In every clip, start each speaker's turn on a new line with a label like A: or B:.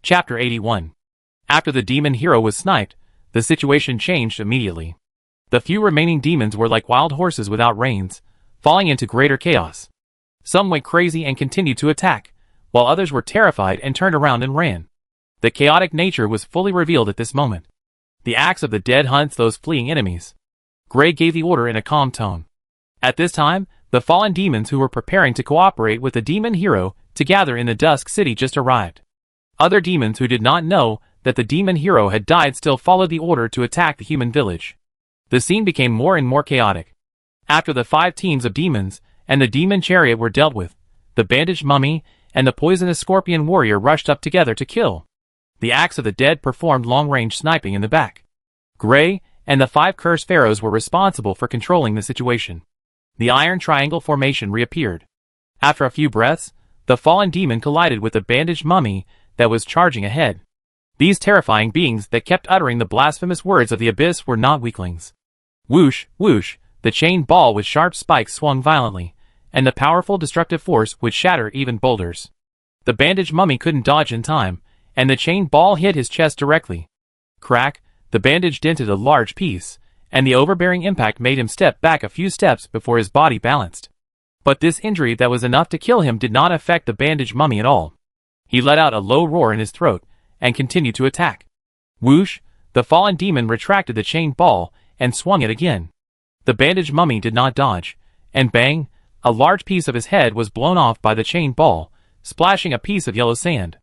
A: Chapter 81. After the demon hero was sniped, the situation changed immediately. The few remaining demons were like wild horses without reins, falling into greater chaos. Some went crazy and continued to attack, while others were terrified and turned around and ran. The chaotic nature was fully revealed at this moment. The axe of the dead hunts those fleeing enemies. Gray gave the order in a calm tone. At this time, the fallen demons who were preparing to cooperate with the demon hero to gather in the Dusk City just arrived. Other demons who did not know that the demon hero had died still followed the order to attack the human village. The scene became more and more chaotic. After the 5 teams of demons and the demon chariot were dealt with, the bandaged mummy and the poisonous scorpion warrior rushed up together to kill. The axe of the dead performed long-range sniping in the back. Gray and the 5 cursed pharaohs were responsible for controlling the situation. The iron triangle formation reappeared. After a few breaths, the fallen demon collided with the bandaged mummy that was charging ahead. These terrifying beings that kept uttering the blasphemous words of the abyss were not weaklings. Whoosh, whoosh, the chain ball with sharp spikes swung violently, and the powerful destructive force would shatter even boulders. The bandaged mummy couldn't dodge in time, and the chain ball hit his chest directly. Crack, the bandage dented a large piece, and the overbearing impact made him step back a few steps before his body balanced. But this injury that was enough to kill him did not affect the bandaged mummy at all. He let out a low roar in his throat, and continued to attack. Whoosh, the fallen demon retracted the chain ball, and swung it again. The bandaged mummy did not dodge, and bang, a large piece of his head was blown off by the chain ball, splashing a piece of yellow sand.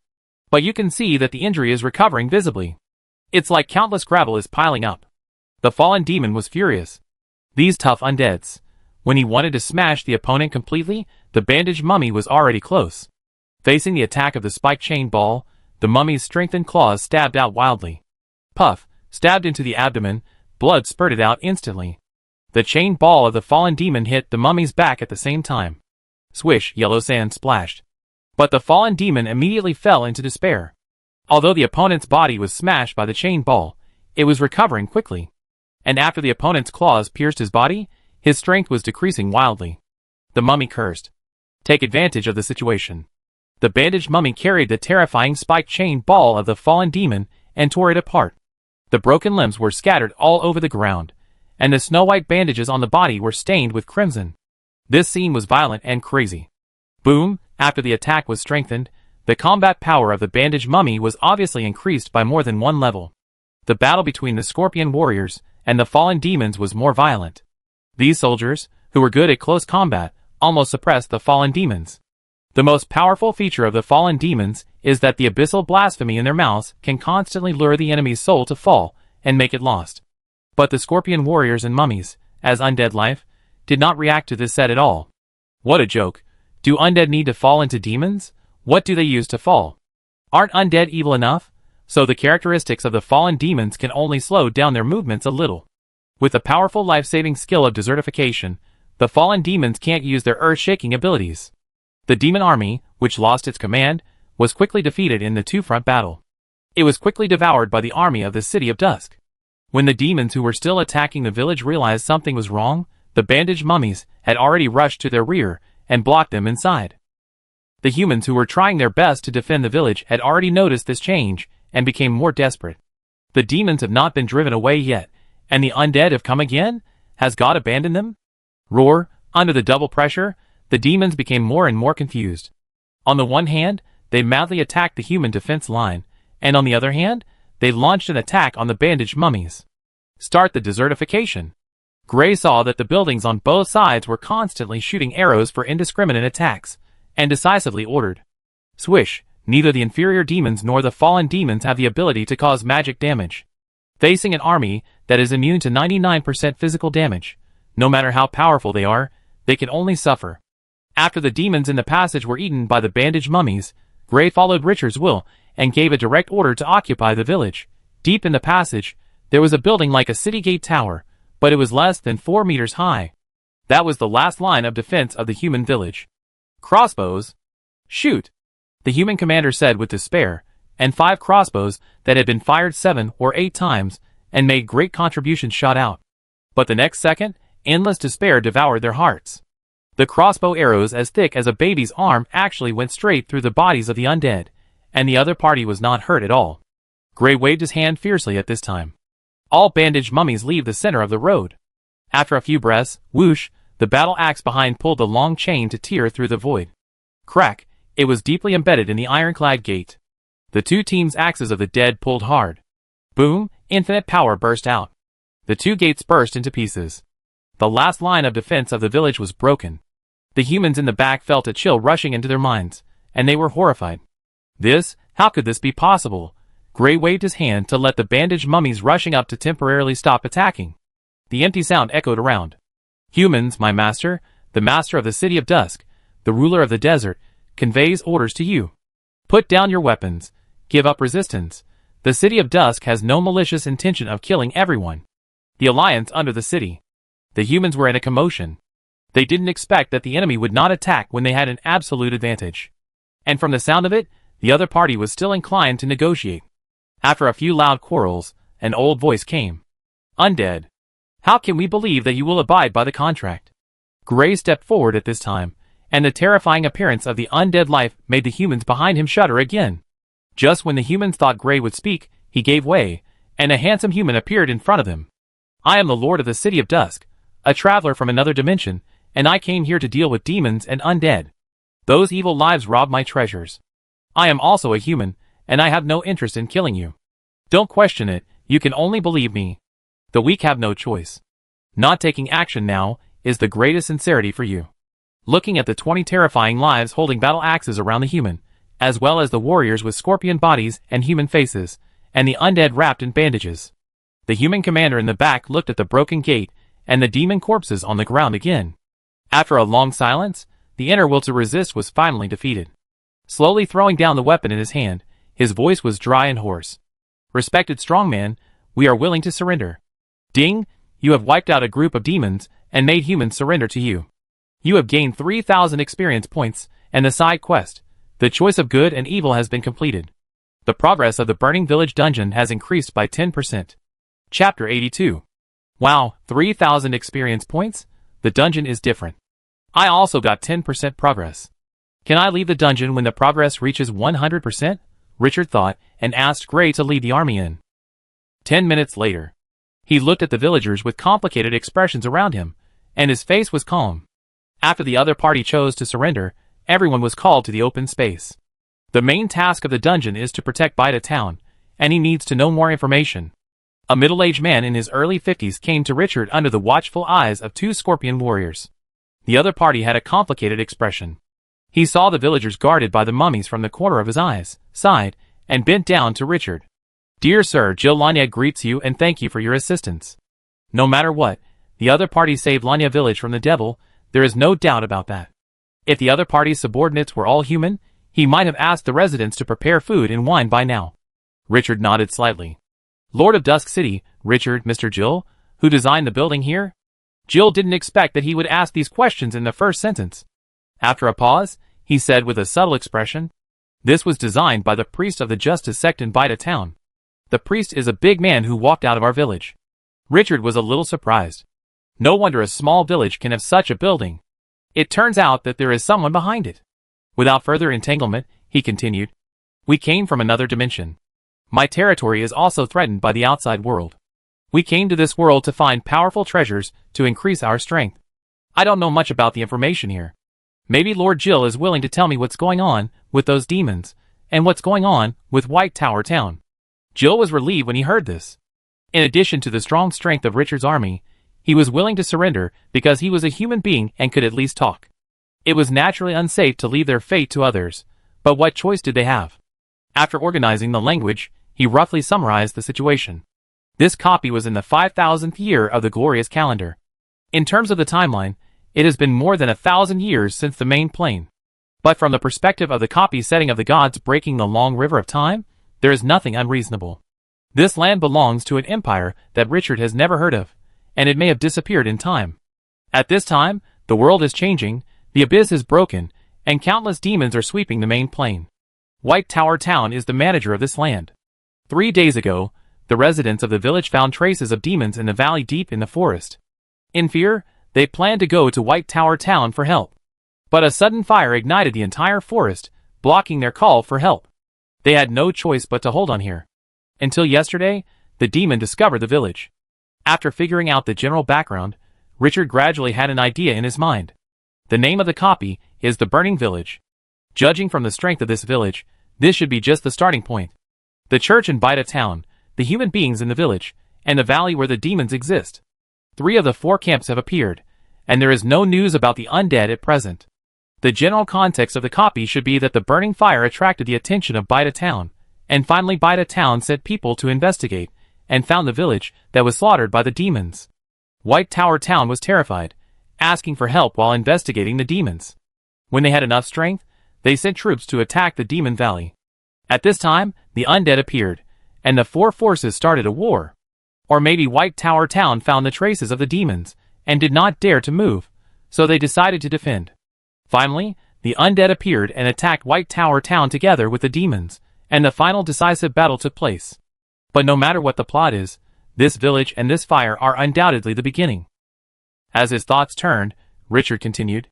A: But you can see that the injury is recovering visibly. It's like countless gravel is piling up. The fallen demon was furious. These tough undeads. When he wanted to smash the opponent completely, the bandaged mummy was already close. Facing the attack of the spiked chain ball, the mummy's strengthened claws stabbed out wildly. Puff, stabbed into the abdomen, blood spurted out instantly. The chain ball of the fallen demon hit the mummy's back at the same time. Swish, yellow sand splashed. But the fallen demon immediately fell into despair. Although the opponent's body was smashed by the chain ball, it was recovering quickly. And after the opponent's claws pierced his body, his strength was decreasing wildly. The mummy cursed. Take advantage of the situation. The bandaged mummy carried the terrifying spiked chain ball of the fallen demon and tore it apart. The broken limbs were scattered all over the ground, and the snow-white bandages on the body were stained with crimson. This scene was violent and crazy. Boom, after the attack was strengthened, the combat power of the bandaged mummy was obviously increased by more than one level. The battle between the scorpion warriors and the fallen demons was more violent. These soldiers, who were good at close combat, almost suppressed the fallen demons. The most powerful feature of the fallen demons is that the abyssal blasphemy in their mouths can constantly lure the enemy's soul to fall and make it lost. But the scorpion warriors and mummies, as undead life, did not react to this set at all. What a joke. Do undead need to fall into demons? What do they use to fall? Aren't undead evil enough? So the characteristics of the fallen demons can only slow down their movements a little. With the powerful life-saving skill of desertification, the fallen demons can't use their earth-shaking abilities. The demon army, which lost its command, was quickly defeated in the two-front battle. It was quickly devoured by the army of the City of Dusk. When the demons who were still attacking the village realized something was wrong, the bandaged mummies had already rushed to their rear and blocked them inside. The humans who were trying their best to defend the village had already noticed this change and became more desperate. The demons have not been driven away yet, and the undead have come again? Has God abandoned them? Roar, under the double pressure, the demons became more and more confused. On the one hand, they madly attacked the human defense line, and on the other hand, they launched an attack on the bandaged mummies. Start the desertification. Gray saw that the buildings on both sides were constantly shooting arrows for indiscriminate attacks, and decisively ordered. Swish, neither the inferior demons nor the fallen demons have the ability to cause magic damage. Facing an army that is immune to 99% physical damage, no matter how powerful they are, they can only suffer. After the demons in the passage were eaten by the bandaged mummies, Gray followed Richard's will and gave a direct order to occupy the village. Deep in the passage, there was a building like a city gate tower, but it was less than 4 meters high. That was the last line of defense of the human village. Crossbows? Shoot! The human commander said with despair, and 5 crossbows that had been fired 7 or 8 times and made great contributions shot out. But the next second, endless despair devoured their hearts. The crossbow arrows as thick as a baby's arm actually went straight through the bodies of the undead, and the other party was not hurt at all. Gray waved his hand fiercely at this time. All bandaged mummies leave the center of the road. After a few breaths, whoosh, the battle axe behind pulled the long chain to tear through the void. Crack, it was deeply embedded in the ironclad gate. The two teams' axes of the dead pulled hard. Boom, infinite power burst out. The two gates burst into pieces. The last line of defense of the village was broken. The humans in the back felt a chill rushing into their minds, and they were horrified. How could this be possible? Gray waved his hand to let the bandaged mummies rushing up to temporarily stop attacking. The empty sound echoed around. Humans, my master, the master of the city of dusk, the ruler of the desert, conveys orders to you. Put down your weapons. Give up resistance. The city of dusk has no malicious intention of killing everyone. The alliance under the city. The humans were in a commotion. They didn't expect that the enemy would not attack when they had an absolute advantage. And from the sound of it, the other party was still inclined to negotiate. After a few loud quarrels, an old voice came. Undead. How can we believe that you will abide by the contract? Gray stepped forward at this time, and the terrifying appearance of the undead life made the humans behind him shudder again. Just when the humans thought Gray would speak, he gave way, and a handsome human appeared in front of him. I am the lord of the city of dusk, a traveler from another dimension, and I came here to deal with demons and undead. Those evil lives robbed my treasures. I am also a human, and I have no interest in killing you. Don't question it, you can only believe me. The weak have no choice. Not taking action now is the greatest sincerity for you. Looking at the 20 terrifying lives holding battle axes around the human, as well as the warriors with scorpion bodies and human faces, and the undead wrapped in bandages. The human commander in the back looked at the broken gate and the demon corpses on the ground again. After a long silence, the inner will to resist was finally defeated. Slowly throwing down the weapon in his hand, his voice was dry and hoarse. Respected strongman, we are willing to surrender. Ding, you have wiped out a group of demons and made humans surrender to you. You have gained 3,000 experience points, and the side quest, the choice of good and evil, has been completed. The progress of the Burning Village dungeon has increased by 10%. Chapter 82. Wow, 3,000 experience points? The dungeon is different. I also got 10% progress. Can I leave the dungeon when the progress reaches 100%? Richard thought, and asked Gray to lead the army in. 10 minutes later. He looked at the villagers with complicated expressions around him, and his face was calm. After the other party chose to surrender, everyone was called to the open space. The main task of the dungeon is to protect Bida Town, and he needs to know more information. A middle-aged man in his early 50s came to Richard under the watchful eyes of two scorpion warriors. The other party had a complicated expression. He saw the villagers guarded by the mummies from the corner of his eyes, sighed, and bent down to Richard. Dear Sir, Jill Lanya greets you and thank you for your assistance. No matter what, the other party saved Lanya village from the devil, there is no doubt about that. If the other party's subordinates were all human, he might have asked the residents to prepare food and wine by now. Richard nodded slightly. Lord of Dusk City, Richard, Mr. Jill, who designed the building here? Jill didn't expect that he would ask these questions in the first sentence. After a pause, he said with a subtle expression, This was designed by the priest of the Justice sect in Bida Town. The priest is a big man who walked out of our village. Richard was a little surprised. No wonder a small village can have such a building. It turns out that there is someone behind it. Without further entanglement, he continued, We came from another dimension. My territory is also threatened by the outside world. We came to this world to find powerful treasures to increase our strength. I don't know much about the information here. Maybe Lord Jill is willing to tell me what's going on with those demons, and what's going on with White Tower Town. Jill was relieved when he heard this. In addition to the strong strength of Richard's army, he was willing to surrender because he was a human being and could at least talk. It was naturally unsafe to leave their fate to others, but what choice did they have? After organizing the language, he roughly summarized the situation. This copy was in the 5,000th year of the glorious calendar. In terms of the timeline, it has been more than 1,000 years since the main plane. But from the perspective of the copy setting of the gods breaking the long river of time, there is nothing unreasonable. This land belongs to an empire that Richard has never heard of, and it may have disappeared in time. At this time, the world is changing, the abyss is broken, and countless demons are sweeping the main plane. White Tower Town is the manager of this land. 3 days ago, the residents of the village found traces of demons in the valley deep in the forest. In fear, they planned to go to White Tower Town for help. But a sudden fire ignited the entire forest, blocking their call for help. They had no choice but to hold on here. Until yesterday, the demon discovered the village. After figuring out the general background, Richard gradually had an idea in his mind. The name of the copy is the Burning Village. Judging from the strength of this village, this should be just the starting point. The church in Bida town, the human beings in the village, and the valley where the demons exist. 3 of the 4 camps have appeared, and there is no news about the undead at present. The general context of the copy should be that the burning fire attracted the attention of Bida town, and finally Bida town sent people to investigate, and found the village that was slaughtered by the demons. White Tower town was terrified, asking for help while investigating the demons. When they had enough strength, they sent troops to attack the demon valley. At this time, the undead appeared, and the 4 forces started a war. Or maybe White Tower town found the traces of the demons, and did not dare to move, so they decided to defend. Finally, the undead appeared and attacked White Tower town together with the demons, and the final decisive battle took place. But no matter what the plot is, this village and this fire are undoubtedly the beginning. As his thoughts turned, Richard continued,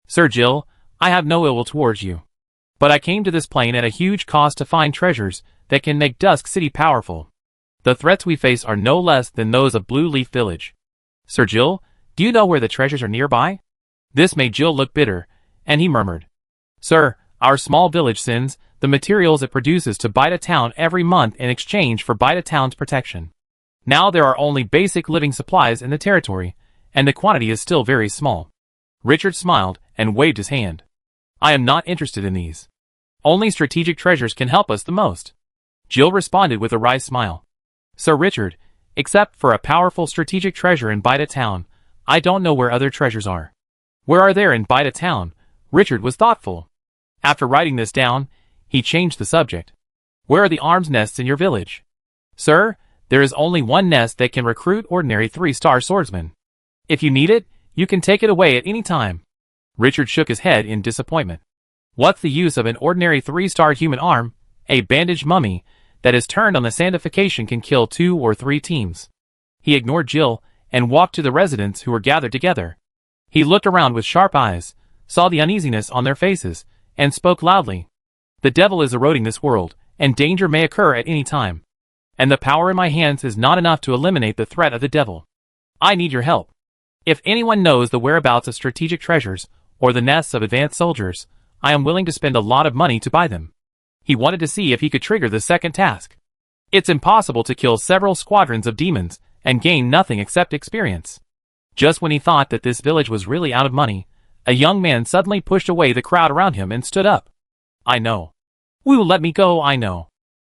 A: Sir Jill, I have no ill will towards you. But I came to this plane at a huge cost to find treasures that can make Dusk City powerful. The threats we face are no less than those of Blue Leaf Village. Sir Jill, do you know where the treasures are nearby? This made Jill look bitter, and he murmured, Sir, our small village sends the materials it produces to Bida town every month in exchange for Bida town's protection. Now there are only basic living supplies in the territory, and the quantity is still very small. Richard smiled and waved his hand. I am not interested in these. Only strategic treasures can help us the most. Jill responded with a wry smile. Sir Richard, except for a powerful strategic treasure in Bida town, I don't know where other treasures are. Where are there in Bida town? Richard was thoughtful. After writing this down, he changed the subject. Where are the arms nests in your village? Sir, there is only one nest that can recruit ordinary 3-star swordsmen. If you need it, you can take it away at any time. Richard shook his head in disappointment. What's the use of an ordinary 3-star human arm? A bandaged mummy that is turned on the sandification can kill 2 or 3 teams. He ignored Jill and walked to the residents who were gathered together. He looked around with sharp eyes, saw the uneasiness on their faces, and spoke loudly. The devil is eroding this world, and danger may occur at any time. And the power in my hands is not enough to eliminate the threat of the devil. I need your help. If anyone knows the whereabouts of strategic treasures, or the nests of advanced soldiers, I am willing to spend a lot of money to buy them. He wanted to see if he could trigger the second task. It's impossible to kill several squadrons of demons and gain nothing except experience. Just when he thought that this village was really out of money, a young man suddenly pushed away the crowd around him and stood up. I know. Will let me go, I know.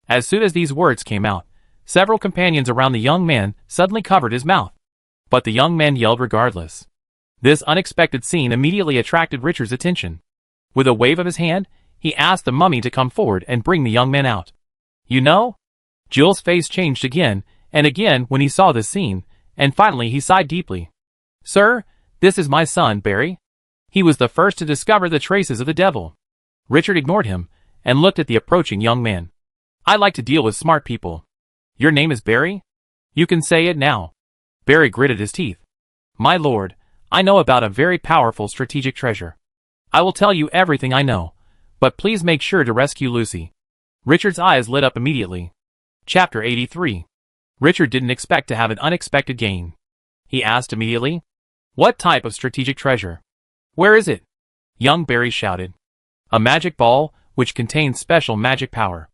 A: As soon as these words came out, several companions around the young man suddenly covered his mouth. But the young man yelled regardless. This unexpected scene immediately attracted Richard's attention. With a wave of his hand, he asked the mummy to come forward and bring the young man out. You know? Jill's face changed again and again when he saw this scene, and finally he sighed deeply. Sir, this is my son, Barry. He was the first to discover the traces of the devil. Richard ignored him and looked at the approaching young man. I like to deal with smart people. Your name is Barry? You can say it now. Barry gritted his teeth. My lord, I know about a very powerful strategic treasure. I will tell you everything I know, but please make sure to rescue Lucy. Richard's eyes lit up immediately. Chapter 83. Richard didn't expect to have an unexpected gain. He asked immediately, what type of strategic treasure? Where is it? Young Barry shouted. A magic ball, which contains special magic power.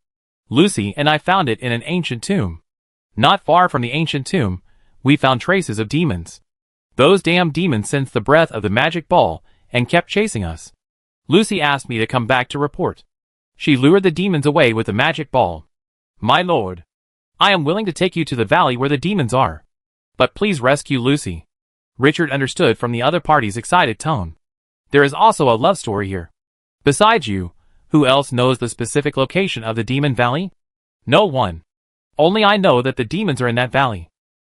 A: Lucy and I found it in an ancient tomb. Not far from the ancient tomb, we found traces of demons. Those damn demons sensed the breath of the magic ball and kept chasing us. Lucy asked me to come back to report. She lured the demons away with the magic ball. My lord, I am willing to take you to the valley where the demons are. But please rescue Lucy. Richard understood from the other party's excited tone. There is also a love story here. Besides you, who else knows the specific location of the demon valley? No one. Only I know that the demons are in that valley.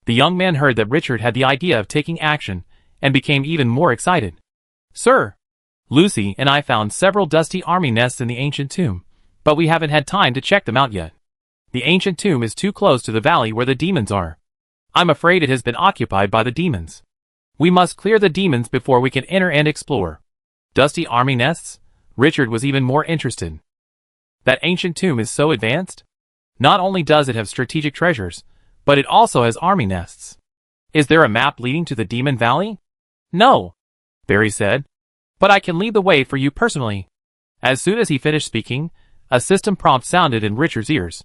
A: The young man heard that Richard had the idea of taking action, and became even more excited. Sir, Lucy and I found several dusty army nests in the ancient tomb, but we haven't had time to check them out yet. The ancient tomb is too close to the valley where the demons are. I'm afraid it has been occupied by the demons. We must clear the demons before we can enter and explore. Dusty army nests? Richard was even more interested. That ancient tomb is so advanced? Not only does it have strategic treasures, but it also has army nests. Is there a map leading to the Demon Valley? No, Barry said. But I can lead the way for you personally. As soon as he finished speaking, a system prompt sounded in Richard's ears.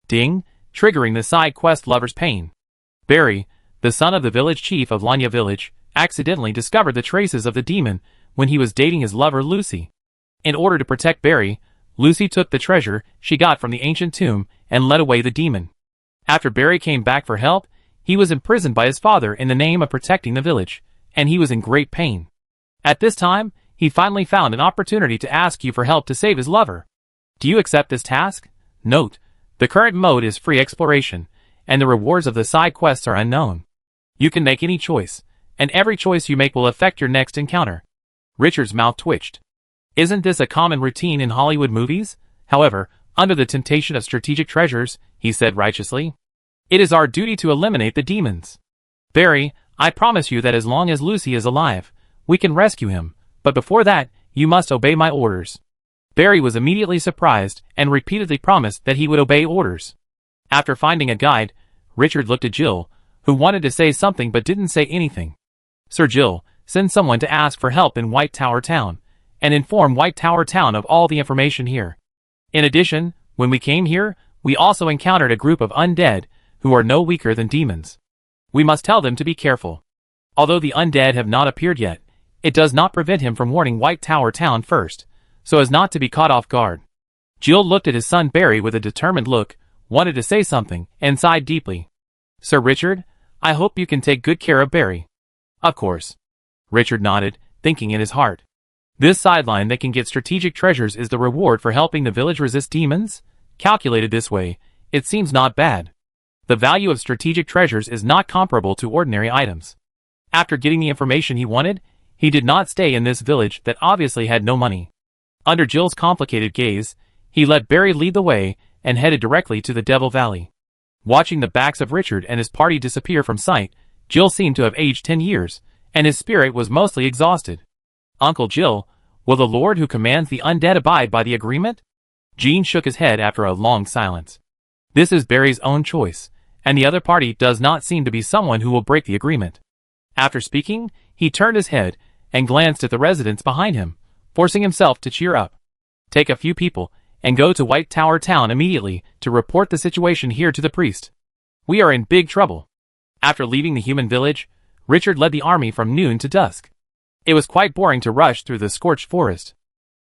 A: Ding, triggering the side quest Lover's Pain. Barry, the son of the village chief of Lanya Village, accidentally discovered the traces of the demon when he was dating his lover Lucy. In order to protect Barry, Lucy took the treasure she got from the ancient tomb and led away the demon. After Barry came back for help, he was imprisoned by his father in the name of protecting the village, and he was in great pain. At this time, he finally found an opportunity to ask you for help to save his lover. Do you accept this task? Note, the current mode is free exploration, and the rewards of the side quests are unknown. You can make any choice, and every choice you make will affect your next encounter. Richard's mouth twitched. Isn't this a common routine in Hollywood movies? However, under the temptation of strategic treasures, he said righteously, it is our duty to eliminate the demons. Barry, I promise you that as long as Lucy is alive, we can rescue him, but before that, you must obey my orders. Barry was immediately surprised and repeatedly promised that he would obey orders. After finding a guide, Richard looked at Jill, who wanted to say something but didn't say anything. Sir Jill, send someone to ask for help in White Tower Town, and inform White Tower Town of all the information here. In addition, when we came here, we also encountered a group of undead who are no weaker than demons. We must tell them to be careful. Although the undead have not appeared yet, it does not prevent him from warning White Tower Town first, so as not to be caught off guard. Jill looked at his son Barry with a determined look, wanted to say something, and sighed deeply. Sir Richard, I hope you can take good care of Barry. Of course. Richard nodded, thinking in his heart. This sideline that can get strategic treasures is the reward for helping the village resist demons? Calculated this way, it seems not bad. The value of strategic treasures is not comparable to ordinary items. After getting the information he wanted, he did not stay in this village that obviously had no money. Under Jill's complicated gaze, he let Barry lead the way and headed directly to the Devil Valley. Watching the backs of Richard and his party disappear from sight, Jill seemed to have aged 10 years, and his spirit was mostly exhausted. Uncle Jill, will the Lord who commands the undead abide by the agreement? Jean shook his head after a long silence. This is Barry's own choice, and the other party does not seem to be someone who will break the agreement. After speaking, he turned his head and glanced at the residents behind him, forcing himself to cheer up. Take a few people, and go to White Tower Town immediately to report the situation here to the priest. We are in big trouble. After leaving the human village, Richard led the army from noon to dusk. It was quite boring to rush through the scorched forest.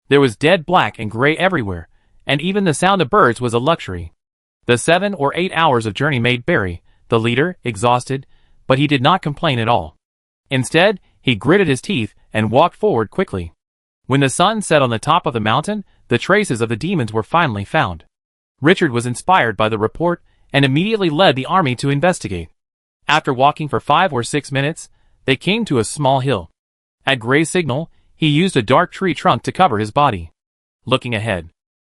A: There was dead black and gray everywhere, and even the sound of birds was a luxury. The 7 or 8 hours of journey made Barry, the leader, exhausted, but he did not complain at all. Instead, he gritted his teeth and walked forward quickly. When the sun set on the top of the mountain, the traces of the demons were finally found. Richard was inspired by the report and immediately led the army to investigate. After walking for 5 or 6 minutes, they came to a small hill. At Gray's signal, he used a dark tree trunk to cover his body. Looking ahead.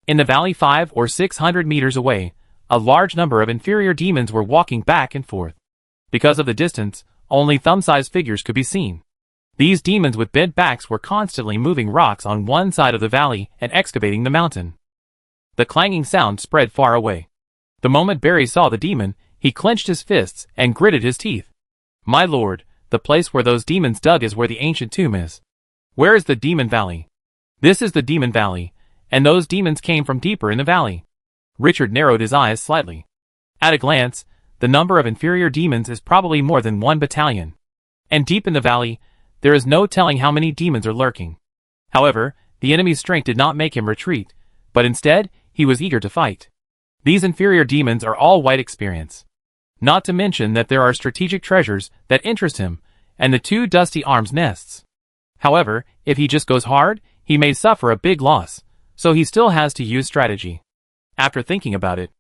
A: In the valley 500 or 600 meters away, a large number of inferior demons were walking back and forth. Because of the distance, only thumb-sized figures could be seen. These demons with bent backs were constantly moving rocks on one side of the valley and excavating the mountain. The clanging sound spread far away. The moment Barry saw the demon, he clenched his fists and gritted his teeth. My lord, the place where those demons dug is where the ancient tomb is. Where is the Demon Valley? This is the Demon Valley, and those demons came from deeper in the valley. Richard narrowed his eyes slightly. At a glance, the number of inferior demons is probably more than 1 battalion. And deep in the valley, there is no telling how many demons are lurking. However, the enemy's strength did not make him retreat, but instead, he was eager to fight. These inferior demons are all white experience. Not to mention that there are strategic treasures that interest him, and the 2 dusty arms nests. However, if he just goes hard, he may suffer a big loss, so he still has to use strategy. After thinking about it,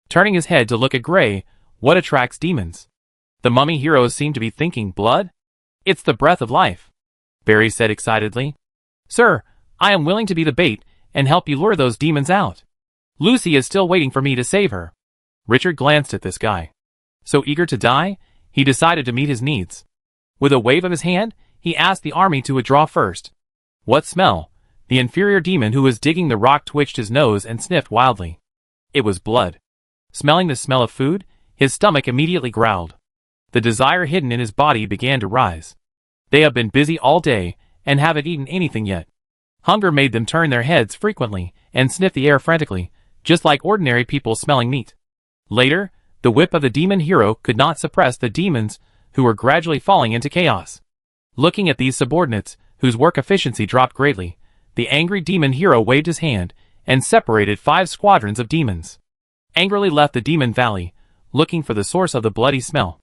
A: turning his head to look at Gray, what attracts demons? The mummy heroes seem to be thinking blood? It's the breath of life, Barry said excitedly. Sir, I am willing to be the bait and help you lure those demons out. Lucy is still waiting for me to save her. Richard glanced at this guy. So eager to die, he decided to meet his needs. With a wave of his hand, he asked the army to withdraw first. What smell? The inferior demon who was digging the rock twitched his nose and sniffed wildly. It was blood. Smelling the smell of food, his stomach immediately growled. The desire hidden in his body began to rise. They have been busy all day and haven't eaten anything yet. Hunger made them turn their heads frequently and sniff the air frantically, just like ordinary people smelling meat. Later, the whip of the demon hero could not suppress the demons who were gradually falling into chaos. Looking at these subordinates, whose work efficiency dropped greatly, the angry demon hero waved his hand and separated 5 squadrons of demons. Angrily left the demon valley, looking for the source of the bloody smell.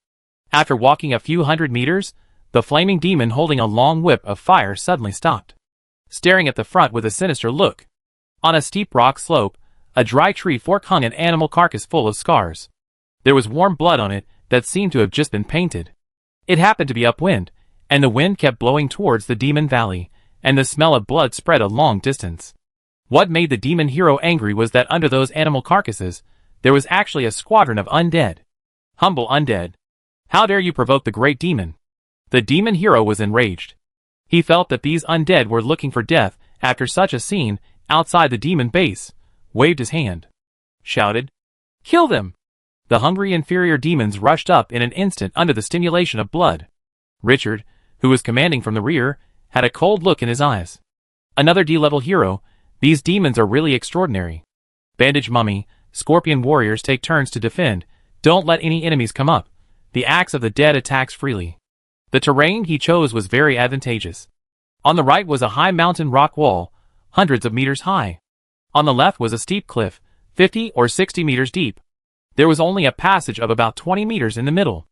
A: After walking a few hundred meters, the flaming demon holding a long whip of fire suddenly stopped, staring at the front with a sinister look. On a steep rock slope, a dry tree fork hung an animal carcass full of scars. There was warm blood on it that seemed to have just been painted. It happened to be upwind, and the wind kept blowing towards the demon valley, and the smell of blood spread a long distance. What made the demon hero angry was that under those animal carcasses, there was actually a squadron of undead. Humble undead. How dare you provoke the great demon? The demon hero was enraged. He felt that these undead were looking for death after such a scene outside the demon base, waved his hand, shouted, "Kill them!" The hungry inferior demons rushed up in an instant under the stimulation of blood. Richard, who was commanding from the rear, had a cold look in his eyes. Another D-level hero, these demons are really extraordinary. Bandage Mummy, Scorpion warriors take turns to defend, don't let any enemies come up. The axe of the dead attacks freely. The terrain he chose was very advantageous. On the right was a high mountain rock wall, hundreds of meters high. On the left was a steep cliff, 50 or 60 meters deep. There was only a passage of about 20 meters in the middle.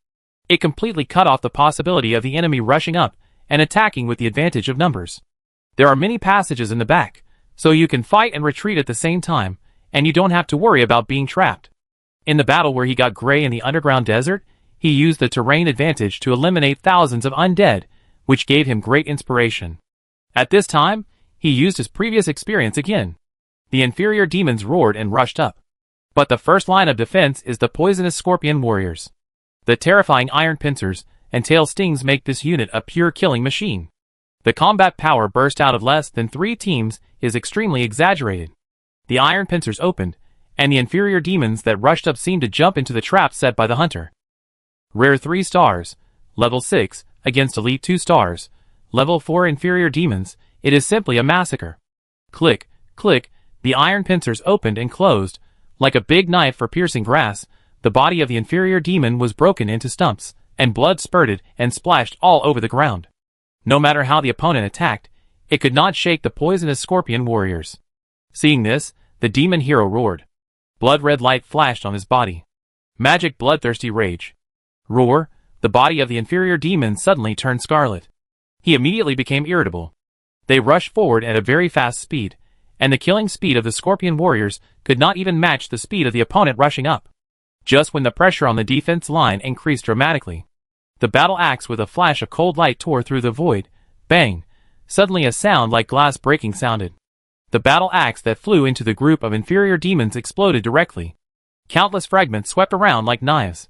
A: It completely cut off the possibility of the enemy rushing up and attacking with the advantage of numbers. There are many passages in the back, so you can fight and retreat at the same time, and you don't have to worry about being trapped. In the battle where he got Gray in the underground desert, he used the terrain advantage to eliminate thousands of undead, which gave him great inspiration. At this time, he used his previous experience again. The inferior demons roared and rushed up. But the first line of defense is the poisonous scorpion warriors. The terrifying iron pincers and tail stings make this unit a pure killing machine. The combat power burst out of less than 3 teams is extremely exaggerated. The iron pincers opened, and the inferior demons that rushed up seemed to jump into the trap set by the hunter. Rare 3 stars, level 6, against elite 2 stars, level 4 inferior demons, it is simply a massacre. Click, click, the iron pincers opened and closed. Like a big knife for piercing grass, the body of the inferior demon was broken into stumps, and blood spurted and splashed all over the ground. No matter how the opponent attacked, it could not shake the poisonous scorpion warriors. Seeing this, the demon hero roared. Blood-red light flashed on his body. Magic bloodthirsty rage. Roar, the body of the inferior demon suddenly turned scarlet. He immediately became irritable. They rushed forward at a very fast speed, and the killing speed of the scorpion warriors could not even match the speed of the opponent rushing up. Just when the pressure on the defense line increased dramatically, the battle axe with a flash of cold light tore through the void. Bang! Suddenly a sound like glass breaking sounded. The battle axe that flew into the group of inferior demons exploded directly. Countless fragments swept around like knives.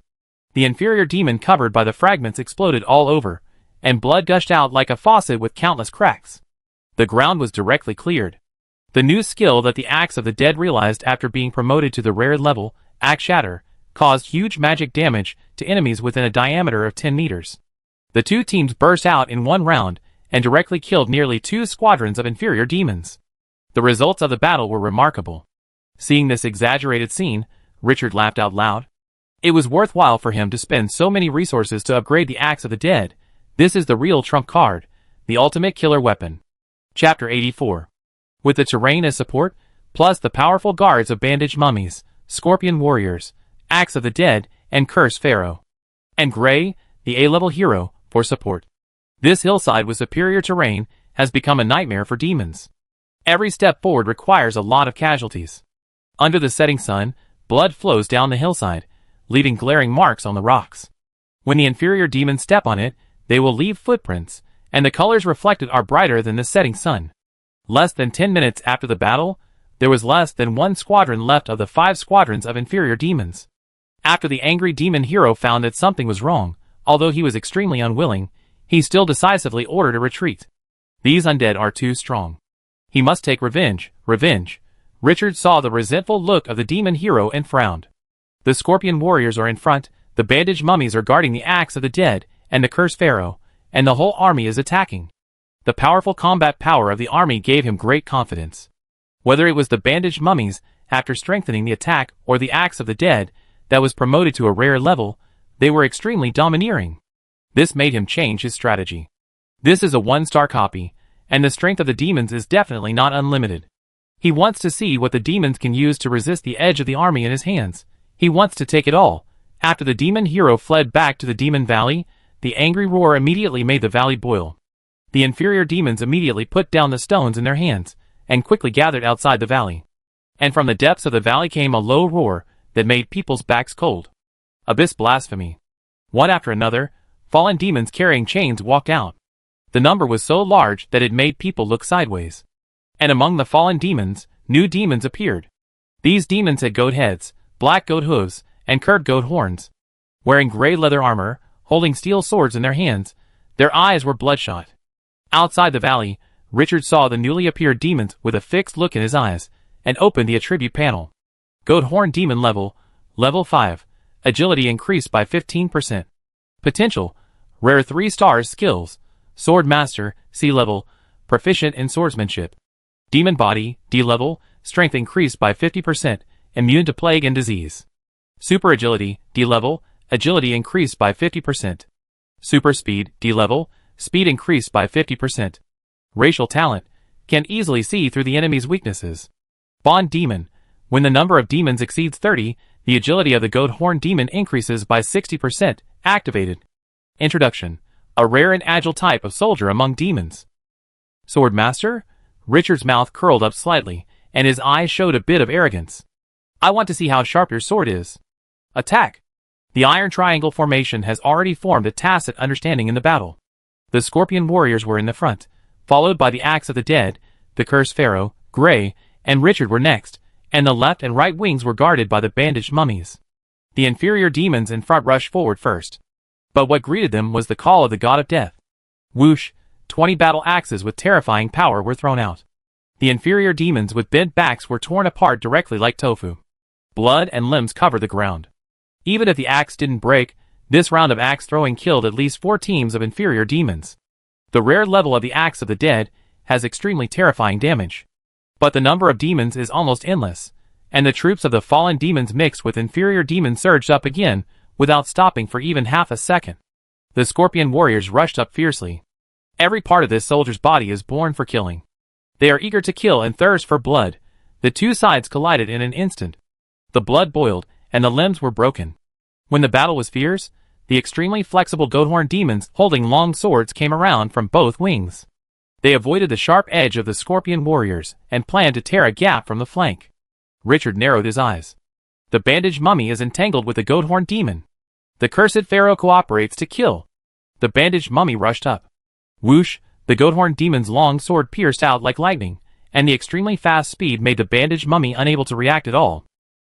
A: The inferior demon covered by the fragments exploded all over, and blood gushed out like a faucet with countless cracks. The ground was directly cleared. The new skill that the Axe of the Dead realized after being promoted to the rare level, Axe Shatter, caused huge magic damage to enemies within a diameter of 10 meters. The 2 teams burst out in one round and directly killed nearly 2 squadrons of inferior demons. The results of the battle were remarkable. Seeing this exaggerated scene, Richard laughed out loud. It was worthwhile for him to spend so many resources to upgrade the Axe of the Dead. This is the real trump card, the ultimate killer weapon. Chapter 84. With the terrain as support, plus the powerful guards of bandaged mummies, scorpion warriors, Axe of the Dead, and Curse Pharaoh. And Gray, the A-level hero, for support. This hillside with superior terrain has become a nightmare for demons. Every step forward requires a lot of casualties. Under the setting sun, blood flows down the hillside, leaving glaring marks on the rocks. When the inferior demons step on it, they will leave footprints, and the colors reflected are brighter than the setting sun. Less than 10 minutes after the battle, there was less than 1 squadron left of the 5 squadrons of inferior demons. After the angry demon hero found that something was wrong, although he was extremely unwilling, he still decisively ordered a retreat. These undead are too strong. He must take revenge, revenge. Richard saw the resentful look of the demon hero and frowned. The scorpion warriors are in front, the bandaged mummies are guarding the axe of the dead, and the cursed pharaoh, and the whole army is attacking. The powerful combat power of the army gave him great confidence. Whether it was the bandaged mummies, after strengthening the attack, or the axe of the dead, that was promoted to a rare level, they were extremely domineering. This made him change his strategy. This is a 1-star copy, and the strength of the demons is definitely not unlimited. He wants to see what the demons can use to resist the edge of the army in his hands. He wants to take it all. After the demon hero fled back to the demon valley, the angry roar immediately made the valley boil. The inferior demons immediately put down the stones in their hands, and quickly gathered outside the valley. And from the depths of the valley came a low roar that made people's backs cold. Abyss blasphemy. One after another, fallen demons carrying chains walked out. The number was so large that it made people look sideways. And among the fallen demons, new demons appeared. These demons had goat heads, black goat hooves, and curved goat horns. Wearing gray leather armor, holding steel swords in their hands, their eyes were bloodshot. Outside the valley, Richard saw the newly appeared demons with a fixed look in his eyes, and opened the attribute panel. Goat horn demon level 5. Agility increased by 15%. Potential, rare 3 stars skills, sword master, C level, proficient in swordsmanship. Demon body, D level, strength increased by 50%, immune to plague and disease. Super agility, D level, agility increased by 50%. Super speed, D level, speed increased by 50%. Racial talent, can easily see through the enemy's weaknesses. Bond demon, when the number of demons exceeds 30, the agility of the goat horn demon increases by 60%, activated. Introduction, a rare and agile type of soldier among demons. Sword master? Richard's mouth curled up slightly, and his eyes showed a bit of arrogance. I want to see how sharp your sword is. Attack! The iron triangle formation has already formed a tacit understanding in the battle. The scorpion warriors were in the front, followed by the axe of the dead, the cursed pharaoh, Gray, and Richard were next, and the left and right wings were guarded by the bandaged mummies. The inferior demons in front rushed forward first. But what greeted them was the call of the god of death. Whoosh! 20 battle axes with terrifying power were thrown out. The inferior demons with bent backs were torn apart directly like tofu. Blood and limbs covered the ground. Even if the axe didn't break, this round of axe throwing killed at least 4 teams of inferior demons. The rare level of the axe of the dead has extremely terrifying damage. But the number of demons is almost endless, and the troops of the fallen demons mixed with inferior demons surged up again, without stopping for even half a second. The scorpion warriors rushed up fiercely. Every part of this soldier's body is born for killing. They are eager to kill and thirst for blood. The two sides collided in an instant. The blood boiled, and the limbs were broken. When the battle was fierce, the extremely flexible goathorn demons holding long swords came around from both wings. They avoided the sharp edge of the scorpion warriors, and planned to tear a gap from the flank. Richard narrowed his eyes. The bandaged mummy is entangled with the goathorn demon. The cursed pharaoh cooperates to kill. The bandaged mummy rushed up. Whoosh! The goathorn demon's long sword pierced out like lightning, and the extremely fast speed made the bandaged mummy unable to react at all.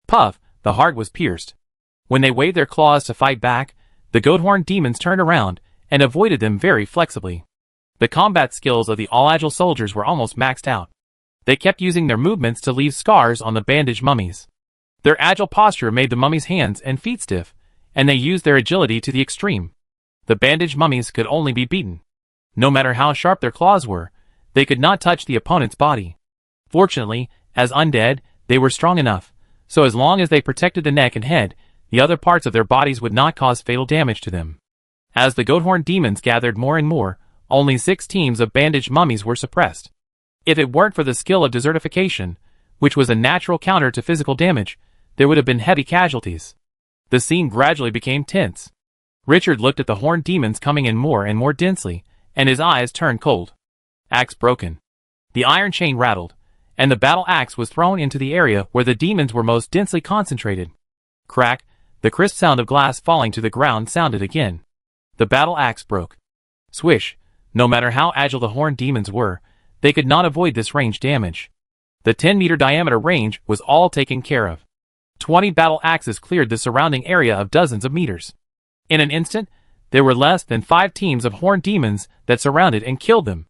A: Puff! The heart was pierced. When they waved their claws to fight back, the goathorn demons turned around and avoided them very flexibly. The combat skills of the all-agile soldiers were almost maxed out. They kept using their movements to leave scars on the bandaged mummies. Their agile posture made the mummies' hands and feet stiff, and they used their agility to the extreme. The bandaged mummies could only be beaten. No matter how sharp their claws were, they could not touch the opponent's body. Fortunately, as undead, they were strong enough, so as long as they protected the neck and head, the other parts of their bodies would not cause fatal damage to them. As the goathorn demons gathered more and more, only 6 teams of bandaged mummies were suppressed. If it weren't for the skill of desertification, which was a natural counter to physical damage, there would have been heavy casualties. The scene gradually became tense. Richard looked at the horned demons coming in more and more densely, and his eyes turned cold. Axe broken. The iron chain rattled, and the battle axe was thrown into the area where the demons were most densely concentrated. Crack! The crisp sound of glass falling to the ground sounded again. The battle axe broke. Swish! No matter how agile the horned demons were, they could not avoid this range damage. The 10-meter diameter range was all taken care of. 20 battle axes cleared the surrounding area of dozens of meters. In an instant, there were less than 5 teams of horned demons that surrounded and killed them.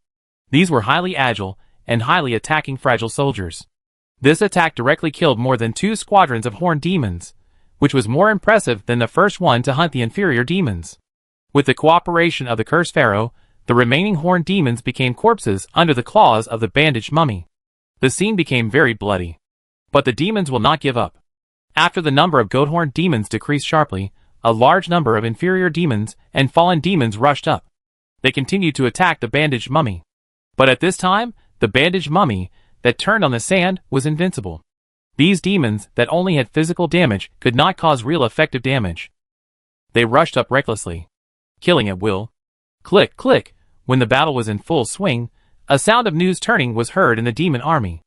A: These were highly agile, and highly attacking fragile soldiers. This attack directly killed more than 2 squadrons of horned demons, which was more impressive than the first one to hunt the inferior demons. With the cooperation of the cursed pharaoh, the remaining horned demons became corpses under the claws of the bandaged mummy. The scene became very bloody. But the demons will not give up. After the number of goat-horned demons decreased sharply, a large number of inferior demons and fallen demons rushed up. They continued to attack the bandaged mummy. But at this time, the bandaged mummy that turned on the sand was invincible. These demons that only had physical damage could not cause real effective damage. They rushed up recklessly, killing at will. Click, click, when the battle was in full swing, a sound of news turning was heard in the demon army.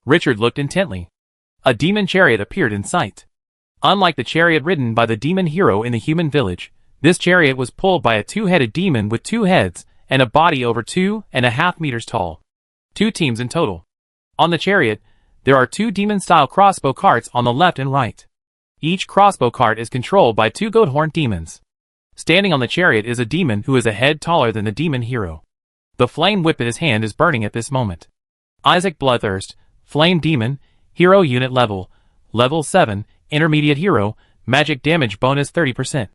A: Richard looked intently. A demon chariot appeared in sight. Unlike the chariot ridden by the demon hero in the human village, this chariot was pulled by a 2-headed demon with 2 heads and a body over 2.5 meters tall. 2 teams in total. On the chariot, there are 2 demon-style crossbow carts on the left and right. Each crossbow cart is controlled by 2 goat-horned demons. Standing on the chariot is a demon who is a head taller than the demon hero. The flame whip in his hand is burning at this moment. Isaac Bloodthirst, Flame Demon, Hero Unit Level 7, Intermediate Hero, Magic Damage Bonus 30%.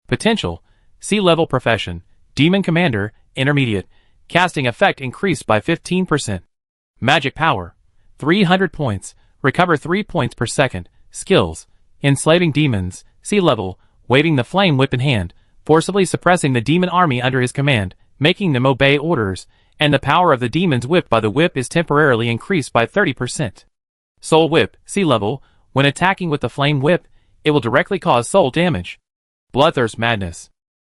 A: Potential, C-Level Profession, Demon Commander, Intermediate, Casting Effect increased by 15%. Magic Power, 300 points, recover 3 points per second. Skills, Enslaving Demons, C-Level, waving the flame whip in hand, forcibly suppressing the demon army under his command, making them obey orders, and the power of the demons whipped by the whip is temporarily increased by 30%. Soul Whip, C-Level, when attacking with the flame whip, it will directly cause soul damage. Bloodthirst Madness,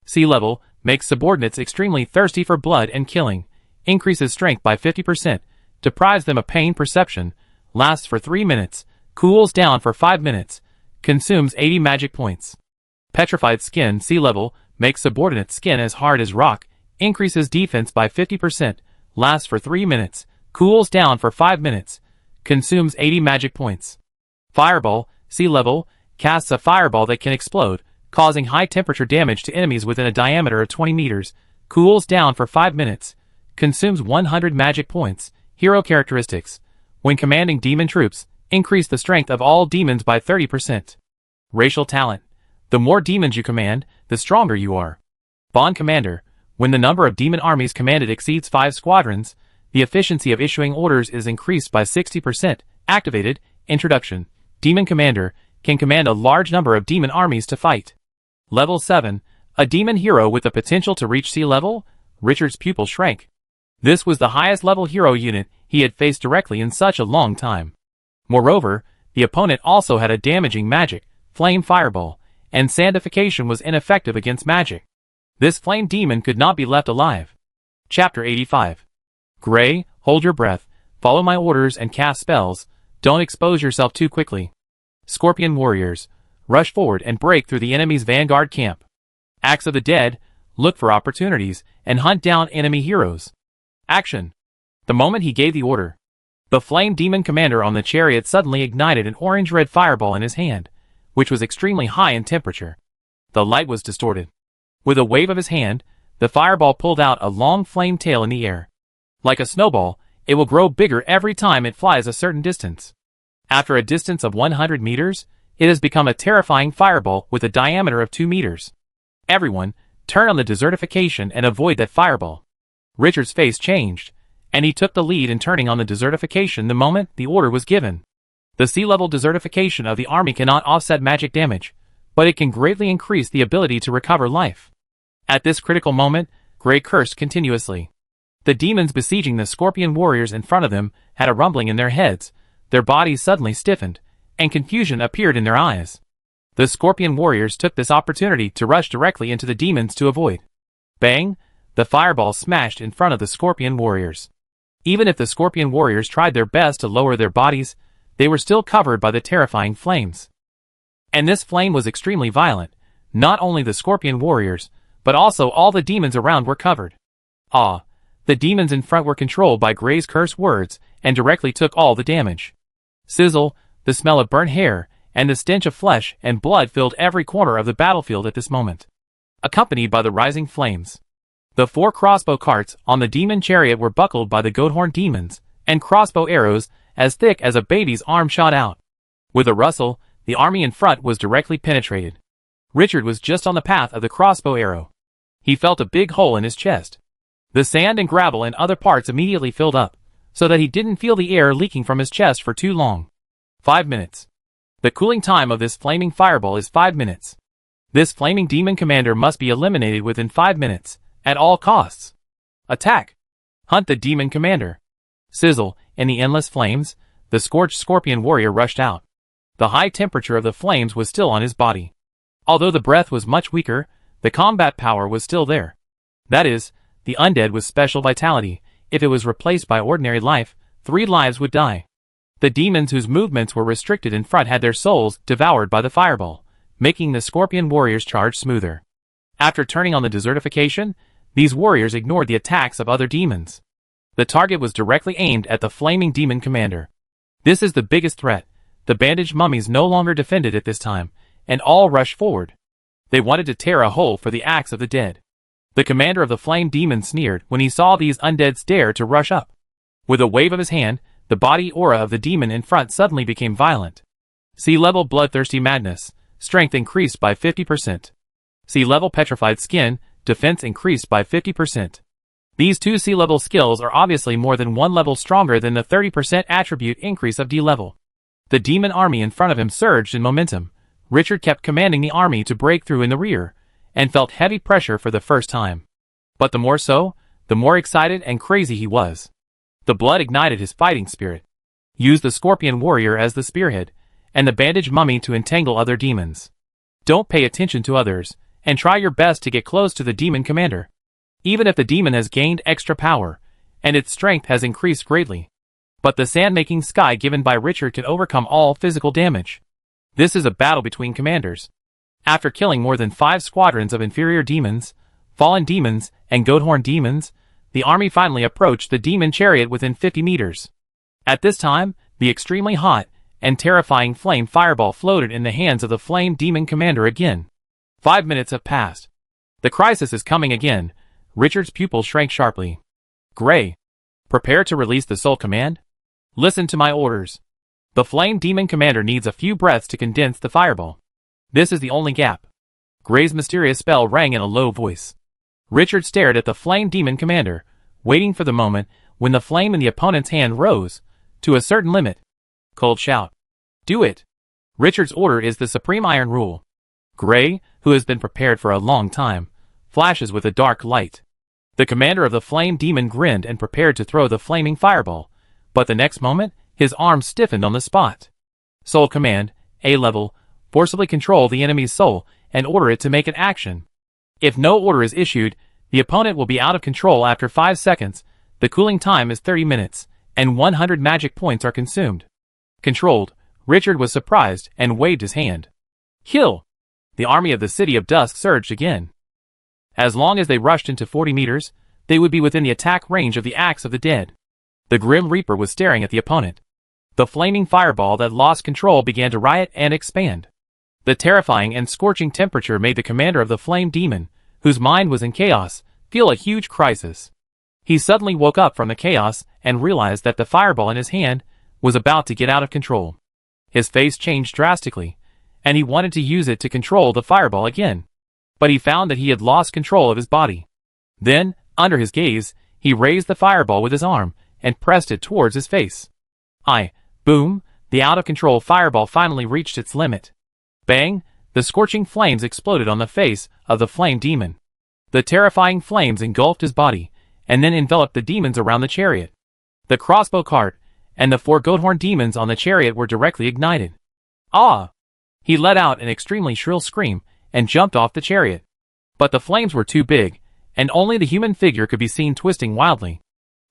A: C-Level, makes subordinates extremely thirsty for blood and killing, increases strength by 50%, deprives them of pain perception, lasts for 3 minutes, cools down for 5 minutes, consumes 80 magic points. Petrified Skin, C-Level, makes subordinates' skin as hard as rock, increases defense by 50%, lasts for 3 minutes, cools down for 5 minutes, consumes 80 magic points. Fireball, C-Level, casts a fireball that can explode, causing high temperature damage to enemies within a diameter of 20 meters, cools down for 5 minutes, consumes 100 magic points. Hero characteristics, when commanding demon troops, increase the strength of all demons by 30%. Racial talent, the more demons you command, the stronger you are. Bond Commander, when the number of demon armies commanded exceeds 5 squadrons, the efficiency of issuing orders is increased by 60%. Activated, Introduction, Demon Commander, can command a large number of demon armies to fight. Level 7, a demon hero with the potential to reach C-Level, Richard's pupil shrank. This was the highest level hero unit he had faced directly in such a long time. Moreover, the opponent also had a damaging magic, Flame Fireball, and sandification was ineffective against magic. This flame demon could not be left alive. Chapter 85. Gray, hold your breath, follow my orders and cast spells, don't expose yourself too quickly. Scorpion Warriors, rush forward and break through the enemy's vanguard camp. Axe of the Dead, look for opportunities and hunt down enemy heroes. Action. The moment he gave the order, the flame demon commander on the chariot suddenly ignited an orange-red fireball in his hand, which was extremely high in temperature. The light was distorted. With a wave of his hand, the fireball pulled out a long flame tail in the air. Like a snowball, it will grow bigger every time it flies a certain distance. After a distance of 100 meters, it has become a terrifying fireball with a diameter of 2 meters. Everyone, turn on the desertification and avoid that fireball. Richard's face changed, and he took the lead in turning on the desertification the moment the order was given. The C-level desertification of the army cannot offset magic damage, but it can greatly increase the ability to recover life. At this critical moment, Gray cursed continuously. The demons besieging the scorpion warriors in front of them had a rumbling in their heads, their bodies suddenly stiffened, and confusion appeared in their eyes. The scorpion warriors took this opportunity to rush directly into the demons to avoid. Bang! The fireball smashed in front of the scorpion warriors. Even if the scorpion warriors tried their best to lower their bodies, they were still covered by the terrifying flames. And this flame was extremely violent. Not only the scorpion warriors, but also all the demons around were covered. The demons in front were controlled by Gray's curse words and directly took all the damage. Sizzle, the smell of burnt hair, and the stench of flesh and blood filled every corner of the battlefield at this moment, accompanied by the rising flames. The 4 crossbow carts on the demon chariot were buckled by the goat-horn demons, and crossbow arrows as thick as a baby's arm shot out. With a rustle, the army in front was directly penetrated. Richard was just on the path of the crossbow arrow. He felt a big hole in his chest. The sand and gravel and other parts immediately filled up, so that he didn't feel the air leaking from his chest for too long. 5 minutes. The cooling time of this flaming fireball is 5 minutes. This flaming demon commander must be eliminated within 5 minutes, at all costs. Attack! Hunt the demon commander. Sizzle, in the endless flames, the scorched scorpion warrior rushed out. The high temperature of the flames was still on his body. Although the breath was much weaker, the combat power was still there. That is, the undead with special vitality. If it was replaced by ordinary life, 3 lives would die. The demons whose movements were restricted in front had their souls devoured by the fireball, making the scorpion warriors' charge smoother. After turning on the desertification, these warriors ignored the attacks of other demons. The target was directly aimed at the flaming demon commander. This is the biggest threat. The bandaged mummies no longer defended at this time, and all rushed forward. They wanted to tear a hole for the axe of the dead. The commander of the flame demon sneered when he saw these undead dare to rush up. With a wave of his hand, the body aura of the demon in front suddenly became violent. Sea-level bloodthirsty madness, strength increased by 50%. Sea-level petrified skin, defense increased by 50%. These 2 sea-level skills are obviously more than 1 level stronger than the 30% attribute increase of D-level. The demon army in front of him surged in momentum. Richard kept commanding the army to break through in the rear, and felt heavy pressure for the first time. But the more so, the more excited and crazy he was. The blood ignited his fighting spirit. Use the scorpion warrior as the spearhead, and the bandaged mummy to entangle other demons. Don't pay attention to others, and try your best to get close to the demon commander. Even if the demon has gained extra power, and its strength has increased greatly. But the sand-making sky given by Richard can overcome all physical damage. This is a battle between commanders. After killing more than 5 squadrons of inferior demons, fallen demons, and goathorn demons, the army finally approached the demon chariot within 50 meters. At this time, the extremely hot and terrifying flame fireball floated in the hands of the flame demon commander again. 5 minutes have passed. The crisis is coming again. Richard's pupils shrank sharply. Gray. Prepare to release the soul command? Listen to my orders. The flame demon commander needs a few breaths to condense the fireball. This is the only gap. Gray's mysterious spell rang in a low voice. Richard stared at the flame demon commander, waiting for the moment when the flame in the opponent's hand rose to a certain limit. Cold shout. Do it. Richard's order is the supreme iron rule. Gray, who has been prepared for a long time, flashes with a dark light. The commander of the flame demon grinned and prepared to throw the flaming fireball, but the next moment, his arm stiffened on the spot. Soul command, A level, forcibly control the enemy's soul and order it to make an action. If no order is issued, the opponent will be out of control after 5 seconds. The cooling time is 30 minutes, and 100 magic points are consumed. Controlled, Richard was surprised and waved his hand. Kill! The army of the City of Dusk surged again. As long as they rushed into 40 meters, they would be within the attack range of the axe of the dead. The Grim Reaper was staring at the opponent. The flaming fireball that lost control began to riot and expand. The terrifying and scorching temperature made the commander of the flame demon, whose mind was in chaos, feel a huge crisis. He suddenly woke up from the chaos and realized that the fireball in his hand was about to get out of control. His face changed drastically, and he wanted to use it to control the fireball again. But he found that he had lost control of his body. Then, under his gaze, he raised the fireball with his arm and pressed it towards his face. Boom, the out-of-control fireball finally reached its limit. Bang, the scorching flames exploded on the face of the flame demon. The terrifying flames engulfed his body, and then enveloped the demons around the chariot. The crossbow cart, and the 4 goathorn demons on the chariot were directly ignited. Ah! He let out an extremely shrill scream, and jumped off the chariot. But the flames were too big, and only the human figure could be seen twisting wildly.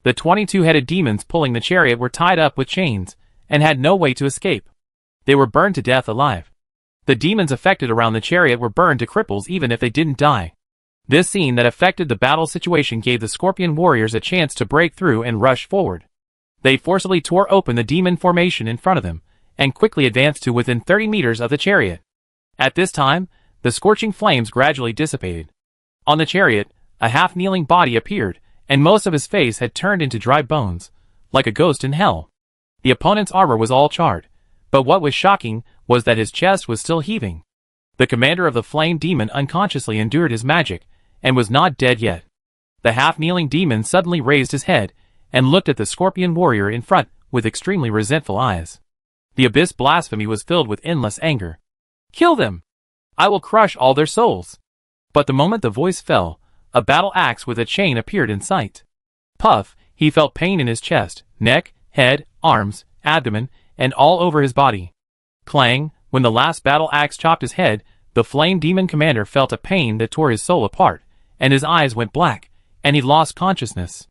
A: The 22-headed demons pulling the chariot were tied up with chains, and had no way to escape. They were burned to death alive. The demons affected around the chariot were burned to cripples even if they didn't die. This scene that affected the battle situation gave the scorpion warriors a chance to break through and rush forward. They forcibly tore open the demon formation in front of them, and quickly advanced to within 30 meters of the chariot. At this time, the scorching flames gradually dissipated. On the chariot, a half-kneeling body appeared, and most of his face had turned into dry bones, like a ghost in hell. The opponent's armor was all charred, but what was shocking was that his chest was still heaving. The commander of the flame demon unconsciously endured his magic, and was not dead yet. The half-kneeling demon suddenly raised his head, and looked at the scorpion warrior in front with extremely resentful eyes. The abyss blasphemy was filled with endless anger. "Kill them! I will crush all their souls!" But the moment the voice fell, a battle axe with a chain appeared in sight. Puff, he felt pain in his chest, neck, head, arms, abdomen, and all over his body. Clang, when the last battle axe chopped his head, the flame demon commander felt a pain that tore his soul apart, and his eyes went black, and he lost consciousness.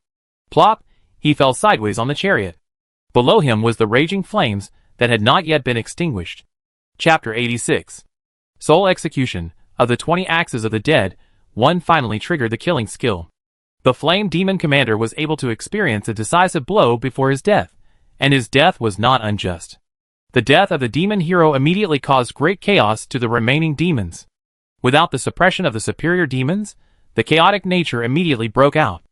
A: Plop, he fell sideways on the chariot. Below him was the raging flames that had not yet been extinguished. Chapter 86. Soul Execution. Of the 20 axes of the dead, one finally triggered the killing skill. The flame demon commander was able to experience a decisive blow before his death, and his death was not unjust. The death of the demon hero immediately caused great chaos to the remaining demons. Without the suppression of the superior demons, the chaotic nature immediately broke out.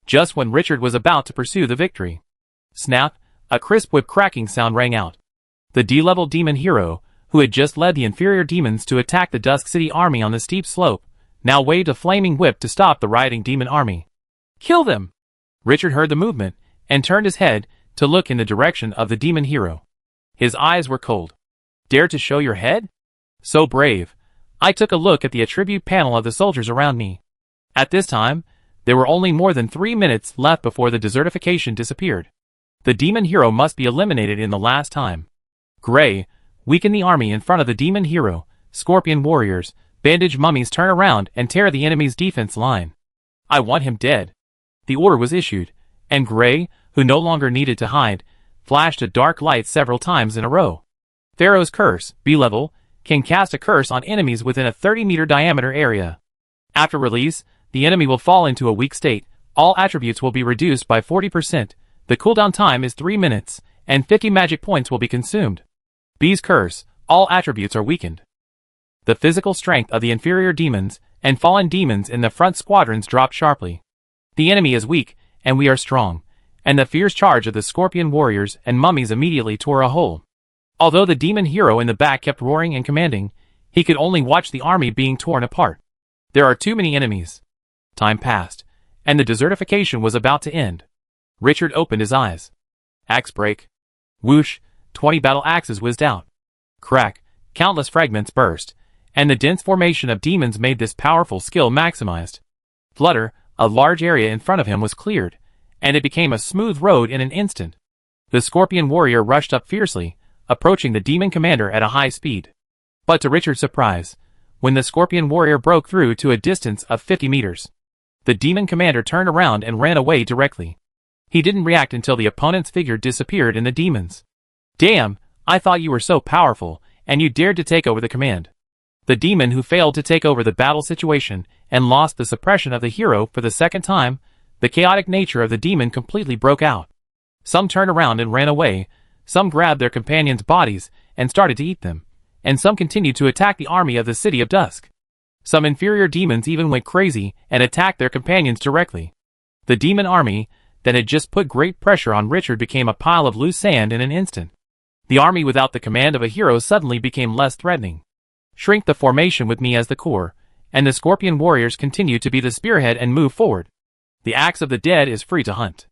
A: Just when Richard was about to pursue the victory. Snap, a crisp whip cracking sound rang out. The D-level demon hero, who had just led the inferior demons to attack the Dusk City army on the steep slope, now waved a flaming whip to stop the rioting demon army. "Kill them!" Richard heard the movement, and turned his head to look in the direction of the demon hero. His eyes were cold. "Dare to show your head? So brave." I took a look at the attribute panel of the soldiers around me. At this time, there were only more than 3 minutes left before the desertification disappeared. The demon hero must be eliminated in the last time. Gray, weaken the army in front of the demon hero. Scorpion warriors, bandage mummies, turn around and tear the enemy's defense line. I want him dead. The order was issued, and Gray, who no longer needed to hide, flashed a dark light several times in a row. Pharaoh's Curse, B-level, can cast a curse on enemies within a 30-meter diameter area. After release, the enemy will fall into a weak state. All attributes will be reduced by 40%. The cooldown time is 3 minutes, and 50 magic points will be consumed. B's Curse, all attributes are weakened. The physical strength of the inferior demons and fallen demons in the front squadrons dropped sharply. The enemy is weak, and we are strong, and the fierce charge of the scorpion warriors and mummies immediately tore a hole. Although the demon hero in the back kept roaring and commanding, he could only watch the army being torn apart. There are too many enemies. Time passed, and the desertification was about to end. Richard opened his eyes. Axe break. Whoosh, 20 battle axes whizzed out. Crack, countless fragments burst, and the dense formation of demons made this powerful skill maximized. Flutter, a large area in front of him was cleared, and it became a smooth road in an instant. The scorpion warrior rushed up fiercely, approaching the demon commander at a high speed. But to Richard's surprise, when the scorpion warrior broke through to a distance of 50 meters, the demon commander turned around and ran away directly. He didn't react until the opponent's figure disappeared in the demons. "Damn, I thought you were so powerful, and you dared to take over the command." The demon who failed to take over the battle situation and lost the suppression of the hero for the second time, the chaotic nature of the demon completely broke out. Some turned around and ran away, some grabbed their companions' bodies and started to eat them, and some continued to attack the army of the City of Dusk. Some inferior demons even went crazy and attacked their companions directly. The demon army that had just put great pressure on Richard became a pile of loose sand in an instant. The army without the command of a hero suddenly became less threatening. Shrink the formation with me as the core, and the scorpion warriors continue to be the spearhead and move forward. The axe of the dead is free to hunt.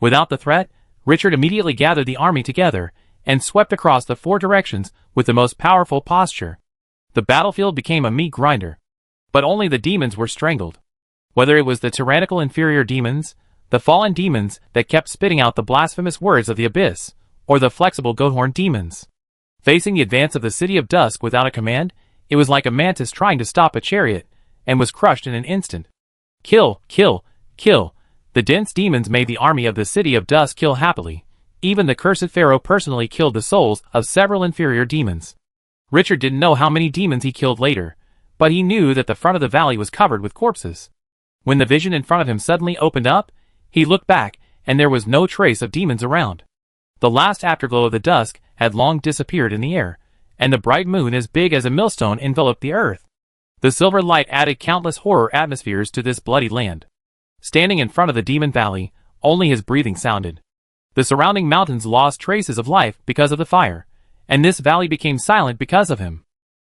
A: Without the threat, Richard immediately gathered the army together and swept across the 4 directions with the most powerful posture. The battlefield became a meat grinder. But only the demons were strangled. Whether it was the tyrannical inferior demons, the fallen demons that kept spitting out the blasphemous words of the abyss, or the flexible goathorn demons. Facing the advance of the City of Dusk without a command, it was like a mantis trying to stop a chariot, and was crushed in an instant. Kill, kill, kill. The dense demons made the army of the City of Dusk kill happily. Even the cursed Pharaoh personally killed the souls of several inferior demons. Richard didn't know how many demons he killed later, but he knew that the front of the valley was covered with corpses. When the vision in front of him suddenly opened up, he looked back, and there was no trace of demons around. The last afterglow of the dusk had long disappeared in the air, and the bright moon as big as a millstone enveloped the earth. The silver light added countless horror atmospheres to this bloody land. Standing in front of the demon valley, only his breathing sounded. The surrounding mountains lost traces of life because of the fire, and this valley became silent because of him.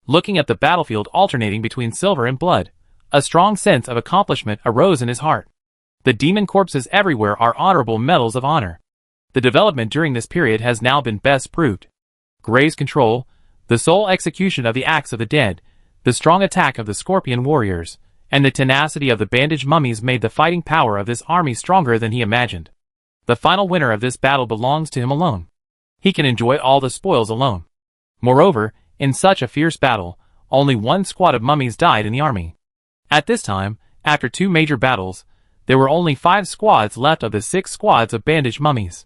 A: Looking at the battlefield alternating between silver and blood, a strong sense of accomplishment arose in his heart. The demon corpses everywhere are honorable medals of honor. The development during this period has now been best proved. Gray's control, the sole execution of the acts of the dead, the strong attack of the scorpion warriors, and the tenacity of the bandaged mummies made the fighting power of this army stronger than he imagined. The final winner of this battle belongs to him alone. He can enjoy all the spoils alone. Moreover, in such a fierce battle, only one squad of mummies died in the army. At this time, after 2 major battles, there were only 5 squads left of the 6 squads of bandaged mummies.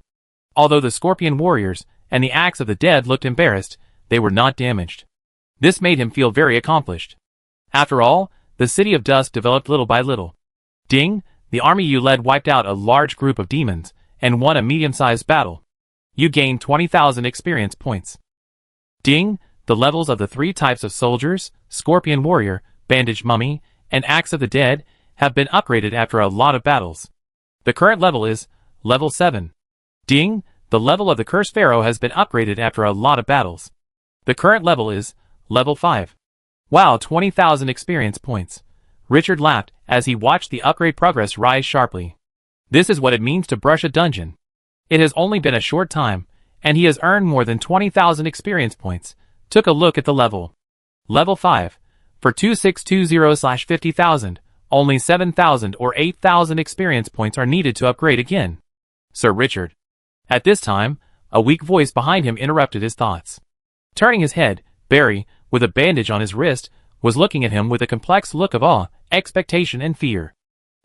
A: Although the scorpion warriors and the axe of the dead looked embarrassed, they were not damaged. This made him feel very accomplished. After all, the City of Dusk developed little by little. Ding, the army you led wiped out a large group of demons and won a medium-sized battle. You gained 20,000 experience points. Ding, the levels of the 3 types of soldiers, scorpion warrior, bandaged mummy, and axe of the dead, have been upgraded after a lot of battles. The current level is level 7. Ding, the level of the cursed pharaoh has been upgraded after a lot of battles. The current level is level 5. Wow, 20,000 experience points. Richard laughed as he watched the upgrade progress rise sharply. This is what it means to brush a dungeon. It has only been a short time, and he has earned more than 20,000 experience points. Took a look at the level. Level 5. For 2620/50,000, only 7,000 or 8,000 experience points are needed to upgrade again. Sir Richard. At this time, a weak voice behind him interrupted his thoughts. Turning his head, Barry, with a bandage on his wrist, was looking at him with a complex look of awe, expectation and fear.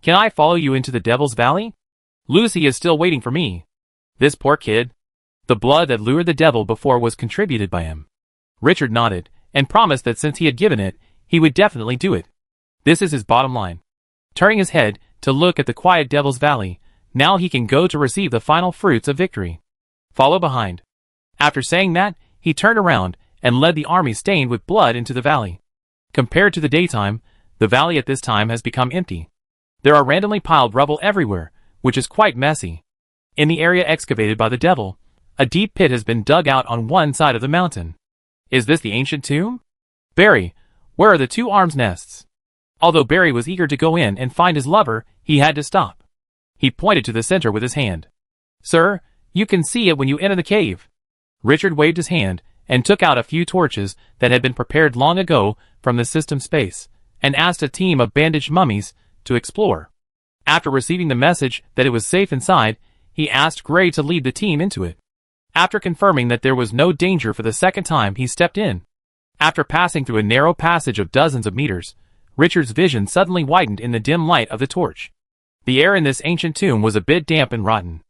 A: Can I follow you into the Devil's Valley? Lucy is still waiting for me. This poor kid. The blood that lured the devil before was contributed by him. Richard nodded, and promised that since he had given it, he would definitely do it. This is his bottom line. Turning his head to look at the quiet Devil's Valley, now he can go to receive the final fruits of victory. Follow behind. After saying that, he turned around and led the army stained with blood into the valley. Compared to the daytime, the valley at this time has become empty. There are randomly piled rubble everywhere, which is quite messy. In the area excavated by the devil, a deep pit has been dug out on one side of the mountain. Is this the ancient tomb? Barry, where are the 2 arms nests? Although Barry was eager to go in and find his lover, he had to stop. He pointed to the center with his hand. Sir, you can see it when you enter the cave. Richard waved his hand and took out a few torches that had been prepared long ago from the system space, and asked a team of bandaged mummies to explore. After receiving the message that it was safe inside, he asked Gray to lead the team into it. After confirming that there was no danger for the second time, he stepped in. After passing through a narrow passage of dozens of meters, Richard's vision suddenly widened in the dim light of the torch. The air in this ancient tomb was a bit damp and rotten.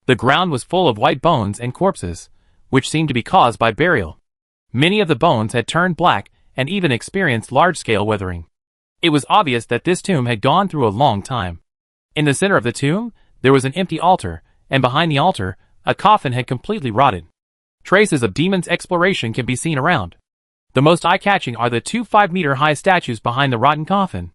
A: The ground was full of white bones and corpses, which seemed to be caused by burial. Many of the bones had turned black and even experienced large-scale weathering. It was obvious that this tomb had gone through a long time. In the center of the tomb, there was an empty altar, and behind the altar, a coffin had completely rotted. Traces of demons' exploration can be seen around. The most eye-catching are the 2 5-meter-high statues behind the rotten coffin.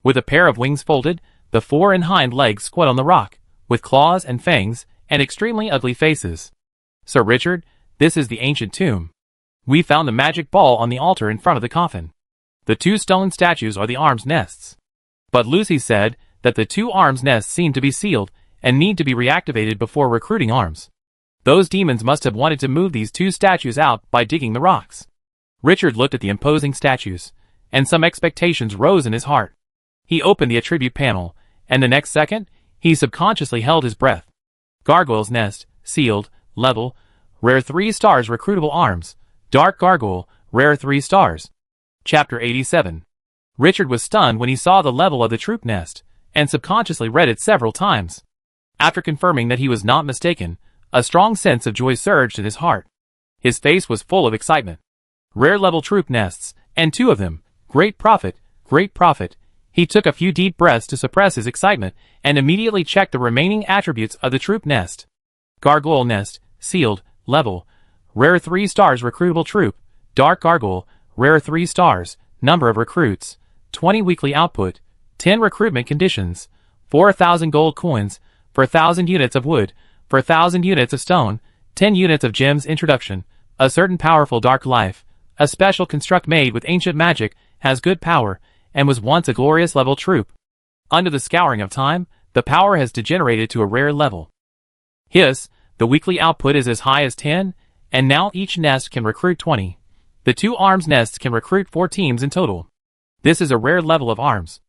A: With a pair of wings folded, the fore and hind legs squat on the rock, with claws and fangs, and extremely ugly faces. Sir Richard, this is the ancient tomb. We found the magic ball on the altar in front of the coffin. The 2 stone statues are the arms nests. But Lucy said that the 2 arms nests seem to be sealed and need to be reactivated before recruiting arms. Those demons must have wanted to move these 2 statues out by digging the rocks. Richard looked at the imposing statues, and some expectations rose in his heart. He opened the attribute panel, and the next second, he subconsciously held his breath. Gargoyle's Nest, sealed, level, rare 3 stars recruitable arms, Dark Gargoyle, rare 3 stars. Chapter 87. Richard was stunned when he saw the level of the troop nest, and subconsciously read it several times. After confirming that he was not mistaken, a strong sense of joy surged in his heart. His face was full of excitement. Rare level troop nests, and 2 of them, great prophet, great prophet. He took a few deep breaths to suppress his excitement, and immediately checked the remaining attributes of the troop nest. Gargoyle Nest, sealed, level, rare 3 stars recruitable troop, Dark Gargoyle, rare 3 stars, number of recruits, 20 weekly output, 10 recruitment conditions, 4,000 gold coins, for 1,000 units of wood, For 1,000 units of stone, 10 units of gems introduction, a certain powerful dark life, a special construct made with ancient magic, has good power, and was once a glorious level troop. Under the scouring of time, the power has degenerated to a rare level. Hiss, the weekly output is as high as 10, and now each nest can recruit 20. The 2 arms nests can recruit 4 teams in total. This is a rare level of arms.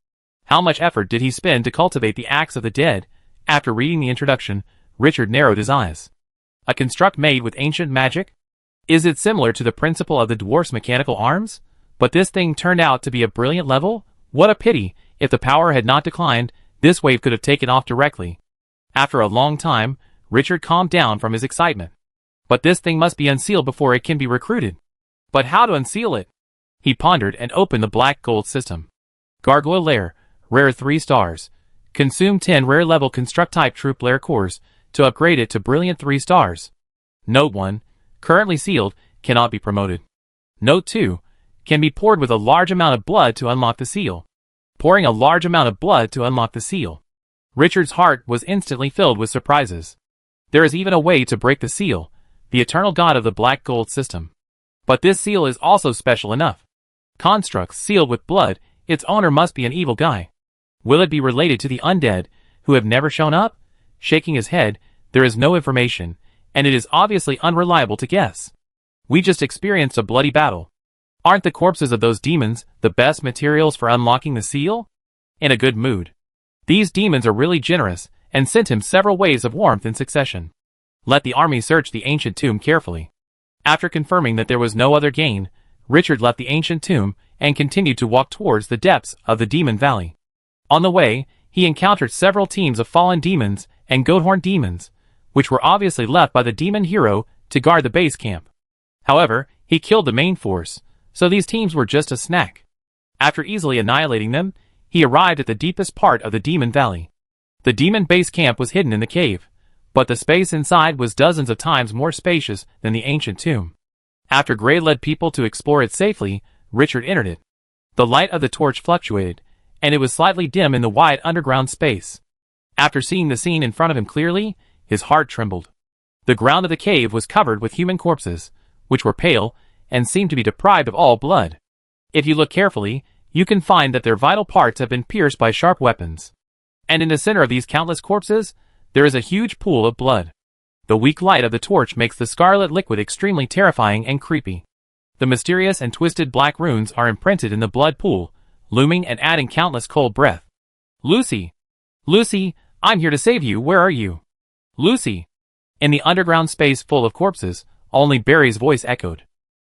A: How much effort did he spend to cultivate the Axe of the Dead? After reading the introduction, Richard narrowed his eyes. A construct made with ancient magic? Is it similar to the principle of the dwarf's mechanical arms? But this thing turned out to be a brilliant level? What a pity! If the power had not declined, this wave could have taken off directly. After a long time, Richard calmed down from his excitement. But this thing must be unsealed before it can be recruited. But how to unseal it? He pondered and opened the black gold system. Gargoyle Lair, rare 3 stars. Consume 10 rare level construct type troop lair cores to upgrade it to brilliant 3 stars. Note 1. Currently sealed, cannot be promoted. Note 2. Can be poured with a large amount of blood to unlock the seal. Pouring a large amount of blood to unlock the seal. Richard's heart was instantly filled with surprises. There is even a way to break the seal, the eternal god of the black gold system. But this seal is also special enough. Constructs sealed with blood, its owner must be an evil guy. Will it be related to the undead, who have never shown up? Shaking his head, there is no information, and it is obviously unreliable to guess. We just experienced a bloody battle. Aren't the corpses of those demons the best materials for unlocking the seal? In a good mood. These demons are really generous, and sent him several waves of warmth in succession. Let the army search the ancient tomb carefully. After confirming that there was no other gain, Richard left the ancient tomb and continued to walk towards the depths of the Demon Valley. On the way, he encountered several teams of fallen demons and goathorn demons, which were obviously left by the demon hero to guard the base camp. However, he killed the main force, so these teams were just a snack. After easily annihilating them, he arrived at the deepest part of the Demon Valley. The demon base camp was hidden in the cave, but the space inside was dozens of times more spacious than the ancient tomb. After Gray led people to explore it safely, Richard entered it. The light of the torch fluctuated, and it was slightly dim in the wide underground space. After seeing the scene in front of him clearly, his heart trembled. The ground of the cave was covered with human corpses, which were pale, and seemed to be deprived of all blood. If you look carefully, you can find that their vital parts have been pierced by sharp weapons. And in the center of these countless corpses, there is a huge pool of blood. The weak light of the torch makes the scarlet liquid extremely terrifying and creepy. The mysterious and twisted black runes are imprinted in the blood pool, looming and adding countless cold breath. Lucy! Lucy, I'm here to save you, where are you? Lucy! In the underground space full of corpses, only Barry's voice echoed.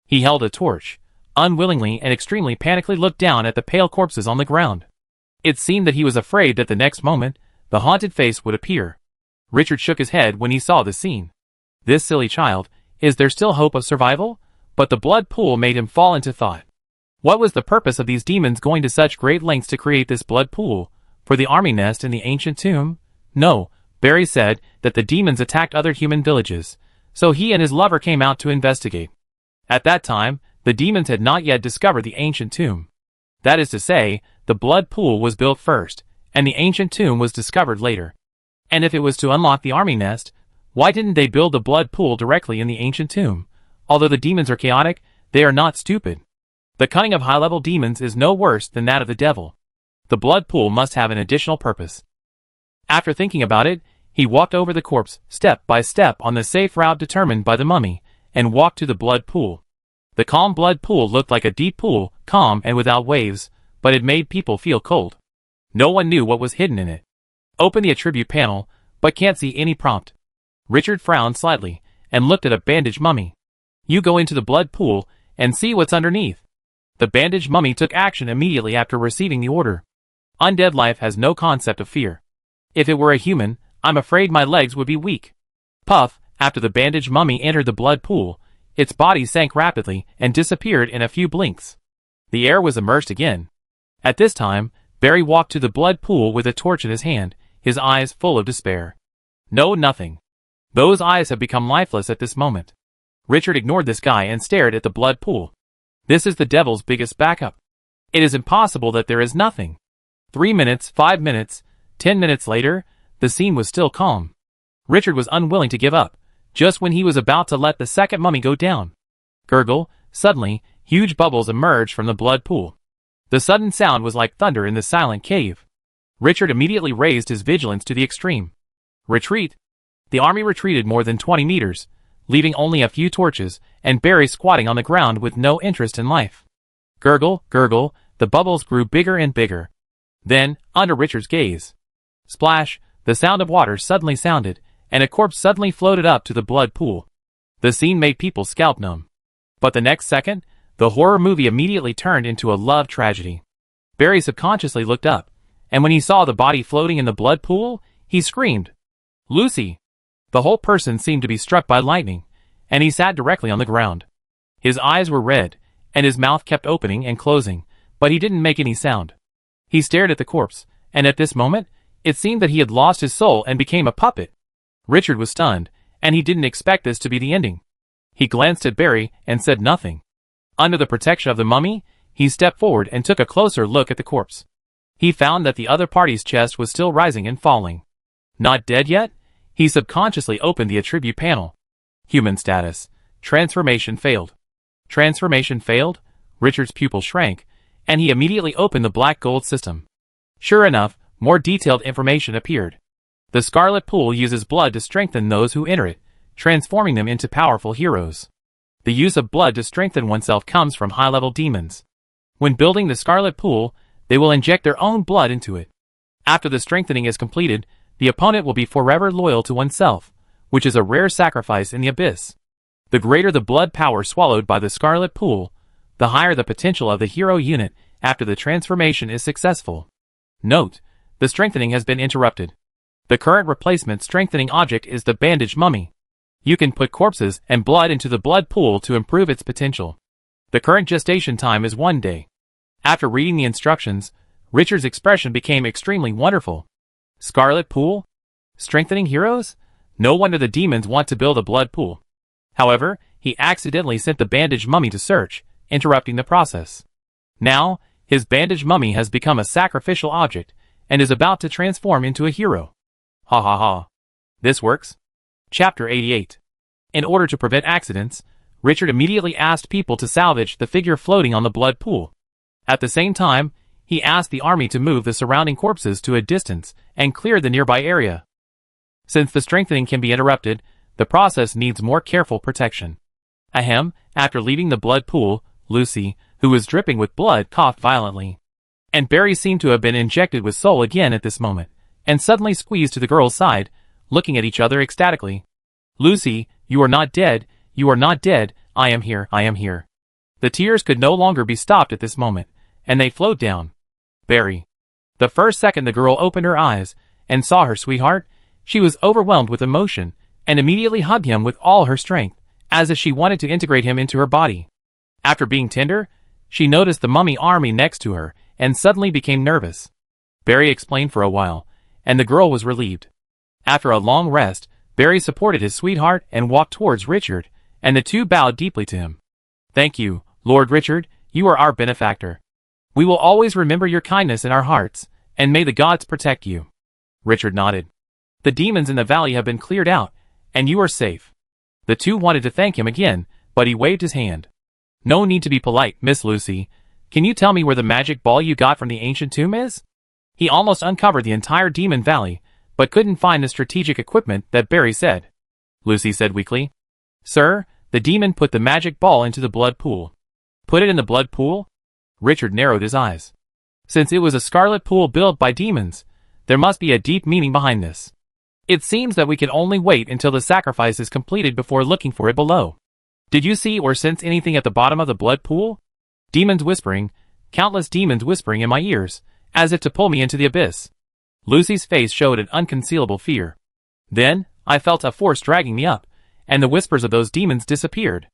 A: He held a torch, unwillingly and extremely panically looked down at the pale corpses on the ground. It seemed that he was afraid that the next moment, the haunted face would appear. Richard shook his head when he saw the scene. This silly child, is there still hope of survival? But the blood pool made him fall into thought. What was the purpose of these demons going to such great lengths to create this blood pool? For the army nest in the ancient tomb? No, Barry said that the demons attacked other human villages, so he and his lover came out to investigate. At that time, the demons had not yet discovered the ancient tomb. That is to say, the blood pool was built first, and the ancient tomb was discovered later. And if it was to unlock the army nest, why didn't they build the blood pool directly in the ancient tomb? Although the demons are chaotic, they are not stupid. The cunning of high-level demons is no worse than that of the devil. The blood pool must have an additional purpose. After thinking about it, he walked over the corpse, step by step on the safe route determined by the mummy, and walked to the blood pool. The calm blood pool looked like a deep pool, calm and without waves, but it made people feel cold. No one knew what was hidden in it. Open the attribute panel, but can't see any prompt. Richard frowned slightly, and looked at a bandaged mummy. You go into the blood pool, and see what's underneath. The bandaged mummy took action immediately after receiving the order. Undead life has no concept of fear. If it were a human, I'm afraid my legs would be weak. Puff, after the bandaged mummy entered the blood pool, its body sank rapidly and disappeared in a few blinks. The air was immersed again. At this time, Barry walked to the blood pool with a torch in his hand, his eyes full of despair. No, nothing. Those eyes have become lifeless at this moment. Richard ignored this guy and stared at the blood pool. This is the devil's biggest backup. It is impossible that there is nothing. 3 minutes, 5 minutes, 10 minutes later, the scene was still calm. Richard was unwilling to give up, just when he was about to let the second mummy go down. Gurgle, suddenly, huge bubbles emerged from the blood pool. The sudden sound was like thunder in the silent cave. Richard immediately raised his vigilance to the extreme. Retreat! The army retreated more than 20 meters, leaving only a few torches, and Barry squatting on the ground with no interest in life. Gurgle, gurgle, the bubbles grew bigger and bigger. Then, under Richard's gaze, splash, the sound of water suddenly sounded, and a corpse suddenly floated up to the blood pool. The scene made people scalp numb. But the next second, the horror movie immediately turned into a love tragedy. Barry subconsciously looked up, and when he saw the body floating in the blood pool, he screamed, "Lucy!" The whole person seemed to be struck by lightning, and he sat directly on the ground. His eyes were red, and his mouth kept opening and closing, but he didn't make any sound. He stared at the corpse, and at this moment, it seemed that he had lost his soul and became a puppet. Richard was stunned, and he didn't expect this to be the ending. He glanced at Barry and said nothing. Under the protection of the mummy, he stepped forward and took a closer look at the corpse. He found that the other party's chest was still rising and falling. Not dead yet? He subconsciously opened the attribute panel. Human status. Transformation failed. Transformation failed? Richard's pupil shrank, and he immediately opened the black gold system. Sure enough, more detailed information appeared. The Scarlet Pool uses blood to strengthen those who enter it, transforming them into powerful heroes. The use of blood to strengthen oneself comes from high-level demons. When building the Scarlet Pool, they will inject their own blood into it. After the strengthening is completed, the opponent will be forever loyal to oneself, which is a rare sacrifice in the abyss. The greater the blood power swallowed by the Scarlet Pool, the higher the potential of the hero unit after the transformation is successful. Note: the strengthening has been interrupted. The current replacement strengthening object is the bandaged mummy. You can put corpses and blood into the blood pool to improve its potential. The current gestation time is 1 day. After reading the instructions, Richard's expression became extremely wonderful. Scarlet Pool? Strengthening heroes? No wonder the demons want to build a blood pool. However, he accidentally sent the bandaged mummy to search, interrupting the process. Now, his bandaged mummy has become a sacrificial object, and is about to transform into a hero. Ha ha ha. This works. Chapter 88. In order to prevent accidents, Richard immediately asked people to salvage the figure floating on the blood pool. At the same time, he asked the army to move the surrounding corpses to a distance and clear the nearby area. Since the strengthening can be interrupted, the process needs more careful protection. Ahem, after leaving the blood pool, Lucy, who was dripping with blood, coughed violently. And Barry seemed to have been injected with soul again at this moment, and suddenly squeezed to the girl's side, looking at each other ecstatically. Lucy, you are not dead, you are not dead, I am here, I am here. The tears could no longer be stopped at this moment, and they flowed down. Barry. The first second the girl opened her eyes, and saw her sweetheart, she was overwhelmed with emotion, and immediately hugged him with all her strength, as if she wanted to integrate him into her body. After being tender, she noticed the mummy army next to her, and suddenly became nervous. Barry explained for a while, and the girl was relieved. After a long rest, Barry supported his sweetheart and walked towards Richard, and the two bowed deeply to him. Thank you, Lord Richard, you are our benefactor. We will always remember your kindness in our hearts, and may the gods protect you. Richard nodded. The demons in the valley have been cleared out, and you are safe. The two wanted to thank him again, but he waved his hand. No need to be polite, Miss Lucy. Can you tell me where the magic ball you got from the ancient tomb is? He almost uncovered the entire demon valley, but couldn't find the strategic equipment that Barry said. Lucy said weakly. Sir, the demon put the magic ball into the blood pool. Put it in the blood pool? Richard narrowed his eyes. Since it was a scarlet pool built by demons, there must be a deep meaning behind this. It seems that we can only wait until the sacrifice is completed before looking for it below. Did you see or sense anything at the bottom of the blood pool? Demons whispering, countless demons whispering in my ears, as if to pull me into the abyss. Lucy's face showed an unconcealable fear. Then, I felt a force dragging me up, and the whispers of those demons disappeared.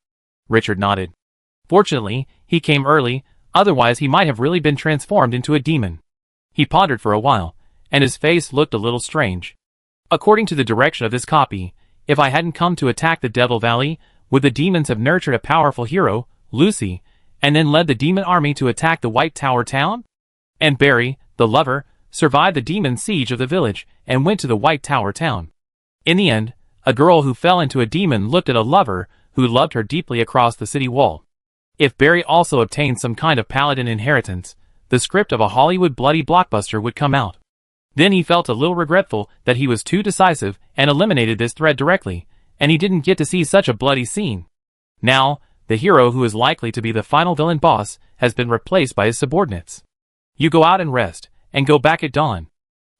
A: Richard nodded. Fortunately, he came early, otherwise he might have really been transformed into a demon. He pondered for a while, and his face looked a little strange. According to the direction of this copy, if I hadn't come to attack the Devil Valley, would the demons have nurtured a powerful hero, Lucy, and then led the demon army to attack the White Tower town? And Barry, the lover, survived the demon siege of the village and went to the White Tower town. In the end, a girl who fell into a demon looked at a lover who loved her deeply across the city wall. If Barry also obtained some kind of paladin inheritance, the script of a Hollywood bloody blockbuster would come out. Then he felt a little regretful that he was too decisive and eliminated this threat directly, and he didn't get to see such a bloody scene. Now, the hero who is likely to be the final villain boss has been replaced by his subordinates. You go out and rest, and go back at dawn.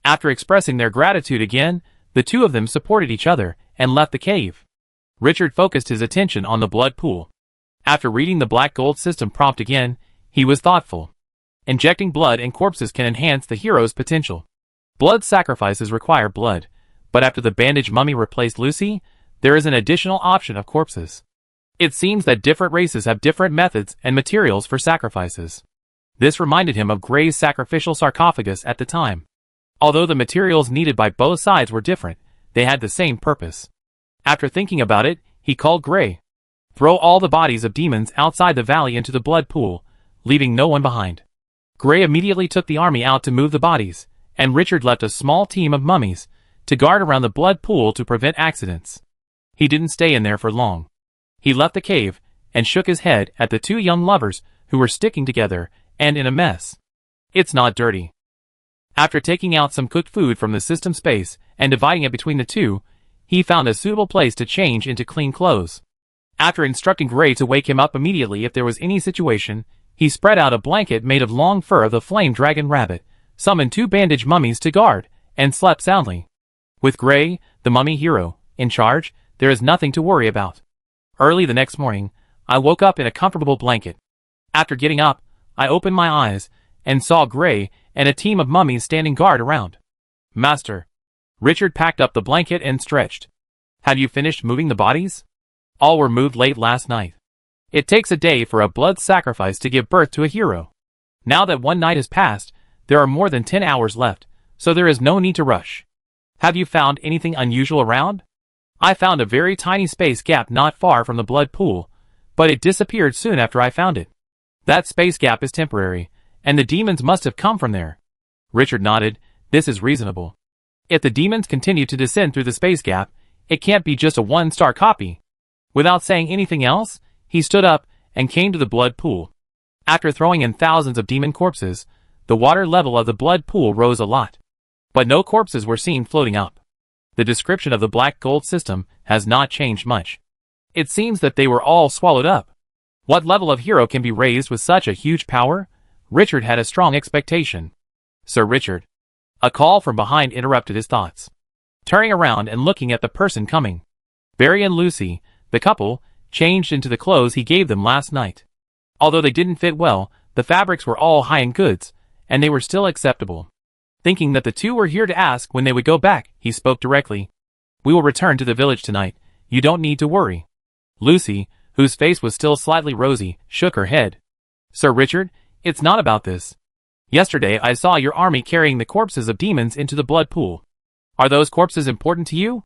A: After expressing their gratitude again, the two of them supported each other and left the cave. Richard focused his attention on the blood pool. After reading the black gold system prompt again, he was thoughtful. Injecting blood in corpses can enhance the hero's potential. Blood sacrifices require blood, but after the bandaged mummy replaced Lucy, there is an additional option of corpses. It seems that different races have different methods and materials for sacrifices. This reminded him of Gray's sacrificial sarcophagus at the time. Although the materials needed by both sides were different, they had the same purpose. After thinking about it, he called Gray. Throw all the bodies of demons outside the valley into the blood pool, leaving no one behind. Gray immediately took the army out to move the bodies, and Richard left a small team of mummies to guard around the blood pool to prevent accidents. He didn't stay in there for long. He left the cave and shook his head at the two young lovers who were sticking together and in a mess. It's not dirty. After taking out some cooked food from the system space and dividing it between the two, he found a suitable place to change into clean clothes. After instructing Gray to wake him up immediately if there was any situation, he spread out a blanket made of long fur of the flame dragon rabbit, summoned two bandaged mummies to guard, and slept soundly. With Gray, the mummy hero, in charge, there is nothing to worry about. Early the next morning, I woke up in a comfortable blanket. After getting up, I opened my eyes and saw Gray and a team of mummies standing guard around. Master. Richard packed up the blanket and stretched. Have you finished moving the bodies? All were moved late last night. It takes a day for a blood sacrifice to give birth to a hero. Now that one night has passed, there are more than 10 hours left, so there is no need to rush. Have you found anything unusual around? I found a very tiny space gap not far from the blood pool, but it disappeared soon after I found it. That space gap is temporary, and the demons must have come from there. Richard nodded. This is reasonable. If the demons continue to descend through the space gap, it can't be just a one-star copy. Without saying anything else, he stood up and came to the blood pool. After throwing in thousands of demon corpses, the water level of the blood pool rose a lot. But no corpses were seen floating up. The description of the black gold system has not changed much. It seems that they were all swallowed up. What level of hero can be raised with such a huge power? Richard had a strong expectation. Sir Richard. A call from behind interrupted his thoughts. Turning around and looking at the person coming. Barry and Lucy, the couple, changed into the clothes he gave them last night. Although they didn't fit well, the fabrics were all high-end goods, and they were still acceptable. Thinking that the two were here to ask when they would go back, he spoke directly. We will return to the village tonight. You don't need to worry. Lucy, whose face was still slightly rosy, shook her head. Sir Richard, it's not about this. Yesterday I saw your army carrying the corpses of demons into the blood pool. Are those corpses important to you?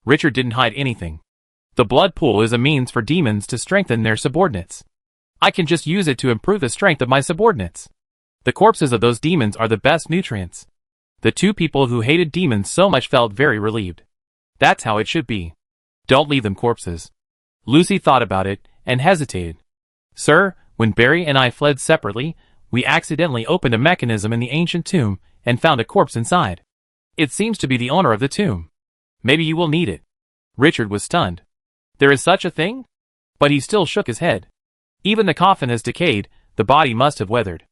A: Richard didn't hide anything. The blood pool is a means for demons to strengthen their subordinates. I can just use it to improve the strength of my subordinates. The corpses of those demons are the best nutrients. The two people who hated demons so much felt very relieved. That's how it should be. Don't leave them corpses. Lucy thought about it and hesitated. Sir, when Barry and I fled separately, we accidentally opened a mechanism in the ancient tomb and found a corpse inside. It seems to be the owner of the tomb. Maybe you will need it. Richard was stunned. There is such a thing? But he still shook his head. Even the coffin has decayed, the body must have weathered.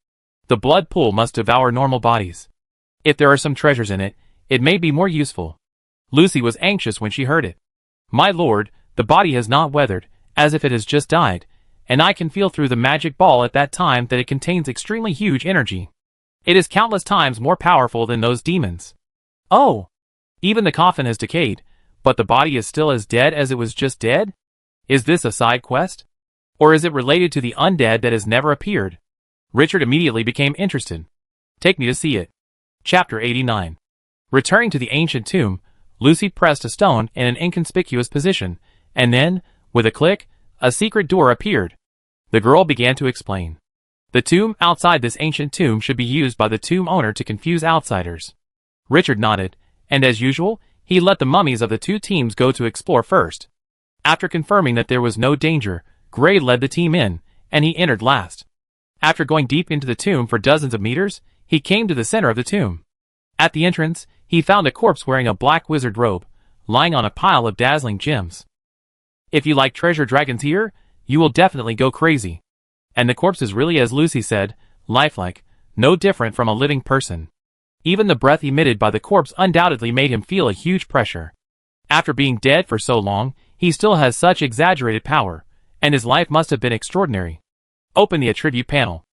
A: The blood pool must devour normal bodies. If there are some treasures in it, it may be more useful. Lucy was anxious when she heard it. My lord, the body has not weathered, as if it has just died, and I can feel through the magic ball at that time that it contains extremely huge energy. It is countless times more powerful than those demons. Oh! Even the coffin has decayed, but the body is still as dead as it was just dead? Is this a side quest? Or is it related to the undead that has never appeared? Richard immediately became interested. Take me to see it. Chapter 89. Returning to the ancient tomb, Lucy pressed a stone in an inconspicuous position, and then, with a click, a secret door appeared. The girl began to explain. The tomb outside this ancient tomb should be used by the tomb owner to confuse outsiders. Richard nodded, and as usual, He let the mummies of the two teams go to explore first. After confirming that there was no danger, Gray led the team in, and he entered last. After going deep into the tomb for dozens of meters, he came to the center of the tomb. At the entrance, he found a corpse wearing a black wizard robe, lying on a pile of dazzling gems. If you like treasure dragons here, you will definitely go crazy. And the corpse is really, as Lucy said, lifelike, no different from a living person. Even the breath emitted by the corpse undoubtedly made him feel a huge pressure. After being dead for so long, he still has such exaggerated power, and his life must have been extraordinary. Open the attribute panel.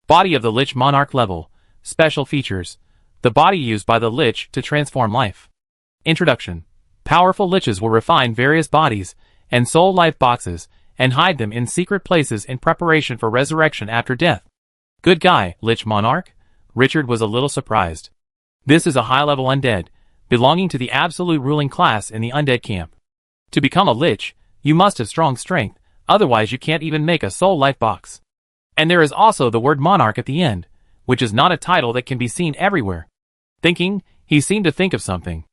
A: Body of the Lich Monarch level. Special features. The body used by the Lich to transform life. Introduction. Powerful Liches will refine various bodies and soul life boxes and hide them in secret places in preparation for resurrection after death. Good guy, Lich Monarch? Richard was a little surprised. This is a high-level undead, belonging to the absolute ruling class in the undead camp. To become a Lich, you must have strong strength, otherwise you can't even make a soul life box. And there is also the word Monarch at the end, which is not a title that can be seen everywhere. Thinking, he seemed to think of something.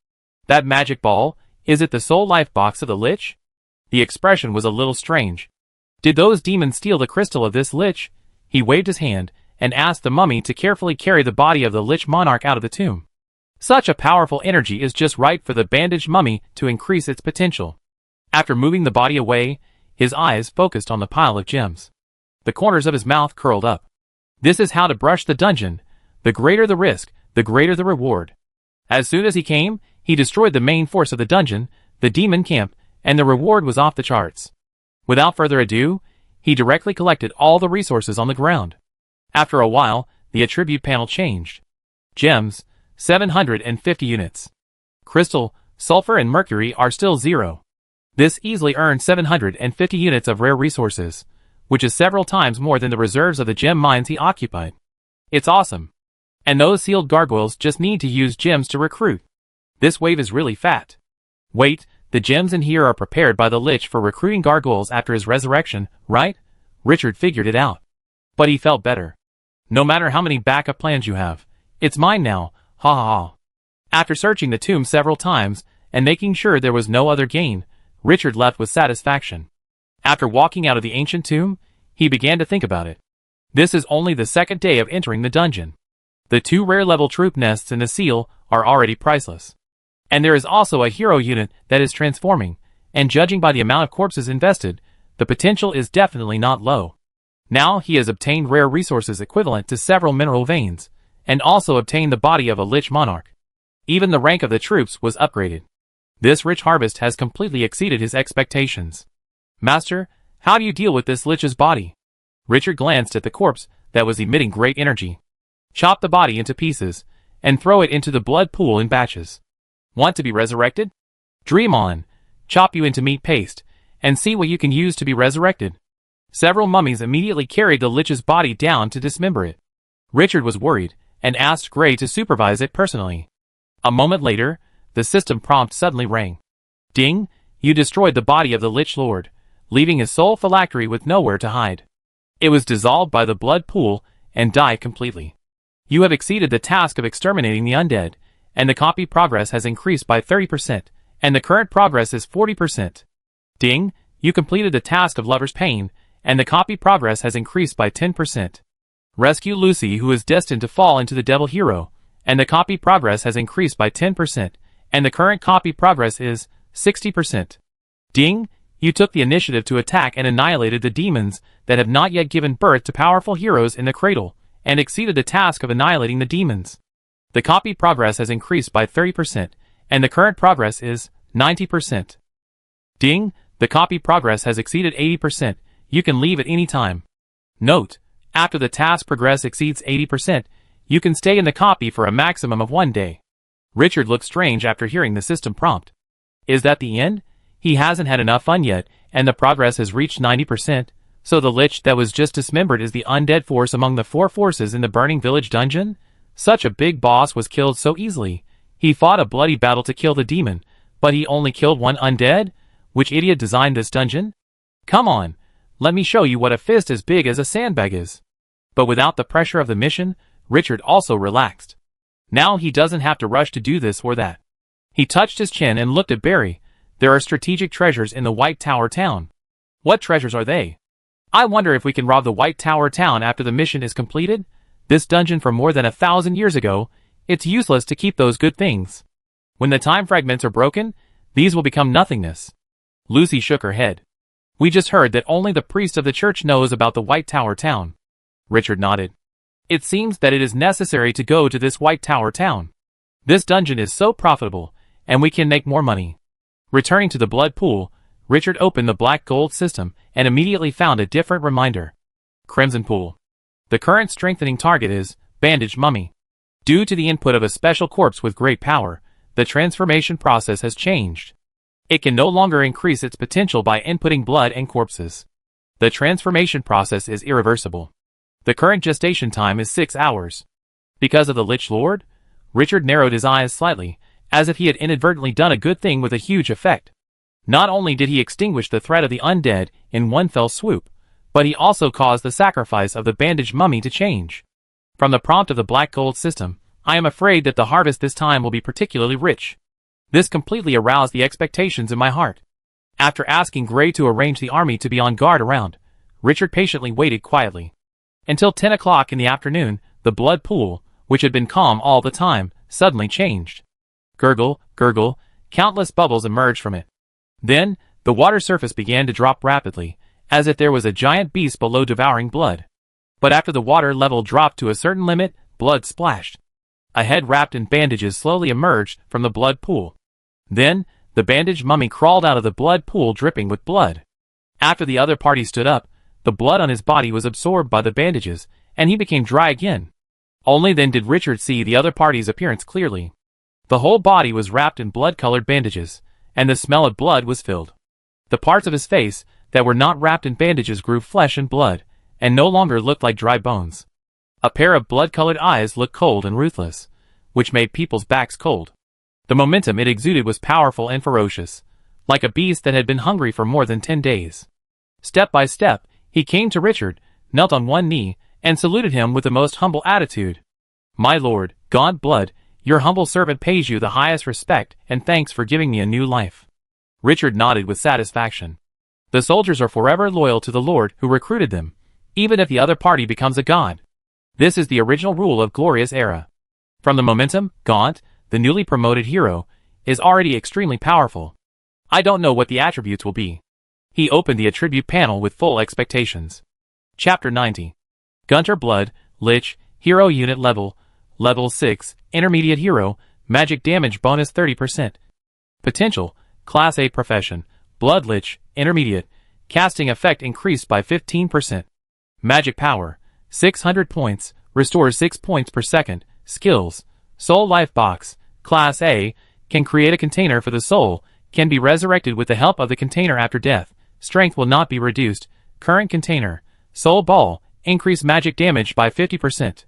A: That magic ball, is it the soul life box of the Lich? The expression was a little strange. Did those demons steal the crystal of this Lich? He waved his hand, and asked the mummy to carefully carry the body of the Lich Monarch out of the tomb. Such a powerful energy is just right for the bandaged mummy to increase its potential. After moving the body away, his eyes focused on the pile of gems. The corners of his mouth curled up. This is how to brush the dungeon. The greater the risk, the greater the reward. As soon as he came, he destroyed the main force of the dungeon, the demon camp, and the reward was off the charts. Without further ado, he directly collected all the resources on the ground. After a while, the attribute panel changed. Gems, 750 units. Crystal, sulfur and mercury are still 0. This easily earned 750 units of rare resources, which is several times more than the reserves of the gem mines he occupied. It's awesome. And those sealed gargoyles just need to use gems to recruit. This wave is really fat. Wait, the gems in here are prepared by the Lich for recruiting gargoyles after his resurrection, right? Richard figured it out. But he felt better. No matter how many backup plans you have, it's mine now, ha ha ha. After searching the tomb several times, and making sure there was no other gain, Richard left with satisfaction. After walking out of the ancient tomb, he began to think about it. This is only the second day of entering the dungeon. The 2 rare level troop nests in the seal are already priceless. And there is also a hero unit that is transforming, and judging by the amount of corpses invested, the potential is definitely not low. Now he has obtained rare resources equivalent to several mineral veins, and also obtained the body of a Lich Monarch. Even the rank of the troops was upgraded. This rich harvest has completely exceeded his expectations. Master, how do you deal with this Lich's body? Richard glanced at the corpse that was emitting great energy. Chop the body into pieces, and throw it into the blood pool in batches. Want to be resurrected? Dream on. Chop you into meat paste, and see what you can use to be resurrected. Several mummies immediately carried the Lich's body down to dismember it. Richard was worried, and asked Gray to supervise it personally. A moment later, the system prompt suddenly rang. Ding, you destroyed the body of the Lich Lord, leaving his soul phylactery with nowhere to hide. It was dissolved by the blood pool, and died completely. You have exceeded the task of exterminating the undead, and the copy progress has increased by 30%, and the current progress is 40%. Ding, you completed the task of Lover's Pain, and the copy progress has increased by 10%. Rescue Lucy, who is destined to fall into the Devil Hero, and the copy progress has increased by 10%, and the current copy progress is 60%. Ding, you took the initiative to attack and annihilated the demons that have not yet given birth to powerful heroes in the cradle, and exceeded the task of annihilating the demons. The copy progress has increased by 30%, and the current progress is 90%. Ding, the copy progress has exceeded 80%, you can leave at any time. Note, after the task progress exceeds 80%, you can stay in the copy for a maximum of 1 day. Richard looked strange after hearing the system prompt. Is that the end? He hasn't had enough fun yet, and the progress has reached 90%, so the Lich that was just dismembered is the undead force among the 4 forces in the Burning Village dungeon? Such a big boss was killed so easily. He fought a bloody battle to kill the demon, but he only killed 1 undead? Which idiot designed this dungeon? Come on, let me show you what a fist as big as a sandbag is. But without the pressure of the mission, Richard also relaxed. Now he doesn't have to rush to do this or that. He touched his chin and looked at Barry. There are strategic treasures in the White Tower town. What treasures are they? I wonder if we can rob the White Tower town after the mission is completed? This dungeon from more than 1,000 years ago, it's useless to keep those good things. When the time fragments are broken, these will become nothingness. Lucy shook her head. We just heard that only the priest of the church knows about the White Tower town. Richard nodded. It seems that it is necessary to go to this White Tower town. This dungeon is so profitable, and we can make more money. Returning to the blood pool, Richard opened the black gold system and immediately found a different reminder. Crimson Pool. The current strengthening target is Bandaged Mummy. Due to the input of a special corpse with great power, the transformation process has changed. It can no longer increase its potential by inputting blood and corpses. The transformation process is irreversible. The current gestation time is 6 hours. Because of the Lich Lord? Richard narrowed his eyes slightly, as if he had inadvertently done a good thing with a huge effect. Not only did he extinguish the threat of the undead in one fell swoop, but he also caused the sacrifice of the bandaged mummy to change. From the prompt of the black gold system, I am afraid that the harvest this time will be particularly rich. This completely aroused the expectations in my heart. After asking Gray to arrange the army to be on guard around, Richard patiently waited quietly. Until 10 o'clock in the afternoon, the blood pool, which had been calm all the time, suddenly changed. Gurgle, gurgle, countless bubbles emerged from it. Then, the water surface began to drop rapidly, as if there was a giant beast below devouring blood. But after the water level dropped to a certain limit, blood splashed. A head wrapped in bandages slowly emerged from the blood pool. Then, the bandaged mummy crawled out of the blood pool dripping with blood. After the other party stood up, the blood on his body was absorbed by the bandages, and he became dry again. Only then did Richard see the other party's appearance clearly. The whole body was wrapped in blood-colored bandages, and the smell of blood was filled. The parts of his face that were not wrapped in bandages grew flesh and blood, and no longer looked like dry bones. A pair of blood-colored eyes looked cold and ruthless, which made people's backs cold. The momentum it exuded was powerful and ferocious, like a beast that had been hungry for more than 10 days. Step by step, he came to Richard, knelt on one knee, and saluted him with the most humble attitude. My lord, God Blood, your humble servant pays you the highest respect and thanks for giving me a new life. Richard nodded with satisfaction. The soldiers are forever loyal to the lord who recruited them, even if the other party becomes a god. This is the original rule of Glorious Era. From the momentum, Gaunt, the newly promoted hero, is already extremely powerful. I don't know what the attributes will be. He opened the attribute panel with full expectations. Chapter 90. Gunter Blood, Lich, Hero Unit Level, Level 6, Intermediate Hero, Magic Damage Bonus 30%. Potential, Class A Profession, Blood Lich, Intermediate, Casting Effect increased by 15%. Magic Power, 600 points, restores 6 points per second. Skills, Soul Life Box, Class A, can create a container for the soul, can be resurrected with the help of the container after death. Strength will not be reduced. Current container, Soul Ball, increase magic damage by 50%.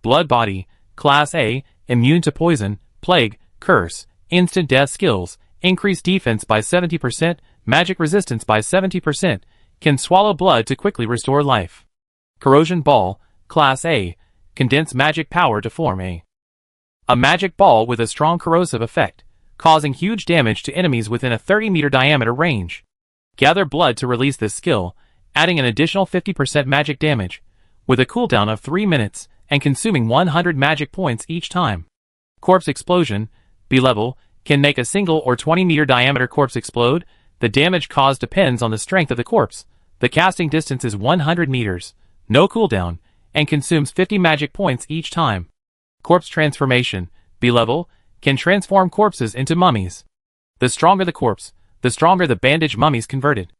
A: Blood Body, Class A, immune to poison, plague, curse, instant death skills, increase defense by 70%, magic resistance by 70%, can swallow blood to quickly restore life. Corrosion Ball, Class A, condense magic power to form a magic ball with a strong corrosive effect, causing huge damage to enemies within a 30-meter diameter range. Gather blood to release this skill, adding an additional 50% magic damage, with a cooldown of 3 minutes, and consuming 100 magic points each time. Corpse Explosion, B-level, can make a single or 20-meter diameter corpse explode. The damage caused depends on the strength of the corpse. The casting distance is 100 meters, no cooldown, and consumes 50 magic points each time. Corpse Transformation, B-level, can transform corpses into mummies. The stronger the corpse, the stronger the bandaged mummies converted.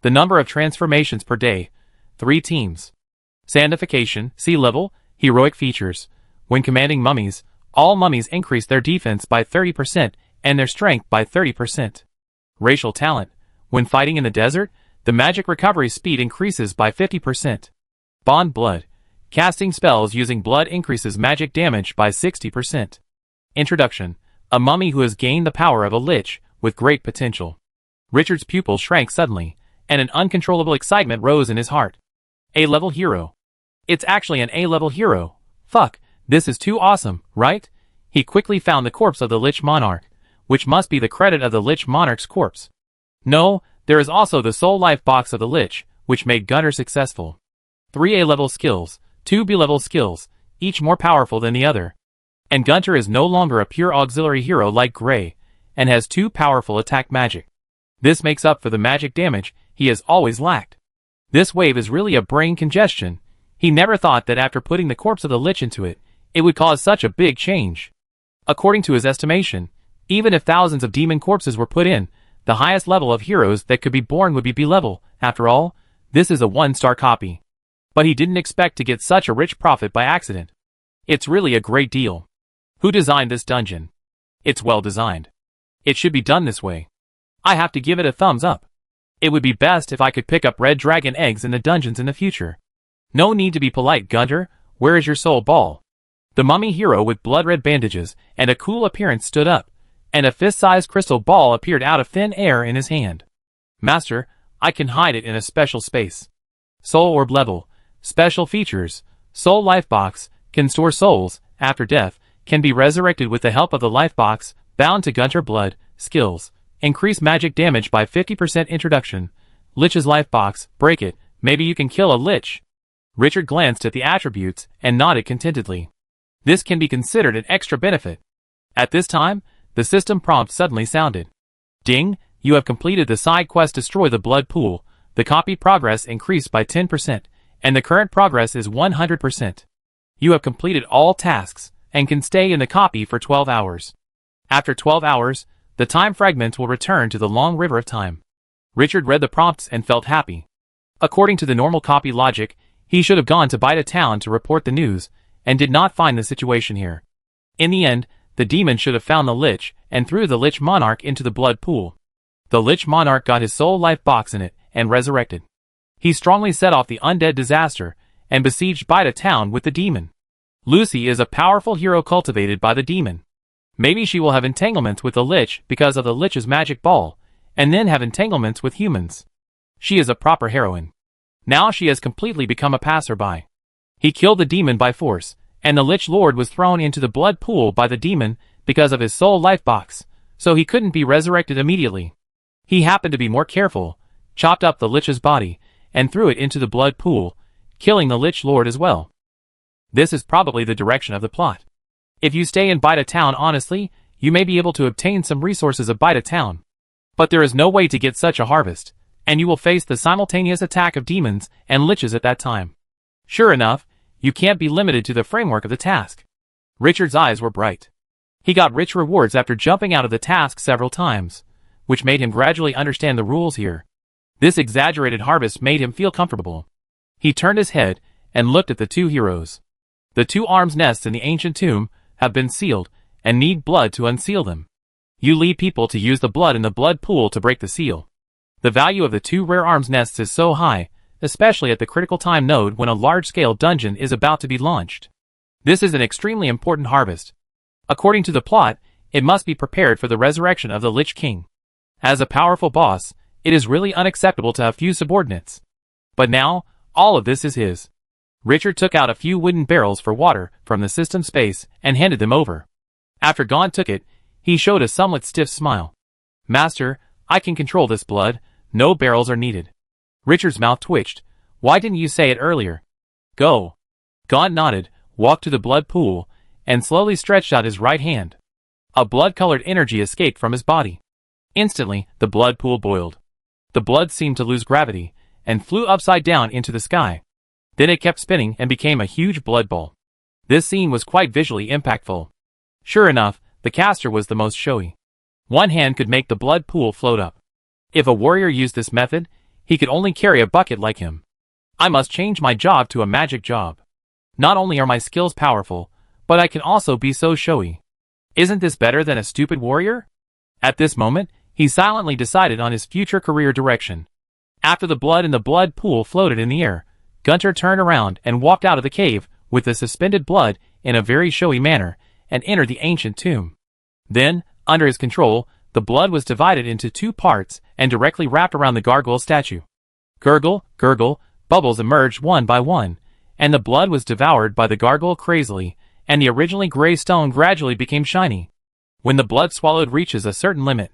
A: The number of transformations per day, 3 teams. Sandification, C-level, heroic features. When commanding mummies, all mummies increase their defense by 30% and their strength by 30%. Racial talent. When fighting in the desert, the magic recovery speed increases by 50%. Bond Blood. Casting spells using blood increases magic damage by 60%. Introduction. A mummy who has gained the power of a lich, with great potential. Richard's pupil shrank suddenly, and an uncontrollable excitement rose in his heart. A-level hero. It's actually an A-level hero. Fuck, this is too awesome, right? He quickly found the corpse of the Lich Monarch, which must be the credit of the Lich Monarch's corpse. No, there is also the soul life box of the Lich, which made Gunter successful. 3 A-level skills, 2 B-level skills, each more powerful than the other. And Gunter is no longer a pure auxiliary hero like Grey, and has 2 powerful attack magic. This makes up for the magic damage he has always lacked. This wave is really a brain congestion. He never thought that after putting the corpse of the Lich into it, it would cause such a big change. According to his estimation, even if thousands of demon corpses were put in, the highest level of heroes that could be born would be B-level. After all, this is a 1-star copy. But he didn't expect to get such a rich profit by accident. It's really a great deal. Who designed this dungeon? It's well designed. It should be done this way. I have to give it a thumbs up. It would be best if I could pick up red dragon eggs in the dungeons in the future. No need to be polite, Gunter. Where is your soul ball? The mummy hero with blood-red bandages and a cool appearance stood up, and a fist-sized crystal ball appeared out of thin air in his hand. Master, I can hide it in a special space. Soul orb level. Special features. Soul life box. Can store souls, after death. Can be resurrected with the help of the life box. Bound to Gunter blood. Skills. Increase magic damage by 50% introduction. Lich's life box. Break it. Maybe you can kill a Lich. Richard glanced at the attributes and nodded contentedly. This can be considered an extra benefit. At this time, the system prompt suddenly sounded. Ding, you have completed the side quest Destroy the Blood Pool. The copy progress increased by 10%, and the current progress is 100%. You have completed all tasks, and can stay in the copy for 12 hours. After 12 hours, the time fragment will return to the long river of time. Richard read the prompts and felt happy. According to the normal copy logic, he should have gone to Bida Town to report the news, and did not find the situation here. In the end, the demon should have found the Lich, and threw the Lich Monarch into the blood pool. The Lich Monarch got his soul life box in it, and resurrected. He strongly set off the undead disaster, and besieged Bida Town with the demon. Lucy is a powerful hero cultivated by the demon. Maybe she will have entanglements with the Lich because of the Lich's magic ball, and then have entanglements with humans. She is a proper heroine. Now she has completely become a passerby. He killed the demon by force, and the Lich Lord was thrown into the blood pool by the demon because of his soul life box, so he couldn't be resurrected immediately. He happened to be more careful, chopped up the Lich's body, and threw it into the blood pool, killing the Lich Lord as well. This is probably the direction of the plot. If you stay in Bida Town honestly, you may be able to obtain some resources of Bida Town. But there is no way to get such a harvest, and you will face the simultaneous attack of demons and Liches at that time. Sure enough, you can't be limited to the framework of the task. Richard's eyes were bright. He got rich rewards after jumping out of the task several times, which made him gradually understand the rules here. This exaggerated harvest made him feel comfortable. He turned his head and looked at the 2 heroes. The 2 arms nests in the ancient tomb have been sealed and need blood to unseal them. You lead people to use the blood in the blood pool to break the seal. The value of the 2 rare arms nests is so high, especially at the critical time node when a large-scale dungeon is about to be launched. This is an extremely important harvest. According to the plot, it must be prepared for the resurrection of the Lich King. As a powerful boss, it is really unacceptable to have few subordinates. But now, all of this is his. Richard took out a few wooden barrels for water from the system space and handed them over. After Gon took it, he showed a somewhat stiff smile. Master, I can control this blood, no barrels are needed. Richard's mouth twitched. Why didn't you say it earlier? Go. Gon nodded, walked to the blood pool, and slowly stretched out his right hand. A blood-colored energy escaped from his body. Instantly, the blood pool boiled. The blood seemed to lose gravity, and flew upside down into the sky. Then it kept spinning and became a huge blood ball. This scene was quite visually impactful. Sure enough, the caster was the most showy. One hand could make the blood pool float up. If a warrior used this method, he could only carry a bucket like him. I must change my job to a magic job. Not only are my skills powerful, but I can also be so showy. Isn't this better than a stupid warrior? At this moment, he silently decided on his future career direction. After the blood in the blood pool floated in the air, Gunter turned around and walked out of the cave with the suspended blood in a very showy manner and entered the ancient tomb. Then, under his control, the blood was divided into 2 parts and directly wrapped around the gargoyle statue. Gurgle, gurgle, bubbles emerged one by one, and the blood was devoured by the gargoyle crazily, and the originally gray stone gradually became shiny. When the blood swallowed reaches a certain limit.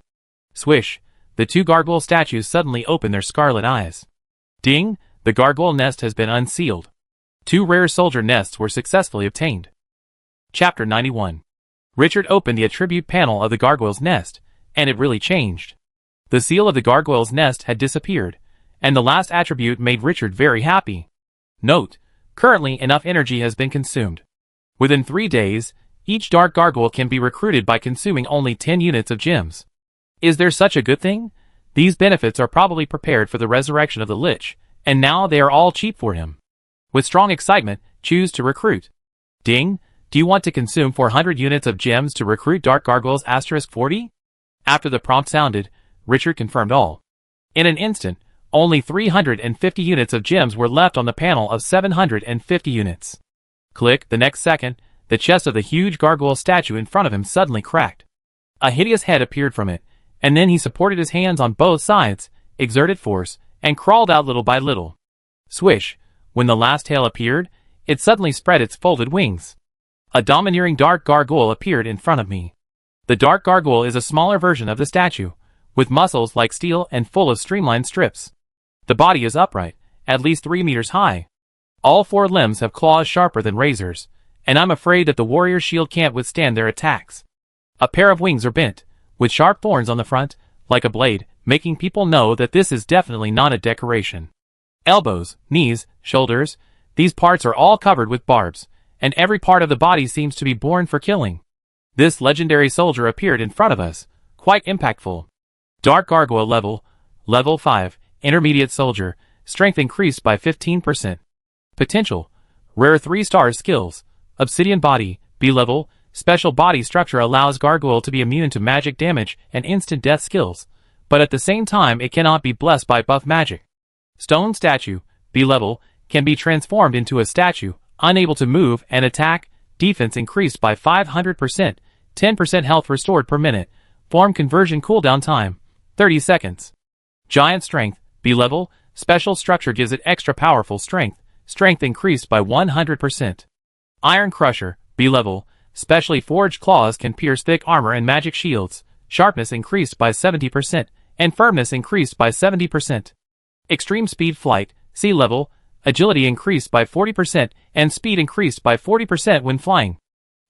A: Swish, the two gargoyle statues suddenly open their scarlet eyes. Ding, the gargoyle nest has been unsealed. 2 rare soldier nests were successfully obtained. Chapter 91. Richard opened the attribute panel of the gargoyle's nest, and it really changed. The seal of the gargoyle's nest had disappeared, and the last attribute made Richard very happy. Note, currently enough energy has been consumed. Within 3 days, each dark gargoyle can be recruited by consuming only 10 units of gems. Is there such a good thing? These benefits are probably prepared for the resurrection of the Lich, and now they are all cheap for him. With strong excitement, choose to recruit. Ding, do you want to consume 400 units of gems to recruit dark gargoyles *40? After the prompt sounded, Richard confirmed all. In an instant, only 350 units of gems were left on the panel of 750 units. Click, the next second, the chest of the huge gargoyle statue in front of him suddenly cracked. A hideous head appeared from it, and then he supported his hands on both sides, exerted force, and crawled out little by little. Swish, when the last tail appeared, it suddenly spread its folded wings. A domineering dark gargoyle appeared in front of me. The dark gargoyle is a smaller version of the statue, with muscles like steel and full of streamlined strips. The body is upright, at least 3 meters high. All 4 limbs have claws sharper than razors, and I'm afraid that the warrior's shield can't withstand their attacks. A pair of wings are bent, with sharp thorns on the front, like a blade, making people know that this is definitely not a decoration. Elbows, knees, shoulders, these parts are all covered with barbs, and every part of the body seems to be born for killing. This legendary soldier appeared in front of us, quite impactful. Dark Gargoyle level 5, intermediate soldier, strength increased by 15%. Potential, rare 3-star skills, obsidian body, B level, special body structure allows Gargoyle to be immune to magic damage and instant death skills, but at the same time it cannot be blessed by buff magic. Stone statue, B level, can be transformed into a statue, unable to move and attack, defense increased by 500%, 10% health restored per minute, form conversion cooldown time, 30 seconds. Giant strength, B level, special structure gives it extra powerful strength, strength increased by 100%. Iron crusher, B level, specially forged claws can pierce thick armor and magic shields, sharpness increased by 70%, and firmness increased by 70%. Extreme speed flight, C level, agility increased by 40% and speed increased by 40% when flying.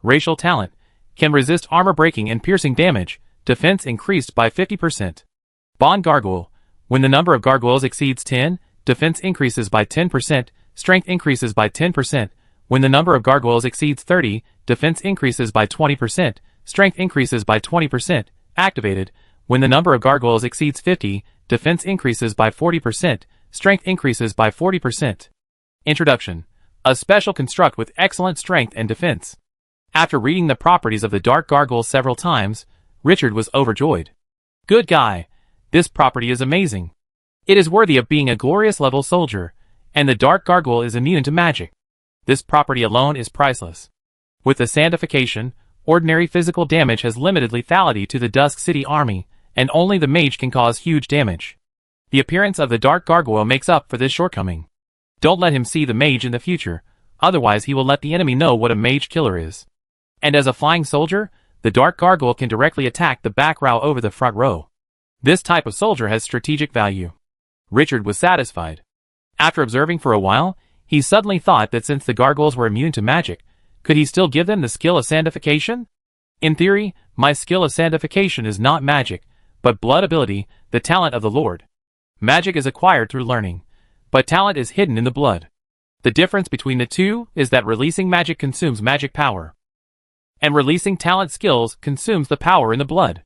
A: Racial talent, can resist armor breaking and piercing damage, defense increased by 50%. Bond gargoyle, when the number of gargoyles exceeds 10, defense increases by 10%, strength increases by 10%, when the number of gargoyles exceeds 30, defense increases by 20%, strength increases by 20%, activated, when the number of gargoyles exceeds 50, defense increases by 40%, strength increases by 40%. Introduction. A special construct with excellent strength and defense. After reading the properties of the Dark Gargoyle several times, Richard was overjoyed. Good guy. This property is amazing. It is worthy of being a glorious level soldier, and the Dark Gargoyle is immune to magic. This property alone is priceless. With the sandification, ordinary physical damage has limited lethality to the Dusk City army, and only the mage can cause huge damage. The appearance of the Dark Gargoyle makes up for this shortcoming. Don't let him see the mage in the future, otherwise he will let the enemy know what a mage killer is. And as a flying soldier, the Dark Gargoyle can directly attack the back row over the front row. This type of soldier has strategic value. Richard was satisfied. After observing for a while, he suddenly thought that since the gargoyles were immune to magic, could he still give them the skill of sandification? In theory, my skill of sandification is not magic, but blood ability, the talent of the Lord. Magic is acquired through learning, but talent is hidden in the blood. The difference between the two is that releasing magic consumes magic power, and releasing talent skills consumes the power in the blood.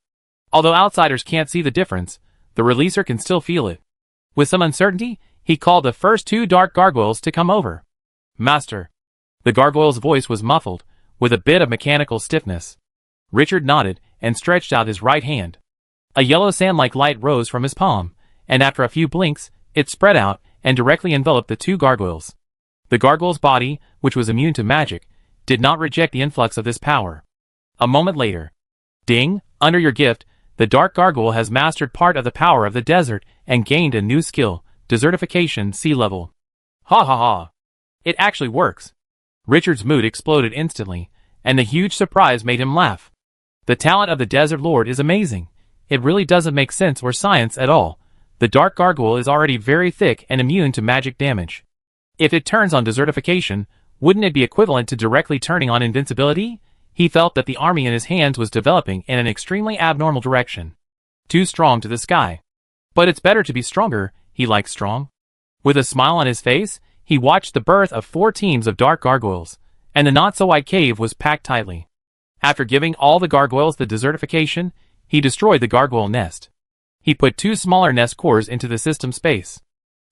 A: Although outsiders can't see the difference, the releaser can still feel it. With some uncertainty, he called the first 2 dark gargoyles to come over. Master. The gargoyle's voice was muffled, with a bit of mechanical stiffness. Richard nodded and stretched out his right hand. A yellow sand-like light rose from his palm, and after a few blinks, it spread out and directly enveloped the 2 gargoyles. The gargoyle's body, which was immune to magic, did not reject the influx of this power. A moment later. Ding, under your gift, the dark gargoyle has mastered part of the power of the desert and gained a new skill, desertification C level. Ha ha ha. It actually works. Richard's mood exploded instantly, and the huge surprise made him laugh. The talent of the Desert Lord is amazing. It really doesn't make sense or science at all. The Dark Gargoyle is already very thick and immune to magic damage. If it turns on desertification, wouldn't it be equivalent to directly turning on invincibility? He felt that the army in his hands was developing in an extremely abnormal direction. Too strong to the sky. But it's better to be stronger, he likes strong. With a smile on his face, he watched the birth of 4 teams of dark gargoyles, and the not-so-wide cave was packed tightly. After giving all the gargoyles the desertification, he destroyed the gargoyle nest. He put 2 smaller nest cores into the system space.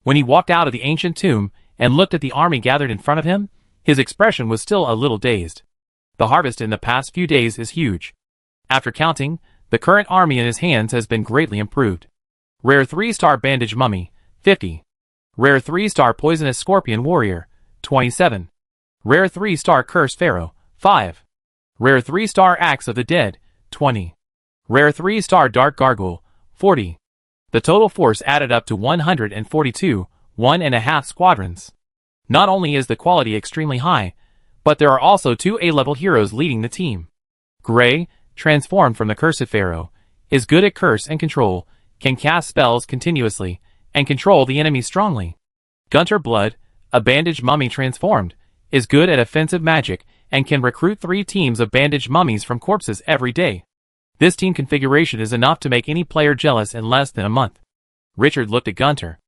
A: When he walked out of the ancient tomb and looked at the army gathered in front of him, his expression was still a little dazed. The harvest in the past few days is huge. After counting, the current army in his hands has been greatly improved. Rare 3-star Bandage Mummy, 50. Rare 3-star Poisonous Scorpion Warrior, 27. Rare 3-star Curse Pharaoh, 5. Rare 3-star Axe of the Dead, 20. Rare 3-star Dark Gargoyle, 40. The total force added up to 142, 1.5 squadrons. Not only is the quality extremely high, but there are also 2 A-level heroes leading the team. Gray, transformed from the Cursed Pharaoh, is good at curse and control, can cast spells continuously, and control the enemy strongly. Gunter Blood, a bandaged mummy transformed, is good at offensive magic, and can recruit 3 teams of bandaged mummies from corpses every day. This team configuration is enough to make any player jealous in less than a month. Richard looked at Gunter.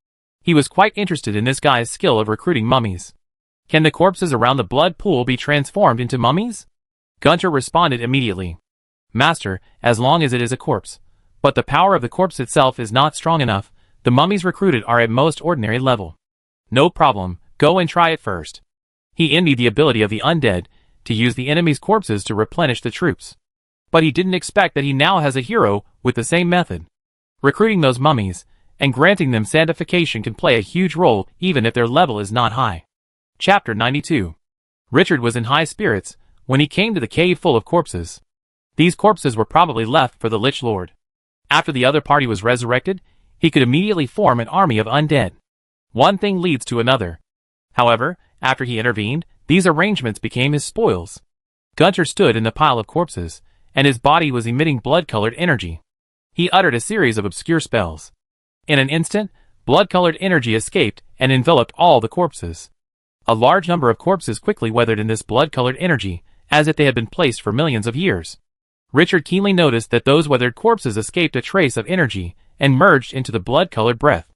A: He was quite interested in this guy's skill of recruiting mummies. Can the corpses around the blood pool be transformed into mummies? Gunter responded immediately. Master, as long as it is a corpse. But the power of the corpse itself is not strong enough. The mummies recruited are at most ordinary level. No problem, go and try it first. He envied the ability of the undead to use the enemy's corpses to replenish the troops. But he didn't expect that he now has a hero with the same method. Recruiting those mummies and granting them sanctification can play a huge role even if their level is not high. Chapter 92. Richard was in high spirits when he came to the cave full of corpses. These corpses were probably left for the Lich Lord. After the other party was resurrected, he could immediately form an army of undead. One thing leads to another. However, after he intervened, these arrangements became his spoils. Gunter stood in the pile of corpses, and his body was emitting blood-colored energy. He uttered a series of obscure spells. In an instant, blood-colored energy escaped and enveloped all the corpses. A large number of corpses quickly weathered in this blood-colored energy, as if they had been placed for millions of years. Richard keenly noticed that those weathered corpses escaped a trace of energy and merged into the blood-colored breath.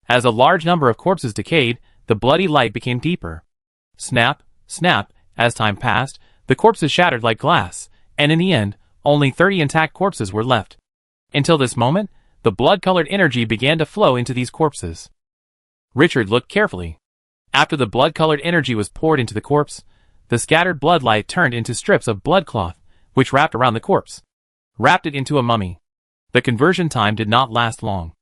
A: As a large number of corpses decayed, the bloody light became deeper. Snap, snap, as time passed, the corpses shattered like glass, and in the end, only 30 intact corpses were left. Until this moment, the blood-colored energy began to flow into these corpses. Richard looked carefully. After the blood-colored energy was poured into the corpse, the scattered blood light turned into strips of blood cloth, which wrapped around the corpse. Wrapped it into a mummy. The conversion time did not last long.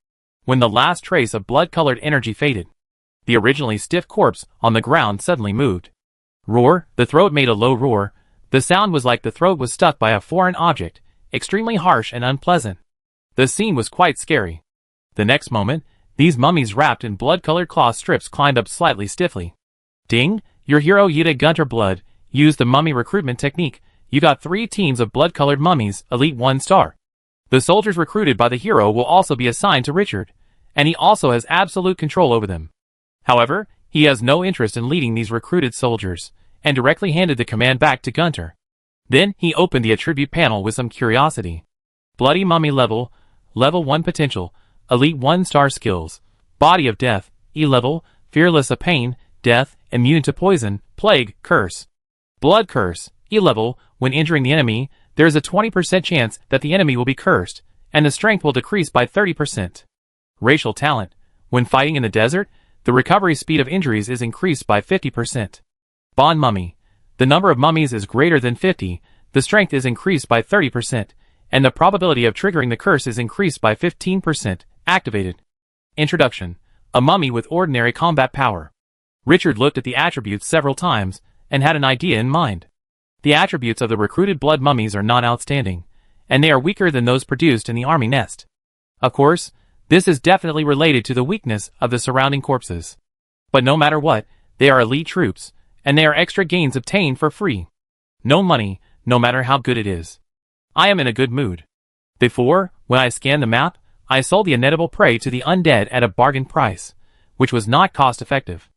A: When the last trace of blood-colored energy faded, the originally stiff corpse on the ground suddenly moved. Roar, the throat made a low roar. The sound was like the throat was stuck by a foreign object, extremely harsh and unpleasant. The scene was quite scary. The next moment, these mummies wrapped in blood-colored cloth strips climbed up slightly stiffly. Ding! Your hero Yida Gunter Blood used the mummy recruitment technique. You got 3 teams of blood-colored mummies, elite 1 star. The soldiers recruited by the hero will also be assigned to Richard, and he also has absolute control over them. However, he has no interest in leading these recruited soldiers, and directly handed the command back to Gunter. Then he opened the attribute panel with some curiosity. Bloody Mummy level 1 potential, elite 1 star skills, Body of Death, E level, fearless of pain, death, immune to poison, plague, curse. Blood curse, E level, when injuring the enemy, there is a 20% chance that the enemy will be cursed, and the strength will decrease by 30%. Racial talent, when fighting in the desert, the recovery speed of injuries is increased by 50%. Bond Mummy, the number of mummies is greater than 50, the strength is increased by 30%, and the probability of triggering the curse is increased by 15%, activated. Introduction, a mummy with ordinary combat power. Richard looked at the attributes several times, and had an idea in mind. The attributes of the recruited blood mummies are not outstanding, and they are weaker than those produced in the army nest. Of course, this is definitely related to the weakness of the surrounding corpses. But no matter what, they are elite troops, and they are extra gains obtained for free. No money, no matter how good it is. I am in a good mood. Before, when I scanned the map, I sold the inedible prey to the undead at a bargain price, which was not cost-effective.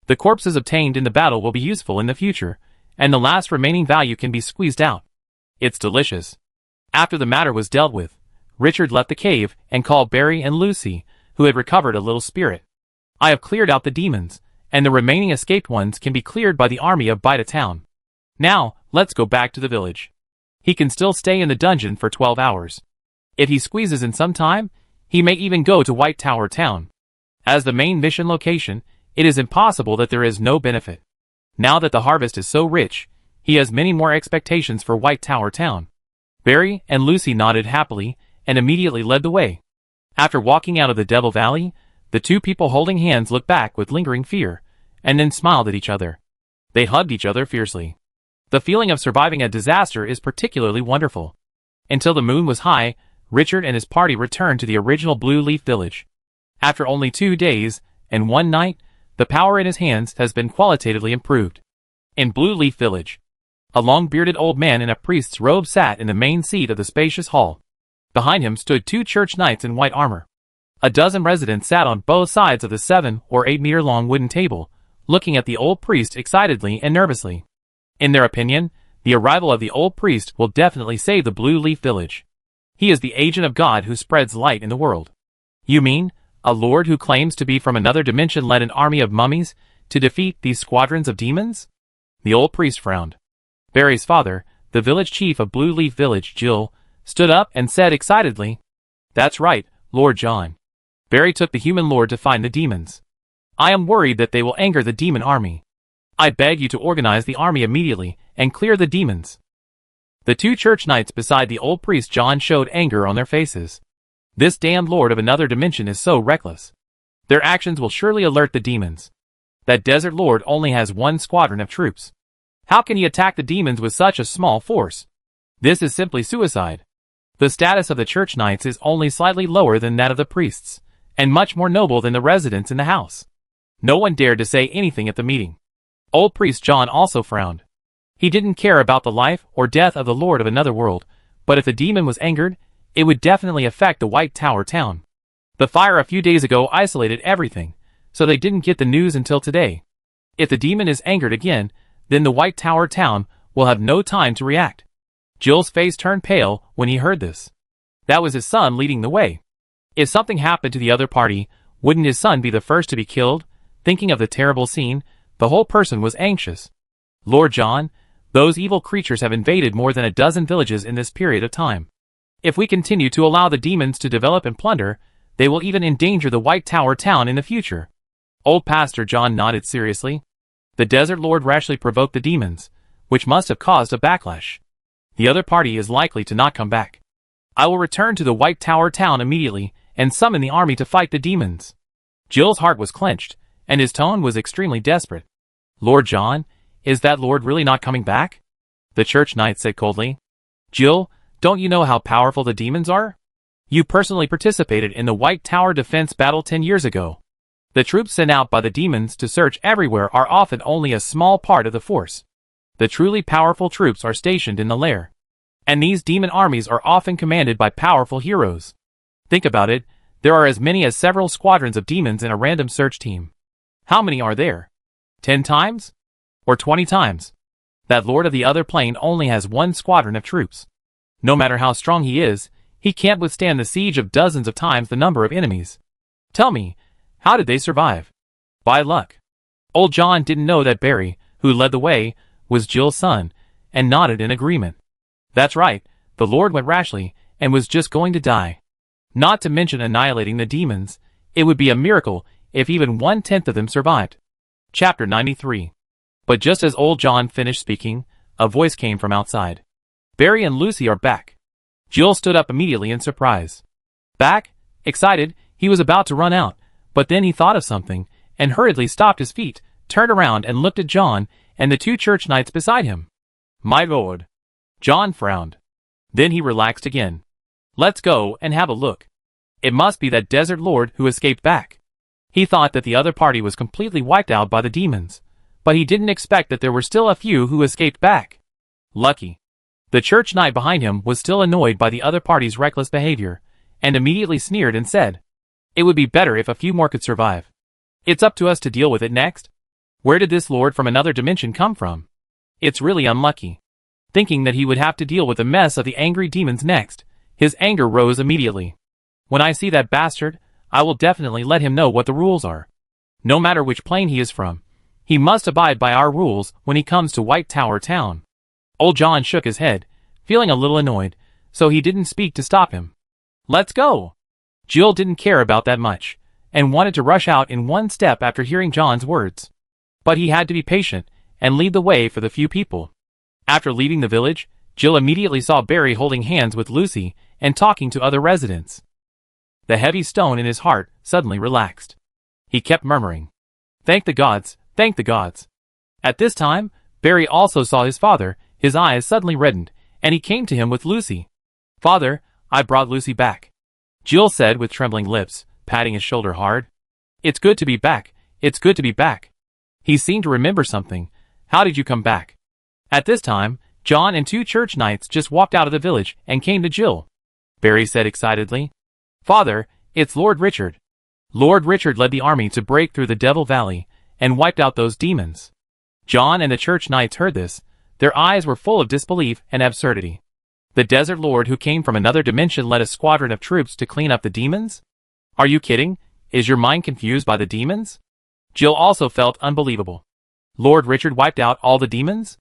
A: The corpses obtained in the battle will be useful in the future, and the last remaining value can be squeezed out. It's delicious. After the matter was dealt with, Richard left the cave and called Barry and Lucy, who had recovered a little spirit. I have cleared out the demons, and the remaining escaped ones can be cleared by the army of Bida Town. Now, let's go back to the village. He can still stay in the dungeon for 12 hours. If he squeezes in some time, he may even go to White Tower Town. As the main mission location, it is impossible that there is no benefit. Now that the harvest is so rich, he has many more expectations for White Tower Town. Barry and Lucy nodded happily and immediately led the way. After walking out of the Devil Valley, the two people holding hands looked back with lingering fear, and then smiled at each other. They hugged each other fiercely. The feeling of surviving a disaster is particularly wonderful. Until the moon was high, Richard and his party returned to the original Blue Leaf Village. After only 2 days and 1 night, the power in his hands has been qualitatively improved. In Blue Leaf Village, a long-bearded old man in a priest's robe sat in the main seat of the spacious hall. Behind him stood 2 church knights in white armor. A dozen residents sat on both sides of the 7 or 8 meter long wooden table, looking at the old priest excitedly and nervously. In their opinion, the arrival of the old priest will definitely save the Blue Leaf Village. He is the agent of God who spreads light in the world. You mean, a lord who claims to be from another dimension led an army of mummies to defeat these squadrons of demons? The old priest frowned. Barry's father, the village chief of Blue Leaf Village, Jill, stood up and said excitedly, "That's right, Lord John. Barry took the human lord to find the demons. I am worried that they will anger the demon army. I beg you to organize the army immediately and clear the demons." The 2 church knights beside the old priest John showed anger on their faces. This damned lord of another dimension is so reckless. Their actions will surely alert the demons. That desert lord only has 1 squadron of troops. How can he attack the demons with such a small force? This is simply suicide. The status of the church knights is only slightly lower than that of the priests, and much more noble than the residents in the house. No one dared to say anything at the meeting. Old priest John also frowned. He didn't care about the life or death of the lord of another world, but if the demon was angered, it would definitely affect the White Tower Town. The fire a few days ago isolated everything, so they didn't get the news until today. If the demon is angered again, then the White Tower Town will have no time to react. Jill's face turned pale when he heard this. That was his son leading the way. If something happened to the other party, wouldn't his son be the first to be killed? Thinking of the terrible scene, the whole person was anxious. Lord John, those evil creatures have invaded more than a dozen villages in this period of time. If we continue to allow the demons to develop and plunder, they will even endanger the White Tower Town in the future. Old Pastor John nodded seriously. The Desert Lord rashly provoked the demons, which must have caused a backlash. The other party is likely to not come back. I will return to the White Tower Town immediately and summon the army to fight the demons. Jill's heart was clenched, and his tone was extremely desperate. Lord John, is that lord really not coming back? The church knight said coldly. Jill, don't you know how powerful the demons are? You personally participated in the White Tower defense battle 10 years ago. The troops sent out by the demons to search everywhere are often only a small part of the force. The truly powerful troops are stationed in the lair. And these demon armies are often commanded by powerful heroes. Think about it, there are as many as several squadrons of demons in a random search team. How many are there? 10 times? Or 20 times? That lord of the other plane only has 1 squadron of troops. No matter how strong he is, he can't withstand the siege of dozens of times the number of enemies. Tell me, how did they survive? By luck. Old John didn't know that Barry, who led the way, was Jill's son, and nodded in agreement. That's right, the lord went rashly, and was just going to die. Not to mention annihilating the demons, it would be a miracle if even 1/10 of them survived. Chapter 93. But just as old John finished speaking, a voice came from outside. Barry and Lucy are back. Jill stood up immediately in surprise. Back? Excited, he was about to run out, but then he thought of something, and hurriedly stopped his feet, turned around and looked at John and the 2 church knights beside him. My lord. John frowned. Then he relaxed again. Let's go and have a look. It must be that desert lord who escaped back. He thought that the other party was completely wiped out by the demons, but he didn't expect that there were still a few who escaped back. Lucky. The church knight behind him was still annoyed by the other party's reckless behavior, and immediately sneered and said, "It would be better if a few more could survive. It's up to us to deal with it next. Where did this lord from another dimension come from? It's really unlucky." Thinking that he would have to deal with the mess of the angry demons next, his anger rose immediately. "When I see that bastard, I will definitely let him know what the rules are. No matter which plane he is from, he must abide by our rules when he comes to White Tower Town." Old John shook his head, feeling a little annoyed, so he didn't speak to stop him. "Let's go!" Jill didn't care about that much, and wanted to rush out in one step after hearing John's words. But he had to be patient and lead the way for the few people. After leaving the village, Jill immediately saw Barry holding hands with Lucy and talking to other residents. The heavy stone in his heart suddenly relaxed. He kept murmuring, "Thank the gods, thank the gods." At this time, Barry also saw his father. His eyes suddenly reddened, and he came to him with Lucy. "Father, I brought Lucy back," Jill said with trembling lips, patting his shoulder hard. "It's good to be back, it's good to be back." He seemed to remember something. "How did you come back?" At this time, John and 2 church knights just walked out of the village and came to Jill. Barry said excitedly, "Father, it's Lord Richard. Lord Richard led the army to break through the Devil Valley and wiped out those demons." John and the church knights heard this. Their eyes were full of disbelief and absurdity. The desert lord who came from another dimension led a squadron of troops to clean up the demons? Are you kidding? Is your mind confused by the demons? Jill also felt unbelievable. Lord Richard wiped out all the demons?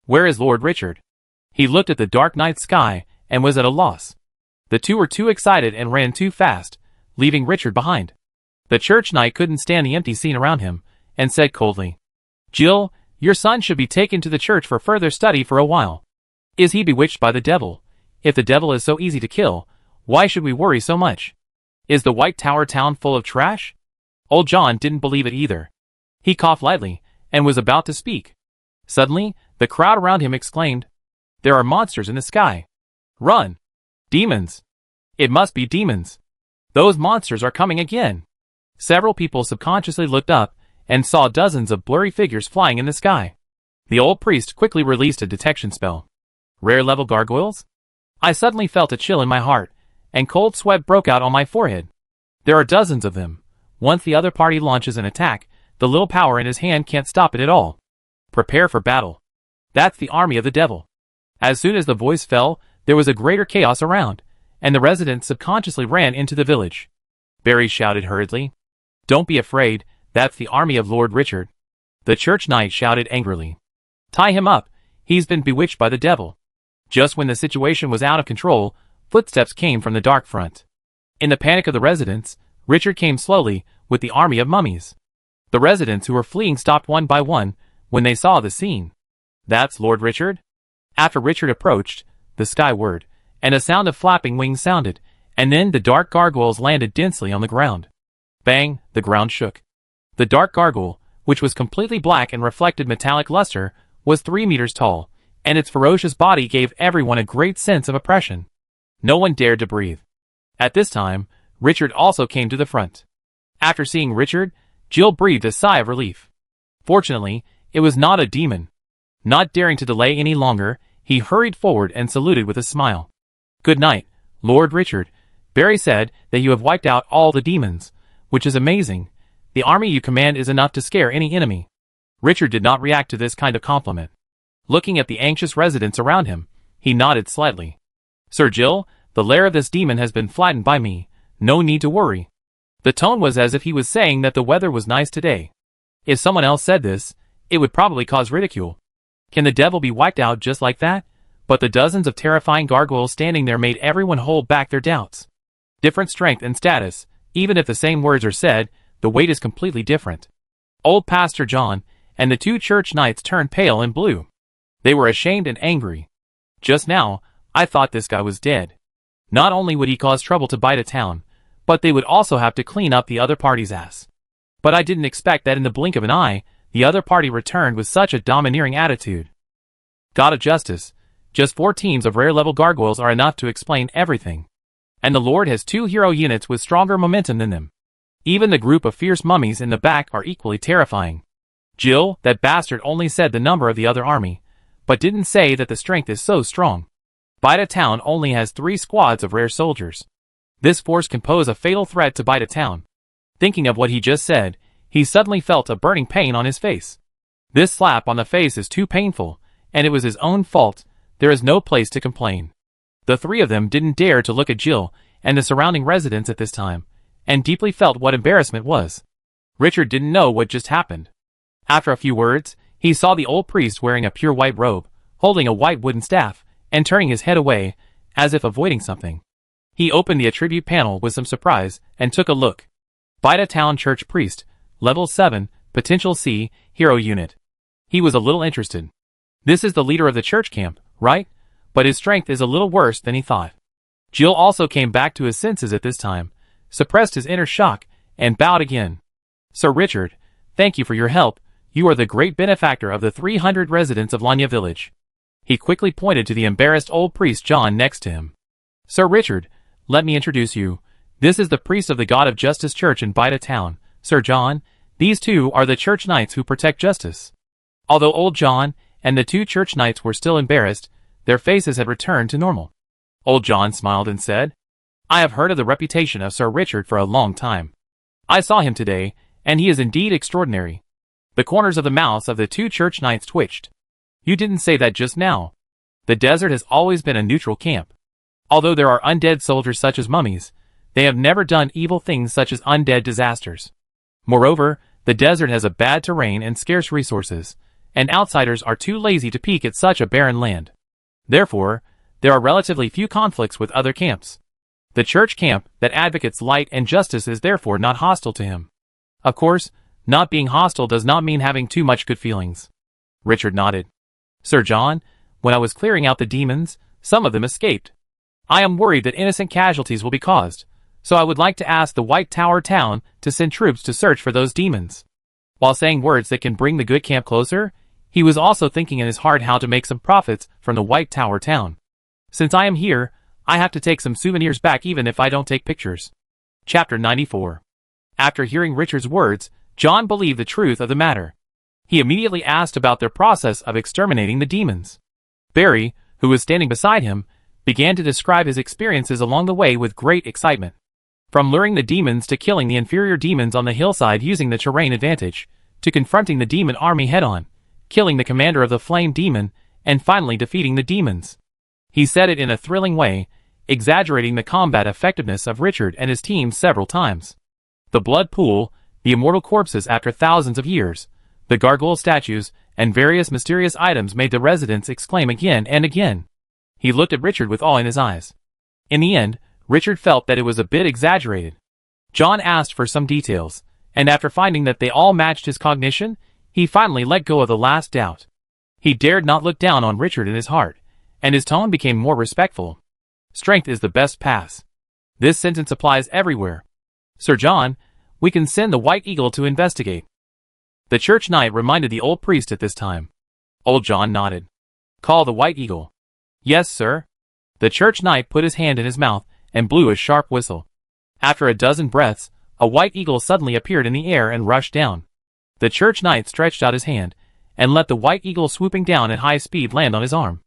A: Where is Lord Richard? He looked at the dark night sky and was at a loss. The two were too excited and ran too fast, leaving Richard behind. The church knight couldn't stand the empty scene around him, and said coldly, "Jill, your son should be taken to the church for further study for a while. Is he bewitched by the devil? If the devil is so easy to kill, why should we worry so much? Is the White Tower town full of trash?" Old John didn't believe it either. He coughed lightly, and was about to speak. Suddenly, the crowd around him exclaimed, "There are monsters in the sky! Run! Demons! It must be demons! Those monsters are coming again!" Several people subconsciously looked up and saw dozens of blurry figures flying in the sky. The old priest quickly released a detection spell. "Rare level gargoyles?" I suddenly felt a chill in my heart, and cold sweat broke out on my forehead. There are dozens of them. Once the other party launches an attack, the little power in his hand can't stop it at all. Prepare for battle. That's the army of the devil. As soon as the voice fell, there was a greater chaos around, and the residents subconsciously ran into the village. Barry shouted hurriedly, "Don't be afraid, that's the army of Lord Richard." The church knight shouted angrily, "Tie him up, he's been bewitched by the devil." Just when the situation was out of control, footsteps came from the dark front. In the panic of the residents, Richard came slowly, with the army of mummies. The residents who were fleeing stopped one by one when they saw the scene. "That's Lord Richard?" After Richard approached, the sky whirred, and a sound of flapping wings sounded, and then the dark gargoyles landed densely on the ground. Bang, the ground shook. The dark gargoyle, which was completely black and reflected metallic luster, was 3 meters tall, and its ferocious body gave everyone a great sense of oppression. No one dared to breathe. At this time, Richard also came to the front. After seeing Richard, Jill breathed a sigh of relief. Fortunately, it was not a demon. Not daring to delay any longer, he hurried forward and saluted with a smile. "Good night, Lord Richard. Barry said that you have wiped out all the demons, which is amazing. The army you command is enough to scare any enemy." Richard did not react to this kind of compliment. Looking at the anxious residents around him, he nodded slightly. "Sir Jill, the lair of this demon has been flattened by me. No need to worry." The tone was as if he was saying that the weather was nice today. If someone else said this, it would probably cause ridicule. Can the devil be wiped out just like that? But the dozens of terrifying gargoyles standing there made everyone hold back their doubts. Different strength and status, even if the same words are said, the weight is completely different. Old Pastor John and the 2 church knights turned pale and blue. They were ashamed and angry. "Just now, I thought this guy was dead. Not only would he cause trouble to Bida town, but they would also have to clean up the other party's ass. But I didn't expect that in the blink of an eye, the other party returned with such a domineering attitude. God of justice, just 4 teams of rare-level gargoyles are enough to explain everything. And the Lord has 2 hero units with stronger momentum than them. Even the group of fierce mummies in the back are equally terrifying. Jill, that bastard only said the number of the other army, but didn't say that the strength is so strong. Bida Town only has 3 squads of rare soldiers. This force can pose a fatal threat to Bida Town. Thinking of what he just said, he suddenly felt a burning pain on his face. This slap on the face is too painful, and it was his own fault. There is no place to complain. The 3 of them didn't dare to look at Jill and the surrounding residents at this time, and deeply felt what embarrassment was. Richard didn't know what just happened. After a few words, he saw the old priest wearing a pure white robe, holding a white wooden staff, and turning his head away, as if avoiding something. He opened the attribute panel with some surprise, and took a look. Bida Town Church Priest, Level 7, Potential C, Hero Unit. He was a little interested. This is the leader of the church camp, right? But his strength is a little worse than he thought. Jill also came back to his senses at this time, suppressed his inner shock, and bowed again. Sir Richard, thank you for your help. You are the great benefactor of the 300 residents of Lanya Village. He quickly pointed to the embarrassed old priest John next to him. Sir Richard, let me introduce you. This is the priest of the God of Justice Church in Bida Town, Sir John. These 2 are the church knights who protect justice. Although old John and the 2 church knights were still embarrassed, their faces had returned to normal. Old John smiled and said, I have heard of the reputation of Sir Richard for a long time. I saw him today, and he is indeed extraordinary. The corners of the mouths of the 2 church knights twitched. You didn't say that just now. The desert has always been a neutral camp. Although there are undead soldiers such as mummies, they have never done evil things such as undead disasters. Moreover, the desert has a bad terrain and scarce resources, and outsiders are too lazy to peek at such a barren land. Therefore, there are relatively few conflicts with other camps. The church camp that advocates light and justice is therefore not hostile to him. Of course, not being hostile does not mean having too much good feelings. Richard nodded. Sir John, when I was clearing out the demons, some of them escaped. I am worried that innocent casualties will be caused, so I would like to ask the White Tower Town to send troops to search for those demons. While saying words that can bring the good camp closer, he was also thinking in his heart how to make some profits from the White Tower Town. Since I am here, I have to take some souvenirs back even if I don't take pictures. Chapter 94. After hearing Richard's words, John believed the truth of the matter. He immediately asked about their process of exterminating the demons. Barry, who was standing beside him, began to describe his experiences along the way with great excitement. From luring the demons to killing the inferior demons on the hillside using the terrain advantage, to confronting the demon army head-on, killing the commander of the flame demon, and finally defeating the demons. He said it in a thrilling way, exaggerating the combat effectiveness of Richard and his team several times. The blood pool, the immortal corpses after thousands of years, the gargoyle statues, and various mysterious items made the residents exclaim again and again. He looked at Richard with awe in his eyes. In the end, Richard felt that it was a bit exaggerated. John asked for some details, and after finding that they all matched his cognition, he finally let go of the last doubt. He dared not look down on Richard in his heart, and his tone became more respectful. Strength is the best pass. This sentence applies everywhere. Sir John, we can send the White Eagle to investigate. The church knight reminded the old priest at this time. Old John nodded. Call the White Eagle. Yes, sir. The church knight put his hand in his mouth and blew a sharp whistle. After a dozen breaths, a white eagle suddenly appeared in the air and rushed down. The church knight stretched out his hand and let the white eagle swooping down at high speed land on his arm.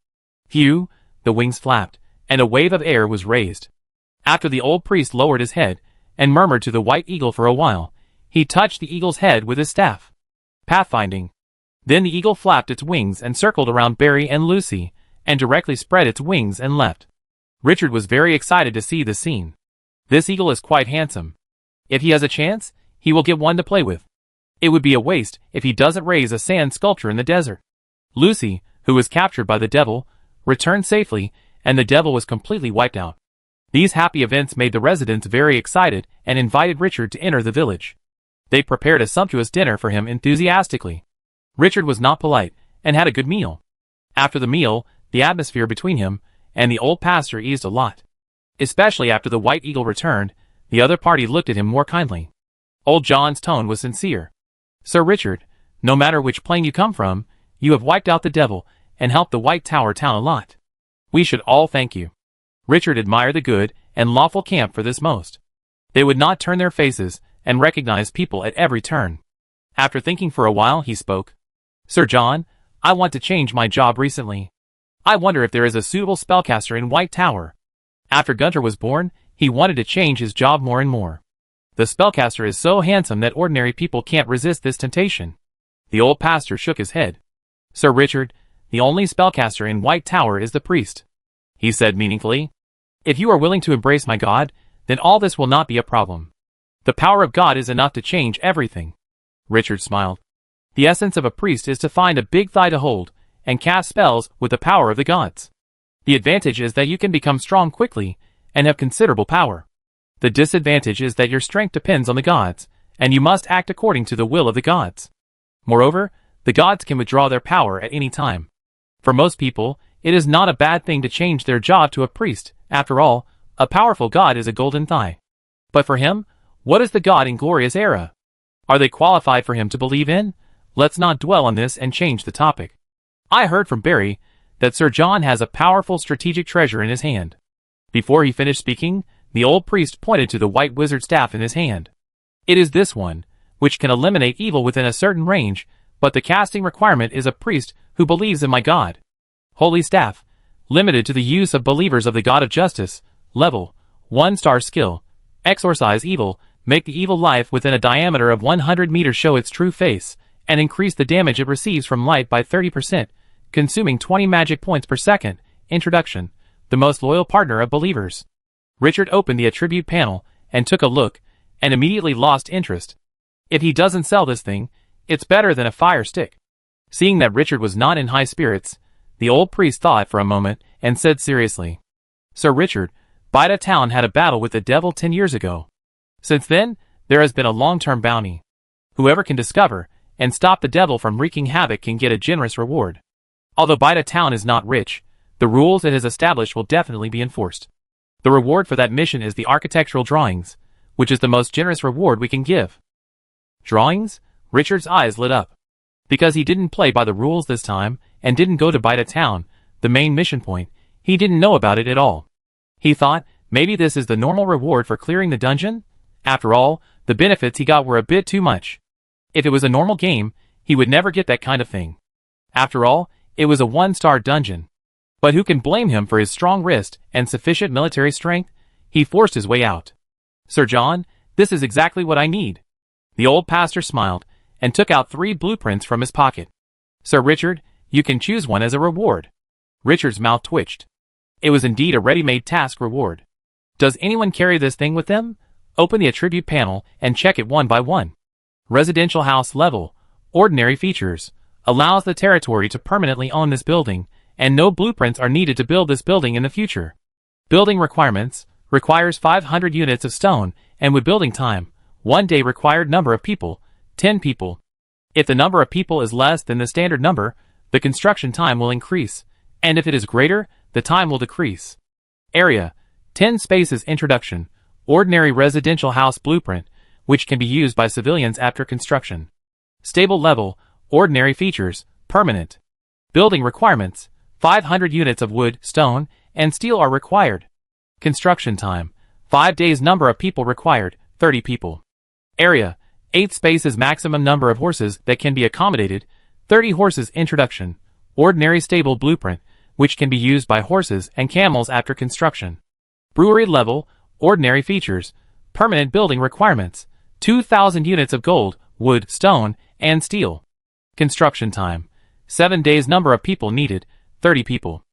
A: Phew, the wings flapped, and a wave of air was raised. After the old priest lowered his head and murmured to the white eagle for a while, he touched the eagle's head with his staff. Pathfinding. Then the eagle flapped its wings and circled around Barry and Lucy, and directly spread its wings and left. Richard was very excited to see the scene. This eagle is quite handsome. If he has a chance, he will get one to play with. It would be a waste if he doesn't raise a sand sculpture in the desert. Lucy, who was captured by the devil, returned safely, and the devil was completely wiped out. These happy events made the residents very excited and invited Richard to enter the village. They prepared a sumptuous dinner for him enthusiastically. Richard was not polite and had a good meal. After the meal, the atmosphere between him and the old pastor eased a lot. Especially after the White Eagle returned, the other party looked at him more kindly. Old John's tone was sincere. Sir Richard, no matter which plane you come from, you have wiped out the devil and helped the White Tower Town a lot. We should all thank you. Richard admired the good and lawful camp for this most. They would not turn their faces and recognize people at every turn. After thinking for a while, he spoke. Sir John, I want to change my job recently. I wonder if there is a suitable spellcaster in White Tower. After Gunter was born, he wanted to change his job more and more. The spellcaster is so handsome that ordinary people can't resist this temptation. The old pastor shook his head. Sir Richard, the only spellcaster in White Tower is the priest, he said meaningfully. If you are willing to embrace my God, then all this will not be a problem. The power of God is enough to change everything. Richard smiled. The essence of a priest is to find a big thigh to hold, and cast spells with the power of the gods. The advantage is that you can become strong quickly, and have considerable power. The disadvantage is that your strength depends on the gods, and you must act according to the will of the gods. Moreover, the gods can withdraw their power at any time. For most people, it is not a bad thing to change their job to a priest. After all, a powerful god is a golden thigh. But for him, what is the god in glorious era? Are they qualified for him to believe in? Let's not dwell on this and change the topic. I heard from Barry that Sir John has a powerful strategic treasure in his hand. Before he finished speaking, the old priest pointed to the white wizard staff in his hand. It is this one, which can eliminate evil within a certain range, but the casting requirement is a priest who believes in my God. Holy staff, limited to the use of believers of the God of justice, level 1-star skill, exorcise evil, make the evil life within a diameter of 100 meters show its true face, and increase the damage it receives from light by 30%, consuming 20 magic points per second. Introduction, the most loyal partner of believers. Richard opened the attribute panel and took a look, and immediately lost interest. If he doesn't sell this thing, it's better than a fire stick. Seeing that Richard was not in high spirits, the old priest thought for a moment and said seriously, Sir Richard, Bida Town had a battle with the devil 10 years ago. Since then, there has been a long-term bounty. Whoever can discover and stop the devil from wreaking havoc can get a generous reward. Although Bida Town is not rich, the rules it has established will definitely be enforced. The reward for that mission is the architectural drawings, which is the most generous reward we can give. Drawings? Richard's eyes lit up. Because he didn't play by the rules this time, and didn't go to Bida Town, the main mission point, he didn't know about it at all. He thought, maybe this is the normal reward for clearing the dungeon? After all, the benefits he got were a bit too much. If it was a normal game, he would never get that kind of thing. After all, it was a 1-star dungeon. But who can blame him for his strong wrist and sufficient military strength? He forced his way out. Sir John, this is exactly what I need. The old pastor smiled, and took out 3 blueprints from his pocket. Sir Richard, you can choose one as a reward. Richard's mouth twitched. It was indeed a ready-made task reward. Does anyone carry this thing with them? Open the attribute panel and check it one by one. Residential house level, ordinary features, allows the territory to permanently own this building, and no blueprints are needed to build this building in the future. Building requirements, requires 500 units of stone, and with building time, 1 day required number of people, 10 people. If the number of people is less than the standard number, the construction time will increase, and if it is greater, the time will decrease. Area, 10 spaces. Introduction, ordinary residential house blueprint, which can be used by civilians after construction. Stable level, ordinary features, permanent. Building requirements, 500 units of wood, stone, and steel are required. Construction time, 5 days. Number of people required, 30 people. Area, 8 spaces. Maximum number of horses that can be accommodated, 30 horses. Introduction, ordinary stable blueprint, which can be used by horses and camels after construction. Brewery level, ordinary features, permanent. Building requirements, 2,000 units of gold, wood, stone, and steel. Construction time, 7 days. Number of people needed, 30 people.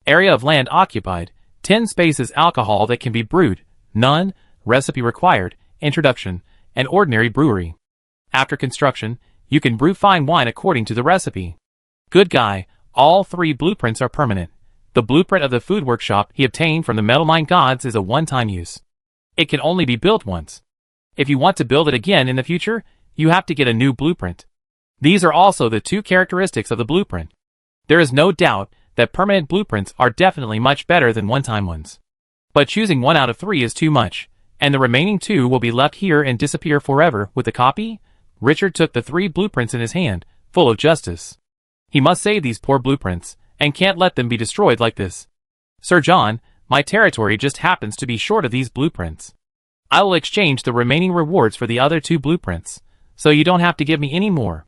A: Area of land occupied, 10 spaces. Alcohol that can be brewed, none. Recipe required, introduction, an ordinary brewery. After construction, you can brew fine wine according to the recipe. Good guy, all 3 blueprints are permanent. The blueprint of the food workshop he obtained from the metal mine gods is a one-time use. It can only be built once. If you want to build it again in the future, you have to get a new blueprint. These are also the 2 characteristics of the blueprint. There is no doubt that permanent blueprints are definitely much better than one-time ones. But choosing 1 out of 3 is too much, and the remaining 2 will be left here and disappear forever with the copy. Richard took the 3 blueprints in his hand, full of justice. He must save these poor blueprints, and can't let them be destroyed like this. Sir John, my territory just happens to be short of these blueprints. I will exchange the remaining rewards for the other 2 blueprints, so you don't have to give me any more.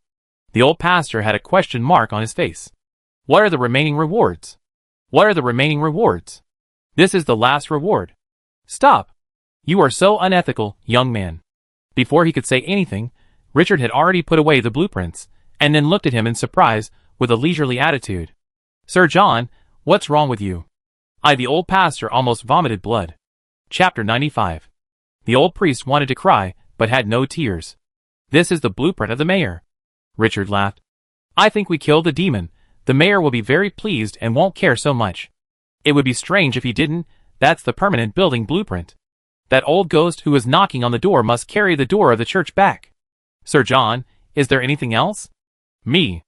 A: The old pastor had a question mark on his face. What are the remaining rewards? What are the remaining rewards? This is the last reward. Stop. You are so unethical, young man. Before he could say anything, Richard had already put away the blueprints, and then looked at him in surprise, with a leisurely attitude. Sir John, what's wrong with you? The old pastor almost vomited blood. Chapter 95. The old priest wanted to cry, but had no tears. This is the blueprint of the mayor. Richard laughed. I think we killed the demon. The mayor will be very pleased and won't care so much. It would be strange if he didn't. That's the permanent building blueprint. That old ghost who was knocking on the door must carry the door of the church back. Sir John, is there anything else? Me.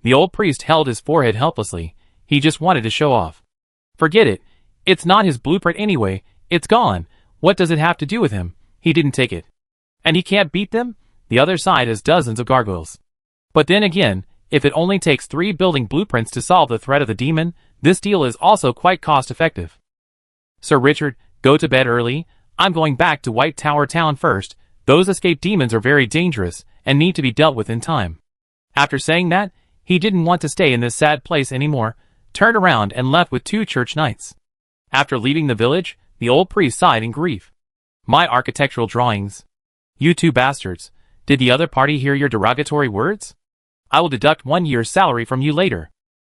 A: The old priest held his forehead helplessly. He just wanted to show off. Forget it. It's not his blueprint anyway. It's gone. What does it have to do with him? He didn't take it. And he can't beat them? The other side has dozens of gargoyles. But then again, if it only takes 3 building blueprints to solve the threat of the demon, this deal is also quite cost-effective. Sir Richard, go to bed early. I'm going back to White Tower Town first. Those escaped demons are very dangerous and need to be dealt with in time. After saying that, he didn't want to stay in this sad place anymore, turned around and left with 2 church knights. After leaving the village, the old priest sighed in grief. My architectural drawings. You 2 bastards. Did the other party hear your derogatory words? I will deduct 1 year's salary from you later.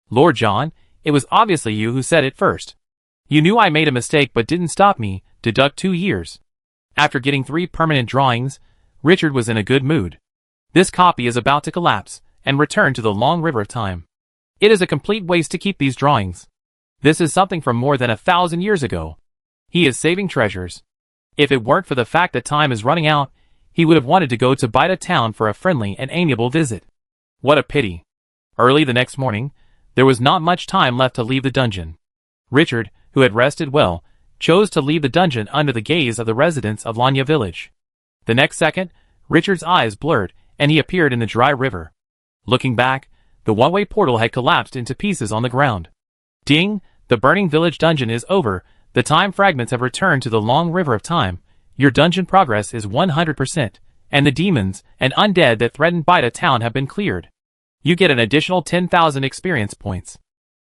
A: Lord John, it was obviously you who said it first. You knew I made a mistake but didn't stop me. Deduct 2 years. After getting 3 permanent drawings, Richard was in a good mood. This copy is about to collapse and return to the long river of time. It is a complete waste to keep these drawings. This is something from more than 1,000 years ago. He is saving treasures. If it weren't for the fact that time is running out, he would have wanted to go to Bida Town for a friendly and amiable visit. What a pity. Early the next morning, there was not much time left to leave the dungeon. Richard, who had rested well, chose to leave the dungeon under the gaze of the residents of Lanya village. The next second, Richard's eyes blurred, and he appeared in the dry river. Looking back, the one-way portal had collapsed into pieces on the ground. Ding! The burning village dungeon is over. The time fragments have returned to the long river of time. Your dungeon progress is 100%, and the demons and undead that threatened Bida Town have been cleared. You get an additional 10,000 experience points.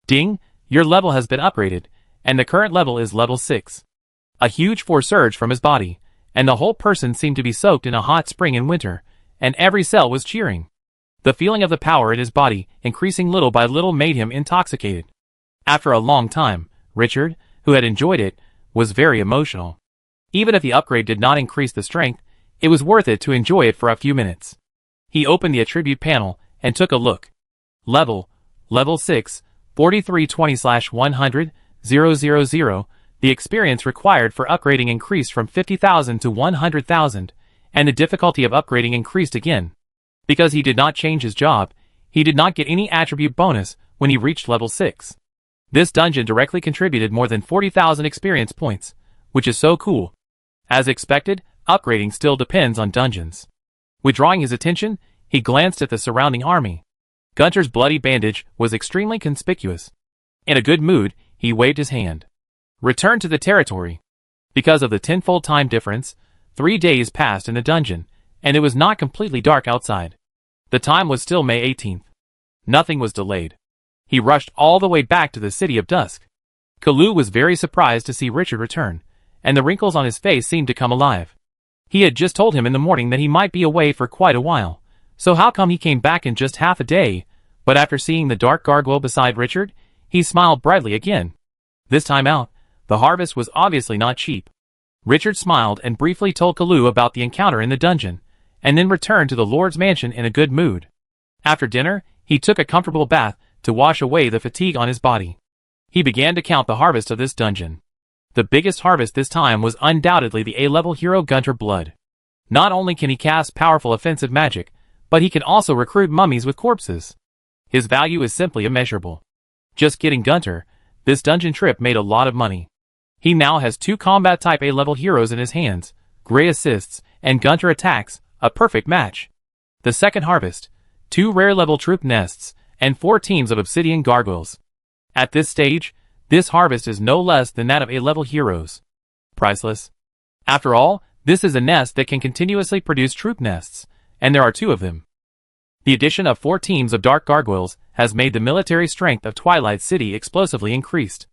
A: Ding! Your level has been upgraded, and the current level is level 6. A huge force surged from his body, and the whole person seemed to be soaked in a hot spring in winter, and every cell was cheering. The feeling of the power in his body, increasing little by little, made him intoxicated. After a long time, Richard, who had enjoyed it, was very emotional. Even if the upgrade did not increase the strength, it was worth it to enjoy it for a few minutes. He opened the attribute panel and took a look. Level 6, 4320/100, 000. The experience required for upgrading increased from 50,000 to 100,000, and the difficulty of upgrading increased again. Because he did not change his job, he did not get any attribute bonus when he reached level 6. This dungeon directly contributed more than 40,000 experience points, which is so cool. As expected, upgrading still depends on dungeons. Withdrawing his attention, he glanced at the surrounding army. Gunter's bloody bandage was extremely conspicuous. In a good mood, he waved his hand. Return to the territory. Because of the tenfold time difference, 3 days passed in the dungeon, and it was not completely dark outside. The time was still May 18th. Nothing was delayed. He rushed all the way back to the City of Dusk. Kalu was very surprised to see Richard return, and the wrinkles on his face seemed to come alive. He had just told him in the morning that he might be away for quite a while, so how come he came back in just half a day? But after seeing the dark gargoyle beside Richard, he smiled brightly again. This time out, the harvest was obviously not cheap. Richard smiled and briefly told Kalu about the encounter in the dungeon, and then returned to the Lord's mansion in a good mood. After dinner, he took a comfortable bath to wash away the fatigue on his body. He began to count the harvest of this dungeon. The biggest harvest this time was undoubtedly the A-level hero Gunter Blood. Not only can he cast powerful offensive magic, but he can also recruit mummies with corpses. His value is simply immeasurable. Just getting Gunter, this dungeon trip made a lot of money. He now has 2 combat type A-level heroes in his hands, great assists, and Gunter attacks, a perfect match. The second harvest, 2 rare level troop nests, and 4 teams of obsidian gargoyles. At this stage, this harvest is no less than that of A-level heroes. Priceless. After all, this is a nest that can continuously produce troop nests, and there are 2 of them. The addition of 4 teams of dark gargoyles has made the military strength of Twilight City explosively increased.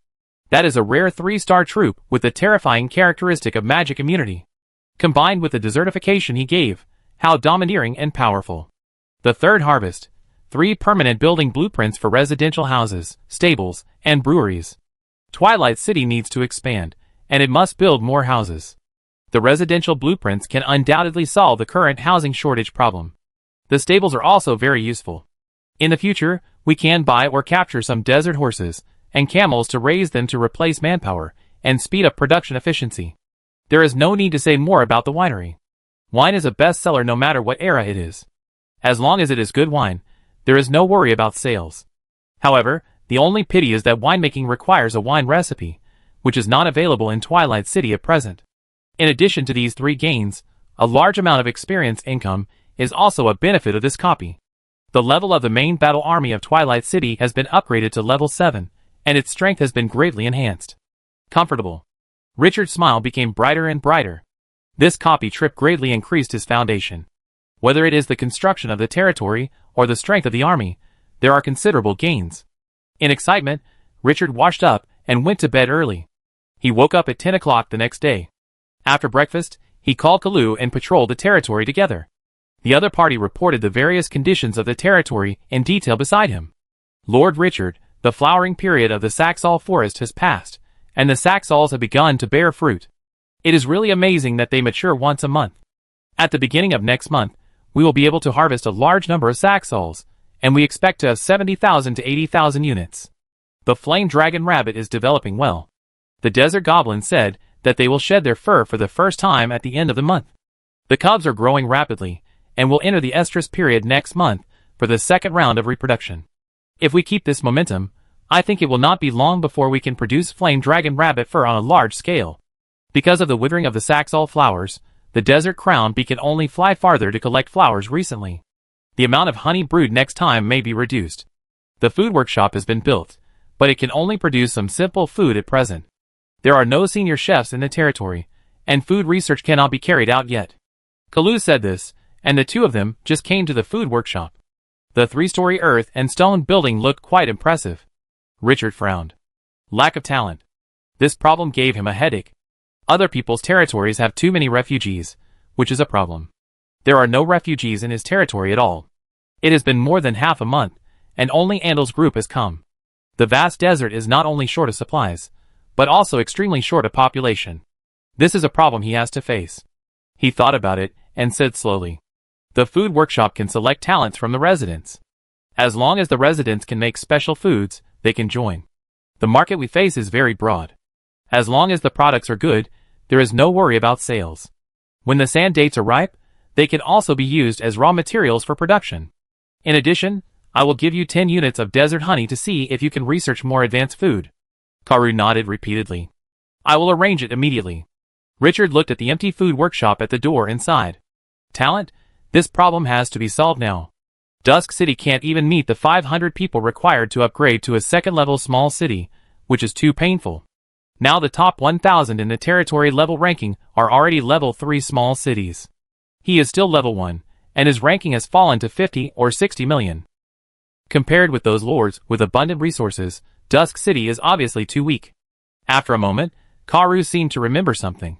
A: That is a rare 3-star troop with the terrifying characteristic of magic immunity. Combined with the desertification he gave, how domineering and powerful. The third harvest. 3 permanent building blueprints for residential houses, stables, and breweries. Twilight City needs to expand, and it must build more houses. The residential blueprints can undoubtedly solve the current housing shortage problem. The stables are also very useful. In the future, we can buy or capture some desert horses and camels to raise them to replace manpower and speed up production efficiency. There is no need to say more about the winery. Wine is a bestseller no matter what era it is. As long as it is good wine, there is no worry about sales. However, the only pity is that winemaking requires a wine recipe, which is not available in Twilight City at present. In addition to these 3 gains, a large amount of experience income is also a benefit of this copy. The level of the main battle army of Twilight City has been upgraded to level 7, and its strength has been greatly enhanced. Comfortable. Richard's smile became brighter and brighter. This copy trip greatly increased his foundation. Whether it is the construction of the territory or the strength of the army, there are considerable gains. In excitement, Richard washed up and went to bed early. He woke up at 10 o'clock the next day. After breakfast, he called Kalu and patrolled the territory together. The other party reported the various conditions of the territory in detail beside him. Lord Richard, the flowering period of the Saxall forest has passed, and the Saxalls have begun to bear fruit. It is really amazing that they mature once a month. At the beginning of next month, we will be able to harvest a large number of Saxalls, and we expect to have 70,000 to 80,000 units. The flame dragon rabbit is developing well. The desert goblin said that they will shed their fur for the first time at the end of the month. The cubs are growing rapidly, and will enter the estrus period next month for the second round of reproduction. If we keep this momentum, I think it will not be long before we can produce flame dragon rabbit fur on a large scale. Because of the withering of the Saxall flowers, the desert crown bee can only fly farther to collect flowers recently. The amount of honey brewed next time may be reduced. The food workshop has been built, but it can only produce some simple food at present. There are no senior chefs in the territory, and food research cannot be carried out yet. Kalu said this, and the 2 of them just came to the food workshop. The 3-story earth and stone building looked quite impressive. Richard frowned. Lack of talent. This problem gave him a headache. Other people's territories have too many refugees, which is a problem. There are no refugees in his territory at all. It has been more than half a month, and only Andel's group has come. The vast desert is not only short of supplies, but also extremely short of population. This is a problem he has to face. He thought about it, and said slowly. The food workshop can select talents from the residents. As long as the residents can make special foods, they can join. The market we face is very broad. As long as the products are good, there is no worry about sales. When the sand dates are ripe, they can also be used as raw materials for production. In addition, I will give you 10 units of desert honey to see if you can research more advanced food. Karu nodded repeatedly. I will arrange it immediately. Richard looked at the empty food workshop at the door inside. Talent? This problem has to be solved now. Dusk City can't even meet the 500 people required to upgrade to a second-level small city, which is too painful. Now the top 1,000 in the territory level ranking are already level 3 small cities. He is still level 1, and his ranking has fallen to 50 or 60 million. Compared with those lords with abundant resources, Dusk City is obviously too weak. After a moment, Karu seemed to remember something.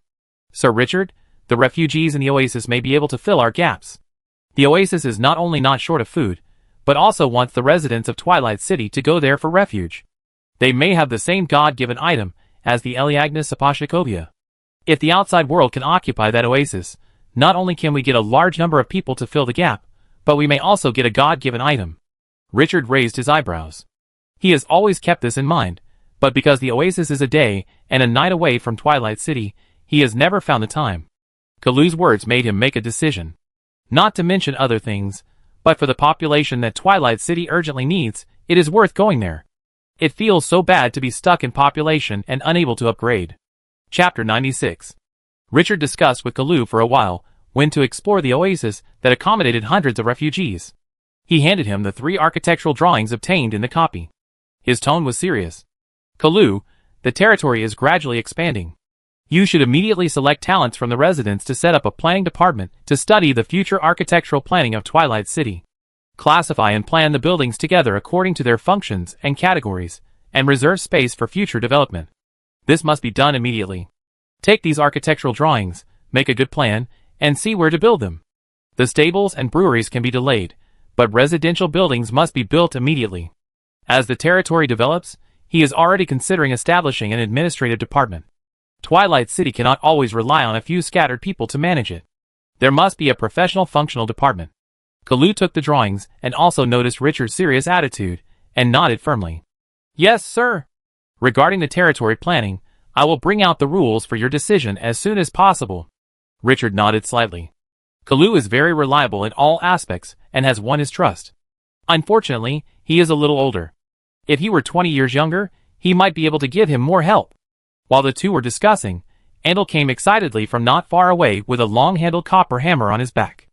A: Sir Richard, the refugees in the oasis may be able to fill our gaps. The oasis is not only not short of food, but also wants the residents of Twilight City to go there for refuge. They may have the same God-given item as the Eliagnis Apostacovia. If the outside world can occupy that oasis, not only can we get a large number of people to fill the gap, but we may also get a God-given item. Richard raised his eyebrows. He has always kept this in mind, but because the oasis is a day and a night away from Twilight City, he has never found the time. Kalu's words made him make a decision. Not to mention other things, but for the population that Twilight City urgently needs, it is worth going there. It feels so bad to be stuck in population and unable to upgrade. Chapter 96. Richard discussed with Kalu for a while when to explore the oasis that accommodated hundreds of refugees. He handed him the 3 architectural drawings obtained in the copy. His tone was serious. Kalu, the territory is gradually expanding. You should immediately select talents from the residents to set up a planning department to study the future architectural planning of Twilight City. Classify and plan the buildings together according to their functions and categories, and reserve space for future development. This must be done immediately. Take these architectural drawings, make a good plan, and see where to build them. The stables and breweries can be delayed, but residential buildings must be built immediately. As the territory develops, he is already considering establishing an administrative department. Twilight City cannot always rely on a few scattered people to manage it. There must be a professional functional department. Kalu took the drawings and also noticed Richard's serious attitude, and nodded firmly. Yes, sir. Regarding the territory planning, I will bring out the rules for your decision as soon as possible. Richard nodded slightly. Kalu is very reliable in all aspects and has won his trust. Unfortunately, he is a little older. If he were 20 years younger, he might be able to give him more help. While the two were discussing, Andal came excitedly from not far away with a long-handled copper hammer on his back.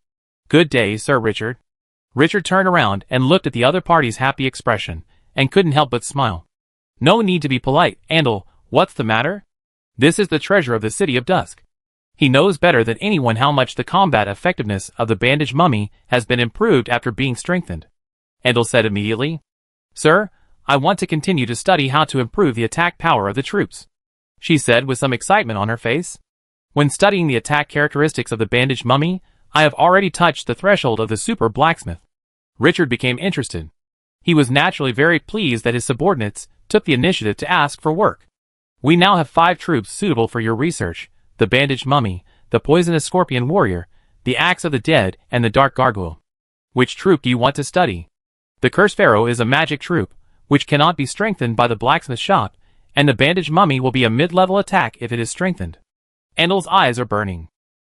A: Good day, Sir Richard. Richard turned around and looked at the other party's happy expression, and couldn't help but smile. No need to be polite, Andal, what's the matter? This is the treasure of the City of Dusk. He knows better than anyone how much the combat effectiveness of the bandaged mummy has been improved after being strengthened. Andal said immediately. Sir, I want to continue to study how to improve the attack power of the troops, she said with some excitement on her face. When studying the attack characteristics of the bandaged mummy, I have already touched the threshold of the super blacksmith. Richard became interested. He was naturally very pleased that his subordinates took the initiative to ask for work. We now have 5 troops suitable for your research: the bandaged mummy, the poisonous scorpion warrior, the axe of the dead, and the dark gargoyle. Which troop do you want to study? The cursed pharaoh is a magic troop, which cannot be strengthened by the blacksmith shop, and the bandaged mummy will be a mid-level attack if it is strengthened. Andal's eyes are burning.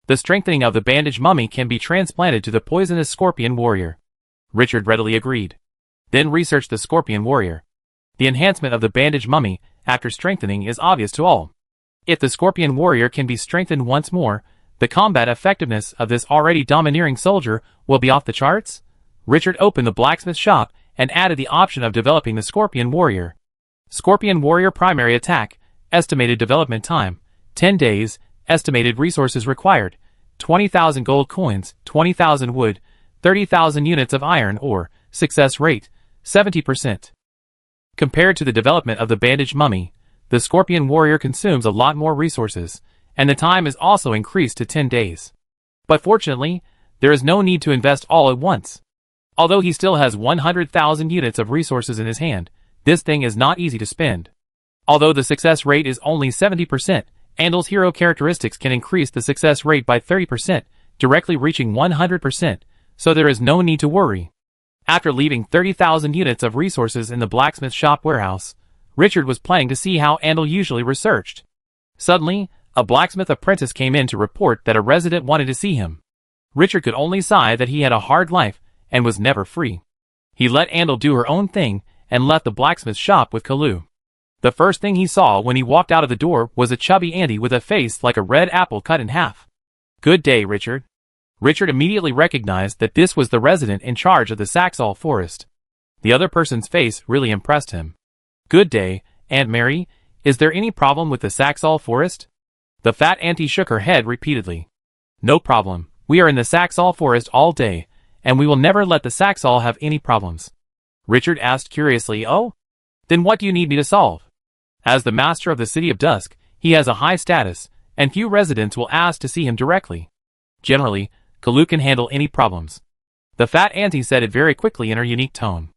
A: The strengthening of the bandaged mummy can be transplanted to the poisonous scorpion warrior. Richard readily agreed. Then research the scorpion warrior. The enhancement of the bandaged mummy after strengthening is obvious to all. If the scorpion warrior can be strengthened once more, the combat effectiveness of this already domineering soldier will be off the charts. Richard opened the blacksmith shop and added the option of developing the scorpion warrior. Scorpion warrior primary attack, estimated development time, 10 days, estimated resources required, 20,000 gold coins, 20,000 wood, 30,000 units of iron ore, success rate, 70%. Compared to the development of the bandaged mummy, the scorpion warrior consumes a lot more resources, and the time is also increased to 10 days. But fortunately, there is no need to invest all at once. Although he still has 100,000 units of resources in his hand, this thing is not easy to spend. Although the success rate is only 70%, Andal's hero characteristics can increase the success rate by 30%, directly reaching 100%, so there is no need to worry. After leaving 30,000 units of resources in the blacksmith shop warehouse, Richard was planning to see how Andal usually researched. Suddenly, a blacksmith apprentice came in to report that a resident wanted to see him. Richard could only sigh that he had a hard life and was never free. He let Andal do her own thing and left the blacksmith shop with Kalu. The first thing he saw when he walked out of the door was a chubby Andy with a face like a red apple cut in half. Good day, Richard. Richard immediately recognized that this was the resident in charge of the Saxall forest. The other person's face really impressed him. Good day, Aunt Mary. Is there any problem with the Saxall forest? The fat auntie shook her head repeatedly. No problem. We are in the Saxall forest all day, and we will never let the Saxall have any problems. Richard asked curiously, Oh? Then what do you need me to solve? As the master of the City of Dusk, he has a high status, and few residents will ask to see him directly. Generally, Kalu can handle any problems. The fat auntie said it very quickly in her unique tone.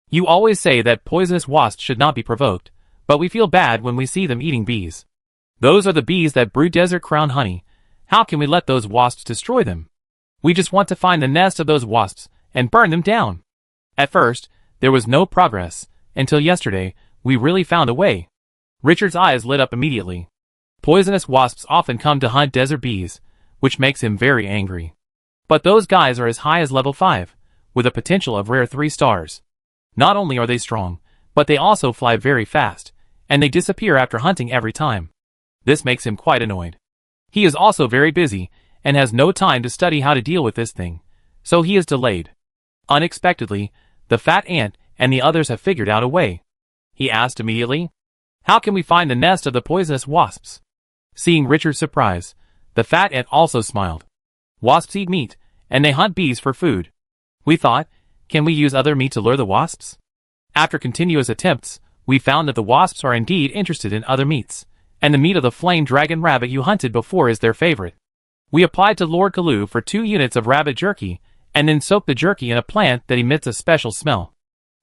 A: You always say that poisonous wasps should not be provoked, but we feel bad when we see them eating bees. Those are the bees that brew desert crown honey. How can we let those wasps destroy them? We just want to find the nest of those wasps and burn them down. At first, there was no progress, until yesterday, we really found a way. Richard's eyes lit up immediately. Poisonous wasps often come to hunt desert bees, which makes him very angry. But those guys are as high as level 5, with a potential of rare 3 stars. Not only are they strong, but they also fly very fast, and they disappear after hunting every time. This makes him quite annoyed. He is also very busy, and has no time to study how to deal with this thing, so he is delayed. Unexpectedly, the fat ant and the others have figured out a way. He asked immediately, How can we find the nest of the poisonous wasps? Seeing Richard's surprise, the fat ant also smiled. Wasps eat meat, and they hunt bees for food. We thought, Can we use other meat to lure the wasps? After continuous attempts, we found that the wasps are indeed interested in other meats, and the meat of the flame dragon rabbit you hunted before is their favorite. We applied to Lord Kalu for 2 units of rabbit jerky, and then soaked the jerky in a plant that emits a special smell.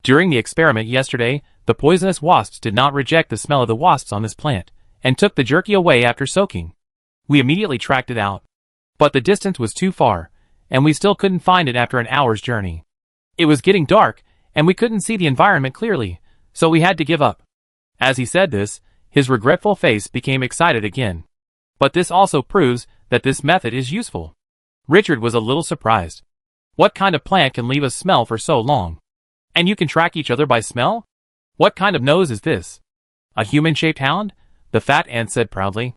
A: During the experiment yesterday, the poisonous wasps did not reject the smell of the wasps on this plant, and took the jerky away after soaking. We immediately tracked it out. But the distance was too far, and we still couldn't find it after an hour's journey. It was getting dark, and we couldn't see the environment clearly, so we had to give up. As he said this, his regretful face became excited again. But this also proves that this method is useful. Richard was a little surprised. What kind of plant can leave a smell for so long? And you can track each other by smell? What kind of nose is this? A human-shaped hound? The fat ant said proudly.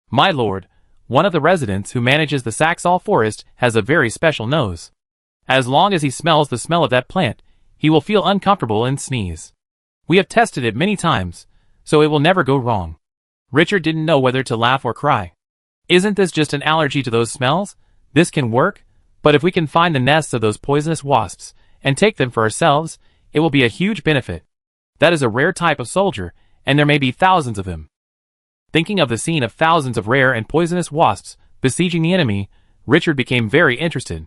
A: My lord, one of the residents who manages the Saxall forest has a very special nose. As long as he smells the smell of that plant, he will feel uncomfortable and sneeze. We have tested it many times, so it will never go wrong. Richard didn't know whether to laugh or cry. Isn't this just an allergy to those smells? This can work, but if we can find the nests of those poisonous wasps and take them for ourselves, it will be a huge benefit. That is a rare type of soldier, and there may be thousands of them. Thinking of the scene of thousands of rare and poisonous wasps besieging the enemy, Richard became very interested.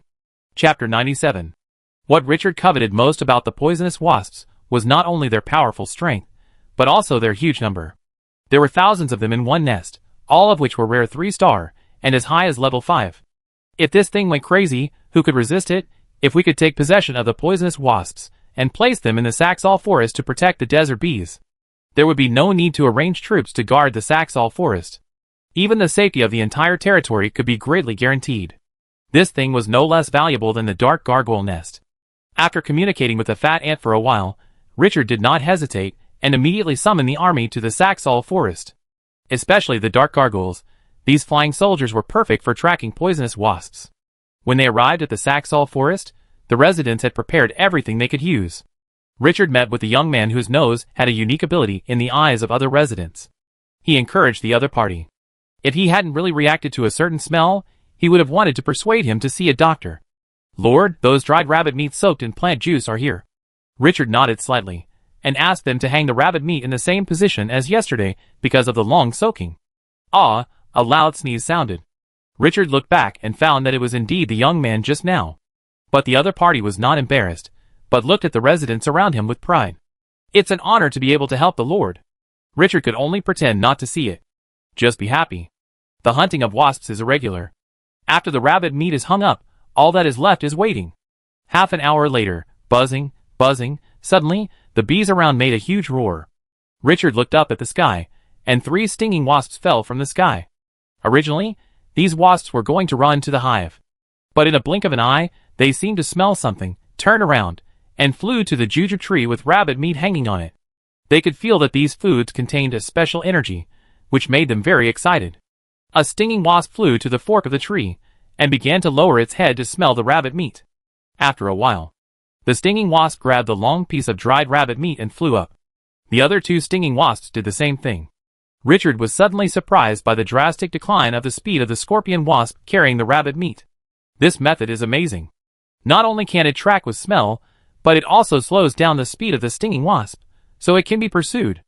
A: Chapter 97. What Richard coveted most about the poisonous wasps was not only their powerful strength, but also their huge number. There were thousands of them in one nest, all of which were rare 3-star, and as high as level 5. If this thing went crazy, who could resist it? If we could take possession of the poisonous wasps and place them in the Saxall forest to protect the desert bees, there would be no need to arrange troops to guard the Saxall forest. Even the safety of the entire territory could be greatly guaranteed. This thing was no less valuable than the dark gargoyle nest. After communicating with the fat ant for a while, Richard did not hesitate and immediately summoned the army to the Saxall forest. Especially the dark gargoyles, these flying soldiers were perfect for tracking poisonous wasps. When they arrived at the Saxall forest, the residents had prepared everything they could use. Richard met with a young man whose nose had a unique ability in the eyes of other residents. He encouraged the other party. If he hadn't really reacted to a certain smell, he would have wanted to persuade him to see a doctor. Lord, those dried rabbit meat soaked in plant juice are here. Richard nodded slightly, and asked them to hang the rabbit meat in the same position as yesterday because of the long soaking. Ah, a loud sneeze sounded. Richard looked back and found that it was indeed the young man just now. But the other party was not embarrassed, but looked at the residents around him with pride. It's an honor to be able to help the Lord. Richard could only pretend not to see it. Just be happy. The hunting of wasps is irregular. After the rabbit meat is hung up, all that is left is waiting. Half an hour later, buzzing, buzzing, suddenly, the bees around made a huge roar. Richard looked up at the sky, and 3 stinging wasps fell from the sky. Originally, these wasps were going to run to the hive. But in a blink of an eye, they seemed to smell something, turned around, and flew to the juju tree with rabbit meat hanging on it. They could feel that these foods contained a special energy, which made them very excited. A stinging wasp flew to the fork of the tree, and began to lower its head to smell the rabbit meat. After a while, the stinging wasp grabbed the long piece of dried rabbit meat and flew up. The other 2 stinging wasps did the same thing. Richard was suddenly surprised by the drastic decline of the speed of the scorpion wasp carrying the rabbit meat. This method is amazing. Not only can it track with smell, but it also slows down the speed of the stinging wasp, so it can be pursued.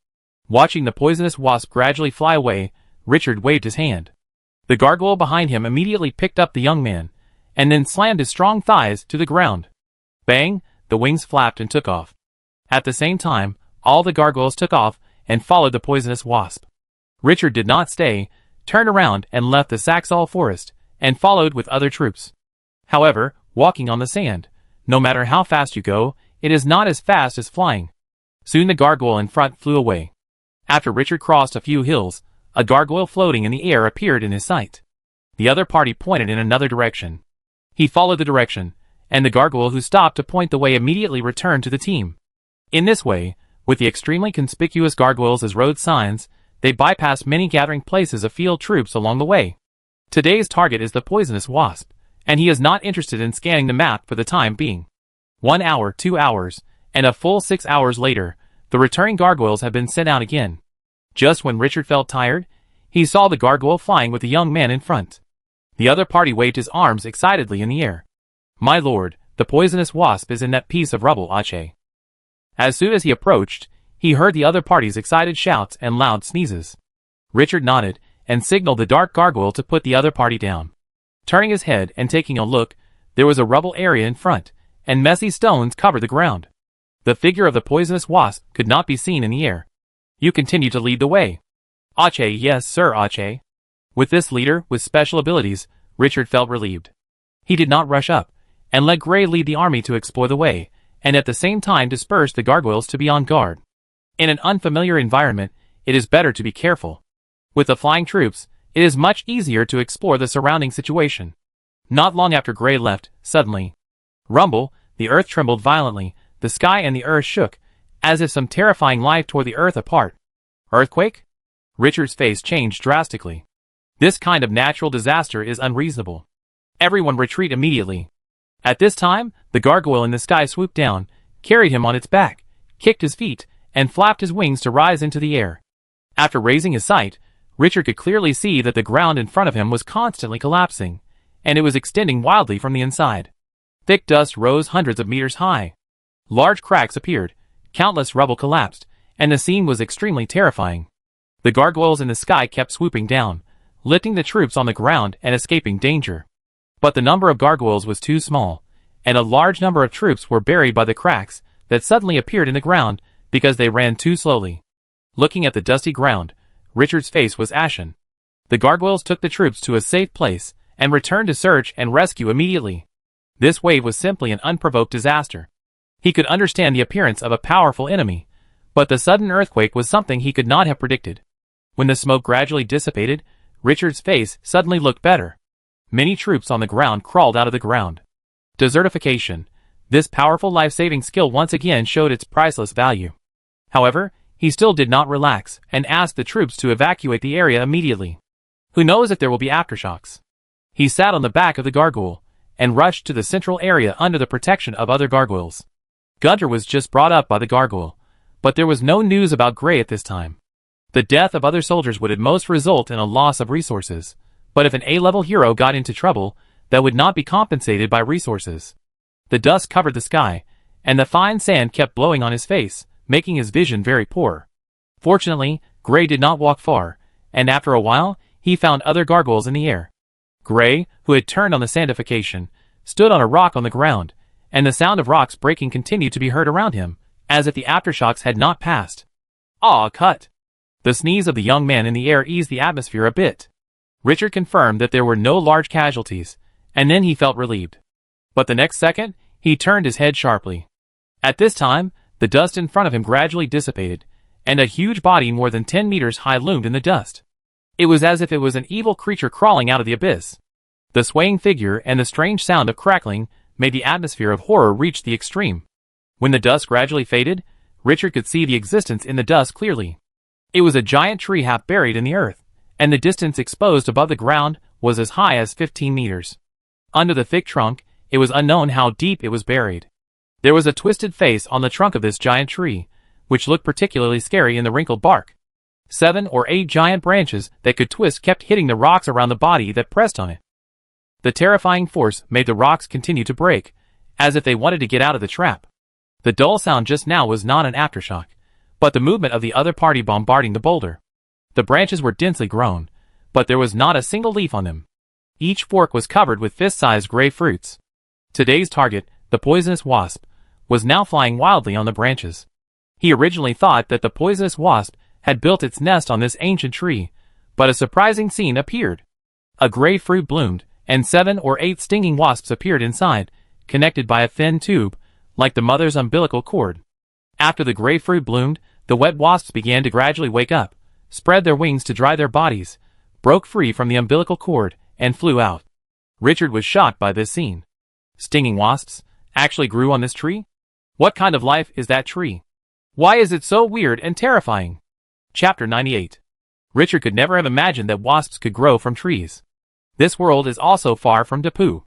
A: Watching the poisonous wasp gradually fly away, Richard waved his hand. The gargoyle behind him immediately picked up the young man, and then slammed his strong thighs to the ground. Bang! The wings flapped and took off. At the same time, all the gargoyles took off and followed the poisonous wasp. Richard did not stay, turned around and left the Saxall forest, and followed with other troops. However, walking on the sand, no matter how fast you go, it is not as fast as flying. Soon the gargoyle in front flew away. After Richard crossed a few hills, a gargoyle floating in the air appeared in his sight. The other party pointed in another direction. He followed the direction, and the gargoyle who stopped to point the way immediately returned to the team. In this way, with the extremely conspicuous gargoyles as road signs, they bypassed many gathering places of field troops along the way. Today's target is the poisonous wasp, and he is not interested in scanning the map for the time being. 1 hour, 2 hours, and a full 6 hours later, the returning gargoyles have been sent out again. Just when Richard felt tired, he saw the gargoyle flying with the young man in front. The other party waved his arms excitedly in the air. My lord, The poisonous wasp is in that piece of rubble, Ache. As soon as he approached, he heard the other party's excited shouts and loud sneezes. Richard nodded and signaled the dark gargoyle to put the other party down. Turning his head and taking a look, there was a rubble area in front, and messy stones covered the ground. The figure of the poisonous wasp could not be seen in the air. You continue to lead the way. Ache, yes, sir, Ache. With this leader with special abilities, Richard felt relieved. He did not rush up, and let Gray lead the army to explore the way, and at the same time disperse the gargoyles to be on guard. In an unfamiliar environment, it is better to be careful. With the flying troops, it is much easier to explore the surrounding situation. Not long after Gray left, suddenly, rumble, the earth trembled violently, the sky and the earth shook, as if some terrifying life tore the earth apart. Earthquake? Richard's face changed drastically. This kind of natural disaster is unreasonable. Everyone retreat immediately. At this time, the gargoyle in the sky swooped down, carried him on its back, kicked his feet, and flapped his wings to rise into the air. After raising his sight, Richard could clearly see that the ground in front of him was constantly collapsing, and it was extending wildly from the inside. Thick dust rose hundreds of meters high. Large cracks appeared, countless rubble collapsed, and the scene was extremely terrifying. The gargoyles in the sky kept swooping down, lifting the troops on the ground and escaping danger. But the number of gargoyles was too small, and a large number of troops were buried by the cracks that suddenly appeared in the ground because they ran too slowly. Looking at the dusty ground, Richard's face was ashen. The gargoyles took the troops to a safe place and returned to search and rescue immediately. This wave was simply an unprovoked disaster. He could understand the appearance of a powerful enemy, but the sudden earthquake was something he could not have predicted. When the smoke gradually dissipated, Richard's face suddenly looked better. Many troops on the ground crawled out of the ground. Desertification. This powerful life-saving skill once again showed its priceless value. However, he still did not relax and asked the troops to evacuate the area immediately. Who knows if there will be aftershocks? He sat on the back of the gargoyle and rushed to the central area under the protection of other gargoyles. Gunter was just brought up by the gargoyle, but there was no news about Gray at this time. The death of other soldiers would at most result in a loss of resources, but if an A-level hero got into trouble, that would not be compensated by resources. The dust covered the sky, and the fine sand kept blowing on his face, making his vision very poor. Fortunately, Gray did not walk far, and after a while, he found other gargoyles in the air. Gray, who had turned on the sandification, stood on a rock on the ground, and the sound of rocks breaking continued to be heard around him, as if the aftershocks had not passed. "Aw, cut!" The sneeze of the young man in the air eased the atmosphere a bit. Richard confirmed that there were no large casualties, and then he felt relieved. But the next second, he turned his head sharply. At this time, the dust in front of him gradually dissipated, and a huge body more than 10 meters high loomed in the dust. It was as if it was an evil creature crawling out of the abyss. The swaying figure and the strange sound of crackling made the atmosphere of horror reach the extreme. When the dust gradually faded, Richard could see the existence in the dust clearly. It was a giant tree half buried in the earth, and the distance exposed above the ground was as high as 15 meters. Under the thick trunk, it was unknown how deep it was buried. There was a twisted face on the trunk of this giant tree, which looked particularly scary in the wrinkled bark. 7 or 8 giant branches that could twist kept hitting the rocks around the body that pressed on it. The terrifying force made the rocks continue to break, as if they wanted to get out of the trap. The dull sound just now was not an aftershock, but the movement of the other party bombarding the boulder. The branches were densely grown, but there was not a single leaf on them. Each fork was covered with fist-sized gray fruits. Today's target, the poisonous wasp, was now flying wildly on the branches. He originally thought that the poisonous wasp had built its nest on this ancient tree, but a surprising scene appeared. A gray fruit bloomed, and 7 or 8 stinging wasps appeared inside, connected by a thin tube, like the mother's umbilical cord. After the gray fruit bloomed, the wet wasps began to gradually wake up, spread their wings to dry their bodies, broke free from the umbilical cord, and flew out. Richard was shocked by this scene. Stinging wasps actually grew on this tree? What kind of life is that tree? Why is it so weird and terrifying? Chapter 98. Richard could never have imagined that wasps could grow from trees. This world is also far from Depu.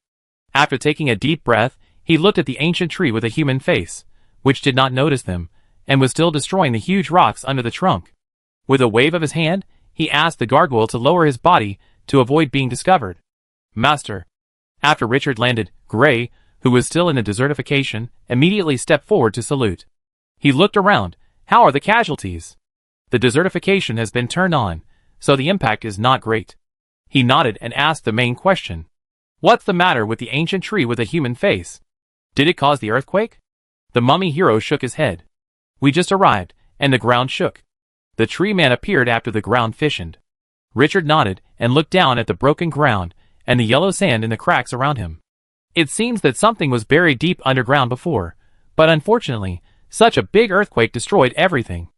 A: After taking a deep breath, he looked at the ancient tree with a human face, which did not notice them, and was still destroying the huge rocks under the trunk. With a wave of his hand, he asked the gargoyle to lower his body to avoid being discovered. "Master." After Richard landed, Gray, who was still in the desertification, immediately stepped forward to salute. He looked around. How are the casualties? The desertification has been turned on, so the impact is not great. He nodded and asked the main question. What's the matter with the ancient tree with a human face? Did it cause the earthquake? The mummy hero shook his head. We just arrived, and the ground shook. The tree man appeared after the ground fissioned. Richard nodded and looked down at the broken ground and the yellow sand in the cracks around him. It seems that something was buried deep underground before, but unfortunately, such a big earthquake destroyed everything.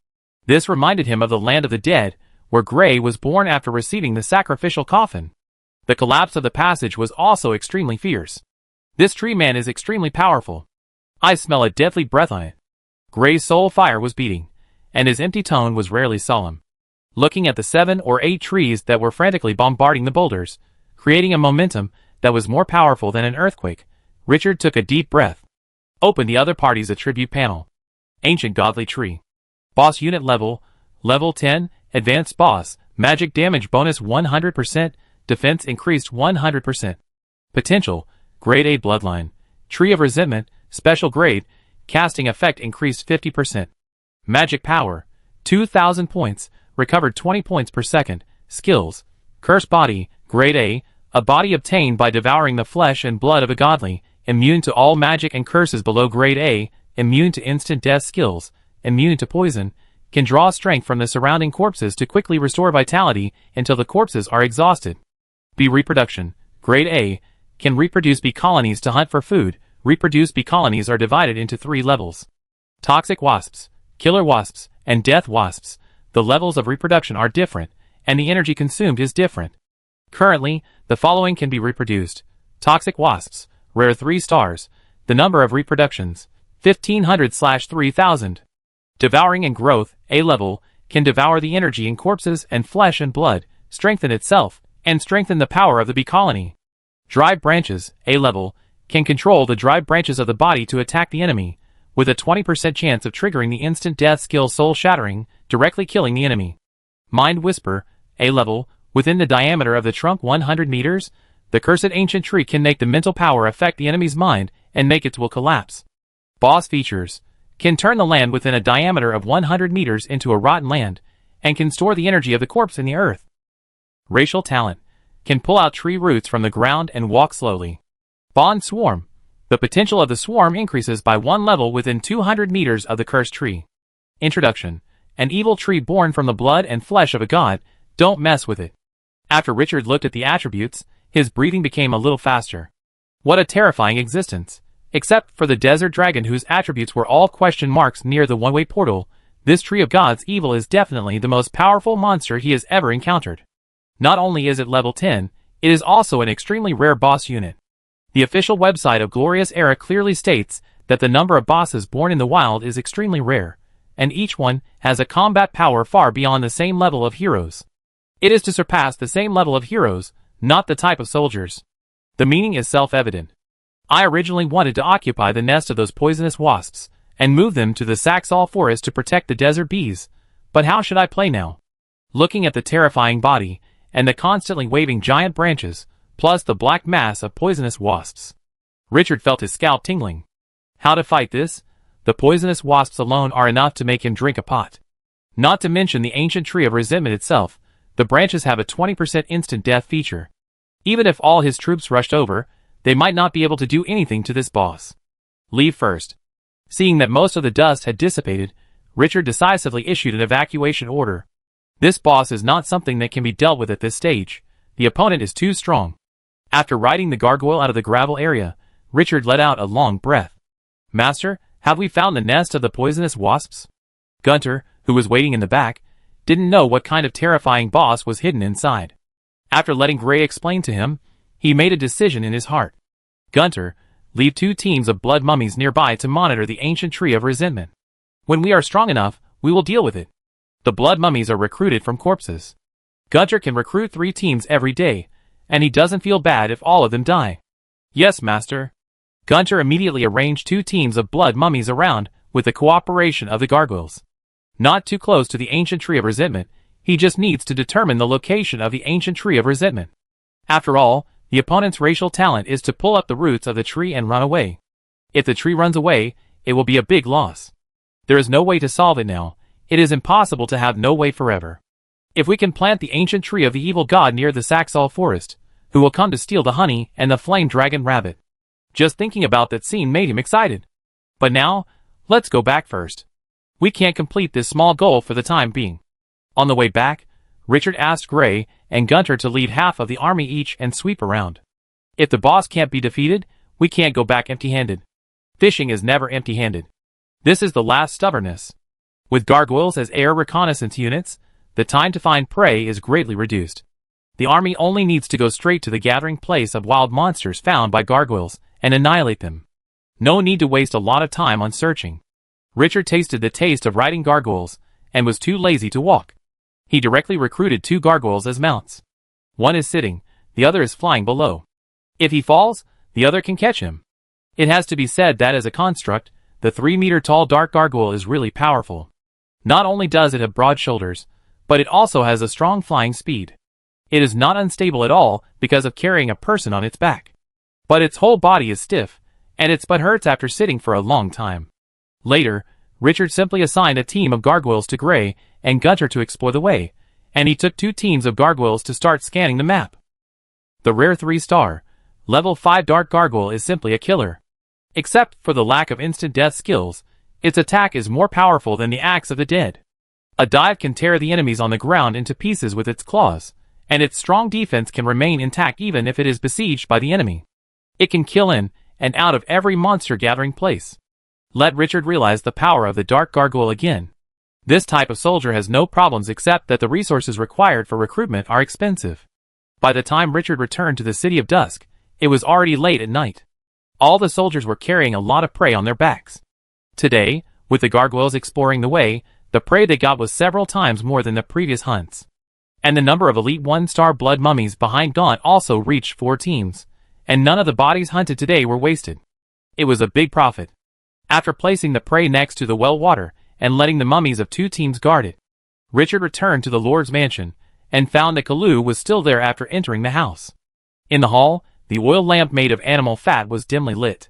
A: This reminded him of the land of the dead, where Gray was born after receiving the sacrificial coffin. The collapse of the passage was also extremely fierce. This tree man is extremely powerful. I smell a deadly breath on it. Gray's soul fire was beating, and his empty tone was rarely solemn. Looking at the 7 or 8 trees that were frantically bombarding the boulders, creating a momentum that was more powerful than an earthquake, Richard took a deep breath. Open the other party's attribute panel. Ancient Godly Tree. Boss Unit Level, Level 10, Advanced Boss, Magic Damage Bonus 100%, Defense Increased 100%. Potential, Grade A Bloodline. Tree of Resentment, Special Grade, Casting Effect Increased 50%. Magic Power, 2,000 points, Recovered 20 points per second. Skills, Curse Body, Grade a body obtained by devouring the flesh and blood of a godly, immune to all magic and curses below Grade A, immune to instant death. Skills, immune to poison, can draw strength from the surrounding corpses to quickly restore vitality until the corpses are exhausted. Bee Reproduction, Grade A, can reproduce bee colonies to hunt for food. Reproduced bee colonies are divided into 3 levels. Toxic wasps, killer wasps, and death wasps. The levels of reproduction are different, and the energy consumed is different. Currently, the following can be reproduced. Toxic wasps, rare 3 stars. The number of reproductions, 1500/3000. Devouring and Growth, A level, can devour the energy in corpses and flesh and blood, strengthen itself, and strengthen the power of the bee colony. Dry Branches, A level, can control the dry branches of the body to attack the enemy, with a 20% chance of triggering the instant death skill Soul Shattering, directly killing the enemy. Mind Whisper, A level, within the diameter of the trunk 100 meters, the cursed ancient tree can make the mental power affect the enemy's mind and make its will collapse. Boss Features, can turn the land within a diameter of 100 meters into a rotten land, and can store the energy of the corpse in the earth. Racial Talent, can pull out tree roots from the ground and walk slowly. Bond Swarm, the potential of the swarm increases by 1 level within 200 meters of the cursed tree. Introduction, an evil tree born from the blood and flesh of a god, don't mess with it. After Richard looked at the attributes, his breathing became a little faster. What a terrifying existence. Except for the desert dragon whose attributes were all question marks near the one-way portal, this tree of God's evil is definitely the most powerful monster he has ever encountered. Not only is it level 10, it is also an extremely rare boss unit. The official website of Glorious Era clearly states that the number of bosses born in the wild is extremely rare, and each one has a combat power far beyond the same level of heroes. It is to surpass the same level of heroes, not the type of soldiers. The meaning is self-evident. I originally wanted to occupy the nest of those poisonous wasps, and move them to the Saxall forest to protect the desert bees, but how should I play now? Looking at the terrifying body, and the constantly waving giant branches, plus the black mass of poisonous wasps. Richard felt his scalp tingling. How to fight this? The poisonous wasps alone are enough to make him drink a pot. Not to mention the ancient tree of resentment itself, the branches have a 20% instant death feature. Even if all his troops rushed over, they might not be able to do anything to this boss. Leave first. Seeing that most of the dust had dissipated, Richard decisively issued an evacuation order. This boss is not something that can be dealt with at this stage. The opponent is too strong. After riding the gargoyle out of the gravel area, Richard let out a long breath. Master, have we found the nest of the poisonous wasps? Gunter, who was waiting in the back, didn't know what kind of terrifying boss was hidden inside. After letting Gray explain to him, he made a decision in his heart. Gunter, leave 2 teams of blood mummies nearby to monitor the ancient tree of resentment. When we are strong enough, we will deal with it. The blood mummies are recruited from corpses. Gunter can recruit 3 teams every day, and he doesn't feel bad if all of them die. Yes, master. Gunter immediately arranged 2 teams of blood mummies around with the cooperation of the gargoyles. Not too close to the ancient tree of resentment, he just needs to determine the location of the ancient tree of resentment. After all, The opponent's racial talent is to pull up the roots of the tree and run away. If the tree runs away, it will be a big loss. There is no way to solve it now. It is impossible to have no way forever. If we can plant the ancient tree of the evil god near the Saxall forest, who will come to steal the honey and the flame dragon rabbit? Just thinking about that scene made him excited. But now, let's go back first. We can't complete this small goal for the time being. On the way back, Richard asked Gray and Gunter to lead half of the army each and sweep around. If the boss can't be defeated, we can't go back empty-handed. Fishing is never empty-handed. This is the last stubbornness. With gargoyles as air reconnaissance units, the time to find prey is greatly reduced. The army only needs to go straight to the gathering place of wild monsters found by gargoyles and annihilate them. No need to waste a lot of time on searching. Richard tasted the taste of riding gargoyles and was too lazy to walk. He directly recruited 2 gargoyles as mounts. One is sitting, the other is flying below. If he falls, the other can catch him. It has to be said that as a construct, the 3-meter-tall dark gargoyle is really powerful. Not only does it have broad shoulders, but it also has a strong flying speed. It is not unstable at all because of carrying a person on its back. But its whole body is stiff, and its butt hurts after sitting for a long time. Later, Richard simply assigned a team of gargoyles to Gray and Gunter to explore the way, and he took 2 teams of gargoyles to start scanning the map. The rare 3-star, level 5 dark gargoyle is simply a killer. Except for the lack of instant death skills, its attack is more powerful than the axe of the dead. A dive can tear the enemies on the ground into pieces with its claws, and its strong defense can remain intact even if it is besieged by the enemy. It can kill in and out of every monster gathering place. Let Richard realize the power of the dark gargoyle again. This type of soldier has no problems except that the resources required for recruitment are expensive. By the time Richard returned to the City of Dusk, it was already late at night. All the soldiers were carrying a lot of prey on their backs. Today, with the gargoyles exploring the way, the prey they got was several times more than the previous hunts. And the number of elite 1-star blood mummies behind Gaunt also reached 4 teams, and none of the bodies hunted today were wasted. It was a big profit. After placing the prey next to the well water and letting the mummies of 2 teams guard it, Richard returned to the Lord's mansion and found that Kalu was still there after entering the house. In the hall, the oil lamp made of animal fat was dimly lit.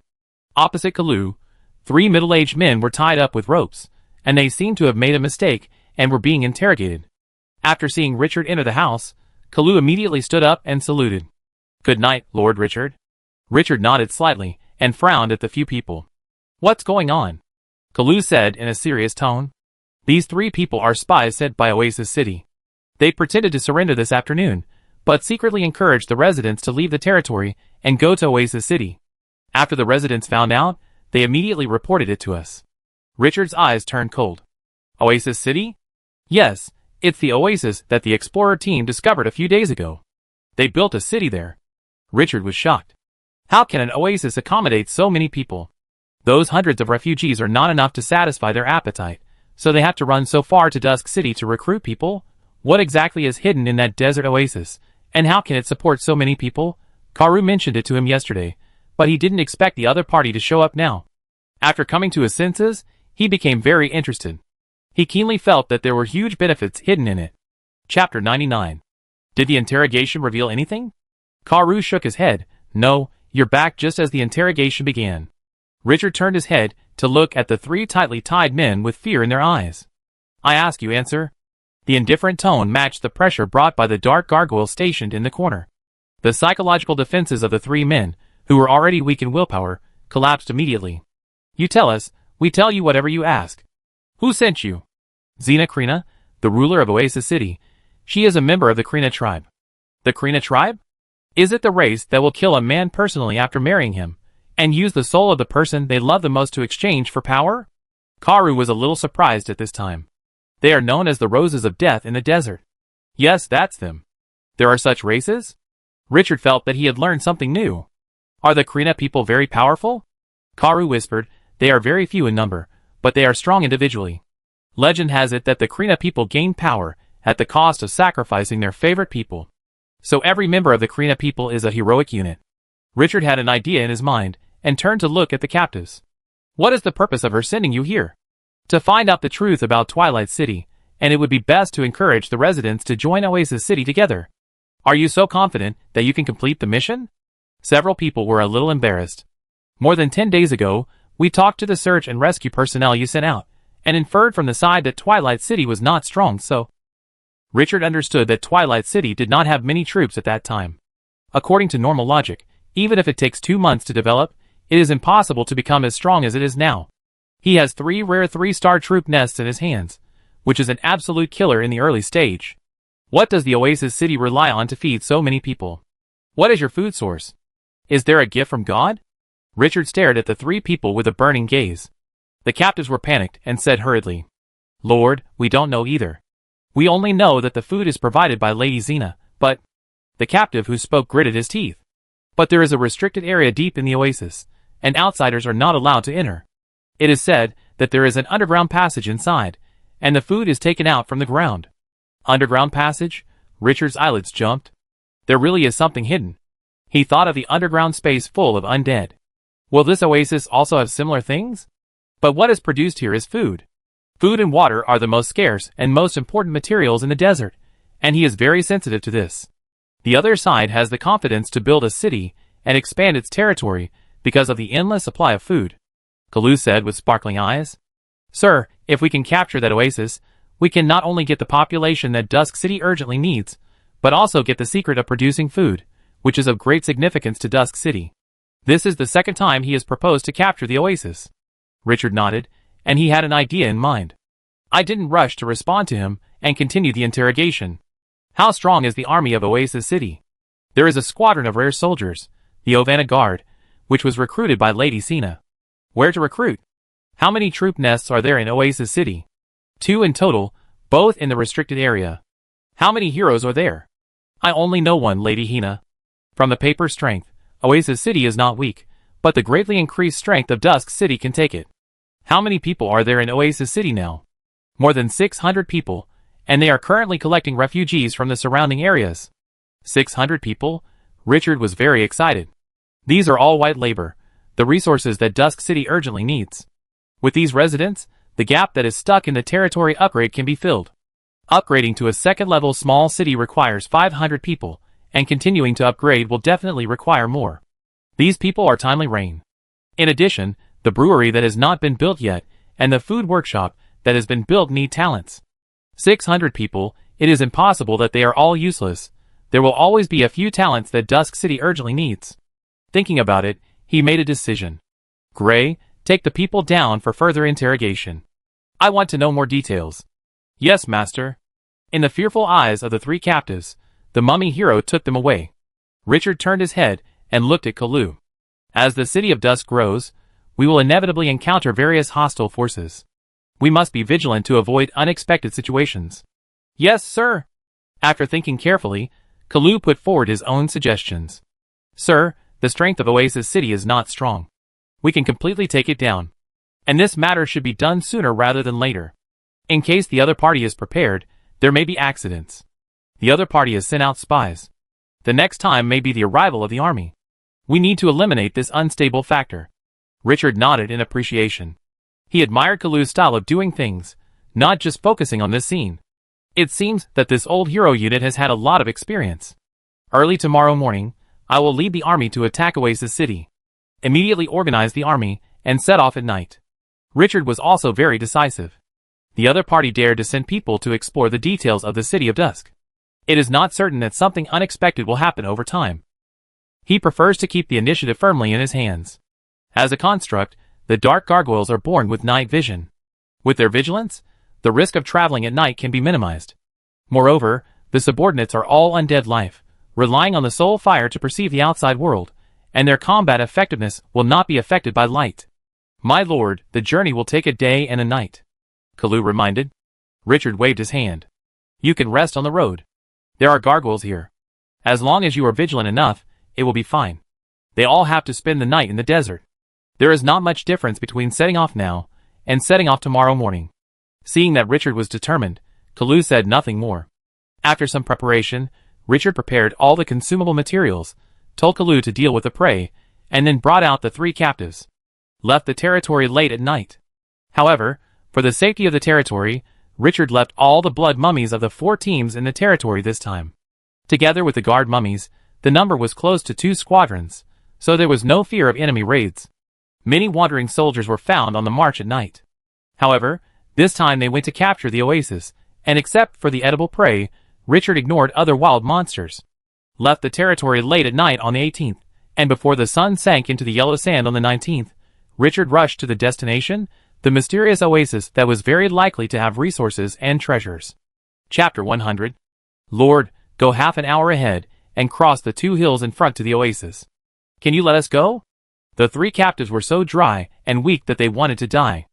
A: Opposite Kalu, 3 middle-aged men were tied up with ropes, and they seemed to have made a mistake and were being interrogated. After seeing Richard enter the house, Kalu immediately stood up and saluted. "Good night, Lord Richard." Richard nodded slightly and frowned at the few people. "What's going on?" Kalu said in a serious tone. "These 3 people are spies sent by Oasis City. They pretended to surrender this afternoon, but secretly encouraged the residents to leave the territory and go to Oasis City. After the residents found out, they immediately reported it to us." Richard's eyes turned cold. "Oasis City?" "Yes, it's the oasis that the explorer team discovered a few days ago. They built a city there." Richard was shocked. How can an oasis accommodate so many people? Those hundreds of refugees are not enough to satisfy their appetite, so they have to run so far to Dusk City to recruit people? What exactly is hidden in that desert oasis, and how can it support so many people? Karu mentioned it to him yesterday, but he didn't expect the other party to show up now. After coming to his senses, he became very interested. He keenly felt that there were huge benefits hidden in it. Chapter 99. Did the interrogation reveal anything? Karu shook his head. "No, you're back just as the interrogation began." Richard turned his head to look at the 3 tightly tied men with fear in their eyes. "I ask you answer." The indifferent tone matched the pressure brought by the dark gargoyle stationed in the corner. The psychological defenses of the 3 men, who were already weak in willpower, collapsed immediately. "You tell us, we tell you whatever you ask." "Who sent you?" "Xena Krina, the ruler of Oasis City. She is a member of the Krina tribe." "The Krina tribe? Is it the race that will kill a man personally after marrying him, and use the soul of the person they love the most to exchange for power?" Karu was a little surprised at this time. "They are known as the Roses of Death in the desert." "Yes, that's them." "There are such races?" Richard felt that he had learned something new. "Are the Krina people very powerful?" Karu whispered, "They are very few in number, but they are strong individually. Legend has it that the Krina people gain power at the cost of sacrificing their favorite people. So every member of the Krina people is a heroic unit." Richard had an idea in his mind, and turned to look at the captives. "What is the purpose of her sending you here?" "To find out the truth about Twilight City, and it would be best to encourage the residents to join Oasis City together." Are you so confident that you can complete the mission? Several people were a little embarrassed. More than 10 days ago, we talked to the search and rescue personnel you sent out, and inferred from the side that Twilight City was not strong, so... Richard understood that Twilight City did not have many troops at that time. According to normal logic, even if it takes 2 months to develop, it is impossible to become as strong as it is now. He has 3 rare 3-star troop nests in his hands, which is an absolute killer in the early stage. What does the Oasis City rely on to feed so many people? What is your food source? Is there a gift from God? Richard stared at the 3 people with a burning gaze. The captives were panicked and said hurriedly, "Lord, we don't know either. We only know that the food is provided by Lady Xena, but..." The captive who spoke gritted his teeth. "But there is a restricted area deep in the oasis, and outsiders are not allowed to enter. It is said that there is an underground passage inside, and the food is taken out from the ground." Underground passage? Richard's eyelids jumped. There really is something hidden. He thought of the underground space full of undead. Will this oasis also have similar things? But what is produced here is food. Food and water are the most scarce and most important materials in the desert, and he is very sensitive to this. The other side has the confidence to build a city and expand its territory because of the endless supply of food. Kalu said with sparkling eyes. "Sir, if we can capture that oasis, we can not only get the population that Dusk City urgently needs, but also get the secret of producing food, which is of great significance to Dusk City. This is the second time he has proposed to capture the oasis." Richard nodded, and he had an idea in mind. I didn't rush to respond to him and continue the interrogation. "How strong is the army of Oasis City?" "There is a squadron of rare soldiers, the Ovana Guard, which was recruited by Lady Xena." "Where to recruit?" "How many troop nests are there in Oasis City?" 2 in total, both in the restricted area." "How many heroes are there?" "I only know one, Lady Hina. From the paper strength, Oasis City is not weak, but the greatly increased strength of Dusk City can take it." "How many people are there in Oasis City now?" "More than 600 people, and they are currently collecting refugees from the surrounding areas." 600 people? Richard was very excited. These are all white labor, the resources that Dusk City urgently needs. With these residents, the gap that is stuck in the territory upgrade can be filled. Upgrading to a second-level small city requires 500 people, and continuing to upgrade will definitely require more. These people are timely rain. In addition, the brewery that has not been built yet, and the food workshop that has been built need talents. 600 people, it is impossible that they are all useless. There will always be a few talents that Dusk City urgently needs. Thinking about it, he made a decision. "Gray, take the people down for further interrogation. I want to know more details." "Yes, master." In the fearful eyes of the 3 captives, the mummy hero took them away. Richard turned his head and looked at Kalu. "As the City of Dusk grows, we will inevitably encounter various hostile forces. We must be vigilant to avoid unexpected situations." "Yes, sir." After thinking carefully, Kalu put forward his own suggestions. "Sir, the strength of Oasis City is not strong. We can completely take it down. And this matter should be done sooner rather than later. In case the other party is prepared, there may be accidents. The other party has sent out spies. The next time may be the arrival of the army. We need to eliminate this unstable factor." Richard nodded in appreciation. He admired Kalu's style of doing things, not just focusing on this scene. It seems that this old hero unit has had a lot of experience. "Early tomorrow morning, I will lead the army to attack Oasis City. Immediately organize the army, and set off at night." Richard was also very decisive. The other party dared to send people to explore the details of the City of Dusk. It is not certain that something unexpected will happen over time. He prefers to keep the initiative firmly in his hands. As a construct, the dark gargoyles are born with night vision. With their vigilance, the risk of traveling at night can be minimized. Moreover, the subordinates are all undead life, relying on the soul fire to perceive the outside world, and their combat effectiveness will not be affected by light. "My lord, the journey will take a day and a night," Kalu reminded. Richard waved his hand. "You can rest on the road. There are gargoyles here. As long as you are vigilant enough, it will be fine. They all have to spend the night in the desert. There is not much difference between setting off now and setting off tomorrow morning." Seeing that Richard was determined, Kalu said nothing more. After some preparation, Richard prepared all the consumable materials, told Kalu to deal with the prey, and then brought out the 3 captives. Left the territory late at night. However, for the safety of the territory, Richard left all the blood mummies of the 4 teams in the territory this time. Together with the guard mummies, the number was close to 2 squadrons, so there was no fear of enemy raids. Many wandering soldiers were found on the march at night. However, this time they went to capture the oasis, and except for the edible prey, Richard ignored other wild monsters. Left the territory late at night on the 18th, and before the sun sank into the yellow sand on the 19th, Richard rushed to the destination, the mysterious oasis that was very likely to have resources and treasures. Chapter 100. Lord, go half an hour ahead, and cross the 2 hills in front to the oasis. Can you let us go? The 3 captives were so dry and weak that they wanted to die.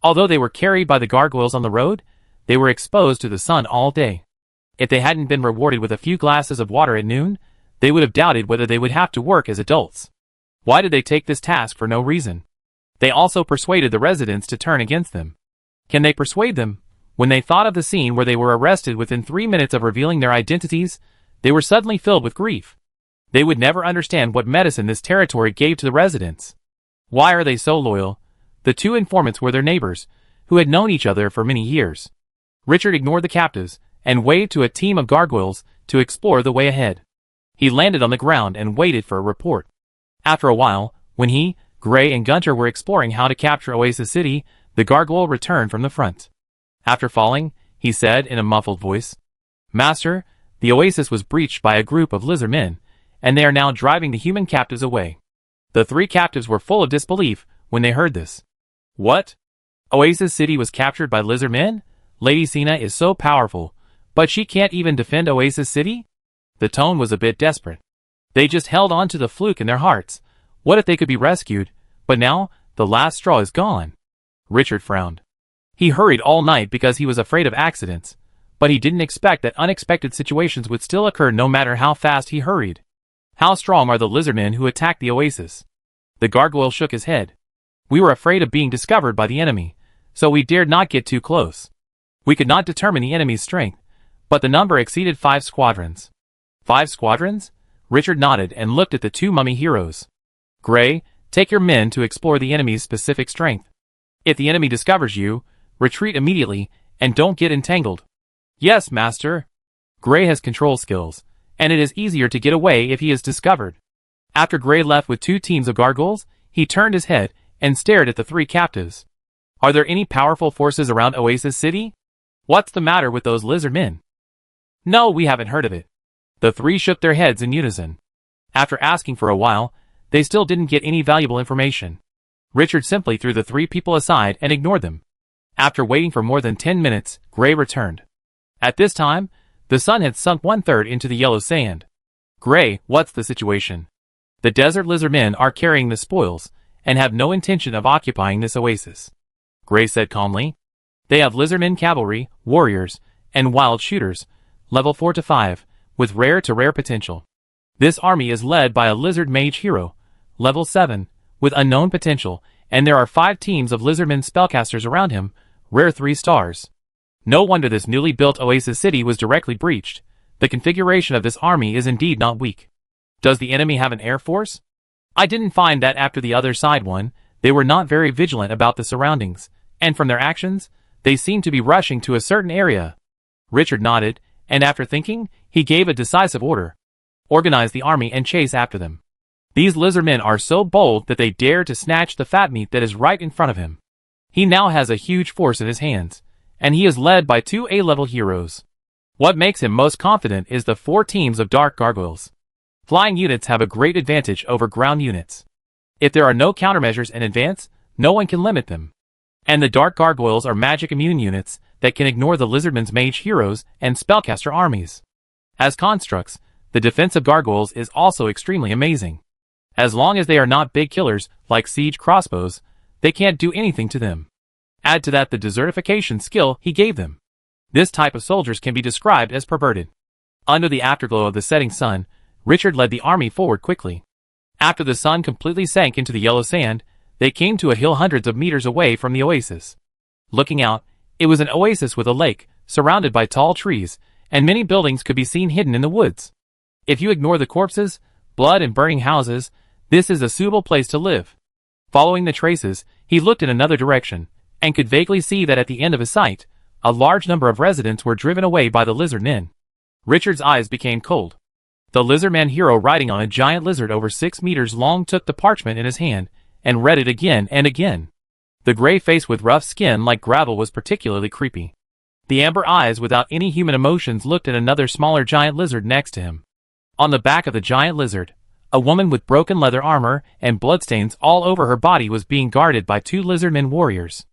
A: Although they were carried by the gargoyles on the road, they were exposed to the sun all day. If they hadn't been rewarded with a few glasses of water at noon, they would have doubted whether they would have to work as adults. Why did they take this task for no reason? They also persuaded the residents to turn against them. Can they persuade them? When they thought of the scene where they were arrested within 3 minutes of revealing their identities, they were suddenly filled with grief. They would never understand what medicine this territory gave to the residents. Why are they so loyal? The 2 informants were their neighbors, who had known each other for many years. Richard ignored the captives, and waved to a team of gargoyles to explore the way ahead. He landed on the ground and waited for a report. After a while, when he, Gray and Gunter were exploring how to capture Oasis City, the gargoyle returned from the front. After falling, he said in a muffled voice, "Master, the oasis was breached by a group of lizard men, and they are now driving the human captives away." The 3 captives were full of disbelief when they heard this. What? Oasis City was captured by lizard men? Lady Sina is so powerful, but she can't even defend Oasis City? The tone was a bit desperate. They just held on to the fluke in their hearts. What if they could be rescued? But now, the last straw is gone. Richard frowned. He hurried all night because he was afraid of accidents, but he didn't expect that unexpected situations would still occur no matter how fast he hurried. How strong are the lizardmen who attacked the oasis? The gargoyle shook his head. We were afraid of being discovered by the enemy, so we dared not get too close. We could not determine the enemy's strength, but the number exceeded 5 squadrons. 5 squadrons? Richard nodded and looked at the 2 mummy heroes. Gray, take your men to explore the enemy's specific strength. If the enemy discovers you, retreat immediately, and don't get entangled. Yes, master. Gray has control skills, and it is easier to get away if he is discovered. After Gray left with 2 teams of gargoyles, he turned his head and stared at the 3 captives. Are there any powerful forces around Oasis City? What's the matter with those lizard men? No, we haven't heard of it. The 3 shook their heads in unison. After asking for a while, they still didn't get any valuable information. Richard simply threw the 3 people aside and ignored them. After waiting for more than 10 minutes, Gray returned. At this time, the sun had sunk 1/3 into the yellow sand. Gray, what's the situation? The desert lizard men are carrying the spoils, and have no intention of occupying this oasis. Gray said calmly. They have lizardmen cavalry, warriors, and wild shooters, level 4 to 5, with rare to rare potential. This army is led by a lizard mage hero, level 7, with unknown potential, and there are 5 teams of lizardmen spellcasters around him, rare 3 stars. No wonder this newly built Oasis City was directly breached. The configuration of this army is indeed not weak. Does the enemy have an air force? I didn't find that after the other side won, they were not very vigilant about the surroundings, and from their actions, they seemed to be rushing to a certain area. Richard nodded, and after thinking, he gave a decisive order. Organize the army and chase after them. These lizard men are so bold that they dare to snatch the fat meat that is right in front of him. He now has a huge force in his hands, and he is led by 2 A-level heroes. What makes him most confident is the 4 teams of dark gargoyles. Flying units have a great advantage over ground units. If there are no countermeasures in advance, no one can limit them. And the dark gargoyles are magic immune units that can ignore the lizardmen's mage heroes and spellcaster armies. As constructs, the defense of gargoyles is also extremely amazing. As long as they are not big killers like siege crossbows, they can't do anything to them. Add to that the desertification skill he gave them. This type of soldiers can be described as perverted. Under the afterglow of the setting sun, Richard led the army forward quickly. After the sun completely sank into the yellow sand, they came to a hill hundreds of meters away from the oasis. Looking out, it was an oasis with a lake, surrounded by tall trees, and many buildings could be seen hidden in the woods. If you ignore the corpses, blood and burning houses, this is a suitable place to live. Following the traces, he looked in another direction, and could vaguely see that at the end of his sight, a large number of residents were driven away by the lizard men. Richard's eyes became cold. The lizardman hero riding on a giant lizard over 6 meters long took the parchment in his hand and read it again and again. The gray face with rough skin like gravel was particularly creepy. The amber eyes without any human emotions looked at another smaller giant lizard next to him. On the back of the giant lizard, a woman with broken leather armor and bloodstains all over her body was being guarded by 2 lizardmen warriors.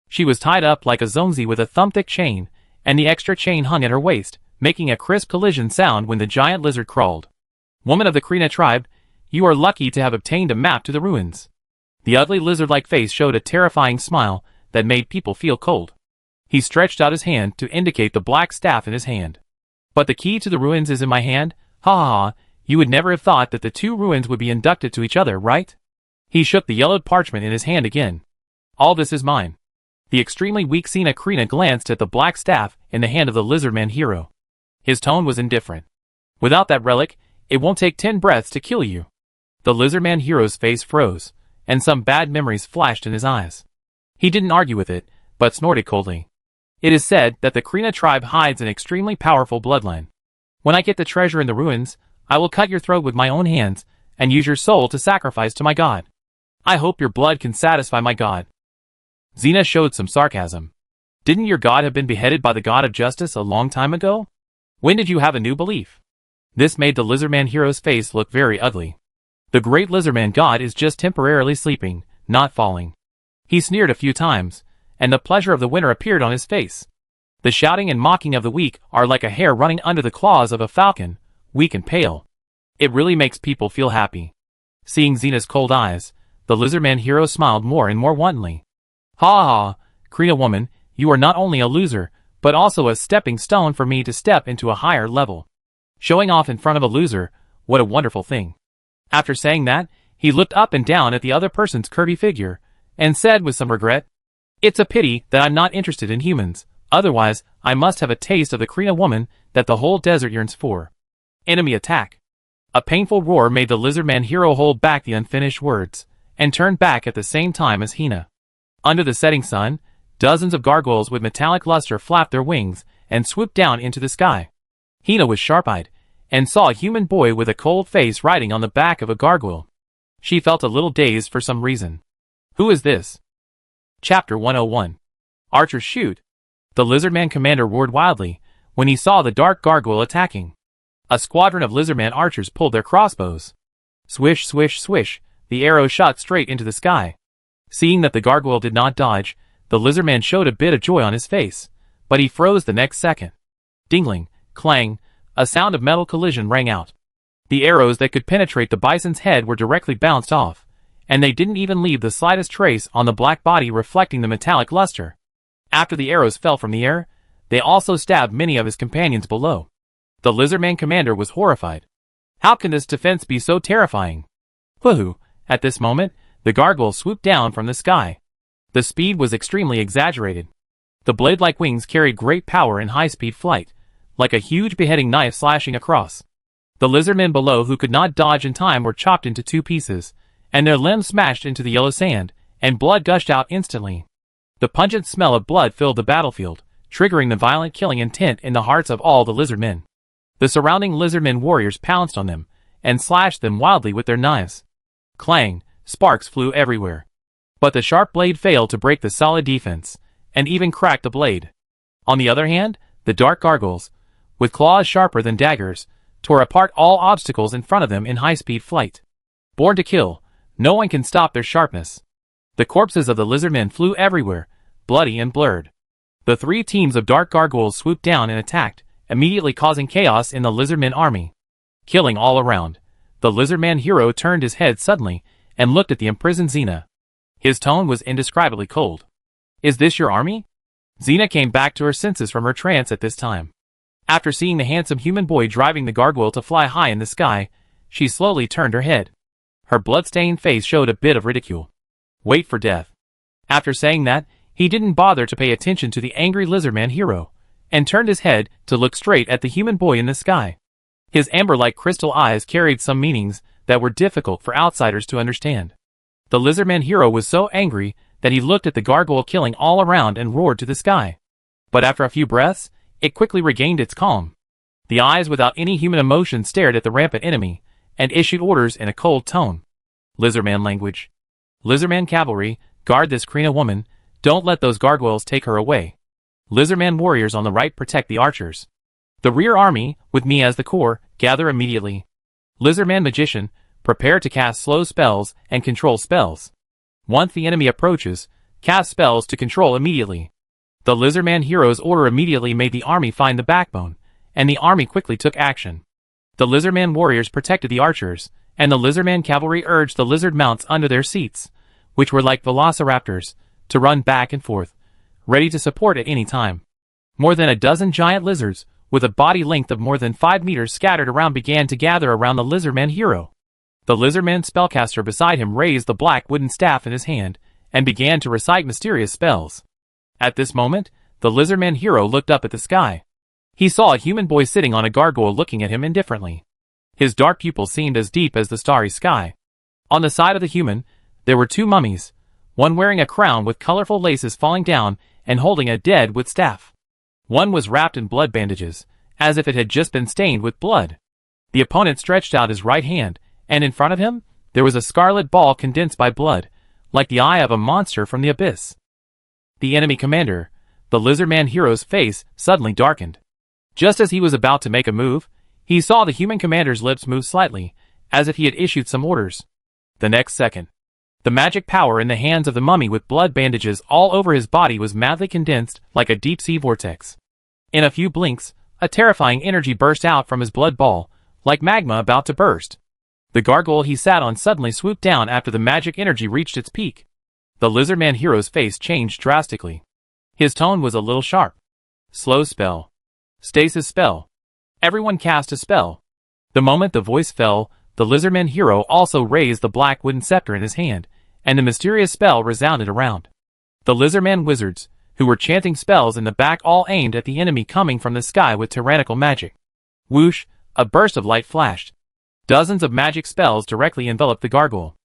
A: She was tied up like a zonzi with a thumb-thick chain, and the extra chain hung at her waist, making a crisp collision sound when the giant lizard crawled. Woman of the Krina tribe, you are lucky to have obtained a map to the ruins. The ugly lizard-like face showed a terrifying smile that made people feel cold. He stretched out his hand to indicate the black staff in his hand. But the key to the ruins is in my hand? Ha ha ha, you would never have thought that the 2 ruins would be inducted to each other, right? He shook the yellowed parchment in his hand again. All this is mine. The extremely weak Sina Krina glanced at the black staff in the hand of the lizardman hero. His tone was indifferent. Without that relic, it won't take 10 breaths to kill you. The lizardman hero's face froze, and some bad memories flashed in his eyes. He didn't argue with it, but snorted coldly. It is said that the Krina tribe hides an extremely powerful bloodline. When I get the treasure in the ruins, I will cut your throat with my own hands, and use your soul to sacrifice to my god. I hope your blood can satisfy my god. Xena showed some sarcasm. Didn't your god have been beheaded by the god of justice a long time ago? When did you have a new belief? This made the lizardman hero's face look very ugly. The great lizardman god is just temporarily sleeping, not falling. He sneered a few times, and the pleasure of the winner appeared on his face. The shouting and mocking of the weak are like a hare running under the claws of a falcon, weak and pale. It really makes people feel happy. Seeing Xena's cold eyes, the lizardman hero smiled more and more wantonly. Ha ha, Krina woman, you are not only a loser, but also a stepping stone for me to step into a higher level. Showing off in front of a loser, what a wonderful thing. After saying that, he looked up and down at the other person's curvy figure, and said with some regret, It's a pity that I'm not interested in humans, otherwise I must have a taste of the Krina woman that the whole desert yearns for. Enemy attack. A painful roar made the lizardman hero hold back the unfinished words, and turned back at the same time as Hina. Under the setting sun, dozens of gargoyles with metallic luster flapped their wings and swooped down into the sky. Hina was sharp-eyed, and saw a human boy with a cold face riding on the back of a gargoyle. She felt a little dazed for some reason. Who is this? Chapter 101. Archers shoot. The lizardman commander roared wildly when he saw the dark gargoyle attacking. A squadron of lizardman archers pulled their crossbows. Swish, swish, swish, the arrow shot straight into the sky. Seeing that the gargoyle did not dodge, the lizardman showed a bit of joy on his face, but he froze the next second. Dingling, clang, a sound of metal collision rang out. The arrows that could penetrate the bison's head were directly bounced off, and they didn't even leave the slightest trace on the black body reflecting the metallic luster. After the arrows fell from the air, they also stabbed many of his companions below. The lizardman commander was horrified. How can this defense be so terrifying? Woohoo! At this moment, the gargoyle swooped down from the sky. The speed was extremely exaggerated. The blade-like wings carried great power in high-speed flight, like a huge beheading knife slashing across. The lizardmen below who could not dodge in time were chopped into 2 pieces, and their limbs smashed into the yellow sand, and blood gushed out instantly. The pungent smell of blood filled the battlefield, triggering the violent killing intent in the hearts of all the lizardmen. The surrounding lizardmen warriors pounced on them, and slashed them wildly with their knives. Clang, sparks flew everywhere. But the sharp blade failed to break the solid defense, and even cracked the blade. On the other hand, the dark gargoyles, with claws sharper than daggers, tore apart all obstacles in front of them in high-speed flight. Born to kill, no one can stop their sharpness. The corpses of the lizardmen flew everywhere, bloody and blurred. The 3 teams of dark gargoyles swooped down and attacked, immediately causing chaos in the lizardmen army. Killing all around, the lizardman hero turned his head suddenly and looked at the imprisoned Xena. His tone was indescribably cold. Is this your army? Xena came back to her senses from her trance at this time. After seeing the handsome human boy driving the gargoyle to fly high in the sky, she slowly turned her head. Her blood-stained face showed a bit of ridicule. Wait for death. After saying that, he didn't bother to pay attention to the angry lizardman hero, and turned his head to look straight at the human boy in the sky. His amber-like crystal eyes carried some meanings that were difficult for outsiders to understand. The lizardman hero was so angry that he looked at the gargoyle killing all around and roared to the sky. But after a few breaths, it quickly regained its calm. The eyes without any human emotion stared at the rampant enemy, and issued orders in a cold tone. Lizardman language. Lizardman cavalry, guard this Krina woman, don't let those gargoyles take her away. Lizardman warriors on the right protect the archers. The rear army, with me as the core, gather immediately. Lizardman magician, prepare to cast slow spells and control spells. Once the enemy approaches, cast spells to control immediately. The Lizardman heroes' order immediately made the army find the backbone, and the army quickly took action. The Lizardman warriors protected the archers, and the Lizardman cavalry urged the lizard mounts under their seats, which were like velociraptors, to run back and forth, ready to support at any time. More than a dozen giant lizards, with a body length of more than 5 meters scattered around, began to gather around the Lizardman hero. The Lizardman spellcaster beside him raised the black wooden staff in his hand, and began to recite mysterious spells. At this moment, the Lizardman hero looked up at the sky. He saw a human boy sitting on a gargoyle looking at him indifferently. His dark pupils seemed as deep as the starry sky. On the side of the human, there were 2 mummies, one wearing a crown with colorful laces falling down and holding a dead wood staff. One was wrapped in blood bandages, as if it had just been stained with blood. The opponent stretched out his right hand, and in front of him, there was a scarlet ball condensed by blood, like the eye of a monster from the abyss. The enemy commander, the Lizardman hero's face suddenly darkened. Just as he was about to make a move, he saw the human commander's lips move slightly, as if he had issued some orders. The next second, the magic power in the hands of the mummy with blood bandages all over his body was madly condensed like a deep-sea vortex. In a few blinks, a terrifying energy burst out from his blood ball, like magma about to burst. The gargoyle he sat on suddenly swooped down after the magic energy reached its peak. The Lizardman hero's face changed drastically. His tone was a little sharp. Slow spell. Stasis spell. Everyone cast a spell. The moment the voice fell, the Lizardman hero also raised the black wooden scepter in his hand, and the mysterious spell resounded around. The Lizardman wizards, who were chanting spells in the back, all aimed at the enemy coming from the sky with tyrannical magic. Whoosh, a burst of light flashed. Dozens of magic spells directly enveloped the gargoyle.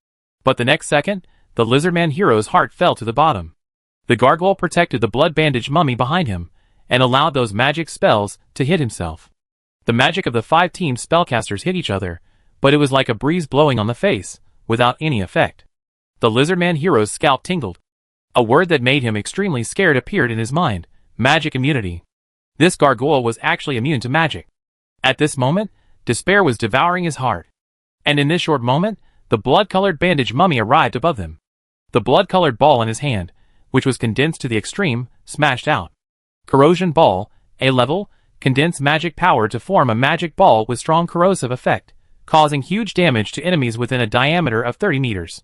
A: But the next second, the Lizardman hero's heart fell to the bottom. The gargoyle protected the blood-bandaged mummy behind him, and allowed those magic spells to hit himself. The magic of the 5 team spellcasters hit each other, but it was like a breeze blowing on the face, without any effect. The Lizardman hero's scalp tingled. A word that made him extremely scared appeared in his mind: magic immunity. This gargoyle was actually immune to magic. At this moment, despair was devouring his heart. And in this short moment, the blood-colored bandaged mummy arrived above him. The blood-colored ball in his hand, which was condensed to the extreme, smashed out. Corrosion ball, A level, condensed magic power to form a magic ball with strong corrosive effect, causing huge damage to enemies within a diameter of 30 meters.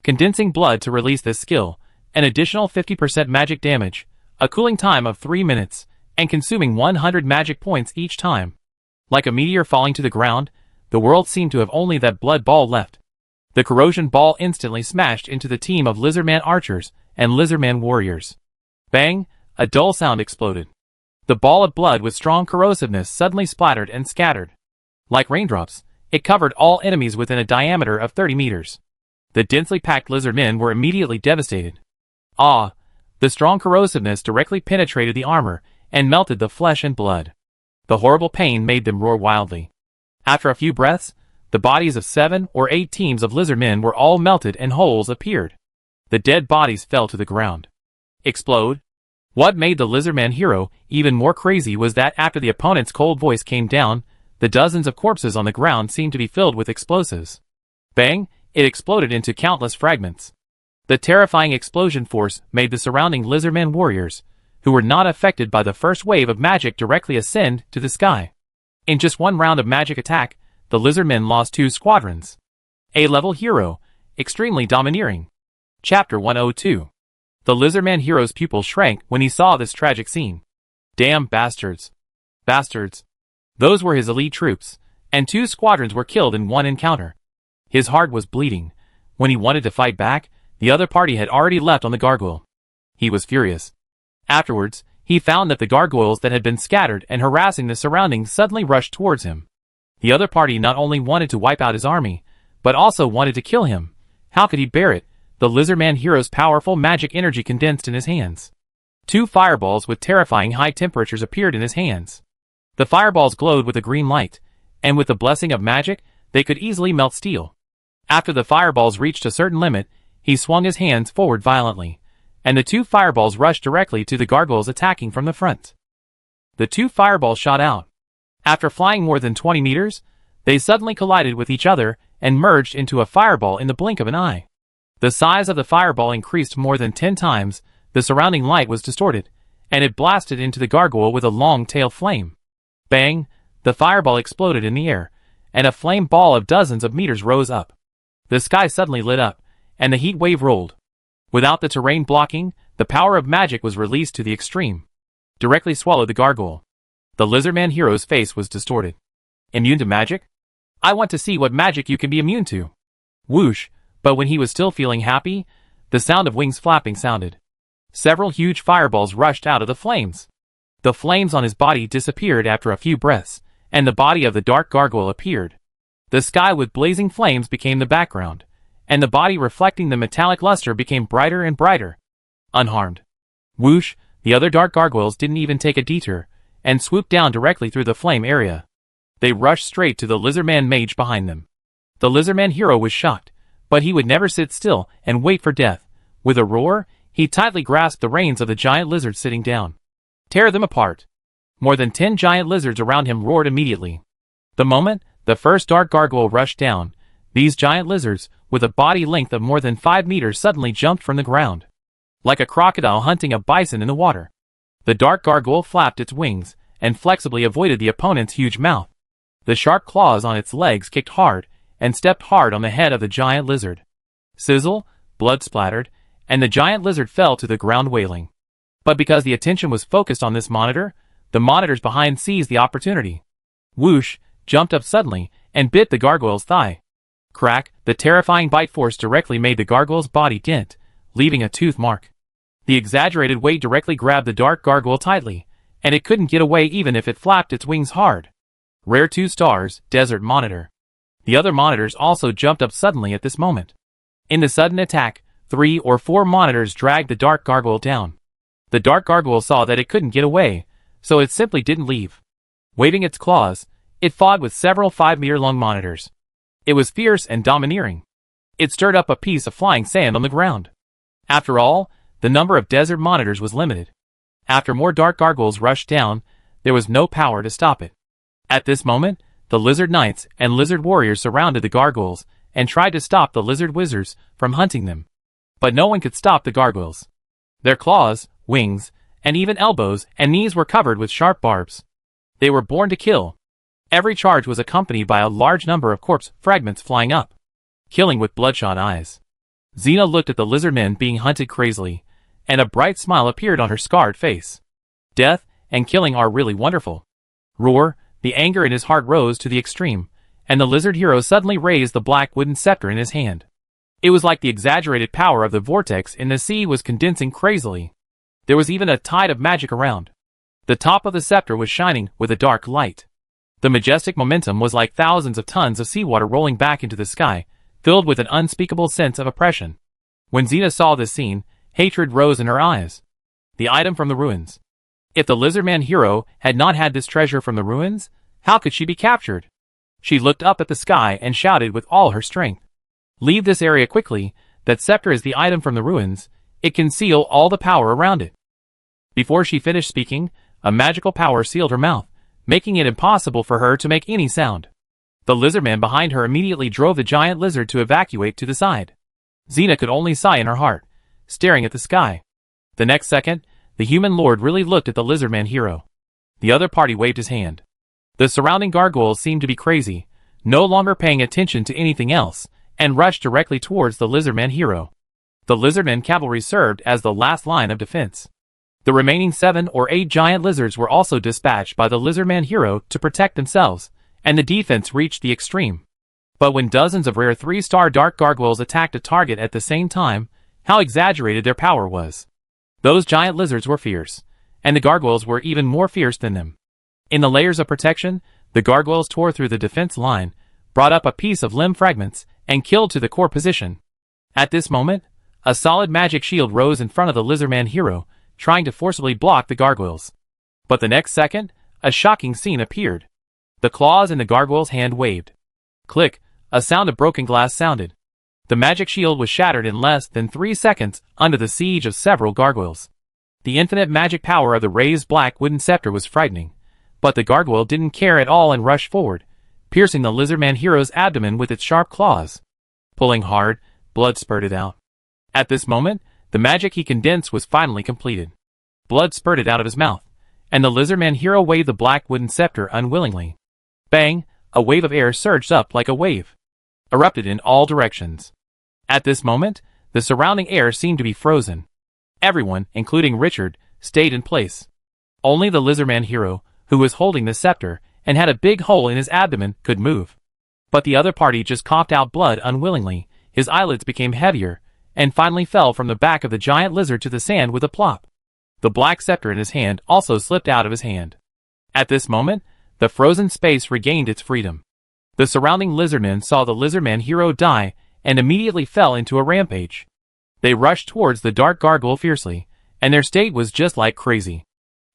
A: Condensing blood to release this skill, an additional 50% magic damage, a cooling time of 3 minutes, and consuming 100 magic points each time. Like a meteor falling to the ground, the world seemed to have only that blood ball left. The corrosion ball instantly smashed into the team of Lizardman archers and Lizardman warriors. Bang! A dull sound exploded. The ball of blood with strong corrosiveness suddenly splattered and scattered. Like raindrops, it covered all enemies within a diameter of 30 meters. The densely packed Lizardmen were immediately devastated. Ah! The strong corrosiveness directly penetrated the armor and melted the flesh and blood. The horrible pain made them roar wildly. After a few breaths, the bodies of 7 or 8 teams of Lizardmen were all melted and holes appeared. The dead bodies fell to the ground. Explode? What made the Lizardman hero even more crazy was that after the opponent's cold voice came down, the dozens of corpses on the ground seemed to be filled with explosives. Bang! It exploded into countless fragments. The terrifying explosion force made the surrounding Lizardman warriors, who were not affected by the first wave of magic, directly ascend to the sky. In just one round of magic attack, the Lizardmen lost 2 squadrons. A-level hero, extremely domineering. Chapter 102. The Lizardman hero's pupils shrank when he saw this tragic scene. Damn bastards. Bastards. Those were his elite troops, and 2 squadrons were killed in one encounter. His heart was bleeding. When he wanted to fight back, the other party had already left on the gargoyle. He was furious. Afterwards, he found that the gargoyles that had been scattered and harassing the surroundings suddenly rushed towards him. The other party not only wanted to wipe out his army, but also wanted to kill him. How could he bear it? The Lizardman hero's powerful magic energy condensed in his hands. 2 fireballs with terrifying high temperatures appeared in his hands. The fireballs glowed with a green light, and with the blessing of magic, they could easily melt steel. After the fireballs reached a certain limit, he swung his hands forward violently, and the 2 fireballs rushed directly to the gargoyles attacking from the front. The 2 fireballs shot out. After flying more than 20 meters, they suddenly collided with each other and merged into a fireball in the blink of an eye. The size of the fireball increased more than 10 times, the surrounding light was distorted, and it blasted into the gargoyle with a long tail flame. Bang! The fireball exploded in the air, and a flame ball of dozens of meters rose up. The sky suddenly lit up, and the heat wave rolled. Without the terrain blocking, the power of magic was released to the extreme. Directly swallowed the gargoyle. The Lizardman hero's face was distorted. Immune to magic? I want to see what magic you can be immune to. Whoosh! But when he was still feeling happy, the sound of wings flapping sounded. Several huge fireballs rushed out of the flames. The flames on his body disappeared after a few breaths, and the body of the dark gargoyle appeared. The sky with blazing flames became the background, and the body reflecting the metallic luster became brighter and brighter. Unharmed. Whoosh! The other dark gargoyles didn't even take a detour, and swooped down directly through the flame area. They rushed straight to the Lizardman mage behind them. The Lizardman hero was shocked, but he would never sit still and wait for death. With a roar, he tightly grasped the reins of the giant lizard sitting down. Tear them apart. More than 10 giant lizards around him roared immediately. The moment the first dark gargoyle rushed down, these giant lizards, with a body length of more than 5 meters, suddenly jumped from the ground. Like a crocodile hunting a bison in the water. The dark gargoyle flapped its wings, and flexibly avoided the opponent's huge mouth. The sharp claws on its legs kicked hard, and stepped hard on the head of the giant lizard. Sizzle, blood splattered, and the giant lizard fell to the ground wailing. But because the attention was focused on this monitor, the monitors behind seized the opportunity. Whoosh! Jumped up suddenly, and bit the gargoyle's thigh. Crack! The terrifying bite force directly made the gargoyle's body dent, leaving a tooth mark. The exaggerated weight directly grabbed the dark gargoyle tightly, and it couldn't get away even if it flapped its wings hard. Rare 2 stars, Desert Monitor. The other monitors also jumped up suddenly at this moment. In the sudden attack, 3 or 4 monitors dragged the dark gargoyle down. The dark gargoyle saw that it couldn't get away, so it simply didn't leave. Waving its claws, it fought with several 5-meter-long monitors. It was fierce and domineering. It stirred up a piece of flying sand on the ground. After all, the number of desert monitors was limited. After more dark gargoyles rushed down, there was no power to stop it. At this moment, the lizard knights and lizard warriors surrounded the gargoyles and tried to stop the lizard wizards from hunting them. But no one could stop the gargoyles. Their claws, wings, and even elbows and knees were covered with sharp barbs. They were born to kill. Every charge was accompanied by a large number of corpse fragments flying up, killing with bloodshot eyes. Xena looked at the lizardmen being hunted crazily, and a bright smile appeared on her scarred face. Death and killing are really wonderful. Roar! The anger in his heart rose to the extreme, and the lizard hero suddenly raised the black wooden scepter in his hand. It was like the exaggerated power of the vortex in the sea was condensing crazily. There was even a tide of magic around. The top of the scepter was shining with a dark light. The majestic momentum was like thousands of tons of seawater rolling back into the sky, filled with an unspeakable sense of oppression. When Xena saw this scene, hatred rose in her eyes. The item from the ruins. If the Lizardman hero had not had this treasure from the ruins, how could she be captured? She looked up at the sky and shouted with all her strength. Leave this area quickly, that scepter is the item from the ruins, it can seal all the power around it. Before she finished speaking, a magical power sealed her mouth, making it impossible for her to make any sound. The lizardman behind her immediately drove the giant lizard to evacuate to the side. Xena could only sigh in her heart, staring at the sky. The next second, the human lord really looked at the lizardman hero. The other party waved his hand. The surrounding gargoyles seemed to be crazy, no longer paying attention to anything else, and rushed directly towards the lizardman hero. The lizardman cavalry served as the last line of defense. The remaining 7 or 8 giant lizards were also dispatched by the lizardman hero to protect themselves, and the defense reached the extreme. But when dozens of rare 3-star dark gargoyles attacked a target at the same time, how exaggerated their power was. Those giant lizards were fierce, and the gargoyles were even more fierce than them. In the layers of protection, the gargoyles tore through the defense line, brought up a piece of limb fragments, and killed to the core position. At this moment, a solid magic shield rose in front of the lizardman hero, trying to forcibly block the gargoyles. But the next second, a shocking scene appeared. The claws in the gargoyle's hand waved. Click, a sound of broken glass sounded. The magic shield was shattered in less than 3 seconds under the siege of several gargoyles. The infinite magic power of the raised black wooden scepter was frightening, but the gargoyle didn't care at all and rushed forward, piercing the lizardman hero's abdomen with its sharp claws. Pulling hard, blood spurted out. At this moment, the magic he condensed was finally completed. Blood spurted out of his mouth, and the lizardman hero waved the black wooden scepter unwillingly. Bang! A wave of air surged up like a wave, erupted in all directions. At this moment, the surrounding air seemed to be frozen. Everyone, including Richard, stayed in place. Only the lizardman hero, who was holding the scepter and had a big hole in his abdomen, could move. But the other party just coughed out blood unwillingly, his eyelids became heavier, and finally fell from the back of the giant lizard to the sand with a plop. The black scepter in his hand also slipped out of his hand. At this moment, the frozen space regained its freedom. The surrounding lizardmen saw the lizardman hero die and immediately fell into a rampage. They rushed towards the dark gargoyle fiercely, and their state was just like crazy.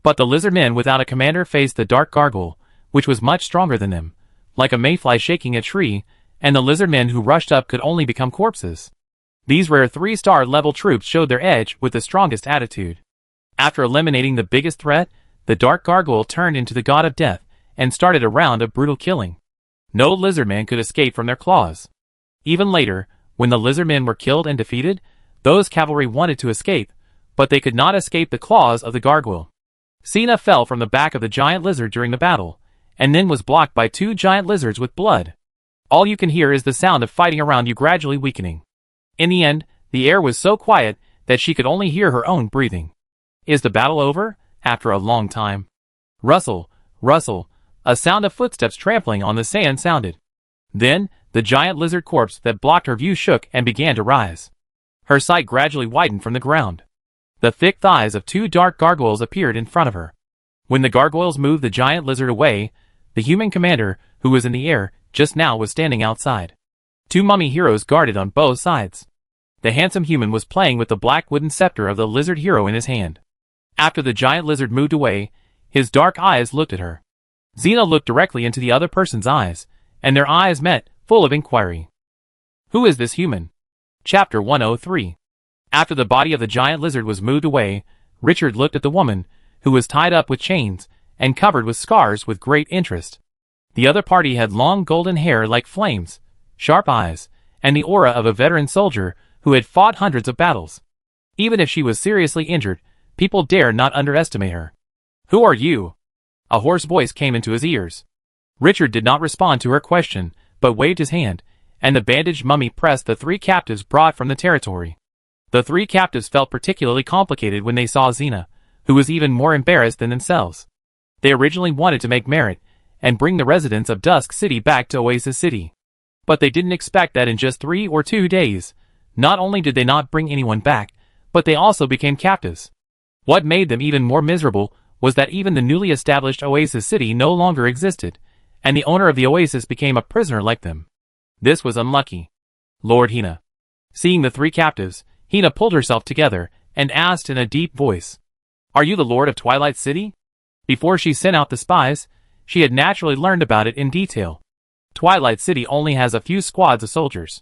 A: But the lizardmen without a commander faced the dark gargoyle, which was much stronger than them, like a mayfly shaking a tree, and the lizardmen who rushed up could only become corpses. These rare 3-star level troops showed their edge with the strongest attitude. After eliminating the biggest threat, the dark gargoyle turned into the god of death and started a round of brutal killing. No lizardman could escape from their claws. Even later, when the lizardmen were killed and defeated, those cavalry wanted to escape, but they could not escape the claws of the gargoyle. Cena fell from the back of the giant lizard during the battle, and then was blocked by 2 giant lizards with blood. All you can hear is the sound of fighting around you gradually weakening. In the end, the air was so quiet that she could only hear her own breathing. Is the battle over? After a long time. Rustle, rustle, a sound of footsteps trampling on the sand sounded. Then, the giant lizard corpse that blocked her view shook and began to rise. Her sight gradually widened from the ground. The thick thighs of 2 dark gargoyles appeared in front of her. When the gargoyles moved the giant lizard away, the human commander, who was in the air just now, was standing outside. 2 mummy heroes guarded on both sides. The handsome human was playing with the black wooden scepter of the lizard hero in his hand. After the giant lizard moved away, his dark eyes looked at her. Xena looked directly into the other person's eyes, and their eyes met, full of inquiry. Who is this human? Chapter 103. After the body of the giant lizard was moved away, Richard looked at the woman, who was tied up with chains and covered with scars, with great interest. The other party had long golden hair like flames, sharp eyes, and the aura of a veteran soldier who had fought hundreds of battles. Even if she was seriously injured, people dare not underestimate her. Who are you? A hoarse voice came into his ears. Richard did not respond to her question, but waved his hand, and the bandaged mummy pressed the 3 captives brought from the territory. The 3 captives felt particularly complicated when they saw Xena, who was even more embarrassed than themselves. They originally wanted to make merit and bring the residents of Dusk City back to Oasis City. But they didn't expect that in just 3 or 2 days, not only did they not bring anyone back, but they also became captives. What made them even more miserable was that even the newly established Oasis City no longer existed, and the owner of the Oasis became a prisoner like them. This was unlucky. Lord Hina. Seeing the 3 captives, Hina pulled herself together and asked in a deep voice, "Are you the Lord of Twilight City?" Before she sent out the spies, she had naturally learned about it in detail. Twilight City only has a few squads of soldiers.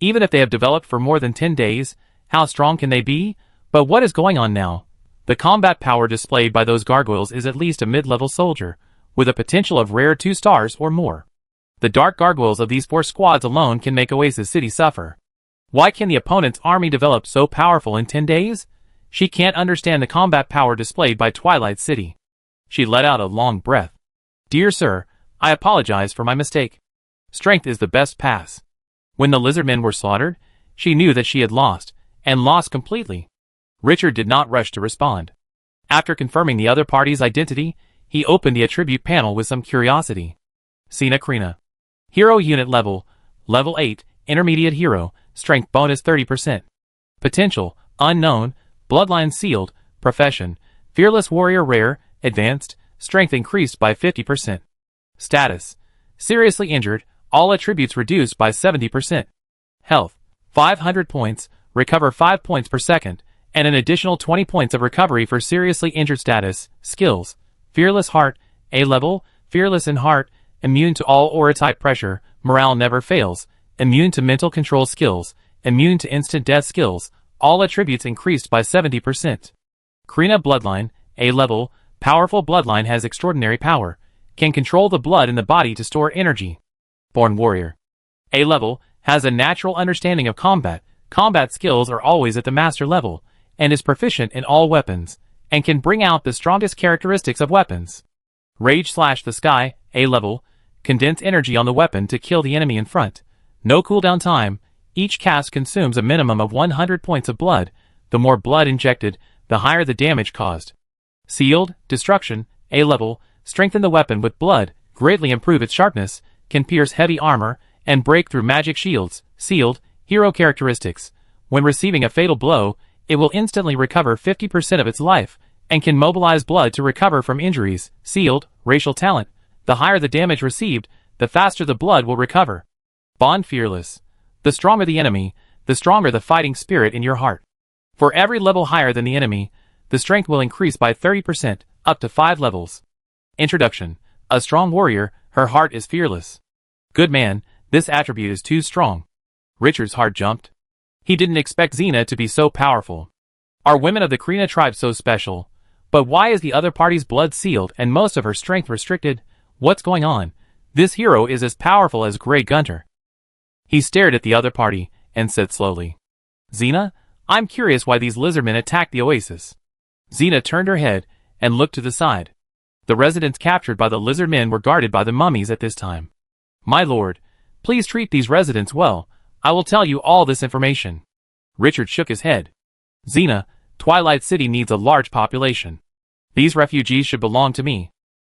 A: Even if they have developed for more than 10 days, how strong can they be? But what is going on now? The combat power displayed by those gargoyles is at least a mid-level soldier, with a potential of rare 2 stars or more. The dark gargoyles of these 4 squads alone can make Oasis City suffer. Why can the opponent's army develop so powerful in 10 days? She can't understand the combat power displayed by Twilight City. She let out a long breath. "Dear sir, I apologize for my mistake. Strength is the best pass." When the lizardmen were slaughtered, she knew that she had lost, and lost completely. Richard did not rush to respond. After confirming the other party's identity, he opened the attribute panel with some curiosity. Cena Krina. Hero unit level, level 8, intermediate hero, strength bonus 30%. Potential, unknown, bloodline sealed, profession, fearless warrior rare, advanced, strength increased by 50%. Status, seriously injured, all attributes reduced by 70%. Health, 500 points, recover 5 points per second, and an additional 20 points of recovery for seriously injured status. Skills, fearless heart, A level, fearless in heart, immune to all aura-type pressure, morale never fails, immune to mental control skills, immune to instant death skills, all attributes increased by 70%. Krina bloodline, A level, powerful bloodline has extraordinary power, can control the blood in the body to store energy. Born warrior. A level, has a natural understanding of combat, combat skills are always at the master level, and is proficient in all weapons, and can bring out the strongest characteristics of weapons. Rage/the sky, A level, condense energy on the weapon to kill the enemy in front. No cooldown time, each cast consumes a minimum of 100 points of blood, the more blood injected, the higher the damage caused. Sealed, destruction, A level, strengthen the weapon with blood, greatly improve its sharpness, can pierce heavy armor, and break through magic shields. Sealed, hero characteristics, when receiving a fatal blow, it will instantly recover 50% of its life, and can mobilize blood to recover from injuries. Sealed, racial talent, the higher the damage received, the faster the blood will recover. Bond fearless, the stronger the enemy, the stronger the fighting spirit in your heart. For every level higher than the enemy, the strength will increase by 30%, up to 5 levels. Introduction, a strong warrior, her heart is fearless. Good man, this attribute is too strong. Richard's heart jumped. He didn't expect Xena to be so powerful. Are women of the Krina tribe so special? But why is the other party's blood sealed and most of her strength restricted? What's going on? This hero is as powerful as Grey Gunter. He stared at the other party, and said slowly, Xena, I'm curious why these lizardmen attacked the oasis. Xena turned her head, and looked to the side. The residents captured by the lizardmen were guarded by the mummies at this time. My lord, please treat these residents well, I will tell you all this information. Richard shook his head. Xena, Twilight City needs a large population. These refugees should belong to me.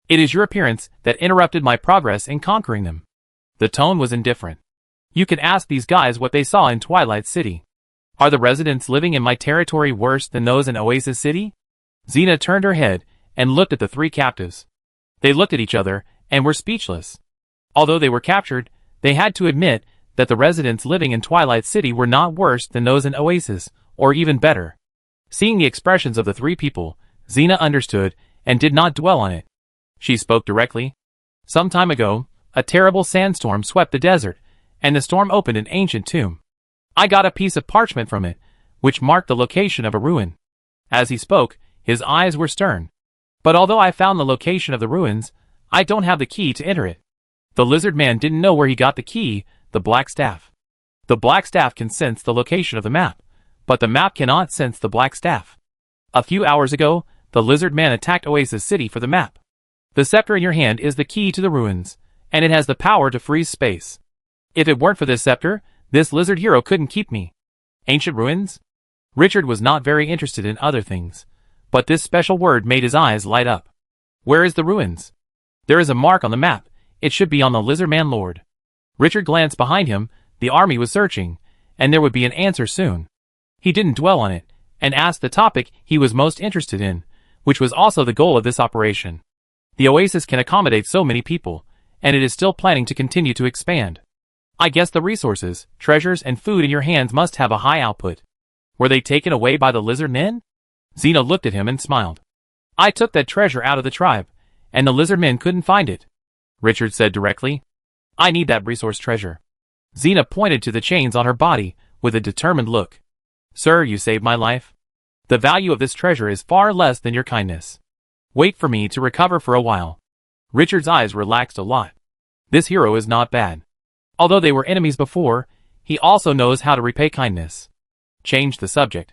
A: It is your appearance that interrupted my progress in conquering them. The tone was indifferent. You can ask these guys what they saw in Twilight City. Are the residents living in my territory worse than those in Oasis City? Xena turned her head and looked at the 3 captives. They looked at each other and were speechless. Although they were captured, they had to admit that the residents living in Twilight City were not worse than those in Oasis, or even better. Seeing the expressions of the 3 people, Xena understood and did not dwell on it. She spoke directly. Some time ago, a terrible sandstorm swept the desert, and the storm opened an ancient tomb. I got a piece of parchment from it, which marked the location of a ruin. As he spoke, his eyes were stern. But although I found the location of the ruins, I don't have the key to enter it. The lizard man didn't know where he got the key, the black staff. The black staff can sense the location of the map, but the map cannot sense the black staff. A few hours ago, the lizard man attacked Oasis City for the map. The scepter in your hand is the key to the ruins, and it has the power to freeze space. If it weren't for this scepter, this lizard hero couldn't keep me. Ancient ruins? Richard was not very interested in other things, but this special word made his eyes light up. Where is the ruins? There is a mark on the map. It should be on the lizard man lord. Richard glanced behind him. The army was searching, and there would be an answer soon. He didn't dwell on it, and asked the topic he was most interested in, which was also the goal of this operation. The oasis can accommodate so many people, and it is still planning to continue to expand. I guess the resources, treasures, and food in your hands must have a high output. Were they taken away by the lizard men? Xena looked at him and smiled. I took that treasure out of the tribe, and the lizard men couldn't find it. Richard said directly. I need that resource treasure. Xena pointed to the chains on her body, with a determined look. Sir, you saved my life. The value of this treasure is far less than your kindness. Wait for me to recover for a while. Richard's eyes relaxed a lot. This hero is not bad. Although they were enemies before, he also knows how to repay kindness. Change the subject.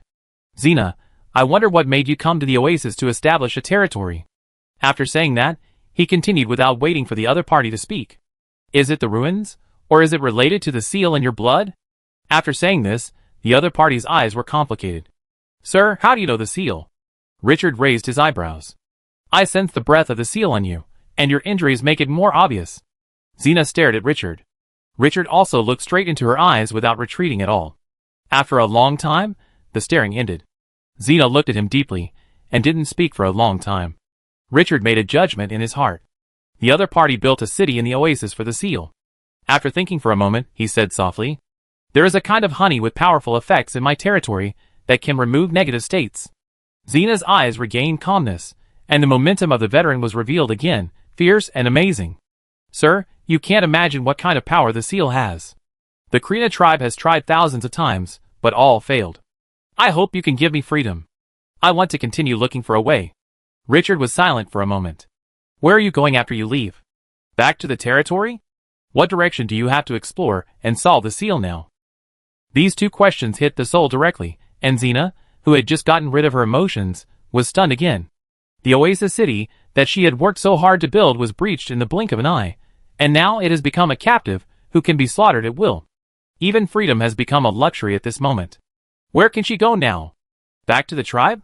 A: Xena, I wonder what made you come to the oasis to establish a territory. After saying that, he continued without waiting for the other party to speak. Is it the ruins, or is it related to the seal in your blood? After saying this, the other party's eyes were complicated. Sir, how do you know the seal? Richard raised his eyebrows. I sense the breath of the seal on you, and your injuries make it more obvious. Xena stared at Richard. Richard also looked straight into her eyes without retreating at all. After a long time, the staring ended. Xena looked at him deeply, and didn't speak for a long time. Richard made a judgment in his heart. The other party built a city in the oasis for the seal. After thinking for a moment, he said softly, There is a kind of honey with powerful effects in my territory that can remove negative states. Xena's eyes regained calmness, and the momentum of the veteran was revealed again, fierce and amazing. Sir, you can't imagine what kind of power the seal has. The Krina tribe has tried thousands of times, but all failed. I hope you can give me freedom. I want to continue looking for a way. Richard was silent for a moment. Where are you going after you leave? Back to the territory? What direction do you have to explore and solve the seal now? These two questions hit the soul directly, and Xena, who had just gotten rid of her emotions, was stunned again. The Oasis City that she had worked so hard to build was breached in the blink of an eye, and now it has become a captive who can be slaughtered at will. Even freedom has become a luxury at this moment. Where can she go now? Back to the tribe?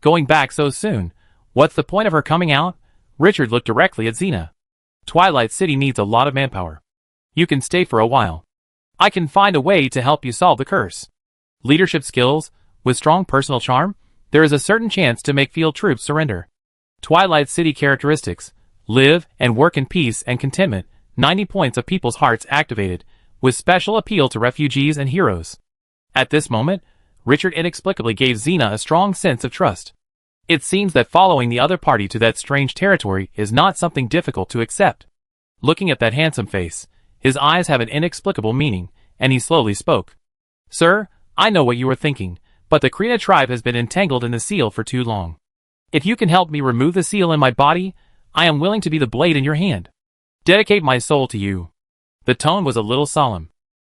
A: Going back so soon? What's the point of her coming out? Richard looked directly at Xena. Twilight City needs a lot of manpower. You can stay for a while. I can find a way to help you solve the curse. Leadership skills, with strong personal charm, there is a certain chance to make field troops surrender. Twilight City characteristics: live and work in peace and contentment, 90 points of people's hearts activated, with special appeal to refugees and heroes. At this moment, Richard inexplicably gave Xena a strong sense of trust. It seems that following the other party to that strange territory is not something difficult to accept. Looking at that handsome face, his eyes have an inexplicable meaning, and he slowly spoke. Sir, I know what you are thinking, but the Krina tribe has been entangled in the seal for too long. If you can help me remove the seal in my body, I am willing to be the blade in your hand. Dedicate my soul to you. The tone was a little solemn.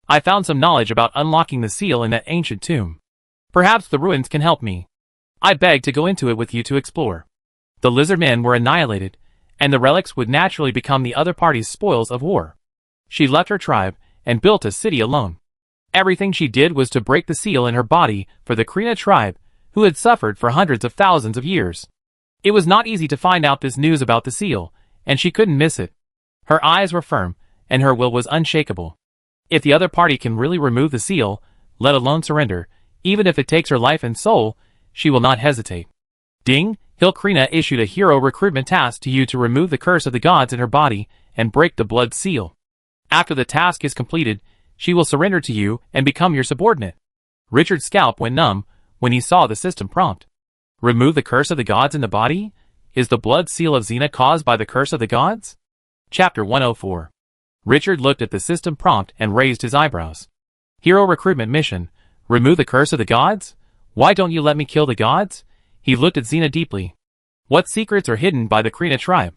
A: I found some knowledge about unlocking the seal in that ancient tomb. Perhaps the ruins can help me. I beg to go into it with you to explore. The lizard men were annihilated, and the relics would naturally become the other party's spoils of war. She left her tribe and built a city alone. Everything she did was to break the seal in her body for the Krina tribe, who had suffered for hundreds of thousands of years. It was not easy to find out this news about the seal, and she couldn't miss it. Her eyes were firm, and her will was unshakable. If the other party can really remove the seal, let alone surrender, even if it takes her life and soul, she will not hesitate. Ding, Hill Krina issued a hero recruitment task to you to remove the curse of the gods in her body and break the blood seal. After the task is completed, she will surrender to you and become your subordinate. Richard's scalp went numb when he saw the system prompt. Remove the curse of the gods in the body? Is the blood seal of Xena caused by the curse of the gods? Chapter 104. Richard looked at the system prompt and raised his eyebrows. Hero recruitment mission. Remove the curse of the gods? Why don't you let me kill the gods? He looked at Xena deeply. What secrets are hidden by the Krina tribe?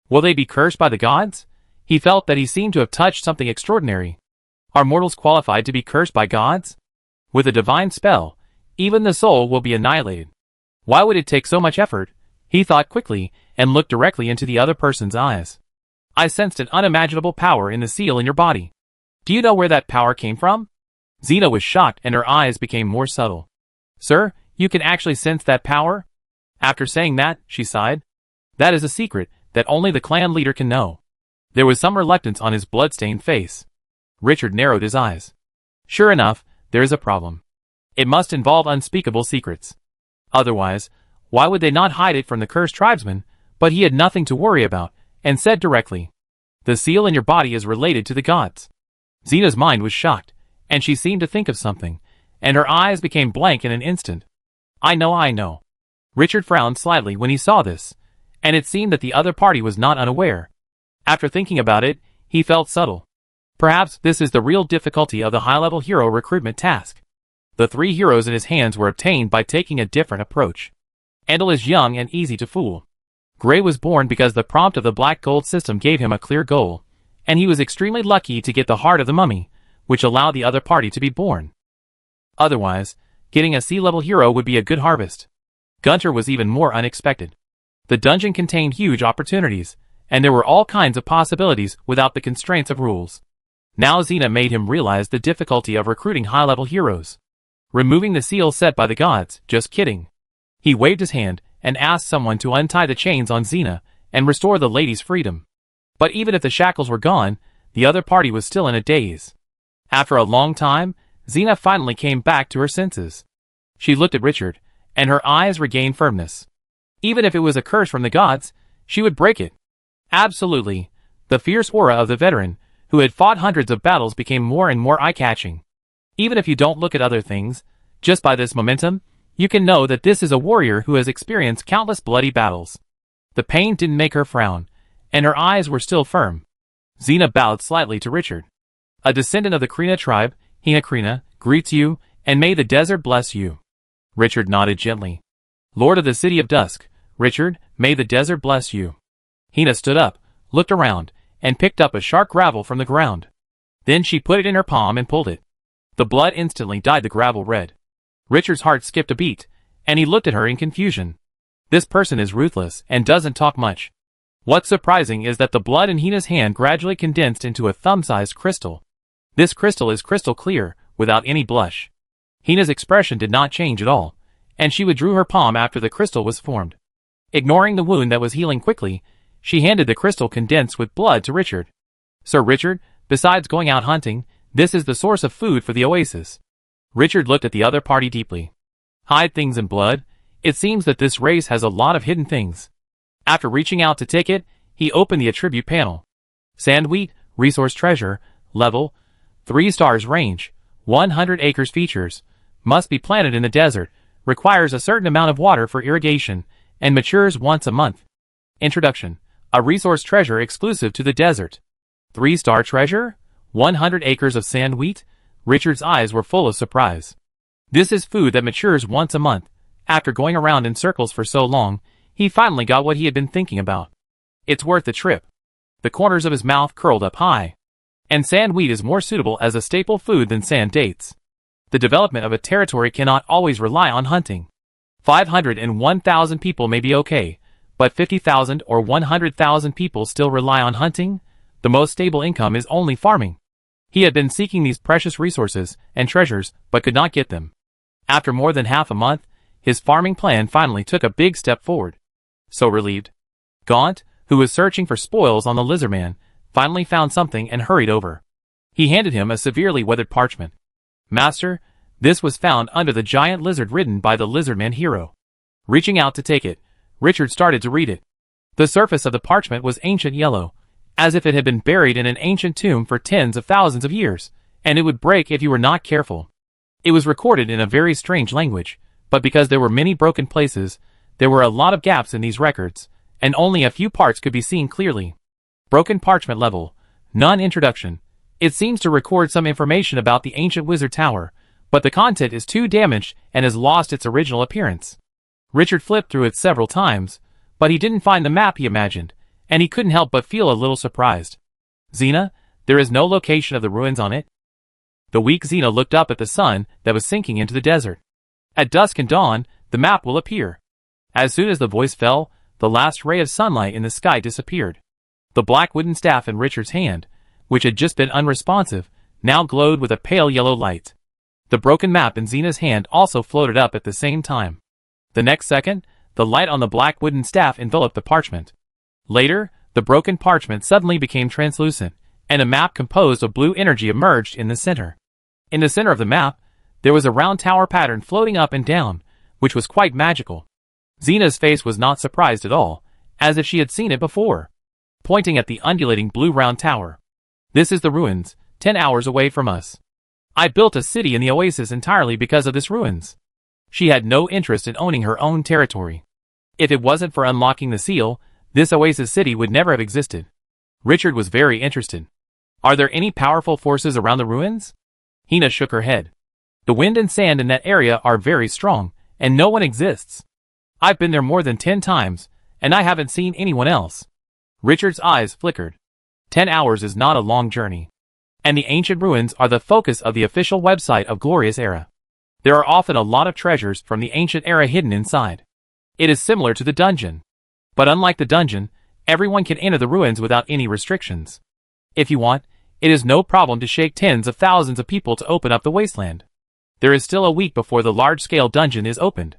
A: Will they be cursed by the gods? He felt that he seemed to have touched something extraordinary. Are mortals qualified to be cursed by gods? With a divine spell, even the soul will be annihilated. Why would it take so much effort? He thought quickly and looked directly into the other person's eyes. I sensed an unimaginable power in the seal in your body. Do you know where that power came from? Xena was shocked and her eyes became more subtle. Sir, you can actually sense that power? After saying that, she sighed. That is a secret that only the clan leader can know. There was some reluctance on his blood-stained face. Richard narrowed his eyes. Sure enough, there is a problem. It must involve unspeakable secrets. Otherwise, why would they not hide it from the cursed tribesmen? But he had nothing to worry about, and said directly, the seal in your body is related to the gods. Xena's mind was shocked, and she seemed to think of something, and her eyes became blank in an instant. I know. Richard frowned slightly when he saw this, and it seemed that the other party was not unaware. After thinking about it, he felt subtle. Perhaps this is the real difficulty of the high-level hero recruitment task. The 3 heroes in his hands were obtained by taking a different approach. Andal is young and easy to fool. Gray was born because the prompt of the black gold system gave him a clear goal, and he was extremely lucky to get the heart of the mummy, which allowed the other party to be born. Otherwise, getting a sea-level hero would be a good harvest. Gunter was even more unexpected. The dungeon contained huge opportunities, and there were all kinds of possibilities without the constraints of rules. Now Xena made him realize the difficulty of recruiting high-level heroes. Removing the seal set by the gods, just kidding. He waved his hand and asked someone to untie the chains on Xena and restore the lady's freedom. But even if the shackles were gone, the other party was still in a daze. After a long time, Xena finally came back to her senses. She looked at Richard, and her eyes regained firmness. Even if it was a curse from the gods, she would break it. Absolutely. The fierce aura of the veteran, who had fought hundreds of battles, became more and more eye-catching. Even if you don't look at other things, just by this momentum, you can know that this is a warrior who has experienced countless bloody battles. The pain didn't make her frown, and her eyes were still firm. Xena bowed slightly to Richard. A descendant of the Krina tribe, Hina Krina, greets you, and may the desert bless you. Richard nodded gently. Lord of the City of Dusk, Richard, may the desert bless you. Hina stood up, looked around, and picked up a sharp gravel from the ground. Then she put it in her palm and pulled it. The blood instantly dyed the gravel red. Richard's heart skipped a beat, and he looked at her in confusion. This person is ruthless and doesn't talk much. What's surprising is that the blood in Hina's hand gradually condensed into a thumb-sized crystal. This crystal is crystal clear, without any blush. Hina's expression did not change at all, and she withdrew her palm after the crystal was formed. Ignoring the wound that was healing quickly, she handed the crystal condensed with blood to Richard. Sir Richard, besides going out hunting, this is the source of food for the oasis. Richard looked at the other party deeply. Hide things in blood? It seems that this race has a lot of hidden things. After reaching out to take it, he opened the attribute panel. Sand wheat, resource treasure, level, 3 stars range, 100 acres features, must be planted in the desert, requires a certain amount of water for irrigation, and matures once a month. Introduction. A resource treasure exclusive to the desert. 3-star treasure? 100 acres of sand wheat? Richard's eyes were full of surprise. This is food that matures once a month. After going around in circles for so long, he finally got what he had been thinking about. It's worth the trip. The corners of his mouth curled up high. And sand wheat is more suitable as a staple food than sand dates. The development of a territory cannot always rely on hunting. 501,000 people may be okay, but 50,000 or 100,000 people still rely on hunting? The most stable income is only farming. He had been seeking these precious resources and treasures, but could not get them. After more than half a month, his farming plan finally took a big step forward. So relieved. Gaunt, who was searching for spoils on the lizardman, finally found something and hurried over. He handed him a severely weathered parchment. Master, this was found under the giant lizard ridden by the lizardman hero. Reaching out to take it, Richard started to read it. The surface of the parchment was ancient yellow, as if it had been buried in an ancient tomb for tens of thousands of years, and it would break if you were not careful. It was recorded in a very strange language, but because there were many broken places, there were a lot of gaps in these records, and only a few parts could be seen clearly. Broken parchment level, none introduction. It seems to record some information about the ancient wizard tower, but the content is too damaged and has lost its original appearance. Richard flipped through it several times, but he didn't find the map he imagined, and he couldn't help but feel a little surprised. Xena, there is no location of the ruins on it. The weak Xena looked up at the sun that was sinking into the desert. At dusk and dawn, the map will appear. As soon as the voice fell, the last ray of sunlight in the sky disappeared. The black wooden staff in Richard's hand, which had just been unresponsive, now glowed with a pale yellow light. The broken map in Xena's hand also floated up at the same time. The next second, the light on the black wooden staff enveloped the parchment. Later, the broken parchment suddenly became translucent, and a map composed of blue energy emerged in the center. In the center of the map, there was a round tower pattern floating up and down, which was quite magical. Xena's face was not surprised at all, as if she had seen it before. Pointing at the undulating blue round tower. This is the ruins, 10 hours away from us. I built a city in the oasis entirely because of this ruins. She had no interest in owning her own territory. If it wasn't for unlocking the seal, this oasis city would never have existed. Richard was very interested. Are there any powerful forces around the ruins? Hina shook her head. The wind and sand in that area are very strong, and no one exists. I've been there more than 10 times, and I haven't seen anyone else. Richard's eyes flickered. 10 hours is not a long journey. And the ancient ruins are the focus of the official website of Glorious Era. There are often a lot of treasures from the ancient era hidden inside. It is similar to the dungeon. But unlike the dungeon, everyone can enter the ruins without any restrictions. If you want, it is no problem to shake tens of thousands of people to open up the wasteland. There is still a week before the large-scale dungeon is opened.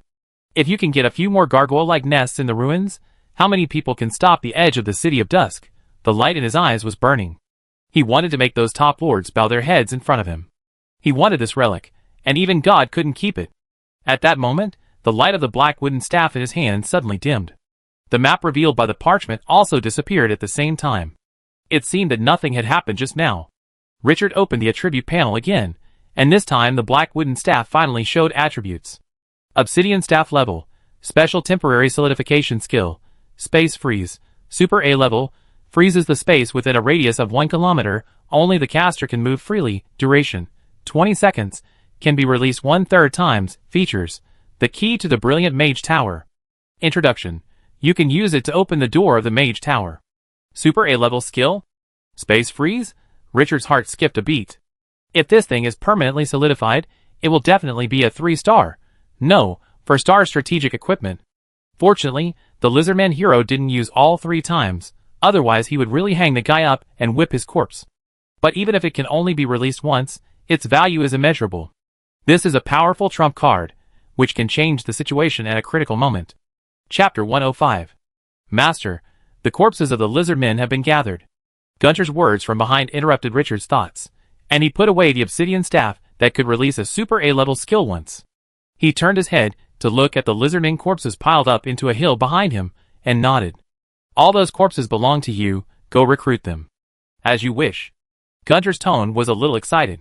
A: If you can get a few more gargoyle-like nests in the ruins, how many people can stop the edge of the City of Dusk? The light in his eyes was burning. He wanted to make those top lords bow their heads in front of him. He wanted this relic, and even God couldn't keep it. At that moment, the light of the black wooden staff in his hand suddenly dimmed. The map revealed by the parchment also disappeared at the same time. It seemed that nothing had happened just now. Richard opened the attribute panel again, and this time the black wooden staff finally showed attributes. Obsidian staff level, special temporary solidification skill, space freeze, super A level, freezes the space within a radius of 1 kilometer. Only the caster can move freely. Duration 20 seconds. Can be released 1/3 times. Features: the key to the brilliant Mage Tower. Introduction: you can use it to open the door of the Mage Tower. Super A-level skill? Space freeze? Richard's heart skipped a beat. If this thing is permanently solidified, it will definitely be a 3-star. No, 4-star strategic equipment. Fortunately, the Lizardman hero didn't use all 3 times, otherwise he would really hang the guy up and whip his corpse. But even if it can only be released once, its value is immeasurable. This is a powerful trump card, which can change the situation at a critical moment. Chapter 105. Master, the corpses of the Lizardmen have been gathered. Gunter's words from behind interrupted Richard's thoughts, and he put away the obsidian staff that could release a super A-level skill once. He turned his head to look at the Lizardmen corpses piled up into a hill behind him, and nodded. All those corpses belong to you, go recruit them. As you wish. Gunter's tone was a little excited.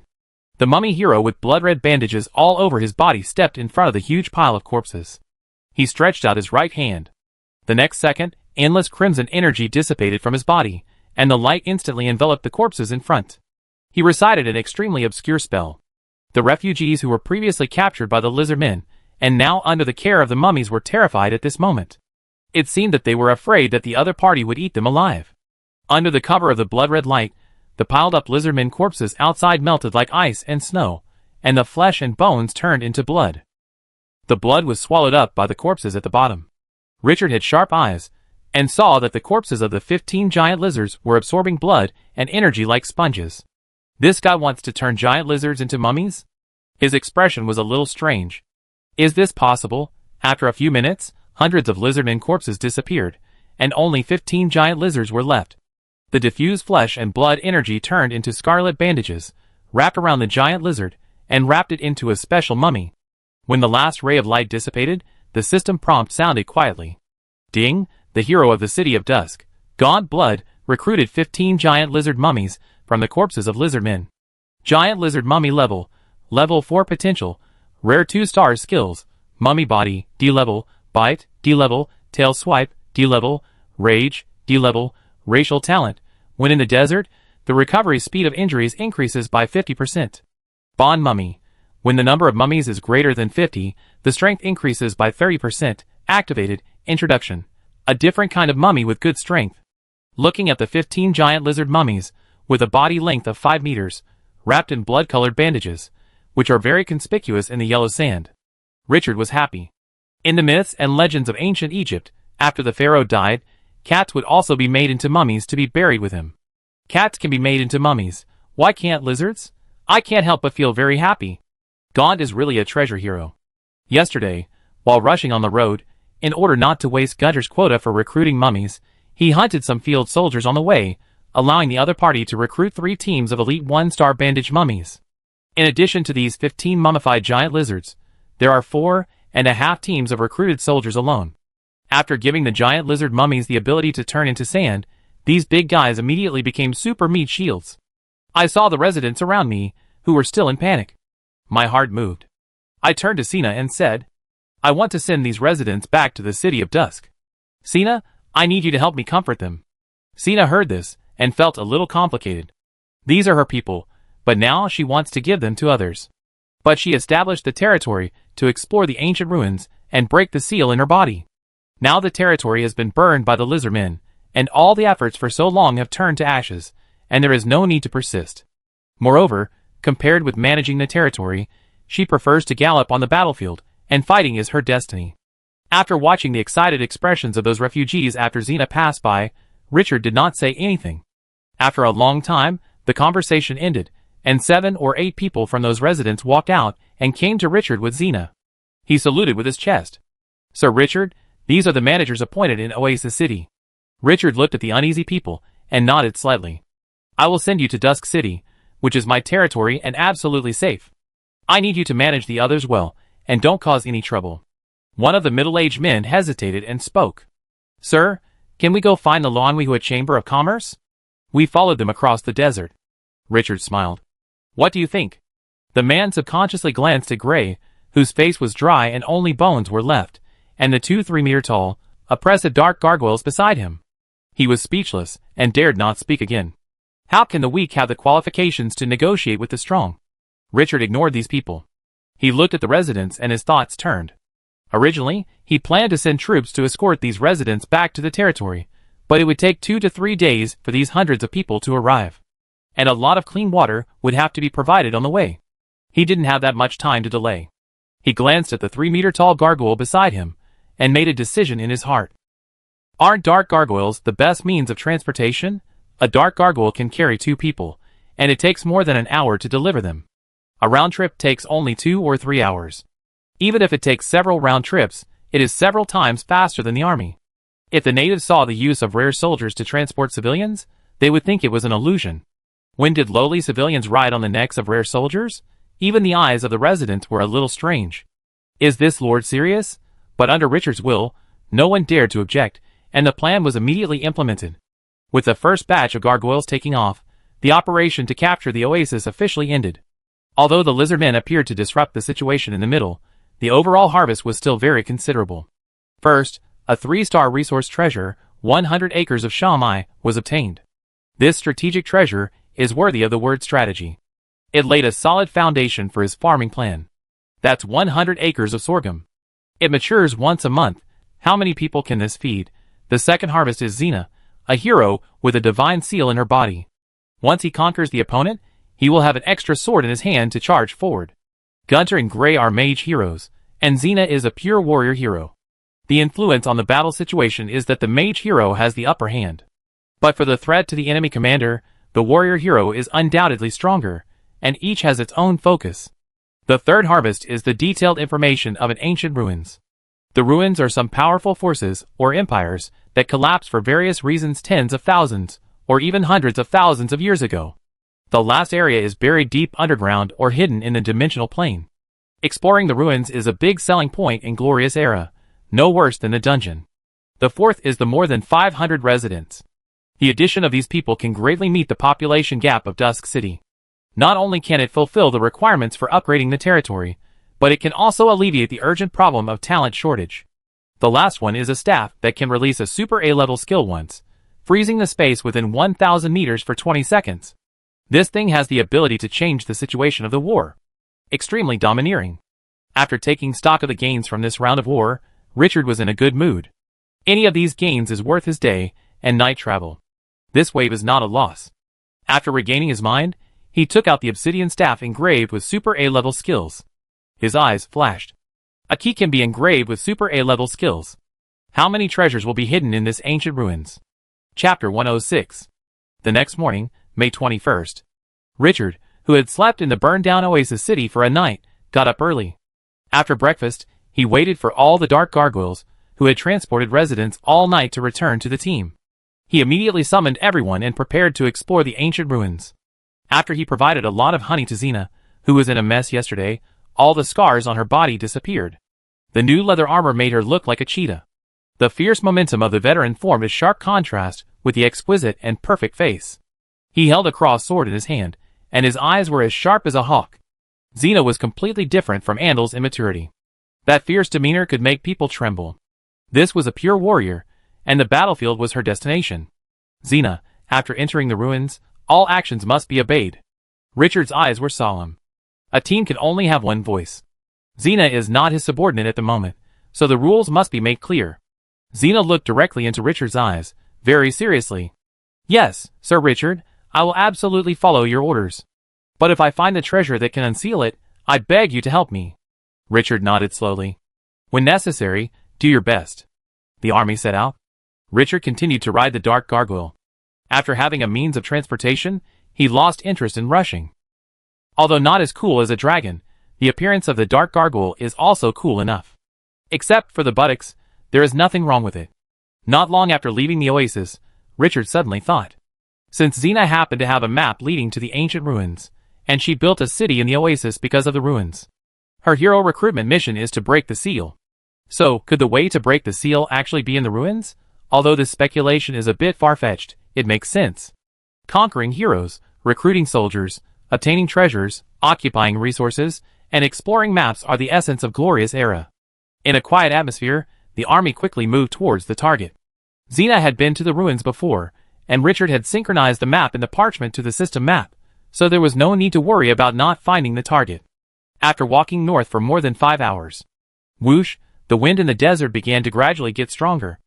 A: The mummy hero with blood-red bandages all over his body stepped in front of the huge pile of corpses. He stretched out his right hand. The next second, endless crimson energy dissipated from his body, and the light instantly enveloped the corpses in front. He recited an extremely obscure spell. The refugees who were previously captured by the Lizardmen, and now under the care of the mummies, were terrified at this moment. It seemed that they were afraid that the other party would eat them alive. Under the cover of the blood-red light, the piled-up Lizardmen corpses outside melted like ice and snow, and the flesh and bones turned into blood. The blood was swallowed up by the corpses at the bottom. Richard had sharp eyes, and saw that the corpses of the 15 giant lizards were absorbing blood and energy like sponges. This guy wants to turn giant lizards into mummies? His expression was a little strange. Is this possible? After a few minutes, hundreds of Lizardmen corpses disappeared, and only 15 giant lizards were left. The diffused flesh and blood energy turned into scarlet bandages, wrapped around the giant lizard, and wrapped it into a special mummy. When the last ray of light dissipated, the system prompt sounded quietly. Ding, the hero of the City of Dusk, Gaunt Blood, recruited 15 giant lizard mummies from the corpses of Lizardmen. Giant lizard mummy level 4 potential, rare 2-star skills, mummy body, D-level, bite, D-level, tail swipe, D-level, rage, D-level, racial talent. When in the desert, the recovery speed of injuries increases by 50%. Bond mummy. When the number of mummies is greater than 50, the strength increases by 30%. Activated. Introduction. A different kind of mummy with good strength. Looking at the 15 giant lizard mummies, with a body length of 5 meters, wrapped in blood-colored bandages, which are very conspicuous in the yellow sand, Richard was happy. In the myths and legends of ancient Egypt, after the pharaoh died, cats would also be made into mummies to be buried with him. Cats can be made into mummies. Why can't lizards? I can't help but feel very happy. Gaunt is really a treasure hero. Yesterday, while rushing on the road, in order not to waste Gunter's quota for recruiting mummies, he hunted some field soldiers on the way, allowing the other party to recruit 3 teams of elite 1-star bandaged mummies. In addition to these 15 mummified giant lizards, there are 4.5 teams of recruited soldiers alone. After giving the giant lizard mummies the ability to turn into sand, these big guys immediately became super meat shields. I saw the residents around me, who were still in panic. My heart moved. I turned to Sina and said, I want to send these residents back to the City of Dusk. Sina, I need you to help me comfort them. Sina heard this, and felt a little complicated. These are her people, but now she wants to give them to others. But she established the territory to explore the ancient ruins and break the seal in her body. Now the territory has been burned by the Lizardmen, and all the efforts for so long have turned to ashes, and there is no need to persist. Moreover, compared with managing the territory, she prefers to gallop on the battlefield, and fighting is her destiny. After watching the excited expressions of those refugees after Xena passed by, Richard did not say anything. After a long time, the conversation ended, and 7 or 8 people from those residents walked out and came to Richard with Xena. He saluted with his chest. Sir Richard, these are the managers appointed in Oasis City. Richard looked at the uneasy people, and nodded slightly. I will send you to Dusk City, which is my territory and absolutely safe. I need you to manage the others well, and don't cause any trouble. One of the middle-aged men hesitated and spoke. Sir, can we go find the Lonwihua Chamber of Commerce? We followed them across the desert. Richard smiled. What do you think? The man subconsciously glanced at Gray, whose face was dry and only bones were left, and the 2 3-meter-tall, oppressive dark gargoyles beside him. He was speechless and dared not speak again. How can the weak have the qualifications to negotiate with the strong? Richard ignored these people. He looked at the residents and his thoughts turned. Originally, he planned to send troops to escort these residents back to the territory, but it would take 2 to 3 days for these hundreds of people to arrive. And a lot of clean water would have to be provided on the way. He didn't have that much time to delay. He glanced at the 3-meter-tall gargoyle beside him and made a decision in his heart. Aren't dark gargoyles the best means of transportation? A dark gargoyle can carry 2 people, and it takes more than an hour to deliver them. A round trip takes only 2 or 3 hours. Even if it takes several round trips, it is several times faster than the army. If the natives saw the use of rare soldiers to transport civilians, they would think it was an illusion. When did lowly civilians ride on the necks of rare soldiers? Even the eyes of the residents were a little strange. Is this lord serious? But under Richard's will, no one dared to object, and the plan was immediately implemented. With the first batch of gargoyles taking off, the operation to capture the oasis officially ended. Although the lizard men appeared to disrupt the situation in the middle, the overall harvest was still very considerable. First, a 3-star resource treasure, 100 acres of shamai, was obtained. This strategic treasure is worthy of the word strategy. It laid a solid foundation for his farming plan. That's 100 acres of sorghum. It matures once a month. How many people can this feed? The second harvest is Xena, a hero with a divine seal in her body. Once he conquers the opponent, he will have an extra sword in his hand to charge forward. Gunter and Gray are mage heroes, and Xena is a pure warrior hero. The influence on the battle situation is that the mage hero has the upper hand. But for the threat to the enemy commander, the warrior hero is undoubtedly stronger, and each has its own focus. The third harvest is the detailed information of an ancient ruins. The ruins are some powerful forces, or empires, that collapsed for various reasons tens of thousands, or even hundreds of thousands of years ago. The last area is buried deep underground or hidden in the dimensional plane. Exploring the ruins is a big selling point in Glorious Era, no worse than the dungeon. The fourth is the more than 500 residents. The addition of these people can greatly meet the population gap of Dusk City. Not only can it fulfill the requirements for upgrading the territory, but it can also alleviate the urgent problem of talent shortage. The last one is a staff that can release a super A-level skill once, freezing the space within 1,000 meters for 20 seconds. This thing has the ability to change the situation of the war. Extremely domineering. After taking stock of the gains from this round of war, Richard was in a good mood. Any of these gains is worth his day and night travel. This wave is not a loss. After regaining his mind, he took out the obsidian staff engraved with super A-level skills. His eyes flashed. A key can be engraved with super A-level skills. How many treasures will be hidden in this ancient ruins? Chapter 106. The next morning, May 21st. Richard, who had slept in the burned-down Oasis City for a night, got up early. After breakfast, he waited for all the dark gargoyles, who had transported residents all night to return to the team. He immediately summoned everyone and prepared to explore the ancient ruins. After he provided a lot of honey to Xena, who was in a mess yesterday, all the scars on her body disappeared. The new leather armor made her look like a cheetah. The fierce momentum of the veteran formed a sharp contrast with the exquisite and perfect face. He held a crossed sword in his hand, and his eyes were as sharp as a hawk. Xena was completely different from Andel's immaturity. That fierce demeanor could make people tremble. This was a pure warrior, and the battlefield was her destination. Xena, after entering the ruins, all actions must be obeyed. Richard's eyes were solemn. A team can only have one voice. Xena is not his subordinate at the moment, so the rules must be made clear. Xena looked directly into Richard's eyes, very seriously. Yes, Sir Richard, I will absolutely follow your orders. But if I find the treasure that can unseal it, I beg you to help me. Richard nodded slowly. When necessary, do your best. The army set out. Richard continued to ride the dark gargoyle. After having a means of transportation, he lost interest in rushing. Although not as cool as a dragon, the appearance of the dark gargoyle is also cool enough. Except for the buttocks, there is nothing wrong with it. Not long after leaving the oasis, Richard suddenly thought. Since Xena happened to have a map leading to the ancient ruins, and she built a city in the oasis because of the ruins. Her hero recruitment mission is to break the seal. So, could the way to break the seal actually be in the ruins? Although this speculation is a bit far-fetched, it makes sense. Conquering heroes, recruiting soldiers, obtaining treasures, occupying resources, and exploring maps are the essence of Glorious Era. In a quiet atmosphere, the army quickly moved towards the target. Xena had been to the ruins before, and Richard had synchronized the map in the parchment to the system map, so there was no need to worry about not finding the target. After walking north for more than 5 hours, whoosh, the wind in the desert began to gradually get stronger.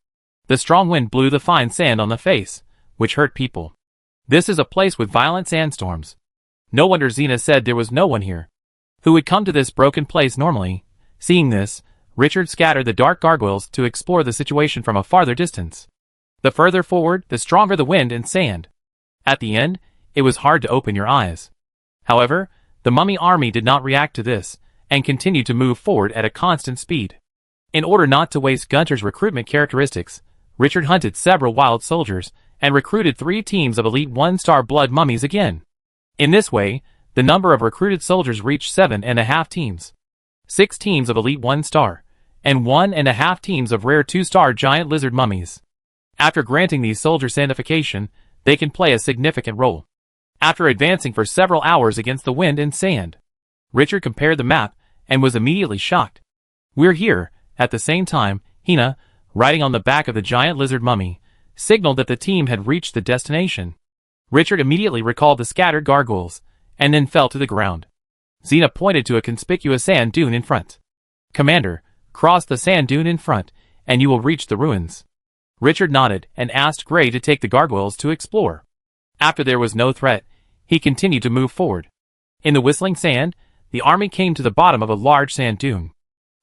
A: The strong wind blew the fine sand on the face, which hurt people. This is a place with violent sandstorms. No wonder Xena said there was no one here who would come to this broken place normally. Seeing this, Richard scattered the dark gargoyles to explore the situation from a farther distance. The further forward, the stronger the wind and sand. At the end, it was hard to open your eyes. However, the mummy army did not react to this, and continued to move forward at a constant speed. In order not to waste Gunter's recruitment characteristics, Richard hunted several wild soldiers, and recruited 3 teams of elite 1-star blood mummies again. In this way, the number of recruited soldiers reached 7.5 teams. 6 teams of elite 1-star, and 1.5 teams of rare 2-star giant lizard mummies. After granting these soldiers sandification, they can play a significant role. After advancing for several hours against the wind and sand, Richard compared the map, and was immediately shocked. "We're here." At the same time, Hina, riding on the back of the giant lizard mummy, signaled that the team had reached the destination. Richard immediately recalled the scattered gargoyles, and then fell to the ground. Xena pointed to a conspicuous sand dune in front. "Commander, cross the sand dune in front, and you will reach the ruins." Richard nodded, and asked Gray to take the gargoyles to explore. After there was no threat, he continued to move forward. In the whistling sand, the army came to the bottom of a large sand dune.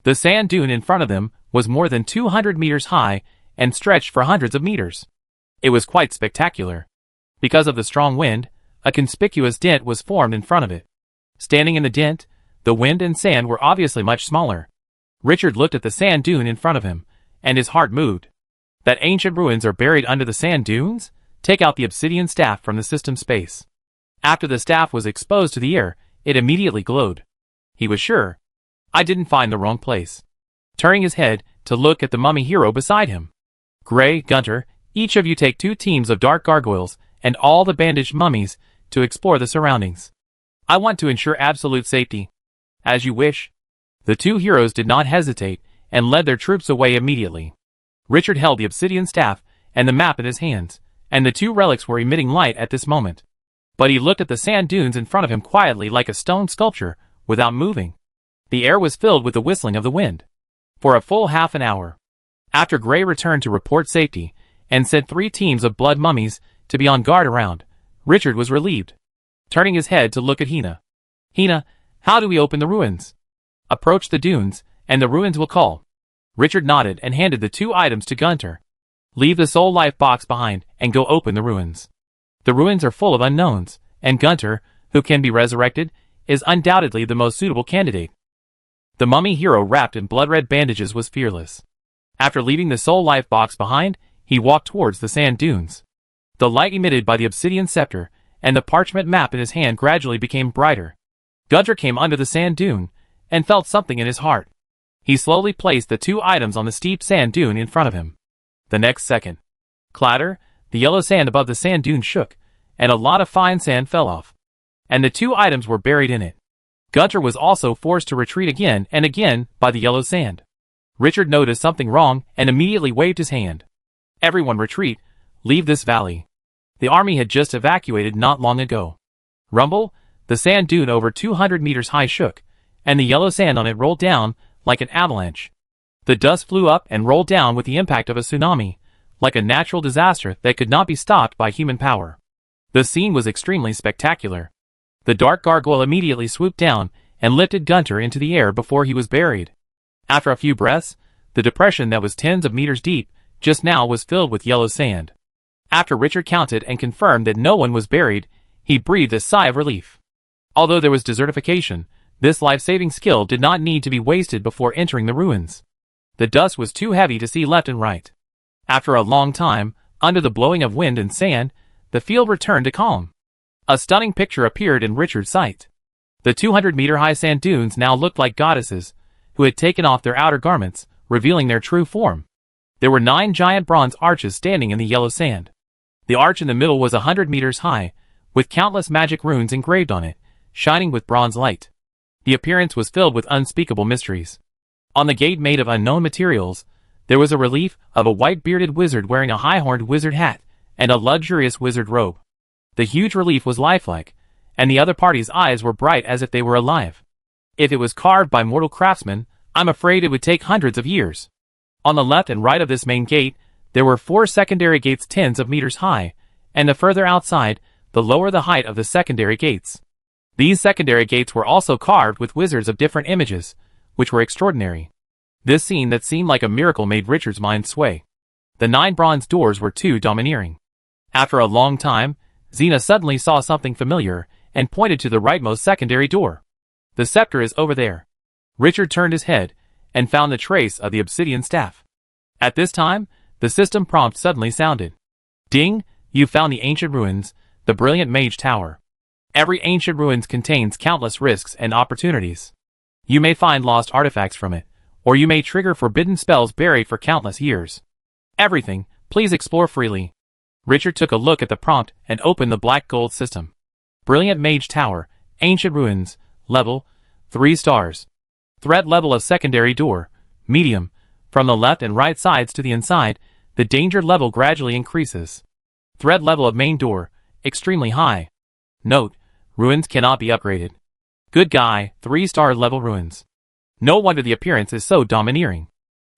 A: The sand dune in front of them was more than 200 meters high, and stretched for hundreds of meters. It was quite spectacular. Because of the strong wind, a conspicuous dent was formed in front of it. Standing in the dent, the wind and sand were obviously much smaller. Richard looked at the sand dune in front of him, and his heart moved. That ancient ruins are buried under the sand dunes? Take out the obsidian staff from the system space. After the staff was exposed to the air, it immediately glowed. He was sure. I didn't find the wrong place. Turning his head to look at the mummy hero beside him. Gray, Gunter, each of you take 2 teams of dark gargoyles, and all the bandaged mummies, to explore the surroundings. I want to ensure absolute safety. As you wish. The 2 heroes did not hesitate, and led their troops away immediately. Richard held the obsidian staff, and the map in his hands, and the 2 relics were emitting light at this moment. But he looked at the sand dunes in front of him quietly like a stone sculpture, without moving. The air was filled with the whistling of the wind. For a full half an hour. After Gray returned to report safety, and sent 3 teams of blood mummies to be on guard around, Richard was relieved. Turning his head to look at Hina. "Hina, how do we open the ruins?" "Approach the dunes, and the ruins will call." Richard nodded and handed the 2 items to Gunter. "Leave the soul life box behind, and go open the ruins. The ruins are full of unknowns, and Gunter, who can be resurrected, is undoubtedly the most suitable candidate." The mummy hero wrapped in blood-red bandages was fearless. After leaving the soul life box behind, he walked towards the sand dunes. The light emitted by the obsidian scepter, and the parchment map in his hand gradually became brighter. Gunter came under the sand dune, and felt something in his heart. He slowly placed the 2 items on the steep sand dune in front of him. The next second. Clatter, the yellow sand above the sand dune shook, and a lot of fine sand fell off. And the 2 items were buried in it. Gunter was also forced to retreat again and again by the yellow sand. Richard noticed something wrong and immediately waved his hand. "Everyone retreat, leave this valley." The army had just evacuated not long ago. Rumble, the sand dune over 200 meters high shook, and the yellow sand on it rolled down like an avalanche. The dust flew up and rolled down with the impact of a tsunami, like a natural disaster that could not be stopped by human power. The scene was extremely spectacular. The dark gargoyle immediately swooped down and lifted Gunter into the air before he was buried. After a few breaths, the depression that was tens of meters deep just now was filled with yellow sand. After Richard counted and confirmed that no one was buried, he breathed a sigh of relief. Although there was desertification, this life-saving skill did not need to be wasted before entering the ruins. The dust was too heavy to see left and right. After a long time, under the blowing of wind and sand, the field returned to calm. A stunning picture appeared in Richard's sight. The 200-meter-high sand dunes now looked like goddesses, who had taken off their outer garments, revealing their true form. There were 9 giant bronze arches standing in the yellow sand. The arch in the middle was 100 meters high, with countless magic runes engraved on it, shining with bronze light. The appearance was filled with unspeakable mysteries. On the gate made of unknown materials, There was a relief of a white-bearded wizard wearing a high-horned wizard hat and a luxurious wizard robe. The huge relief was lifelike, and the other party's eyes were bright as if they were alive. If it was carved by mortal craftsmen, I'm afraid it would take hundreds of years. On the left and right of this main gate, there were 4 secondary gates tens of meters high, and the further outside, the lower the height of the secondary gates. These secondary gates were also carved with wizards of different images, which were extraordinary. This scene that seemed like a miracle made Richard's mind sway. The 9 bronze doors were too domineering. After a long time, Xena suddenly saw something familiar and pointed to the rightmost secondary door. The scepter is over there. Richard turned his head and found the trace of the obsidian staff. At this time, the system prompt suddenly sounded. Ding, you've found the ancient ruins, the brilliant mage tower. Every ancient ruins contains countless risks and opportunities. You may find lost artifacts from it, or you may trigger forbidden spells buried for countless years. Everything, please explore freely. Richard took a look at the prompt and opened the black gold system. Brilliant Mage Tower, Ancient Ruins, Level, 3 stars. Threat level of secondary door, medium. From the left and right sides to the inside, the danger level gradually increases. Threat level of main door, extremely high. Note, ruins cannot be upgraded. Good guy, 3-star level ruins. No wonder the appearance is so domineering.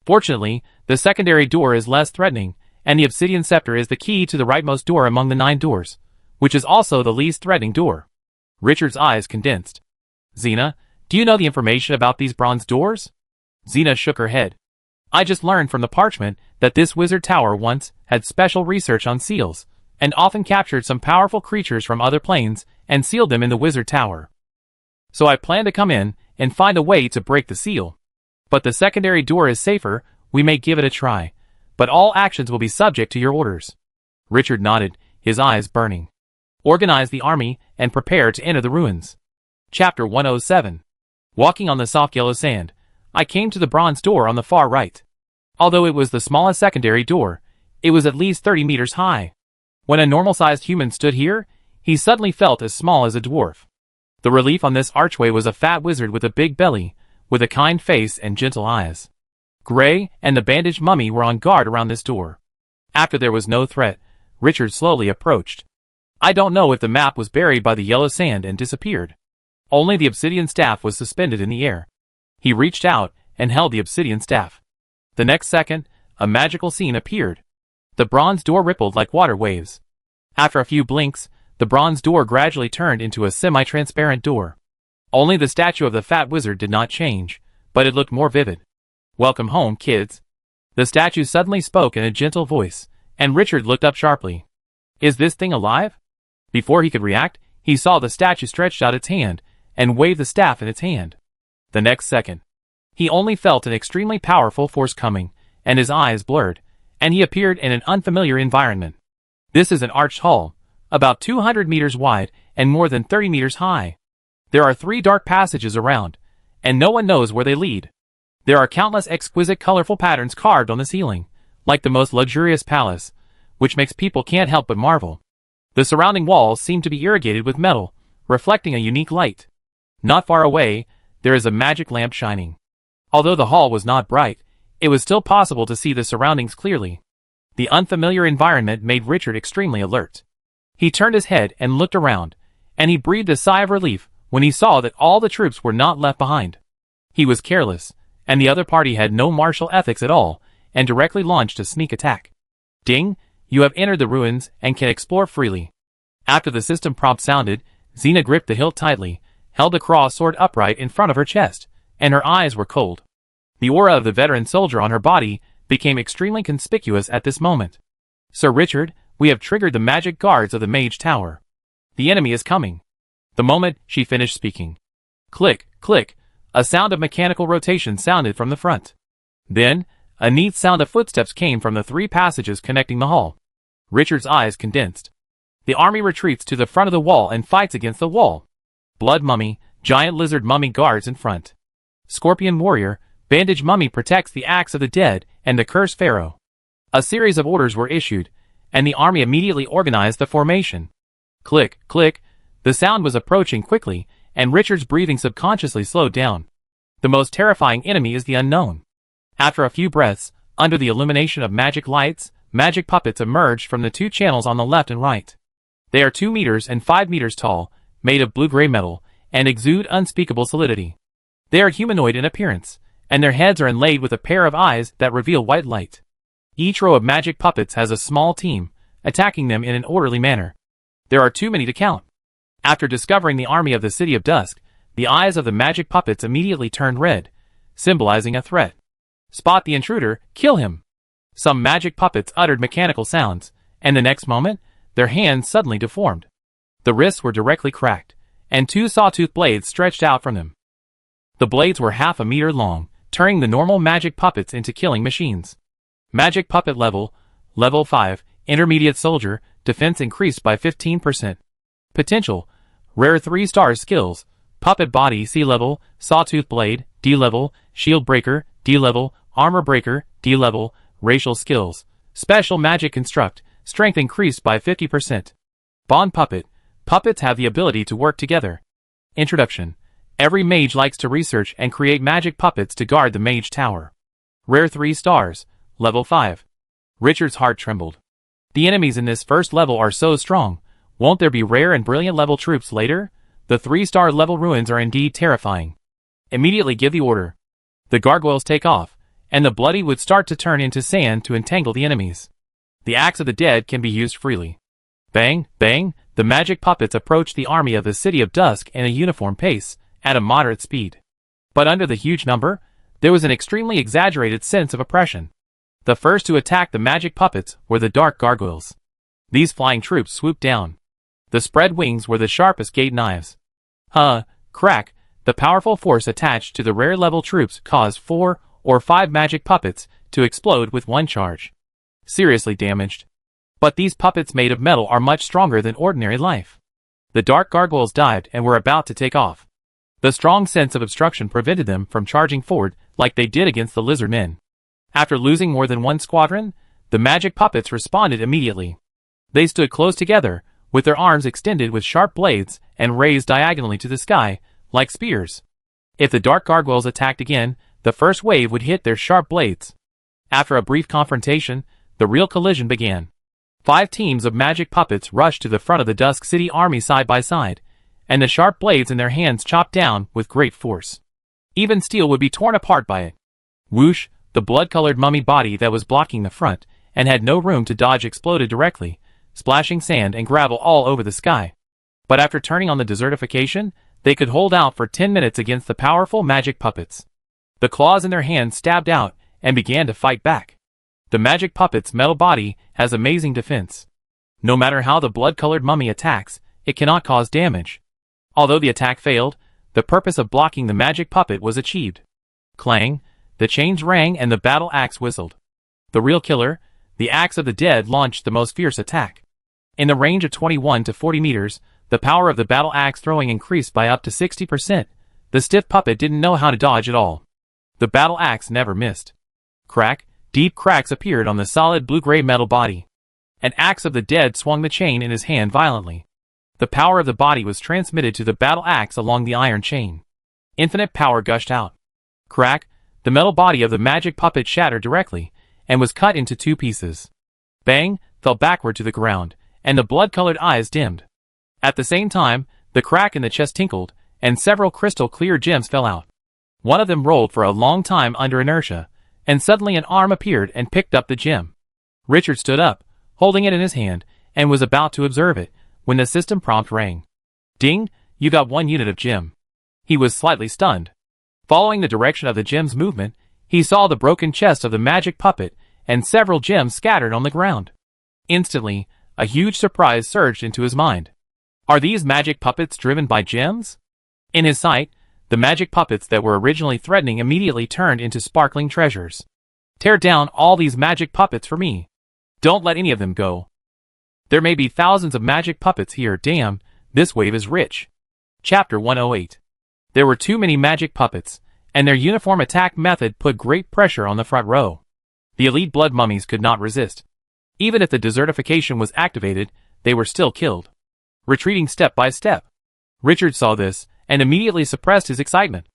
A: Fortunately, the secondary door is less threatening, and the obsidian scepter is the key to the rightmost door among the 9 doors, which is also the least threatening door. Richard's eyes condensed. Xena, do you know the information about these bronze doors? Xena shook her head. I just learned from the parchment that this wizard tower once had special research on seals, and often captured some powerful creatures from other planes and sealed them in the wizard tower. So I plan to come in and find a way to break the seal. But the secondary door is safer, we may give it a try. But all actions will be subject to your orders. Richard nodded, his eyes burning. Organize the army and prepare to enter the ruins. Chapter 107. Walking on the soft yellow sand, I came to the bronze door on the far right. Although it was the smallest secondary door, it was at least 30 meters high. When a normal-sized human stood here, he suddenly felt as small as a dwarf. The relief on this archway was a fat wizard with a big belly, with a kind face and gentle eyes. Gray and the bandaged mummy were on guard around this door. After there was no threat, Richard slowly approached. I don't know if the map was buried by the yellow sand and disappeared. Only the obsidian staff was suspended in the air. He reached out and held the obsidian staff. The next second, a magical scene appeared. The bronze door rippled like water waves. After a few blinks, the bronze door gradually turned into a semi-transparent door. Only the statue of the fat wizard did not change, but it looked more vivid. Welcome home, kids. The statue suddenly spoke in a gentle voice, and Richard looked up sharply. Is this thing alive? Before he could react, he saw the statue stretched out its hand and waved the staff in its hand. The next second, he only felt an extremely powerful force coming, and his eyes blurred, and he appeared in an unfamiliar environment. This is an arched hall, about 200 meters wide and more than 30 meters high. There are 3 dark passages around, and no one knows where they lead. There are countless exquisite colorful patterns carved on the ceiling, like the most luxurious palace, which makes people can't help but marvel. The surrounding walls seem to be irrigated with metal, reflecting a unique light. Not far away, there is a magic lamp shining. Although the hall was not bright, it was still possible to see the surroundings clearly. The unfamiliar environment made Richard extremely alert. He turned his head and looked around, and he breathed a sigh of relief when he saw that all the troops were not left behind. He was careless, and the other party had no martial ethics at all, and directly launched a sneak attack. Ding, you have entered the ruins and can explore freely. After the system prompt sounded, Xena gripped the hilt tightly, held the cross sword upright in front of her chest, and her eyes were cold. The aura of the veteran soldier on her body became extremely conspicuous at this moment. Sir Richard, we have triggered the magic guards of the Mage Tower. The enemy is coming. The moment she finished speaking. Click, click, a sound of mechanical rotation sounded from the front. Then, a neat sound of footsteps came from the 3 passages connecting the hall. Richard's eyes condensed. The army retreats to the front of the wall and fights against the wall. Blood mummy, giant lizard mummy guards in front. Scorpion warrior, bandaged mummy protects the axe of the dead and the cursed pharaoh. A series of orders were issued, and the army immediately organized the formation. Click, click, the sound was approaching quickly, and Richard's breathing subconsciously slowed down. The most terrifying enemy is the unknown. After a few breaths, Under the illumination of magic lights, magic puppets emerged from the two channels on the left and right. They are 2 meters and 5 meters tall, made of blue-gray metal, and exude unspeakable solidity. They are humanoid in appearance, and their heads are inlaid with a pair of eyes that reveal white light. Each row of magic puppets has a small team, attacking them in an orderly manner. There are too many to count. After discovering the army of the City of Dusk, the eyes of the magic puppets immediately turned red, symbolizing a threat. Spot the intruder, kill him. Some magic puppets uttered mechanical sounds, and the next moment, their hands suddenly deformed. The wrists were directly cracked, and 2 sawtooth blades stretched out from them. The blades were half a meter long, turning the normal magic puppets into killing machines. Magic puppet level 5, intermediate soldier, defense increased by 15%. Potential, rare 3-star skills, puppet body C level, sawtooth blade, D level, shield breaker, D level, armor breaker, D level, racial skills, special magic construct, strength increased by 50%. Bond puppet, puppets have the ability to work together. Introduction. Every mage likes to research and create magic puppets to guard the mage tower. Rare 3 stars, level 5. Richard's heart trembled. The enemies in this first level are so strong, won't there be rare and brilliant level troops later? The 3-star level ruins are indeed terrifying. Immediately give the order. The gargoyles take off, and the bloody wood start to turn into sand to entangle the enemies. The axe of the dead can be used freely. Bang, bang, the magic puppets approach the army of the City of Dusk in a uniform pace, at a moderate speed. But under the huge number, there was an extremely exaggerated sense of oppression. The first to attack the magic puppets were the dark gargoyles. These flying troops swooped down. The spread wings were the sharpest gate knives. Crack, the powerful force attached to the rare level troops caused 4 or 5 magic puppets to explode with one charge. Seriously damaged. But these puppets made of metal are much stronger than ordinary life. The dark gargoyles dived and were about to take off. The strong sense of obstruction prevented them from charging forward like they did against the lizard men. After losing more than one squadron, the magic puppets responded immediately. They stood close together, with their arms extended with sharp blades and raised diagonally to the sky, like spears. If the dark gargoyles attacked again, the first wave would hit their sharp blades. After a brief confrontation, the real collision began. 5 teams of magic puppets rushed to the front of the Dusk City army side by side, and the sharp blades in their hands chopped down with great force. Even steel would be torn apart by it. Whoosh, the blood-colored mummy body that was blocking the front, and had no room to dodge exploded directly, splashing sand and gravel all over the sky. But after turning on the desertification, they could hold out for 10 minutes against the powerful magic puppets. The claws in their hands stabbed out, and began to fight back. The magic puppet's metal body has amazing defense. No matter how the blood-colored mummy attacks, it cannot cause damage. Although the attack failed, the purpose of blocking the magic puppet was achieved. Clang, the chains rang and the battle axe whistled. The real killer, the axe of the dead, launched the most fierce attack. In the range of 21 to 40 meters, the power of the battle axe throwing increased by up to 60%. The stiff puppet didn't know how to dodge at all. The battle axe never missed. Crack, deep cracks appeared on the solid blue-gray metal body. An axe of the dead swung the chain in his hand violently. The power of the body was transmitted to the battle axe along the iron chain. Infinite power gushed out. Crack, the metal body of the magic puppet shattered directly, and was cut into 2 pieces. Bang, fell backward to the ground, and the blood-colored eyes dimmed. At the same time, the crack in the chest tinkled, and several crystal-clear gems fell out. One of them rolled for a long time under inertia, and suddenly an arm appeared and picked up the gem. Richard stood up, holding it in his hand, and was about to observe it, when the system prompt rang. Ding, you got 1 unit of gem. He was slightly stunned. Following the direction of the gem's movement, he saw the broken chest of the magic puppet and several gems scattered on the ground. Instantly, a huge surprise surged into his mind. Are these magic puppets driven by gems? In his sight, the magic puppets that were originally threatening immediately turned into sparkling treasures. Tear down all these magic puppets for me. Don't let any of them go. There may be thousands of magic puppets here. Damn, this wave is rich. Chapter 108. There were too many magic puppets, and their uniform attack method put great pressure on the front row. The elite blood mummies could not resist. Even if the desertification was activated, they were still killed. Retreating step by step. Richard saw this, and immediately suppressed his excitement.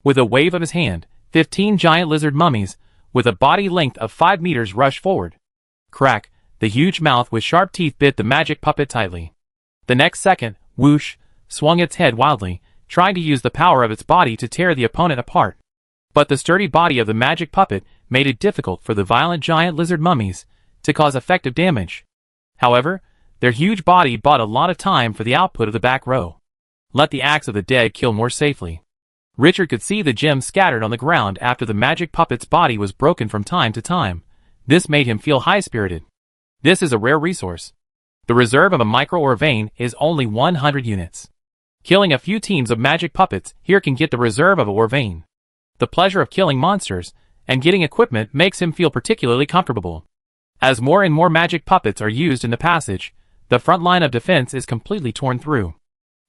A: With a wave of his hand, 15 giant lizard mummies, with a body length of 5 meters rushed forward. Crack, the huge mouth with sharp teeth bit the magic puppet tightly. The next second, whoosh, swung its head wildly, trying to use the power of its body to tear the opponent apart. But the sturdy body of the magic puppet made it difficult for the violent giant lizard mummies to cause effective damage. However, their huge body bought a lot of time for the output of the back row. Let the axe of the dead kill more safely. Richard could see the gems scattered on the ground after the magic puppet's body was broken from time to time. This made him feel high-spirited. This is a rare resource. The reserve of a micro or vein is only 100 units. Killing a few teams of magic puppets here can get the reserve of a or vein. The pleasure of killing monsters and getting equipment makes him feel particularly comfortable. As more and more magic puppets are used in the passage, the front line of defense is completely torn through.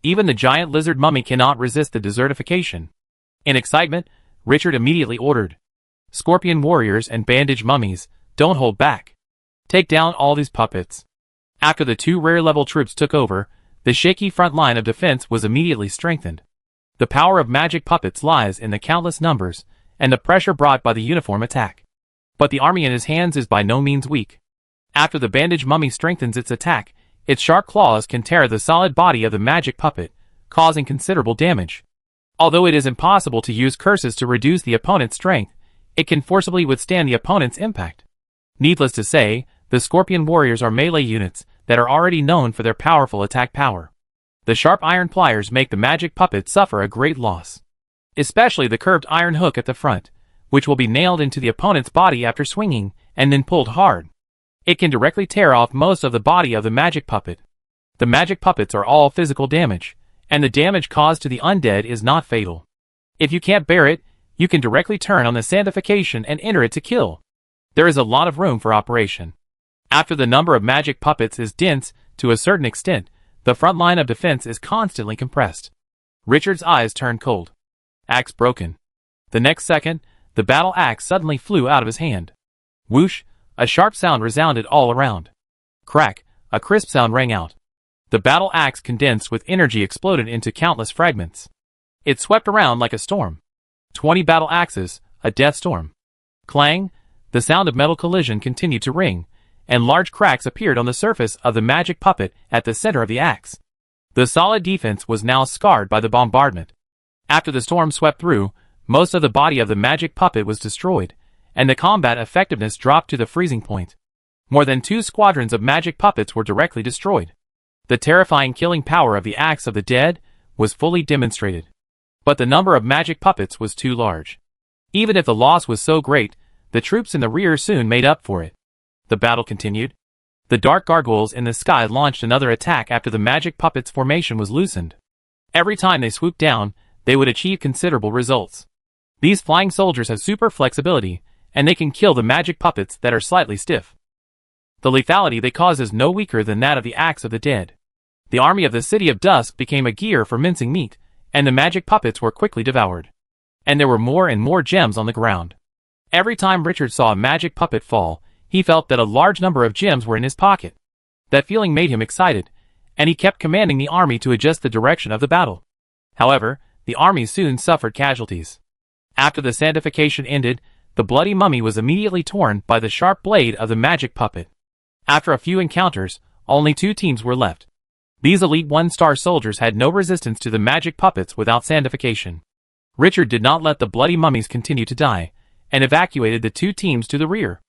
A: Even the giant lizard mummy cannot resist the desertification. In excitement, Richard immediately ordered, "Scorpion warriors and bandage mummies, don't hold back. Take down all these puppets." After the 2 rare-level troops took over, the shaky front line of defense was immediately strengthened. The power of magic puppets lies in the countless numbers and the pressure brought by the uniform attack. But the army in his hands is by no means weak. After the bandage mummy strengthens its attack, its sharp claws can tear the solid body of the magic puppet, causing considerable damage. Although it is impossible to use curses to reduce the opponent's strength, it can forcibly withstand the opponent's impact. Needless to say, the Scorpion warriors are melee units that are already known for their powerful attack power. The sharp iron pliers make the magic puppet suffer a great loss. Especially the curved iron hook at the front, which will be nailed into the opponent's body after swinging and then pulled hard. It can directly tear off most of the body of the magic puppet. The magic puppets are all physical damage, and the damage caused to the undead is not fatal. If you can't bear it, you can directly turn on the sandification and enter it to kill. There is a lot of room for operation. After the number of magic puppets is dense to a certain extent, the front line of defense is constantly compressed. Richard's eyes turned cold. Axe broken. The next second, the battle axe suddenly flew out of his hand. Whoosh, a sharp sound resounded all around. Crack, a crisp sound rang out. The battle axe condensed with energy exploded into countless fragments. It swept around like a storm. 20 battle axes, a death storm. Clang, the sound of metal collision continued to ring, and large cracks appeared on the surface of the magic puppet at the center of the axe. The solid defense was now scarred by the bombardment. After the storm swept through, most of the body of the magic puppet was destroyed, and the combat effectiveness dropped to the freezing point. More than 2 squadrons of magic puppets were directly destroyed. The terrifying killing power of the axe of the dead was fully demonstrated. But the number of magic puppets was too large. Even if the loss was so great, the troops in the rear soon made up for it. The battle continued. The dark gargoyles in the sky launched another attack after the magic puppet's formation was loosened. Every time they swooped down, they would achieve considerable results. These flying soldiers have super flexibility, and they can kill the magic puppets that are slightly stiff. The lethality they cause is no weaker than that of the axe of the dead. The army of the City of Dusk became a gear for mincing meat, and the magic puppets were quickly devoured. And there were more and more gems on the ground. Every time Richard saw a magic puppet fall, he felt that a large number of gems were in his pocket. That feeling made him excited, and he kept commanding the army to adjust the direction of the battle. However, the army soon suffered casualties. After the sandification ended, the bloody mummy was immediately torn by the sharp blade of the magic puppet. After a few encounters, only 2 teams were left. These elite 1-star soldiers had no resistance to the magic puppets without sandification. Richard did not let the bloody mummies continue to die, and evacuated the 2 teams to the rear.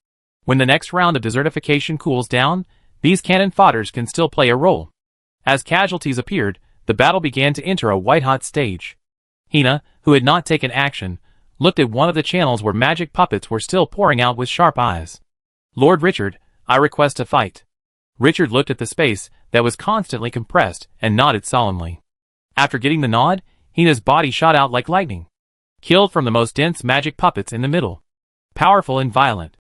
A: When the next round of desertification cools down, these cannon fodders can still play a role. As casualties appeared, the battle began to enter a white-hot stage. Hina, who had not taken action, looked at one of the channels where magic puppets were still pouring out with sharp eyes. "Lord Richard, I request a fight." Richard looked at the space that was constantly compressed and nodded solemnly. After getting the nod, Hina's body shot out like lightning. Killed from the most dense magic puppets in the middle. Powerful and violent.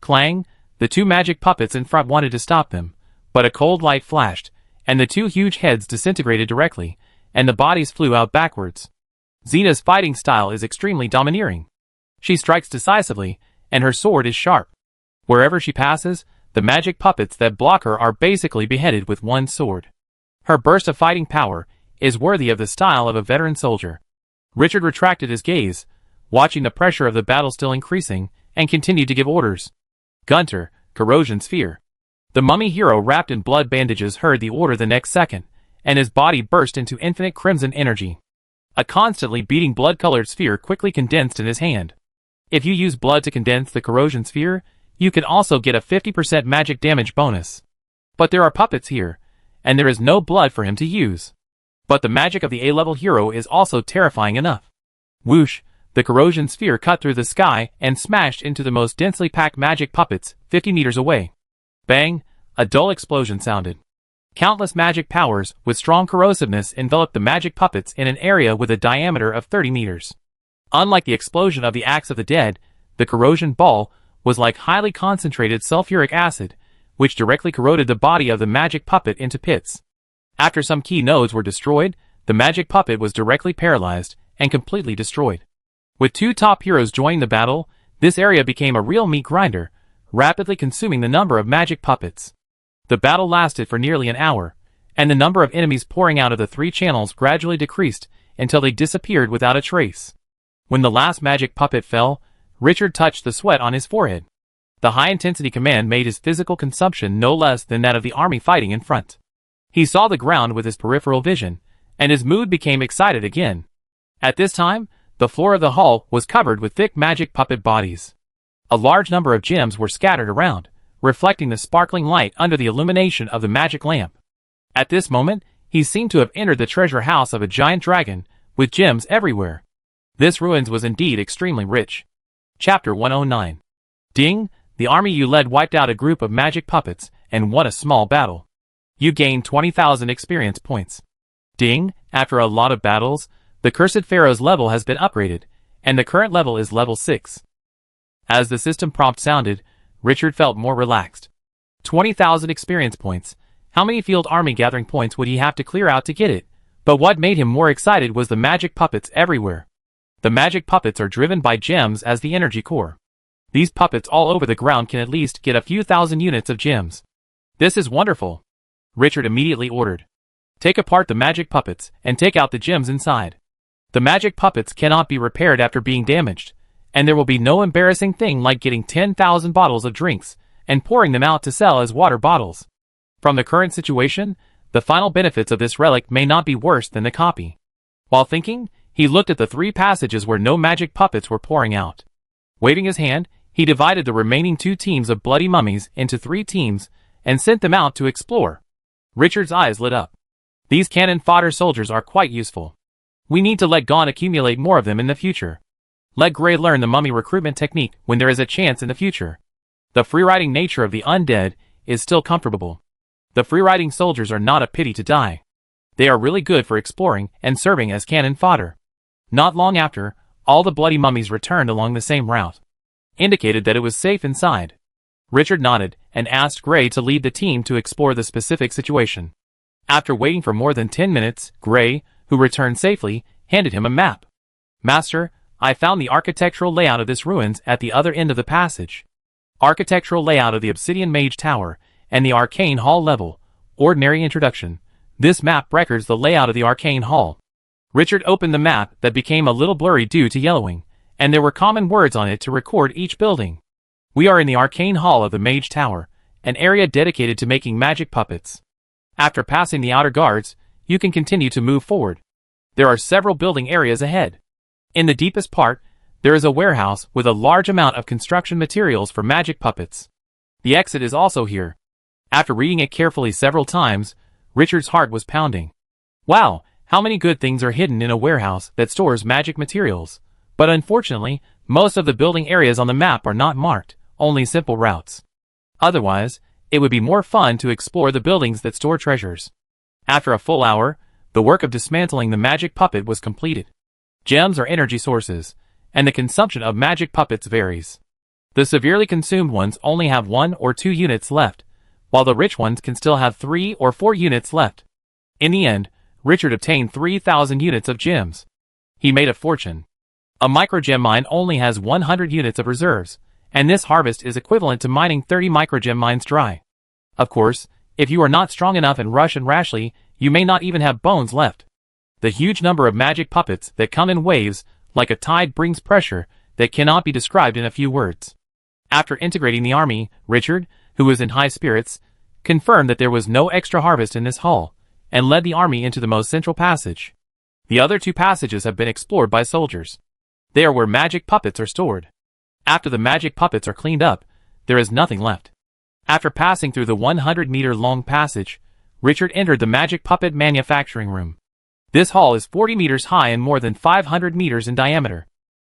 A: Clang, the 2 magic puppets in front wanted to stop them, but a cold light flashed, and the 2 huge heads disintegrated directly, and the bodies flew out backwards. Xena's fighting style is extremely domineering. She strikes decisively, and her sword is sharp. Wherever she passes, the magic puppets that block her are basically beheaded with one sword. Her burst of fighting power is worthy of the style of a veteran soldier. Richard retracted his gaze, watching the pressure of the battle still increasing, and continued to give orders. Gunter, corrosion sphere. The mummy hero wrapped in blood bandages heard the order the next second, and his body burst into infinite crimson energy. A constantly beating blood-colored sphere quickly condensed in his hand. If you use blood to condense the corrosion sphere, you can also get a 50% magic damage bonus. But there are puppets here, and there is no blood for him to use. But the magic of the A-level hero is also terrifying enough. Whoosh, the corrosion sphere cut through the sky and smashed into the most densely packed magic puppets 50 meters away. Bang, a dull explosion sounded. Countless magic powers with strong corrosiveness enveloped the magic puppets in an area with a diameter of 30 meters. Unlike the explosion of the Axe of the Dead, the corrosion ball was like highly concentrated sulfuric acid, which directly corroded the body of the magic puppet into pits. After some key nodes were destroyed, the magic puppet was directly paralyzed and completely destroyed. With two top heroes joining the battle, this area became a real meat grinder, rapidly consuming the number of magic puppets. The battle lasted for nearly an hour, and the number of enemies pouring out of the three channels gradually decreased until they disappeared without a trace. When the last magic puppet fell, Richard touched the sweat on his forehead. The high-intensity command made his physical consumption no less than that of the army fighting in front. He saw the ground with his peripheral vision, and his mood became excited again. At this time, the floor of the hall was covered with thick magic puppet bodies. A large number of gems were scattered around, reflecting the sparkling light under the illumination of the magic lamp. At this moment, he seemed to have entered the treasure house of a giant dragon, with gems everywhere. This ruins was indeed extremely rich. Chapter 109. Ding, the army you led wiped out a group of magic puppets and won a small battle. You gained 20,000 experience points. Ding, after a lot of battles, the Cursed Pharaoh's level has been upgraded, and the current level is level 6. As the system prompt sounded, Richard felt more relaxed. 20,000 experience points. How many field army gathering points would he have to clear out to get it? But what made him more excited was the magic puppets everywhere. The magic puppets are driven by gems as the energy core. These puppets all over the ground can at least get a few thousand units of gems. This is wonderful. Richard immediately ordered. Take apart the magic puppets and take out the gems inside. The magic puppets cannot be repaired after being damaged, and there will be no embarrassing thing like getting 10,000 bottles of drinks and pouring them out to sell as water bottles. From the current situation, the final benefits of this relic may not be worse than the copy. While thinking, he looked at the three passages where no magic puppets were pouring out. Waving his hand, he divided the remaining 2 teams of bloody mummies into 3 teams and sent them out to explore. Richard's eyes lit up. These cannon fodder soldiers are quite useful. We need to let Gon accumulate more of them in the future. Let Gray learn the mummy recruitment technique when there is a chance in the future. The free-riding nature of the undead is still comfortable. The free-riding soldiers are not a pity to die. They are really good for exploring and serving as cannon fodder. Not long after, all the bloody mummies returned along the same route. Indicated that it was safe inside. Richard nodded and asked Gray to lead the team to explore the specific situation. After waiting for more than 10 minutes, Gray, who returned safely, handed him a map. Master, I found the architectural layout of this ruins at the other end of the passage. Architectural layout of the Obsidian Mage Tower and the Arcane Hall level. Ordinary introduction. This map records the layout of the Arcane Hall. Richard opened the map that became a little blurry due to yellowing, and there were common words on it to record each building. We are in the Arcane Hall of the Mage Tower, an area dedicated to making magic puppets. After passing the outer guards, you can continue to move forward. There are several building areas ahead. In the deepest part, there is a warehouse with a large amount of construction materials for magic puppets. The exit is also here. After reading it carefully several times, Richard's heart was pounding. Wow, how many good things are hidden in a warehouse that stores magic materials. But unfortunately, most of the building areas on the map are not marked, only simple routes. Otherwise, it would be more fun to explore the buildings that store treasures. After a full hour, the work of dismantling the magic puppet was completed. Gems are energy sources, and the consumption of magic puppets varies. The severely consumed ones only have 1 or 2 units left, while the rich ones can still have 3 or 4 units left. In the end, Richard obtained 3,000 units of gems. He made a fortune. A microgem mine only has 100 units of reserves, and this harvest is equivalent to mining 30 microgem mines dry. Of course, if you are not strong enough and rush and rashly, you may not even have bones left. The huge number of magic puppets that come in waves, like a tide, brings pressure that cannot be described in a few words. After integrating the army, Richard, who was in high spirits, confirmed that there was no extra harvest in this hall, and led the army into the most central passage. The other two passages have been explored by soldiers. They are where magic puppets are stored. After the magic puppets are cleaned up, there is nothing left. After passing through the 100-meter-long passage, Richard entered the magic puppet manufacturing room. This hall is 40 meters high and more than 500 meters in diameter.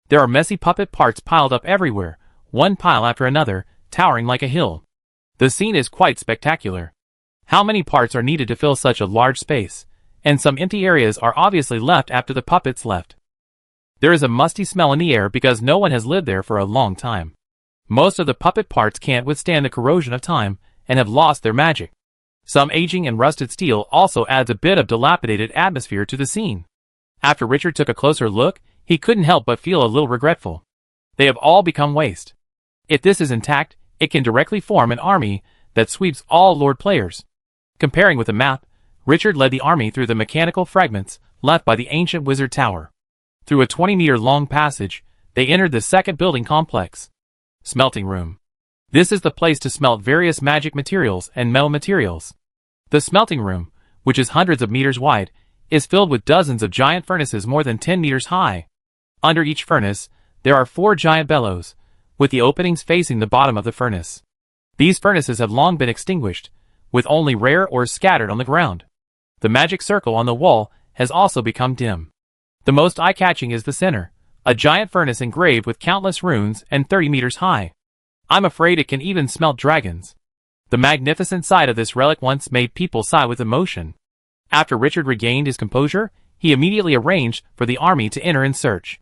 A: There are messy puppet parts piled up everywhere, one pile after another, towering like a hill. The scene is quite spectacular. How many parts are needed to fill such a large space? And some empty areas are obviously left after the puppets left. There is a musty smell in the air because no one has lived there for a long time. Most of the puppet parts can't withstand the corrosion of time and have lost their magic. Some aging and rusted steel also adds a bit of dilapidated atmosphere to the scene. After Richard took a closer look, he couldn't help but feel a little regretful. They have all become waste. If this is intact, it can directly form an army that sweeps all Lord players. Comparing with a map, Richard led the army through the mechanical fragments left by the ancient wizard tower. Through a 20-meter-long passage, they entered the second building complex. Smelting room. This is the place to smelt various magic materials and metal materials. The smelting room, which is hundreds of meters wide, is filled with dozens of giant furnaces more than 10 meters high. Under each furnace, there are 4 giant bellows, with the openings facing the bottom of the furnace. These furnaces have long been extinguished, with only rare ores scattered on the ground. The magic circle on the wall has also become dim. The most eye-catching is the center, a giant furnace engraved with countless runes and 30 meters high. I'm afraid it can even smelt dragons. The magnificent sight of this relic once made people sigh with emotion. After Richard regained his composure, he immediately arranged for the army to enter in search.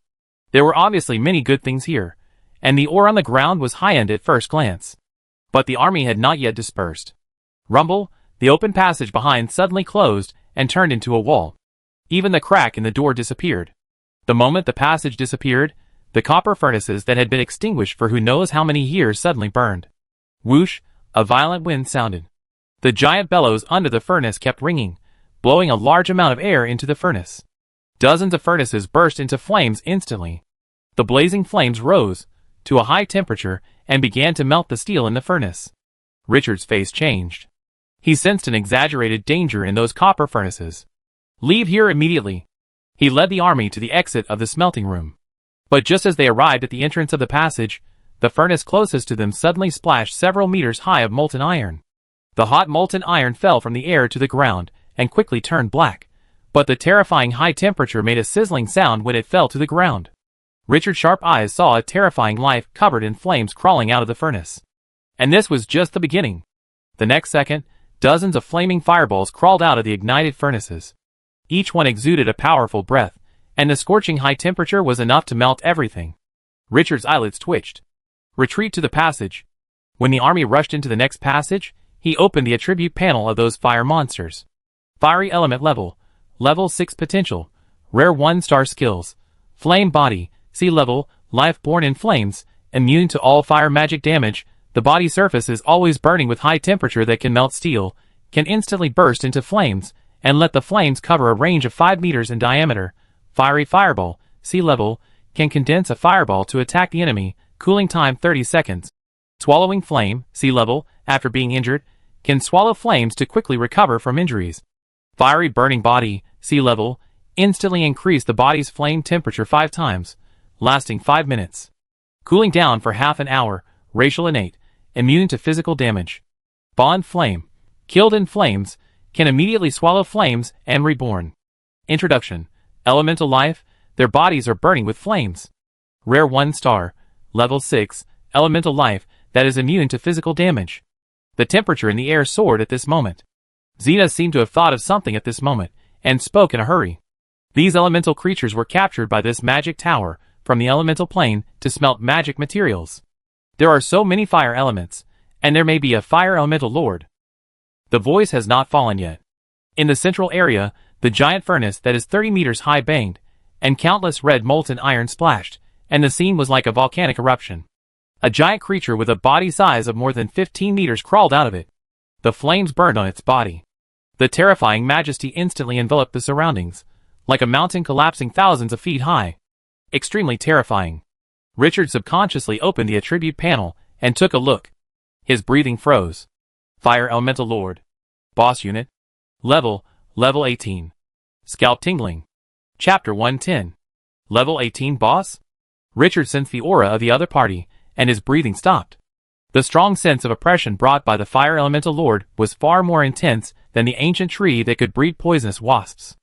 A: There were obviously many good things here, and the ore on the ground was high-end at first glance. But the army had not yet dispersed. Rumble, the open passage behind suddenly closed and turned into a wall. Even the crack in the door disappeared. The moment the passage disappeared, the copper furnaces that had been extinguished for who knows how many years suddenly burned. Whoosh, a violent wind sounded. The giant bellows under the furnace kept ringing, blowing a large amount of air into the furnace. Dozens of furnaces burst into flames instantly. The blazing flames rose to a high temperature and began to melt the steel in the furnace. Richard's face changed. He sensed an exaggerated danger in those copper furnaces. Leave here immediately. He led the army to the exit of the smelting room. But just as they arrived at the entrance of the passage, the furnace closest to them suddenly splashed several meters high of molten iron. The hot molten iron fell from the air to the ground and quickly turned black, but the terrifying high temperature made a sizzling sound when it fell to the ground. Richard's sharp eyes saw a terrifying life covered in flames crawling out of the furnace. And this was just the beginning. The next second, dozens of flaming fireballs crawled out of the ignited furnaces. Each one exuded a powerful breath, and the scorching high temperature was enough to melt everything. Richard's eyelids twitched. Retreat to the passage. When the army rushed into the next passage, he opened the attribute panel of those fire monsters. Fiery element level, level 6 potential, rare 1-star skills, flame body, sea level, life born in flames, immune to all fire magic damage. The body surface is always burning with high temperature that can melt steel, can instantly burst into flames, and let the flames cover a range of 5 meters in diameter. Fiery fireball, sea level, can condense a fireball to attack the enemy, cooling time 30 seconds. Swallowing flame, sea level, after being injured, can swallow flames to quickly recover from injuries. Fiery burning body, sea level, instantly increase the body's flame temperature 5 times, lasting 5 minutes. Cooling down for half an hour, racial innate, immune to physical damage. Bond flame, killed in flames, can immediately swallow flames and reborn. Introduction, elemental life, their bodies are burning with flames. Rare 1-star, level 6, elemental life, that is immune to physical damage. The temperature in the air soared at this moment. Xena seemed to have thought of something at this moment, and spoke in a hurry. These elemental creatures were captured by this magic tower, from the elemental plane, to smelt magic materials. There are so many fire elements, and there may be a fire elemental lord. The voice has not fallen yet. In the central area, the giant furnace that is 30 meters high banged, and countless red molten iron splashed, and the scene was like a volcanic eruption. A giant creature with a body size of more than 15 meters crawled out of it. The flames burned on its body. The terrifying majesty instantly enveloped the surroundings, like a mountain collapsing thousands of feet high. Extremely terrifying. Richard subconsciously opened the attribute panel and took a look. His breathing froze. Fire Elemental Lord. Boss Unit. Level 18. Scalp tingling. Chapter 110. Level 18 Boss? Richard sensed the aura of the other party, and his breathing stopped. The strong sense of oppression brought by the Fire Elemental Lord was far more intense than the ancient tree that could breed poisonous wasps.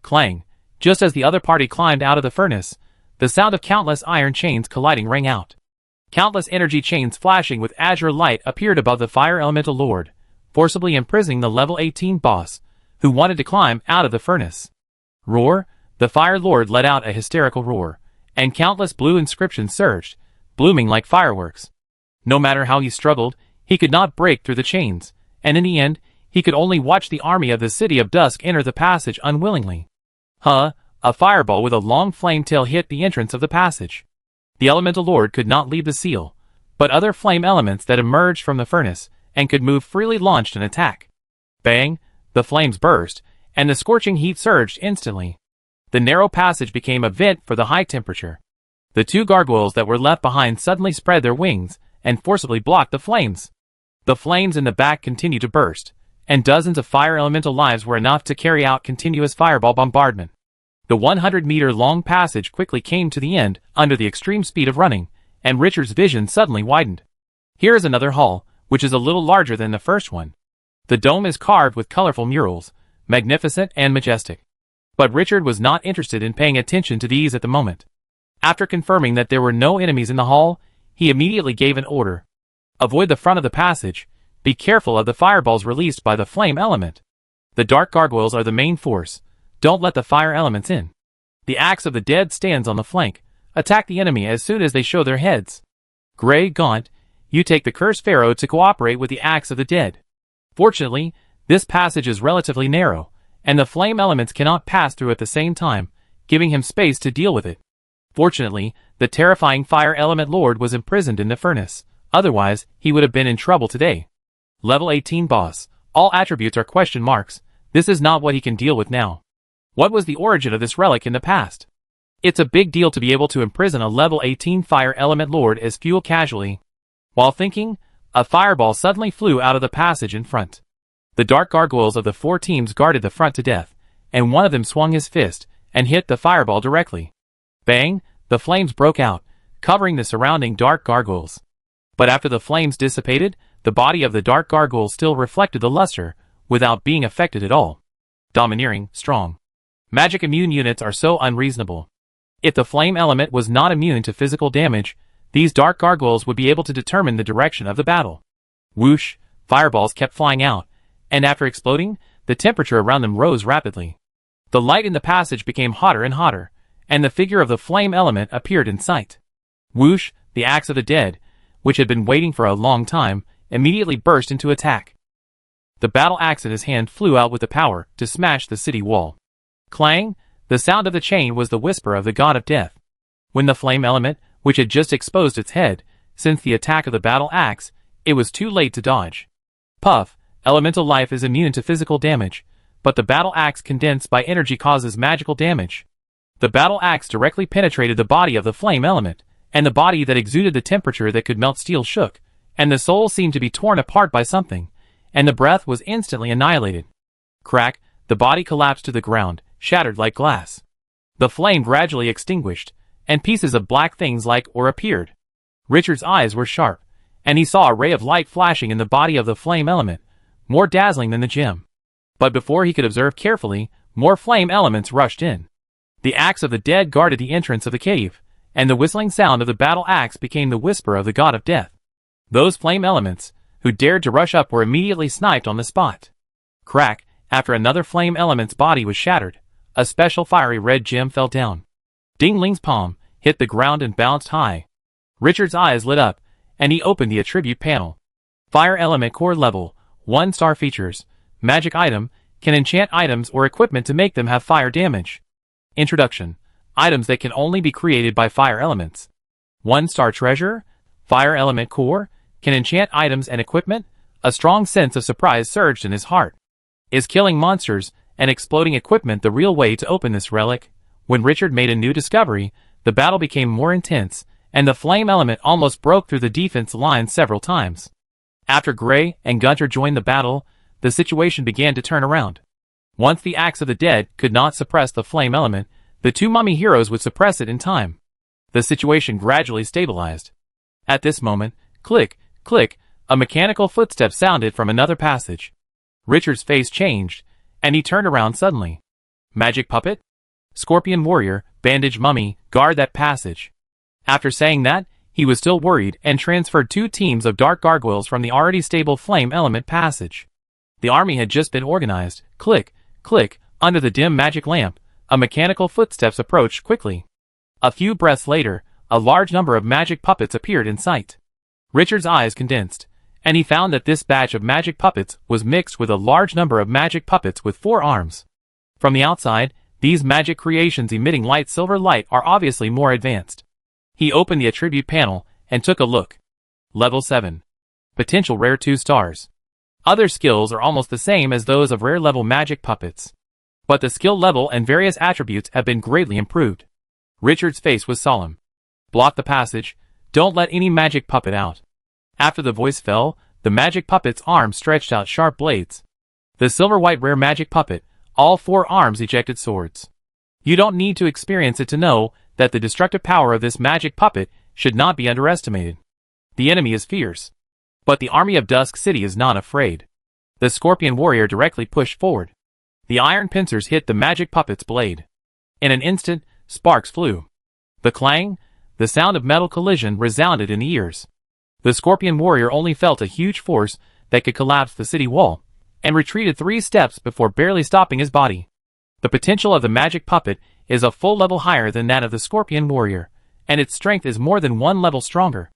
A: Clang! Just as the other party climbed out of the furnace, the sound of countless iron chains colliding rang out. Countless energy chains flashing with azure light appeared above the Fire Elemental Lord, forcibly imprisoning the level 18 boss, who wanted to climb out of the furnace. Roar! The Fire Lord let out a hysterical roar, and countless blue inscriptions surged, blooming like fireworks. No matter how he struggled, he could not break through the chains, and in the end, he could only watch the army of the City of Dusk enter the passage unwillingly. A fireball with a long flame tail hit the entrance of the passage. The Elemental Lord could not leave the seal, but other flame elements that emerged from the furnace and could move freely launched an attack. Bang! The flames burst, and the scorching heat surged instantly. The narrow passage became a vent for the high temperature. The two gargoyles that were left behind suddenly spread their wings and forcibly blocked the flames. The flames in the back continued to burst, and dozens of fire elemental lives were enough to carry out continuous fireball bombardment. The 100-meter-long passage quickly came to the end under the extreme speed of running, and Richard's vision suddenly widened. Here is another hall, which is a little larger than the first one. The dome is carved with colorful murals, magnificent and majestic. But Richard was not interested in paying attention to these at the moment. After confirming that there were no enemies in the hall, he immediately gave an order. Avoid the front of the passage. Be careful of the fireballs released by the flame element. The dark gargoyles are the main force. Don't let the fire elements in. The axe of the dead stands on the flank. Attack the enemy as soon as they show their heads. Grey Gaunt, you take the cursed pharaoh to cooperate with the axe of the dead. Fortunately, this passage is relatively narrow, and the flame elements cannot pass through at the same time, giving him space to deal with it. Fortunately, the terrifying Fire Element Lord was imprisoned in the furnace, otherwise he would have been in trouble today. Level 18 Boss. All attributes are question marks. This is not what he can deal with now. What was the origin of this relic in the past? It's a big deal to be able to imprison a level 18 Fire Element Lord as fuel casually. While thinking, a fireball suddenly flew out of the passage in front. The dark gargoyles of the four teams guarded the front to death, and one of them swung his fist and hit the fireball directly. Bang! The flames broke out, covering the surrounding dark gargoyles. But after the flames dissipated, the body of the dark gargoyle still reflected the luster, without being affected at all. Domineering, strong. Magic immune units are so unreasonable. If the flame element was not immune to physical damage, these dark gargoyles would be able to determine the direction of the battle. Whoosh! Fireballs kept flying out, and after exploding, the temperature around them rose rapidly. The light in the passage became hotter and hotter, and the figure of the flame element appeared in sight. Whoosh! The axe of the dead, which had been waiting for a long time, immediately burst into attack. The battle axe in his hand flew out with the power to smash the city wall. Clang! The sound of the chain was the whisper of the god of death. When the flame element, which had just exposed its head, sensed the attack of the battle axe, it was too late to dodge. Puff! Elemental life is immune to physical damage, but the battle axe condensed by energy causes magical damage. The battle axe directly penetrated the body of the flame element, and the body that exuded the temperature that could melt steel shook, and the soul seemed to be torn apart by something, and the breath was instantly annihilated. Crack! The body collapsed to the ground, shattered like glass. The flame gradually extinguished, and pieces of black things like ore appeared. Richard's eyes were sharp, and he saw a ray of light flashing in the body of the flame element, more dazzling than the gem. But before he could observe carefully, more flame elements rushed in. The axe of the dead guarded the entrance of the cave, and the whistling sound of the battle axe became the whisper of the god of death. Those flame elements, who dared to rush up, were immediately sniped on the spot. Crack! After another flame element's body was shattered, a special fiery red gem fell down. Ding Ling's palm hit the ground and bounced high. Richard's eyes lit up, and he opened the attribute panel. Fire Element Core Level 1 Star Features. Magic Item. Can enchant items or equipment to make them have fire damage. Introduction. Items that can only be created by fire elements. 1-star treasure. Fire Element Core. Can enchant items and equipment. A strong sense of surprise surged in his heart. Is killing monsters and exploding equipment the real way to open this relic? When Richard made a new discovery, the battle became more intense, and the flame element almost broke through the defense line several times. After Gray and Gunter joined the battle, the situation began to turn around. Once the Axe of the Dead could not suppress the flame element, the two mummy heroes would suppress it in time. The situation gradually stabilized. At this moment, click, click, a mechanical footstep sounded from another passage. Richard's face changed, and he turned around suddenly. Magic puppet? Scorpion warrior, bandage mummy, guard that passage. After saying that, he was still worried and transferred 2 teams of dark gargoyles from the already stable flame element passage. The army had just been organized. Click, click, under the dim magic lamp, a mechanical footsteps approached quickly. A few breaths later, a large number of magic puppets appeared in sight. Richard's eyes condensed, and he found that this batch of magic puppets was mixed with a large number of magic puppets with 4 arms. From the outside, these magic creations emitting light silver light are obviously more advanced. He opened the attribute panel and took a look. Level 7. Potential rare 2 stars. Other skills are almost the same as those of rare level magic puppets. But the skill level and various attributes have been greatly improved. Richard's face was solemn. Block the passage, don't let any magic puppet out. After the voice fell, the magic puppet's arms stretched out sharp blades. The silver-white rare magic puppet, all 4 arms ejected swords. You don't need to experience it to know that the destructive power of this magic puppet should not be underestimated. The enemy is fierce. But the army of Dusk City is not afraid. The Scorpion warrior directly pushed forward. The iron pincers hit the magic puppet's blade. In an instant, sparks flew. The clang, the sound of metal collision resounded in the ears. The Scorpion warrior only felt a huge force that could collapse the city wall, and retreated 3 steps before barely stopping his body. The potential of the magic puppet is a full level higher than that of the Scorpion warrior, and its strength is more than 1 level stronger.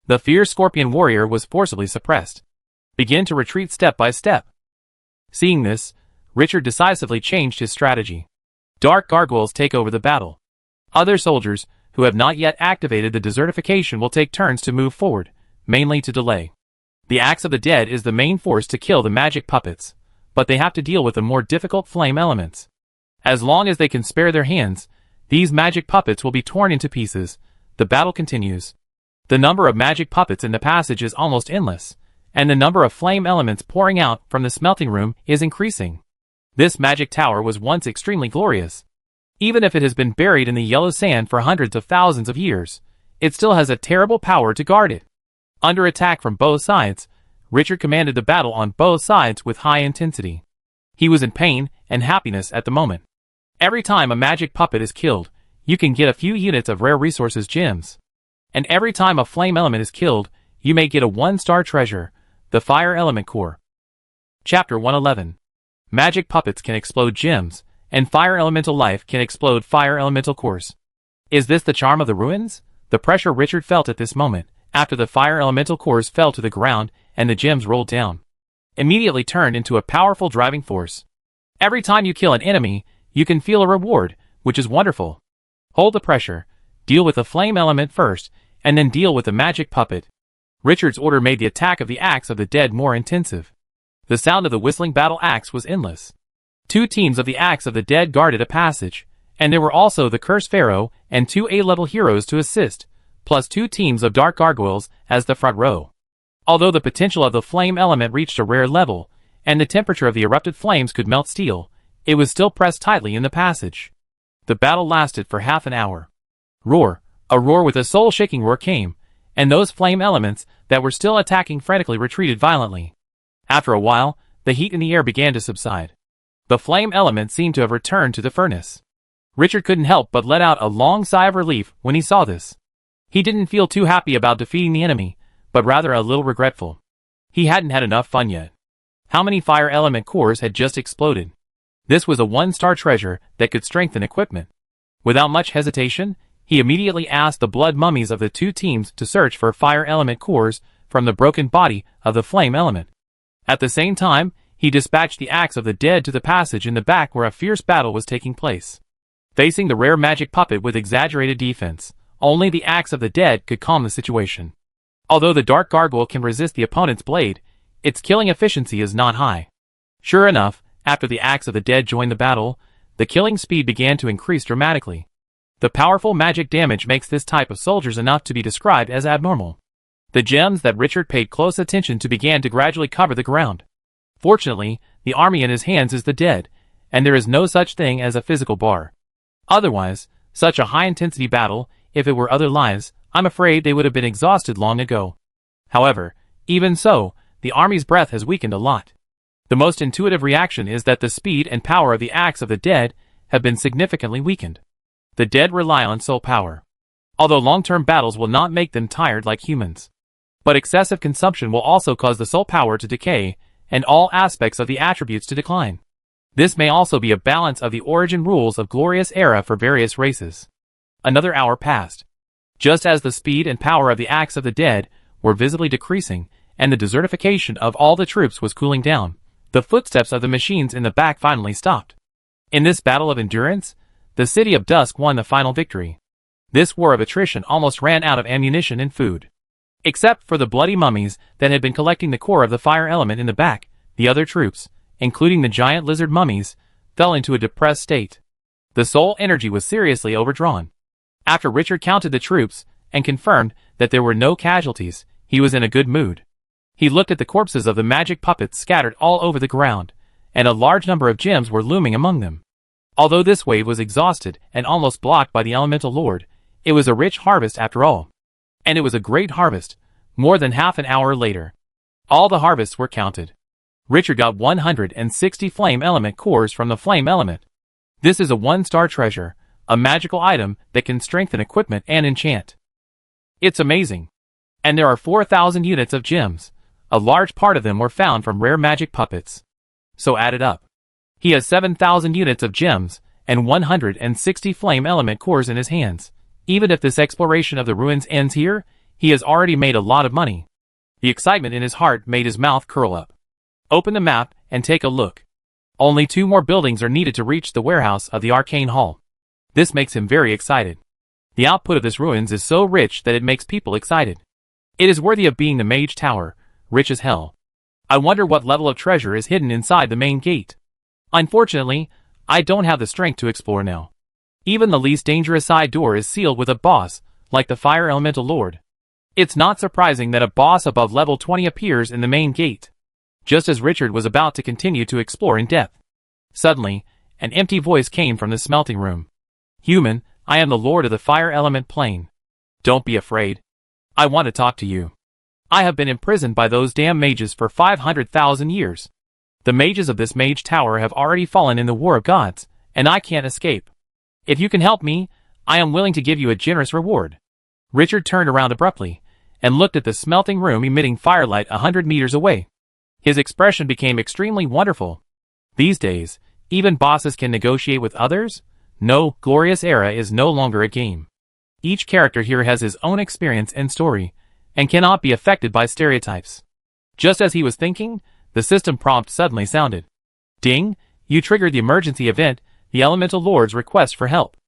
A: The fierce Scorpion warrior was forcibly suppressed. Begin to retreat step by step. Seeing this, Richard decisively changed his strategy. Dark gargoyles take over the battle. Other soldiers, who have not yet activated the desertification, will take turns to move forward, mainly to delay. The Axe of the Dead is the main force to kill the magic puppets, but they have to deal with the more difficult flame elements. As long as they can spare their hands, these magic puppets will be torn into pieces. The battle continues. The number of magic puppets in the passage is almost endless, and the number of flame elements pouring out from the smelting room is increasing. This magic tower was once extremely glorious. Even if it has been buried in the yellow sand for hundreds of thousands of years, it still has a terrible power to guard it. Under attack from both sides, Richard commanded the battle on both sides with high intensity. He was in pain and happiness at the moment. Every time a magic puppet is killed, you can get a few units of rare resources gems. And every time a flame element is killed, you may get a 1-star treasure, the Fire Element Core. Chapter 111. Magic puppets can explode gems, and fire elemental life can explode fire elemental cores. Is this the charm of the ruins? The pressure Richard felt at this moment, after the fire elemental cores fell to the ground and the gems rolled down, immediately turned into a powerful driving force. Every time you kill an enemy, you can feel a reward, which is wonderful. Hold the pressure, deal with the flame element first, and then deal with the magic puppet. Richard's order made the attack of the Axe of the Dead more intensive. The sound of the whistling battle axe was endless. 2 teams of the Axe of the Dead guarded a passage, and there were also the Cursed Pharaoh and 2 A-level heroes to assist, plus 2 teams of dark gargoyles as the front row. Although the potential of the flame element reached a rare level, and the temperature of the erupted flames could melt steel, it was still pressed tightly in the passage. The battle lasted for half an hour. Roar, a roar with a soul-shaking roar came, and those flame elements that were still attacking frantically retreated violently. After a while, the heat in the air began to subside. The flame element seemed to have returned to the furnace. Richard couldn't help but let out a long sigh of relief when he saw this. He didn't feel too happy about defeating the enemy, but rather a little regretful. He hadn't had enough fun yet. How many fire element cores had just exploded? This was a 1-star treasure that could strengthen equipment. Without much hesitation, he immediately asked the blood mummies of the 2 teams to search for fire element cores from the broken body of the flame element. At the same time, he dispatched the Axe of the Dead to the passage in the back where a fierce battle was taking place. Facing the rare magic puppet with exaggerated defense, only the Axe of the Dead could calm the situation. Although the dark gargoyle can resist the opponent's blade, its killing efficiency is not high. Sure enough, after the Axe of the Dead joined the battle, the killing speed began to increase dramatically. The powerful magic damage makes this type of soldiers enough to be described as abnormal. The gems that Richard paid close attention to began to gradually cover the ground. Fortunately, the army in his hands is the dead, and there is no such thing as a physical bar. Otherwise, such a high-intensity battle, if it were other lives, I'm afraid they would have been exhausted long ago. However, even so, the army's breath has weakened a lot. The most intuitive reaction is that the speed and power of the axe of the dead have been significantly weakened. The dead rely on soul power. Although long-term battles will not make them tired like humans. But excessive consumption will also cause the soul power to decay, and all aspects of the attributes to decline. This may also be a balance of the origin rules of Glorious Era for various races. Another hour passed. Just as the speed and power of the axe of the dead were visibly decreasing, and the desertification of all the troops was cooling down, the footsteps of the machines in the back finally stopped. In this battle of endurance, the City of Dusk won the final victory. This war of attrition almost ran out of ammunition and food. Except for the bloody mummies that had been collecting the core of the fire element in the back, the other troops, including the giant lizard mummies, fell into a depressed state. The soul energy was seriously overdrawn. After Richard counted the troops and confirmed that there were no casualties, he was in a good mood. He looked at the corpses of the magic puppets scattered all over the ground, and a large number of gems were looming among them. Although this wave was exhausted and almost blocked by the Elemental Lord, it was a rich harvest after all. And it was a great harvest, more than half an hour later. All the harvests were counted. Richard got 160 flame element cores from the flame element. This is a 1-star treasure, a magical item that can strengthen equipment and enchant. It's amazing. And there are 4,000 units of gems. A large part of them were found from rare magic puppets. So add it up. He has 7,000 units of gems, and 160 flame element cores in his hands. Even if this exploration of the ruins ends here, he has already made a lot of money. The excitement in his heart made his mouth curl up. Open the map and take a look. Only 2 more buildings are needed to reach the warehouse of the Arcane Hall. This makes him very excited. The output of this ruins is so rich that it makes people excited. It is worthy of being the Mage Tower, rich as hell. I wonder what level of treasure is hidden inside the main gate. Unfortunately, I don't have the strength to explore now. Even the least dangerous side door is sealed with a boss, like the Fire Elemental Lord. It's not surprising that a boss above level 20 appears in the main gate. Just as Richard was about to continue to explore in depth. Suddenly, an empty voice came from the smelting room. Human, I am the Lord of the Fire Element Plane. Don't be afraid. I want to talk to you. I have been imprisoned by those damn mages for 500,000 years. The mages of this mage tower have already fallen in the War of Gods, and I can't escape. If you can help me, I am willing to give you a generous reward. Richard turned around abruptly, and looked at the smelting room emitting firelight 100 meters away. His expression became extremely wonderful. These days, even bosses can negotiate with others? No, Glorious Era is no longer a game. Each character here has his own experience and story, and cannot be affected by stereotypes. Just as he was thinking, the system prompt suddenly sounded. Ding, you triggered the emergency event, the Elemental Lord's request for help.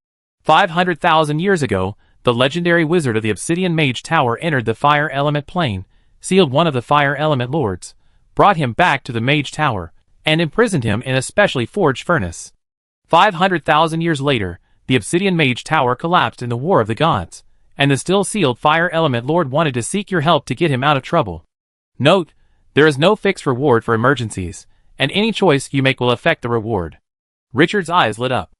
A: 500,000 years ago, the legendary wizard of the Obsidian Mage Tower entered the Fire Element Plane, sealed one of the Fire Element Lords, brought him back to the Mage Tower, and imprisoned him in a specially forged furnace. 500,000 years later, the Obsidian Mage Tower collapsed in the War of the Gods, and the still sealed Fire Element Lord wanted to seek your help to get him out of trouble. Note, there is no fixed reward for emergencies, and any choice you make will affect the reward. Richard's eyes lit up.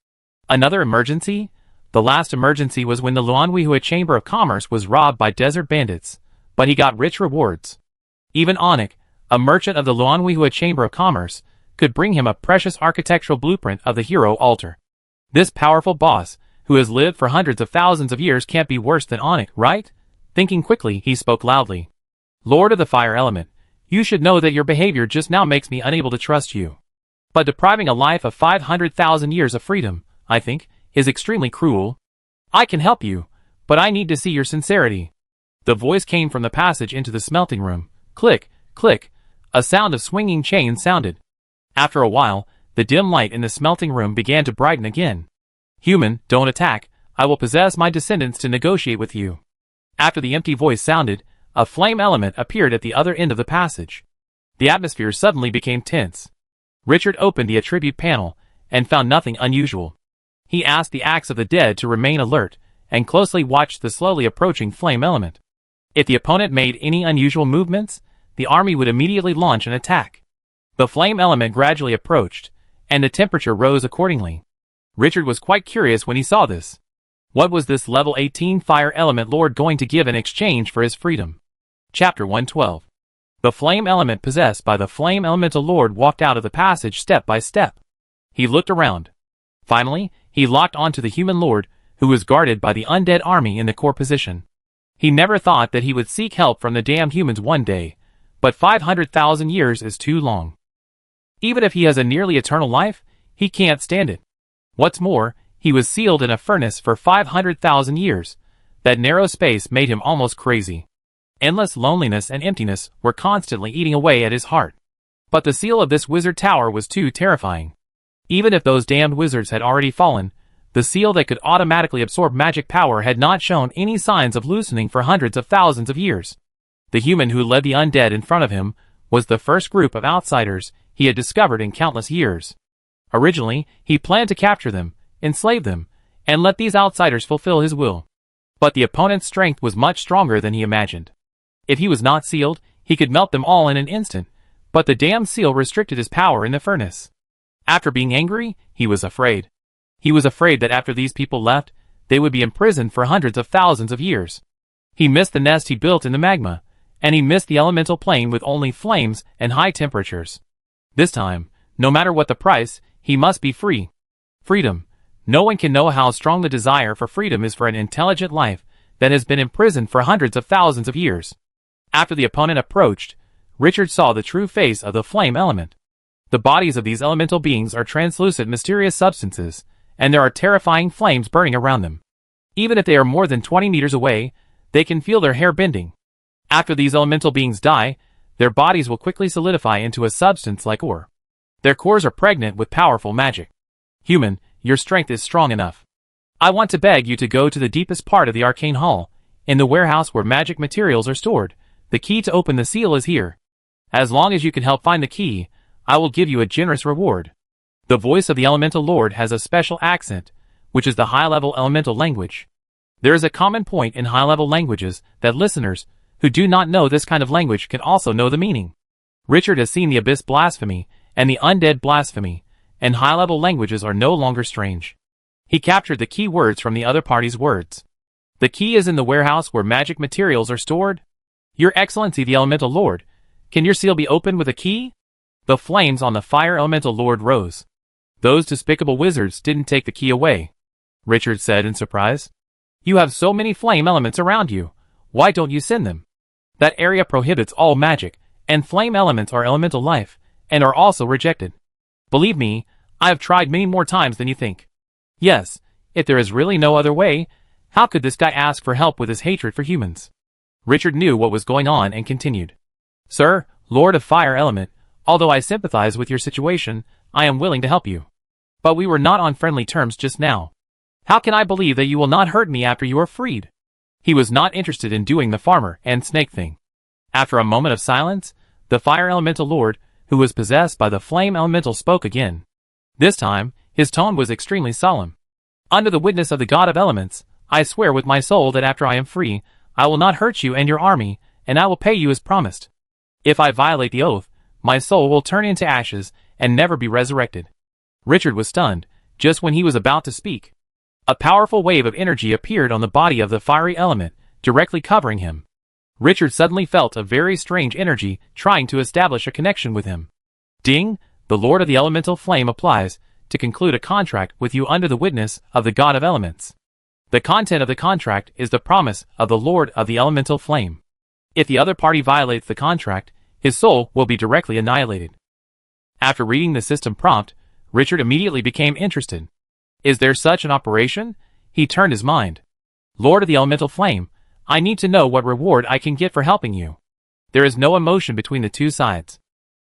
A: Another emergency? The last emergency was when the Luanhuihua Chamber of Commerce was robbed by desert bandits, but he got rich rewards. Even Onik, a merchant of the Luanhuihua Chamber of Commerce, could bring him a precious architectural blueprint of the hero altar. This powerful boss, who has lived for hundreds of thousands of years, can't be worse than Onik, right? Thinking quickly, he spoke loudly. Lord of the Fire Element, you should know that your behavior just now makes me unable to trust you. But depriving a life of 500,000 years of freedom, I think, is extremely cruel. I can help you, but I need to see your sincerity. The voice came from the passage into the smelting room. Click, click. A sound of swinging chains sounded. After a while, the dim light in the smelting room began to brighten again. Human, don't attack. I will possess my descendants to negotiate with you. After the empty voice sounded, a flame element appeared at the other end of the passage. The atmosphere suddenly became tense. Richard opened the attribute panel, and found nothing unusual. He asked the Axe of the Dead to remain alert, and closely watched the slowly approaching flame element. If the opponent made any unusual movements, the army would immediately launch an attack. The flame element gradually approached, and the temperature rose accordingly. Richard was quite curious when he saw this. What was this level 18 fire element lord going to give in exchange for his freedom? Chapter 112. The flame element possessed by the flame elemental lord walked out of the passage step by step. He looked around. Finally, he locked onto the human lord, who was guarded by the undead army in the core position. He never thought that he would seek help from the damned humans one day, but 500,000 years is too long. Even if he has a nearly eternal life, he can't stand it. What's more, he was sealed in a furnace for 500,000 years. That narrow space made him almost crazy. Endless loneliness and emptiness were constantly eating away at his heart. But the seal of this wizard tower was too terrifying. Even if those damned wizards had already fallen, the seal that could automatically absorb magic power had not shown any signs of loosening for hundreds of thousands of years. The human who led the undead in front of him was the first group of outsiders he had discovered in countless years. Originally, he planned to capture them, enslave them, and let these outsiders fulfill his will. But the opponent's strength was much stronger than he imagined. If he was not sealed, he could melt them all in an instant, but the damned seal restricted his power in the furnace. After being angry, he was afraid. He was afraid that after these people left, they would be imprisoned for hundreds of thousands of years. He missed the nest he built in the magma, and he missed the elemental plane with only flames and high temperatures. This time, no matter what the price, he must be free. Freedom. No one can know how strong the desire for freedom is for an intelligent life that has been imprisoned for hundreds of thousands of years. After the opponent approached, Richard saw the true face of the flame element. The bodies of these elemental beings are translucent mysterious substances, and there are terrifying flames burning around them. Even if they are more than 20 meters away, they can feel their hair bending. After these elemental beings die, their bodies will quickly solidify into a substance like ore. Their cores are pregnant with powerful magic. Human, your strength is strong enough. I want to beg you to go to the deepest part of the arcane hall, in the warehouse where magic materials are stored. The key to open the seal is here. As long as you can help find the key, I will give you a generous reward. The voice of the elemental lord has a special accent, which is the high-level elemental language. There is a common point in high-level languages that listeners who do not know this kind of language can also know the meaning. Richard has seen the abyss blasphemy and the undead blasphemy, and high-level languages are no longer strange. He captured the key words from the other party's words. The key is in the warehouse where magic materials are stored. Your Excellency the Elemental Lord, can your seal be opened with a key? The flames on the fire elemental lord rose. Those despicable wizards didn't take the key away, Richard said in surprise. You have so many flame elements around you. Why don't you send them? That area prohibits all magic, and flame elements are elemental life, and are also rejected. Believe me, I have tried many more times than you think. Yes, if there is really no other way, how could this guy ask for help with his hatred for humans? Richard knew what was going on and continued. Sir, Lord of Fire Element, although I sympathize with your situation, I am willing to help you. But we were not on friendly terms just now. How can I believe that you will not hurt me after you are freed? He was not interested in doing the farmer and snake thing. After a moment of silence, the Fire Elemental Lord, who was possessed by the Flame Elemental, spoke again. This time, his tone was extremely solemn. Under the witness of the God of Elements, I swear with my soul that after I am free, I will not hurt you and your army, and I will pay you as promised. If I violate the oath, my soul will turn into ashes and never be resurrected. Richard was stunned, just when he was about to speak. A powerful wave of energy appeared on the body of the fiery element, directly covering him. Richard suddenly felt a very strange energy trying to establish a connection with him. Ding, the Lord of the Elemental Flame applies to conclude a contract with you under the witness of the God of Elements. The content of the contract is the promise of the Lord of the Elemental Flame. If the other party violates the contract, his soul will be directly annihilated. After reading the system prompt, Richard immediately became interested. Is there such an operation? He turned his mind. Lord of the Elemental Flame, I need to know what reward I can get for helping you. There is no emotion between the two sides.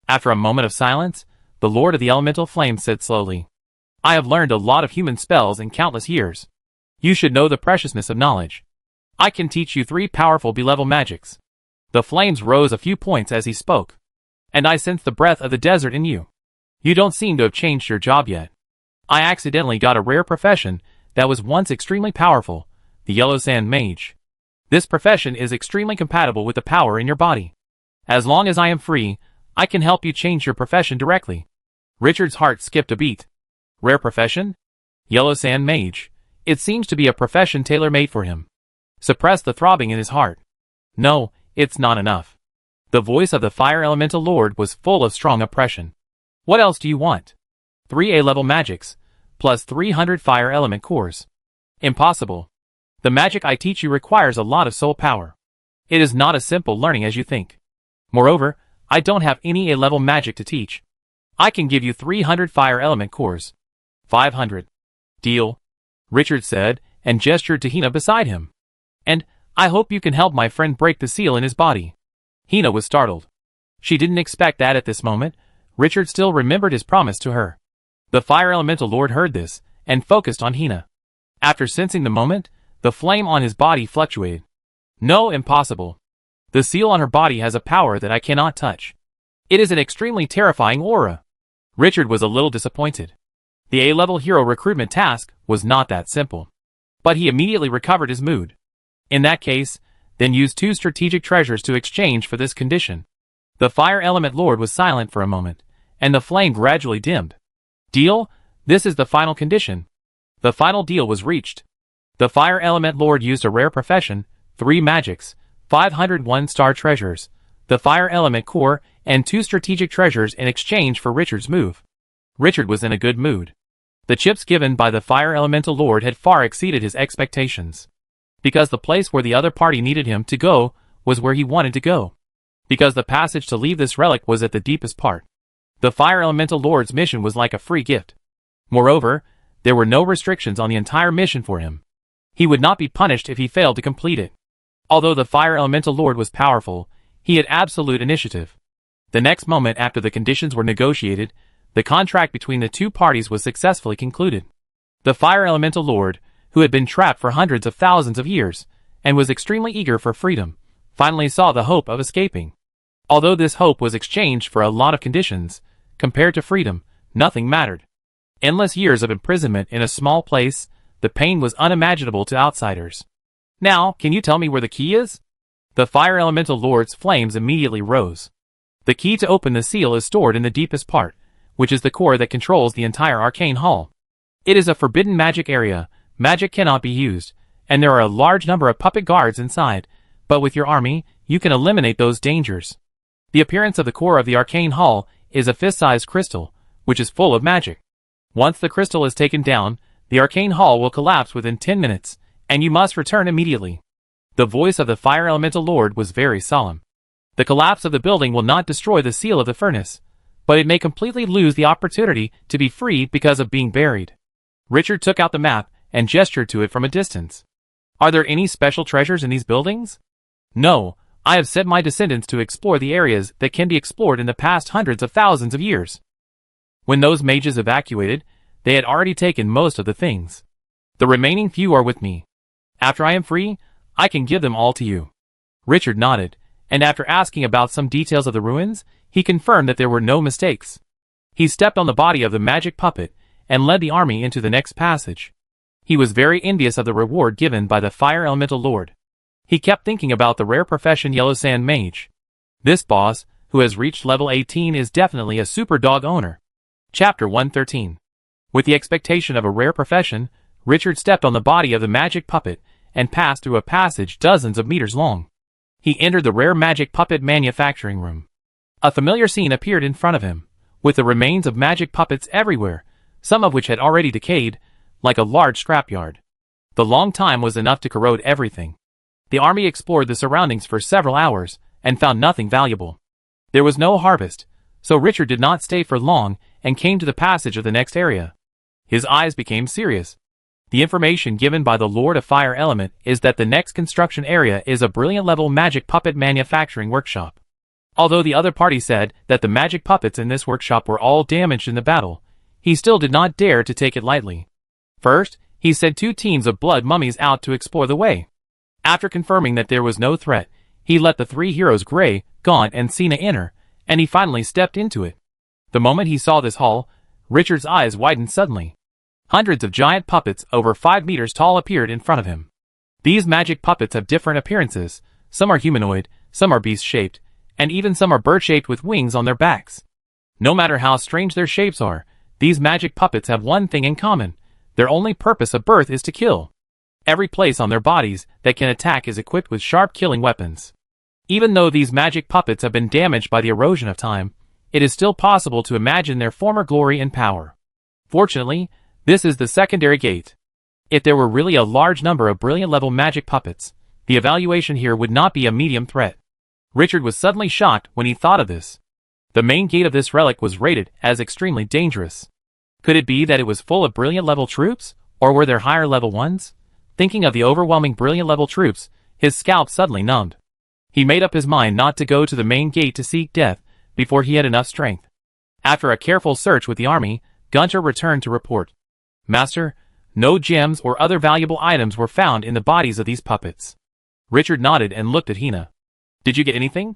A: After a moment of silence, the Lord of the Elemental Flame said slowly, I have learned a lot of human spells in countless years. You should know the preciousness of knowledge. I can teach you 3 powerful B-level magics. The flames rose a few points as he spoke. And I sense the breath of the desert in you. You don't seem to have changed your job yet. I accidentally got a rare profession that was once extremely powerful, the Yellow Sand Mage. This profession is extremely compatible with the power in your body. As long as I am free, I can help you change your profession directly. Richard's heart skipped a beat. Rare profession? Yellow Sand Mage. It seems to be a profession tailor-made for him. Suppress the throbbing in his heart. No, it's not enough. The voice of the Fire Elemental Lord was full of strong oppression. What else do you want? 3 A-level magics, plus 300 fire element cores. Impossible. The magic I teach you requires a lot of soul power. It is not as simple learning as you think. Moreover, I don't have any A-level magic to teach. I can give you 300 fire element cores. 500. Deal. Richard said, and gestured to Hina beside him. And, I hope you can help my friend break the seal in his body. Hina was startled. She didn't expect that at this moment. Richard still remembered his promise to her. The Fire Elemental Lord heard this, and focused on Hina. After sensing the moment, the flame on his body fluctuated. No, impossible. The seal on her body has a power that I cannot touch. It is an extremely terrifying aura. Richard was a little disappointed. The A-level hero recruitment task was not that simple. But he immediately recovered his mood. In that case, then use 2 strategic treasures to exchange for this condition. The Fire Element Lord was silent for a moment, and the flame gradually dimmed. Deal? This is the final condition. The final deal was reached. The Fire Element Lord used a rare profession, 3 magics, 501 star treasures, the Fire Element Core, and 2 strategic treasures in exchange for Richard's move. Richard was in a good mood. The chips given by the Fire Elemental Lord had far exceeded his expectations. Because the place where the other party needed him to go was where he wanted to go. Because the passage to leave this relic was at the deepest part. The Fire Elemental Lord's mission was like a free gift. Moreover, there were no restrictions on the entire mission for him. He would not be punished if he failed to complete it. Although the Fire Elemental Lord was powerful, he had absolute initiative. The next moment after the conditions were negotiated, the contract between the 2 parties was successfully concluded. The Fire Elemental Lord, who had been trapped for hundreds of thousands of years, and was extremely eager for freedom, finally saw the hope of escaping. Although this hope was exchanged for a lot of conditions, compared to freedom, nothing mattered. Endless years of imprisonment in a small place, the pain was unimaginable to outsiders. Now, can you tell me where the key is? The Fire Elemental Lord's flames immediately rose. The key to open the seal is stored in the deepest part, which is the core that controls the entire arcane hall. It is a forbidden magic area, magic cannot be used, and there are a large number of puppet guards inside, but with your army, you can eliminate those dangers. The appearance of the core of the arcane hall is a fist-sized crystal, which is full of magic. Once the crystal is taken down, the arcane hall will collapse within 10 minutes, and you must return immediately. The voice of the Fire Elemental Lord was very solemn. The collapse of the building will not destroy the seal of the furnace, but it may completely lose the opportunity to be freed because of being buried. Richard took out the map and gestured to it from a distance. Are there any special treasures in these buildings? No, I have sent my descendants to explore the areas that can be explored in the past hundreds of thousands of years. When those mages evacuated, they had already taken most of the things. The remaining few are with me. After I am free, I can give them all to you. Richard nodded, and after asking about some details of the ruins, he confirmed that there were no mistakes. He stepped on the body of the magic puppet and led the army into the next passage. He was very envious of the reward given by the Fire Elemental Lord. He kept thinking about the rare profession Yellow Sand Mage. This boss, who has reached level 18, is definitely a super dog owner. Chapter 113. With the expectation of a rare profession, Richard stepped on the body of the magic puppet and passed through a passage dozens of meters long. He entered the rare magic puppet manufacturing room. A familiar scene appeared in front of him, with the remains of magic puppets everywhere, some of which had already decayed, like a large scrapyard. The long time was enough to corrode everything. The army explored the surroundings for several hours and found nothing valuable. There was no harvest, so Richard did not stay for long and came to the passage of the next area. His eyes became serious. The information given by the Lord of Fire Element is that the next construction area is a brilliant level magic puppet manufacturing workshop. Although the other party said that the magic puppets in this workshop were all damaged in the battle, he still did not dare to take it lightly. First, he sent 2 teams of blood mummies out to explore the way. After confirming that there was no threat, he let the 3 heroes Gray, Gaunt, and Cena enter, and he finally stepped into it. The moment he saw this hall, Richard's eyes widened suddenly. Hundreds of giant puppets over 5 meters tall appeared in front of him. These magic puppets have different appearances. Some are humanoid, some are beast-shaped, and even some are bird-shaped with wings on their backs. No matter how strange their shapes are, these magic puppets have one thing in common. Their only purpose of birth is to kill. Every place on their bodies that can attack is equipped with sharp killing weapons. Even though these magic puppets have been damaged by the erosion of time, it is still possible to imagine their former glory and power. Fortunately, this is the secondary gate. If there were really a large number of brilliant-level magic puppets, the evaluation here would not be a medium threat. Richard was suddenly shocked when he thought of this. The main gate of this relic was rated as extremely dangerous. Could it be that it was full of brilliant-level troops, or were there higher-level ones? Thinking of the overwhelming brilliant-level troops, his scalp suddenly numbed. He made up his mind not to go to the main gate to seek death before he had enough strength. After a careful search with the army, Gunter returned to report. Master, no gems or other valuable items were found in the bodies of these puppets. Richard nodded and looked at Hina. Did you get anything?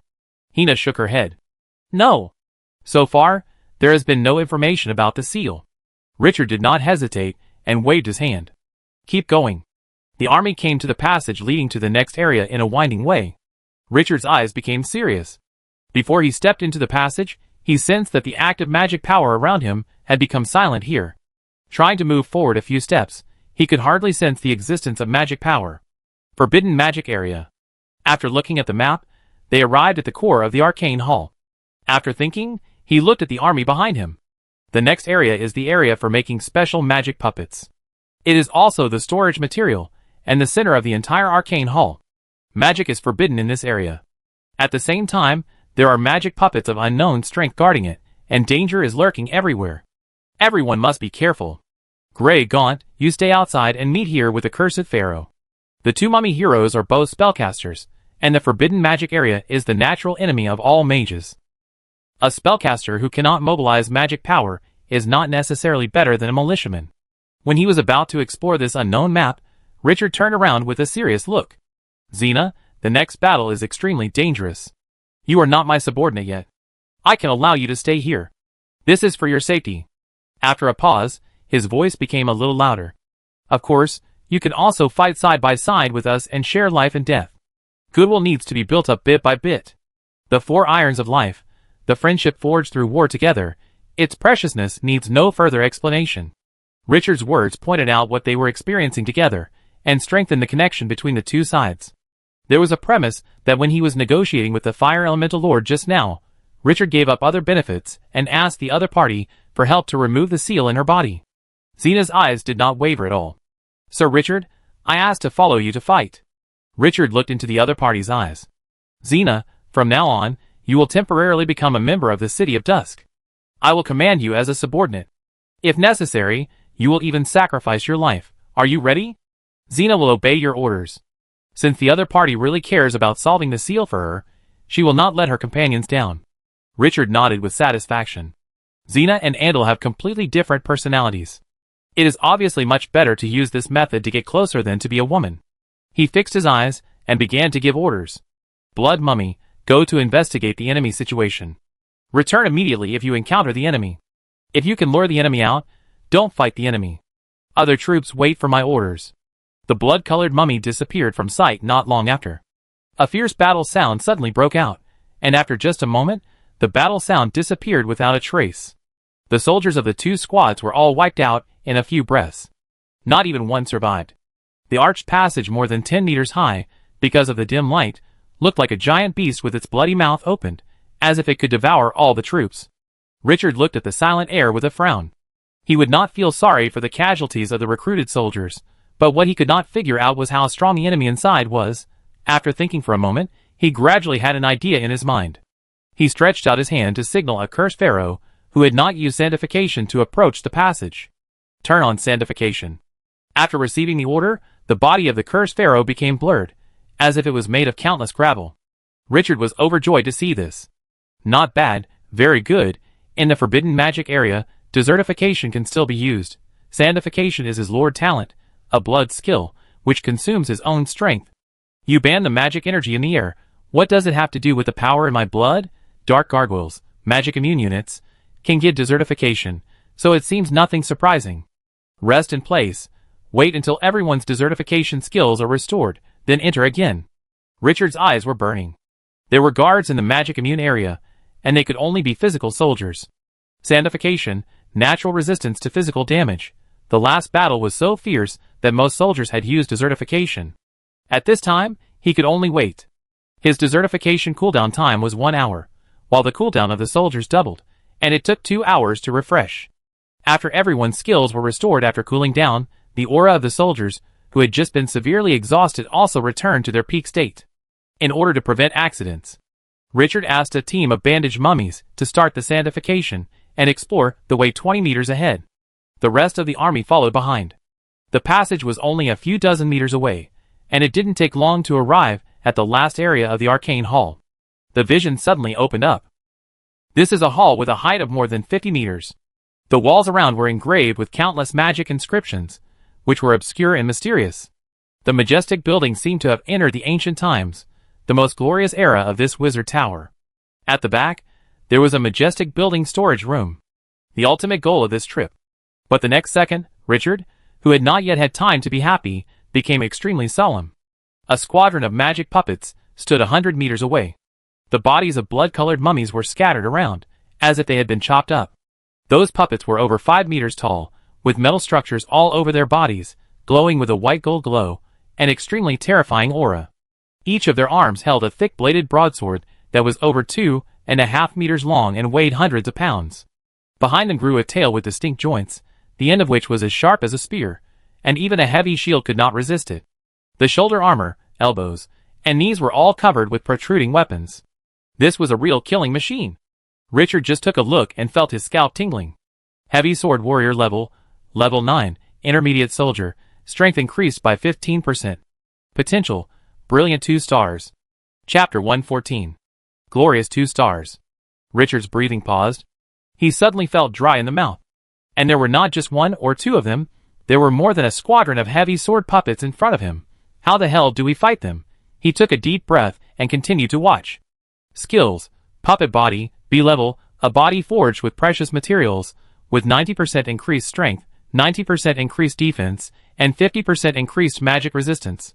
A: Hina shook her head. No. So far, there has been no information about the seal. Richard did not hesitate and waved his hand. Keep going. The army came to the passage leading to the next area in a winding way. Richard's eyes became serious. Before he stepped into the passage, he sensed that the active magic power around him had become silent here. Trying to move forward a few steps, he could hardly sense the existence of magic power. Forbidden magic area. After looking at the map, they arrived at the core of the arcane hall. After thinking, he looked at the army behind him. The next area is the area for making special magic puppets. It is also the storage material and the center of the entire arcane hall. Magic is forbidden in this area. At the same time, there are magic puppets of unknown strength guarding it, and danger is lurking everywhere. Everyone must be careful. Grey Gaunt, you stay outside and meet here with the Cursed Pharaoh. The two mummy heroes are both spellcasters, and the forbidden magic area is the natural enemy of all mages. A spellcaster who cannot mobilize magic power is not necessarily better than a militiaman. When he was about to explore this unknown map, Richard turned around with a serious look. Xena, the next battle is extremely dangerous. You are not my subordinate yet. I can allow you to stay here. This is for your safety. After a pause, his voice became a little louder. Of course, you can also fight side by side with us and share life and death. Goodwill needs to be built up bit by bit. The 4 irons of life, the friendship forged through war together, its preciousness needs no further explanation. Richard's words pointed out what they were experiencing together, and strengthened the connection between the two sides. There was a premise that when he was negotiating with the Fire Elemental Lord just now, Richard gave up other benefits and asked the other party for help to remove the seal in her body. Xena's eyes did not waver at all. Sir Richard, I asked to follow you to fight. Richard looked into the other party's eyes. Xena, from now on, you will temporarily become a member of the City of Dusk. I will command you as a subordinate. If necessary, you will even sacrifice your life. Are you ready? Xena will obey your orders. Since the other party really cares about solving the seal for her, she will not let her companions down. Richard nodded with satisfaction. Xena and Andal have completely different personalities. It is obviously much better to use this method to get closer than to be a woman. He fixed his eyes and began to give orders. Blood Mummy, go to investigate the enemy situation. Return immediately if you encounter the enemy. If you can lure the enemy out, don't fight the enemy. Other troops wait for my orders. The blood-colored mummy disappeared from sight not long after. A fierce battle sound suddenly broke out, and after just a moment, the battle sound disappeared without a trace. The soldiers of the 2 squads were all wiped out in a few breaths. Not even one survived. The arched passage, more than 10 meters high, because of the dim light, looked like a giant beast with its bloody mouth opened, as if it could devour all the troops. Richard looked at the silent air with a frown. He would not feel sorry for the casualties of the recruited soldiers, but what he could not figure out was how strong the enemy inside was. After thinking for a moment, he gradually had an idea in his mind. He stretched out his hand to signal a cursed pharaoh, who had not used sandification, to approach the passage. Turn on sandification. After receiving the order, the body of the cursed pharaoh became blurred, as if it was made of countless gravel. Richard was overjoyed to see this. Not bad, very good. In the forbidden magic area, desertification can still be used. Sandification is his lord talent, a blood skill, which consumes his own strength. You ban the magic energy in the air. What does it have to do with the power in my blood? Dark gargoyles, magic immune units, can give desertification, so it seems nothing surprising. Rest in place. Wait until everyone's desertification skills are restored, then enter again. Richard's eyes were burning. There were guards in the magic immune area, and they could only be physical soldiers. Sandification, natural resistance to physical damage. The last battle was so fierce that most soldiers had used desertification. At this time, he could only wait. His desertification cooldown time was 1 hour, while the cooldown of the soldiers doubled, and it took 2 hours to refresh. After everyone's skills were restored after cooling down, the aura of the soldiers, who had just been severely exhausted, also returned to their peak state. In order to prevent accidents, Richard asked a team of bandaged mummies to start the sandification and explore the way 20 meters ahead. The rest of the army followed behind. The passage was only a few dozen meters away, and it didn't take long to arrive at the last area of the arcane hall. The vision suddenly opened up. This is a hall with a height of more than 50 meters. The walls around were engraved with countless magic inscriptions, which were obscure and mysterious. The majestic building seemed to have entered the ancient times, the most glorious era of this wizard tower. At the back, there was a majestic building storage room, the ultimate goal of this trip. But the next second, Richard, who had not yet had time to be happy, became extremely solemn. A squadron of magic puppets stood 100 meters away. The bodies of blood-colored mummies were scattered around, as if they had been chopped up. Those puppets were over 5 meters tall, with metal structures all over their bodies, glowing with a white gold glow, and extremely terrifying aura. Each of their arms held a thick-bladed broadsword that was over 2.5 meters long and weighed hundreds of pounds. Behind them grew a tail with distinct joints, the end of which was as sharp as a spear, and even a heavy shield could not resist it. The shoulder armor, elbows, and knees were all covered with protruding weapons. This was a real killing machine. Richard just took a look and felt his scalp tingling. Heavy sword warrior level 9, intermediate soldier, strength increased by 15%. Potential, brilliant 2 stars. Chapter 114. Glorious 2 stars. Richard's breathing paused. He suddenly felt dry in the mouth. And there were not just 1 or 2 of them, there were more than a squadron of heavy sword puppets in front of him. How the hell do we fight them? He took a deep breath and continued to watch. Skills, puppet body, B level, a body forged with precious materials, with 90% increased strength, 90% increased defense, and 50% increased magic resistance.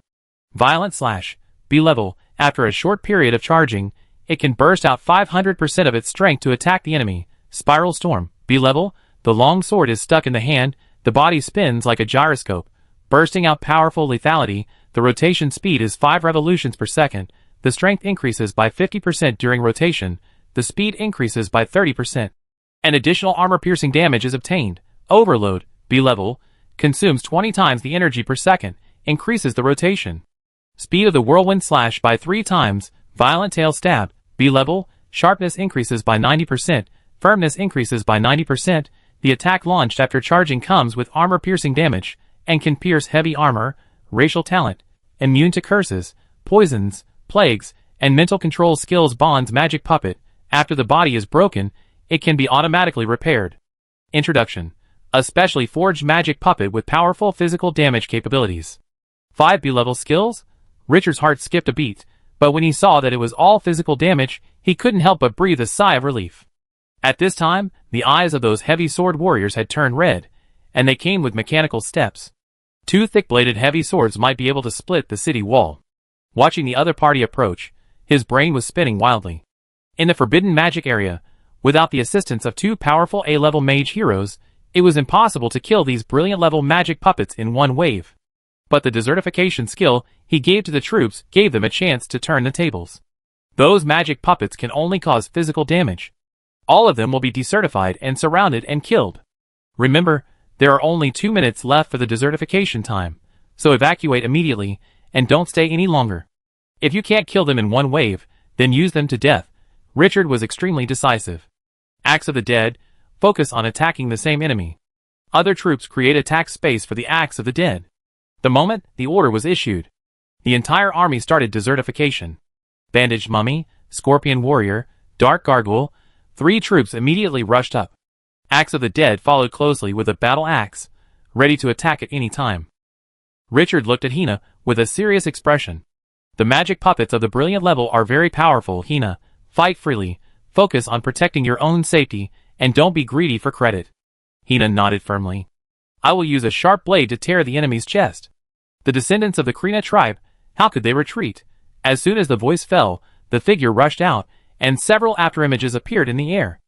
A: Violent slash, B level, after a short period of charging, it can burst out 500% of its strength to attack the enemy. Spiral storm, B level, the long sword is stuck in the hand, the body spins like a gyroscope, bursting out powerful lethality. The rotation speed is 5 revolutions per second, the strength increases by 50% during rotation, the speed increases by 30%. An additional armor-piercing damage is obtained. Overload, B level, consumes 20 times the energy per second, increases the rotation. Speed of the whirlwind slash by 3 times. Violent tail stab, B level, sharpness increases by 90%, firmness increases by 90%. The attack launched after charging comes with armor-piercing damage, and can pierce heavy armor. Racial talent, immune to curses, poisons, plagues, and mental control skills. Bonds magic puppet. After the body is broken, it can be automatically repaired. Introduction. A specially forged magic puppet with powerful physical damage capabilities. 5 B-level skills? Richard's heart skipped a beat, but when he saw that it was all physical damage, he couldn't help but breathe a sigh of relief. At this time, the eyes of those heavy sword warriors had turned red, and they came with mechanical steps. 2 thick-bladed heavy swords might be able to split the city wall. Watching the other party approach, his brain was spinning wildly. In the forbidden magic area, without the assistance of 2 powerful A-level mage heroes, it was impossible to kill these brilliant level magic puppets in one wave. But the desertification skill he gave to the troops gave them a chance to turn the tables. Those magic puppets can only cause physical damage. All of them will be decertified and surrounded and killed. Remember, there are only 2 minutes left for the desertification time, so evacuate immediately, and don't stay any longer. If you can't kill them in one wave, then use them to death. Richard was extremely decisive. Axe of the Dead, focus on attacking the same enemy. Other troops create attack space for the Axe of the Dead. The moment the order was issued, the entire army started desertification. Bandaged Mummy, Scorpion Warrior, Dark Gargoyle, 3 troops immediately rushed up. Axe of the Dead followed closely with a battle axe, ready to attack at any time. Richard looked at Hina with a serious expression. The magic puppets of the brilliant level are very powerful. Hina, fight freely, focus on protecting your own safety, and don't be greedy for credit. Hina nodded firmly. I will use a sharp blade to tear the enemy's chest. The descendants of the Krina tribe, how could they retreat? As soon as the voice fell, the figure rushed out, and several afterimages appeared in the air.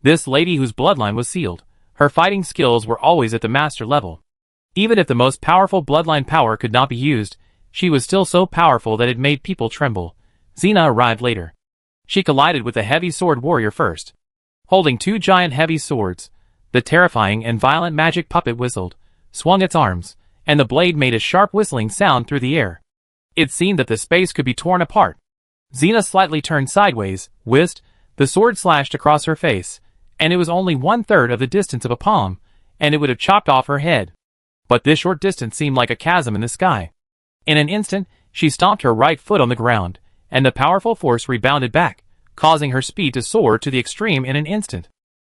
A: This lady whose bloodline was sealed, her fighting skills were always at the master level. Even if the most powerful bloodline power could not be used, she was still so powerful that it made people tremble. Xena arrived later. She collided with a heavy sword warrior first. Holding two giant heavy swords, the terrifying and violent magic puppet whistled, swung its arms, and the blade made a sharp whistling sound through the air. It seemed that the space could be torn apart. Xena slightly turned sideways, whisked, the sword slashed across her face, and it was only 1/3 of the distance of a palm, and it would have chopped off her head. But this short distance seemed like a chasm in the sky. In an instant, she stomped her right foot on the ground, and the powerful force rebounded back, causing her speed to soar to the extreme in an instant.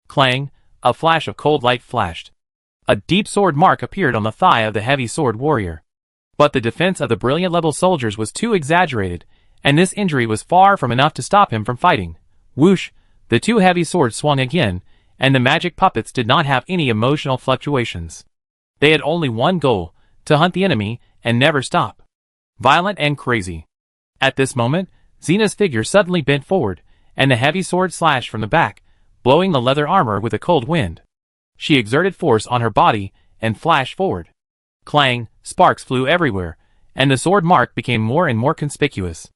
A: Clang, a flash of cold light flashed. A deep sword mark appeared on the thigh of the heavy sword warrior. But the defense of the brilliant level soldiers was too exaggerated, and this injury was far from enough to stop him from fighting. Whoosh, the two heavy swords swung again, and the magic puppets did not have any emotional fluctuations. They had only one goal, to hunt the enemy, and never stop. Violent and crazy. At this moment, Xena's figure suddenly bent forward, and the heavy sword slashed from the back, blowing the leather armor with a cold wind. She exerted force on her body, and flashed forward. Clang, sparks flew everywhere, and the sword mark became more and more conspicuous.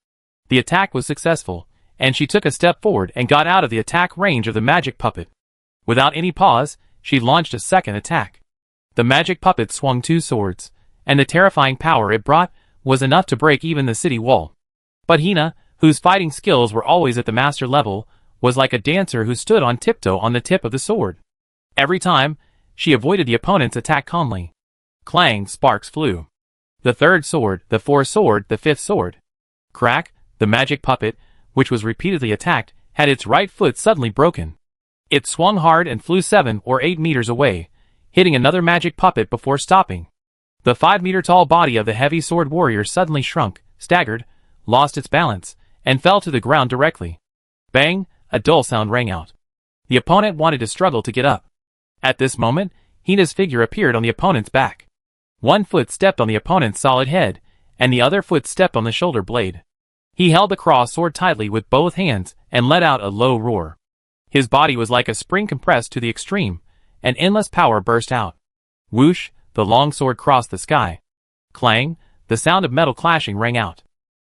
A: The attack was successful, and she took a step forward and got out of the attack range of the magic puppet. Without any pause, she launched a second attack. The magic puppet swung two swords, and the terrifying power it brought was enough to break even the city wall. But Hina, whose fighting skills were always at the master level, was like a dancer who stood on tiptoe on the tip of the sword. Every time, she avoided the opponent's attack calmly. Clang, sparks flew. The third sword, the fourth sword, the fifth sword. Crack, the magic puppet, which was repeatedly attacked, had its right foot suddenly broken. It swung hard and flew 7 or 8 meters away, hitting another magic puppet before stopping. The 5-meter-tall body of the heavy sword warrior suddenly shrunk, staggered, lost its balance, and fell to the ground directly. Bang, a dull sound rang out. The opponent wanted to struggle to get up. At this moment, Hina's figure appeared on the opponent's back. One foot stepped on the opponent's solid head, and the other foot stepped on the shoulder blade. He held the cross sword tightly with both hands and let out a low roar. His body was like a spring compressed to the extreme, and endless power burst out. Whoosh, the long sword crossed the sky. Clang, the sound of metal clashing rang out.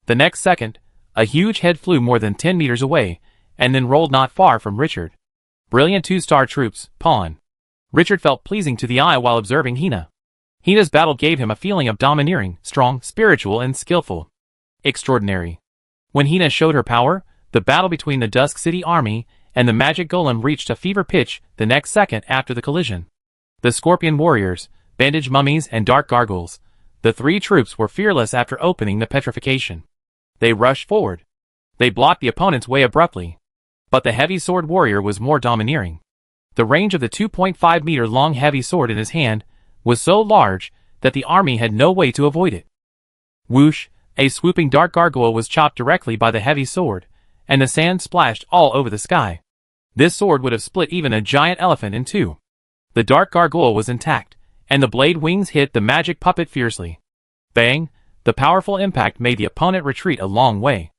A: The next second, a huge head flew more than 10 meters away, and then rolled not far from Richard. Brilliant 2-star troops, pawn. Richard felt pleasing to the eye while observing Hina. Hina's battle gave him a feeling of domineering, strong, spiritual, and skillful. Extraordinary. When Hina showed her power, the battle between the Dusk City army and the magic golem reached a fever pitch the next second after the collision. The scorpion warriors, bandaged mummies, and dark gargoyles, the three troops were fearless after opening the petrification. They rushed forward. They blocked the opponent's way abruptly. But the heavy sword warrior was more domineering. The range of the 2.5-meter-long heavy sword in his hand was so large that the army had no way to avoid it. Whoosh, a swooping dark gargoyle was chopped directly by the heavy sword, and the sand splashed all over the sky. This sword would have split even a giant elephant in two. The dark gargoyle was intact, and the blade wings hit the magic puppet fiercely. Bang, the powerful impact made the opponent retreat a long way.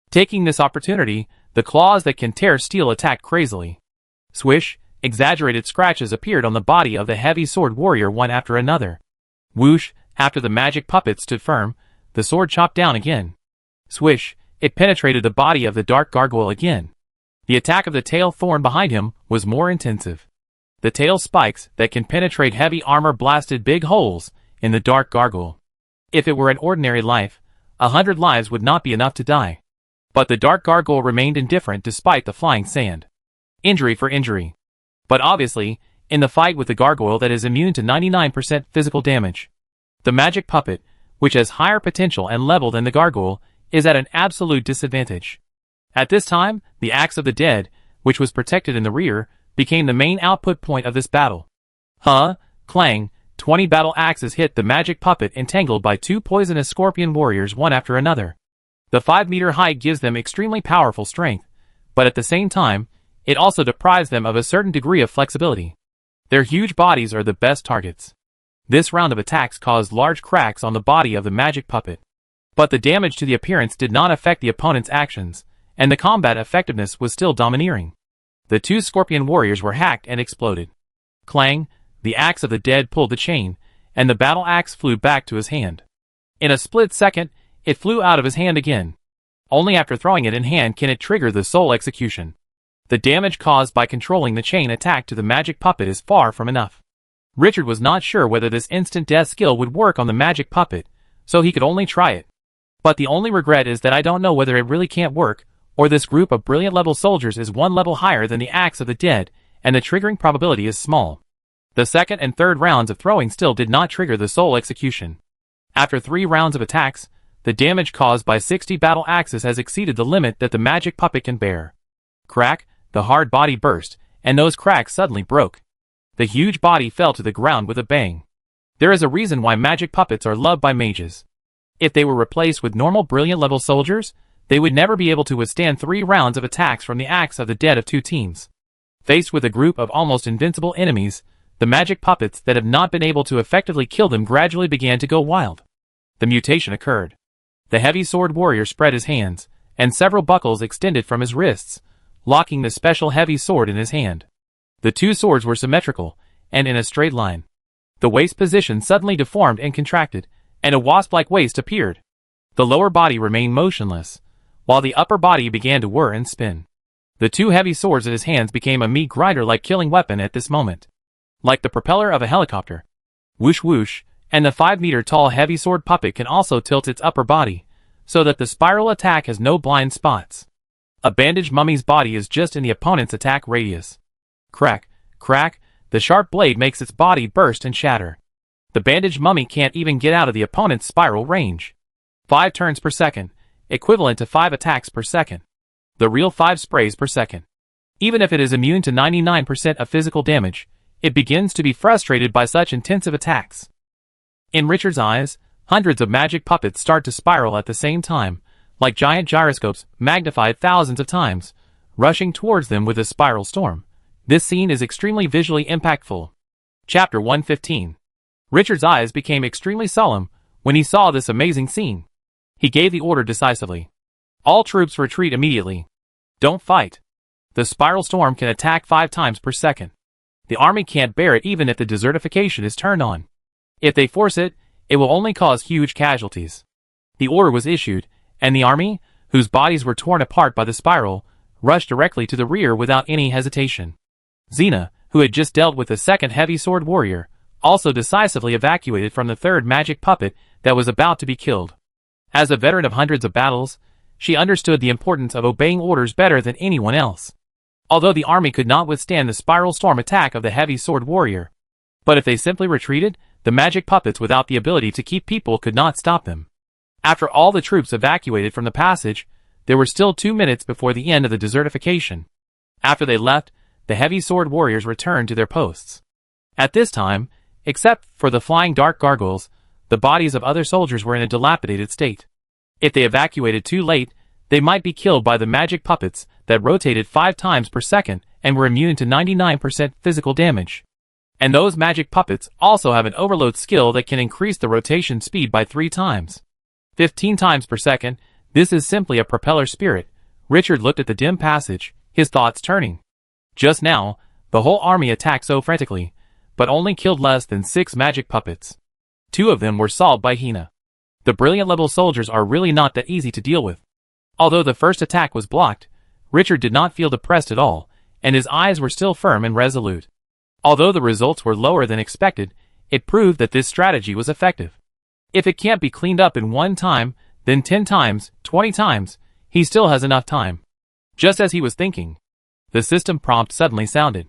A: Taking this opportunity, the claws that can tear steel attacked crazily. Swish, exaggerated scratches appeared on the body of the heavy sword warrior one after another. Whoosh, after the magic puppet stood firm, the sword chopped down again. Swish, it penetrated the body of the dark gargoyle again. The attack of the tail thorn behind him was more intensive. The tail spikes that can penetrate heavy armor blasted big holes in the dark gargoyle. If it were an ordinary life, 100 lives would not be enough to die. But the dark gargoyle remained indifferent despite the flying sand. Injury for injury. But obviously, in the fight with the gargoyle that is immune to 99% physical damage. The magic puppet, which has higher potential and level than the gargoyle, is at an absolute disadvantage. At this time, the axe of the dead, which was protected in the rear, became the main output point of this battle. Clang, 20 battle axes hit the magic puppet entangled by two poisonous scorpion warriors one after another. The 5-meter height gives them extremely powerful strength, but at the same time, it also deprives them of a certain degree of flexibility. Their huge bodies are the best targets. This round of attacks caused large cracks on the body of the magic puppet. But the damage to the appearance did not affect the opponent's actions, and the combat effectiveness was still domineering. The two scorpion warriors were hacked and exploded. Clang, the axe of the dead pulled the chain, and the battle axe flew back to his hand. In a split second, it flew out of his hand again. Only after throwing it in hand can it trigger the soul execution. The damage caused by controlling the chain attack to the magic puppet is far from enough. Richard was not sure whether this instant death skill would work on the magic puppet, so he could only try it. But the only regret is that I don't know whether it really can't work, or this group of brilliant level soldiers is one level higher than the axe of the dead, and the triggering probability is small. The second and third rounds of throwing still did not trigger the soul execution. After 3 rounds of attacks, the damage caused by 60 battle axes has exceeded the limit that the magic puppet can bear. Crack, the hard body burst, and those cracks suddenly broke. The huge body fell to the ground with a bang. There is a reason why magic puppets are loved by mages. If they were replaced with normal brilliant level soldiers, they would never be able to withstand 3 rounds of attacks from the axe of the dead of 2 teams. Faced with a group of almost invincible enemies, the magic puppets that have not been able to effectively kill them gradually began to go wild. The mutation occurred. The heavy sword warrior spread his hands, and several buckles extended from his wrists, locking the special heavy sword in his hand. The 2 swords were symmetrical, and in a straight line. The waist position suddenly deformed and contracted, and a wasp-like waist appeared. The lower body remained motionless, while the upper body began to whir and spin. The 2 heavy swords in his hands became a meat grinder-like killing weapon at this moment. Like the propeller of a helicopter. Whoosh whoosh, and the 5-meter-tall heavy sword puppet can also tilt its upper body, so that the spiral attack has no blind spots. A bandaged mummy's body is just in the opponent's attack radius. Crack, crack, the sharp blade makes its body burst and shatter. The bandaged mummy can't even get out of the opponent's spiral range. 5 turns per second, equivalent to 5 attacks per second. The real 5 sprays per second. Even if it is immune to 99% of physical damage, it begins to be frustrated by such intensive attacks. In Richard's eyes, hundreds of magic puppets start to spiral at the same time, like giant gyroscopes magnified thousands of times, rushing towards them with a spiral storm. This scene is extremely visually impactful. Chapter 115. Richard's eyes became extremely solemn when he saw this amazing scene. He gave the order decisively. All troops retreat immediately. Don't fight. The spiral storm can attack 5 times per second. The army can't bear it even if the desertification is turned on. If they force it, it will only cause huge casualties. The order was issued, and the army, whose bodies were torn apart by the spiral, rushed directly to the rear without any hesitation. Xena, who had just dealt with the second heavy sword warrior, also decisively evacuated from the third magic puppet that was about to be killed. As a veteran of hundreds of battles, she understood the importance of obeying orders better than anyone else. Although the army could not withstand the spiral storm attack of the heavy sword warrior. But if they simply retreated, the magic puppets without the ability to keep people could not stop them. After all the troops evacuated from the passage, there were still 2 minutes before the end of the desertification. After they left, the heavy sword warriors returned to their posts. At this time, except for the flying dark gargoyles, the bodies of other soldiers were in a dilapidated state. If they evacuated too late, they might be killed by the magic puppets that rotated 5 times per second and were immune to 99% physical damage. And those magic puppets also have an overload skill that can increase the rotation speed by 3 times. 15 times per second, this is simply a propeller spirit. Richard looked at the dim passage, his thoughts turning. Just now, the whole army attacked so frantically, but only killed less than 6 magic puppets. 2 of them were solved by Hina. The brilliant level soldiers are really not that easy to deal with. Although the first attack was blocked, Richard did not feel depressed at all, and his eyes were still firm and resolute. Although the results were lower than expected, it proved that this strategy was effective. If it can't be cleaned up in 1 time, then 10 times, 20 times, he still has enough time. Just as he was thinking, the system prompt suddenly sounded.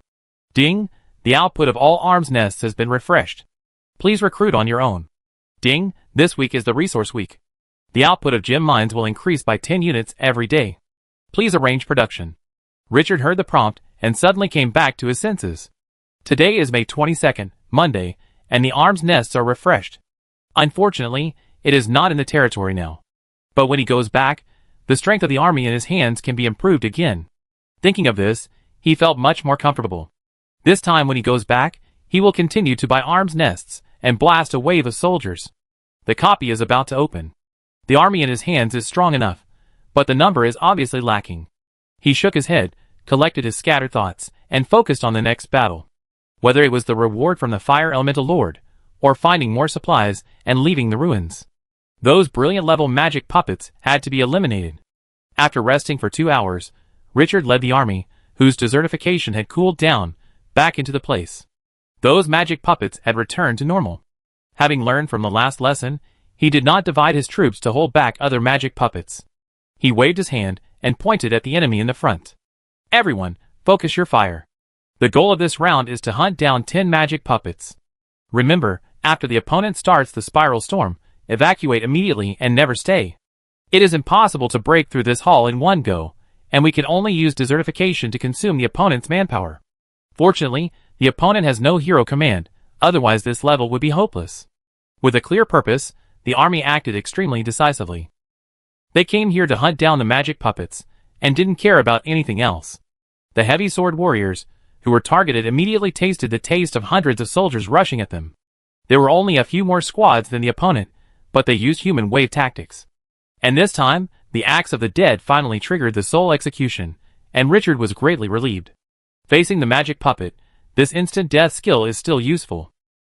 A: Ding, the output of all arms nests has been refreshed. Please recruit on your own. Ding, this week is the resource week. The output of gem mines will increase by 10 units every day. Please arrange production. Richard heard the prompt and suddenly came back to his senses. Today is May 22nd, Monday, and the arms nests are refreshed. Unfortunately, it is not in the territory now. But when he goes back, the strength of the army in his hands can be improved again. Thinking of this, he felt much more comfortable. This time when he goes back, he will continue to buy arms nests, and blast a wave of soldiers. The copy is about to open. The army in his hands is strong enough, but the number is obviously lacking. He shook his head, collected his scattered thoughts, and focused on the next battle. Whether it was the reward from the Fire Elemental Lord, or finding more supplies and leaving the ruins. Those brilliant level magic puppets had to be eliminated. After resting for 2 hours, Richard led the army, whose desertification had cooled down, back into the place. Those magic puppets had returned to normal. Having learned from the last lesson, he did not divide his troops to hold back other magic puppets. He waved his hand and pointed at the enemy in the front. Everyone, focus your fire. The goal of this round is to hunt down 10 magic puppets. Remember, after the opponent starts the spiral storm, evacuate immediately and never stay. It is impossible to break through this hall in one go, and we can only use desertification to consume the opponent's manpower. Fortunately, the opponent has no hero command, otherwise this level would be hopeless. With a clear purpose, the army acted extremely decisively. They came here to hunt down the magic puppets, and didn't care about anything else. The heavy sword warriors, who were targeted, immediately tasted the taste of hundreds of soldiers rushing at them. There were only a few more squads than the opponent, but they used human wave tactics. And this time, the axe of the dead finally triggered the soul execution, and Richard was greatly relieved. Facing the magic puppet, this instant death skill is still useful.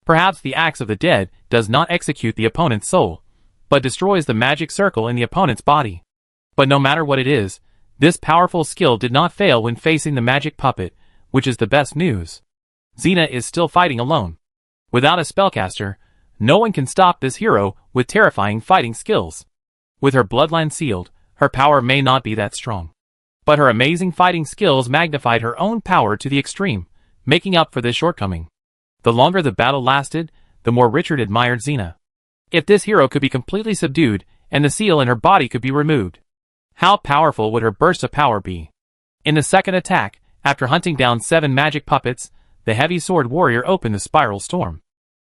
A: Perhaps the axe of the dead does not execute the opponent's soul, but destroys the magic circle in the opponent's body. But no matter what it is, this powerful skill did not fail when facing the magic puppet, which is the best news. Xena is still fighting alone. Without a spellcaster, no one can stop this hero with terrifying fighting skills. With her bloodline sealed, her power may not be that strong. But her amazing fighting skills magnified her own power to the extreme, making up for this shortcoming. The longer the battle lasted, the more Richard admired Xena. If this hero could be completely subdued, and the seal in her body could be removed, how powerful would her burst of power be? In the second attack, after hunting down 7 magic puppets, the heavy sword warrior opened the spiral storm.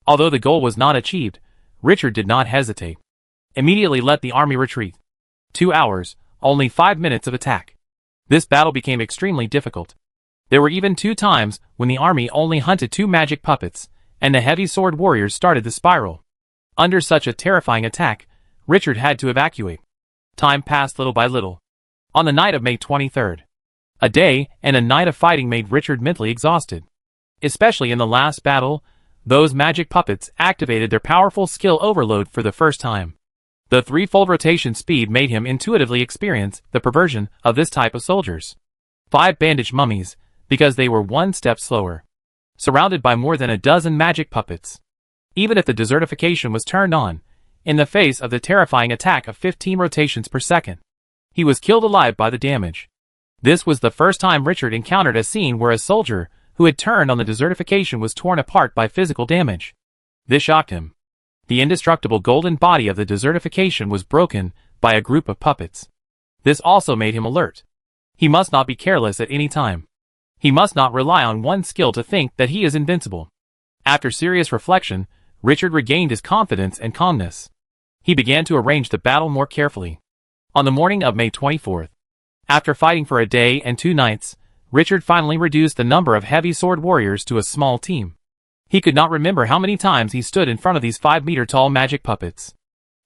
A: Although the goal was not achieved, Richard did not hesitate. Immediately let the army retreat. 2 hours, only 5 minutes of attack. This battle became extremely difficult. There were even 2 times when the army only hunted 2 magic puppets, and the heavy sword warriors started the spiral. Under such a terrifying attack, Richard had to evacuate. Time passed little by little. On the night of May 23rd, a day and a night of fighting made Richard mentally exhausted. Especially in the last battle, those magic puppets activated their powerful skill overload for the first time. The threefold rotation speed made him intuitively experience the perversion of this type of soldiers. 5 bandaged mummies, because they were 1 step slower. Surrounded by more than a dozen magic puppets. Even if the desertification was turned on, in the face of the terrifying attack of 15 rotations per second, he was killed alive by the damage. This was the first time Richard encountered a scene where a soldier who had turned on the desertification was torn apart by physical damage. This shocked him. The indestructible golden body of the desertification was broken by a group of puppets. This also made him alert. He must not be careless at any time. He must not rely on one skill to think that he is invincible. After serious reflection, Richard regained his confidence and calmness. He began to arrange the battle more carefully. On the morning of May 24th, after fighting for a day and 2 nights, Richard finally reduced the number of heavy sword warriors to a small team. He could not remember how many times he stood in front of these 5-meter-tall magic puppets.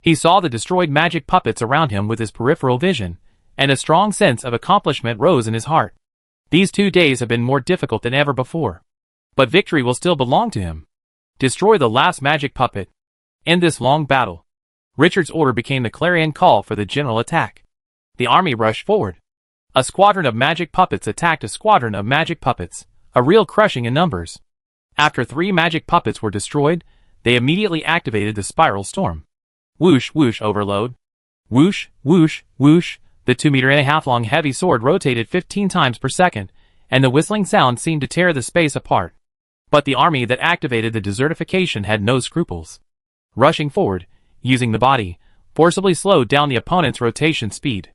A: He saw the destroyed magic puppets around him with his peripheral vision, and a strong sense of accomplishment rose in his heart. These 2 days have been more difficult than ever before. But victory will still belong to him. Destroy the last magic puppet. End this long battle. Richard's order became the clarion call for the general attack. The army rushed forward. A squadron of magic puppets attacked a squadron of magic puppets, a real crushing in numbers. After 3 magic puppets were destroyed, they immediately activated the spiral storm. Whoosh whoosh overload. Whoosh whoosh whoosh. The 2.5-meter long heavy sword rotated 15 times per second, and the whistling sound seemed to tear the space apart. But the army that activated the desertification had no scruples. Rushing forward, using the body, forcibly slowed down the opponent's rotation speed.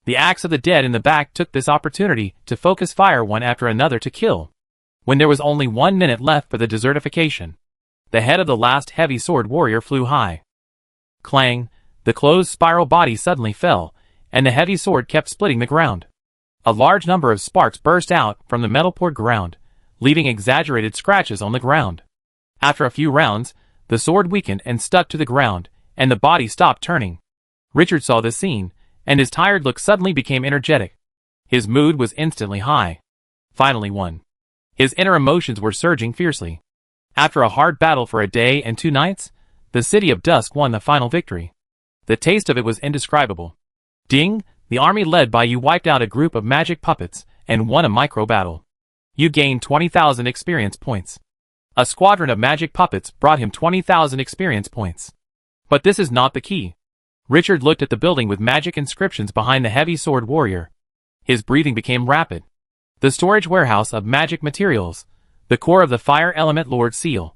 A: The axe of the dead in the back took this opportunity to focus fire one after another to kill. When there was only 1 minute left for the desertification, the head of the last heavy sword warrior flew high. Clang, the closed spiral body suddenly fell, and the heavy sword kept splitting the ground. A large number of sparks burst out from the metal poured ground, leaving exaggerated scratches on the ground. After a few rounds, The sword weakened and stuck to the ground, and the body stopped turning. Richard saw this scene, and his tired look suddenly became energetic. His mood was instantly high. Finally won. His inner emotions were surging fiercely. After a hard battle for a day and 2 nights, the City of Dusk won the final victory. The taste of it was indescribable. Ding! The army led by you wiped out a group of magic puppets and won a micro battle. You gained 20,000 experience points. A squadron of magic puppets brought him 20,000 experience points. But this is not the key. Richard looked at the building with magic inscriptions behind the heavy sword warrior. His breathing became rapid. The storage warehouse of magic materials, the core of the fire element Lord seal.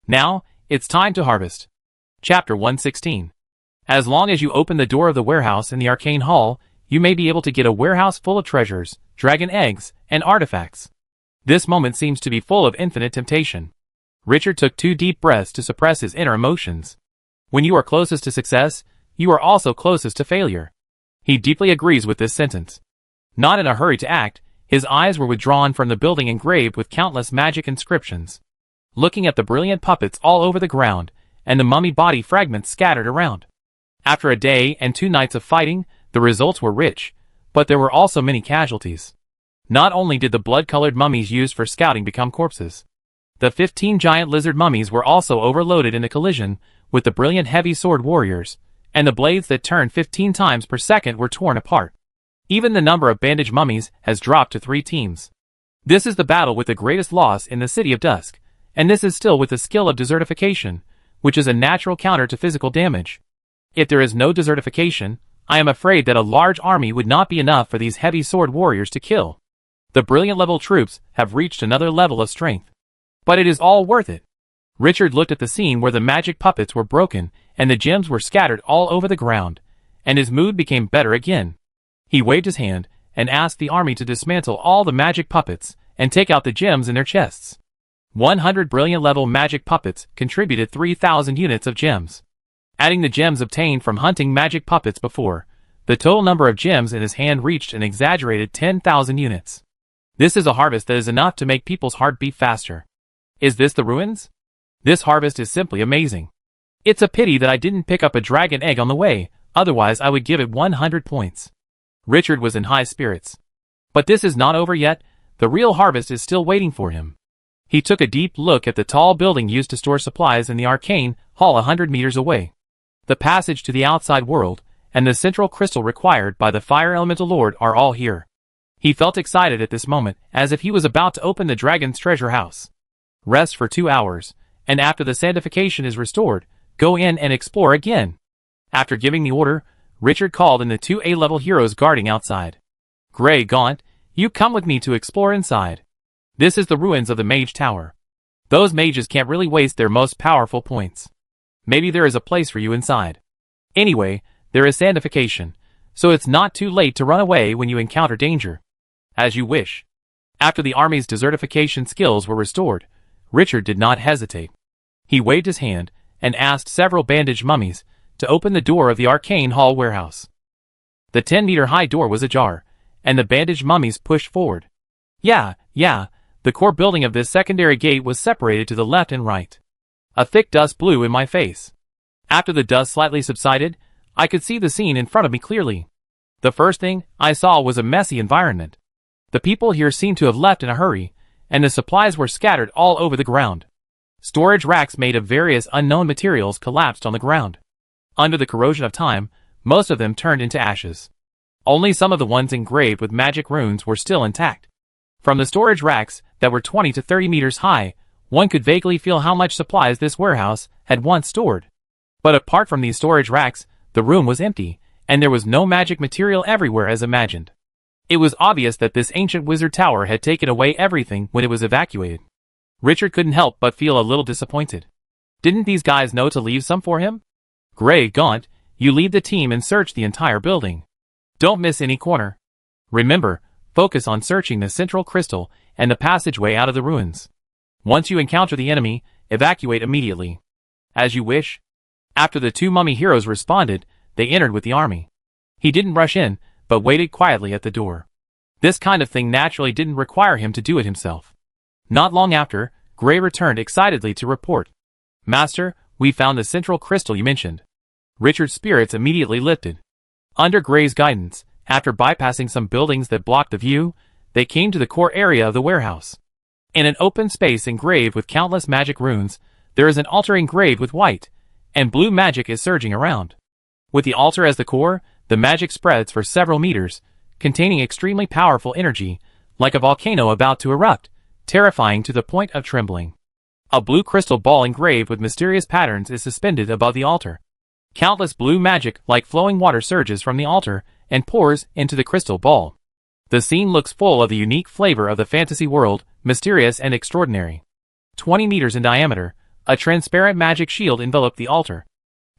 A: Now, it's time to harvest. Chapter 116. As long as you open the door of the warehouse in the arcane hall, you may be able to get a warehouse full of treasures, dragon eggs, and artifacts. This moment seems to be full of infinite temptation. Richard took 2 deep breaths to suppress his inner emotions. When you are closest to success, you are also closest to failure. He deeply agrees with this sentence. Not in a hurry to act, his eyes were withdrawn from the building engraved with countless magic inscriptions. Looking at the brilliant puppets all over the ground, and the mummy body fragments scattered around. After a day and 2 nights of fighting, the results were rich, but there were also many casualties. Not only did the blood-colored mummies used for scouting become corpses, the 15 giant lizard mummies were also overloaded in the collision with the brilliant heavy sword warriors, and the blades that turned 15 times per second were torn apart. Even the number of bandaged mummies has dropped to 3 teams. This is the battle with the greatest loss in the City of Dusk, and this is still with the skill of desertification, which is a natural counter to physical damage. If there is no desertification, I am afraid that a large army would not be enough for these heavy sword warriors to kill. The brilliant level troops have reached another level of strength. But it is all worth it. Richard looked at the scene where the magic puppets were broken and the gems were scattered all over the ground, and his mood became better again. He waved his hand and asked the army to dismantle all the magic puppets and take out the gems in their chests. 100 brilliant level magic puppets contributed 3,000 units of gems. Adding the gems obtained from hunting magic puppets before, the total number of gems in his hand reached an exaggerated 10,000 units. This is a harvest that is enough to make people's heart beat faster. Is this the ruins? This harvest is simply amazing. It's a pity that I didn't pick up a dragon egg on the way, otherwise I would give it 100 points. Richard was in high spirits. But this is not over yet, the real harvest is still waiting for him. He took a deep look at the tall building used to store supplies in the arcane hall 100 meters away. The passage to the outside world, and the central crystal required by the Fire Elemental Lord are all here. He felt excited at this moment, as if he was about to open the dragon's treasure house. Rest for 2 hours, and after the sanctification is restored, go in and explore again. After giving the order, Richard called in the 2 A-level heroes guarding outside. Grey Gaunt, you come with me to explore inside. This is the ruins of the Mage Tower. Those mages can't really waste their most powerful points. Maybe there is a place for you inside. Anyway, there is sanctification, so it's not too late to run away when you encounter danger. As you wish. After the army's desertification skills were restored, Richard did not hesitate. He waved his hand and asked several bandaged mummies to open the door of the arcane hall warehouse. The 10-meter-high door was ajar, and the bandaged mummies pushed forward. Yeah, the core building of this secondary gate was separated to the left and right. A thick dust blew in my face. After the dust slightly subsided, I could see the scene in front of me clearly. The first thing I saw was a messy environment. The people here seemed to have left in a hurry, and the supplies were scattered all over the ground. Storage racks made of various unknown materials collapsed on the ground. Under the corrosion of time, most of them turned into ashes. Only some of the ones engraved with magic runes were still intact. From the storage racks that were 20 to 30 meters high, one could vaguely feel how much supplies this warehouse had once stored. But apart from these storage racks, the room was empty, and there was no magic material everywhere as imagined. It was obvious that this ancient wizard tower had taken away everything when it was evacuated. Richard couldn't help but feel a little disappointed. Didn't these guys know to leave some for him? Grey Gaunt, you lead the team and search the entire building. Don't miss any corner. Remember, focus on searching the central crystal and the passageway out of the ruins. Once you encounter the enemy, evacuate immediately. As you wish. After the 2 mummy heroes responded, they entered with the army. He didn't rush in, but waited quietly at the door. This kind of thing naturally didn't require him to do it himself. Not long after, Grey returned excitedly to report. Master, We found the central crystal you mentioned. Richard's spirits immediately lifted. Under Gray's guidance, after bypassing some buildings that blocked the view, they came to the core area of the warehouse. In an open space engraved with countless magic runes, there is an altar engraved with white and blue magic is surging around. With the altar as the core, the magic spreads for several meters, containing extremely powerful energy, like a volcano about to erupt, terrifying to the point of trembling. A blue crystal ball engraved with mysterious patterns is suspended above the altar. Countless blue magic like flowing water surges from the altar and pours into the crystal ball. The scene looks full of the unique flavor of the fantasy world, mysterious and extraordinary. 20 meters in diameter, a transparent magic shield enveloped the altar.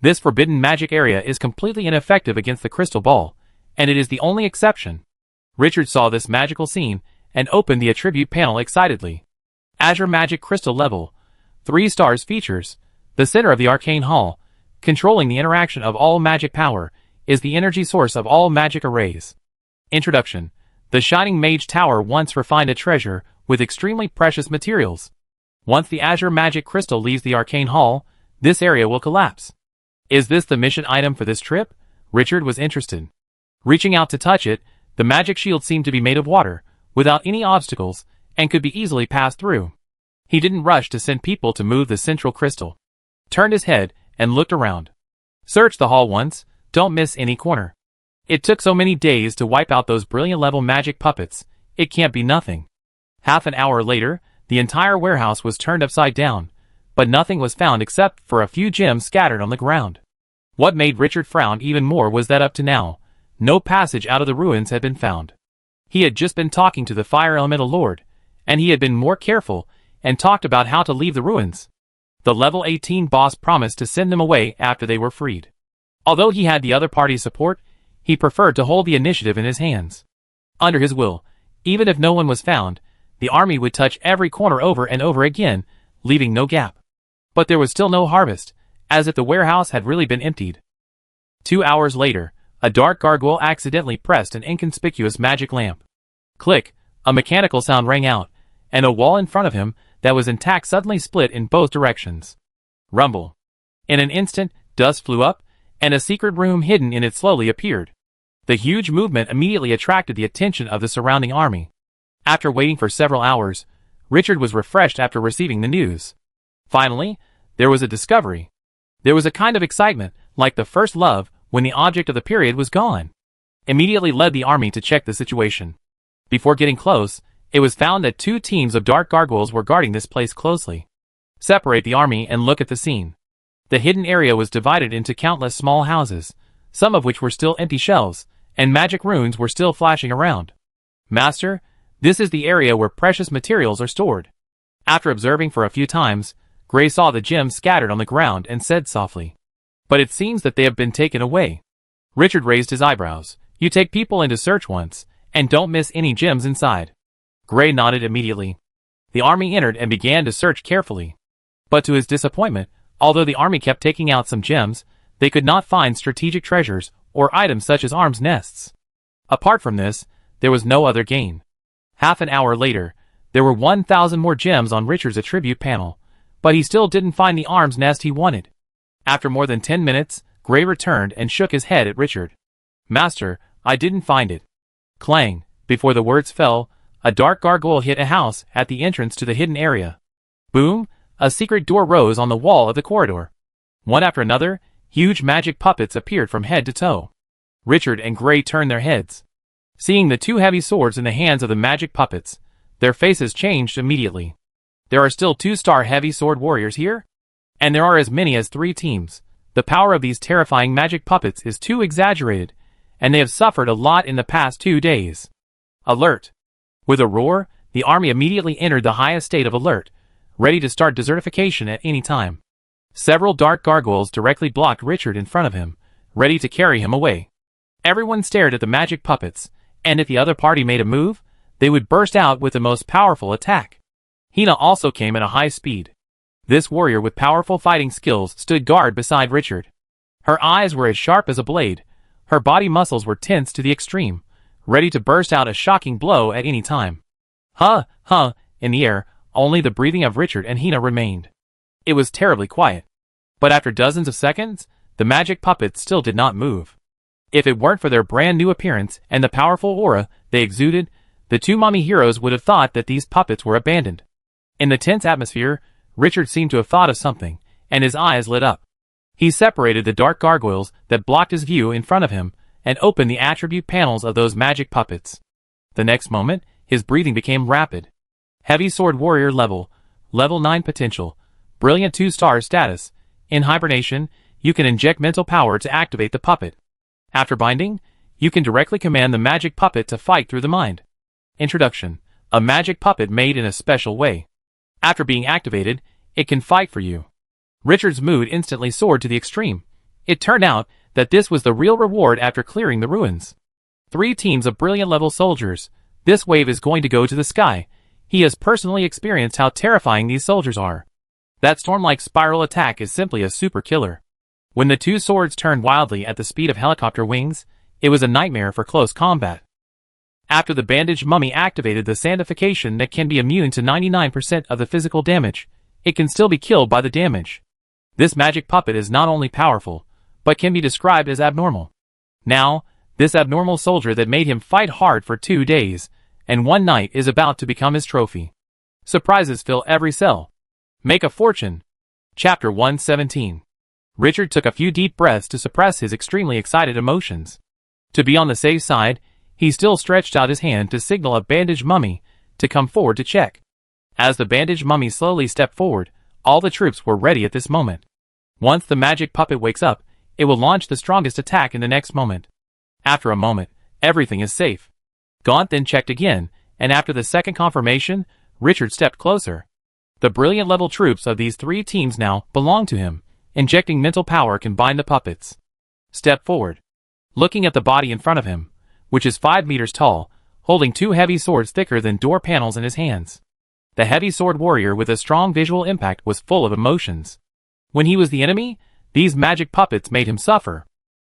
A: This forbidden magic area is completely ineffective against the crystal ball, and it is the only exception. Richard saw this magical scene and opened the attribute panel excitedly. Azure Magic Crystal Level 3 stars features. The center of the arcane hall, controlling the interaction of all magic power, is the energy source of all magic arrays. Introduction. The Shining Mage Tower once refined a treasure with extremely precious materials. Once the Azure Magic Crystal leaves the arcane hall, this area will collapse. Is this the mission item for this trip? Richard was interested. Reaching out to touch it, the magic shield seemed to be made of water, without any obstacles, and could be easily passed through. He didn't rush to send people to move the central crystal. Turned his head and looked around. Search the hall once, don't miss any corner. It took so many days to wipe out those brilliant level magic puppets, it can't be nothing. Half an hour later, the entire warehouse was turned upside down, but nothing was found except for a few gems scattered on the ground. What made Richard frown even more was that up to now, no passage out of the ruins had been found. He had just been talking to the Fire Elemental Lord, and he had been more careful and talked about how to leave the ruins. The level 18 boss promised to send them away after they were freed. Although he had the other party's support, he preferred to hold the initiative in his hands. Under his will, even if no one was found, the army would touch every corner over and over again, leaving no gap. But there was still no harvest, as if the warehouse had really been emptied. 2 hours later, a dark gargoyle accidentally pressed an inconspicuous magic lamp. Click, a mechanical sound rang out, and a wall in front of him that was intact suddenly split in both directions. Rumble. In an instant, dust flew up, and a secret room hidden in it slowly appeared. The huge movement immediately attracted the attention of the surrounding army. After waiting for several hours, Richard was refreshed after receiving the news. Finally, there was a discovery. There was a kind of excitement, like the first love, when the object of the period was gone. Immediately led the army to check the situation. Before getting close, it was found that 2 teams of dark gargoyles were guarding this place closely. Separate the army and look at the scene. The hidden area was divided into countless small houses, some of which were still empty shelves, and magic runes were still flashing around. Master, this is the area where precious materials are stored. After observing for a few times, Gray saw the gems scattered on the ground and said softly, "But it seems that they have been taken away." Richard raised his eyebrows. "You take people into search once, and don't miss any gems inside." Gray nodded immediately. The army entered and began to search carefully. But to his disappointment, although the army kept taking out some gems, they could not find strategic treasures or items such as arms nests. Apart from this, there was no other gain. Half an hour later, there were 1,000 more gems on Richard's attribute panel, but he still didn't find the arms nest he wanted. After more than 10 minutes, Gray returned and shook his head at Richard. "Master, I didn't find it." Clang! Before the words fell, a dark gargoyle hit a house at the entrance to the hidden area. Boom! A secret door rose on the wall of the corridor. One after another, huge magic puppets appeared from head to toe. Richard and Gray turned their heads. Seeing the 2 heavy swords in the hands of the magic puppets, their faces changed immediately. There are still 2-star heavy sword warriors here? And there are as many as 3 teams. The power of these terrifying magic puppets is too exaggerated, and they have suffered a lot in the past 2 days. Alert! With a roar, the army immediately entered the highest state of alert, ready to start desertification at any time. Several dark gargoyles directly blocked Richard in front of him, ready to carry him away. Everyone stared at the magic puppets, and if the other party made a move, they would burst out with the most powerful attack. Hina also came at a high speed. This warrior with powerful fighting skills stood guard beside Richard. Her eyes were as sharp as a blade, her body muscles were tense to the extreme, ready to burst out a shocking blow at any time. In the air, only the breathing of Richard and Hina remained. It was terribly quiet. But after dozens of seconds, the magic puppets still did not move. If it weren't for their brand new appearance and the powerful aura they exuded, the two mummy heroes would have thought that these puppets were abandoned. In the tense atmosphere, Richard seemed to have thought of something, and his eyes lit up. He separated the dark gargoyles that blocked his view in front of him, and opened the attribute panels of those magic puppets. The next moment, his breathing became rapid. Heavy Sword Warrior level 9 potential, brilliant 2-star status. In hibernation, you can inject mental power to activate the puppet. After binding, you can directly command the magic puppet to fight through the mind. Introduction: a magic puppet made in a special way. After being activated, it can fight for you. Richard's mood instantly soared to the extreme. It turned out that this was the real reward after clearing the ruins. 3 teams of brilliant level soldiers. This wave is going to go to the sky. He has personally experienced how terrifying these soldiers are. That storm-like spiral attack is simply a super killer. When the two swords turned wildly at the speed of helicopter wings, it was a nightmare for close combat. After the bandaged mummy activated the sandification that can be immune to 99% of the physical damage, it can still be killed by the damage. This magic puppet is not only powerful, but can be described as abnormal. Now, this abnormal soldier that made him fight hard for 2 days and 1 night is about to become his trophy. Surprises fill every cell. Make a fortune. Chapter 117. Richard took a few deep breaths to suppress his extremely excited emotions. To be on the safe side, he still stretched out his hand to signal a bandaged mummy to come forward to check. As the bandaged mummy slowly stepped forward, all the troops were ready at this moment. Once the magic puppet wakes up, it will launch the strongest attack in the next moment. After a moment, everything is safe. Gaunt then checked again, and after the second confirmation, Richard stepped closer. The brilliant level troops of these 3 teams now belong to him. Injecting mental power can bind the puppets. Step forward. Looking at the body in front of him, which is 5 meters tall, holding 2 heavy swords thicker than door panels in his hands. The heavy sword warrior with a strong visual impact was full of emotions. When he was the enemy, these magic puppets made him suffer.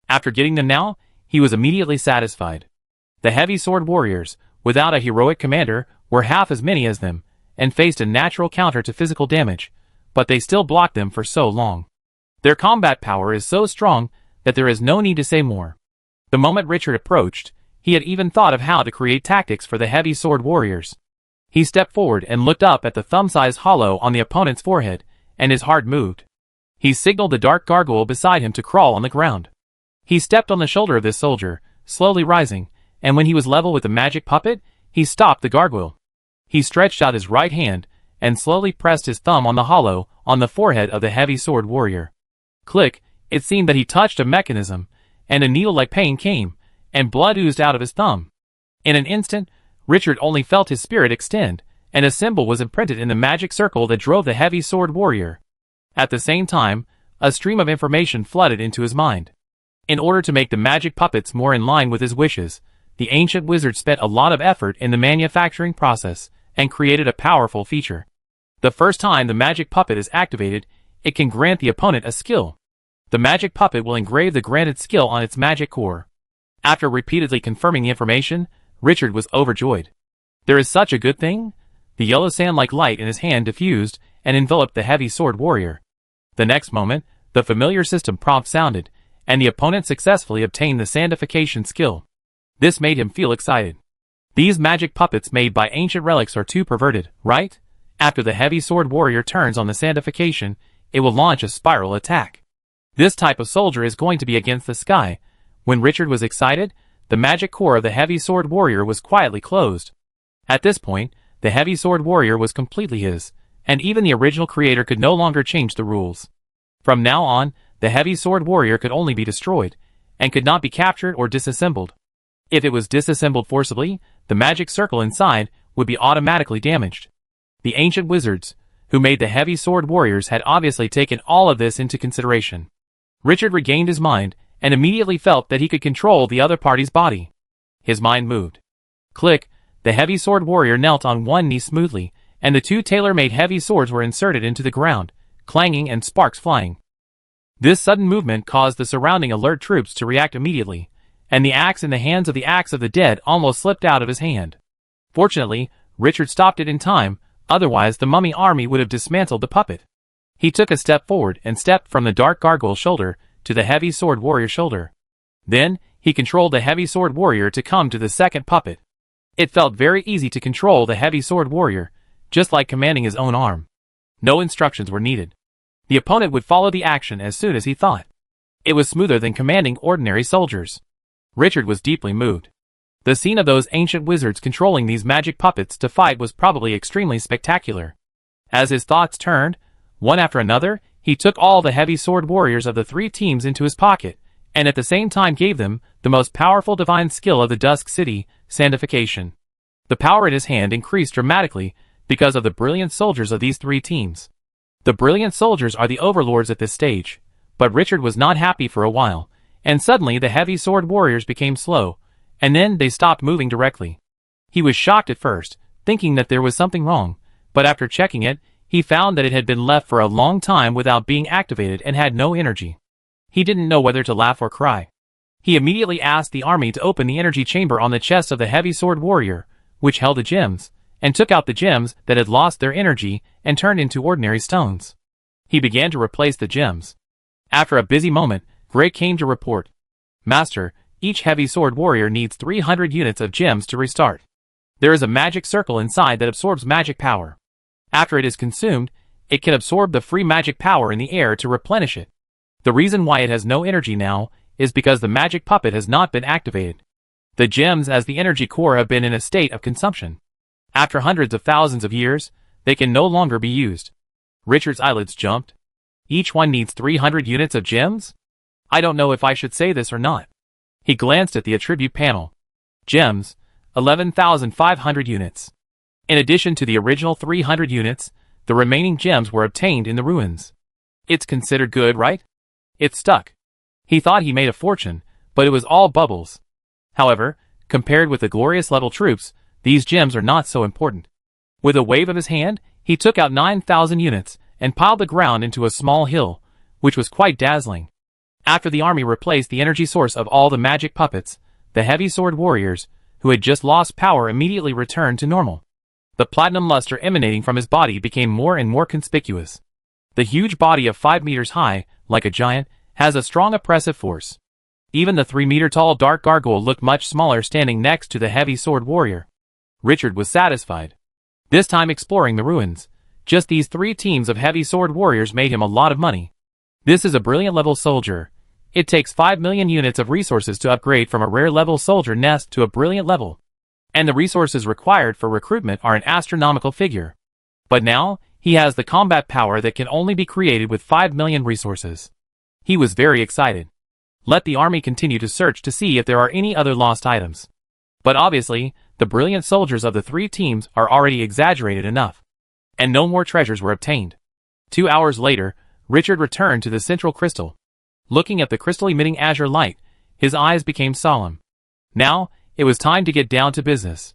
A: After getting them now, he was immediately satisfied. The heavy sword warriors, without a heroic commander, were half as many as them, and faced a natural counter to physical damage, but they still blocked them for so long. Their combat power is so strong that there is no need to say more. The moment Richard approached, he had even thought of how to create tactics for the heavy sword warriors. He stepped forward and looked up at the thumb-sized hollow on the opponent's forehead, and his heart moved. He signaled the dark gargoyle beside him to crawl on the ground. He stepped on the shoulder of this soldier, slowly rising, and when he was level with the magic puppet, he stopped the gargoyle. He stretched out his right hand, and slowly pressed his thumb on the hollow on the forehead of the heavy sword warrior. Click, it seemed that he touched a mechanism, and a needle-like pain came, and blood oozed out of his thumb. In an instant, Richard only felt his spirit extend, and a symbol was imprinted in the magic circle that drove the heavy sword warrior. At the same time, a stream of information flooded into his mind. In order to make the magic puppets more in line with his wishes, the ancient wizard spent a lot of effort in the manufacturing process, and created a powerful feature. The first time the magic puppet is activated, it can grant the opponent a skill. The magic puppet will engrave the granted skill on its magic core. After repeatedly confirming the information, Richard was overjoyed. There is such a good thing? The yellow sand-like light in his hand diffused and enveloped the heavy sword warrior. The next moment, the familiar system prompt sounded, and the opponent successfully obtained the sandification skill. This made him feel excited. These magic puppets made by ancient relics are too perverted, right? After the heavy sword warrior turns on the sandification, it will launch a spiral attack. This type of soldier is going to be against the sky. When Richard was excited, the magic core of the heavy sword warrior was quietly closed. At this point, the heavy sword warrior was completely his, and even the original creator could no longer change the rules. From now on, the heavy sword warrior could only be destroyed, and could not be captured or disassembled. If it was disassembled forcibly, the magic circle inside would be automatically damaged. The ancient wizards, who made the heavy sword warriors, had obviously taken all of this into consideration. Richard regained his mind, and immediately felt that he could control the other party's body. His mind moved. Click, the heavy sword warrior knelt on one knee smoothly, and the 2 tailor-made heavy swords were inserted into the ground, clanging and sparks flying. This sudden movement caused the surrounding alert troops to react immediately, and the axe in the hands of the axe of the dead almost slipped out of his hand. Fortunately, Richard stopped it in time, otherwise the mummy army would have dismantled the puppet. He took a step forward and stepped from the dark gargoyle's shoulder to the heavy sword warrior's shoulder. Then, he controlled the heavy sword warrior to come to the second puppet. It felt very easy to control the heavy sword warrior, just like commanding his own arm. No instructions were needed. The opponent would follow the action as soon as he thought. It was smoother than commanding ordinary soldiers. Richard was deeply moved. The scene of those ancient wizards controlling these magic puppets to fight was probably extremely spectacular. As his thoughts turned, one after another, he took all the heavy sword warriors of the three teams into his pocket, and at the same time gave them the most powerful divine skill of the Dusk City, Sandification. The power in his hand increased dramatically because of the brilliant soldiers of these three teams. The brilliant soldiers are the overlords at this stage, but Richard was not happy for a while, and suddenly the heavy sword warriors became slow, and then they stopped moving directly. He was shocked at first, thinking that there was something wrong, but after checking it, he found that it had been left for a long time without being activated and had no energy. He didn't know whether to laugh or cry. He immediately asked the army to open the energy chamber on the chest of the heavy sword warrior, which held the gems, and took out the gems that had lost their energy and turned into ordinary stones. He began to replace the gems. After a busy moment, Gray came to report. Master, each heavy sword warrior needs 300 units of gems to restart. There is a magic circle inside that absorbs magic power. After it is consumed, it can absorb the free magic power in the air to replenish it. The reason why it has no energy now is because the magic puppet has not been activated. The gems as the energy core have been in a state of consumption. After hundreds of thousands of years, they can no longer be used. Richard's eyelids jumped. Each one needs 300 units of gems? I don't know if I should say this or not. He glanced at the attribute panel. Gems, 11,500 units. In addition to the original 300 units, the remaining gems were obtained in the ruins. It's considered good, right? It stuck. He thought he made a fortune, but it was all bubbles. However, compared with the glorious level troops, these gems are not so important. With a wave of his hand, he took out 9,000 units and piled the ground into a small hill, which was quite dazzling. After the army replaced the energy source of all the magic puppets, the heavy sword warriors, who had just lost power, immediately returned to normal. The platinum luster emanating from his body became more and more conspicuous. The huge body of 5 meters high, like a giant, has a strong oppressive force. Even the 3-meter-tall dark gargoyle looked much smaller standing next to the heavy sword warrior. Richard was satisfied. This time exploring the ruins, just these 3 teams of heavy sword warriors made him a lot of money. This is a brilliant level soldier. It takes 5 million units of resources to upgrade from a rare level soldier nest to a brilliant level. And the resources required for recruitment are an astronomical figure. But now, he has the combat power that can only be created with 5 million resources. He was very excited. Let the army continue to search to see if there are any other lost items. But obviously, the brilliant soldiers of the 3 teams are already exaggerated enough. And no more treasures were obtained. 2 hours later, Richard returned to the central crystal. Looking at the crystal emitting azure light, his eyes became solemn. Now, it was time to get down to business.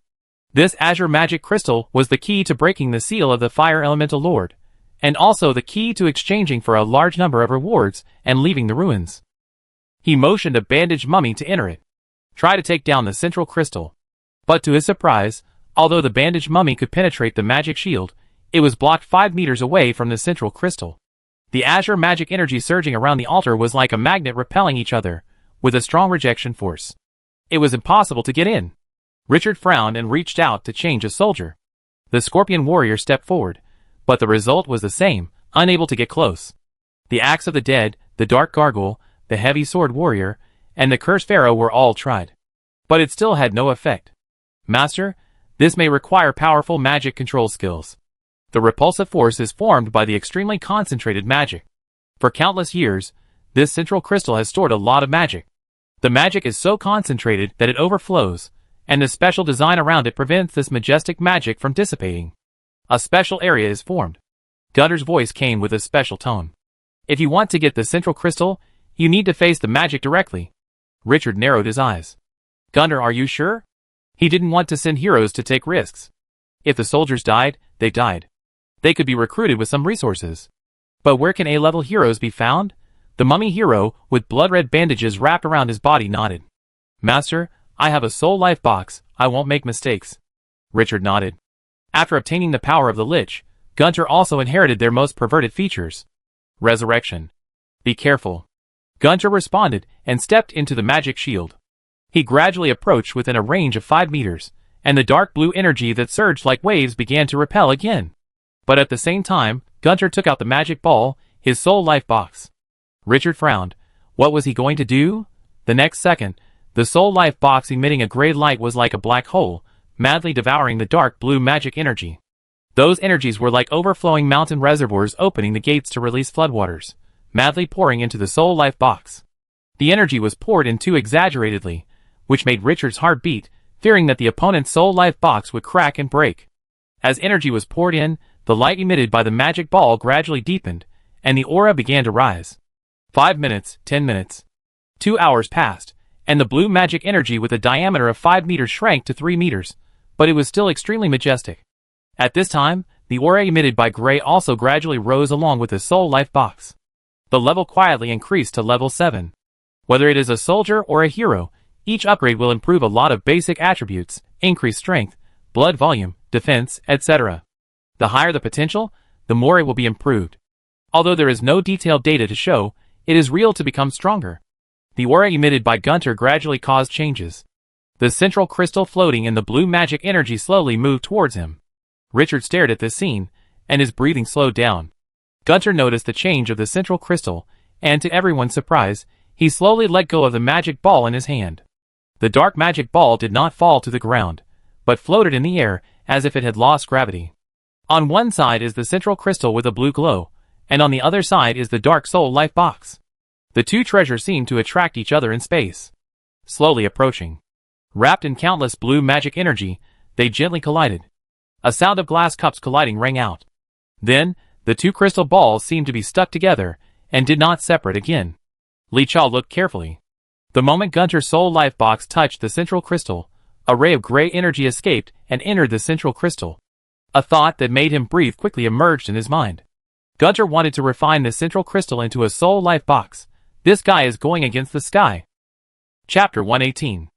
A: This azure magic crystal was the key to breaking the seal of the Fire Elemental Lord, and also the key to exchanging for a large number of rewards and leaving the ruins. He motioned a bandaged mummy to enter it. Try to take down the central crystal. But to his surprise, although the bandaged mummy could penetrate the magic shield, it was blocked 5 meters away from the central crystal. The azure magic energy surging around the altar was like a magnet repelling each other, with a strong rejection force. It was impossible to get in. Richard frowned and reached out to change a soldier. The scorpion warrior stepped forward, but the result was the same, unable to get close. The axe of the dead, the dark gargoyle, the heavy sword warrior, and the cursed pharaoh were all tried. But it still had no effect. Master, this may require powerful magic control skills. The repulsive force is formed by the extremely concentrated magic. For countless years, this central crystal has stored a lot of magic. The magic is so concentrated that it overflows, and the special design around it prevents this majestic magic from dissipating. A special area is formed. Gunter's voice came with a special tone. If you want to get the central crystal, you need to face the magic directly. Richard narrowed his eyes. Gunter, are you sure? He didn't want to send heroes to take risks. If the soldiers died, they died. They could be recruited with some resources. But where can A-level heroes be found? The mummy hero, with blood-red bandages wrapped around his body, nodded. Master, I have a soul life box, I won't make mistakes. Richard nodded. After obtaining the power of the Lich, Gunter also inherited their most perverted features. Resurrection. Be careful. Gunter responded and stepped into the magic shield. He gradually approached within a range of 5 meters, and the dark blue energy that surged like waves began to repel again. But at the same time, Gunter took out the magic ball, his soul life box. Richard frowned. What was he going to do? The next second, the soul life box emitting a gray light was like a black hole, madly devouring the dark blue magic energy. Those energies were like overflowing mountain reservoirs opening the gates to release floodwaters, madly pouring into the soul life box. The energy was poured in too exaggeratedly, which made Richard's heart beat, fearing that the opponent's soul life box would crack and break. As energy was poured in, the light emitted by the magic ball gradually deepened, and the aura began to rise. 5 minutes, 10 minutes. 2 hours passed, and the blue magic energy with a diameter of 5 meters shrank to 3 meters, but it was still extremely majestic. At this time, the aura emitted by Gray also gradually rose along with the soul life box. The level quietly increased to level 7. Whether it is a soldier or a hero, each upgrade will improve a lot of basic attributes, increase strength, blood volume, defense, etc. The higher the potential, the more it will be improved. Although there is no detailed data to show, it is real to become stronger. The aura emitted by Gunter gradually caused changes. The central crystal floating in the blue magic energy slowly moved towards him. Richard stared at this scene, and his breathing slowed down. Gunter noticed the change of the central crystal, and to everyone's surprise, he slowly let go of the magic ball in his hand. The dark magic ball did not fall to the ground, but floated in the air as if it had lost gravity. On one side is the central crystal with a blue glow, and on the other side is the dark soul life box. The two treasures seemed to attract each other in space. Slowly approaching. Wrapped in countless blue magic energy, they gently collided. A sound of glass cups colliding rang out. Then, the two crystal balls seemed to be stuck together, and did not separate again. Li Chao looked carefully. The moment Gunter's soul life box touched the central crystal, a ray of gray energy escaped and entered the central crystal. A thought that made him breathe quickly emerged in his mind. Gunter wanted to refine the central crystal into a soul life box. This guy is going against the sky. Chapter 118.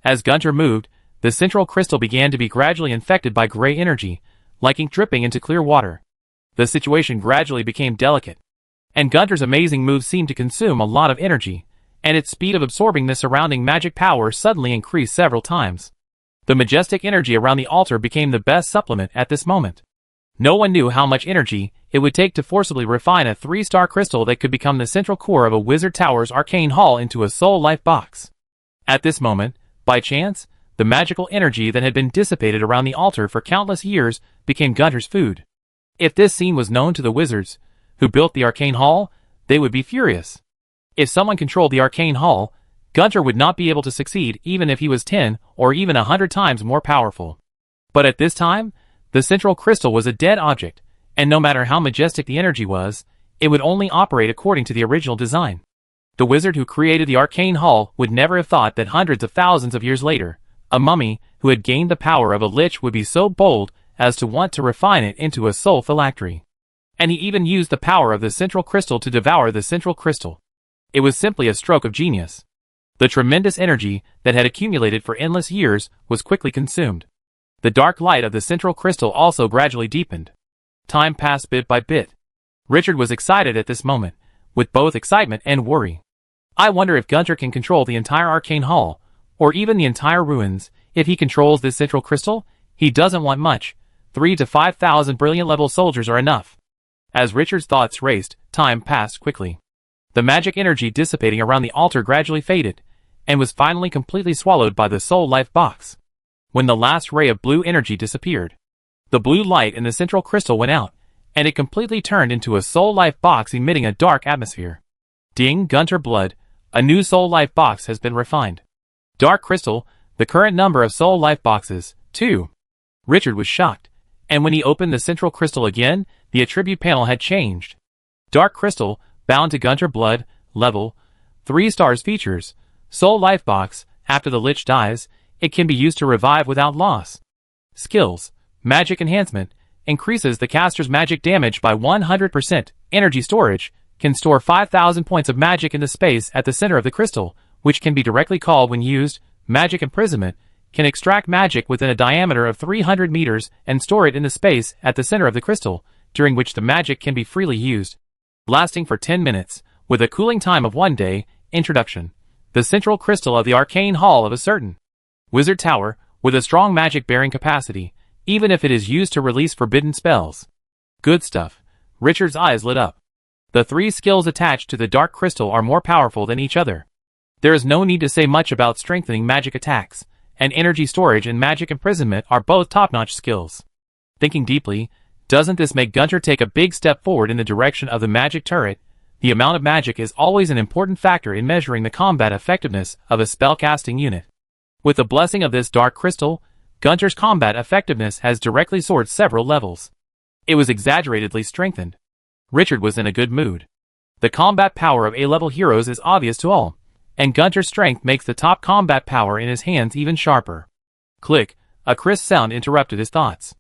A: As Gunter moved, the central crystal began to be gradually infected by gray energy, like ink dripping into clear water. The situation gradually became delicate. And Gunter's amazing move seemed to consume a lot of energy, and its speed of absorbing the surrounding magic power suddenly increased several times. The majestic energy around the altar became the best supplement at this moment. No one knew how much energy it would take to forcibly refine a 3-star crystal that could become the central core of a wizard tower's arcane hall into a soul life box. At this moment, by chance, the magical energy that had been dissipated around the altar for countless years became Gunter's food. If this scene was known to the wizards who built the arcane hall, they would be furious. If someone controlled the arcane hall, Gunter would not be able to succeed even if he was 10 or even 100 times more powerful. But at this time, the central crystal was a dead object, and no matter how majestic the energy was, it would only operate according to the original design. The wizard who created the arcane hall would never have thought that hundreds of thousands of years later, a mummy who had gained the power of a lich would be so bold as to want to refine it into a soul phylactery. And he even used the power of the central crystal to devour the central crystal. It was simply a stroke of genius. The tremendous energy that had accumulated for endless years was quickly consumed. The dark light of the central crystal also gradually deepened. Time passed bit by bit. Richard was excited at this moment, with both excitement and worry. I wonder if Gunter can control the entire arcane hall, or even the entire ruins. If he controls this central crystal, he doesn't want much. 3 to 5,000 brilliant level soldiers are enough. As Richard's thoughts raced, time passed quickly. The magic energy dissipating around the altar gradually faded, and was finally completely swallowed by the soul life box. When the last ray of blue energy disappeared, the blue light in the central crystal went out, and it completely turned into a soul life box emitting a dark atmosphere. Ding, Gunter blood, a new soul life box has been refined. Dark crystal, the current number of soul life boxes, 2. Richard was shocked, and when he opened the central crystal again, the attribute panel had changed. Dark crystal, bound to Gunter blood, level, 3 stars features, soul life box, after the lich dies, it can be used to revive without loss. Skills, magic enhancement, increases the caster's magic damage by 100%. Energy storage, can store 5,000 points of magic in the space at the center of the crystal, which can be directly called when used. Magic imprisonment, can extract magic within a diameter of 300 meters and store it in the space at the center of the crystal, during which the magic can be freely used. lasting for 10 minutes, with a cooling time of 1 day. Introduction. The central crystal of the arcane hall of a certain wizard tower, with a strong magic bearing capacity, even if it is used to release forbidden spells. Good stuff. Richard's eyes lit up. The 3 skills attached to the dark crystal are more powerful than each other. There is no need to say much about strengthening magic attacks, and energy storage and magic imprisonment are both top-notch skills. Thinking deeply, doesn't this make Gunter take a big step forward in the direction of the magic turret? The amount of magic is always an important factor in measuring the combat effectiveness of a spellcasting unit. With the blessing of this dark crystal, Gunter's combat effectiveness has directly soared several levels. It was exaggeratedly strengthened. Richard was in a good mood. The combat power of A-level heroes is obvious to all, and Gunter's strength makes the top combat power in his hands even sharper. Click, a crisp sound interrupted his thoughts.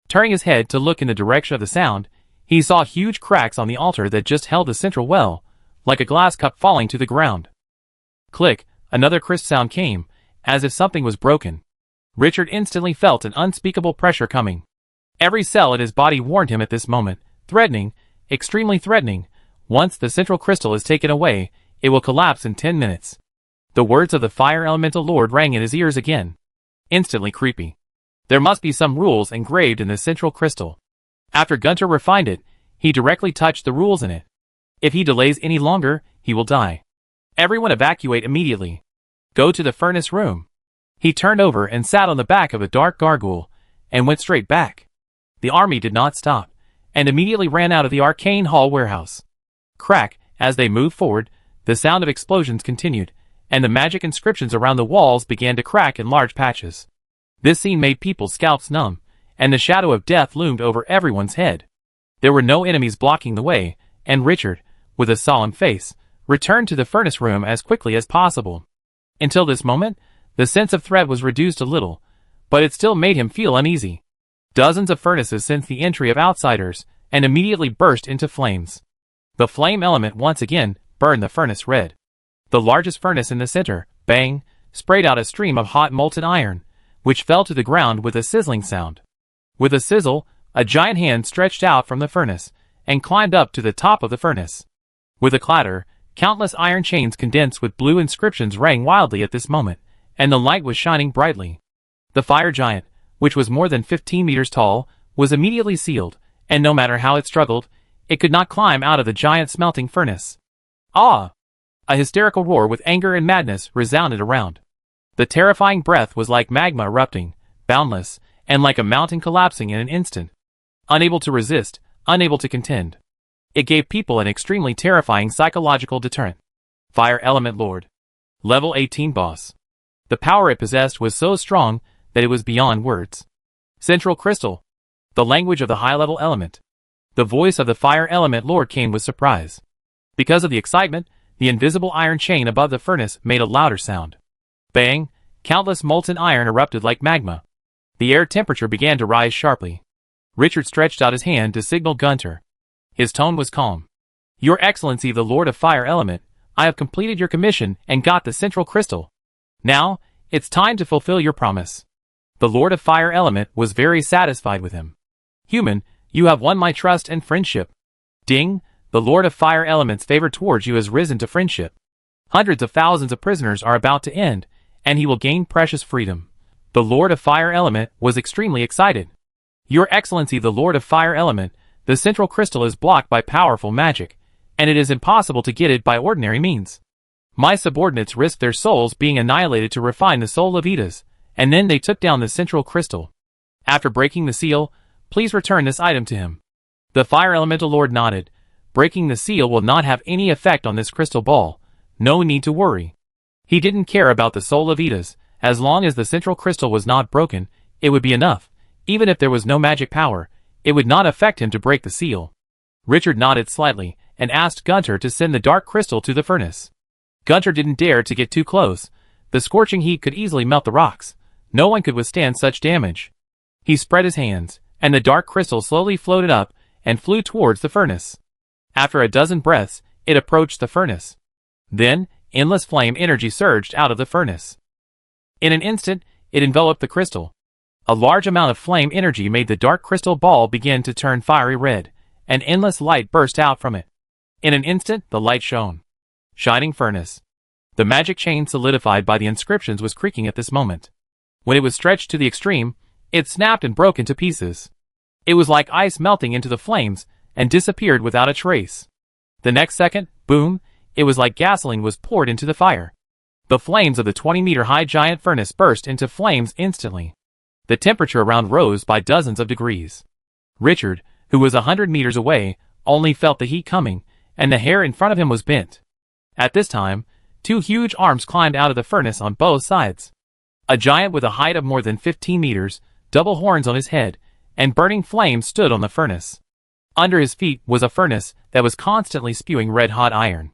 A: Turning his head to look in the direction of the sound, he saw huge cracks on the altar that just held the central well, like a glass cup falling to the ground. Click, another crisp sound came, as if something was broken. Richard instantly felt an unspeakable pressure coming. Every cell in his body warned him at this moment, threatening, extremely threatening. Once the central crystal is taken away, it will collapse in 10 minutes. The words of the Fire Elemental Lord rang in his ears again. Instantly creepy. There must be some rules engraved in the central crystal. After Gunter refined it, he directly touched the rules in it. If he delays any longer, he will die. Everyone evacuate immediately. Go to the furnace room. He turned over and sat on the back of a dark gargoyle, and went straight back. The army did not stop, and immediately ran out of the arcane hall warehouse. Crack, as they moved forward, the sound of explosions continued, and the magic inscriptions around the walls began to crack in large patches. This scene made people's scalps numb, and the shadow of death loomed over everyone's head. There were no enemies blocking the way, and Richard, with a solemn face, returned to the furnace room as quickly as possible. Until this moment, the sense of threat was reduced a little, but it still made him feel uneasy. Dozens of furnaces sensed the entry of outsiders, and immediately burst into flames. The flame element once again burned the furnace red. The largest furnace in the center, bang, sprayed out a stream of hot molten iron, which fell to the ground with a sizzling sound. With a sizzle, a giant hand stretched out from the furnace, and climbed up to the top of the furnace. With a clatter, countless iron chains condensed with blue inscriptions rang wildly at this moment, and the light was shining brightly. The fire giant, which was more than 15 meters tall, was immediately sealed, and no matter how it struggled, it could not climb out of the giant smelting furnace. Ah! A hysterical roar with anger and madness resounded around. The terrifying breath was like magma erupting, boundless, and like a mountain collapsing in an instant. Unable to resist, unable to contend. It gave people an extremely terrifying psychological deterrent. Fire Element Lord. Level 18 Boss. The power it possessed was so strong that it was beyond words. Central Crystal. The language of the high-level element. The voice of the Fire Element Lord came with surprise. Because of the excitement, the invisible iron chain above the furnace made a louder sound. Bang! Countless molten iron erupted like magma. The air temperature began to rise sharply. Richard stretched out his hand to signal Gunter. His tone was calm. Your Excellency the Lord of Fire Element, I have completed your commission and got the central crystal. Now, it's time to fulfill your promise. The Lord of Fire Element was very satisfied with him. Human, you have won my trust and friendship. Ding, the Lord of Fire Element's favor towards you has risen to friendship. Hundreds of thousands of prisoners are about to end, and he will gain precious freedom. The Lord of Fire Element was extremely excited. Your Excellency the Lord of Fire Element, the central crystal is blocked by powerful magic, and it is impossible to get it by ordinary means. My subordinates risked their souls being annihilated to refine the soul of Idas, and then they took down the central crystal. After breaking the seal, please return this item to him. The Fire Elemental Lord nodded. Breaking the seal will not have any effect on this crystal ball. No need to worry. He didn't care about the soul of Idas. As long as the central crystal was not broken, it would be enough. Even if there was no magic power, it would not affect him to break the seal. Richard nodded slightly, and asked Gunter to send the dark crystal to the furnace. Gunter didn't dare to get too close. The scorching heat could easily melt the rocks. No one could withstand such damage. He spread his hands, and the dark crystal slowly floated up, and flew towards the furnace. After a dozen breaths, it approached the furnace. Then, endless flame energy surged out of the furnace. In an instant, it enveloped the crystal. A large amount of flame energy made the dark crystal ball begin to turn fiery red, and endless light burst out from it. In an instant, the light shone. Shining furnace. The magic chain solidified by the inscriptions was creaking at this moment. When it was stretched to the extreme, it snapped and broke into pieces. It was like ice melting into the flames and disappeared without a trace. The next second, boom, it was like gasoline was poured into the fire. The flames of the 20-meter-high giant furnace burst into flames instantly. The temperature around rose by dozens of degrees. Richard, who was 100 meters away, only felt the heat coming, and the hair in front of him was bent. At this time, two huge arms climbed out of the furnace on both sides. A giant with a height of more than 15 meters, double horns on his head, and burning flames stood on the furnace. Under his feet was a furnace that was constantly spewing red-hot iron.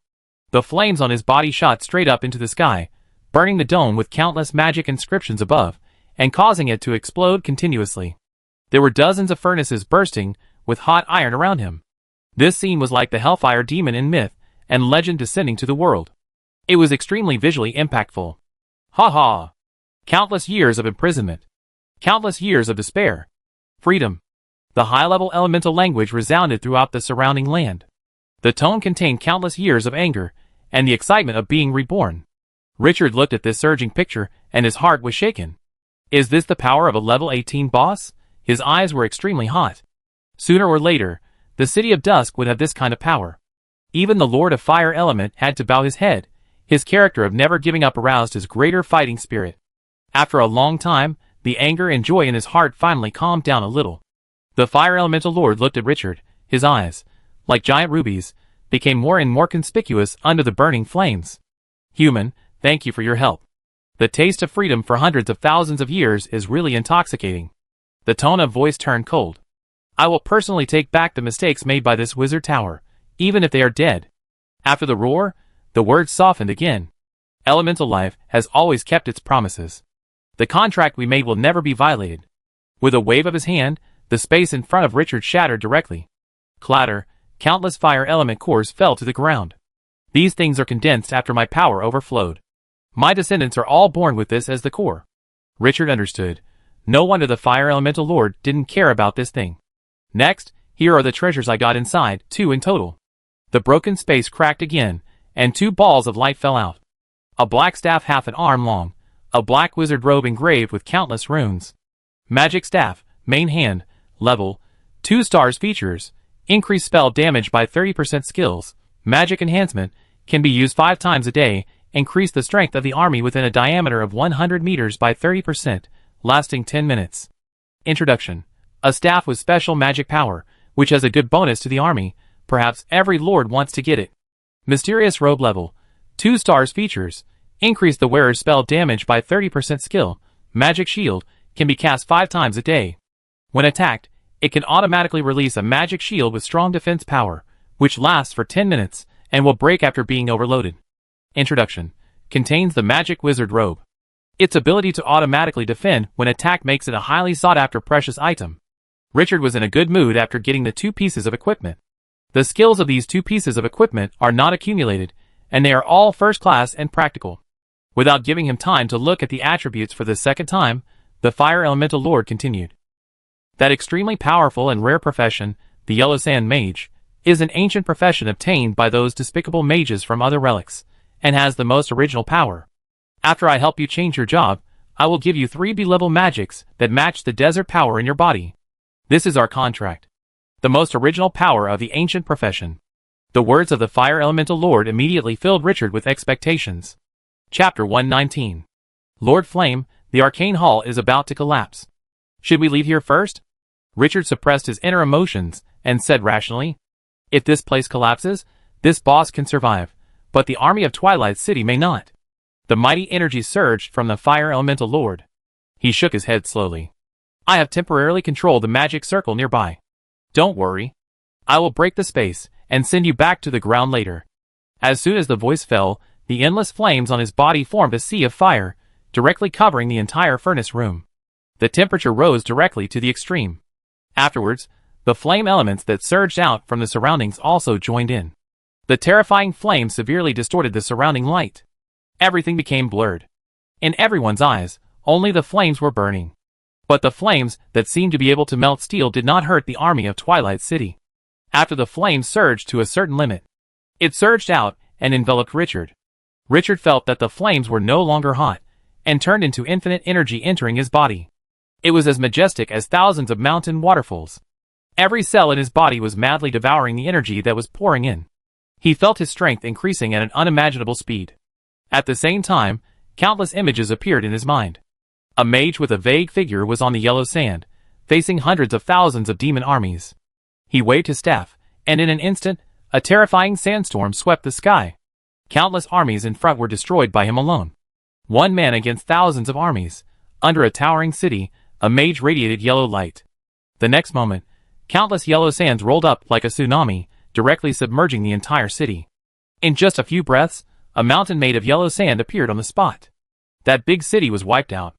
A: The flames on his body shot straight up into the sky, burning the dome with countless magic inscriptions above, and causing it to explode continuously. There were dozens of furnaces bursting, with hot iron around him. This scene was like the Hellfire demon in myth and legend descending to the world. It was extremely visually impactful. Ha ha! Countless years of imprisonment. Countless years of despair. Freedom. The high-level elemental language resounded throughout the surrounding land. The tone contained countless years of anger and the excitement of being reborn. Richard looked at this surging picture and his heart was shaken. Is this the power of a level 18 boss? His eyes were extremely hot. Sooner or later, the City of Dusk would have this kind of power. Even the Lord of Fire Element had to bow his head. His character of never giving up aroused his greater fighting spirit. After a long time, the anger and joy in his heart finally calmed down a little. The Fire Elemental Lord looked at Richard. His eyes, like giant rubies, became more and more conspicuous under the burning flames. Human, thank you for your help. The taste of freedom for hundreds of thousands of years is really intoxicating. The tone of voice turned cold. I will personally take back the mistakes made by this wizard tower, even if they are dead. After the roar, the words softened again. Elemental life has always kept its promises. The contract we made will never be violated. With a wave of his hand, the space in front of Richard shattered directly. Clatter, countless fire element cores fell to the ground. These things are condensed after my power overflowed. My descendants are all born with this as the core. Richard understood. No wonder the Fire Elemental Lord didn't care about this thing. Next, here are the treasures I got inside, 2 in total. The broken space cracked again, and 2 balls of light fell out. A black staff half an arm long, a black wizard robe engraved with countless runes. Magic staff, main hand, level, 2 stars features, increase spell damage by 30% skills, magic enhancement, can be used 5 times a day, increase the strength of the army within a diameter of 100 meters by 30%, lasting 10 minutes. Introduction. A staff with special magic power, which has a good bonus to the army. Perhaps every lord wants to get it. Mysterious robe level. 2 stars features. Increase the wearer's spell damage by 30% skill. Magic shield. Can be cast 5 times a day. When attacked, it can automatically release a magic shield with strong defense power, which lasts for 10 minutes and will break after being overloaded. Introduction. Contains the magic wizard robe. Its ability to automatically defend when attacked makes it a highly sought-after precious item. Richard was in a good mood after getting the 2 pieces of equipment. The skills of these 2 pieces of equipment are not accumulated, and they are all first-class and practical. Without giving him time to look at the attributes for the second time, the Fire Elemental Lord continued. That extremely powerful and rare profession, the Yellow Sand Mage, is an ancient profession obtained by those despicable mages from other relics, and has the most original power. After I help you change your job, I will give you 3 B-level magics that match the desert power in your body. This is our contract. The most original power of the ancient profession. The words of the Fire Elemental Lord immediately filled Richard with expectations. Chapter 119. Lord Flame, the arcane hall is about to collapse. Should we leave here first? Richard suppressed his inner emotions and said rationally, if this place collapses, this boss can survive, but the army of Twilight City may not. The mighty energy surged from the Fire Elemental Lord. He shook his head slowly. I have temporarily controlled the magic circle nearby. Don't worry. I will break the space and send you back to the ground later. As soon as the voice fell, the endless flames on his body formed a sea of fire, directly covering the entire furnace room. The temperature rose directly to the extreme. Afterwards, the flame elements that surged out from the surroundings also joined in. The terrifying flame severely distorted the surrounding light. Everything became blurred. In everyone's eyes, only the flames were burning. But the flames that seemed to be able to melt steel did not hurt the army of Twilight City. After the flames surged to a certain limit, It surged out and enveloped Richard. Richard felt that the flames were no longer hot, and turned into infinite energy entering his body. It was as majestic as thousands of mountain waterfalls. Every cell in his body was madly devouring the energy that was pouring in. He felt his strength increasing at an unimaginable speed. At the same time, countless images appeared in his mind. A mage with a vague figure was on the yellow sand, facing hundreds of thousands of demon armies. He waved his staff, and in an instant, a terrifying sandstorm swept the sky. Countless armies in front were destroyed by him alone. One man against thousands of armies. Under a towering city, a mage radiated yellow light. The next moment, countless yellow sands rolled up like a tsunami, directly submerging the entire city. In just a few breaths, a mountain made of yellow sand appeared on the spot. That big city was wiped out.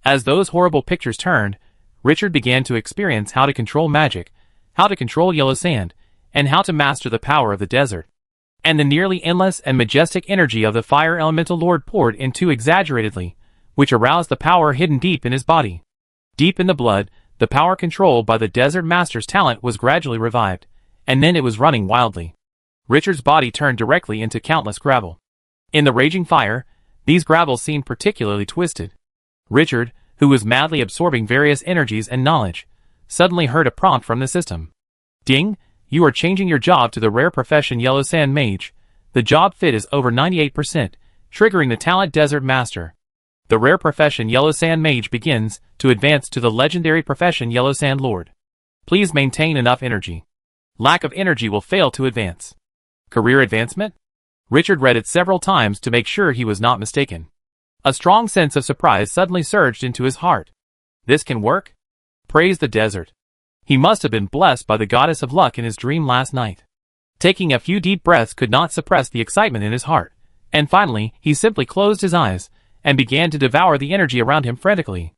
A: As those horrible pictures turned, Richard began to experience how to control magic, how to control yellow sand, and how to master the power of the desert. And the nearly endless and majestic energy of the fire elemental lord poured in too exaggeratedly, which aroused the power hidden deep in his body. Deep in the blood, the power controlled by the desert master's talent was gradually revived, and then it was running wildly. Richard's body turned directly into countless gravel. In the raging fire, these gravels seemed particularly twisted. Richard, who was madly absorbing various energies and knowledge, suddenly heard a prompt from the system. Ding! You are changing your job to the rare profession Yellow Sand Mage. The job fit is over 98%, triggering the talent Desert Master. The rare profession Yellow Sand Mage begins to advance to the legendary profession Yellow Sand Lord. Please maintain enough energy. Lack of energy will fail to advance. Career advancement? Richard read it several times to make sure he was not mistaken. A strong sense of surprise suddenly surged into his heart. This can work? Praise the desert. He must have been blessed by the goddess of luck in his dream last night. Taking a few deep breaths could not suppress the excitement in his heart, and finally he simply closed his eyes and began to devour the energy around him frantically.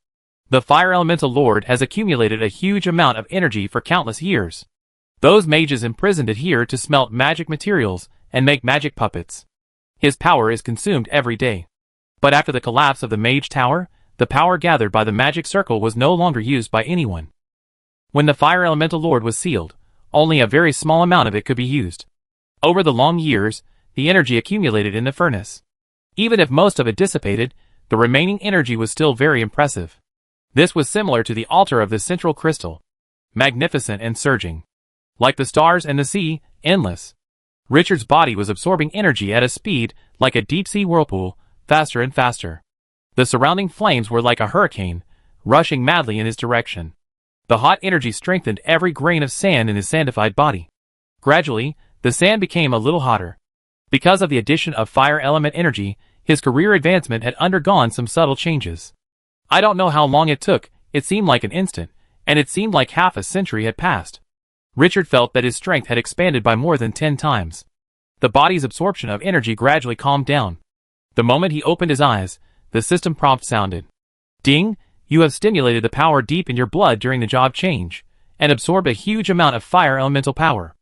A: The Fire Elemental Lord has accumulated a huge amount of energy for countless years. Those mages imprisoned it here to smelt magic materials and make magic puppets. His power is consumed every day. But after the collapse of the Mage Tower, the power gathered by the magic circle was no longer used by anyone. When the Fire Elemental Lord was sealed, only a very small amount of it could be used. Over the long years, the energy accumulated in the furnace. Even if most of it dissipated, the remaining energy was still very impressive. This was similar to the altar of the central crystal. Magnificent and surging. Like the stars and the sea, endless. Richard's body was absorbing energy at a speed like a deep-sea whirlpool, faster and faster. The surrounding flames were like a hurricane, rushing madly in his direction. The hot energy strengthened every grain of sand in his sandified body. Gradually, the sand became a little hotter. Because of the addition of fire element energy, his career advancement had undergone some subtle changes. I don't know how long it took, it seemed like an instant, and it seemed like half a century had passed. Richard felt that his strength had expanded by more than 10 times. The body's absorption of energy gradually calmed down. The moment he opened his eyes, the system prompt sounded. Ding! You have stimulated the power deep in your blood during the job change, and absorbed a huge amount of fire elemental power.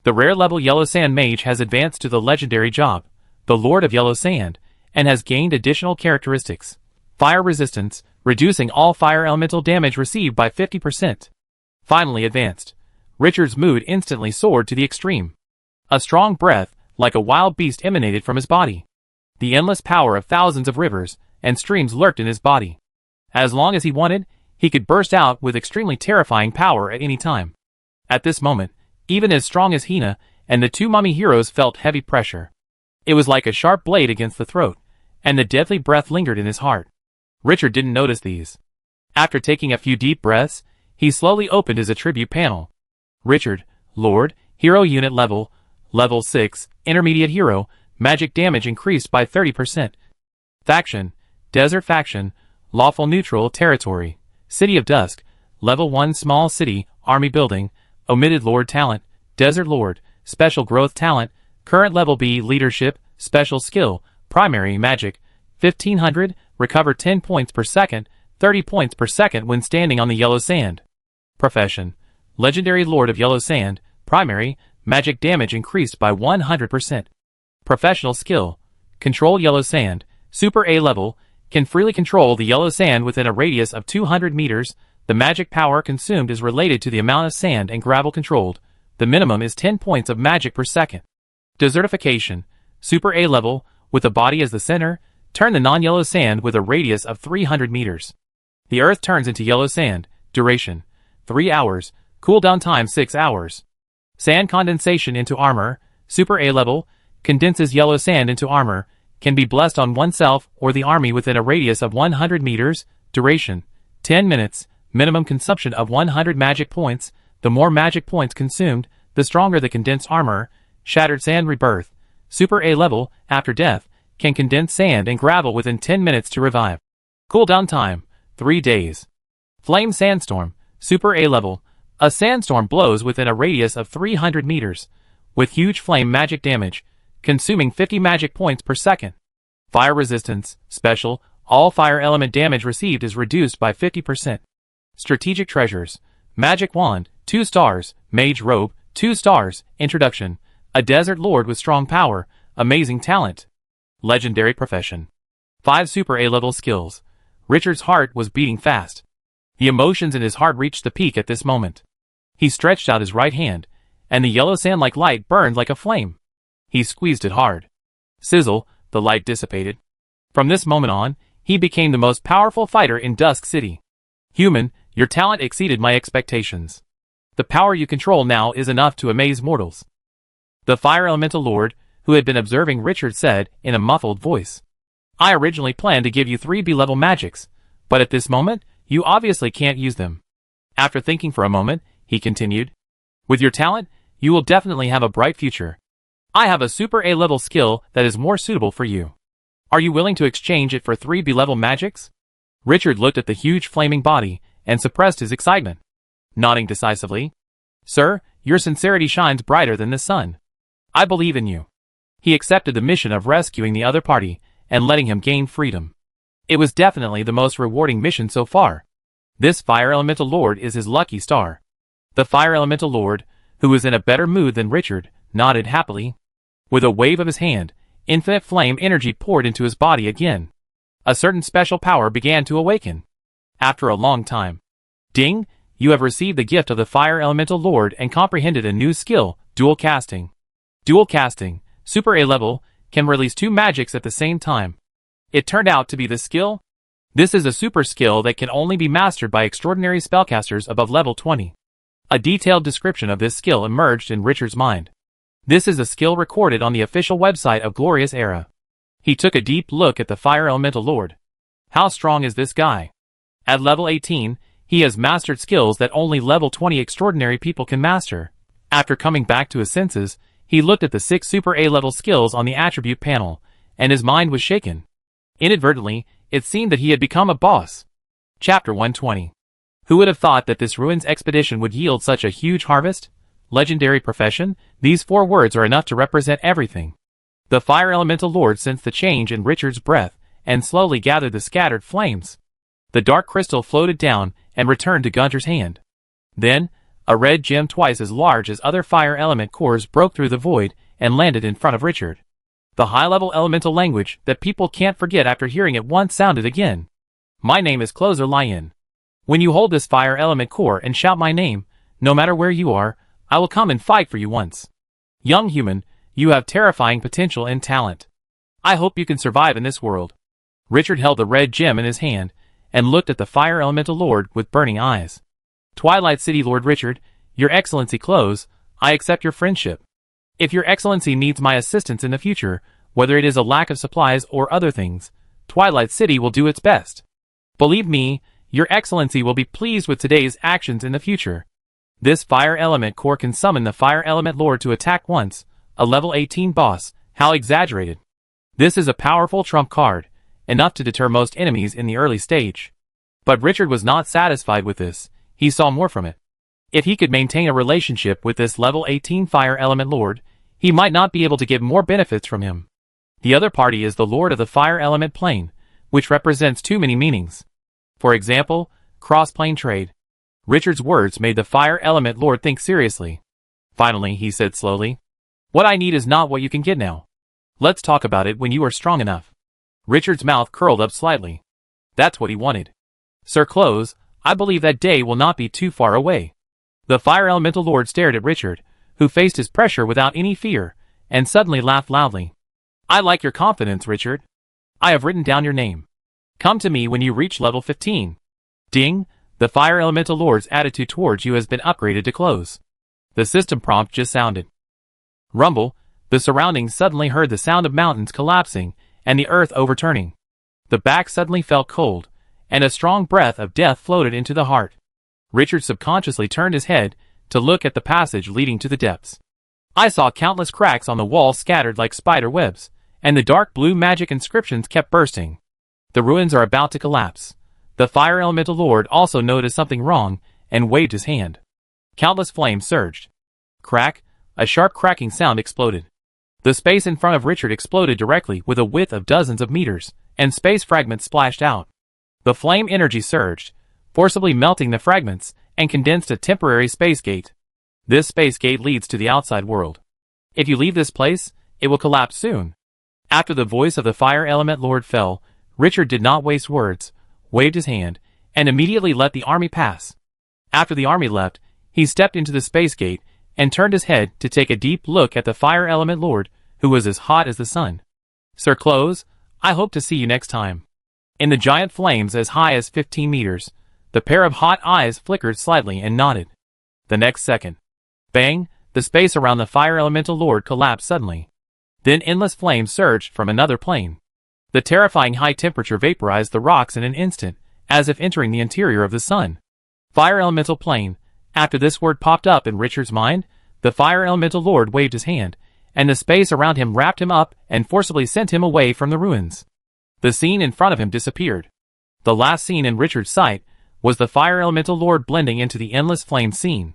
A: The rare level Yellow Sand Mage has advanced to the legendary job, the Lord of Yellow Sand, and has gained additional characteristics. Fire resistance, reducing all fire elemental damage received by 50%. Finally advanced. Richard's mood instantly soared to the extreme. A strong breath, like a wild beast, emanated from his body. The endless power of thousands of rivers and streams lurked in his body. As long as he wanted, he could burst out with extremely terrifying power at any time. At this moment, even as strong as Hina and the two mummy heroes felt heavy pressure. It was like a sharp blade against the throat, and the deadly breath lingered in his heart. Richard didn't notice these. After taking a few deep breaths, he slowly opened his attribute panel. Richard, Lord, Hero Unit Level, Level 6, Intermediate Hero, Magic Damage increased by 30%. Faction, Desert Faction, Lawful Neutral Territory, City of Dusk, Level 1 Small City, Army Building, Omitted Lord Talent, Desert Lord, Special Growth Talent, Current Level B Leadership, Special Skill, Primary Magic, 1500, Recover 10 points per second, 30 points per second when standing on the yellow sand. Profession, Legendary Lord of Yellow Sand, Primary, Magic Damage increased by 100%. Professional Skill, Control Yellow Sand, Super A Level, can freely control the yellow sand within a radius of 200 meters. The magic power consumed is related to the amount of sand and gravel controlled. The minimum is 10 points of magic per second. Desertification. Super A level, with the body as the center, turn the non-yellow sand with a radius of 300 meters. The Earth turns into yellow sand. Duration: 3 hours. Cooldown time 6 hours. Sand condensation into armor. Super A level, condenses yellow sand into armor, can be blessed on oneself or the army within a radius of 100 meters. Duration: 10 minutes. Minimum consumption of 100 magic points. The more magic points consumed, the stronger the condensed armor. Shattered sand rebirth. Super A level, after death, can condense sand and gravel within 10 minutes to revive. Cooldown time: 3 days. Flame sandstorm. Super A level, a sandstorm blows within a radius of 300 meters, with huge flame magic damage, consuming 50 magic points per second. Fire resistance. Special, all fire element damage received is reduced by 50%. Strategic treasures. Magic wand, 2 stars. Mage robe, 2 stars. Introduction: a desert lord with strong power, amazing talent. Legendary profession. 5 Super A level skills. Richard's heart was beating fast. The emotions in his heart reached the peak at this moment. He stretched out his right hand, and the yellow sand-like light burned like a flame. He squeezed it hard. Sizzle, the light dissipated. From this moment on, he became the most powerful fighter in Dusk City. Human, your talent exceeded my expectations. The power you control now is enough to amaze mortals. The Fire Elemental Lord, who had been observing Richard, said in a muffled voice. I originally planned to give you 3 B-level magics, but at this moment, you obviously can't use them. After thinking for a moment, he continued. With your talent, you will definitely have a bright future. I have a Super A-level skill that is more suitable for you. Are you willing to exchange it for 3 B-level magics? Richard looked at the huge flaming body and suppressed his excitement, nodding decisively. Sir, your sincerity shines brighter than the sun. I believe in you. He accepted the mission of rescuing the other party and letting him gain freedom. It was definitely the most rewarding mission so far. This Fire Elemental Lord is his lucky star. The Fire Elemental Lord, who was in a better mood than Richard, nodded happily. With a wave of his hand, infinite flame energy poured into his body again. A certain special power began to awaken. After a long time. Ding! You have received the gift of the Fire Elemental Lord and comprehended a new skill, Dual Casting. Dual Casting, Super A level, can release 2 magics at the same time. It turned out to be the skill. This is a super skill that can only be mastered by extraordinary spellcasters above level 20. A detailed description of this skill emerged in Richard's mind. This is a skill recorded on the official website of Glorious Era. He took a deep look at the Fire Elemental Lord. How strong is this guy? At level 18, he has mastered skills that only level 20 extraordinary people can master. After coming back to his senses, he looked at the 6 Super A-level skills on the attribute panel, and his mind was shaken. Inadvertently, it seemed that he had become a boss. Chapter 120. Who would have thought that this ruins expedition would yield such a huge harvest? Legendary profession? These 4 words are enough to represent everything. The Fire Elemental Lord sensed the change in Richard's breath, and slowly gathered the scattered flames. The dark crystal floated down, and returned to Gunter's hand. Then, a red gem twice as large as other fire element cores broke through the void, and landed in front of Richard. The high-level elemental language that people can't forget after hearing it once sounded again. My name is Closer Lion. When you hold this fire element core and shout my name, no matter where you are, I will come and fight for you once. Young human, you have terrifying potential and talent. I hope you can survive in this world. Richard held the red gem in his hand, and looked at the Fire Elemental Lord with burning eyes. Twilight City Lord Richard, Your Excellency Close, I accept your friendship. If Your Excellency needs my assistance in the future, whether it is a lack of supplies or other things, Twilight City will do its best. Believe me, Your Excellency will be pleased with today's actions in the future. This Fire Element Core can summon the Fire Element Lord to attack once, a level 18 boss. How exaggerated. This is a powerful trump card, enough to deter most enemies in the early stage. But Richard was not satisfied with this. He saw more from it. If he could maintain a relationship with this level 18 Fire Element Lord, he might not be able to get more benefits from him. The other party is the Lord of the Fire Element Plane, which represents too many meanings. For example, cross-plane trade. Richard's words made the Fire Element Lord think seriously. Finally, he said slowly, "What I need is not what you can get now. Let's talk about it when you are strong enough." Richard's mouth curled up slightly. That's what he wanted. Sir Close, I believe that day will not be too far away. The Fire Elemental Lord stared at Richard, who faced his pressure without any fear, and suddenly laughed loudly. I like your confidence, Richard. I have written down your name. Come to me when you reach level 15. Ding, the Fire Elemental Lord's attitude towards you has been upgraded to close. The system prompt just sounded. Rumble, the surroundings suddenly heard the sound of mountains collapsing and the earth overturning. The back suddenly felt cold, and a strong breath of death floated into the heart. Richard subconsciously turned his head to look at the passage leading to the depths. I saw countless cracks on the wall scattered like spider webs, and the dark blue magic inscriptions kept bursting. The ruins are about to collapse. The Fire Elemental Lord also noticed something wrong and waved his hand. Countless flames surged. Crack, a sharp cracking sound exploded. The space in front of Richard exploded directly with a width of dozens of meters, and space fragments splashed out. The flame energy surged, forcibly melting the fragments, and condensed a temporary space gate. This space gate leads to the outside world. If you leave this place, it will collapse soon. After the voice of the Fire Element Lord fell, Richard did not waste words, waved his hand, and immediately let the army pass. After the army left, he stepped into the space gate and turned his head to take a deep look at the Fire Element Lord, who was as hot as the sun. Sir Close, I hope to see you next time. In the giant flames as high as 15 meters, the pair of hot eyes flickered slightly and nodded. The next second, bang, the space around the Fire Elemental Lord collapsed suddenly. Then endless flames surged from another plane. The terrifying high temperature vaporized the rocks in an instant, as if entering the interior of the sun. Fire Elemental Plane. After this word popped up in Richard's mind, the Fire Elemental Lord waved his hand, and the space around him wrapped him up and forcibly sent him away from the ruins. The scene in front of him disappeared. The last scene in Richard's sight was the Fire Elemental Lord blending into the endless flame scene.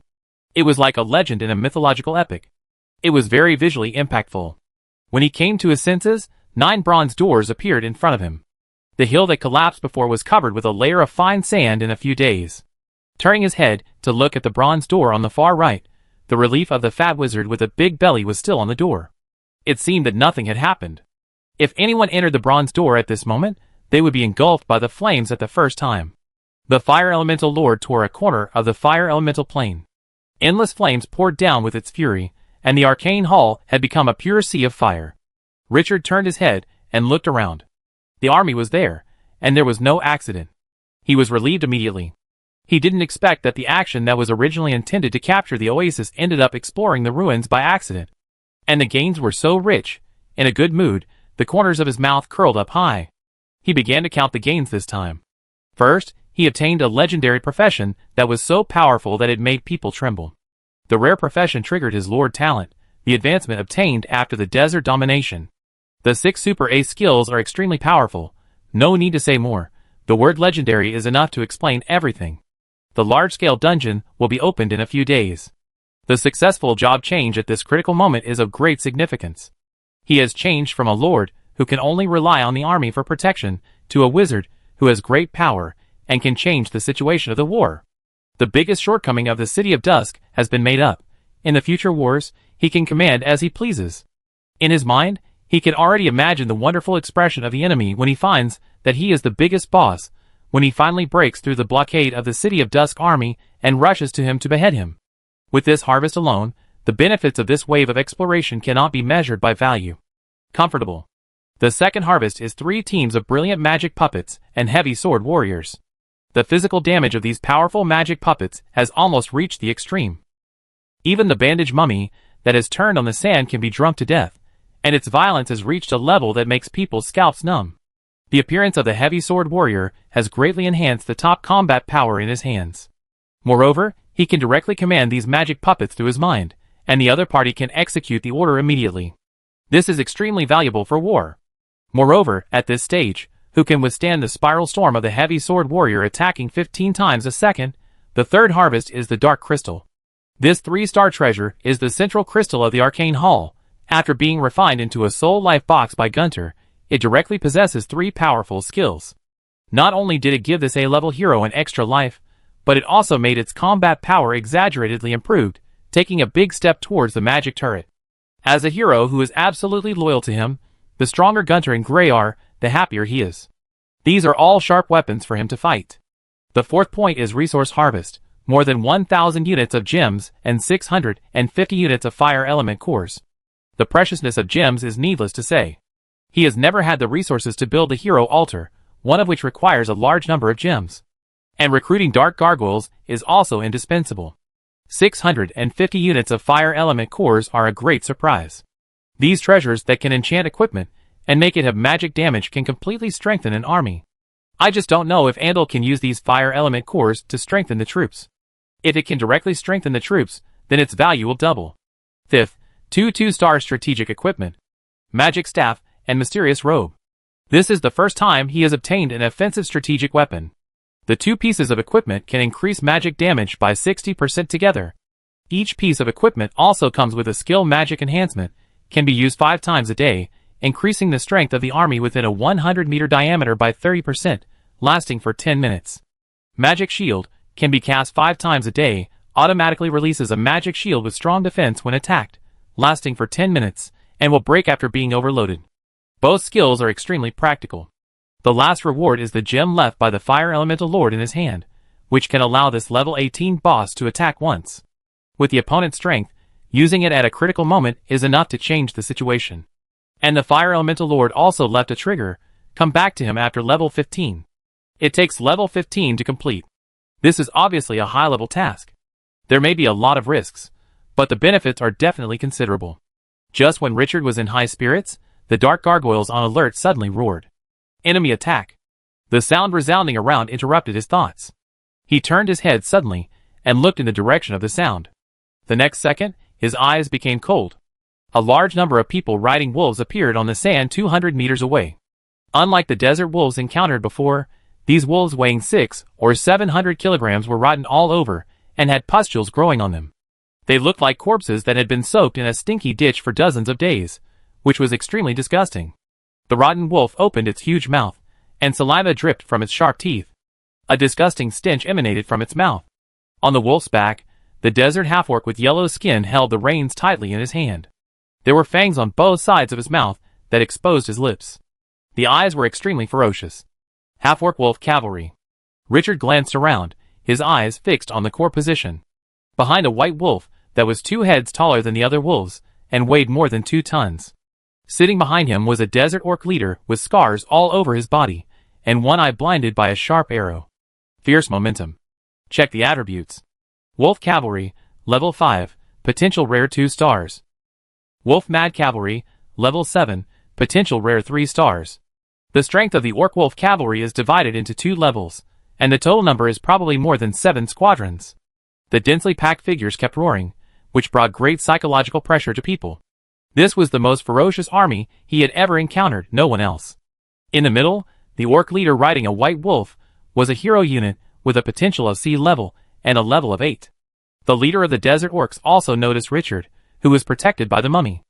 A: It was like a legend in a mythological epic. It was very visually impactful. When he came to his senses, 9 bronze doors appeared in front of him. The hill that collapsed before was covered with a layer of fine sand in a few days. Turning his head to look at the bronze door on the far right, the relief of the fat wizard with a big belly was still on the door. It seemed that nothing had happened. If anyone entered the bronze door at this moment, they would be engulfed by the flames at the first time. The Fire Elemental Lord tore a corner of the Fire Elemental Plane. Endless flames poured down with its fury, and the arcane hall had become a pure sea of fire. Richard turned his head and looked around. The army was there, and there was no accident. He was relieved immediately. He didn't expect that the action that was originally intended to capture the oasis ended up exploring the ruins by accident. And the gains were so rich. In a good mood, the corners of his mouth curled up high. He began to count the gains this time. First, he obtained a legendary profession that was so powerful that it made people tremble. The rare profession triggered his Lord talent, the advancement obtained after the desert domination. The 6 Super Ace skills are extremely powerful. No need to say more. The word legendary is enough to explain everything. The large-scale dungeon will be opened in a few days. The successful job change at this critical moment is of great significance. He has changed from a lord who can only rely on the army for protection to a wizard who has great power and can change the situation of the war. The biggest shortcoming of the City of Dusk has been made up. In the future wars, he can command as he pleases. In his mind, he can already imagine the wonderful expression of the enemy when he finds that he is the biggest boss, when he finally breaks through the blockade of the City of Dusk army and rushes to him to behead him. With this harvest alone, the benefits of this wave of exploration cannot be measured by value. Comfortable. The second harvest is 3 teams of brilliant magic puppets and heavy sword warriors. The physical damage of these powerful magic puppets has almost reached the extreme. Even the bandaged mummy that has turned on the sand can be drunk to death, and its violence has reached a level that makes people's scalps numb. The appearance of the heavy sword warrior has greatly enhanced the top combat power in his hands. Moreover, he can directly command these magic puppets through his mind, and the other party can execute the order immediately. This is extremely valuable for war. Moreover, at this stage, who can withstand the spiral storm of the heavy sword warrior attacking 15 times a second? The third harvest is the Dark Crystal. This 3-star treasure is the central crystal of the Arcane Hall. After being refined into a soul life box by Gunter, it directly possesses 3 powerful skills. Not only did it give this A-level hero an extra life, but it also made its combat power exaggeratedly improved, taking a big step towards the magic turret. As a hero who is absolutely loyal to him, the stronger Gunter and Grey are, the happier he is. These are all sharp weapons for him to fight. The fourth point is Resource Harvest, more than 1,000 units of gems and 650 units of fire element cores. The preciousness of gems is needless to say. He has never had the resources to build a hero altar, one of which requires a large number of gems. And recruiting dark gargoyles is also indispensable. 650 units of fire element cores are a great surprise. These treasures that can enchant equipment and make it have magic damage can completely strengthen an army. I just don't know if Andal can use these fire element cores to strengthen the troops. If it can directly strengthen the troops, then its value will double. Fifth, 2-2-star strategic equipment, magic staff, and mysterious robe. This is the first time he has obtained an offensive strategic weapon. The two pieces of equipment can increase magic damage by 60% together. Each piece of equipment also comes with a skill magic enhancement, can be used 5 times a day, increasing the strength of the army within a 100-meter diameter by 30%, lasting for 10 minutes. Magic shield, can be cast 5 times a day, automatically releases a magic shield with strong defense when attacked, lasting for 10 minutes, and will break after being overloaded. Both skills are extremely practical. The last reward is the gem left by the Fire Elemental Lord in his hand, which can allow this level 18 boss to attack once. With the opponent's strength, using it at a critical moment is enough to change the situation. And the Fire Elemental Lord also left a trigger, come back to him after level 15. It takes level 15 to complete. This is obviously a high-level task. There may be a lot of risks, but the benefits are definitely considerable. Just when Richard was in high spirits, the dark gargoyles on alert suddenly roared. Enemy attack. The sound resounding around interrupted his thoughts. He turned his head suddenly and looked in the direction of the sound. The next second, his eyes became cold. A large number of people riding wolves appeared on the sand 200 meters away. Unlike the desert wolves encountered before, these wolves weighing 600 or 700 kilograms were rotten all over and had pustules growing on them. They looked like corpses that had been soaked in a stinky ditch for dozens of days, which was extremely disgusting. The rotten wolf opened its huge mouth, and saliva dripped from its sharp teeth. A disgusting stench emanated from its mouth. On the wolf's back, the desert half-orc with yellow skin held the reins tightly in his hand. There were fangs on both sides of his mouth that exposed his lips. The eyes were extremely ferocious. Half-orc wolf cavalry. Richard glanced around, his eyes fixed on the core position. Behind a white wolf that was 2 heads taller than the other wolves and weighed more than 2 tons. Sitting behind him was a desert orc leader with scars all over his body, and one eye blinded by a sharp arrow. Fierce momentum. Check the attributes. Wolf Cavalry, level 5, potential rare 2 stars. Wolf Mad Cavalry, level 7, potential rare 3 stars. The strength of the Orc Wolf Cavalry is divided into 2 levels, and the total number is probably more than 7 squadrons. The densely packed figures kept roaring, which brought great psychological pressure to people. This was the most ferocious army he had ever encountered, no one else. In the middle, the orc leader riding a white wolf was a hero unit with a potential of C level and a level of 8. The leader of the desert orcs also noticed Richard, who was protected by the mummy.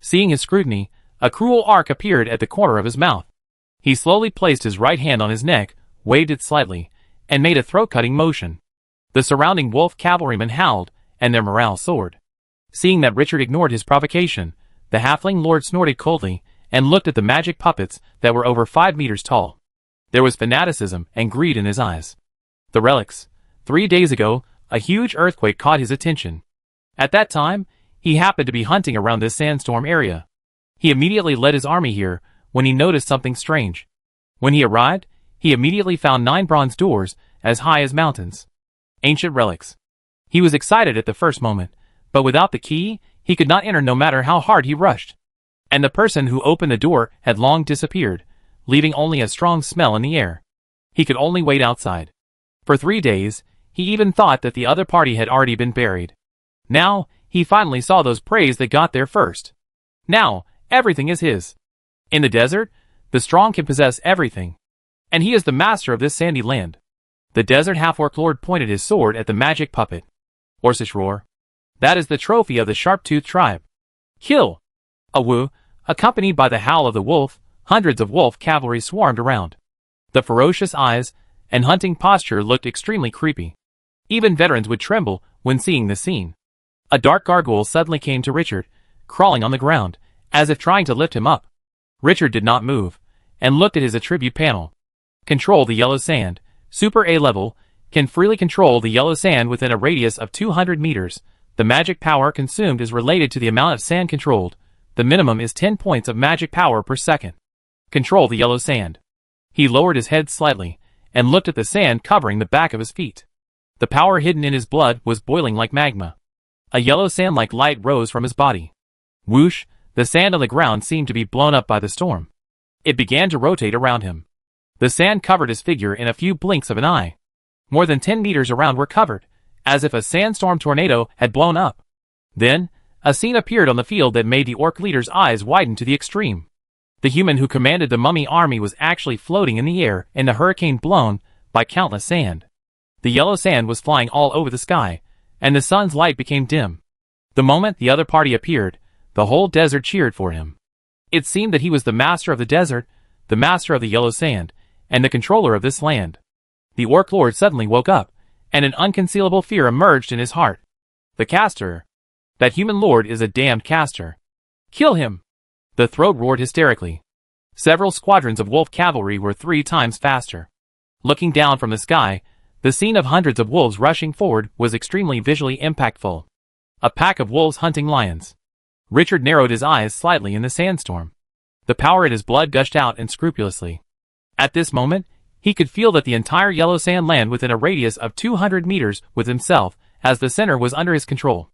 A: Seeing his scrutiny, a cruel arc appeared at the corner of his mouth. He slowly placed his right hand on his neck, waved it slightly, and made a throat-cutting motion. The surrounding wolf cavalrymen howled, and their morale soared. Seeing that Richard ignored his provocation, the halfling lord snorted coldly and looked at the magic puppets that were over 5 meters tall. There was fanaticism and greed in his eyes. The relics. 3 days ago, a huge earthquake caught his attention. At that time, he happened to be hunting around this sandstorm area. He immediately led his army here when he noticed something strange. When he arrived, he immediately found 9 bronze doors as high as mountains. Ancient relics. He was excited at the first moment, but without the key, he could not enter no matter how hard he rushed. And the person who opened the door had long disappeared, leaving only a strong smell in the air. He could only wait outside. For 3 days, he even thought that the other party had already been buried. Now, he finally saw those prays that got there first. Now, everything is his. In the desert, the strong can possess everything. And he is the master of this sandy land. The desert half-orc lord pointed his sword at the magic puppet. Orcish roar. That is the trophy of the sharp-toothed tribe. Kill! A woo, accompanied by the howl of the wolf, hundreds of wolf cavalry swarmed around. The ferocious eyes and hunting posture looked extremely creepy. Even veterans would tremble when seeing the scene. A dark gargoyle suddenly came to Richard, crawling on the ground, as if trying to lift him up. Richard did not move, and looked at his attribute panel. Control the yellow sand. Super A level, can freely control the yellow sand within a radius of 200 meters. The magic power consumed is related to the amount of sand controlled, The minimum is 10 points of magic power per second. Control the yellow sand. He lowered his head slightly and looked at the sand covering the back of his feet. The power hidden in his blood was boiling like magma. A yellow sand-like light rose from his body. Whoosh, the sand on the ground seemed to be blown up by the storm. It began to rotate around him. The sand covered his figure in a few blinks of an eye. More than 10 meters around were covered, as if a sandstorm tornado had blown up. Then, a scene appeared on the field that made the orc leader's eyes widen to the extreme. The human who commanded the mummy army was actually floating in the air in the hurricane blown by countless sand. The yellow sand was flying all over the sky, and the sun's light became dim. The moment the other party appeared, the whole desert cheered for him. It seemed that he was the master of the desert, the master of the yellow sand, and the controller of this land. The orc lord suddenly woke up, and an unconcealable fear emerged in his heart. The caster. That human lord is a damned caster. Kill him! The throat roared hysterically. Several squadrons of wolf cavalry were 3 times faster. Looking down from the sky, the scene of hundreds of wolves rushing forward was extremely visually impactful. A pack of wolves hunting lions. Richard narrowed his eyes slightly in the sandstorm. The power in his blood gushed out unscrupulously. At this moment, he could feel that the entire yellow sand land within a radius of 200 meters with himself, as the center was under his control.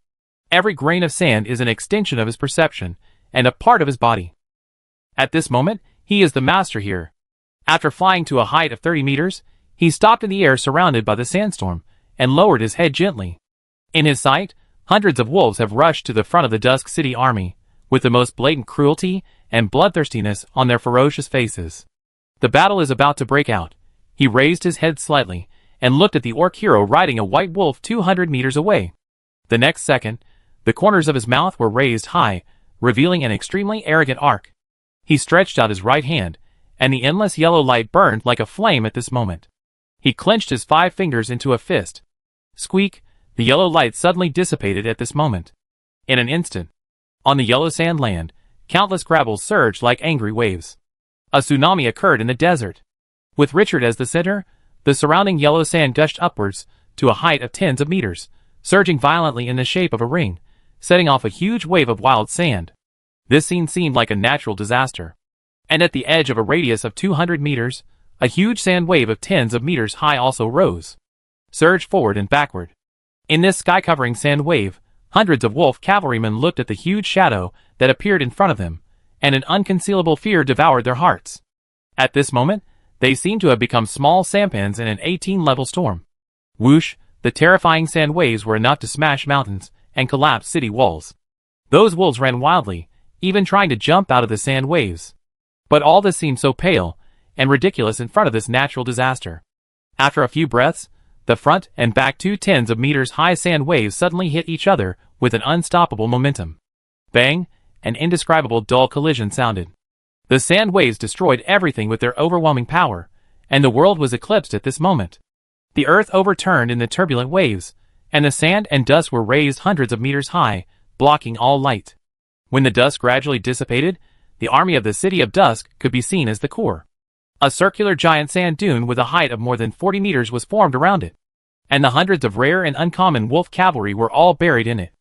A: Every grain of sand is an extension of his perception, and a part of his body. At this moment, he is the master here. After flying to a height of 30 meters, he stopped in the air surrounded by the sandstorm, and lowered his head gently. In his sight, hundreds of wolves have rushed to the front of the Dusk City army, with the most blatant cruelty and bloodthirstiness on their ferocious faces. The battle is about to break out. He raised his head slightly, and looked at the orc hero riding a white wolf 200 meters away. The next second, the corners of his mouth were raised high, revealing an extremely arrogant arc. He stretched out his right hand, and the endless yellow light burned like a flame at this moment. He clenched his 5 fingers into a fist. Squeak, the yellow light suddenly dissipated at this moment. In an instant, on the yellow sand land, countless grabbles surged like angry waves. A tsunami occurred in the desert. With Richard as the center, the surrounding yellow sand gushed upwards to a height of tens of meters, surging violently in the shape of a ring, setting off a huge wave of wild sand. This scene seemed like a natural disaster. And at the edge of a radius of 200 meters, a huge sand wave of tens of meters high also rose, surged forward and backward. In this sky-covering sand wave, hundreds of wolf cavalrymen looked at the huge shadow that appeared in front of them, and an unconcealable fear devoured their hearts. At this moment, they seemed to have become small sampans in an 18-level storm. Whoosh, the terrifying sand waves were enough to smash mountains and collapse city walls. Those wolves ran wildly, even trying to jump out of the sand waves. But all this seemed so pale and ridiculous in front of this natural disaster. After a few breaths, the front and back 2 tens of meters high sand waves suddenly hit each other with an unstoppable momentum. Bang! An indescribable dull collision sounded. The sand waves destroyed everything with their overwhelming power, and the world was eclipsed at this moment. The earth overturned in the turbulent waves, and the sand and dust were raised hundreds of meters high, blocking all light. When the dust gradually dissipated, the army of the City of Dusk could be seen as the core. A circular giant sand dune with a height of more than 40 meters was formed around it, and the hundreds of rare and uncommon wolf cavalry were all buried in it.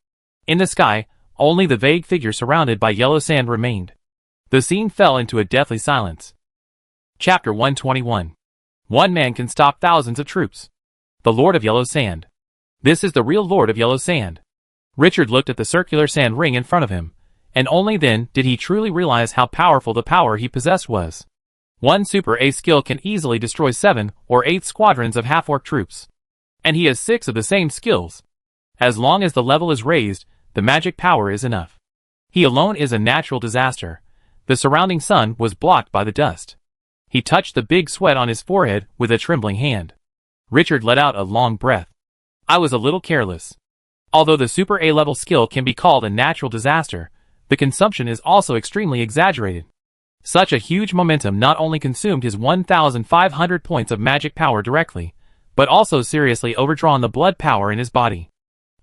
A: In the sky, only the vague figure surrounded by yellow sand remained. The scene fell into a deathly silence. Chapter 121. One man can stop thousands of troops. The Lord of Yellow Sand. This is the real Lord of Yellow Sand. Richard looked at the circular sand ring in front of him, and only then did he truly realize how powerful the power he possessed was. One Super A skill can easily destroy 7 or 8 squadrons of half-orc troops. And he has 6 of the same skills. As long as the level is raised, the magic power is enough. He alone is a natural disaster. The surrounding sun was blocked by the dust. He touched the big sweat on his forehead with a trembling hand. Richard let out a long breath. I was a little careless. Although the Super A level skill can be called a natural disaster, the consumption is also extremely exaggerated. Such a huge momentum not only consumed his 1,500 points of magic power directly, but also seriously overdrawn the blood power in his body.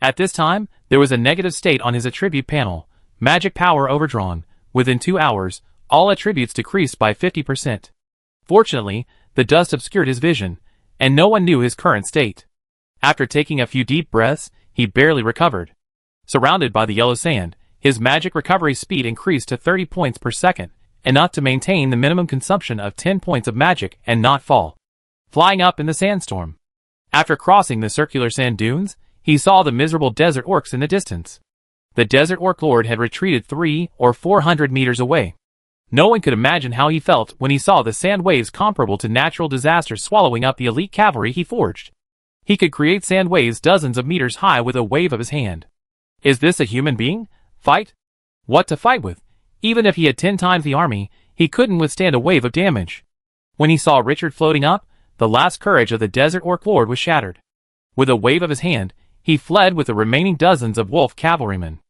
A: At this time, there was a negative state on his attribute panel, magic power overdrawn. Within 2 hours, all attributes decreased by 50%. Fortunately, the dust obscured his vision, and no one knew his current state. After taking a few deep breaths, he barely recovered. Surrounded by the yellow sand, His magic recovery speed increased to 30 points per second, enough to maintain the minimum consumption of 10 points of magic and not fall. Flying up in the sandstorm. After crossing the circular sand dunes, he saw the miserable desert orcs in the distance. The desert orc lord had retreated 300 or 400 meters away. No one could imagine how he felt when he saw the sand waves comparable to natural disasters swallowing up the elite cavalry he forged. He could create sand waves dozens of meters high with a wave of his hand. Is this a human being? Fight? What to fight with? Even if he had 10 times the army, he couldn't withstand a wave of damage. When he saw Richard floating up, the last courage of the desert orc lord was shattered. With a wave of his hand, he fled with the remaining dozens of wolf cavalrymen.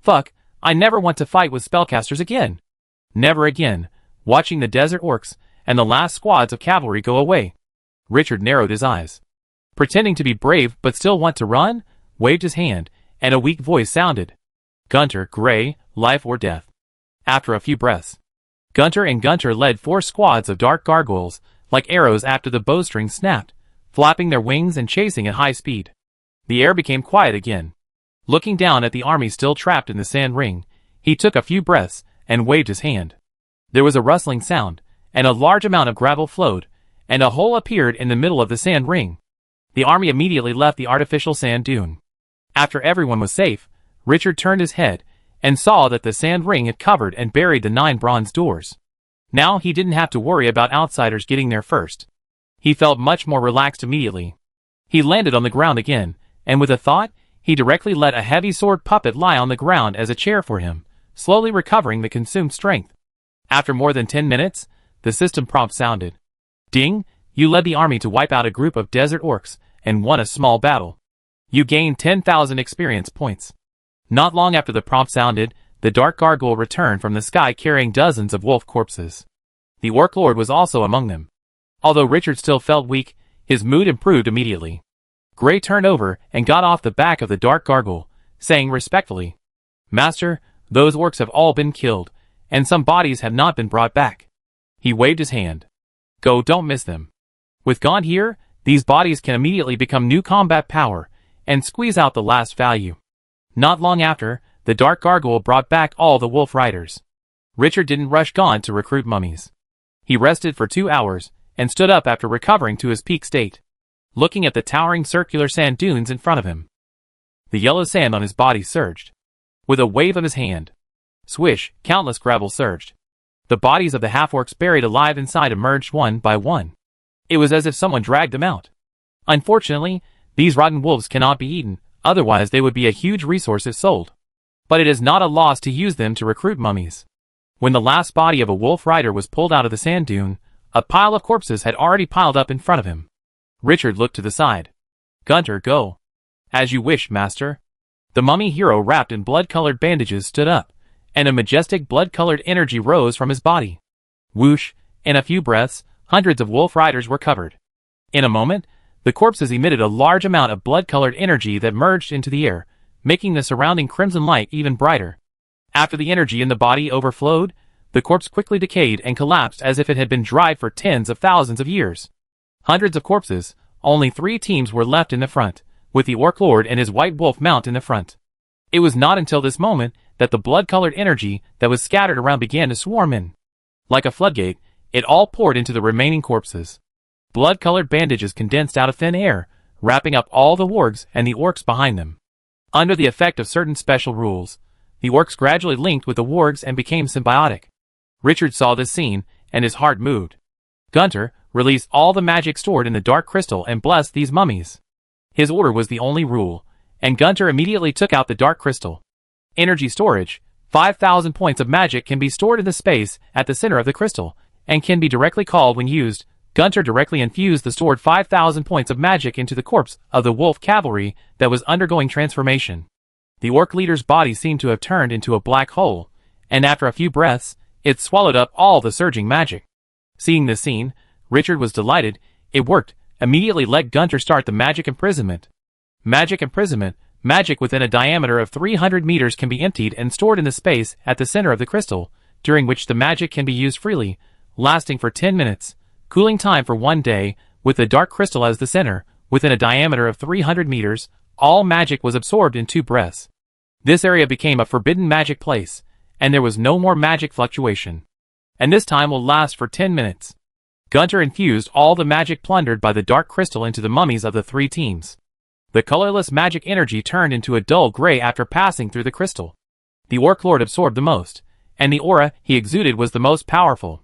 A: Fuck, I never want to fight with spellcasters again. Never again. Watching the desert orcs and the last squads of cavalry go away, Richard narrowed his eyes. Pretending to be brave but still want to run, waved his hand, and a weak voice sounded. Gunter, Gray, life or death. After a few breaths, Gunter and Gunter led 4 squads of dark gargoyles, like arrows after the bowstring snapped, flapping their wings and chasing at high speed. The air became quiet again. Looking down at the army still trapped in the sand ring, he took a few breaths and waved his hand. There was a rustling sound, and a large amount of gravel flowed, and a hole appeared in the middle of the sand ring. The army immediately left the artificial sand dune. After everyone was safe, Richard turned his head and saw that the sand ring had covered and buried the 9 bronze doors. Now he didn't have to worry about outsiders getting there first. He felt much more relaxed immediately. He landed on the ground again, and with a thought, he directly let a heavy sword puppet lie on the ground as a chair for him, slowly recovering the consumed strength. After more than 10 minutes, the system prompt sounded. Ding, you led the army to wipe out a group of desert orcs and won a small battle. You gained 10,000 experience points. Not long after the prompt sounded, the dark gargoyle returned from the sky carrying dozens of wolf corpses. The orc lord was also among them. Although Richard still felt weak, his mood improved immediately. Gray turned over and got off the back of the dark gargoyle, saying respectfully, Master, those orcs have all been killed, and some bodies have not been brought back. He waved his hand. Go, don't miss them. With Gaunt here, these bodies can immediately become new combat power, and squeeze out the last value. Not long after, the dark gargoyle brought back all the wolf riders. Richard didn't rush Gaunt to recruit mummies. He rested for 2 hours, and stood up after recovering to his peak state, looking at the towering circular sand dunes in front of him. The yellow sand on his body surged. With a wave of his hand, swish, countless gravel surged. The bodies of the half-orcs buried alive inside emerged one by one. It was as if someone dragged them out. Unfortunately, these rotten wolves cannot be eaten, otherwise they would be a huge resource if sold. But it is not a loss to use them to recruit mummies. When the last body of a wolf rider was pulled out of the sand dune, a pile of corpses had already piled up in front of him. Richard looked to the side. Gunter, go. As you wish, master. The mummy hero wrapped in blood-colored bandages stood up, and a majestic blood-colored energy rose from his body. Whoosh, in a few breaths, hundreds of wolf riders were covered. In a moment, the corpses emitted a large amount of blood-colored energy that merged into the air, making the surrounding crimson light even brighter. After the energy in the body overflowed, the corpse quickly decayed and collapsed as if it had been dried for tens of thousands of years. Hundreds of corpses, only 3 teams were left in the front, with the Orc Lord and his white wolf mount in the front. It was not until this moment that the blood-colored energy that was scattered around began to swarm in. Like a floodgate, it all poured into the remaining corpses. Blood-colored bandages condensed out of thin air, wrapping up all the wargs and the orcs behind them. Under the effect of certain special rules, the orcs gradually linked with the wargs and became symbiotic. Richard saw this scene, and his heart moved. Gunter, release all the magic stored in the dark crystal and bless these mummies. His order was the only rule, and Gunter immediately took out the dark crystal. Energy storage. 5,000 points of magic can be stored in the space at the center of the crystal, and can be directly called when used. Gunter directly infused the stored 5,000 points of magic into the corpse of the wolf cavalry that was undergoing transformation. The orc leader's body seemed to have turned into a black hole, and after a few breaths, it swallowed up all the surging magic. Seeing this scene, Richard was delighted. It worked. Immediately let Gunter start the magic imprisonment. Magic imprisonment. Magic within a diameter of 300 meters can be emptied and stored in the space at the center of the crystal, during which the magic can be used freely, lasting for 10 minutes. Cooling time for 1 day, with the dark crystal as the center, within a diameter of 300 meters, all magic was absorbed in 2 breaths. This area became a forbidden magic place, and there was no more magic fluctuation. And this time will last for 10 minutes. Gunter infused all the magic plundered by the dark crystal into the mummies of the 3 teams. The colorless magic energy turned into a dull gray after passing through the crystal. The Orc Lord absorbed the most, and the aura he exuded was the most powerful.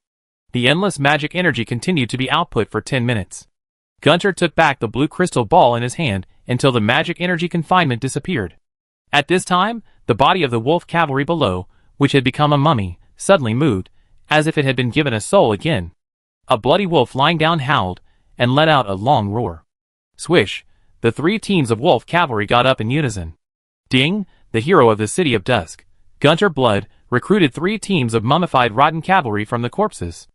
A: The endless magic energy continued to be output for 10 minutes. Gunter took back the blue crystal ball in his hand until the magic energy confinement disappeared. At this time, the body of the wolf cavalry below, which had become a mummy, suddenly moved, as if it had been given a soul again. A bloody wolf lying down howled, and let out a long roar. Swish! The 3 teams of wolf cavalry got up in unison. Ding! The hero of the City of Dusk, Gunter Blood, recruited 3 teams of mummified rotten cavalry from the corpses.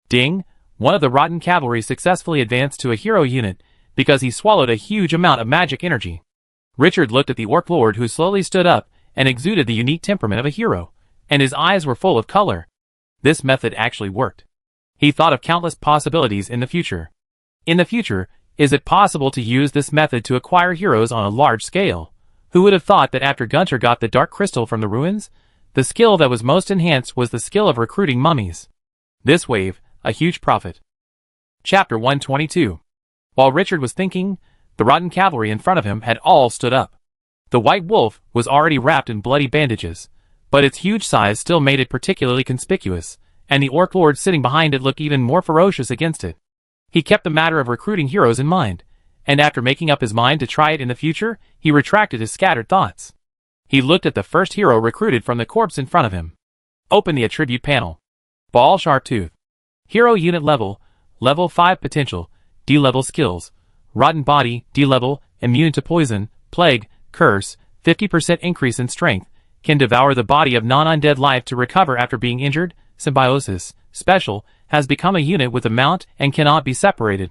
A: Ding! One of the rotten cavalry successfully advanced to a hero unit, because he swallowed a huge amount of magic energy. Richard looked at the Orc Lord who slowly stood up and exuded the unique temperament of a hero, and his eyes were full of color. This method actually worked. He thought of countless possibilities in the future. In the future, is it possible to use this method to acquire heroes on a large scale? Who would have thought that after Gunter got the dark crystal from the ruins, the skill that was most enhanced was the skill of recruiting mummies? This wave, a huge profit. Chapter 122. While Richard was thinking, the rotten cavalry in front of him had all stood up. The white wolf was already wrapped in bloody bandages, but its huge size still made it particularly conspicuous, and the Orc Lord sitting behind it looked even more ferocious against it. He kept the matter of recruiting heroes in mind, and after making up his mind to try it in the future, he retracted his scattered thoughts. He looked at the first hero recruited from the corpse in front of him. Open the attribute panel. Ball Sharp Tooth. Hero unit level, level 5 potential, D-level skills, rotten body, D-level, immune to poison, plague, curse, 50% increase in strength, can devour the body of non-undead life to recover after being injured, symbiosis, special, has become a unit with a mount and cannot be separated.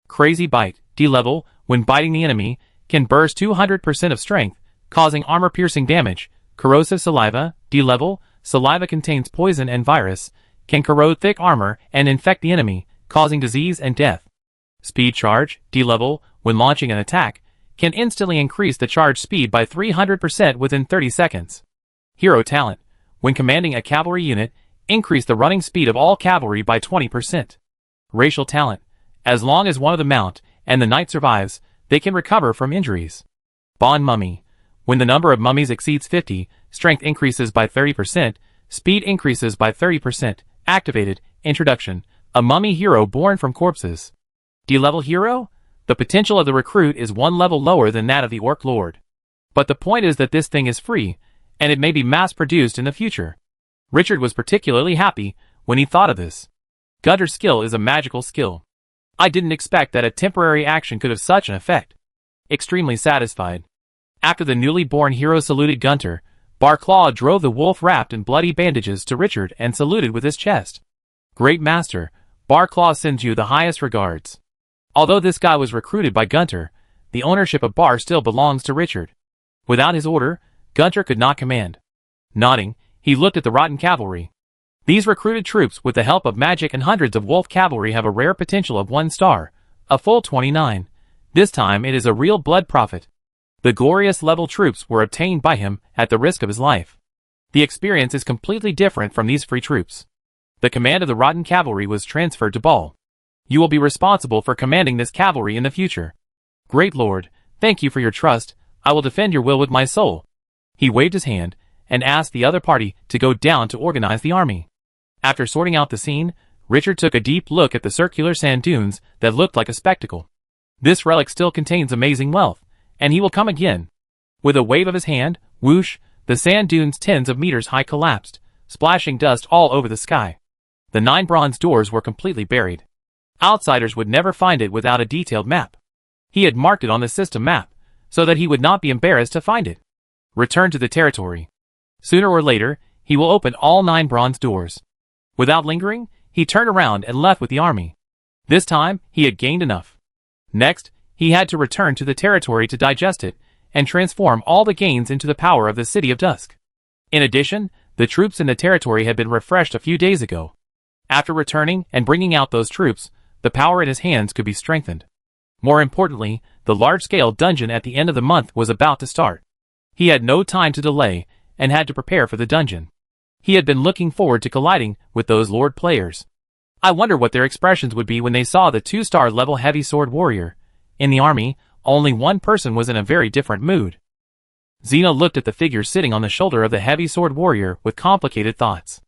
A: Crazy Bite, D-level, when biting the enemy, can burst 200% of strength, causing armor-piercing damage. Corrosive Saliva, D-level, saliva contains poison and virus, can corrode thick armor and infect the enemy, causing disease and death. Speed Charge, D-level, when launching an attack, can instantly increase the charge speed by 300% within 30 seconds. Hero Talent, when commanding a cavalry unit, increase the running speed of all cavalry by 20%. Racial Talent, as long as one of the mount and the knight survives, they can recover from injuries. Bond Mummy, when the number of mummies exceeds 50, strength increases by 30%, speed increases by 30%. Activated, Introduction, a mummy hero born from corpses. D-level hero? The potential of the recruit is 1 level lower than that of the Orc Lord. But the point is that this thing is free, and it may be mass-produced in the future. Richard was particularly happy when he thought of this. Gunter's skill is a magical skill. I didn't expect that a temporary action could have such an effect. Extremely satisfied. After the newly born hero saluted Gunter, Barclaw drove the wolf wrapped in bloody bandages to Richard and saluted with his chest. Great Master, Barclaw sends you the highest regards. Although this guy was recruited by Gunter, the ownership of Bar still belongs to Richard. Without his order, Gunter could not command. Nodding, he looked at the rotten cavalry. These recruited troops with the help of magic and hundreds of wolf cavalry have a rare potential of 1 star, a full 29. This time it is a real blood profit. The glorious level troops were obtained by him at the risk of his life. The experience is completely different from these free troops. The command of the rotten cavalry was transferred to Ball. You will be responsible for commanding this cavalry in the future. Great Lord, thank you for your trust, I will defend your will with my soul. He waved his hand, and asked the other party to go down to organize the army. After sorting out the scene, Richard took a deep look at the circular sand dunes that looked like a spectacle. This relic still contains amazing wealth, and he will come again. With a wave of his hand, whoosh, the sand dunes tens of meters high collapsed, splashing dust all over the sky. The 9 bronze doors were completely buried. Outsiders would never find it without a detailed map. He had marked it on the system map, so that he would not be embarrassed to find it. Return to the territory. Sooner or later, he will open all 9 bronze doors. Without lingering, he turned around and left with the army. This time, he had gained enough. Next, he had to return to the territory to digest it, and transform all the gains into the power of the City of Dusk. In addition, the troops in the territory had been refreshed a few days ago. After returning and bringing out those troops, the power in his hands could be strengthened. More importantly, the large-scale dungeon at the end of the month was about to start. He had no time to delay, and had to prepare for the dungeon. He had been looking forward to colliding with those Lord players. I wonder what their expressions would be when they saw the 2-star level heavy sword warrior. In the army, only one person was in a very different mood. Xena looked at the figure sitting on the shoulder of the heavy sword warrior with complicated thoughts.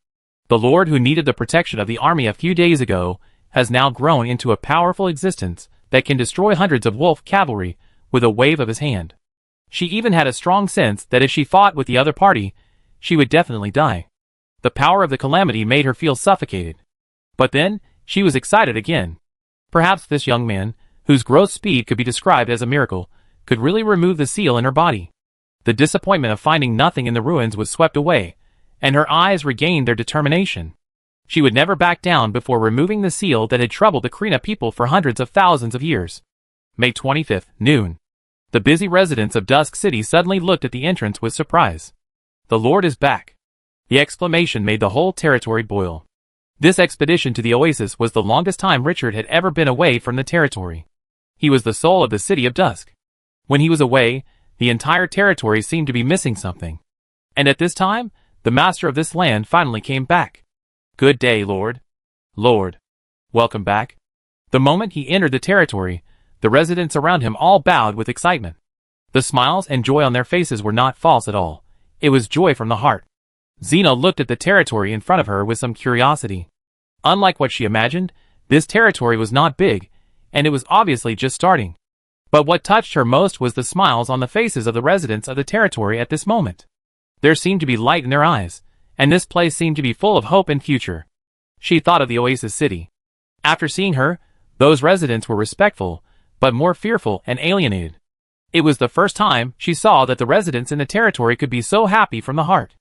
A: The Lord who needed the protection of the army a few days ago has now grown into a powerful existence that can destroy hundreds of wolf cavalry with a wave of his hand. She even had a strong sense that if she fought with the other party, she would definitely die. The power of the calamity made her feel suffocated. But then, she was excited again. Perhaps this young man, whose growth speed could be described as a miracle, could really remove the seal in her body. The disappointment of finding nothing in the ruins was swept away, and her eyes regained their determination. She would never back down before removing the seal that had troubled the Krina people for hundreds of thousands of years. May 25th, noon. The busy residents of Dusk City suddenly looked at the entrance with surprise. "The Lord is back." The exclamation made the whole territory boil. This expedition to the oasis was the longest time Richard had ever been away from the territory. He was the soul of the City of Dusk. When he was away, the entire territory seemed to be missing something. And at this time, the master of this land finally came back. "Good day, Lord." "Lord. Welcome back." The moment he entered the territory, the residents around him all bowed with excitement. The smiles and joy on their faces were not false at all. It was joy from the heart. Xena looked at the territory in front of her with some curiosity. Unlike what she imagined, this territory was not big, and it was obviously just starting. But what touched her most was the smiles on the faces of the residents of the territory at this moment. There seemed to be light in their eyes, and this place seemed to be full of hope and future. She thought of the Oasis City. After seeing her, those residents were respectful, but more fearful and alienated. It was the first time she saw that the residents in the territory could be so happy from the heart.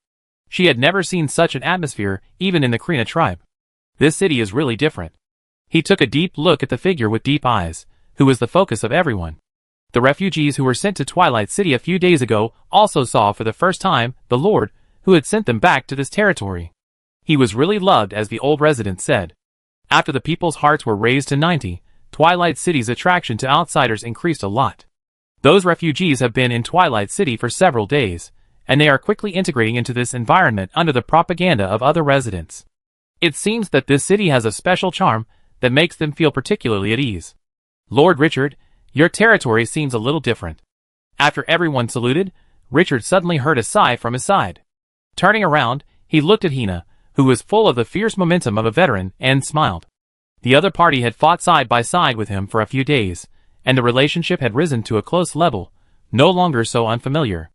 A: She had never seen such an atmosphere, even in the Krina tribe. This city is really different. He took a deep look at the figure with deep eyes, who was the focus of everyone. The refugees who were sent to Twilight City a few days ago also saw for the first time the Lord who had sent them back to this territory. He was really loved, as the old residents said. After the people's hearts were raised to 90, Twilight City's attraction to outsiders increased a lot. Those refugees have been in Twilight City for several days, and they are quickly integrating into this environment under the propaganda of other residents. It seems that this city has a special charm that makes them feel particularly at ease. "Lord Richard, your territory seems a little different." After everyone saluted, Richard suddenly heard a sigh from his side. Turning around, he looked at Hina, who was full of the fierce momentum of a veteran, and smiled. The other party had fought side by side with him for a few days, and the relationship had risen to a close level, no longer so unfamiliar.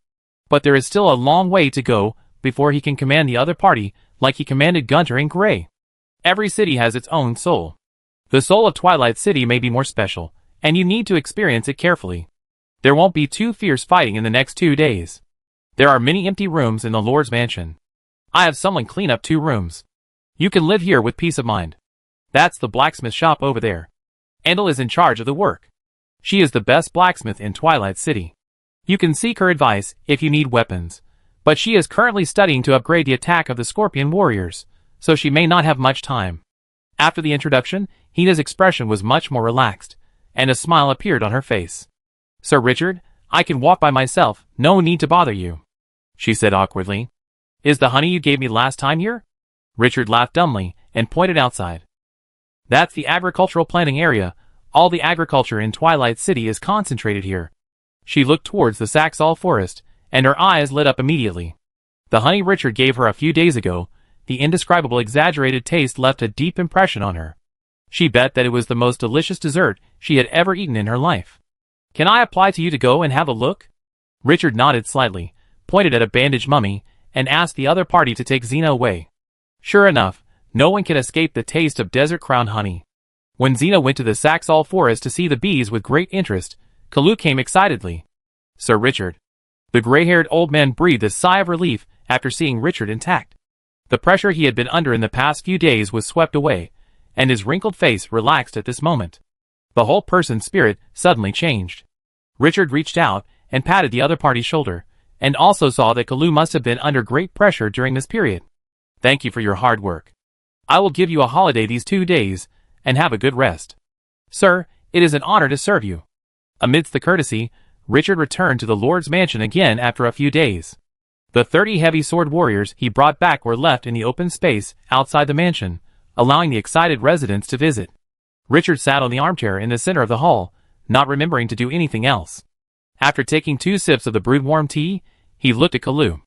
A: But there is still a long way to go before he can command the other party like he commanded Gunter and Gray. Every city has its own soul. The soul of Twilight City may be more special, and you need to experience it carefully. There won't be too fierce fighting in the next 2 days. There are many empty rooms in the Lord's mansion. I have someone clean up 2 rooms. You can live here with peace of mind. That's the blacksmith shop over there. Endel is in charge of the work. She is the best blacksmith in Twilight City. You can seek her advice if you need weapons, but she is currently studying to upgrade the attack of the Scorpion Warriors, so she may not have much time. After the introduction, Hina's expression was much more relaxed, and a smile appeared on her face. "Sir Richard, I can walk by myself, no need to bother you," she said awkwardly. "Is the honey you gave me last time here?" Richard laughed dumbly and pointed outside. "That's the agricultural planting area. All the agriculture in Twilight City is concentrated here." She looked towards the Saxall forest, and her eyes lit up immediately. The honey Richard gave her a few days ago, the indescribable exaggerated taste left a deep impression on her. She bet that it was the most delicious dessert she had ever eaten in her life. "Can I apply to you to go and have a look?" Richard nodded slightly, pointed at a bandaged mummy, and asked the other party to take Xena away. Sure enough, no one can escape the taste of desert crown honey. When Xena went to the Saxall forest to see the bees with great interest, Kalu came excitedly. "Sir Richard." The gray-haired old man breathed a sigh of relief after seeing Richard intact. The pressure he had been under in the past few days was swept away, and his wrinkled face relaxed at this moment. The whole person's spirit suddenly changed. Richard reached out and patted the other party's shoulder, and also saw that Kalu must have been under great pressure during this period. "Thank you for your hard work. I will give you a holiday these 2 days, and have a good rest." "Sir, it is an honor to serve you." Amidst the courtesy, Richard returned to the Lord's mansion again after a few days. The 30 heavy sword warriors he brought back were left in the open space outside the mansion, allowing the excited residents to visit. Richard sat on the armchair in the center of the hall, not remembering to do anything else. After taking 2 sips of the brewed warm tea, he looked at Kalu.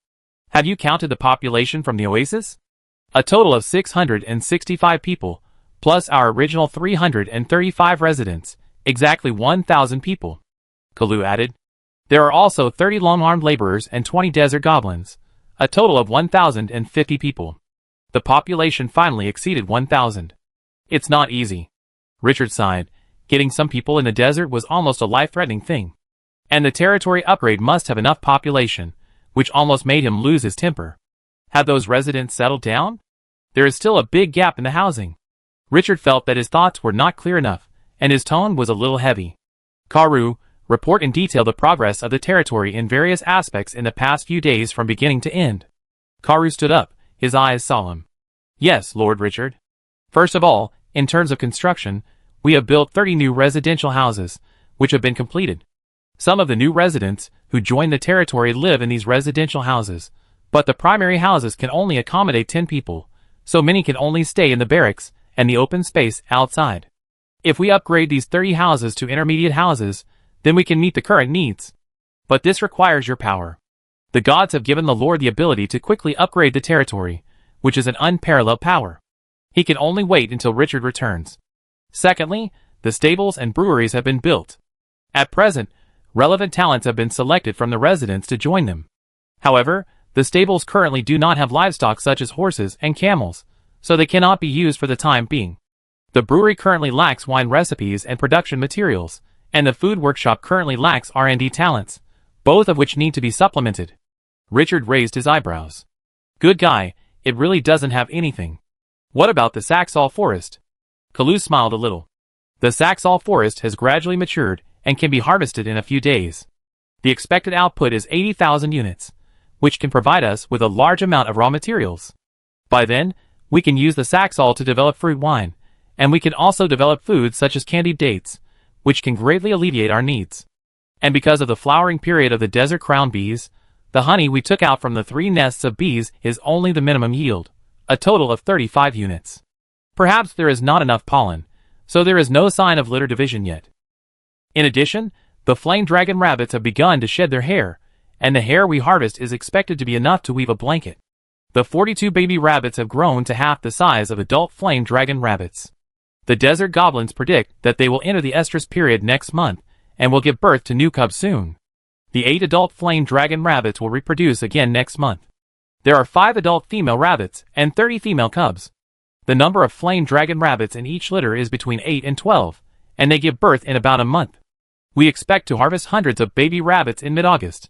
A: Have you counted the population from the oasis? A total of 665 people, plus our original 335 residents, exactly 1,000 people. Kalu added. There are also 30 long-armed laborers and 20 desert goblins, a total of 1,050 people. The population finally exceeded 1,000. It's not easy. Richard sighed. Getting some people in the desert was almost a life-threatening thing. And the territory upgrade must have enough population, which almost made him lose his temper. Have those residents settled down? There is still a big gap in the housing. Richard felt that his thoughts were not clear enough, and his tone was a little heavy. Karu, report in detail the progress of the territory in various aspects in the past few days from beginning to end. Karu stood up, his eyes solemn. Yes, Lord Richard. First of all, in terms of construction, we have built 30 new residential houses, which have been completed. Some of the new residents who join the territory live in these residential houses, but the primary houses can only accommodate 10 people, so many can only stay in the barracks and the open space outside. If we upgrade these 30 houses to intermediate houses, then we can meet the current needs. But this requires your power. The gods have given the Lord the ability to quickly upgrade the territory, which is an unparalleled power. He can only wait until Richard returns. Secondly, the stables and breweries have been built. At present, relevant talents have been selected from the residents to join them. However, the stables currently do not have livestock such as horses and camels, so they cannot be used for the time being. The brewery currently lacks wine recipes and production materials, and the food workshop currently lacks R&D talents, both of which need to be supplemented. Richard raised his eyebrows. Good guy, it really doesn't have anything. What about the Saxall forest? Kalu smiled a little. The Saxall forest has gradually matured and can be harvested in a few days. The expected output is 80,000 units, which can provide us with a large amount of raw materials. By then, we can use the Saxall to develop fruit wine, and we can also develop foods such as candied dates, which can greatly alleviate our needs. And because of the flowering period of the desert crown bees, the honey we took out from the 3 nests of bees is only the minimum yield, a total of 35 units. Perhaps there is not enough pollen, so there is no sign of litter division yet. In addition, the flame dragon rabbits have begun to shed their hair, and the hair we harvest is expected to be enough to weave a blanket. The 42 baby rabbits have grown to half the size of adult flame dragon rabbits. The desert goblins predict that they will enter the estrus period next month, and will give birth to new cubs soon. The 8 adult flame dragon rabbits will reproduce again next month. There are 5 adult female rabbits and 30 female cubs. The number of flame dragon rabbits in each litter is between 8 and 12, and they give birth in about a month. We expect to harvest hundreds of baby rabbits in mid-August.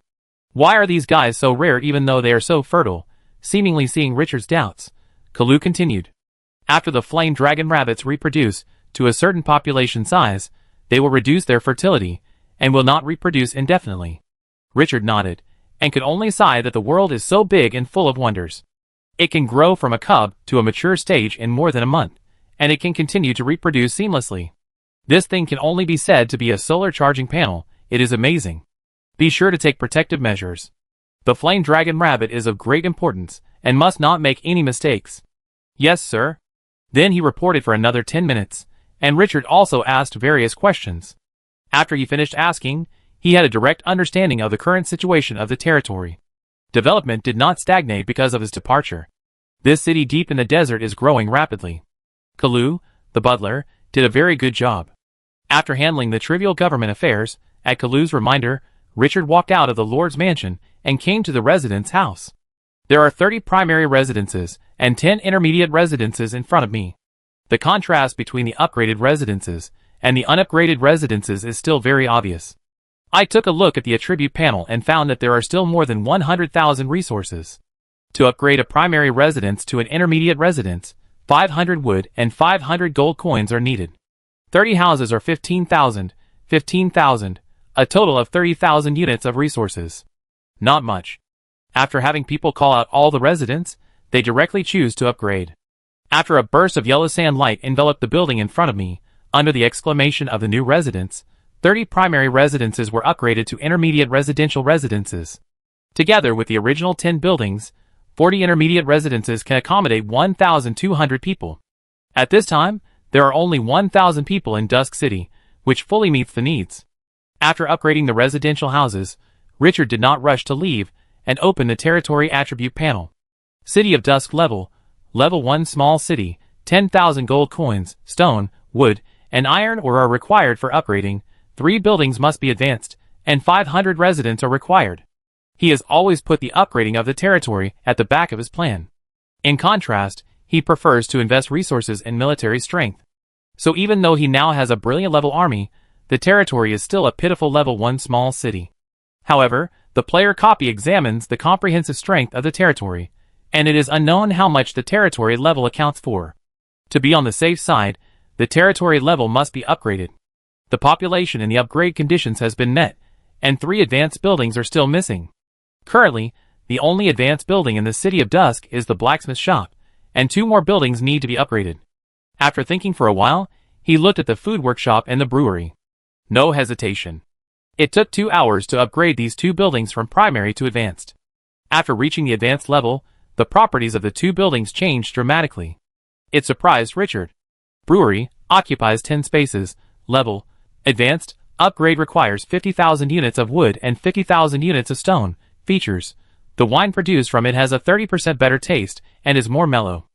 A: Why are these guys so rare even though they are so fertile? Seemingly seeing Richard's doubts, Kalu continued. After the flame dragon rabbits reproduce to a certain population size, they will reduce their fertility, and will not reproduce indefinitely. Richard nodded, and could only sigh that the world is so big and full of wonders. It can grow from a cub to a mature stage in more than a month, and it can continue to reproduce seamlessly. This thing can only be said to be a solar charging panel. It is amazing. Be sure to take protective measures. The flame dragon rabbit is of great importance, and must not make any mistakes. Yes, sir. Then he reported for another 10 minutes, and Richard also asked various questions. After he finished asking, he had a direct understanding of the current situation of the territory. Development did not stagnate because of his departure. This city deep in the desert is growing rapidly. Kalu, the butler, did a very good job. After handling the trivial government affairs, at Kalu's reminder, Richard walked out of the Lord's mansion and came to the resident's house. There are 30 primary residences and 10 intermediate residences in front of me. The contrast between the upgraded residences and the unupgraded residences is still very obvious. I took a look at the attribute panel and found that there are still more than 100,000 resources. To upgrade a primary residence to an intermediate residence, 500 wood and 500 gold coins are needed. 30 houses are 15,000, 15,000, a total of 30,000 units of resources. Not much. After having people call out all the residents, they directly choose to upgrade. After a burst of yellow sand light enveloped the building in front of me, under the exclamation of the new residents, 30 primary residences were upgraded to intermediate residential residences. Together with the original 10 buildings, 40 intermediate residences can accommodate 1,200 people. At this time, there are only 1,000 people in Dusk City, which fully meets the needs. After upgrading the residential houses, Richard did not rush to leave and opened the territory attribute panel. City of Dusk Level 1 Small City, 10,000 gold coins, stone, wood, and iron ore are required for upgrading, 3 buildings must be advanced, and 500 residents are required. He has always put the upgrading of the territory at the back of his plan. In contrast, he prefers to invest resources in military strength. So even though he now has a brilliant level army, the territory is still a pitiful level 1 small city. However, the player copy examines the comprehensive strength of the territory, and it is unknown how much the territory level accounts for. To be on the safe side, the territory level must be upgraded. The population in the upgrade conditions has been met, and 3 advanced buildings are still missing. Currently, the only advanced building in the City of Dusk is the blacksmith shop, and 2 more buildings need to be upgraded. After thinking for a while, he looked at the food workshop and the brewery. No hesitation. It took 2 hours to upgrade these 2 buildings from primary to advanced. After reaching the advanced level, the properties of the 2 buildings changed dramatically. It surprised Richard. Brewery occupies 10 spaces, level, advanced, upgrade requires 50,000 units of wood and 50,000 units of stone. Features: the wine produced from it has a 30% better taste and is more mellow.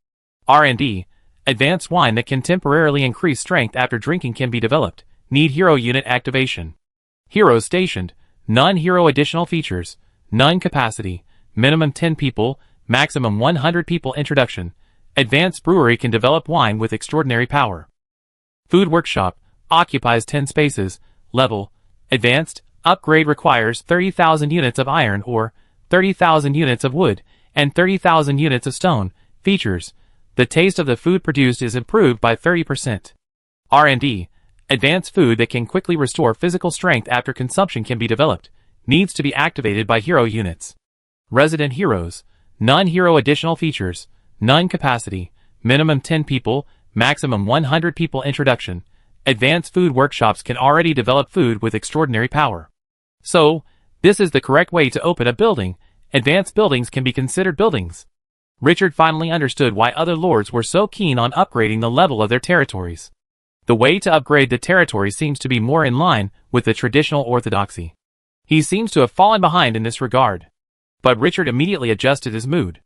A: R&D, advanced wine that can temporarily increase strength after drinking can be developed. Need hero unit activation. Heroes stationed, none hero additional features, none capacity, minimum 10 people, maximum 100 people introduction. Advanced brewery can develop wine with extraordinary power. Food workshop occupies 10 spaces, level, advanced, upgrade requires 30,000 units of iron ore, 30,000 units of wood, and 30,000 units of stone. Features: the taste of the food produced is improved by 30%. R&D, advanced food that can quickly restore physical strength after consumption can be developed, needs to be activated by hero units. Resident heroes, none hero additional features, none capacity, minimum 10 people, maximum 100 people introduction. Advanced food workshops can already develop food with extraordinary power. So, this is the correct way to open a building. Advanced buildings can be considered buildings. Richard finally understood why other lords were so keen on upgrading the level of their territories. The way to upgrade the territory seems to be more in line with the traditional orthodoxy. He seems to have fallen behind in this regard. But Richard immediately adjusted his mood.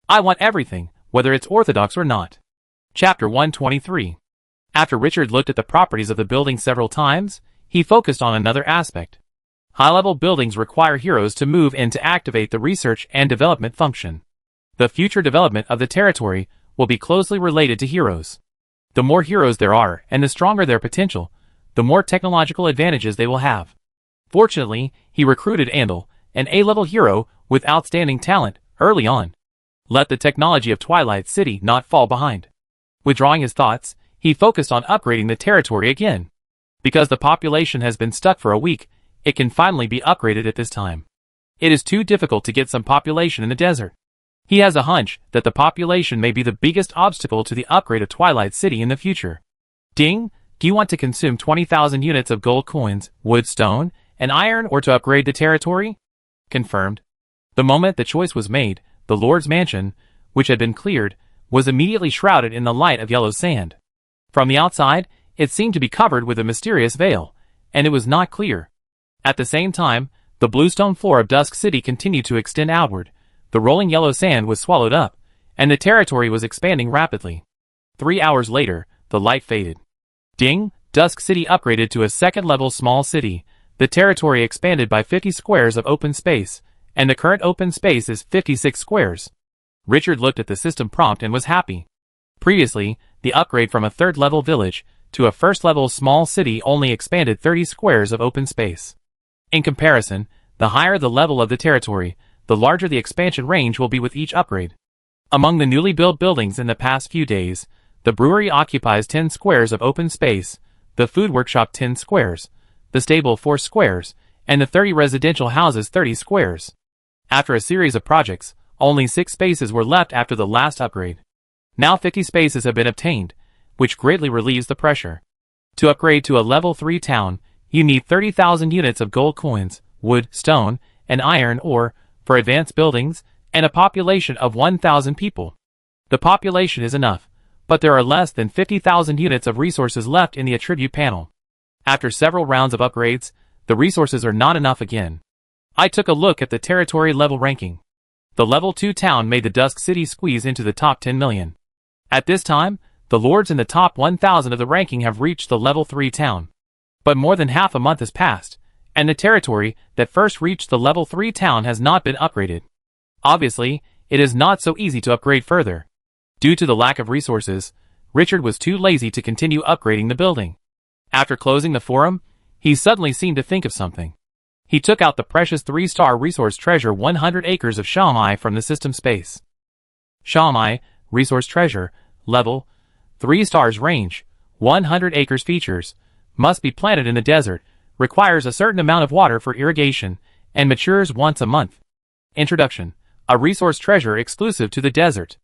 A: I want everything, whether it's orthodox or not. Chapter 123. After Richard looked at the properties of the building several times, he focused on another aspect. High-level buildings require heroes to move in to activate the research and development function. The future development of the territory will be closely related to heroes. The more heroes there are and the stronger their potential, the more technological advantages they will have. Fortunately, he recruited Andal, an A-level hero with outstanding talent, early on. Let the technology of Twilight City not fall behind. Withdrawing his thoughts, he focused on upgrading the territory again. Because the population has been stuck for a week, it can finally be upgraded at this time. It is too difficult to get some population in the desert. He has a hunch that the population may be the biggest obstacle to the upgrade of Twilight City in the future. Ding, do you want to consume 20,000 units of gold coins, wood, stone, and iron or to upgrade the territory? Confirmed. The moment the choice was made, the Lord's mansion, which had been cleared, was immediately shrouded in the light of yellow sand. From the outside, it seemed to be covered with a mysterious veil, and it was not clear. At the same time, the bluestone floor of Dusk City continued to extend outward, the rolling yellow sand was swallowed up, and the territory was expanding rapidly. 3 hours later, the light faded. Ding, Dusk City upgraded to a second-level small city. The territory expanded by 50 squares of open space, and the current open space is 56 squares. Richard looked at the system prompt and was happy. Previously, the upgrade from a third-level village to a first-level small city only expanded 30 squares of open space. In comparison, the higher the level of the territory, the larger the expansion range will be with each upgrade. Among the newly built buildings in the past few days, the brewery occupies 10 squares of open space, the food workshop 10 squares, the stable 4 squares, and the 30 residential houses 30 squares. After a series of projects, only 6 spaces were left after the last upgrade. Now 50 spaces have been obtained, which greatly relieves the pressure. To upgrade to a level 3 town, You need 30,000 units of gold coins, wood, stone, and iron ore for advanced buildings, and a population of 1,000 people. The population is enough, but there are less than 50,000 units of resources left in the attribute panel. After several rounds of upgrades, the resources are not enough again. I took a look at the territory level ranking. The level 2 town made the Dusk City squeeze into the top 10 million. At this time, the lords in the top 1,000 of the ranking have reached the level 3 town. But more than half a month has passed, and the territory that first reached the level 3 town has not been upgraded. Obviously, it is not so easy to upgrade further. Due to the lack of resources, Richard was too lazy to continue upgrading the building. After closing the forum, he suddenly seemed to think of something. He took out the precious 3-star resource treasure 100 acres of Shamai from the system space. Shamai, resource treasure, level, 3 stars range, 100 acres features, must be planted in the desert, requires a certain amount of water for irrigation, and matures once a month. Introduction: a resource treasure exclusive to the desert.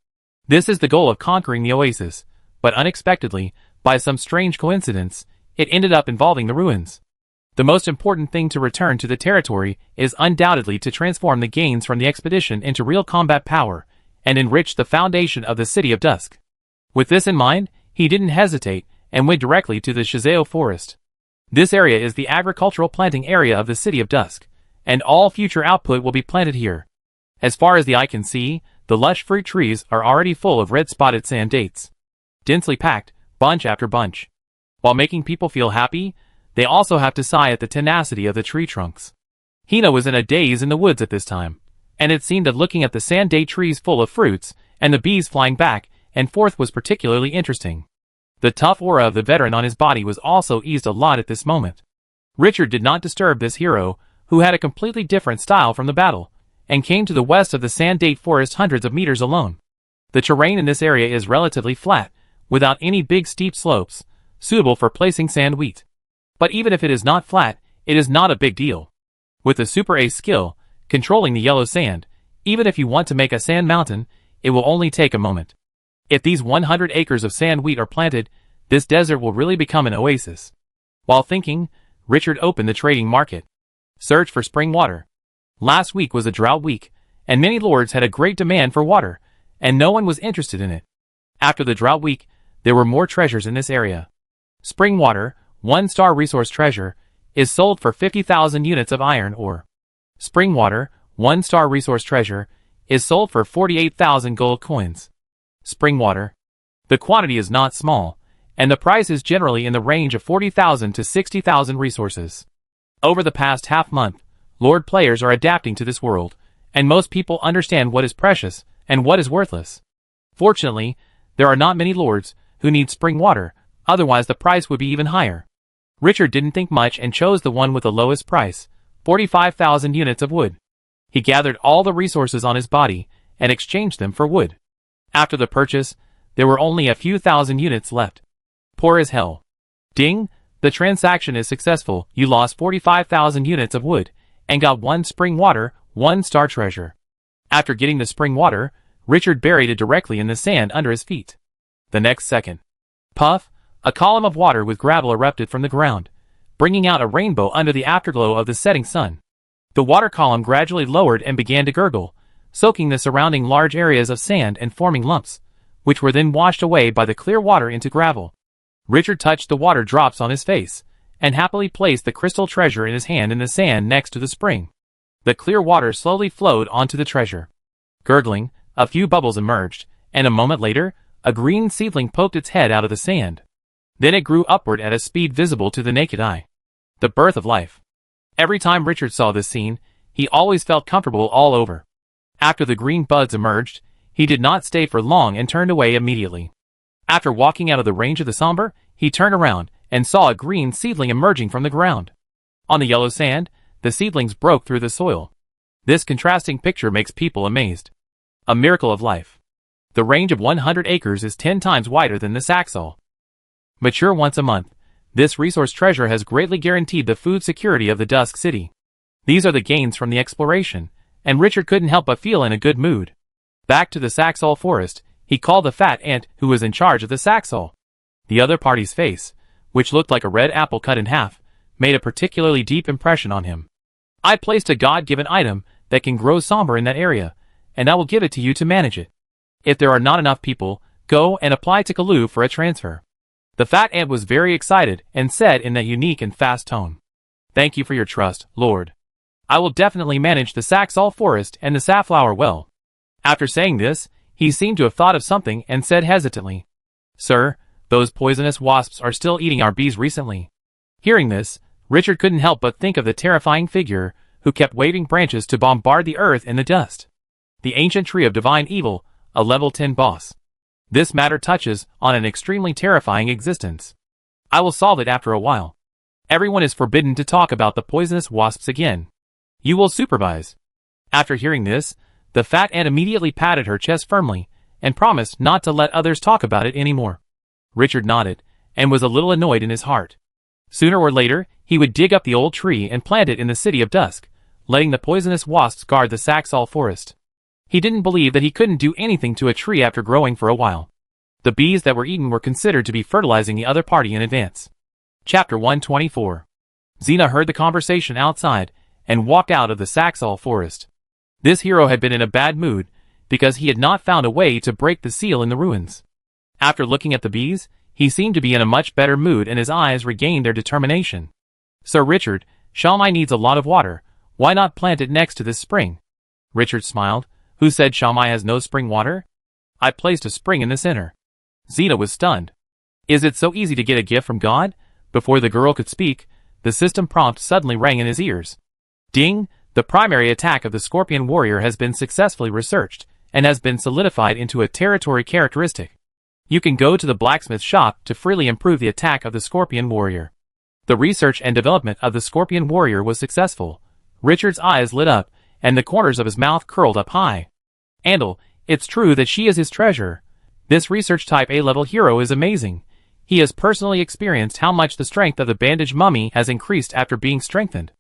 A: This is the goal of conquering the oasis, but unexpectedly, by some strange coincidence, it ended up involving the ruins. The most important thing to return to the territory is undoubtedly to transform the gains from the expedition into real combat power, and enrich the foundation of the City of Dusk. With this in mind, he didn't hesitate, and went directly to the Shizeo Forest. This area is the agricultural planting area of the City of Dusk, and all future output will be planted here. As far as the eye can see, the lush fruit trees are already full of red-spotted sand dates. Densely packed, bunch after bunch. While making people feel happy, they also have to sigh at the tenacity of the tree trunks. Hina was in a daze in the woods at this time, and it seemed that looking at the sand date trees full of fruits, and the bees flying back and forth was particularly interesting. The tough aura of the veteran on his body was also eased a lot at this moment. Richard did not disturb this hero, who had a completely different style from the battle, and came to the west of the sand date forest hundreds of meters alone. The terrain in this area is relatively flat, without any big steep slopes, suitable for placing sand wheat. But even if it is not flat, it is not a big deal. With the Super Ace skill, controlling the yellow sand, even if you want to make a sand mountain, it will only take a moment. If these 100 acres of sand wheat are planted, this desert will really become an oasis. While thinking, Richard opened the trading market. Search for spring water. Last week was a drought week, and many lords had a great demand for water, and no one was interested in it. After the drought week, there were more treasures in this area. Spring water, 1-star resource treasure, is sold for 50,000 units of iron ore. Spring water, 1-star resource treasure, is sold for 48,000 gold coins. Spring water. The quantity is not small, and the price is generally in the range of 40,000 to 60,000 resources. Over the past half-month, Lord players are adapting to this world, and most people understand what is precious and what is worthless. Fortunately, there are not many lords who need spring water, otherwise the price would be even higher. Richard didn't think much and chose the one with the lowest price, 45,000 units of wood. He gathered all the resources on his body and exchanged them for wood. After the purchase, there were only a few thousand units left. Poor as hell. Ding! The transaction is successful. You lost 45,000 units of wood, and got 1 spring water, 1-star treasure. After getting the spring water, Richard buried it directly in the sand under his feet. The next second. Puff! A column of water with gravel erupted from the ground, bringing out a rainbow under the afterglow of the setting sun. The water column gradually lowered and began to gurgle, soaking the surrounding large areas of sand and forming lumps, which were then washed away by the clear water into gravel. Richard touched the water drops on his face, and happily placed the crystal treasure in his hand in the sand next to the spring. The clear water slowly flowed onto the treasure. Gurgling, a few bubbles emerged, and a moment later, a green seedling poked its head out of the sand. Then it grew upward at a speed visible to the naked eye. The birth of life. Every time Richard saw this scene, he always felt comfortable all over. After the green buds emerged, he did not stay for long and turned away immediately. After walking out of the range of the somber, he turned around and saw a green seedling emerging from the ground. On the yellow sand, the seedlings broke through the soil. This contrasting picture makes people amazed. A miracle of life. The range of 100 acres is 10 times wider than the Saxol. Mature once a month, this resource treasure has greatly guaranteed the food security of the Dusk City. These are the gains from the exploration, and Richard couldn't help but feel in a good mood. Back to the Saxol forest, he called the fat ant who was in charge of the Saxol. The other party's face, which looked like a red apple cut in half, made a particularly deep impression on him. I placed a God-given item that can grow somber in that area, and I will give it to you to manage it. If there are not enough people, go and apply to Kalu for a transfer. The fat ant was very excited and said in that unique and fast tone, "Thank you for your trust, Lord. I will definitely manage the Saxall forest and the safflower well." After saying this, he seemed to have thought of something and said hesitantly, "Sir, those poisonous wasps are still eating our bees recently." Hearing this, Richard couldn't help but think of the terrifying figure who kept waving branches to bombard the earth in the dust. The ancient tree of divine evil, a level 10 boss. This matter touches on an extremely terrifying existence. I will solve it after a while. Everyone is forbidden to talk about the poisonous wasps again. You will supervise. After hearing this, the fat ant immediately patted her chest firmly and promised not to let others talk about it anymore. Richard nodded and was a little annoyed in his heart. Sooner or later, he would dig up the old tree and plant it in the City of Dusk, letting the poisonous wasps guard the Saxall forest. He didn't believe that he couldn't do anything to a tree after growing for a while. The bees that were eaten were considered to be fertilizing the other party in advance. Chapter 124. Xena heard the conversation outside and walked out of the Saxall forest. This hero had been in a bad mood because he had not found a way to break the seal in the ruins. After looking at the bees, he seemed to be in a much better mood and his eyes regained their determination. "Sir Richard, Shalmai needs a lot of water. Why not plant it next to this spring?" Richard smiled. "Who said Shalmai has no spring water? I placed a spring in the center." Xena was stunned. "Is it so easy to get a gift from God?" Before the girl could speak, the system prompt suddenly rang in his ears. Ding! The primary attack of the Scorpion Warrior has been successfully researched and has been solidified into a territory characteristic. You can go to the blacksmith shop to freely improve the attack of the Scorpion Warrior. The research and development of the Scorpion Warrior was successful. Richard's eyes lit up, and the corners of his mouth curled up high. "Andal, it's true that she is his treasure. This research type A-level hero is amazing. He has personally experienced how much the strength of the bandaged mummy has increased after being strengthened.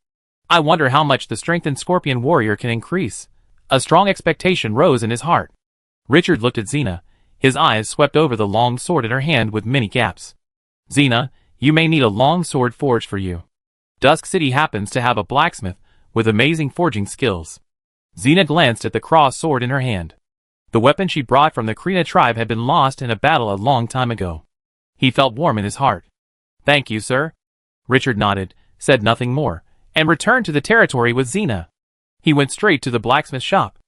A: I wonder how much the strengthened Scorpion Warrior can increase." A strong expectation rose in his heart. Richard looked at Xena. His eyes swept over the long sword in her hand with many gaps. "Xena, you may need a long sword forged for you. Dusk City happens to have a blacksmith with amazing forging skills." Xena glanced at the cross sword in her hand. The weapon she brought from the Krina tribe had been lost in a battle a long time ago. He felt warm in his heart. "Thank you, sir." Richard nodded, said nothing more, and returned to the territory with Xena. He went straight to the blacksmith shop.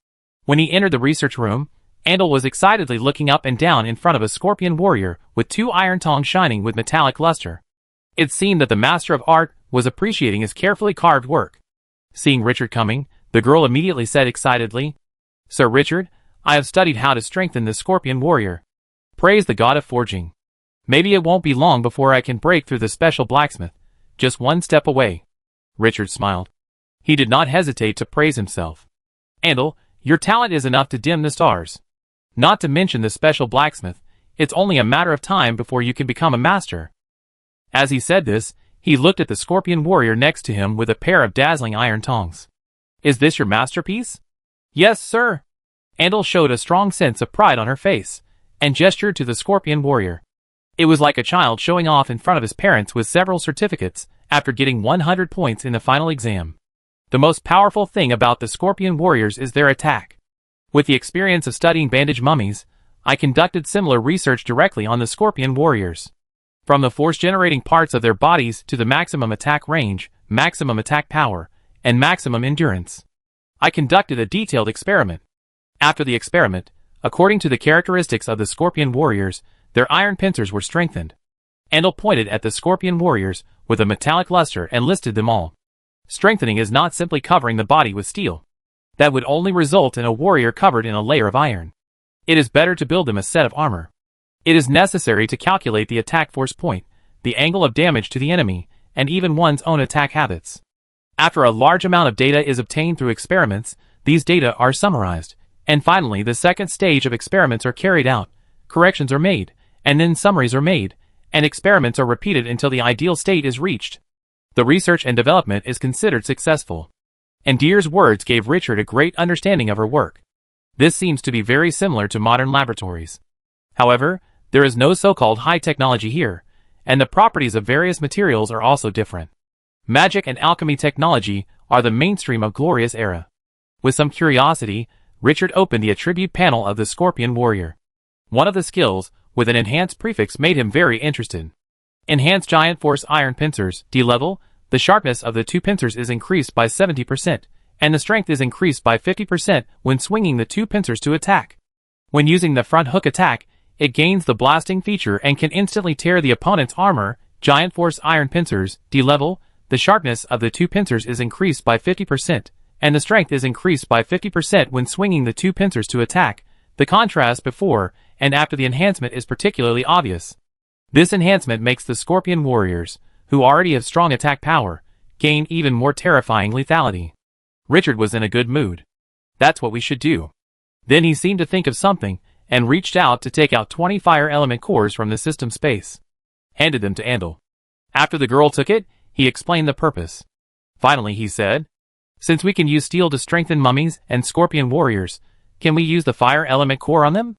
A: When he entered the research room, Andal was excitedly looking up and down in front of a Scorpion Warrior with two iron tongs shining with metallic luster. It seemed that the master of art was appreciating his carefully carved work. Seeing Richard coming, the girl immediately said excitedly, "Sir Richard, I have studied how to strengthen the Scorpion Warrior. Praise the god of forging. Maybe it won't be long before I can break through the special blacksmith, just one step away." Richard smiled. He did not hesitate to praise himself. "Andal, your talent is enough to dim the stars. Not to mention the special blacksmith, it's only a matter of time before you can become a master." As he said this, he looked at the Scorpion Warrior next to him with a pair of dazzling iron tongs. "Is this your masterpiece?" "Yes, sir." Andal showed a strong sense of pride on her face, and gestured to the Scorpion Warrior. It was like a child showing off in front of his parents with several certificates after getting 100 points in the final exam. The most powerful thing about the Scorpion Warriors is their attack. With the experience of studying bandaged mummies, I conducted similar research directly on the Scorpion Warriors. From the force-generating parts of their bodies to the maximum attack range, maximum attack power, and maximum endurance. I conducted a detailed experiment. After the experiment, according to the characteristics of the Scorpion Warriors, their iron pincers were strengthened. Andal pointed at the Scorpion Warriors with a metallic luster and listed them all. Strengthening is not simply covering the body with steel. That would only result in a warrior covered in a layer of iron. It is better to build them a set of armor. It is necessary to calculate the attack force point, the angle of damage to the enemy, and even one's own attack habits. After a large amount of data is obtained through experiments, these data are summarized, and finally the second stage of experiments are carried out, corrections are made, and then summaries are made, and experiments are repeated until the ideal state is reached. The research and development is considered successful. And Deer's words gave Richard a great understanding of her work. This seems to be very similar to modern laboratories. However, there is no so-called high technology here, and the properties of various materials are also different. Magic and alchemy technology are the mainstream of Glorious era. With some curiosity, Richard opened the attribute panel of the Scorpion Warrior. One of the skills, with an enhanced prefix, made him very interested. Enhanced Giant Force Iron Pincers, D-level, the sharpness of the two pincers is increased by 70%, and the strength is increased by 50% when swinging the two pincers to attack. When using the front hook attack, it gains the blasting feature and can instantly tear the opponent's armor. Giant Force Iron Pincers, D-level, the sharpness of the two pincers is increased by 50%, and the strength is increased by 50% when swinging the two pincers to attack. The contrast before and after the enhancement is particularly obvious. This enhancement makes the Scorpion Warriors, who already have strong attack power, gain even more terrifying lethality. Richard was in a good mood. That's what we should do. Then he seemed to think of something, and reached out to take out 20 fire element cores from the system space. Handed them to Andal. After the girl took it, he explained the purpose. Finally he said, "Since we can use steel to strengthen mummies and Scorpion Warriors, can we use the fire element core on them?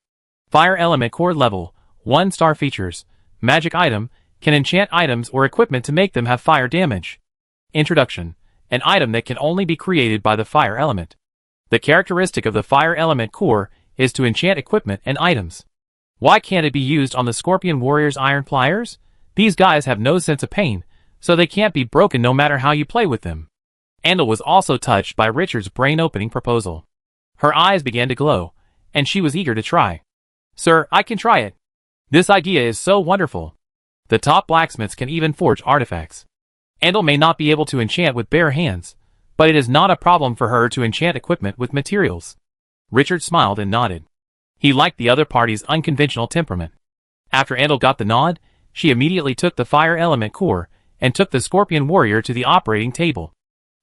A: Fire element core level, 1-star features, magic item, can enchant items or equipment to make them have fire damage. Introduction, an item that can only be created by the fire element. The characteristic of the fire element core is to enchant equipment and items. Why can't it be used on the Scorpion Warriors' iron pliers? These guys have no sense of pain, so they can't be broken no matter how you play with them." Andal was also touched by Richard's brain-opening proposal. Her eyes began to glow, and she was eager to try. "Sir, I can try it. This idea is so wonderful. The top blacksmiths can even forge artifacts. Andal may not be able to enchant with bare hands, but it is not a problem for her to enchant equipment with materials." Richard smiled and nodded. He liked the other party's unconventional temperament. After Andal got the nod, she immediately took the fire element core and took the Scorpion Warrior to the operating table.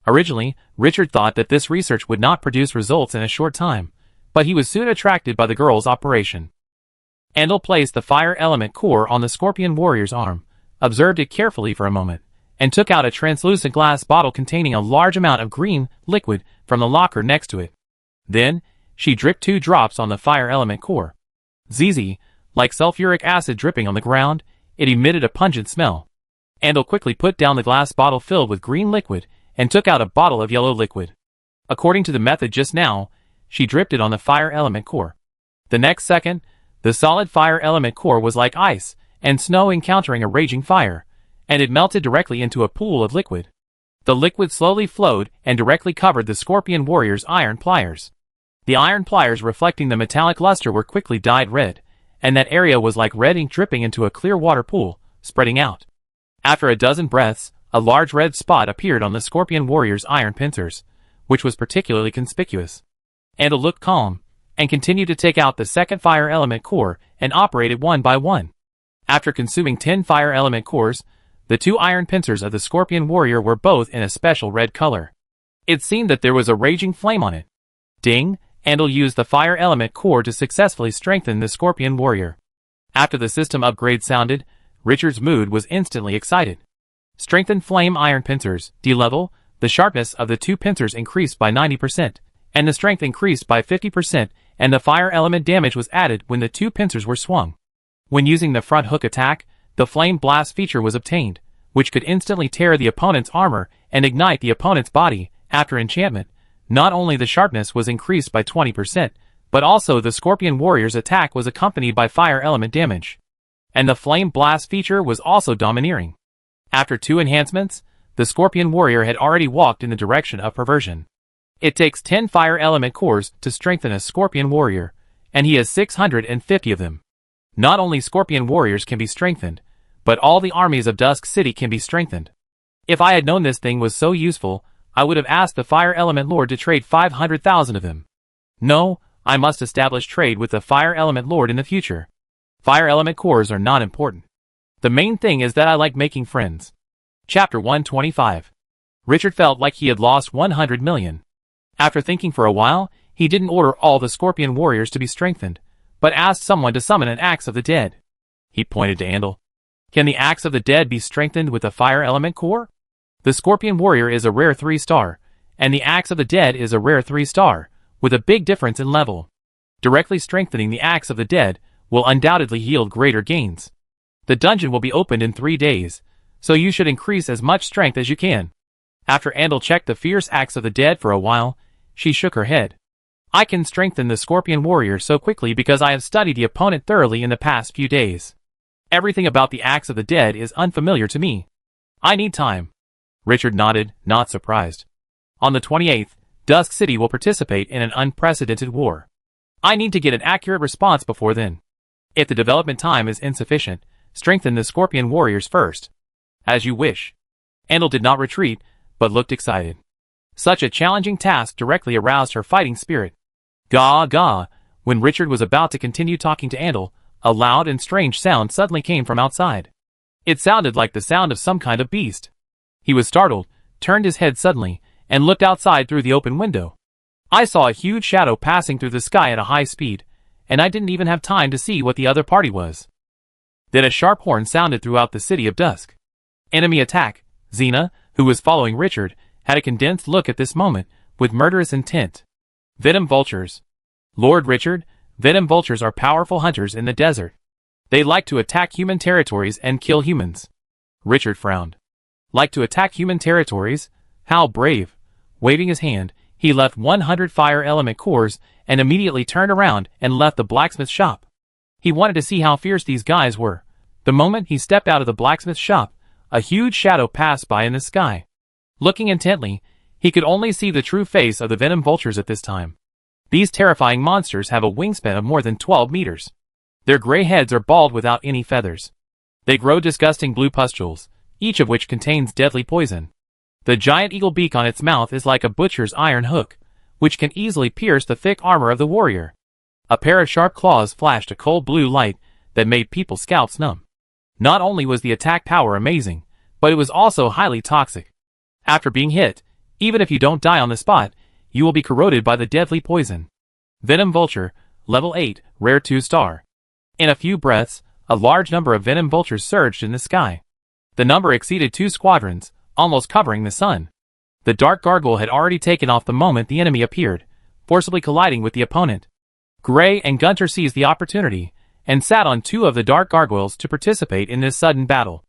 A: Originally, Richard thought that this research would not produce results in a short time, but he was soon attracted by the girl's operation. Andal placed the fire element core on the Scorpion Warrior's arm, observed it carefully for a moment, and took out a translucent glass bottle containing a large amount of green liquid from the locker next to it. Then, she dripped 2 drops on the fire element core. Zzz, like sulfuric acid dripping on the ground, it emitted a pungent smell. Andal quickly put down the glass bottle filled with green liquid and took out a bottle of yellow liquid. According to the method just now, she dripped it on the fire element core. The next second, the solid fire element core was like ice and snow encountering a raging fire, and it melted directly into a pool of liquid. The liquid slowly flowed and directly covered the Scorpion Warrior's iron pliers. The iron pliers reflecting the metallic luster were quickly dyed red, and that area was like red ink dripping into a clear water pool, spreading out. After a dozen breaths, a large red spot appeared on the Scorpion Warrior's iron pincers, which was particularly conspicuous. Andal looked calm, and continued to take out the second fire element core and operate it one by one. After consuming 10 fire element cores, the 2 iron pincers of the Scorpion Warrior were both in a special red color. It seemed that there was a raging flame on it. Ding! Andal used the fire element core to successfully strengthen the Scorpion Warrior. After the system upgrade sounded, Richard's mood was instantly excited. Strengthened flame iron pincers, D-level, the sharpness of the 2 pincers increased by 90%, and the strength increased by 50%, and the fire element damage was added when the 2 pincers were swung. When using the front hook attack, the flame blast feature was obtained, which could instantly tear the opponent's armor and ignite the opponent's body. After enchantment, not only the sharpness was increased by 20%, but also the Scorpion Warrior's attack was accompanied by fire element damage. And the flame blast feature was also domineering. After 2 enhancements, the Scorpion Warrior had already walked in the direction of perversion. It takes 10 fire element cores to strengthen a Scorpion Warrior, and he has 650 of them. Not only Scorpion Warriors can be strengthened, but all the armies of Dusk City can be strengthened. If I had known this thing was so useful, I would have asked the Fire Element Lord to trade 500,000 of them. No, I must establish trade with the Fire Element Lord in the future. Fire Element cores are not important. The main thing is that I like making friends. Chapter 125. Richard felt like he had lost 100 million. After thinking for a while, he didn't order all the Scorpion Warriors to be strengthened, but asked someone to summon an Axe of the Dead. He pointed to Andal. Can the Axe of the Dead be strengthened with the Fire Element core? The Scorpion Warrior is a rare 3-star, and the Axe of the Dead is a rare 3-star, with a big difference in level. Directly strengthening the Axe of the Dead will undoubtedly yield greater gains. The dungeon will be opened in 3 days, so you should increase as much strength as you can. After Andal checked the fierce axe of the dead for a while, she shook her head. I can strengthen the Scorpion Warrior so quickly because I have studied the opponent thoroughly in the past few days. Everything about the axe of the dead is unfamiliar to me. I need time. Richard nodded, not surprised. On the 28th, Dusk City will participate in an unprecedented war. I need to get an accurate response before then. If the development time is insufficient, strengthen the Scorpion Warriors first. As you wish. Andal did not retreat, but looked excited. Such a challenging task directly aroused her fighting spirit. Gah gah, when Richard was about to continue talking to Andal, a loud and strange sound suddenly came from outside. It sounded like the sound of some kind of beast. He was startled, turned his head suddenly, and looked outside through the open window. I saw a huge shadow passing through the sky at a high speed, and I didn't even have time to see what the other party was. Then a sharp horn sounded throughout the city of Dusk. Enemy attack. Xena, who was following Richard, had a condensed look at this moment, with murderous intent. Venom vultures. Lord Richard, venom vultures are powerful hunters in the desert. They like to attack human territories and kill humans. Richard frowned. Like to attack human territories? How brave. Waving his hand, he left 100 fire element cores and immediately turned around and left the blacksmith shop. He wanted to see how fierce these guys were. The moment he stepped out of the blacksmith shop, a huge shadow passed by in the sky. Looking intently, he could only see the true face of the venom vultures at this time. These terrifying monsters have a wingspan of more than 12 meters. Their gray heads are bald without any feathers. They grow disgusting blue pustules, each of which contains deadly poison. The giant eagle beak on its mouth is like a butcher's iron hook, which can easily pierce the thick armor of the warrior. A pair of sharp claws flashed a cold blue light that made people's scalps numb. Not only was the attack power amazing, but it was also highly toxic. After being hit, even if you don't die on the spot, you will be corroded by the deadly poison. Venom Vulture, Level 8, Rare 2-star. In a few breaths, a large number of venom vultures surged in the sky. The number exceeded 2 squadrons, almost covering the sun. The dark gargoyle had already taken off the moment the enemy appeared, forcibly colliding with the opponent. Gray and Gunter seized the opportunity, and sat on 2 of the dark gargoyles to participate in this sudden battle.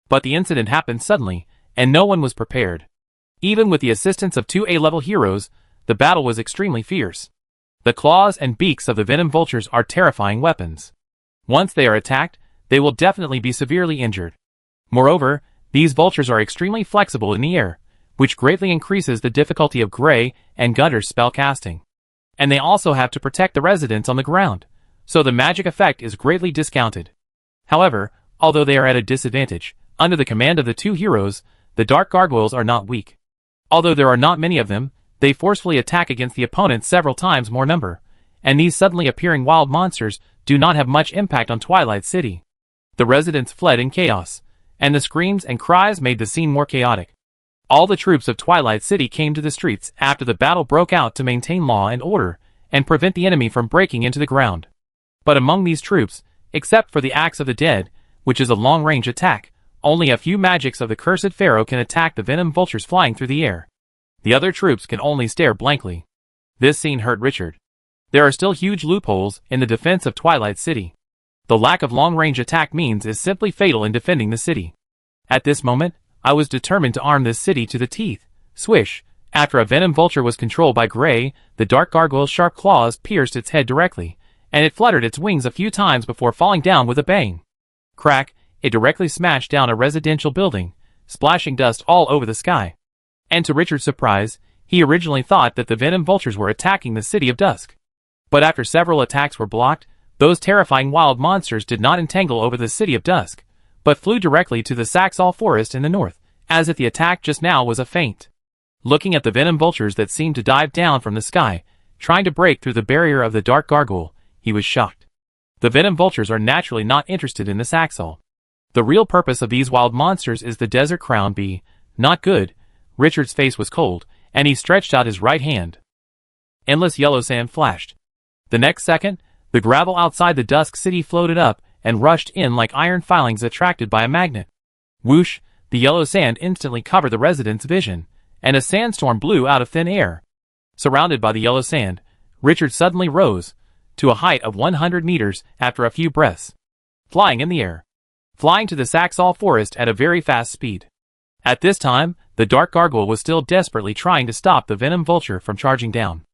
A: But the incident happened suddenly, and no one was prepared. Even with the assistance of 2 A-level heroes, the battle was extremely fierce. The claws and beaks of the venom vultures are terrifying weapons. Once they are attacked, they will definitely be severely injured. Moreover, these vultures are extremely flexible in the air, which greatly increases the difficulty of Gray and Gunter's spell casting. And they also have to protect the residents on the ground, so the magic effect is greatly discounted. However, although they are at a disadvantage, under the command of the 2 heroes, the dark gargoyles are not weak. Although there are not many of them, they forcefully attack against the opponent several times more number, and these suddenly appearing wild monsters do not have much impact on Twilight City. The residents fled in chaos, and the screams and cries made the scene more chaotic. All the troops of Twilight City came to the streets after the battle broke out to maintain law and order, and prevent the enemy from breaking into the ground. But among these troops, except for the Axe of the Dead, which is a long-range attack, only a few magics of the Cursed Pharaoh can attack the venom vultures flying through the air. The other troops can only stare blankly. This scene hurt Richard. There are still huge loopholes in the defense of Twilight City. The lack of long-range attack means is simply fatal in defending the city. At this moment, I was determined to arm this city to the teeth. Swish! After a venom vulture was controlled by Gray, the dark gargoyle's sharp claws pierced its head directly, and it fluttered its wings a few times before falling down with a bang. Crack! It directly smashed down a residential building, splashing dust all over the sky. And to Richard's surprise, he originally thought that the venom vultures were attacking the city of Dusk. But after several attacks were blocked, those terrifying wild monsters did not entangle over the city of Dusk, but flew directly to the Saxall forest in the north, as if the attack just now was a feint. Looking at the venom vultures that seemed to dive down from the sky, trying to break through the barrier of the dark gargoyle, he was shocked. The venom vultures are naturally not interested in the Saxall. The real purpose of these wild monsters is the desert crown bee. Not good. Richard's face was cold, and he stretched out his right hand. Endless yellow sand flashed. The next second, the gravel outside the Dusk City floated up and rushed in like iron filings attracted by a magnet. Whoosh! The yellow sand instantly covered the residents' vision, and a sandstorm blew out of thin air. Surrounded by the yellow sand, Richard suddenly rose to a height of 100 meters after a few breaths. Flying in the air. flying to the Saxall forest at a very fast speed. At this time, the dark gargoyle was still desperately trying to stop the venom vulture from charging down.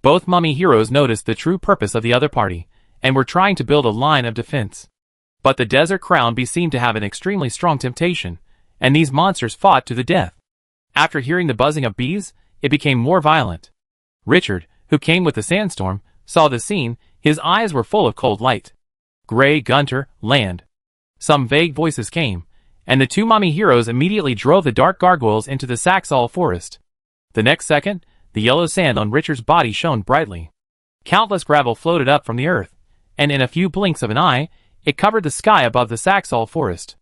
A: Both mummy heroes noticed the true purpose of the other party, and were trying to build a line of defense. But the desert crown bee seemed to have an extremely strong temptation, and these monsters fought to the death. After hearing the buzzing of bees, it became more violent. Richard, who came with the sandstorm, saw the scene. His eyes were full of cold light. Gray, Gunter, land. Some vague voices came, and the two mummy heroes immediately drove the dark gargoyles into the Saxall forest. The next second, the yellow sand on Richard's body shone brightly. Countless gravel floated up from the earth, and in a few blinks of an eye, it covered the sky above the Saxall forest.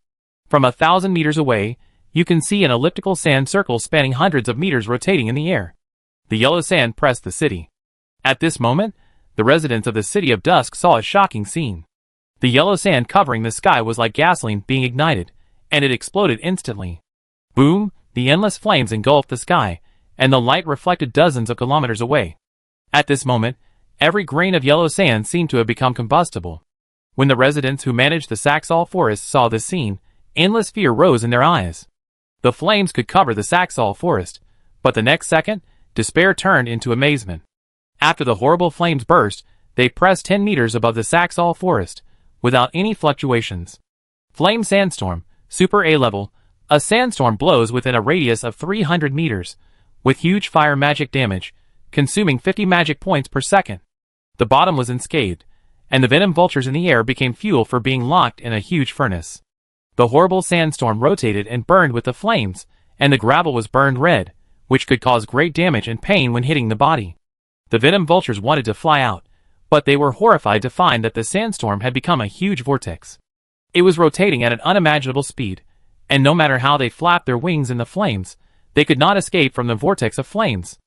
A: From 1,000 meters away, you can see an elliptical sand circle spanning hundreds of meters rotating in the air. The yellow sand pressed the city. At this moment, the residents of the City of Dusk saw a shocking scene. The yellow sand covering the sky was like gasoline being ignited, and it exploded instantly. Boom! The endless flames engulfed the sky, and the light reflected dozens of kilometers away. At this moment, every grain of yellow sand seemed to have become combustible. When the residents who managed the Saxall forest saw this scene, endless fear rose in their eyes. The flames could cover the Saxall forest, but the next second, despair turned into amazement. After the horrible flames burst, they pressed 10 meters above the Saxall forest, without any fluctuations. Flame sandstorm, super A level. A sandstorm blows within a radius of 300 meters, with huge fire magic damage, consuming 50 magic points per second. The bottom was unscathed, and the venom vultures in the air became fuel for being locked in a huge furnace. The horrible sandstorm rotated and burned with the flames, and the gravel was burned red, which could cause great damage and pain when hitting the body. The venom vultures wanted to fly out, but they were horrified to find that the sandstorm had become a huge vortex. It was rotating at an unimaginable speed, and no matter how they flapped their wings in the flames, they could not escape from the vortex of flames.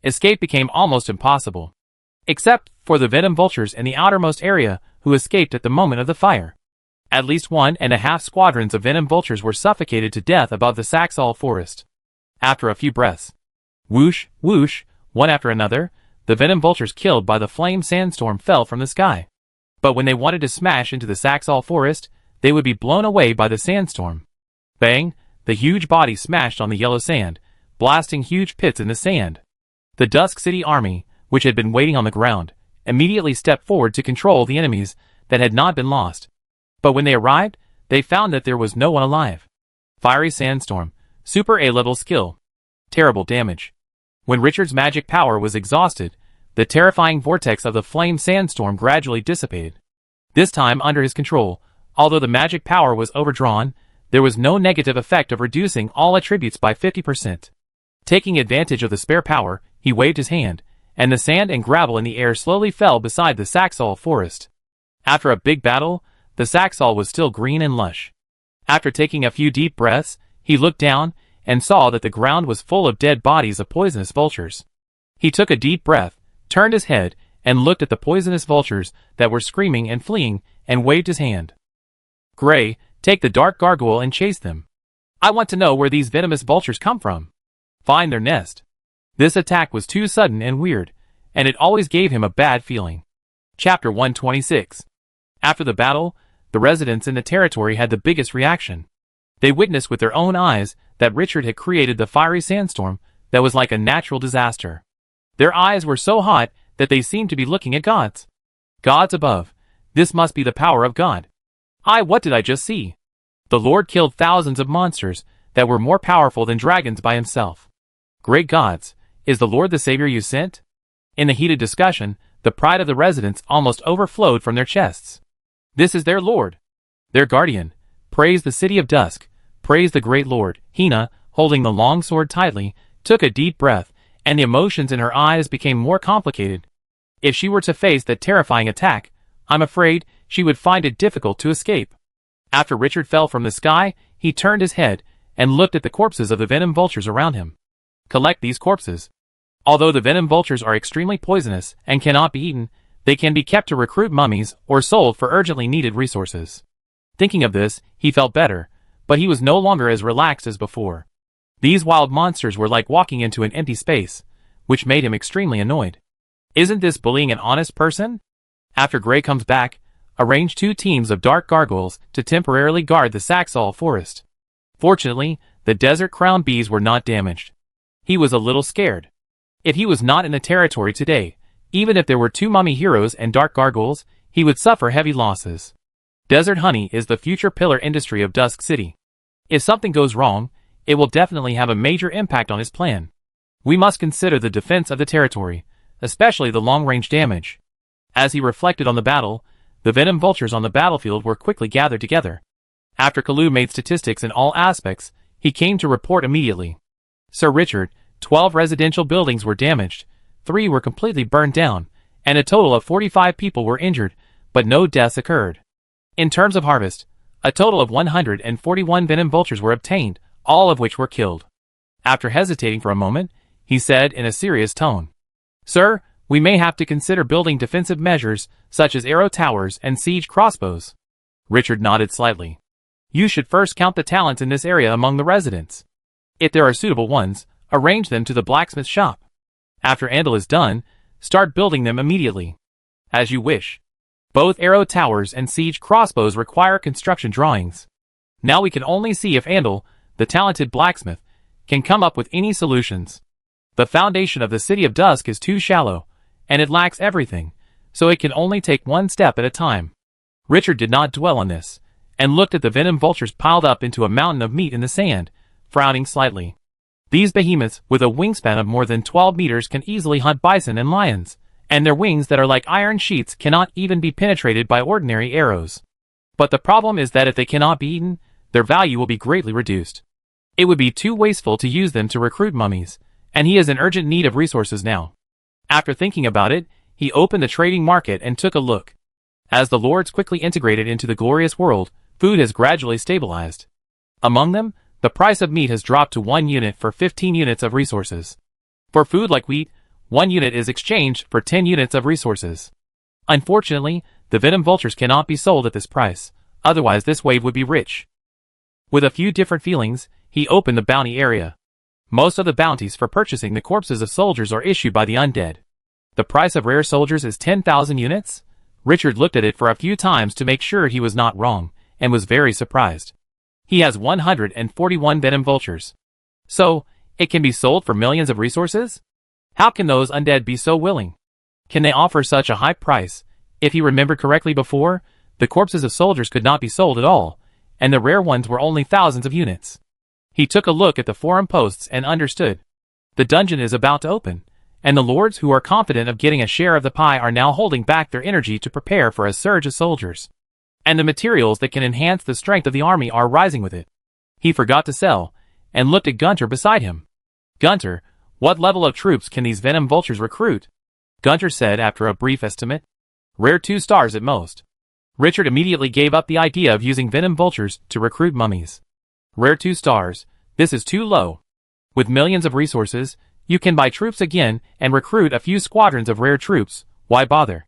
A: Escape became almost impossible. Except for the venom vultures in the outermost area who escaped at the moment of the fire. At least 1.5 squadrons of venom vultures were suffocated to death above the Saxall forest. After a few breaths, whoosh, whoosh, one after another, the venom vultures killed by the flame sandstorm fell from the sky. But when they wanted to smash into the Saxall forest, they would be blown away by the sandstorm. Bang! The huge body smashed on the yellow sand, blasting huge pits in the sand. The Dusk City army, which had been waiting on the ground, immediately stepped forward to control the enemies that had not been lost. But when they arrived, they found that there was no one alive. Fiery sandstorm, super A-level skill. Terrible damage. When Richard's magic power was exhausted, the terrifying vortex of the flame sandstorm gradually dissipated. This time under his control, although the magic power was overdrawn, there was no negative effect of reducing all attributes by 50%. Taking advantage of the spare power, he waved his hand, and the sand and gravel in the air slowly fell beside the Saxall forest. After a big battle, the Saxall was still green and lush. After taking a few deep breaths, he looked down and saw that the ground was full of dead bodies of poisonous vultures. He took a deep breath, turned his head, and looked at the poisonous vultures that were screaming and fleeing, and waved his hand. Gray, take the dark gargoyle and chase them. I want to know where these venomous vultures come from. Find their nest. This attack was too sudden and weird, and it always gave him a bad feeling. Chapter 126. After the battle, the residents in the territory had the biggest reaction. They witnessed with their own eyes that Richard had created the fiery sandstorm that was like a natural disaster. Their eyes were so hot that they seemed to be looking at gods. Gods above. This must be the power of God. What did I just see? The Lord killed thousands of monsters that were more powerful than dragons by himself. Great gods, is the Lord the Savior you sent? In the heated discussion, the pride of the residents almost overflowed from their chests. This is their Lord, their guardian. Praise the City of Dusk. Praise the great Lord. Hina, holding the long sword tightly, took a deep breath, and the emotions in her eyes became more complicated. If she were to face that terrifying attack, I'm afraid she would find it difficult to escape. After Richard fell from the sky, he turned his head and looked at the corpses of the venom vultures around him. Collect these corpses. Although the venom vultures are extremely poisonous and cannot be eaten, they can be kept to recruit mummies or sold for urgently needed resources. Thinking of this, he felt better, but he was no longer as relaxed as before. These wild monsters were like walking into an empty space, which made him extremely annoyed. Isn't this bullying an honest person? After Gray comes back, arranged 2 teams of dark gargoyles to temporarily guard the Saxol forest. Fortunately, the desert crown bees were not damaged. He was a little scared. If he was not in the territory today, even if there were 2 mummy heroes and dark gargoyles, he would suffer heavy losses. Desert honey is the future pillar industry of Dusk City. If something goes wrong, it will definitely have a major impact on his plan. We must consider the defense of the territory, especially the long-range damage. As he reflected on the battle, the venom vultures on the battlefield were quickly gathered together. After Kalu made statistics in all aspects, he came to report immediately. Sir Richard, 12 residential buildings were damaged, 3 were completely burned down, and a total of 45 people were injured, but no deaths occurred. In terms of harvest, a total of 141 venom vultures were obtained, all of which were killed. After hesitating for a moment, he said in a serious tone, "Sir, we may have to consider building defensive measures, such as arrow towers and siege crossbows." Richard nodded slightly. "You should first count the talents in this area among the residents. If there are suitable ones, arrange them to the blacksmith shop. After Andal is done, start building them immediately. As you wish. Both arrow towers and siege crossbows require construction drawings. Now we can only see if Andal, the talented blacksmith, can come up with any solutions. The foundation of the City of Dusk is too shallow, and it lacks everything, so it can only take one step at a time." Richard did not dwell on this, and looked at the venom vultures piled up into a mountain of meat in the sand, frowning slightly. These behemoths, with a wingspan of more than 12 meters, can easily hunt bison and lions, and their wings that are like iron sheets cannot even be penetrated by ordinary arrows. But the problem is that if they cannot be eaten, their value will be greatly reduced. It would be too wasteful to use them to recruit mummies, and he is in urgent need of resources now. After thinking about it, he opened the trading market and took a look. As the lords quickly integrated into the glorious world, food has gradually stabilized. Among them, the price of meat has dropped to 1 unit for 15 units of resources. For food like wheat, 1 unit is exchanged for 10 units of resources. Unfortunately, the venom vultures cannot be sold at this price, otherwise this wave would be rich. With a few different feelings, he opened the bounty area. Most of the bounties for purchasing the corpses of soldiers are issued by the undead. The price of rare soldiers is 10,000 units? Richard looked at it for a few times to make sure he was not wrong, and was very surprised. He has 141 venom vultures. So, it can be sold for millions of resources? How can those undead be so willing? Can they offer such a high price? If he remembered correctly before, the corpses of soldiers could not be sold at all, and the rare ones were only thousands of units. He took a look at the forum posts and understood. The dungeon is about to open, and the lords who are confident of getting a share of the pie are now holding back their energy to prepare for a surge of soldiers. And the materials that can enhance the strength of the army are rising with it. He forgot to sell, and looked at Gunter beside him. "Gunter, what level of troops can these venom vultures recruit?" Gunter said after a brief estimate. "Rare 2 stars at most." Richard immediately gave up the idea of using venom vultures to recruit mummies. "Rare 2 stars, this is too low. With millions of resources, you can buy troops again and recruit a few squadrons of rare troops, why bother?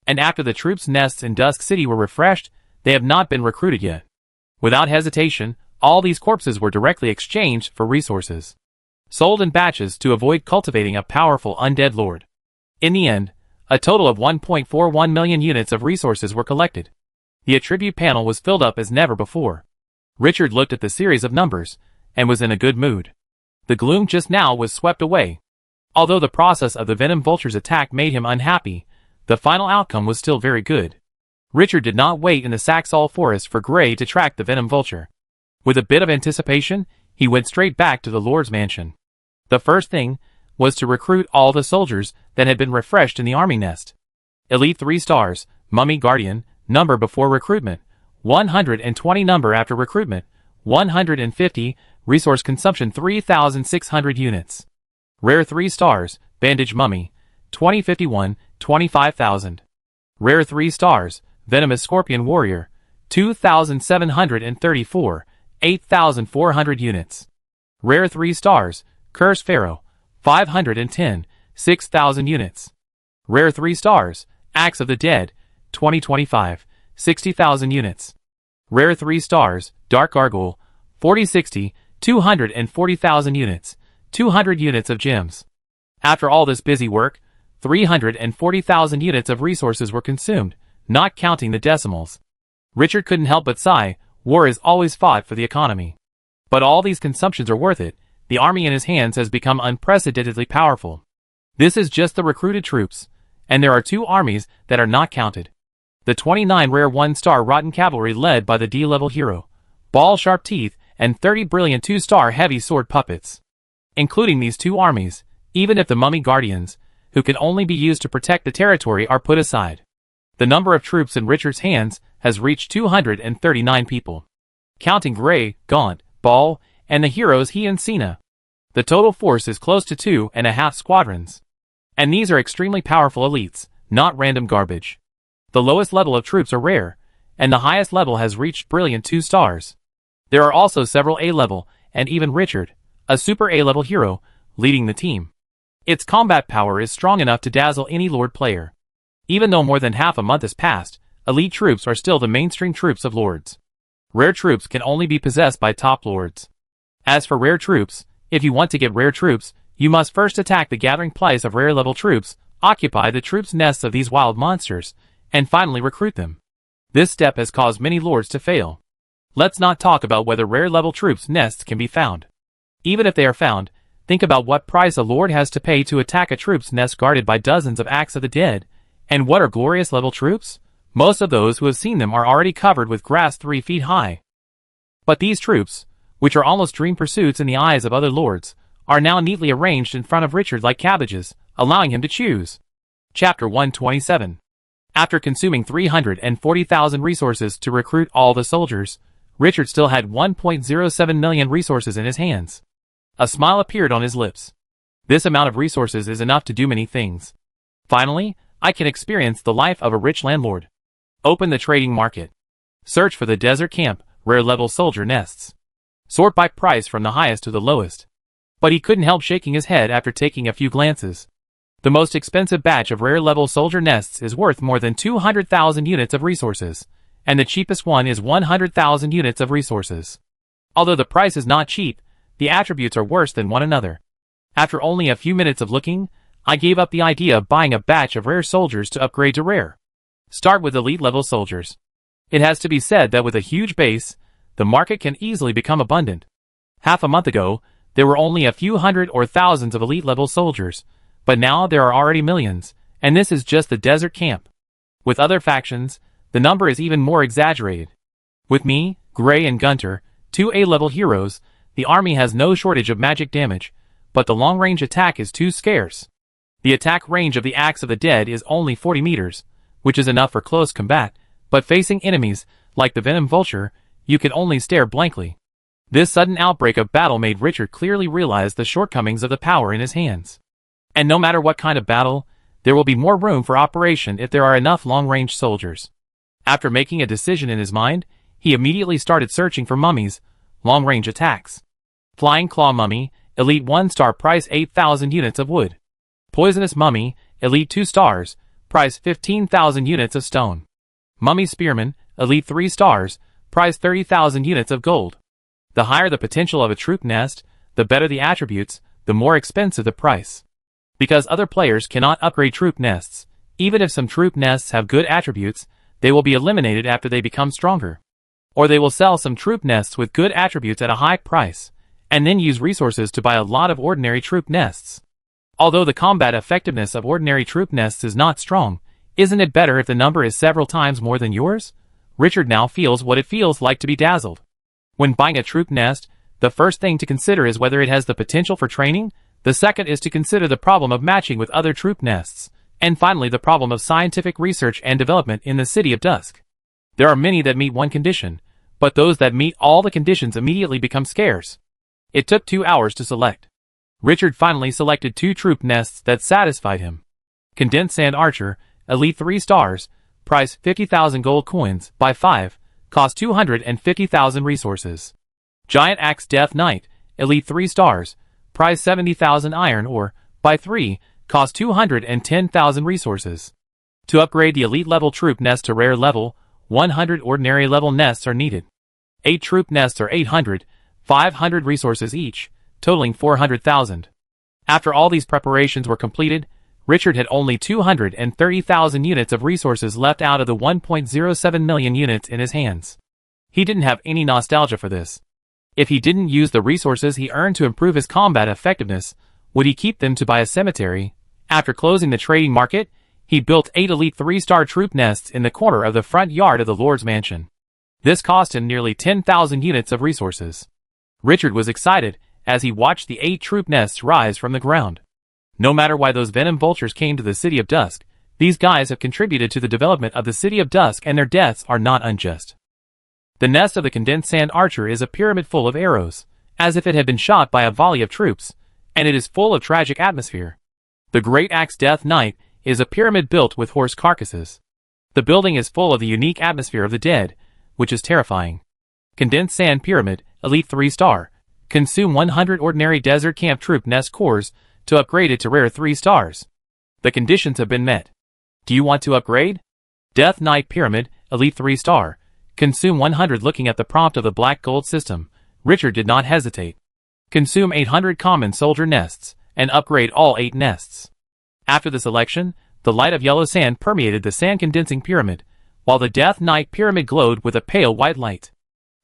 A: And after the troops' nests in Dusk City were refreshed, they have not been recruited yet." Without hesitation, all these corpses were directly exchanged for resources. Sold in batches to avoid cultivating a powerful undead lord. In the end, a total of 1.41 million units of resources were collected. The attribute panel was filled up as never before. Richard looked at the series of numbers, and was in a good mood. The gloom just now was swept away. Although the process of the venom vulture's attack made him unhappy, the final outcome was still very good. Richard did not wait in the Saxol forest for Gray to track the venom vulture. With a bit of anticipation, he went straight back to the Lord's mansion. The first thing was to recruit all the soldiers that had been refreshed in the army nest. Elite 3 stars, Mummy Guardian, number before recruitment, 120 number after recruitment, 150, resource consumption 3,600 units. Rare 3 stars, Bandage Mummy, 2051, 25,000. Rare 3 stars, Venomous Scorpion Warrior, 2,734, 8,400 units. Rare 3 stars, Curse Pharaoh, 510, 6,000 units. Rare 3 stars, Axe of the Dead, 2025, 60,000 units. Rare 3 stars, Dark Gargoyle, 4060, 240,000 units, 200 units of gems. After all this busy work, 340,000 units of resources were consumed, not counting the decimals. Richard couldn't help but sigh. War is always fought for the economy. But all these consumptions are worth it. The army in his hands has become unprecedentedly powerful. This is just the recruited troops, and there are 2 armies that are not counted. The 29 rare 1-star rotten cavalry led by the D-level hero, Ball Sharp Teeth, and 30 brilliant 2-star heavy sword puppets. Including these 2 armies, even if the mummy guardians, who can only be used to protect the territory, are put aside, the number of troops in Richard's hands has reached 239 people. Counting Gray, Gaunt, Ball, and the heroes he and Cena. The total force is close to 2.5 squadrons. And these are extremely powerful elites, not random garbage. The lowest level of troops are rare, and the highest level has reached brilliant 2 stars. There are also several A-level, and even Richard, a super A-level hero, leading the team. Its combat power is strong enough to dazzle any Lord player. Even though more than half a month has passed, elite troops are still the mainstream troops of Lords. Rare troops can only be possessed by top Lords. As for rare troops, if you want to get rare troops, you must first attack the gathering place of rare level troops, occupy the troops' nests of these wild monsters, and finally recruit them. This step has caused many Lords to fail. Let's not talk about whether rare level troops' nests can be found. Even if they are found, think about what price a Lord has to pay to attack a troop's nest guarded by dozens of Acts of the Dead. And what are glorious level troops? Most of those who have seen them are already covered with grass 3 feet high. But these troops, which are almost dream pursuits in the eyes of other Lords, are now neatly arranged in front of Richard like cabbages, allowing him to choose. Chapter 127. After consuming 340,000 resources to recruit all the soldiers, Richard still had 1.07 million resources in his hands. A smile appeared on his lips. This amount of resources is enough to do many things. Finally, I can experience the life of a rich landlord. Open the trading market. Search for the desert camp, rare level soldier nests. Sort by price from the highest to the lowest. But he couldn't help shaking his head after taking a few glances. The most expensive batch of rare level soldier nests is worth more than 200,000 units of resources, and the cheapest one is 100,000 units of resources. Although the price is not cheap, the attributes are worse than one another. After only a few minutes of looking, I gave up the idea of buying a batch of rare soldiers to upgrade to rare. Start with elite level soldiers. It has to be said that with a huge base, the market can easily become abundant. Half a month ago, there were only a few hundred or thousands of elite level soldiers, but now there are already millions, and this is just the desert camp. With other factions, the number is even more exaggerated. With me, Gray and Gunter, 2 A-level heroes, the army has no shortage of magic damage, but the long-range attack is too scarce. The attack range of the Axe of the Dead is only 40 meters, which is enough for close combat, but facing enemies, like the Venom Vulture, you can only stare blankly. This sudden outbreak of battle made Richard clearly realize the shortcomings of the power in his hands. And no matter what kind of battle, there will be more room for operation if there are enough long-range soldiers. After making a decision in his mind, he immediately started searching for mummies, long-range attacks. Flying Claw Mummy, Elite 1-star, price 8,000 units of wood. Poisonous Mummy, Elite 2 stars, price 15,000 units of stone. Mummy Spearman, Elite 3 stars, price 30,000 units of gold. The higher the potential of a troop nest, the better the attributes, the more expensive the price. Because other players cannot upgrade troop nests, even if some troop nests have good attributes, they will be eliminated after they become stronger. Or they will sell some troop nests with good attributes at a high price, and then use resources to buy a lot of ordinary troop nests. Although the combat effectiveness of ordinary troop nests is not strong, isn't it better if the number is several times more than yours? Richard now feels what it feels like to be dazzled. When buying a troop nest, the first thing to consider is whether it has the potential for training, the second is to consider the problem of matching with other troop nests, and finally the problem of scientific research and development in the City of Dusk. There are many that meet one condition, but those that meet all the conditions immediately become scarce. It took 2 hours to select. Richard finally selected 2 troop nests that satisfied him. Condensed Sand Archer, Elite 3 stars, price 50,000 gold coins, buy 5, cost 250,000 resources. Giant Axe Death Knight, Elite 3 stars, price 70,000 iron ore, buy 3, cost 210,000 resources. To upgrade the elite level troop nest to rare level, 100 ordinary level nests are needed. 8 troop nests are 800, 500 resources each, totaling 400,000. After all these preparations were completed, Richard had only 230,000 units of resources left out of the 1.07 million units in his hands. He didn't have any nostalgia for this. If he didn't use the resources he earned to improve his combat effectiveness, would he keep them to buy a cemetery? After closing the trading market, he built 8 elite 3-star troop nests in the corner of the front yard of the Lord's mansion. This cost him nearly 10,000 units of resources. Richard was excited as he watched the 8 troop nests rise from the ground. No matter why those venom vultures came to the City of Dusk, these guys have contributed to the development of the City of Dusk, and their deaths are not unjust. The nest of the condensed sand archer is a pyramid full of arrows, as if it had been shot by a volley of troops, and it is full of tragic atmosphere. The Great Axe Death Knight is a pyramid built with horse carcasses. The building is full of the unique atmosphere of the dead, which is terrifying. Condensed Sand Pyramid, Elite 3-star. Consume 100 ordinary desert camp troop nest cores to upgrade it to rare 3 stars. The conditions have been met. Do you want to upgrade? Death Knight Pyramid, Elite 3-star. Consume 100. Looking at the prompt of the black gold system, Richard did not hesitate. Consume 800 common soldier nests, and upgrade all 8 nests. After the selection, the light of yellow sand permeated the sand condensing pyramid, while the Death Knight Pyramid glowed with a pale white light.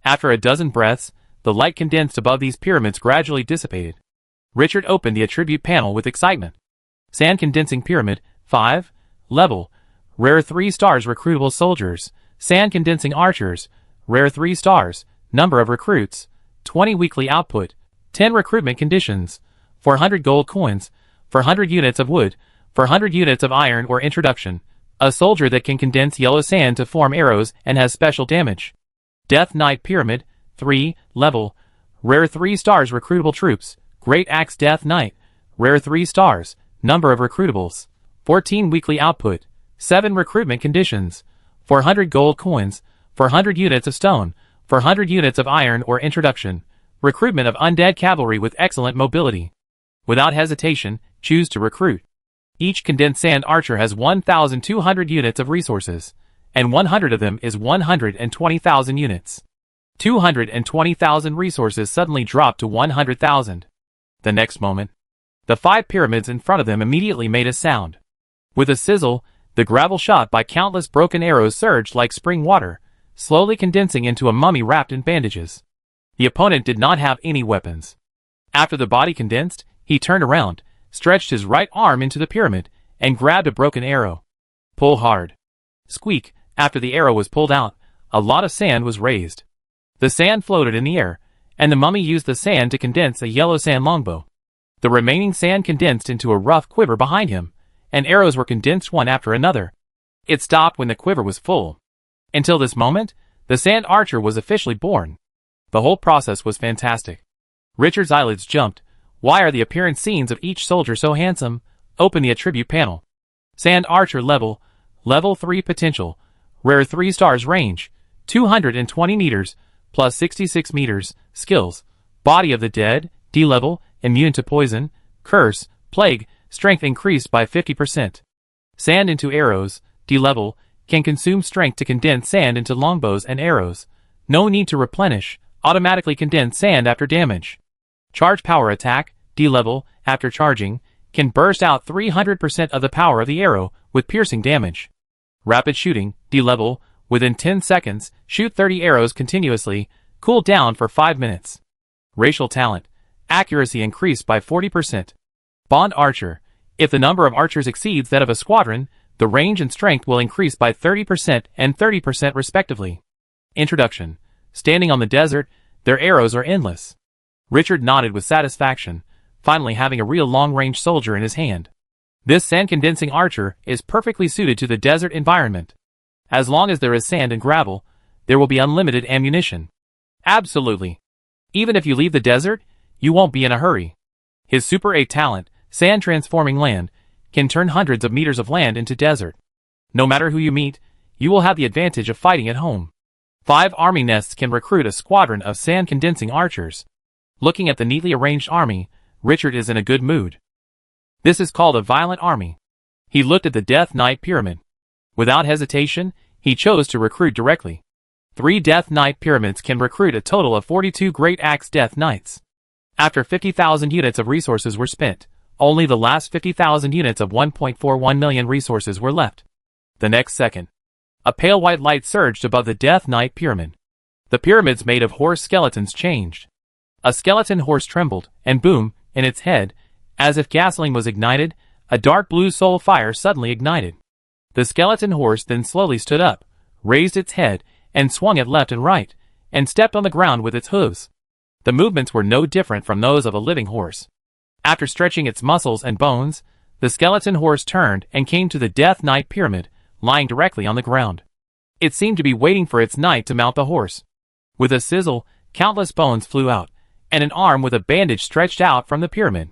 A: After a dozen breaths, the light condensed above these pyramids gradually dissipated. Richard opened the attribute panel with excitement. Sand Condensing Pyramid, 5, level, rare 3 stars. Recruitable soldiers, Sand Condensing Archers, rare 3 stars, number of recruits, 20 weekly output, 10 recruitment conditions, 400 gold coins, 400 units of wood, 400 units of iron or introduction, a soldier that can condense yellow sand to form arrows and has special damage. Death Knight Pyramid, 3, level, rare 3 stars. Recruitable troops, Great Axe Death Knight, rare 3 stars, number of recruitables, 14 weekly output, 7 recruitment conditions, 400 gold coins, 400 units of stone, 400 units of iron or introduction, recruitment of undead cavalry with excellent mobility. Without hesitation, choose to recruit. Each condensed sand archer has 1,200 units of resources, and 100 of them is 120,000 units. 220,000 resources suddenly dropped to 100,000. The next moment, the 5 pyramids in front of them immediately made a sound. With a sizzle, the gravel shot by countless broken arrows surged like spring water, slowly condensing into a mummy wrapped in bandages. The opponent did not have any weapons. After the body condensed, he turned around, stretched his right arm into the pyramid, and grabbed a broken arrow. Pull hard. Squeak. After the arrow was pulled out, a lot of sand was raised. The sand floated in the air, and the mummy used the sand to condense a yellow sand longbow. The remaining sand condensed into a rough quiver behind him, and arrows were condensed one after another. It stopped when the quiver was full. Until this moment, the sand archer was officially born. The whole process was fantastic. Richard's eyelids jumped. Why are the appearance scenes of each soldier so handsome? Open the attribute panel. Sand Archer level, level 3 potential, rare 3 stars. Range, 220 meters, plus 66 meters. Skills, Body of the Dead, D level, immune to poison, curse, plague, strength increased by 50%. Sand into arrows, D level, can consume strength to condense sand into longbows and arrows. No need to replenish, automatically condense sand after damage. Charge power attack, D level, after charging, can burst out 300% of the power of the arrow with piercing damage. Rapid shooting, D level, within 10 seconds, shoot 30 arrows continuously, cool down for 5 minutes. Racial talent, accuracy increased by 40%. Bond archer, if the number of archers exceeds that of a squadron, the range and strength will increase by 30% and 30% respectively. Introduction, standing on the desert, their arrows are endless. Richard nodded with satisfaction, finally having a real long-range soldier in his hand. This sand-condensing archer is perfectly suited to the desert environment. As long as there is sand and gravel, there will be unlimited ammunition. Absolutely. Even if you leave the desert, you won't be in a hurry. His Super 8 talent, Sand Transforming Land, can turn hundreds of meters of land into desert. No matter who you meet, you will have the advantage of fighting at home. 5 army nests can recruit a squadron of sand-condensing archers. Looking at the neatly arranged army, Richard is in a good mood. This is called a violent army. He looked at the Death Knight Pyramid. Without hesitation, he chose to recruit directly. 3 Death Knight Pyramids can recruit a total of 42 Great Axe Death Knights. After 50,000 units of resources were spent, only the last 50,000 units of 1.41 million resources were left. The next second, a pale white light surged above the Death Knight pyramid. The pyramids made of horse skeletons changed. A skeleton horse trembled, and boom, in its head, as if gasoline was ignited, a dark blue soul fire suddenly ignited. The skeleton horse then slowly stood up, raised its head, and swung it left and right, and stepped on the ground with its hooves. The movements were no different from those of a living horse. After stretching its muscles and bones, the skeleton horse turned and came to the Death Knight pyramid, lying directly on the ground. It seemed to be waiting for its knight to mount the horse. With a sizzle, countless bones flew out, and an arm with a bandage stretched out from the pyramid.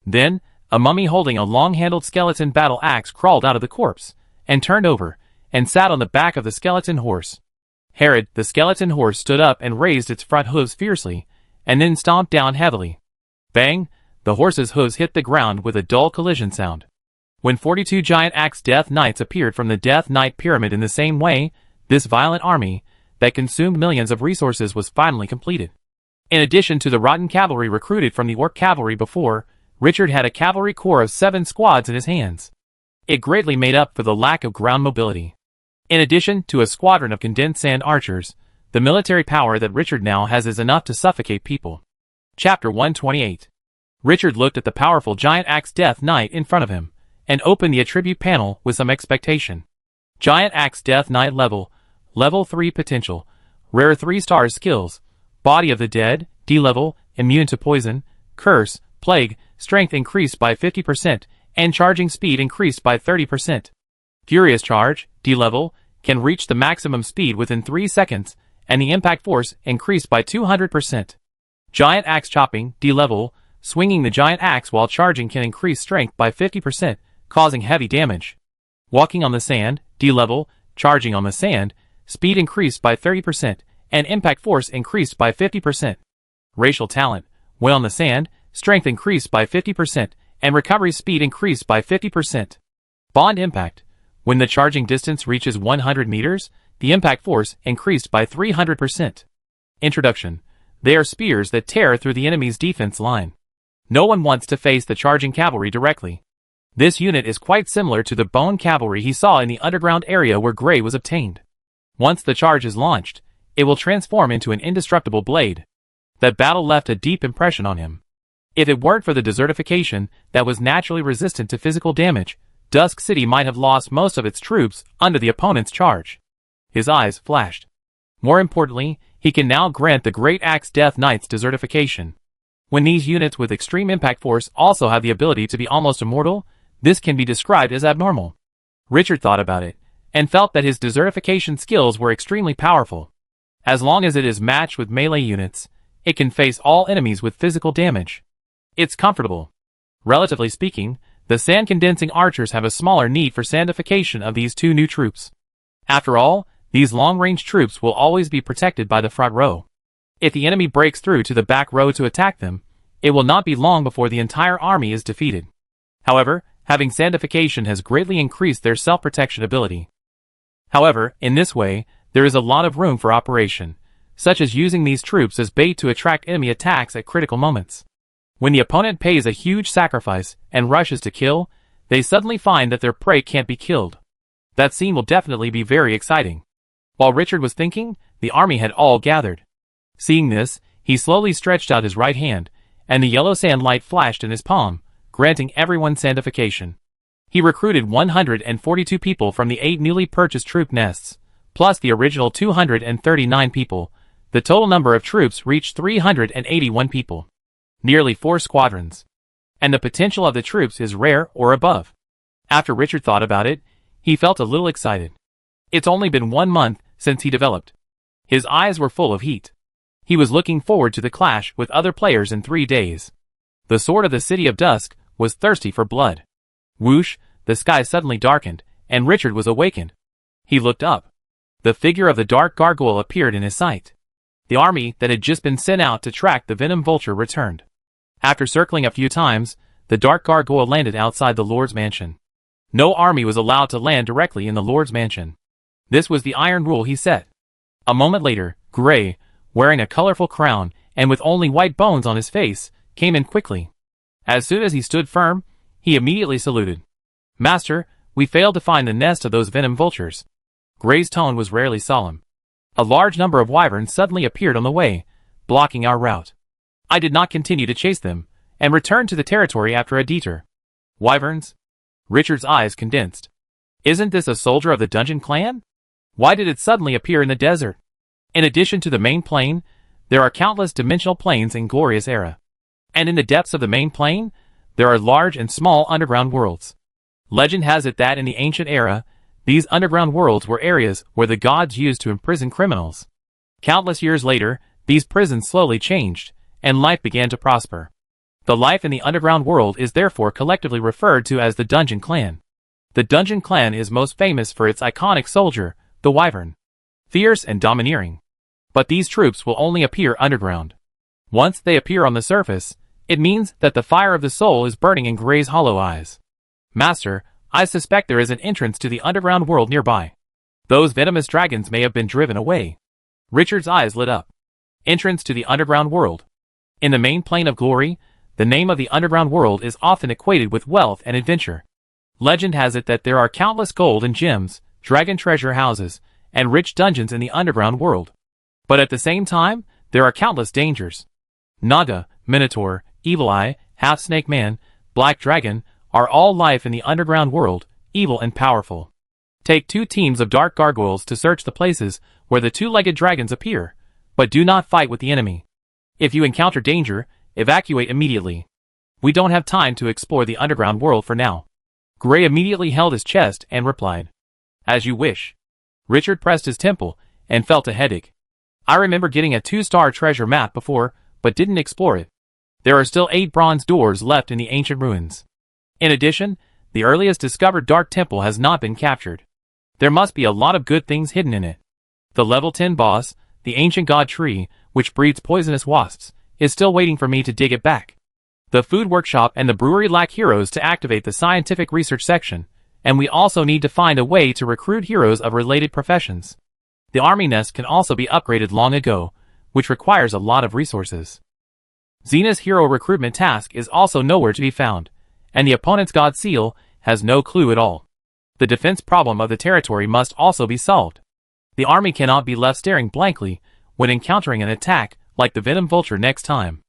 A: Then, a mummy holding a long-handled skeleton battle axe crawled out of the corpse, and turned over, and sat on the back of the skeleton horse. Herod, the skeleton horse, stood up and raised its front hooves fiercely, and then stomped down heavily. Bang! The horse's hooves hit the ground with a dull collision sound. When 42 giant axe Death Knights appeared from the Death Knight pyramid in the same way, this violent army, that consumed millions of resources, was finally completed. In addition to the rotten cavalry recruited from the Orc cavalry before, Richard had a cavalry corps of 7 squads in his hands. It greatly made up for the lack of ground mobility. In addition to a squadron of condensed sand archers, the military power that Richard now has is enough to suffocate people. Chapter 128. Richard looked at the powerful giant axe Death Knight in front of him, and opened the attribute panel with some expectation. Giant axe Death Knight level 3 potential, rare 3 stars skills, body of the dead, D level, immune to poison, curse, plague, strength increased by 50%, and charging speed increased by 30%. Furious charge, D level, can reach the maximum speed within 3 seconds, and the impact force increased by 200%. Giant axe chopping, D level, swinging the giant axe while charging can increase strength by 50%, causing heavy damage. Walking on the sand, D level, charging on the sand, speed increased by 30%, and impact force increased by 50%. Racial talent, when on the sand, strength increased by 50%, and recovery speed increased by 50%. Bond impact, when the charging distance reaches 100 meters, the impact force increased by 300%. Introduction, they are spears that tear through the enemy's defense line. No one wants to face the charging cavalry directly. This unit is quite similar to the bone cavalry he saw in the underground area where Gray was obtained. Once the charge is launched, it will transform into an indestructible blade. That battle left a deep impression on him. If it weren't for the desertification that was naturally resistant to physical damage, Dusk City might have lost most of its troops under the opponent's charge. His eyes flashed. More importantly, he can now grant the Great Axe Death Knights desertification. When these units with extreme impact force also have the ability to be almost immortal, this can be described as abnormal. Richard thought about it, and felt that his desertification skills were extremely powerful. As long as it is matched with melee units, it can face all enemies with physical damage. It's comfortable. Relatively speaking, the sand-condensing archers have a smaller need for sandification of these 2 new troops. After all, these long-range troops will always be protected by the front row. If the enemy breaks through to the back row to attack them, it will not be long before the entire army is defeated. However, having sandification has greatly increased their self-protection ability. However, in this way, there is a lot of room for operation, such as using these troops as bait to attract enemy attacks at critical moments. When the opponent pays a huge sacrifice and rushes to kill, they suddenly find that their prey can't be killed. That scene will definitely be very exciting. While Richard was thinking, the army had all gathered. Seeing this, he slowly stretched out his right hand, and the yellow sand light flashed in his palm, granting everyone sandification. He recruited 142 people from the 8 newly purchased troop nests, plus the original 239 people. The total number of troops reached 381 people. Nearly 4 squadrons. And the potential of the troops is rare or above. After Richard thought about it, he felt a little excited. It's only been 1 month since he developed. His eyes were full of heat. He was looking forward to the clash with other players in 3 days. The sword of the City of Dusk was thirsty for blood. Whoosh, the sky suddenly darkened, and Richard was awakened. He looked up. The figure of the dark gargoyle appeared in his sight. The army that had just been sent out to track the venom vulture returned. After circling a few times, the dark gargoyle landed outside the Lord's mansion. No army was allowed to land directly in the Lord's mansion. This was the iron rule he set. A moment later, Gray, wearing a colorful crown and with only white bones on his face, came in quickly. As soon as he stood firm, he immediately saluted. "Master, we failed to find the nest of those venom vultures." Gray's tone was rarely solemn. "A large number of wyverns suddenly appeared on the way, blocking our route. I did not continue to chase them, and returned to the territory after a detour." "Wyverns?" Richard's eyes condensed. "Isn't this a soldier of the Dungeon clan? Why did it suddenly appear in the desert?" "In addition to the main plane, there are countless dimensional planes in Glorious Era. And in the depths of the main plane, there are large and small underground worlds. Legend has it that in the ancient era, these underground worlds were areas where the gods used to imprison criminals. Countless years later, these prisons slowly changed, and life began to prosper. The life in the underground world is therefore collectively referred to as the Dungeon Clan. The Dungeon Clan is most famous for its iconic soldier, the Wyvern. Fierce and domineering. But these troops will only appear underground. Once they appear on the surface, it means that the fire of the soul is burning in Gray's hollow eyes. "Master, I suspect there is an entrance to the underground world nearby. Those venomous dragons may have been driven away." Richard's eyes lit up. Entrance to the underground world. In the main plane of glory, the name of the underground world is often equated with wealth and adventure. Legend has it that there are countless gold and gems, dragon treasure houses, and rich dungeons in the underground world. But at the same time, there are countless dangers. Naga, Minotaur, Evil Eye, Half-Snake Man, Black Dragon are all life in the underground world, evil and powerful. Take 2 teams of dark gargoyles to search the places where the 2-legged dragons appear, but do not fight with the enemy. If you encounter danger, evacuate immediately. We don't have time to explore the underground world for now." Gray immediately held his chest and replied, "As you wish." Richard pressed his temple and felt a headache. "I remember getting a 2-star treasure map before, but didn't explore it. There are still 8 bronze doors left in the ancient ruins. In addition, the earliest discovered dark temple has not been captured. There must be a lot of good things hidden in it. The level 10 boss, the ancient god tree, which breeds poisonous wasps, is still waiting for me to dig it back. The food workshop and the brewery lack heroes to activate the scientific research section, and we also need to find a way to recruit heroes of related professions. The army nest can also be upgraded long ago, which requires a lot of resources. Xena's hero recruitment task is also nowhere to be found, and the opponent's god seal has no clue at all. The defense problem of the territory must also be solved. The army cannot be left staring blankly when encountering an attack like the Venom Vulture next time."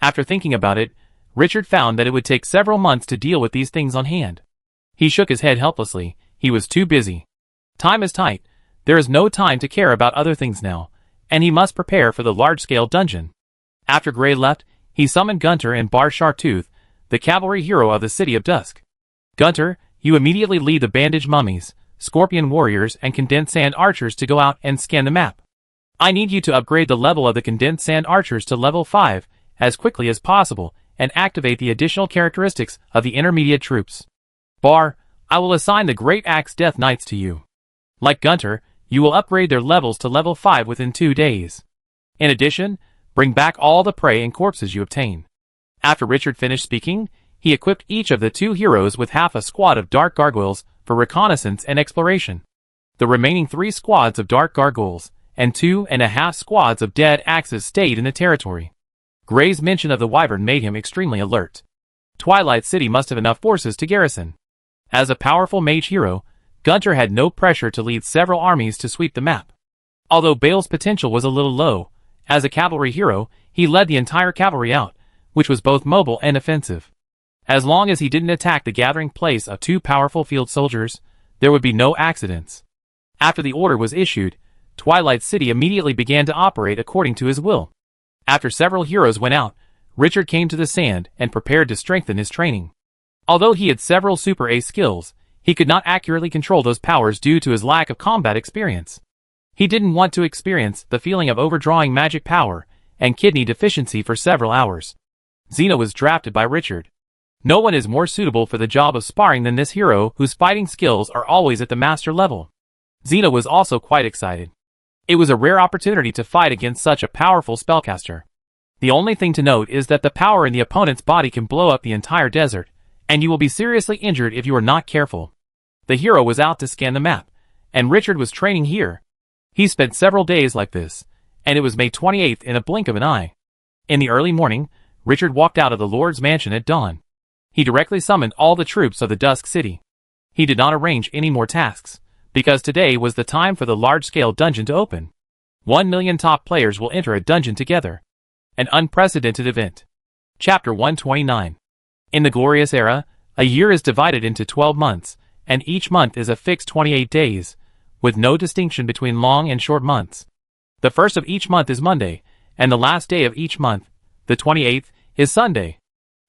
A: After thinking about it, Richard found that it would take several months to deal with these things on hand. He shook his head helplessly. He was too busy. Time is tight. There is no time to care about other things now, and he must prepare for the large-scale dungeon. After Gray left, he summoned Gunter and Bar Shartooth, the cavalry hero of the City of Dusk. "Gunter, you immediately lead the bandaged mummies, scorpion warriors, and condensed sand archers to go out and scan the map. I need you to upgrade the level of the condensed sand archers to level 5 as quickly as possible and activate the additional characteristics of the intermediate troops. Bar, I will assign the Great Axe Death Knights to you. Like Gunter, you will upgrade their levels to level 5 within 2 days. In addition, bring back all the prey and corpses you obtain." After Richard finished speaking, he equipped each of the 2 heroes with half a squad of dark gargoyles for reconnaissance and exploration. The remaining 3 squads of dark gargoyles and 2.5 squads of dead axes stayed in the territory. Gray's mention of the wyvern made him extremely alert. Twilight City must have enough forces to garrison. As a powerful mage hero, Gunter had no pressure to lead several armies to sweep the map. Although Bale's potential was a little low, as a cavalry hero, he led the entire cavalry out, which was both mobile and offensive. As long as he didn't attack the gathering place of 2 powerful field soldiers, there would be no accidents. After the order was issued, Twilight City immediately began to operate according to his will. After several heroes went out, Richard came to the sand and prepared to strengthen his training. Although he had several super ace skills, he could not accurately control those powers due to his lack of combat experience. He didn't want to experience the feeling of overdrawing magic power and kidney deficiency for several hours. Xena was drafted by Richard. No one is more suitable for the job of sparring than this hero whose fighting skills are always at the master level. Xena was also quite excited. It was a rare opportunity to fight against such a powerful spellcaster. The only thing to note is that the power in the opponent's body can blow up the entire desert, and you will be seriously injured if you are not careful. The hero was out to scan the map, and Richard was training here. He spent several days like this, and it was May 28th in a blink of an eye. In the early morning, Richard walked out of the Lord's mansion at dawn. He directly summoned all the troops of the Dusk City. He did not arrange any more tasks, because today was the time for the large-scale dungeon to open. 1 million top players will enter a dungeon together. An unprecedented event. Chapter 129. In the glorious era, a year is divided into 12 months, and each month is a fixed 28 days, with no distinction between long and short months. The first of each month is Monday, and the last day of each month, the 28th, is Sunday.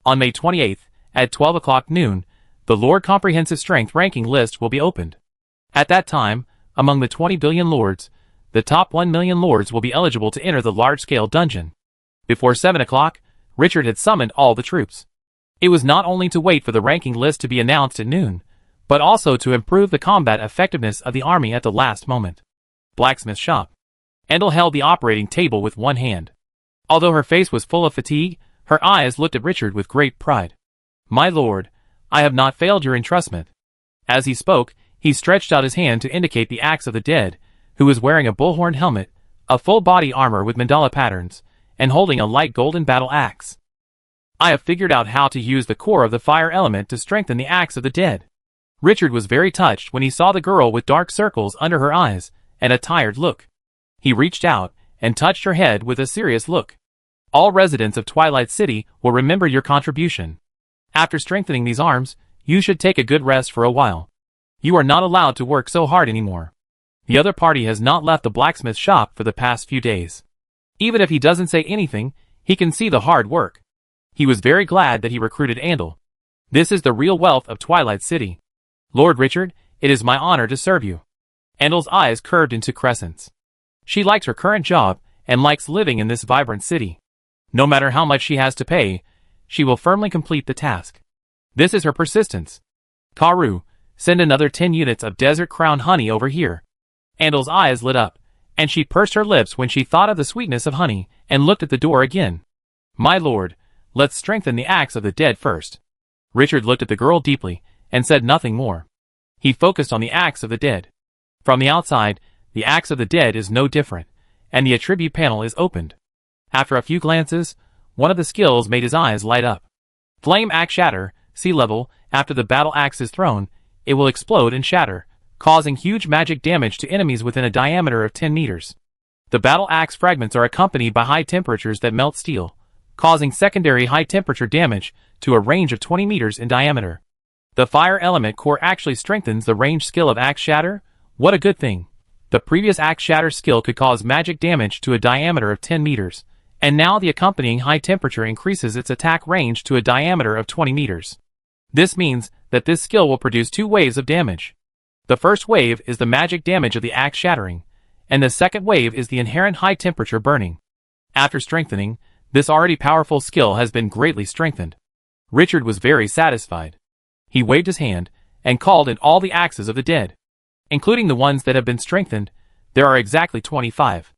A: On May 28th, at 12 o'clock noon, the Lord Comprehensive Strength ranking list will be opened. At that time, among the 20 billion lords, the top 1 million lords will be eligible to enter the large-scale dungeon. Before 7 o'clock, Richard had summoned all the troops. It was not only to wait for the ranking list to be announced at noon, but also to improve the combat effectiveness of the army at the last moment. Blacksmith shop. Endel held the operating table with one hand. Although her face was full of fatigue, her eyes looked at Richard with great pride. "My lord, I have not failed your entrustment." As he spoke, he stretched out his hand to indicate the axe of the dead, who was wearing a bullhorn helmet, a full-body armor with mandala patterns, and holding a light golden battle axe. "I have figured out how to use the core of the fire element to strengthen the axe of the dead." Richard was very touched when he saw the girl with dark circles under her eyes and a tired look. He reached out and touched her head with a serious look. "All residents of Twilight City will remember your contribution. After strengthening these arms, you should take a good rest for a while. You are not allowed to work so hard anymore." The other party has not left the blacksmith shop for the past few days. Even if he doesn't say anything, he can see the hard work. He was very glad that he recruited Andel. This is the real wealth of Twilight City. "Lord Richard, it is my honor to serve you." Andel's eyes curved into crescents. She likes her current job and likes living in this vibrant city. No matter how much she has to pay, she will firmly complete the task. This is her persistence. "Karu, send another 10 units of Desert Crown honey over here." Andel's eyes lit up, and she pursed her lips when she thought of the sweetness of honey and looked at the door again. "My lord, let's strengthen the axe of the dead first." Richard looked at the girl deeply and said nothing more. He focused on the axe of the dead. From the outside, the axe of the dead is no different, and the attribute panel is opened. After a few glances, one of the skills made his eyes light up. Flame axe shatter, sea level. After the battle axe is thrown, it will explode and shatter, causing huge magic damage to enemies within a diameter of 10 meters. The battle axe fragments are accompanied by high temperatures that melt steel, causing secondary high temperature damage to a range of 20 meters in diameter. The fire element core actually strengthens the range skill of axe shatter. What a good thing. The previous axe shatter skill could cause magic damage to a diameter of 10 meters. And now the accompanying high temperature increases its attack range to a diameter of 20 meters. This means that this skill will produce 2 waves of damage. The first wave is the magic damage of the axe shattering, and the second wave is the inherent high temperature burning. After strengthening, this already powerful skill has been greatly strengthened. Richard was very satisfied. He waved his hand and called in all the axes of the dead. Including the ones that have been strengthened, there are exactly 25.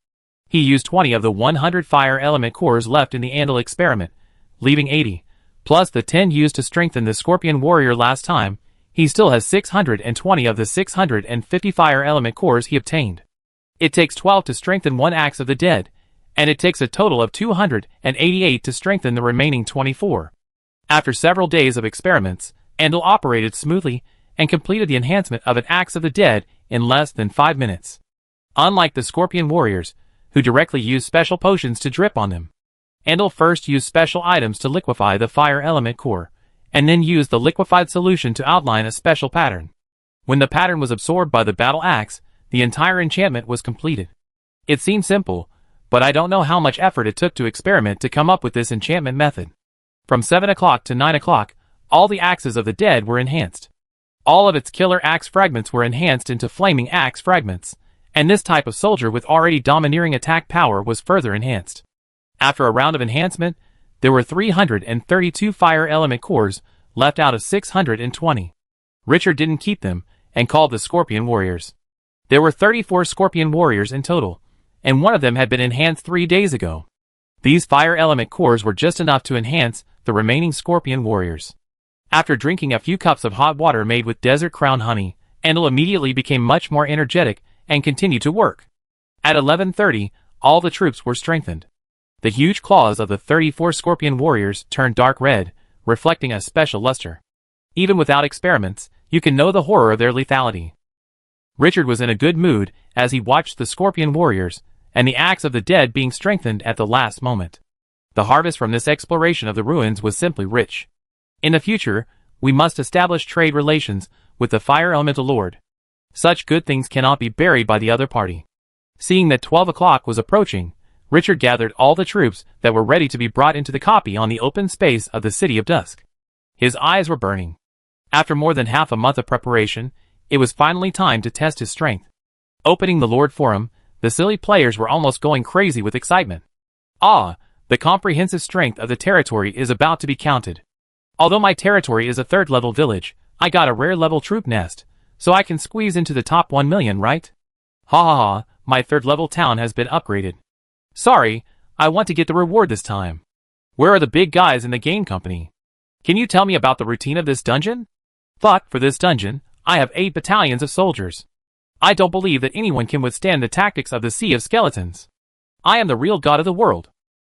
A: He used 20 of the 100 fire element cores left in the Andal experiment, leaving 80, plus the 10 used to strengthen the Scorpion Warrior last time. He still has 620 of the 650 fire element cores he obtained. It takes 12 to strengthen one axe of the dead, and it takes a total of 288 to strengthen the remaining 24. After several days of experiments, Andal operated smoothly and completed the enhancement of an axe of the dead in less than 5 minutes. Unlike the Scorpion Warriors, who directly used special potions to drip on them, Andal first used special items to liquefy the fire element core, and then used the liquefied solution to outline a special pattern. When the pattern was absorbed by the battle axe, the entire enchantment was completed. It seemed simple, but I don't know how much effort it took to experiment to come up with this enchantment method. From 7 o'clock to 9 o'clock, all the axes of the dead were enhanced. All of its killer axe fragments were enhanced into flaming axe fragments, and this type of soldier with already domineering attack power was further enhanced. After a round of enhancement, there were 332 fire element cores left out of 620. Richard didn't keep them and called the Scorpion Warriors. There were 34 Scorpion Warriors in total, and one of them had been enhanced 3 days ago. These fire element cores were just enough to enhance the remaining Scorpion Warriors. After drinking a few cups of hot water made with Desert Crown honey, Andal immediately became much more energetic and continued to work. At 11:30, all the troops were strengthened. The huge claws of the 34 scorpion warriors turned dark red, reflecting a special luster. Even without experiments, you can know the horror of their lethality. Richard was in a good mood as he watched the scorpion warriors, and the axe of the dead being strengthened at the last moment. The harvest from this exploration of the ruins was simply rich. In the future, we must establish trade relations with the Fire Elemental Lord. Such good things cannot be buried by the other party. Seeing that 12 o'clock was approaching, Richard gathered all the troops that were ready to be brought into the copy on the open space of the City of Dusk. His eyes were burning. After more than half a month of preparation, it was finally time to test his strength. Opening the Lord Forum, the silly players were almost going crazy with excitement. Ah, the comprehensive strength of the territory is about to be counted. Although my territory is a third-level village, I got a rare-level troop nest, so I can squeeze into the top 1 million, right? Ha ha ha, my third-level town has been upgraded. Sorry, I want to get the reward this time. Where are the big guys in the game company? Can you tell me about the routine of this dungeon? But for this dungeon, I have 8 battalions of soldiers. I don't believe that anyone can withstand the tactics of the Sea of Skeletons. I am the real god of the world.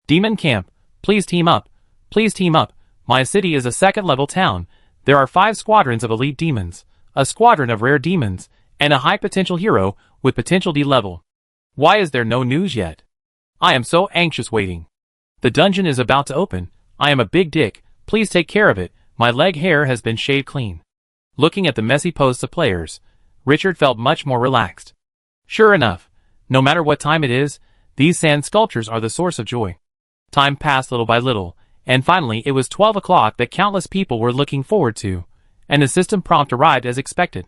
A: Demon Camp, please team up. Please team up. My city is a second-level town. There are 5 squadrons of elite demons, a squadron of rare demons, and a high-potential hero with potential D-level. Why is there no news yet? I am so anxious waiting. The dungeon is about to open. I am a big dick. Please take care of it. My leg hair has been shaved clean. Looking at the messy posts of players, Richard felt much more relaxed. Sure enough, no matter what time it is, these sand sculptures are the source of joy. Time passed little by little, and finally it was 12 o'clock that countless people were looking forward to, and the system prompt arrived as expected.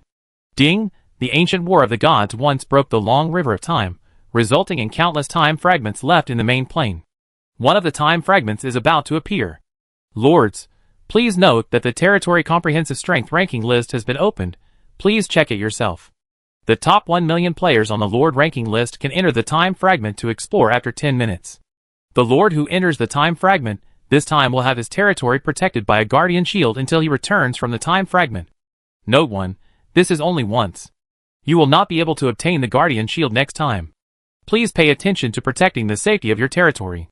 A: Ding! The ancient war of the gods once broke the long river of time, resulting in countless time fragments left in the main plane. One of the time fragments is about to appear. Lords, please note that the Territory Comprehensive Strength ranking list has been opened. Please check it yourself. The top 1 million players on the Lord ranking list can enter the time fragment to explore after 10 minutes. The Lord who enters the time fragment this time will have his territory protected by a guardian shield until he returns from the time fragment. Note 1. This is only once. You will not be able to obtain the guardian shield next time. Please pay attention to protecting the safety of your territory.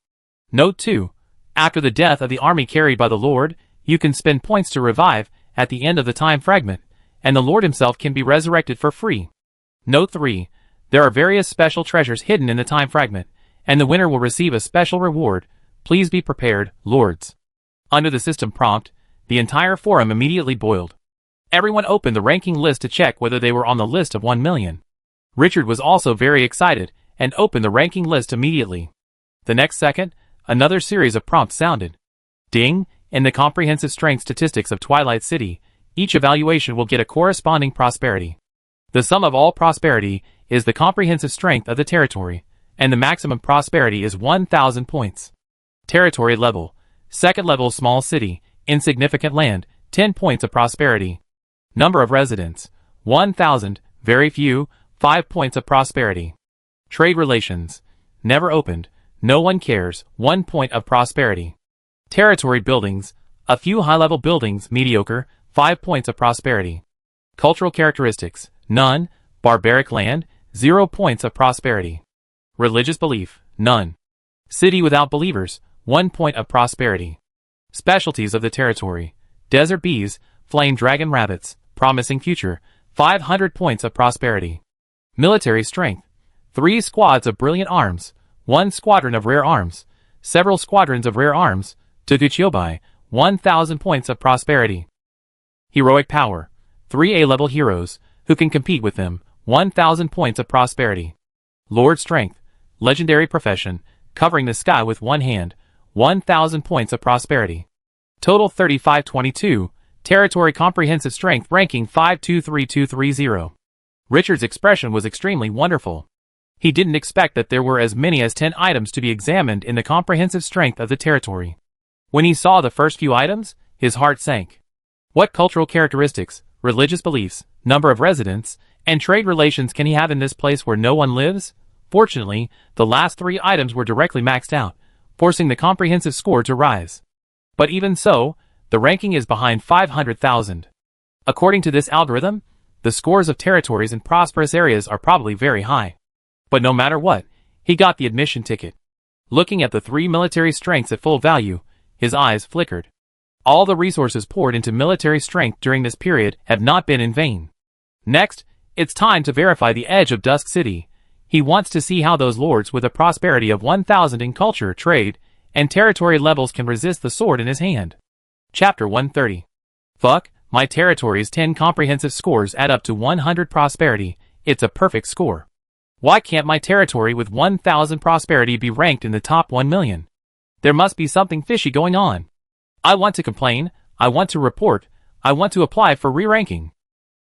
A: Note 2. After the death of the army carried by the Lord, you can spend points to revive at the end of the time fragment, and the Lord himself can be resurrected for free. Note 3. There are various special treasures hidden in the time fragment, and the winner will receive a special reward. Please be prepared, lords. Under the system prompt, the entire forum immediately boiled. Everyone opened the ranking list to check whether they were on the list of 1 million. Richard was also very excited and opened the ranking list immediately. The next second, another series of prompts sounded. Ding! In the comprehensive strength statistics of Twilight City, each evaluation will get a corresponding prosperity. The sum of all prosperity is the comprehensive strength of the territory, and the maximum prosperity is 1,000 points. Territory level, second level small city, insignificant land, 10 points of prosperity. Number of residents, 1,000, very few, 5 points of prosperity. Trade relations, never opened, no one cares, 1 point of prosperity. Territory buildings, a few high-level buildings, mediocre, 5 points of prosperity. Cultural characteristics, none, barbaric land, 0 points of prosperity. Religious belief, none. City without believers, 1 point of prosperity. Specialties of the territory, desert bees, flame dragon rabbits, promising future, 500 points of prosperity. Military strength, 3 squads of brilliant arms, 1 squadron of rare arms, several squadrons of rare arms, Toguchiobai, 1,000 points of prosperity. Heroic power, 3 A-level heroes, who can compete with them, 1,000 points of prosperity. Lord strength, legendary profession, covering the sky with one hand, 1,000 points of prosperity. Total 3522, territory comprehensive strength ranking 523230. Richard's expression was extremely wonderful. He didn't expect that there were as many as 10 items to be examined in the comprehensive strength of the territory. When he saw the first few items, his heart sank. What cultural characteristics, religious beliefs, number of residents, and trade relations can he have in this place where no one lives? Fortunately, the last 3 items were directly maxed out, forcing the comprehensive score to rise. But even so, the ranking is behind 500,000. According to this algorithm, the scores of territories in prosperous areas are probably very high. But no matter what, he got the admission ticket. Looking at the 3 military strengths at full value, his eyes flickered. All the resources poured into military strength during this period have not been in vain. Next, it's time to verify the edge of Dusk City. He wants to see how those lords with a prosperity of 1,000 in culture, trade, and territory levels can resist the sword in his hand. Chapter 130. Fuck, my territory's 10 comprehensive scores add up to 100 prosperity. It's a perfect score. Why can't my territory with 1,000 prosperity be ranked in the top 1 million? There must be something fishy going on. I want to complain, I want to report, I want to apply for re-ranking.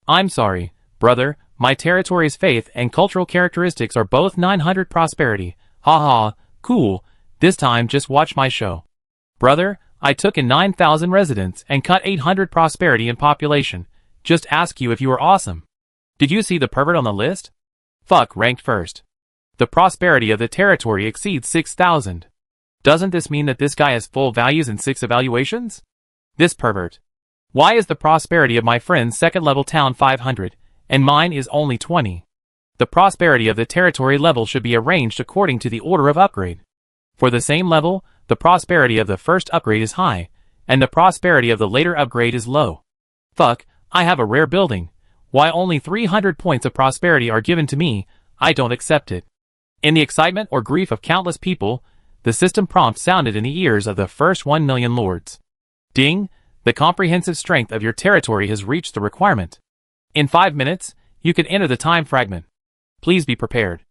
A: I'm sorry, brother, my territory's faith and cultural characteristics are both 900 prosperity. Haha, cool, this time just watch my show. Brother, I took in 9,000 residents and cut 800 prosperity in population. Just ask you if you are awesome. Did you see the pervert on the list? Fuck ranked first. The prosperity of the territory exceeds 6,000. Doesn't this mean that this guy has full values in 6 evaluations? This pervert. Why is the prosperity of my friend's second level town 500, and mine is only 20? The prosperity of the territory level should be arranged according to the order of upgrade. For the same level, the prosperity of the first upgrade is high, and the prosperity of the later upgrade is low. Fuck, I have a rare building. Why only 300 points of prosperity are given to me? I don't accept it. In the excitement or grief of countless people, the system prompt sounded in the ears of the first 1 million lords. Ding, the comprehensive strength of your territory has reached the requirement. In 5 minutes, you can enter the time fragment. Please be prepared.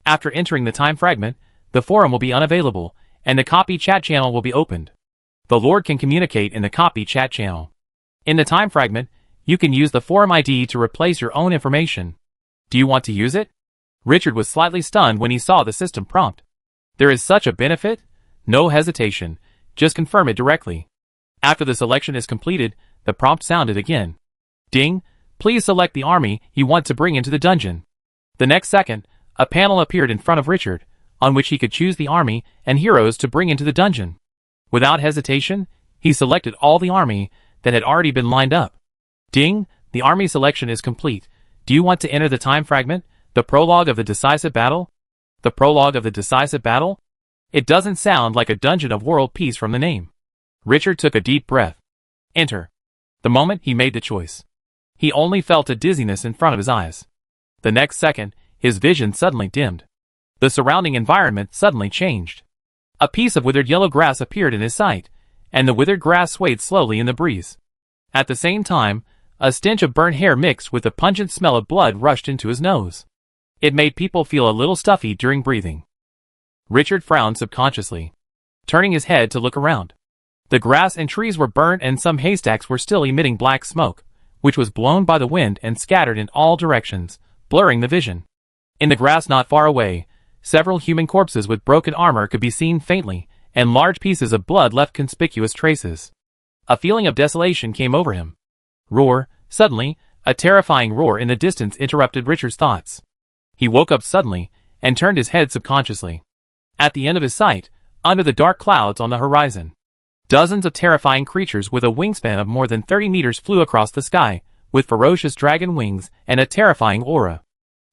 A: After entering the time fragment, the forum will be unavailable, and the copy chat channel will be opened. The lord can communicate in the copy chat channel. In the time fragment, you can use the forum ID to replace your own information. Do you want to use it? Richard was slightly stunned when he saw the system prompt. There is such a benefit? No hesitation, just confirm it directly. After the selection is completed, the prompt sounded again. Ding, please select the army you want to bring into the dungeon. The next second, a panel appeared in front of Richard, on which he could choose the army and heroes to bring into the dungeon. Without hesitation, he selected all the army that had already been lined up. Ding, the army selection is complete. Do you want to enter the time fragment, the prologue of the decisive battle? The prologue of the decisive battle? It doesn't sound like a dungeon of world peace from the name. Richard took a deep breath. Enter. The moment he made the choice, he only felt a dizziness in front of his eyes. The next second, his vision suddenly dimmed. The surrounding environment suddenly changed. A piece of withered yellow grass appeared in his sight, and the withered grass swayed slowly in the breeze. At the same time, a stench of burnt hair mixed with the pungent smell of blood rushed into his nose. It made people feel a little stuffy during breathing. Richard frowned subconsciously, turning his head to look around. The grass and trees were burnt and some haystacks were still emitting black smoke, which was blown by the wind and scattered in all directions, blurring the vision. In the grass not far away, several human corpses with broken armor could be seen faintly, and large pieces of blood left conspicuous traces. A feeling of desolation came over him. Roar, suddenly, a terrifying roar in the distance interrupted Richard's thoughts. He woke up suddenly, and turned his head subconsciously. At the end of his sight, under the dark clouds on the horizon, dozens of terrifying creatures with a wingspan of more than 30 meters flew across the sky, with ferocious dragon wings and a terrifying aura.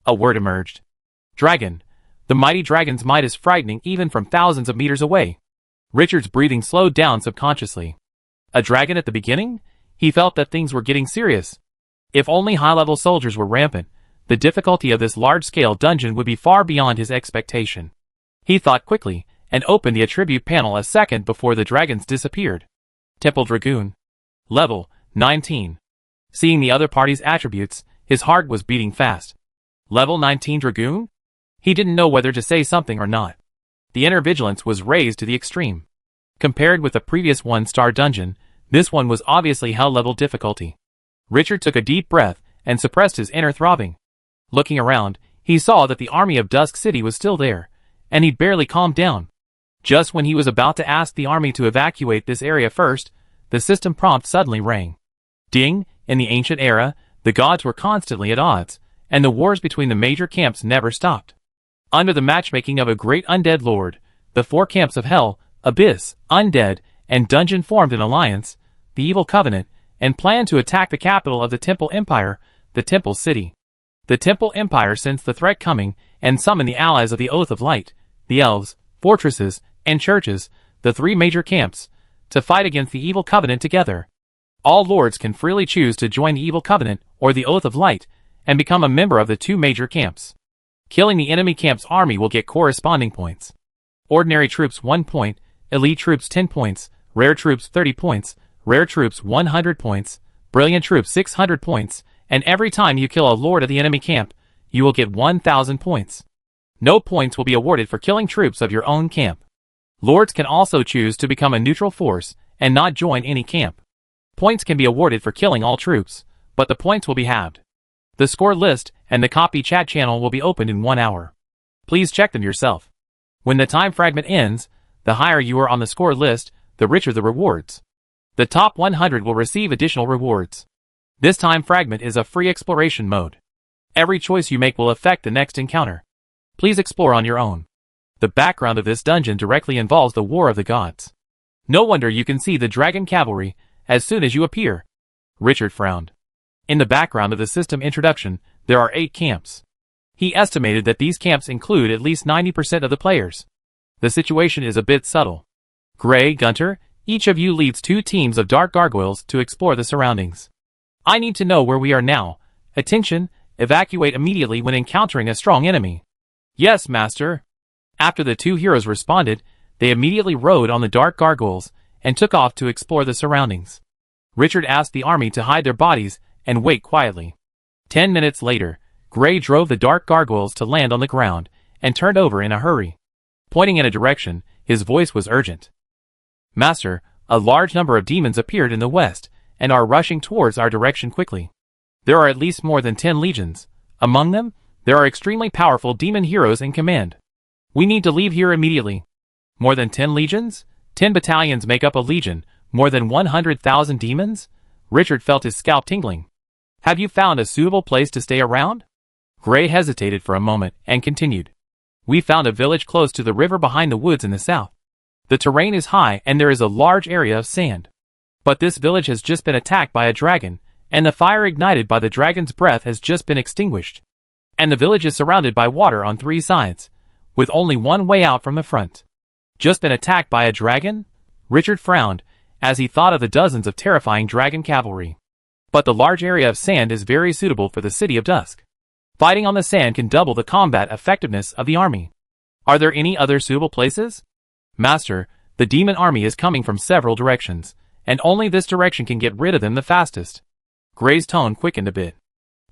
A: A word emerged. Dragon. The mighty dragon's might is frightening even from thousands of meters away. Richard's breathing slowed down subconsciously. A dragon at the beginning? He felt that things were getting serious. If only high-level soldiers were rampant, the difficulty of this large-scale dungeon would be far beyond his expectation. He thought quickly, and opened the attribute panel a second before the dragons disappeared. Temple Dragoon. Level, 19. Seeing the other party's attributes, his heart was beating fast. Level 19 Dragoon? He didn't know whether to say something or not. The inner vigilance was raised to the extreme. Compared with the previous 1-star dungeon, this one was obviously hell-level difficulty. Richard took a deep breath and suppressed his inner throbbing. Looking around, he saw that the army of Dusk City was still there, and he barely calmed down. Just when he was about to ask the army to evacuate this area first, the system prompt suddenly rang. Ding, in the ancient era, the gods were constantly at odds, and the wars between the major camps never stopped. Under the matchmaking of a great undead lord, the 4 camps of Hell, Abyss, Undead, and Dungeon formed an alliance, the Evil Covenant, and planned to attack the capital of the Temple Empire, the Temple City. The Temple Empire sensed the threat coming and summoned the allies of the Oath of Light, the Elves, Fortresses, and churches, the three major camps, to fight against the evil covenant together. All lords can freely choose to join the evil covenant or the Oath of Light and become a member of the two major camps. Killing the enemy camp's army will get corresponding points. Ordinary troops 1 point, elite troops 10 points, rare troops 30 points, rare troops 100 points, brilliant troops 600 points, and every time you kill a lord of the enemy camp, you will get 1,000 points. No points will be awarded for killing troops of your own camp. Lords can also choose to become a neutral force and not join any camp. Points can be awarded for killing all troops, but the points will be halved. The score list and the copy chat channel will be opened in 1 hour. Please check them yourself. When the time fragment ends, the higher you are on the score list, the richer the rewards. The top 100 will receive additional rewards. This time fragment is a free exploration mode. Every choice you make will affect the next encounter. Please explore on your own. The background of this dungeon directly involves the War of the Gods. No wonder you can see the dragon cavalry as soon as you appear. Richard frowned. In the background of the system introduction, there are 8 camps. He estimated that these camps include at least 90% of the players. The situation is a bit subtle. Gray, Gunter, each of you leads 2 teams of dark gargoyles to explore the surroundings. I need to know where we are now. Attention, evacuate immediately when encountering a strong enemy. Yes, master. After the 2 heroes responded, they immediately rode on the dark gargoyles and took off to explore the surroundings. Richard asked the army to hide their bodies and wait quietly. 10 minutes later, Gray drove the dark gargoyles to land on the ground and turned over in a hurry. Pointing in a direction, his voice was urgent. Master, a large number of demons appeared in the west and are rushing towards our direction quickly. There are at least more than 10 legions. Among them, there are extremely powerful demon heroes in command. We need to leave here immediately. More than 10 legions? 10 battalions make up a legion. More than 100,000 demons? Richard felt his scalp tingling. Have you found a suitable place to stay around? Gray hesitated for a moment and continued. We found a village close to the river behind the woods in the south. The terrain is high and there is a large area of sand. But this village has just been attacked by a dragon, and the fire ignited by the dragon's breath has just been extinguished. And the village is surrounded by water on 3 sides, with only one way out from the front. Just been attacked by a dragon? Richard frowned, as he thought of the dozens of terrifying dragon cavalry. But the large area of sand is very suitable for the City of Dusk. Fighting on the sand can double the combat effectiveness of the army. Are there any other suitable places? Master, the demon army is coming from several directions, and only this direction can get rid of them the fastest. Gray's tone quickened a bit.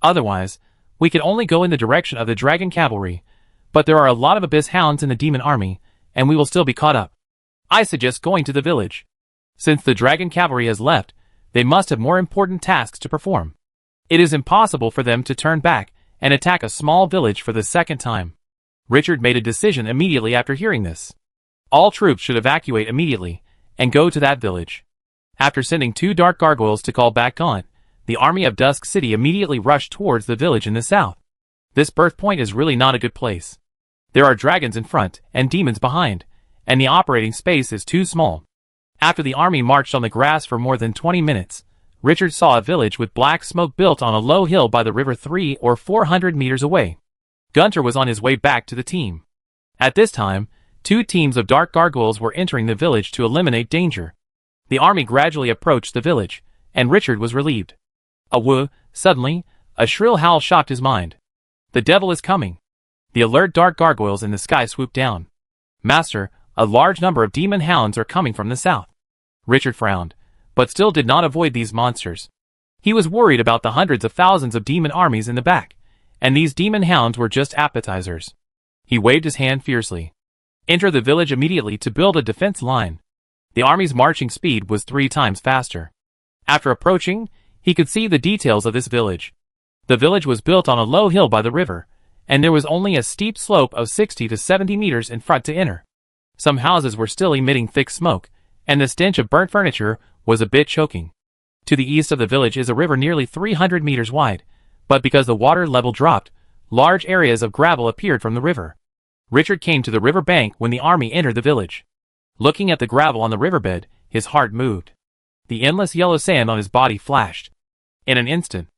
A: Otherwise, we could only go in the direction of the dragon cavalry, but there are a lot of abyss hounds in the demon army, and we will still be caught up. I suggest going to the village. Since the dragon cavalry has left, they must have more important tasks to perform. It is impossible for them to turn back and attack a small village for the second time. Richard made a decision immediately after hearing this. All troops should evacuate immediately and go to that village. After sending 2 dark gargoyles to call back on, the army of Dusk City immediately rushed towards the village in the south. This birth point is really not a good place. There are dragons in front and demons behind, and the operating space is too small. After the army marched on the grass for more than 20 minutes, Richard saw a village with black smoke built on a low hill by the river 300 or 400 meters away. Gunter was on his way back to the team. At this time, 2 teams of dark gargoyles were entering the village to eliminate danger. The army gradually approached the village, and Richard was relieved. Suddenly, a shrill howl shocked his mind. The devil is coming. The alert dark gargoyles in the sky swooped down. Master, a large number of demon hounds are coming from the south. Richard frowned, but still did not avoid these monsters. He was worried about the hundreds of thousands of demon armies in the back, and these demon hounds were just appetizers. He waved his hand fiercely. Enter the village immediately to build a defense line. The army's marching speed was 3 times faster. After approaching, he could see the details of this village. The village was built on a low hill by the river, and there was only a steep slope of 60 to 70 meters in front to enter. Some houses were still emitting thick smoke, and the stench of burnt furniture was a bit choking. To the east of the village is a river nearly 300 meters wide, but because the water level dropped, large areas of gravel appeared from the river. Richard came to the river bank when the army entered the village. Looking at the gravel on the riverbed, his heart moved. The endless yellow sand on his body flashed. In an instant,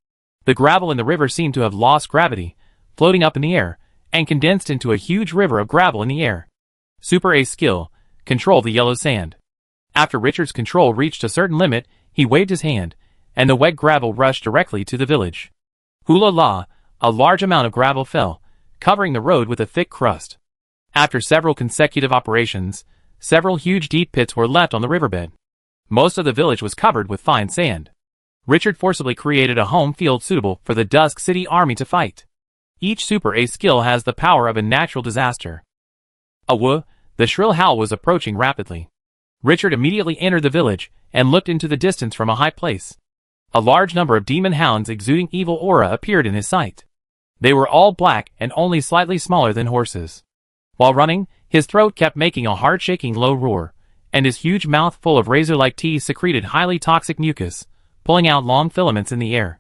A: the gravel in the river seemed to have lost gravity, floating up in the air, and condensed into a huge river of gravel in the air. Super A skill, Control the yellow sand. After Richard's control reached a certain limit, he waved his hand, and the wet gravel rushed directly to the village. Hula la, a large amount of gravel fell, covering the road with a thick crust. After several consecutive operations, several huge deep pits were left on the riverbed. Most of the village was covered with fine sand. Richard forcibly created a home field suitable for the Dusk City army to fight. Each Super A skill has the power of a natural disaster. Awoo! The shrill howl was approaching rapidly. Richard immediately entered the village and looked into the distance from a high place. A large number of demon hounds exuding evil aura appeared in his sight. They were all black and only slightly smaller than horses. While running, his throat kept making a heart-shaking low roar, and his huge mouth full of razor-like teeth secreted highly toxic mucus, pulling out long filaments in the air.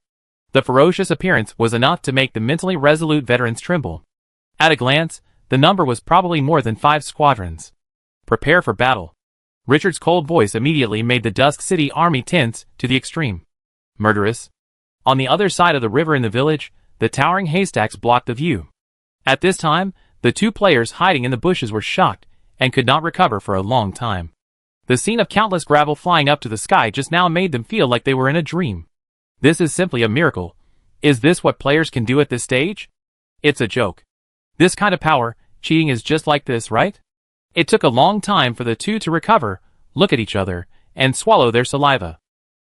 A: The ferocious appearance was enough to make the mentally resolute veterans tremble. At a glance, the number was probably more than 5 squadrons. Prepare for battle. Richard's cold voice immediately made the Dusk City army tense to the extreme. Murderous. On the other side of the river in the village, the towering haystacks blocked the view. At this time, the 2 players hiding in the bushes were shocked and could not recover for a long time. The scene of countless gravel flying up to the sky just now made them feel like they were in a dream. This is simply a miracle. Is this what players can do at this stage? It's a joke. This kind of power, cheating is just like this, right? It took a long time for the 2 to recover, look at each other, and swallow their saliva.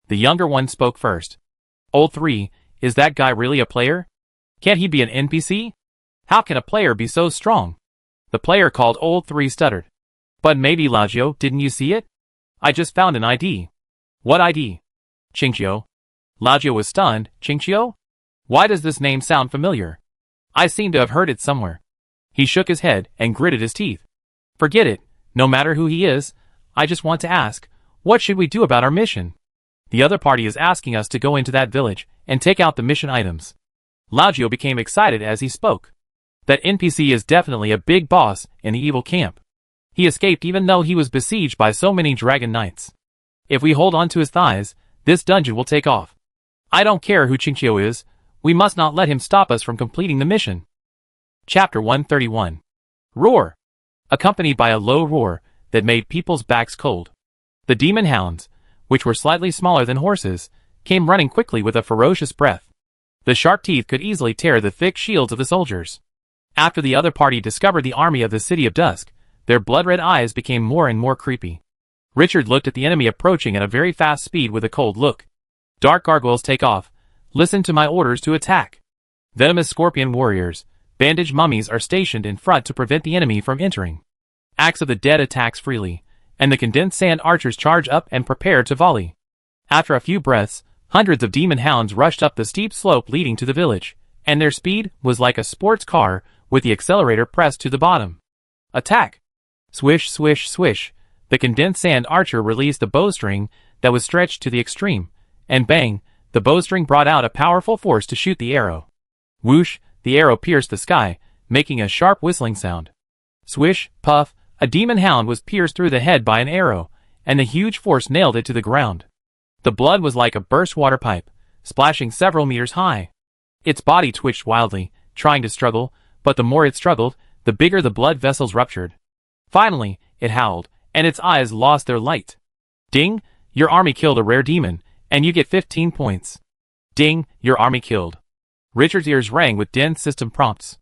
A: The younger one spoke first. Old 3, is that guy really a player? Can't he be an NPC? How can a player be so strong? The player called Old 3 stuttered. But maybe Lagio, didn't you see it? I just found an ID. What ID? Chinchio. Lagio was stunned. Chinchio? Why does this name sound familiar? I seem to have heard it somewhere. He shook his head and gritted his teeth. Forget it, no matter who he is, I just want to ask, what should we do about our mission? The other party is asking us to go into that village and take out the mission items. Lagio became excited as he spoke. That NPC is definitely a big boss in the evil camp. He escaped even though he was besieged by so many dragon knights. If we hold on to his thighs, this dungeon will take off. I don't care who Chinchio is, we must not let him stop us from completing the mission. Chapter 131. Roar! Accompanied by a low roar that made people's backs cold. The demon hounds, which were slightly smaller than horses, came running quickly with a ferocious breath. The sharp teeth could easily tear the thick shields of the soldiers. After the other party discovered the army of the City of Dusk, their blood-red eyes became more and more creepy. Richard looked at the enemy approaching at a very fast speed with a cold look. Dark gargoyles take off. Listen to my orders to attack. Venomous scorpion warriors, bandaged mummies are stationed in front to prevent the enemy from entering. Axe of the Dead attacks freely, and the condensed sand archers charge up and prepare to volley. After a few breaths, hundreds of demon hounds rushed up the steep slope leading to the village, and their speed was like a sports car with the accelerator pressed to the bottom. Attack! Swish, swish, swish. The condensed sand archer released a bowstring that was stretched to the extreme, and bang, the bowstring brought out a powerful force to shoot the arrow. Whoosh, the arrow pierced the sky, making a sharp whistling sound. Swish, puff, a demon hound was pierced through the head by an arrow, and the huge force nailed it to the ground. The blood was like a burst water pipe, splashing several meters high. Its body twitched wildly, trying to struggle, but the more it struggled, the bigger the blood vessels ruptured. Finally, it howled, and its eyes lost their light. Ding, your army killed a rare demon, and you get 15 points. Ding, your army killed. Richard's ears rang with dense system prompts.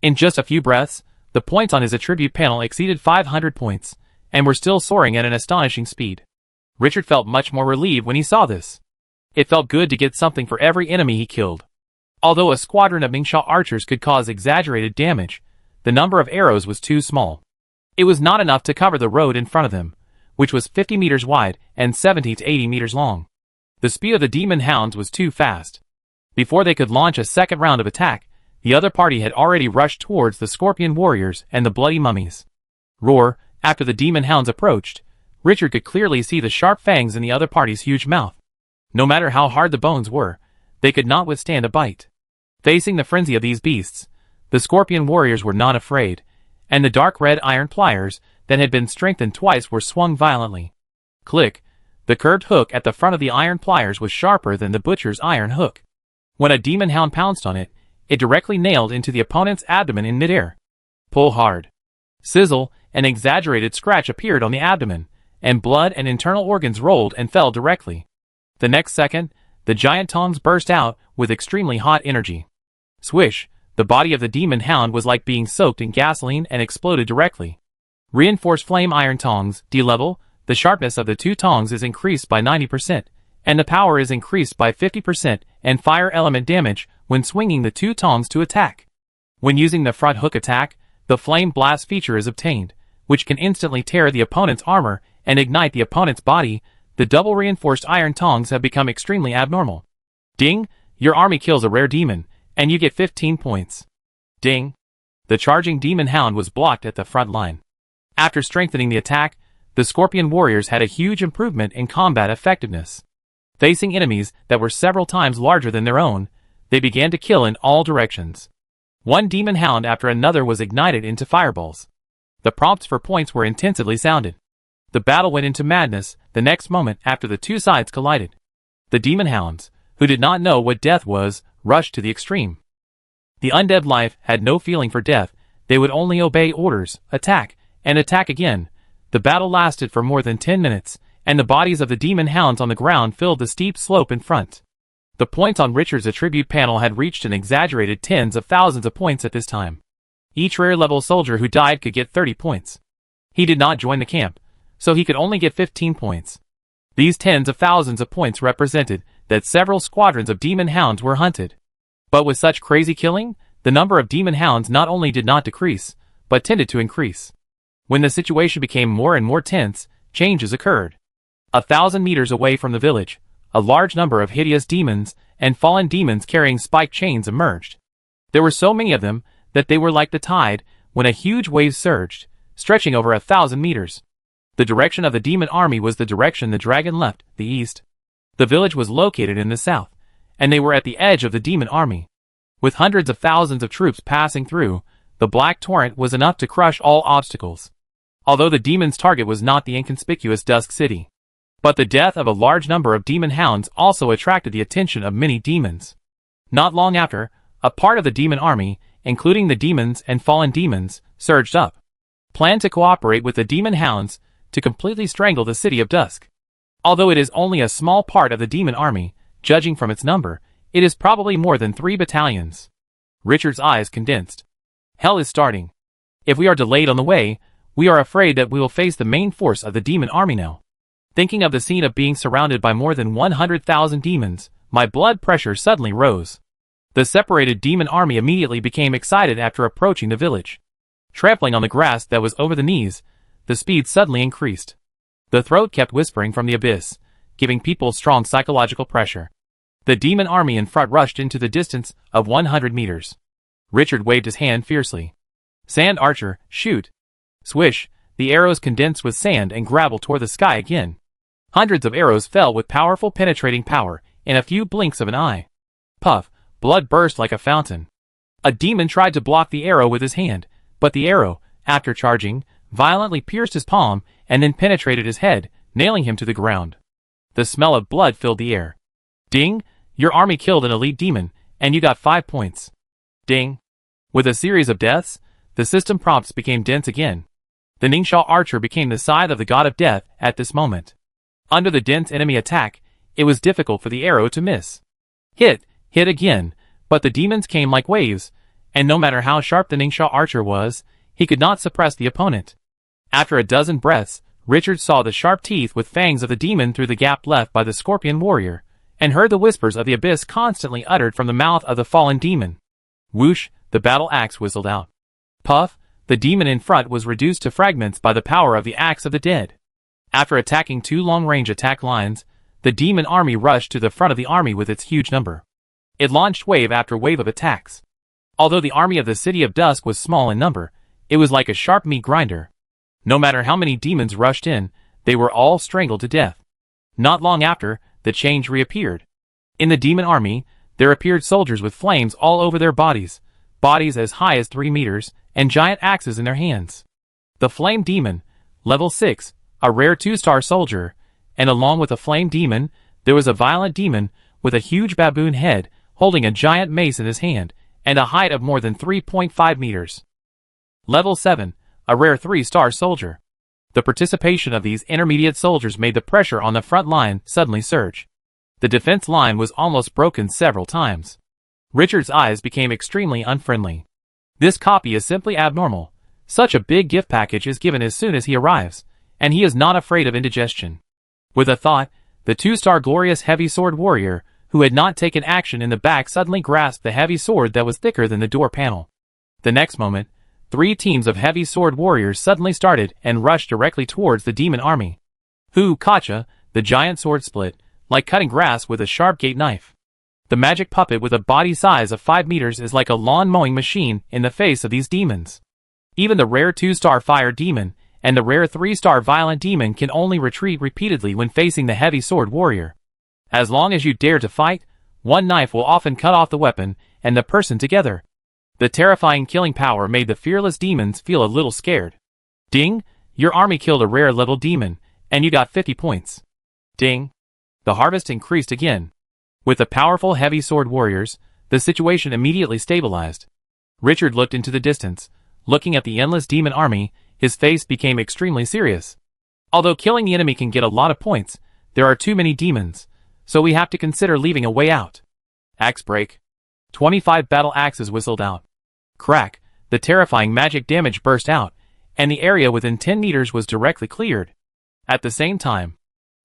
A: In just a few breaths, the points on his attribute panel exceeded 500 points, and were still soaring at an astonishing speed. Richard felt much more relieved when he saw this. It felt good to get something for every enemy he killed. Although a squadron of Mingsha archers could cause exaggerated damage, the number of arrows was too small. It was not enough to cover the road in front of them, which was 50 meters wide and 70 to 80 meters long. The speed of the demon hounds was too fast. Before they could launch a second round of attack, the other party had already rushed towards the scorpion warriors and the bloody mummies. Roar, after the demon hounds approached, Richard could clearly see the sharp fangs in the other party's huge mouth. No matter how hard the bones were, they could not withstand a bite. Facing the frenzy of these beasts, the scorpion warriors were not afraid, and the dark red iron pliers that had been strengthened twice were swung violently. Click! The curved hook at the front of the iron pliers was sharper than the butcher's iron hook. When a demon hound pounced on it, it directly nailed into the opponent's abdomen in midair. Pull hard. Sizzle, an exaggerated scratch appeared on the abdomen, and blood and internal organs rolled and fell directly. The next second, the giant tongs burst out with extremely hot energy. Swish, the body of the demon hound was like being soaked in gasoline and exploded directly. Reinforced flame iron tongs, D-level, the sharpness of the two tongs is increased by 90%, and the power is increased by 50%, and fire element damage when swinging the two tongs to attack. When using the front hook attack, the flame blast feature is obtained, which can instantly tear the opponent's armor and ignite the opponent's body. The double reinforced iron tongs have become extremely abnormal. Ding! Your army kills a rare demon, and you get 15 points. Ding! The charging demon hound was blocked at the front line. After strengthening the attack, the Scorpion warriors had a huge improvement in combat effectiveness. Facing enemies that were several times larger than their own, they began to kill in all directions. One demon hound after another was ignited into fireballs. The prompts for points were intensively sounded. The battle went into madness the next moment after the two sides collided. The demon hounds, who did not know what death was, rushed to the extreme. The undead life had no feeling for death, they would only obey orders, attack, and attack again. The battle lasted for more than 10 minutes, and the bodies of the demon hounds on the ground filled the steep slope in front. The points on Richard's attribute panel had reached an exaggerated tens of thousands of points at this time. Each rare-level soldier who died could get 30 points. He did not join the camp, so he could only get 15 points. These tens of thousands of points represented that several squadrons of demon hounds were hunted. But with such crazy killing, the number of demon hounds not only did not decrease, but tended to increase. When the situation became more and more tense, changes occurred. 1,000 meters away from the village, a large number of hideous demons and fallen demons carrying spiked chains emerged. There were so many of them that they were like the tide when a huge wave surged, stretching over 1,000 meters. The direction of the demon army was the direction the dragon left, the east. The village was located in the south, and they were at the edge of the demon army. With hundreds of thousands of troops passing through, the black torrent was enough to crush all obstacles. Although the demon's target was not the inconspicuous Dusk City. But the death of a large number of demon hounds also attracted the attention of many demons. Not long after, a part of the demon army, including the demons and fallen demons, surged up. Planned to cooperate with the demon hounds to completely strangle the City of Dusk. Although it is only a small part of the demon army, judging from its number, it is probably more than 3 battalions. Richard's eyes condensed. Hell is starting. If we are delayed on the way, we are afraid that we will face the main force of the demon army now. Thinking of the scene of being surrounded by more than 100,000 demons, my blood pressure suddenly rose. The separated demon army immediately became excited after approaching the village. Trampling on the grass that was over the knees, the speed suddenly increased. The throat kept whispering from the abyss, giving people strong psychological pressure. The demon army in front rushed into the distance of 100 meters. Richard waved his hand fiercely. Sand archer, shoot! Swish, the arrows condensed with sand and gravel toward the sky again. Hundreds of arrows fell with powerful penetrating power in a few blinks of an eye. Puff, blood burst like a fountain. A demon tried to block the arrow with his hand, but the arrow, after charging, violently pierced his palm and then penetrated his head, nailing him to the ground. The smell of blood filled the air. Ding! Your army killed an elite demon, and you got 5 points. Ding! With a series of deaths, the system prompts became dense again. The Ningxia archer became the scythe of the god of death at this moment. Under the dense enemy attack, it was difficult for the arrow to miss. Hit again, but the demons came like waves, and no matter how sharp the Ningxia archer was, he could not suppress the opponent. After a dozen breaths, Richard saw the sharp teeth with fangs of the demon through the gap left by the Scorpion warrior, and heard the whispers of the abyss constantly uttered from the mouth of the fallen demon. Whoosh, the battle axe whistled out. Puff, the demon in front was reduced to fragments by the power of the axe of the dead. After attacking 2 long-range attack lines, the demon army rushed to the front of the army with its huge number. It launched wave after wave of attacks. Although the army of the City of Dusk was small in number, it was like a sharp meat grinder. No matter how many demons rushed in, they were all strangled to death. Not long after, the change reappeared. In the demon army, there appeared soldiers with flames all over their bodies as high as 3 meters, and giant axes in their hands. The Flame Demon, level 6, a rare 2-star soldier, and along with the Flame Demon, there was a violent demon with a huge baboon head holding a giant mace in his hand, and a height of more than 3.5 meters. Level 7, a rare 3-star soldier. The participation of these intermediate soldiers made the pressure on the front line suddenly surge. The defense line was almost broken several times. Richard's eyes became extremely unfriendly. This copy is simply abnormal. Such a big gift package is given as soon as he arrives, and he is not afraid of indigestion. With a thought, the 2-star glorious heavy sword warrior, who had not taken action in the back, suddenly grasped the heavy sword that was thicker than the door panel. The next moment, 3 teams of heavy sword warriors suddenly started and rushed directly towards the demon army. Who, Kacha, the giant sword split, like cutting grass with a sharp gate knife. The magic puppet with a body size of 5 meters is like a lawn mowing machine in the face of these demons. Even the rare 2-star fire demon and the rare 3-star violent demon can only retreat repeatedly when facing the heavy sword warrior. As long as you dare to fight, one knife will often cut off the weapon and the person together. The terrifying killing power made the fearless demons feel a little scared. Ding! Your army killed a rare level demon, and you got 50 points. Ding! The harvest increased again. With the powerful heavy sword warriors, the situation immediately stabilized. Richard looked into the distance. Looking at the endless demon army, his face became extremely serious. Although killing the enemy can get a lot of points, there are too many demons, so we have to consider leaving a way out. Axe break. 25 battle axes whistled out. Crack, the terrifying magic damage burst out, and the area within 10 meters was directly cleared. At the same time,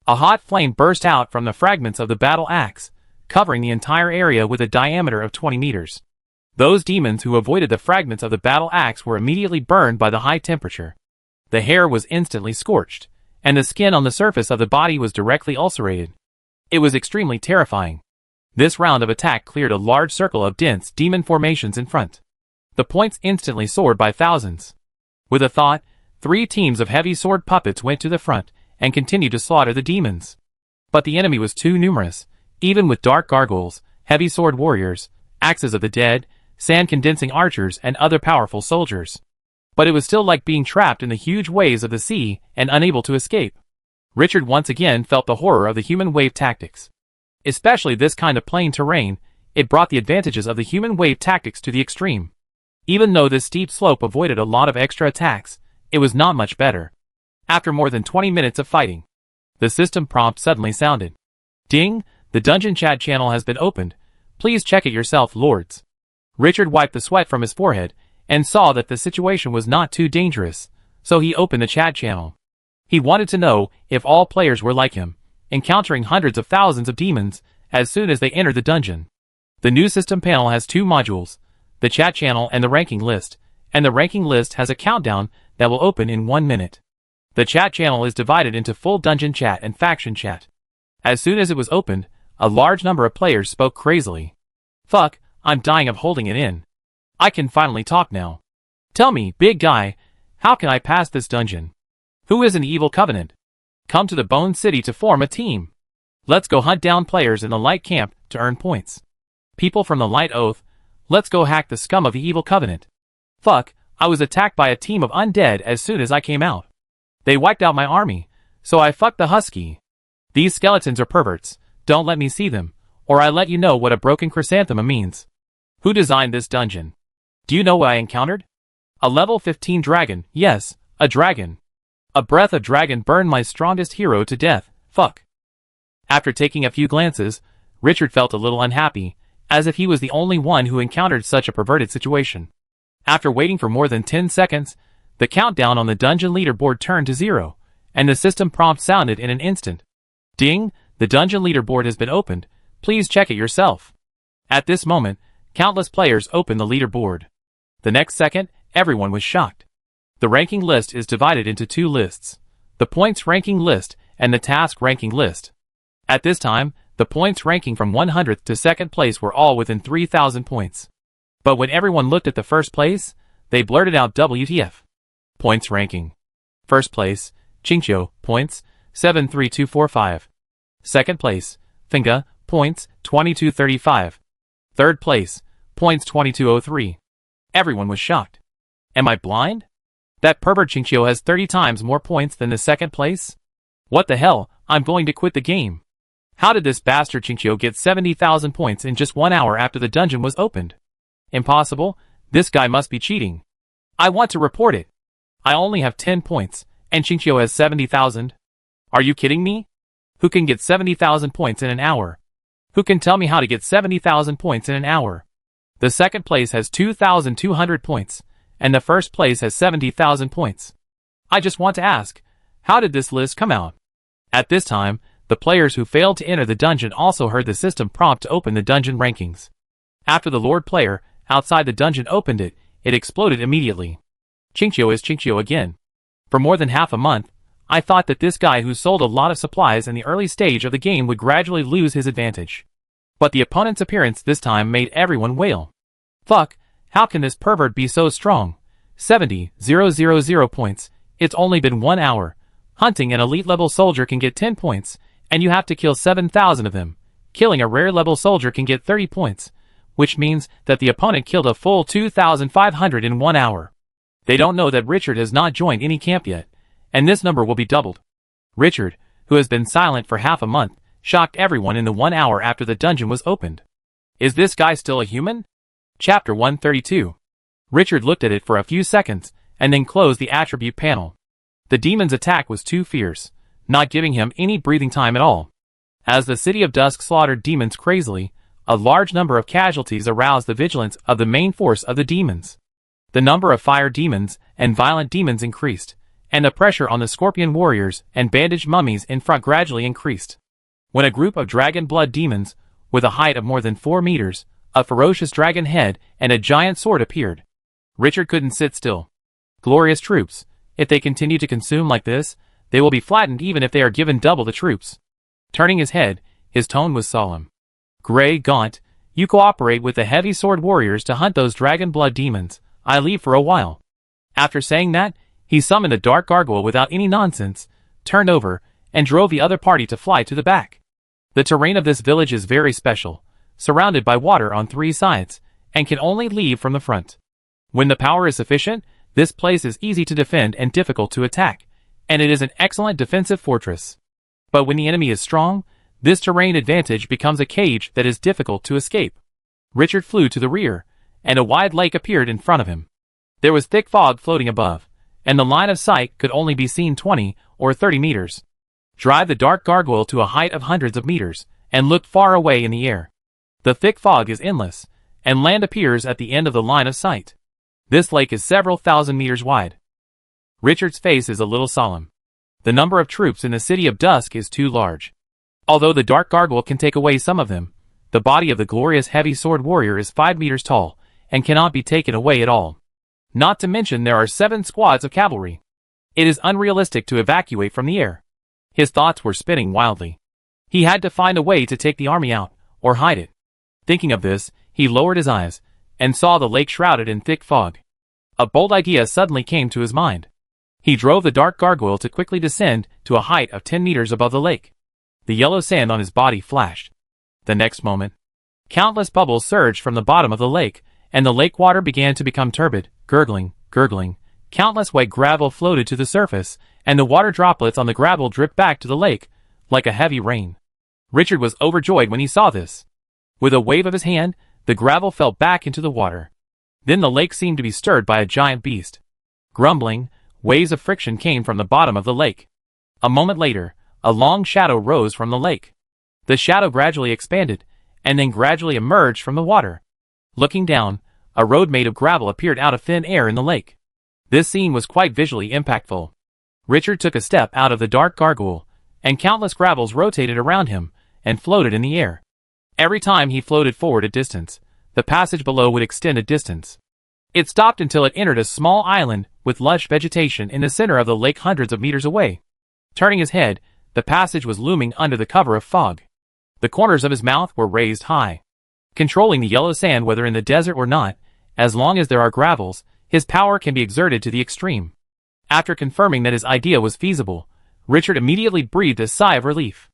A: a hot flame burst out from the fragments of the battle axe, covering the entire area with a diameter of 20 meters. Those demons who avoided the fragments of the battle axe were immediately burned by the high temperature. The hair was instantly scorched, and the skin on the surface of the body was directly ulcerated. It was extremely terrifying. This round of attack cleared a large circle of dense demon formations in front. The points instantly soared by thousands. With a thought, 3 teams of heavy sword puppets went to the front and continued to slaughter the demons. But the enemy was too numerous, even with dark gargoyles, heavy sword warriors, axes of the dead, sand-condensing archers, and other powerful soldiers. But it was still like being trapped in the huge waves of the sea and unable to escape. Richard once again felt the horror of the human wave tactics. Especially this kind of plain terrain, it brought the advantages of the human wave tactics to the extreme. Even though this steep slope avoided a lot of extra attacks, it was not much better. After more than 20 minutes of fighting, the system prompt suddenly sounded. Ding! The dungeon chat channel has been opened. Please check it yourself, lords. Richard wiped the sweat from his forehead and saw that the situation was not too dangerous, so he opened the chat channel. He wanted to know if all players were like him, encountering hundreds of thousands of demons as soon as they entered the dungeon. The new system panel has 2 modules, the chat channel and the ranking list, and the ranking list has a countdown that will open in 1 minute. The chat channel is divided into full dungeon chat and faction chat. As soon as it was opened, a large number of players spoke crazily. Fuck, I'm dying of holding it in. I can finally talk now. Tell me, big guy, how can I pass this dungeon? Who is an evil covenant? Come to the Bone City to form a team. Let's go hunt down players in the Light Camp to earn points. People from the Light Oath, let's go hack the scum of the evil covenant. Fuck, I was attacked by a team of undead as soon as I came out. They wiped out my army, so I fucked the husky. These skeletons are perverts, don't let me see them, or I let you know what a broken chrysanthemum means. Who designed this dungeon? Do you know what I encountered? A level 15 dragon, yes, a dragon. A breath of dragon burned my strongest hero to death, fuck. After taking a few glances, Richard felt a little unhappy, as if he was the only one who encountered such a perverted situation. After waiting for more than 10 seconds, the countdown on the dungeon leaderboard turned to 0, and the system prompt sounded in an instant. Ding, the dungeon leaderboard has been opened, please check it yourself. At this moment, countless players opened the leaderboard. The next second, everyone was shocked. The ranking list is divided into 2 lists, the points ranking list and the task ranking list. At this time, the points ranking from 100th to 2nd place were all within 3,000 points. But when everyone looked at the first place, they blurted out WTF. Points ranking. First place, Qingqiu, points, 73245. Second place, Finga, points, 2235. Third place, points 2203. Everyone was shocked. Am I blind? That pervert Qingqiu has 30 times more points than the second place? What the hell, I'm going to quit the game. How did this bastard Qingqiu get 70,000 points in just 1 hour after the dungeon was opened? Impossible, this guy must be cheating. I want to report it. I only have 10 points, and Chinchio has 70,000. Are you kidding me? Who can get 70,000 points in an hour? Who can tell me how to get 70,000 points in an hour? The second place has 2,200 points, and the first place has 70,000 points. I just want to ask, how did this list come out? At this time, the players who failed to enter the dungeon also heard the system prompt to open the dungeon rankings. After the Lord player outside the dungeon opened it, it exploded immediately. Chinchio is Chinchio again. For more than half a month, I thought that this guy who sold a lot of supplies in the early stage of the game would gradually lose his advantage. But the opponent's appearance this time made everyone wail. Fuck, how can this pervert be so strong? 70,000 points, it's only been 1 hour. Hunting an elite level soldier can get 10 points, and you have to kill 7,000 of them. Killing a rare level soldier can get 30 points, which means that the opponent killed a full 2,500 in 1 hour. They don't know that Richard has not joined any camp yet, and this number will be doubled. Richard, who has been silent for half a month, shocked everyone in the 1 hour after the dungeon was opened. Is this guy still a human? Chapter 132. Richard looked at it for a few seconds, and then closed the attribute panel. The demon's attack was too fierce, not giving him any breathing time at all. As the City of Dusk slaughtered demons crazily, a large number of casualties aroused the vigilance of the main force of the demons. The number of fire demons and violent demons increased, and the pressure on the scorpion warriors and bandaged mummies in front gradually increased. When a group of dragon blood demons, with a height of more than 4 meters, a ferocious dragon head, and a giant sword appeared, Richard couldn't sit still. Glorious troops, if they continue to consume like this, they will be flattened even if they are given double the troops. Turning his head, his tone was solemn. Grey Gaunt, you cooperate with the heavy sword warriors to hunt those dragon blood demons. I leave for a while. After saying that, he summoned a dark gargoyle without any nonsense, turned over, and drove the other party to fly to the back. The terrain of this village is very special, surrounded by water on 3 sides, and can only leave from the front. When the power is sufficient, this place is easy to defend and difficult to attack, and it is an excellent defensive fortress. But when the enemy is strong, this terrain advantage becomes a cage that is difficult to escape. Richard flew to the rear, and a wide lake appeared in front of him. There was thick fog floating above, and the line of sight could only be seen 20 or 30 meters. Drive the dark gargoyle to a height of hundreds of meters, and look far away in the air. The thick fog is endless, and land appears at the end of the line of sight. This lake is several thousand meters wide. Richard's face is a little solemn. The number of troops in the City of Dusk is too large. Although the dark gargoyle can take away some of them, the body of the glorious heavy sword warrior is 5 meters tall, and cannot be taken away at all. Not to mention there are 7 squads of cavalry. It is unrealistic to evacuate from the air. His thoughts were spinning wildly. He had to find a way to take the army out, or hide it. Thinking of this, he lowered his eyes, and saw the lake shrouded in thick fog. A bold idea suddenly came to his mind. He drove the dark gargoyle to quickly descend to a height of 10 meters above the lake. The yellow sand on his body flashed. The next moment, countless bubbles surged from the bottom of the lake, and the lake water began to become turbid, gurgling. Countless white gravel floated to the surface, and the water droplets on the gravel dripped back to the lake, like a heavy rain. Richard was overjoyed when he saw this. With a wave of his hand, the gravel fell back into the water. Then the lake seemed to be stirred by a giant beast. Grumbling, waves of friction came from the bottom of the lake. A moment later, a long shadow rose from the lake. The shadow gradually expanded, and then gradually emerged from the water. Looking down, a road made of gravel appeared out of thin air in the lake. This scene was quite visually impactful. Richard took a step out of the dark gargoyle, and countless gravels rotated around him, and floated in the air. Every time he floated forward a distance, the passage below would extend a distance. It stopped until it entered a small island with lush vegetation in the center of the lake hundreds of meters away. Turning his head, the passage was looming under the cover of fog. The corners of his mouth were raised high. Controlling the yellow sand whether in the desert or not, as long as there are gravels, his power can be exerted to the extreme. After confirming that his idea was feasible, Richard immediately breathed a sigh of relief.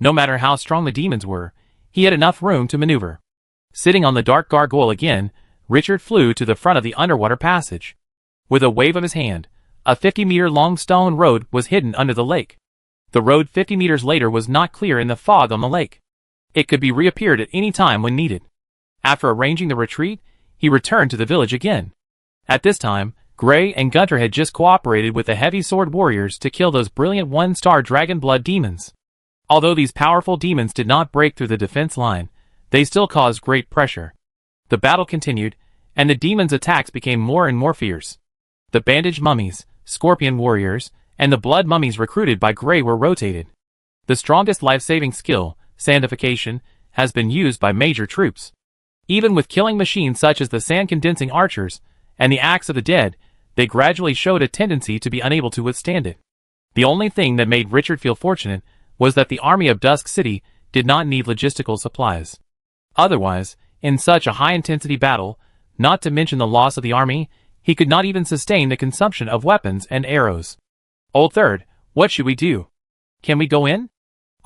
A: No matter how strong the demons were, he had enough room to maneuver. Sitting on the dark gargoyle again, Richard flew to the front of the underwater passage. With a wave of his hand, a 50-meter-long stone road was hidden under the lake. The road 50 meters later was not clear in the fog on the lake. It could be reappeared at any time when needed. After arranging the retreat, he returned to the village again. At this time, Gray and Gunter had just cooperated with the heavy sword warriors to kill those brilliant one-star dragon blood demons. Although these powerful demons did not break through the defense line, they still caused great pressure. The battle continued, and the demons' attacks became more and more fierce. The bandaged mummies, scorpion warriors, and the blood mummies recruited by Gray were rotated. The strongest life-saving skill, sandification, has been used by major troops. Even with killing machines such as the sand-condensing archers and the Axe of the Dead, they gradually showed a tendency to be unable to withstand it. The only thing that made Richard feel fortunate was that the army of Dusk City did not need logistical supplies. Otherwise, in such a high-intensity battle, not to mention the loss of the army, he could not even sustain the consumption of weapons and arrows. Old Third, what should we do? Can we go in?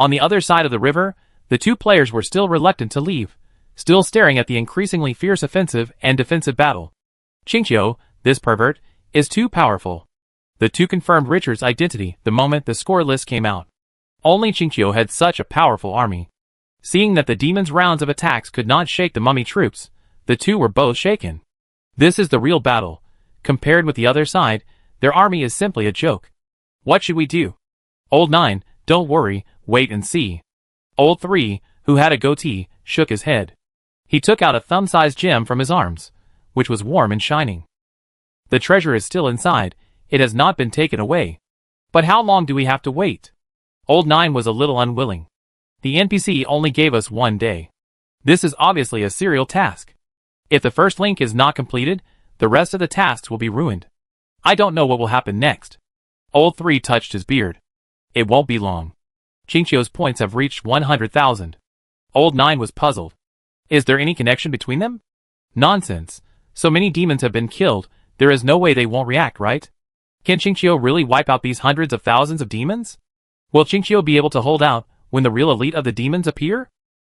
A: On the other side of the river, the two players were still reluctant to leave, still staring at the increasingly fierce offensive and defensive battle. Qingqiu, this pervert, is too powerful. The two confirmed Richard's identity the moment the score list came out. Only Qingqiu had such a powerful army. Seeing that the demons' rounds of attacks could not shake the mummy troops, the two were both shaken. This is the real battle. Compared with the other side, their army is simply a joke. What should we do? Old 9, don't worry, wait and see. Old 3, who had a goatee, shook his head. He took out a thumb-sized gem from his arms, which was warm and shining. The treasure is still inside, it has not been taken away. But how long do we have to wait? Old 9 was a little unwilling. The NPC only gave us 1 day. This is obviously a serial task. If the first link is not completed, the rest of the tasks will be ruined. I don't know what will happen next. Old 3 touched his beard. It won't be long. Qingqiu's points have reached 100,000. Old 9 was puzzled. Is there any connection between them? Nonsense. So many demons have been killed, there is no way they won't react, right? Can Qingqiu really wipe out these hundreds of thousands of demons? Will Qingqiu be able to hold out when the real elite of the demons appear?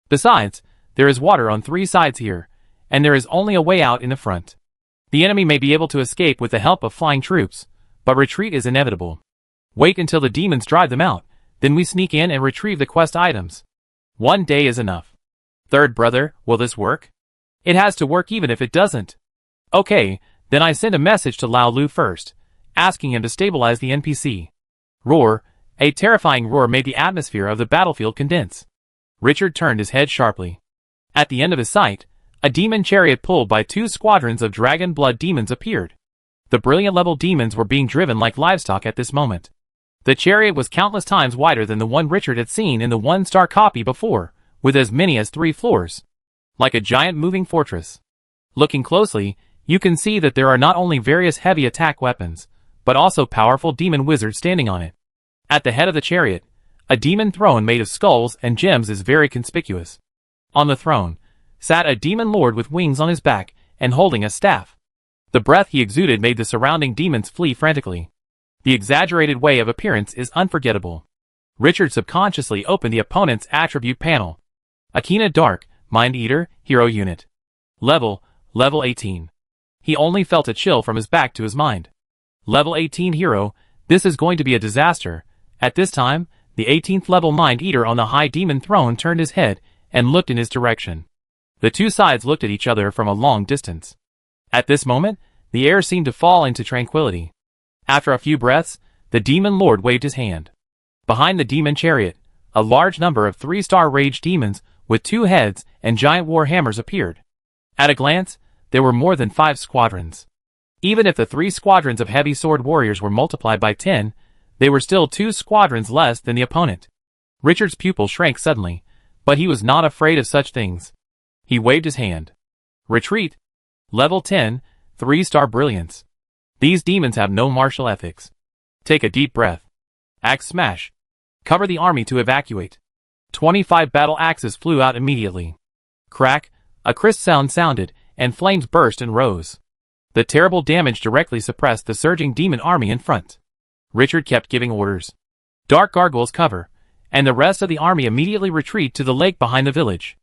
A: Besides, there is water on 3 sides here, and there is only a way out in the front. The enemy may be able to escape with the help of flying troops, but retreat is inevitable. Wait until the demons drive them out, then we sneak in and retrieve the quest items. 1 day is enough. Third brother, will this work? It has to work even if it doesn't. Okay, then I send a message to Lao Lu first, asking him to stabilize the NPC. Roar, a terrifying roar made the atmosphere of the battlefield condense. Richard turned his head sharply. At the end of his sight, a demon chariot pulled by 2 squadrons of dragon blood demons appeared. The brilliant level demons were being driven like livestock at this moment. The chariot was countless times wider than the one Richard had seen in the 1-star copy before, with as many as 3 floors. Like a giant moving fortress. Looking closely, you can see that there are not only various heavy attack weapons, but also powerful demon wizards standing on it. At the head of the chariot, a demon throne made of skulls and gems is very conspicuous. On the throne, sat a demon lord with wings on his back and holding a staff. The breath he exuded made the surrounding demons flee frantically. The exaggerated way of appearance is unforgettable. Richard subconsciously opened the opponent's attribute panel. Akina Dark, Mind Eater, Hero Unit. Level 18. He only felt a chill from his back to his mind. Level 18 Hero, this is going to be a disaster. At this time, the 18th level Mind Eater on the high demon throne turned his head and looked in his direction. The two sides looked at each other from a long distance. At this moment, the air seemed to fall into tranquility. After a few breaths, the demon lord waved his hand. Behind the demon chariot, a large number of 3-star rage demons with 2 heads and giant war hammers appeared. At a glance, there were more than 5 squadrons. Even if the 3 squadrons of heavy sword warriors were multiplied by 10, they were still 2 squadrons less than the opponent. Richard's pupil shrank suddenly, but he was not afraid of such things. He waved his hand. Retreat. Level 10, 3-star brilliance. These demons have no martial ethics. Take a deep breath. Axe smash. Cover the army to evacuate. 25 battle axes flew out immediately. Crack, a crisp sound sounded, and flames burst and rose. The terrible damage directly suppressed the surging demon army in front. Richard kept giving orders. Dark gargoyles cover, and the rest of the army immediately retreat to the lake behind the village.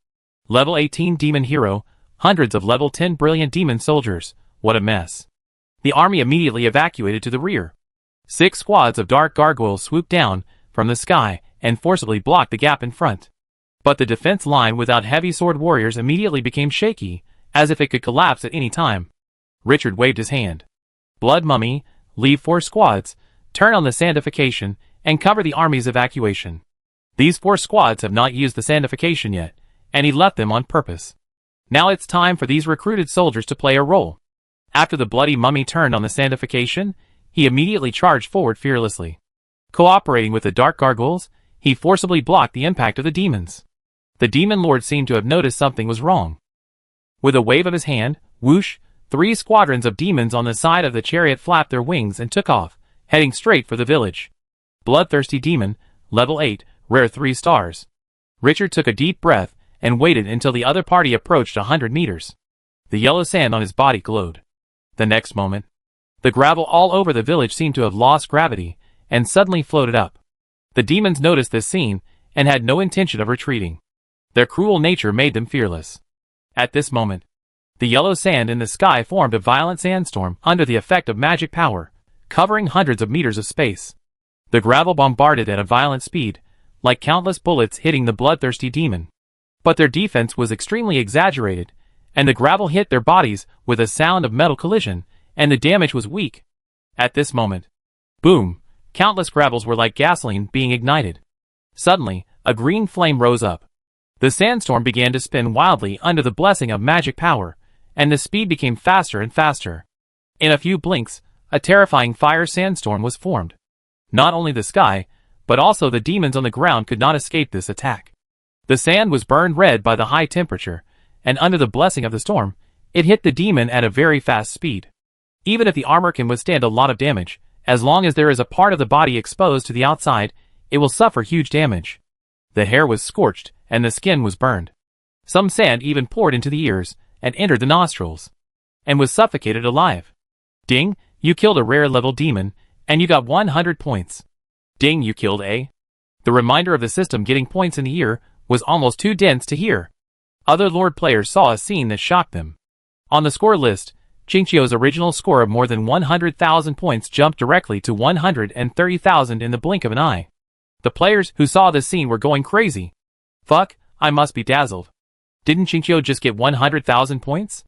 A: Level 18 demon hero, hundreds of level 10 brilliant demon soldiers, what a mess. The army immediately evacuated to the rear. 6 squads of dark gargoyles swooped down from the sky and forcibly blocked the gap in front. But the defense line without heavy sword warriors immediately became shaky, as if it could collapse at any time. Richard waved his hand. Blood Mummy, leave 4 squads, turn on the sandification, and cover the army's evacuation. These 4 squads have not used the sandification yet, and he left them on purpose. Now it's time for these recruited soldiers to play a role. After the Bloody Mummy turned on the sandification, he immediately charged forward fearlessly. Cooperating with the Dark Gargoyles, he forcibly blocked the impact of the demons. The Demon Lord seemed to have noticed something was wrong. With a wave of his hand, whoosh, 3 squadrons of demons on the side of the chariot flapped their wings and took off, heading straight for the village. Bloodthirsty Demon, level 8, rare 3 stars. Richard took a deep breath and waited until the other party approached 100 meters. The yellow sand on his body glowed. The next moment, the gravel all over the village seemed to have lost gravity and suddenly floated up. The demons noticed this scene and had no intention of retreating. Their cruel nature made them fearless. At this moment, the yellow sand in the sky formed a violent sandstorm under the effect of magic power, covering hundreds of meters of space. The gravel bombarded at a violent speed, like countless bullets hitting the bloodthirsty demon. But their defense was extremely exaggerated, and the gravel hit their bodies with a sound of metal collision, and the damage was weak. At this moment, boom, countless gravels were like gasoline being ignited. Suddenly, a green flame rose up. The sandstorm began to spin wildly under the blessing of magic power, and the speed became faster and faster. In a few blinks, a terrifying fire sandstorm was formed. Not only the sky, but also the demons on the ground could not escape this attack. The sand was burned red by the high temperature, and under the blessing of the storm, it hit the demon at a very fast speed. Even if the armor can withstand a lot of damage, as long as there is a part of the body exposed to the outside, it will suffer huge damage. The hair was scorched, and the skin was burned. Some sand even poured into the ears, and entered the nostrils, and was suffocated alive. Ding, you killed a rare level demon, and you got 100 points. Ding, you killed a. The reminder of the system getting points in the ear was almost too dense to hear. Other Lord players saw a scene that shocked them. On the score list, Qingqiu's original score of more than 100,000 points jumped directly to 130,000 in the blink of an eye. The players who saw this scene were going crazy. Fuck, I must be dazzled. Didn't Qingqiu just get 100,000 points?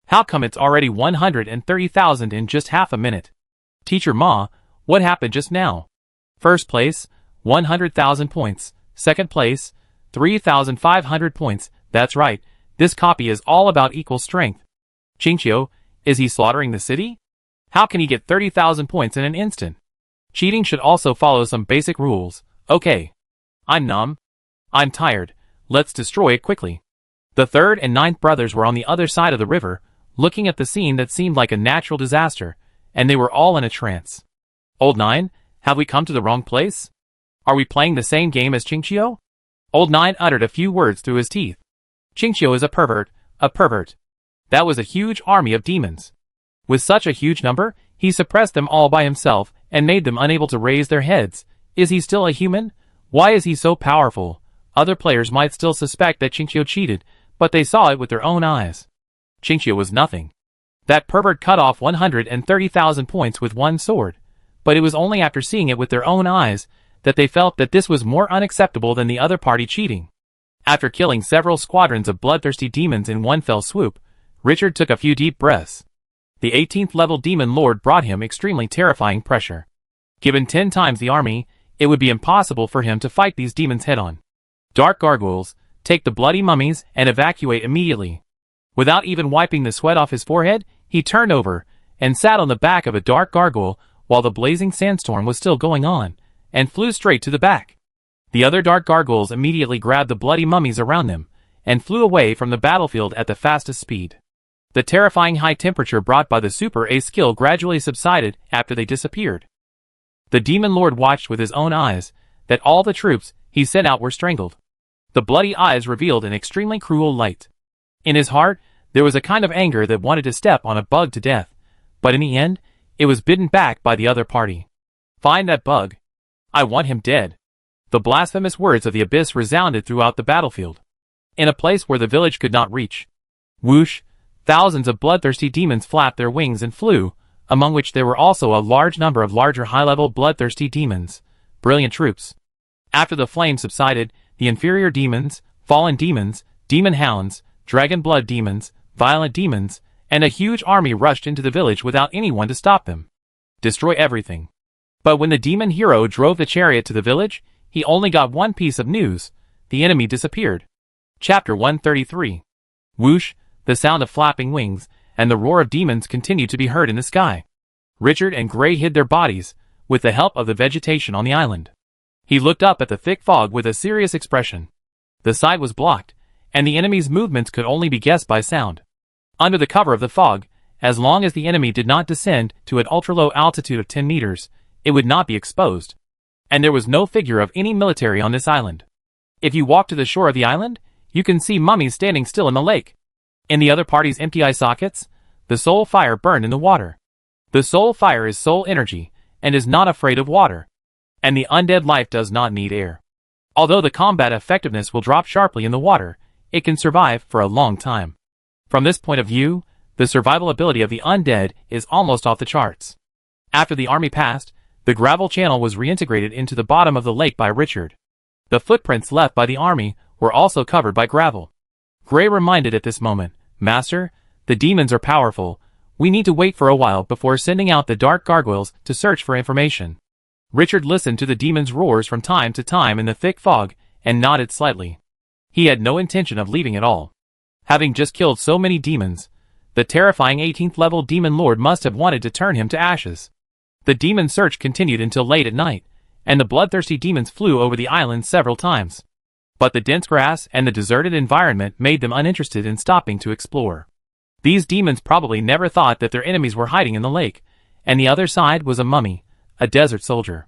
A: How come it's already 130,000 in just half a minute? Teacher Ma, what happened just now? First place, 100,000 points. Second place, 3,500 points. That's right, this copy is all about equal strength. Qingqiu, is he slaughtering the city? How can he get 30,000 points in an instant? Cheating should also follow some basic rules. Okay. I'm numb. I'm tired. Let's destroy it quickly. The 3rd and 9th brothers were on the other side of the river, looking at the scene that seemed like a natural disaster, and they were all in a trance. Old 9, have we come to the wrong place? Are we playing the same game as Qingqiu? Old 9 uttered a few words through his teeth. Qingqiu is a pervert, a pervert. That was a huge army of demons. With such a huge number, he suppressed them all by himself and made them unable to raise their heads. Is he still a human? Why is he so powerful? Other players might still suspect that Qingqiu cheated, but they saw it with their own eyes. Qingqiu was nothing. That pervert cut off 130,000 points with one sword, but it was only after seeing it with their own eyes that they felt that this was more unacceptable than the other party cheating. After killing several squadrons of bloodthirsty demons in one fell swoop, Richard took a few deep breaths. The 18th level Demon Lord brought him extremely terrifying pressure. Given 10 times the army, it would be impossible for him to fight these demons head-on. Dark Gargoyles, take the bloody mummies and evacuate immediately. Without even wiping the sweat off his forehead, he turned over and sat on the back of a dark gargoyle while the blazing sandstorm was still going on, and flew straight to the back. The other dark gargoyles immediately grabbed the bloody mummies around them and flew away from the battlefield at the fastest speed. The terrifying high temperature brought by the Super A skill gradually subsided after they disappeared. The Demon Lord watched with his own eyes that all the troops he sent out were strangled. The bloody eyes revealed an extremely cruel light. In his heart, there was a kind of anger that wanted to step on a bug to death, but in the end, it was bitten back by the other party. Find that bug. I want him dead. The blasphemous words of the abyss resounded throughout the battlefield. In a place where the village could not reach. Whoosh, thousands of bloodthirsty demons flapped their wings and flew, among which there were also a large number of larger high-level bloodthirsty demons, brilliant troops. After the flames subsided, the inferior demons, fallen demons, demon hounds, dragon blood demons, violent demons, and a huge army rushed into the village without anyone to stop them. Destroy everything. But when the demon hero drove the chariot to the village, he only got one piece of news: the enemy disappeared. Chapter 133. Whoosh, the sound of flapping wings, and the roar of demons continued to be heard in the sky. Richard and Gray hid their bodies, with the help of the vegetation on the island. He looked up at the thick fog with a serious expression. The sight was blocked, and the enemy's movements could only be guessed by sound. Under the cover of the fog, as long as the enemy did not descend to an ultra-low altitude of 10 meters, it would not be exposed. And there was no figure of any military on this island. If you walk to the shore of the island, you can see mummies standing still in the lake. In the other party's empty eye sockets, the soul fire burned in the water. The soul fire is soul energy, and is not afraid of water. And the undead life does not need air. Although the combat effectiveness will drop sharply in the water, it can survive for a long time. From this point of view, the survival ability of the undead is almost off the charts. After the army passed, the gravel channel was reintegrated into the bottom of the lake by Richard. The footprints left by the army were also covered by gravel. Gray reminded at this moment, "Master, the demons are powerful. We need to wait for a while before sending out the dark gargoyles to search for information." Richard listened to the demons' roars from time to time in the thick fog, and nodded slightly. He had no intention of leaving at all. Having just killed so many demons, the terrifying 18th level demon lord must have wanted to turn him to ashes. The demon search continued until late at night, and the bloodthirsty demons flew over the island several times. But the dense grass and the deserted environment made them uninterested in stopping to explore. These demons probably never thought that their enemies were hiding in the lake, and the other side was a mummy, a desert soldier.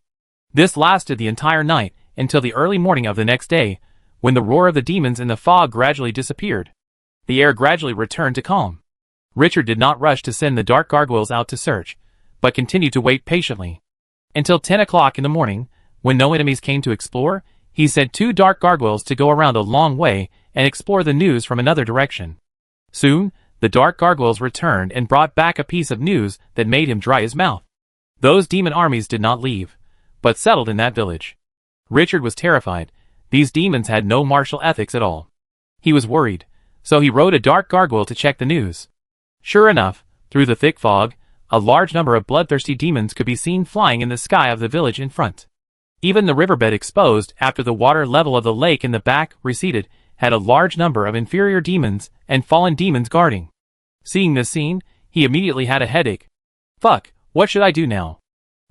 A: This lasted the entire night, until the early morning of the next day, when the roar of the demons in the fog gradually disappeared. The air gradually returned to calm. Richard did not rush to send the dark gargoyles out to search, but continued to wait patiently. Until 10 o'clock in the morning, when no enemies came to explore, he sent 2 dark gargoyles to go around a long way and explore the news from another direction. Soon, the dark gargoyles returned and brought back a piece of news that made him dry his mouth. Those demon armies did not leave, but settled in that village. Richard was terrified. These demons had no martial ethics at all. He was worried, so he wrote a dark gargoyle to check the news. Sure enough, through the thick fog, a large number of bloodthirsty demons could be seen flying in the sky of the village in front. Even the riverbed exposed after the water level of the lake in the back receded had a large number of inferior demons and fallen demons guarding. Seeing this scene, he immediately had a headache. Fuck, what should I do now?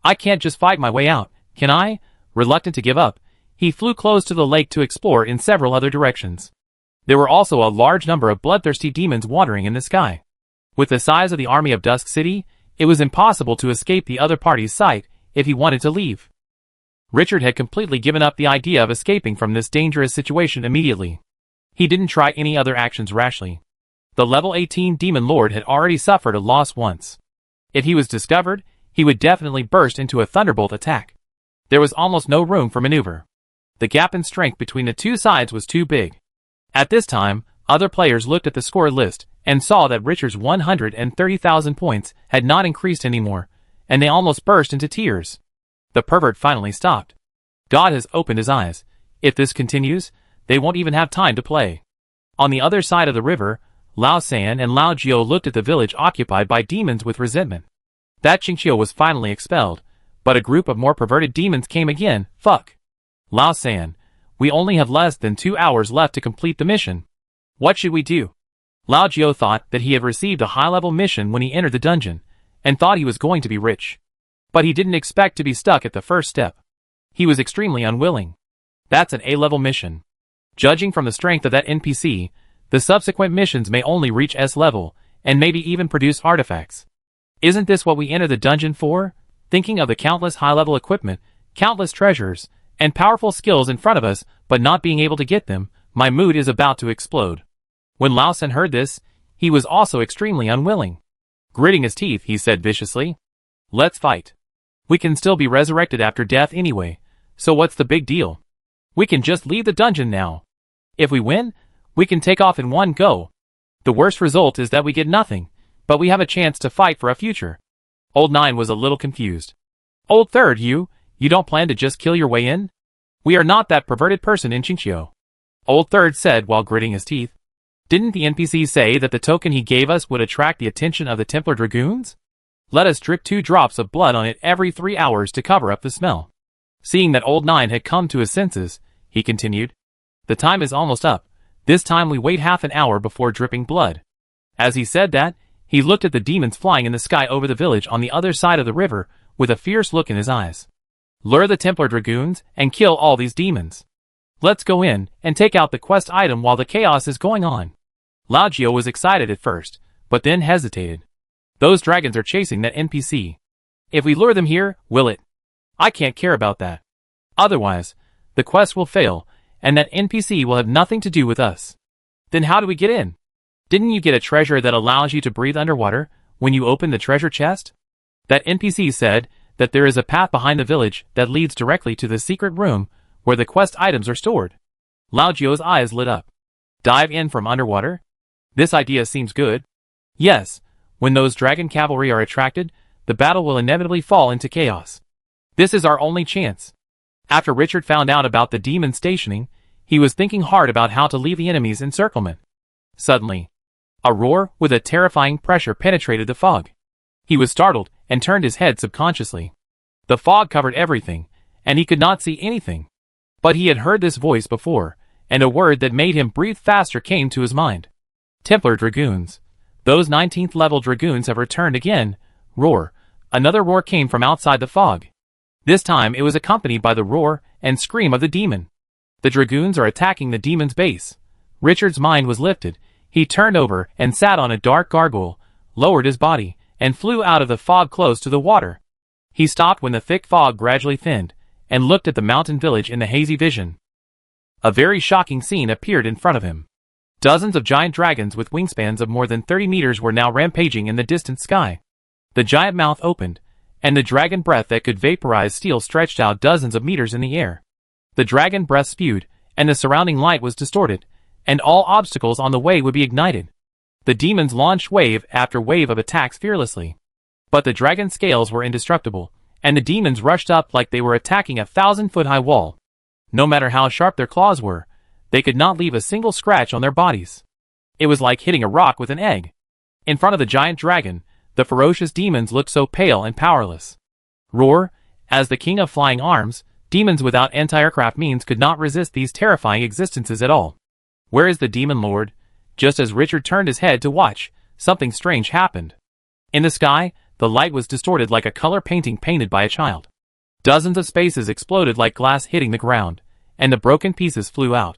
A: I can't just fight my way out, can I? Reluctant to give up, he flew close to the lake to explore in several other directions. There were also a large number of bloodthirsty demons wandering in the sky. With the size of the army of Dusk City, it was impossible to escape the other party's sight if he wanted to leave. Richard had completely given up the idea of escaping from this dangerous situation immediately. He didn't try any other actions rashly. The level 18 demon lord had already suffered a loss once. If he was discovered, he would definitely burst into a thunderbolt attack. There was almost no room for maneuver. The gap in strength between the two sides was too big. At this time, other players looked at the score list and saw that Richard's 130,000 points had not increased anymore, and they almost burst into tears. The pervert finally stopped. God has opened his eyes. If this continues, they won't even have time to play. On the other side of the river, Lao San and Lao Jiao looked at the village occupied by demons with resentment. That Qingqiu was finally expelled, but a group of more perverted demons came again. Fuck. Lao San, we only have less than 2 hours left to complete the mission. What should we do? Lao Jiao thought that he had received a high-level mission when he entered the dungeon, and thought he was going to be rich. But he didn't expect to be stuck at the first step. He was extremely unwilling. That's an A-level mission. Judging from the strength of that NPC, the subsequent missions may only reach S level, and maybe even produce artifacts. Isn't this what we enter the dungeon for? Thinking of the countless high-level equipment, countless treasures, and powerful skills in front of us, but not being able to get them, my mood is about to explode. When Lao San heard this, he was also extremely unwilling. Gritting his teeth, he said viciously, "Let's fight. We can still be resurrected after death anyway, so what's the big deal? We can just leave the dungeon now. If we win, we can take off in one go. The worst result is that we get nothing, but we have a chance to fight for a future." Old Nine was a little confused. "Old Third, you don't plan to just kill your way in? We are not that perverted person in Qingqiu," Old Third said while gritting his teeth. Didn't the NPC say that the token he gave us would attract the attention of the Templar Dragoons? Let us drip 2 drops of blood on it every 3 hours to cover up the smell. Seeing that old Nine had come to his senses, he continued, the time is almost up. This time we wait half an hour before dripping blood. As he said that, he looked at the demons flying in the sky over the village on the other side of the river with a fierce look in his eyes. Lure the Templar Dragoons and kill all these demons. Let's go in and take out the quest item while the chaos is going on. Laugio was excited at first, but then hesitated. Those dragons are chasing that NPC. If we lure them here, will it? I can't care about that. Otherwise, the quest will fail, and that NPC will have nothing to do with us. Then how do we get in? Didn't you get a treasure that allows you to breathe underwater when you open the treasure chest? That NPC said that there is a path behind the village that leads directly to the secret room where the quest items are stored. Laugio's eyes lit up. Dive in from underwater? This idea seems good. Yes, when those dragon cavalry are attracted, the battle will inevitably fall into chaos. This is our only chance. After Richard found out about the demon stationing, he was thinking hard about how to leave the enemy's encirclement. Suddenly, a roar with a terrifying pressure penetrated the fog. He was startled and turned his head subconsciously. The fog covered everything, and he could not see anything. But he had heard this voice before, and a word that made him breathe faster came to his mind. Templar Dragoons. Those 19th level dragoons have returned again. Roar. Another roar came from outside the fog. This time it was accompanied by the roar and scream of the demon. The dragoons are attacking the demon's base. Richard's mind was lifted. He turned over and sat on a dark gargoyle, lowered his body, and flew out of the fog close to the water. He stopped when the thick fog gradually thinned, and looked at the mountain village in the hazy vision. A very shocking scene appeared in front of him. Dozens of giant dragons with wingspans of more than 30 meters were now rampaging in the distant sky. The giant mouth opened, and the dragon breath that could vaporize steel stretched out dozens of meters in the air. The dragon breath spewed, and the surrounding light was distorted, and all obstacles on the way would be ignited. The demons launched wave after wave of attacks fearlessly. But the dragon scales were indestructible, and the demons rushed up like they were attacking a 1,000-foot-high wall. No matter how sharp their claws were, they could not leave a single scratch on their bodies. It was like hitting a rock with an egg. In front of the giant dragon, the ferocious demons looked so pale and powerless. Roar, as the king of flying arms, demons without anti-aircraft means could not resist these terrifying existences at all. Where is the demon lord? Just as Richard turned his head to watch, something strange happened. In the sky, the light was distorted like a color painting painted by a child. Dozens of spaces exploded like glass hitting the ground, and the broken pieces flew out.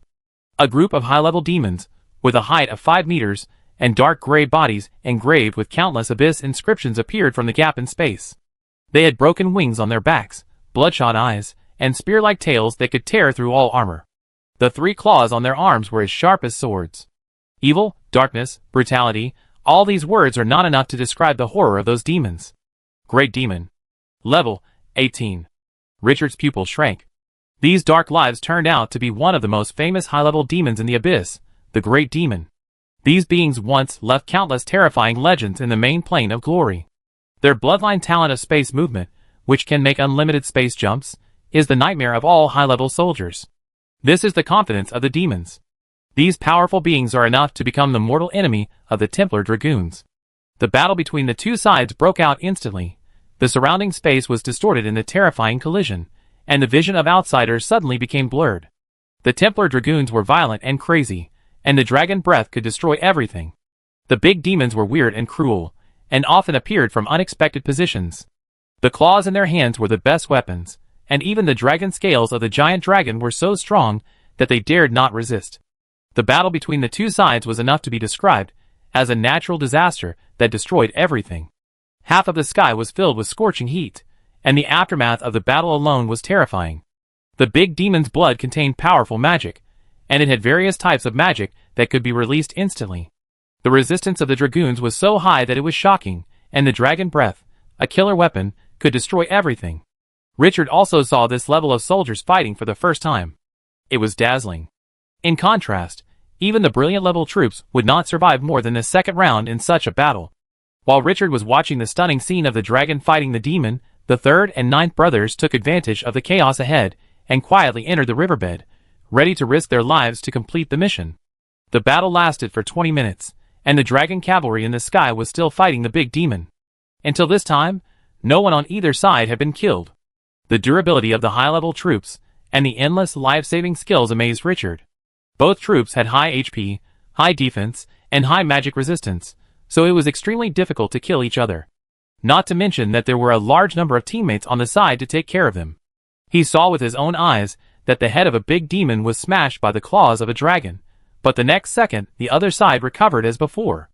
A: A group of high-level demons, with a height of 5 meters, and dark gray bodies engraved with countless abyss inscriptions appeared from the gap in space. They had broken wings on their backs, bloodshot eyes, and spear-like tails that could tear through all armor. The 3 claws on their arms were as sharp as swords. Evil, darkness, brutality, all these words are not enough to describe the horror of those demons. Great Demon. Level 18. Richard's pupil shrank. These dark lives turned out to be one of the most famous high-level demons in the abyss, the Great Demon. These beings once left countless terrifying legends in the main plane of glory. Their bloodline talent of space movement, which can make unlimited space jumps, is the nightmare of all high-level soldiers. This is the confidence of the demons. These powerful beings are enough to become the mortal enemy of the Templar Dragoons. The battle between the two sides broke out instantly. The surrounding space was distorted in the terrifying collision, and the vision of outsiders suddenly became blurred. The Templar Dragoons were violent and crazy, and the dragon breath could destroy everything. The big demons were weird and cruel, and often appeared from unexpected positions. The claws in their hands were the best weapons, and even the dragon scales of the giant dragon were so strong that they dared not resist. The battle between the two sides was enough to be described as a natural disaster that destroyed everything. Half of the sky was filled with scorching heat, and the aftermath of the battle alone was terrifying. The big demon's blood contained powerful magic, and it had various types of magic that could be released instantly. The resistance of the dragoons was so high that it was shocking, and the dragon breath, a killer weapon, could destroy everything. Richard also saw this level of soldiers fighting for the first time. It was dazzling. In contrast, even the brilliant level troops would not survive more than the second round in such a battle. While Richard was watching the stunning scene of the dragon fighting the demon, the 3rd and 9th brothers took advantage of the chaos ahead and quietly entered the riverbed, ready to risk their lives to complete the mission. The battle lasted for 20 minutes, and the dragon cavalry in the sky was still fighting the big demon. Until this time, no one on either side had been killed. The durability of the high-level troops and the endless life-saving skills amazed Richard. Both troops had high HP, high defense, and high magic resistance, so it was extremely difficult to kill each other. Not to mention that there were a large number of teammates on the side to take care of them. He saw with his own eyes that the head of a big demon was smashed by the claws of a dragon, but the next second the other side recovered as before.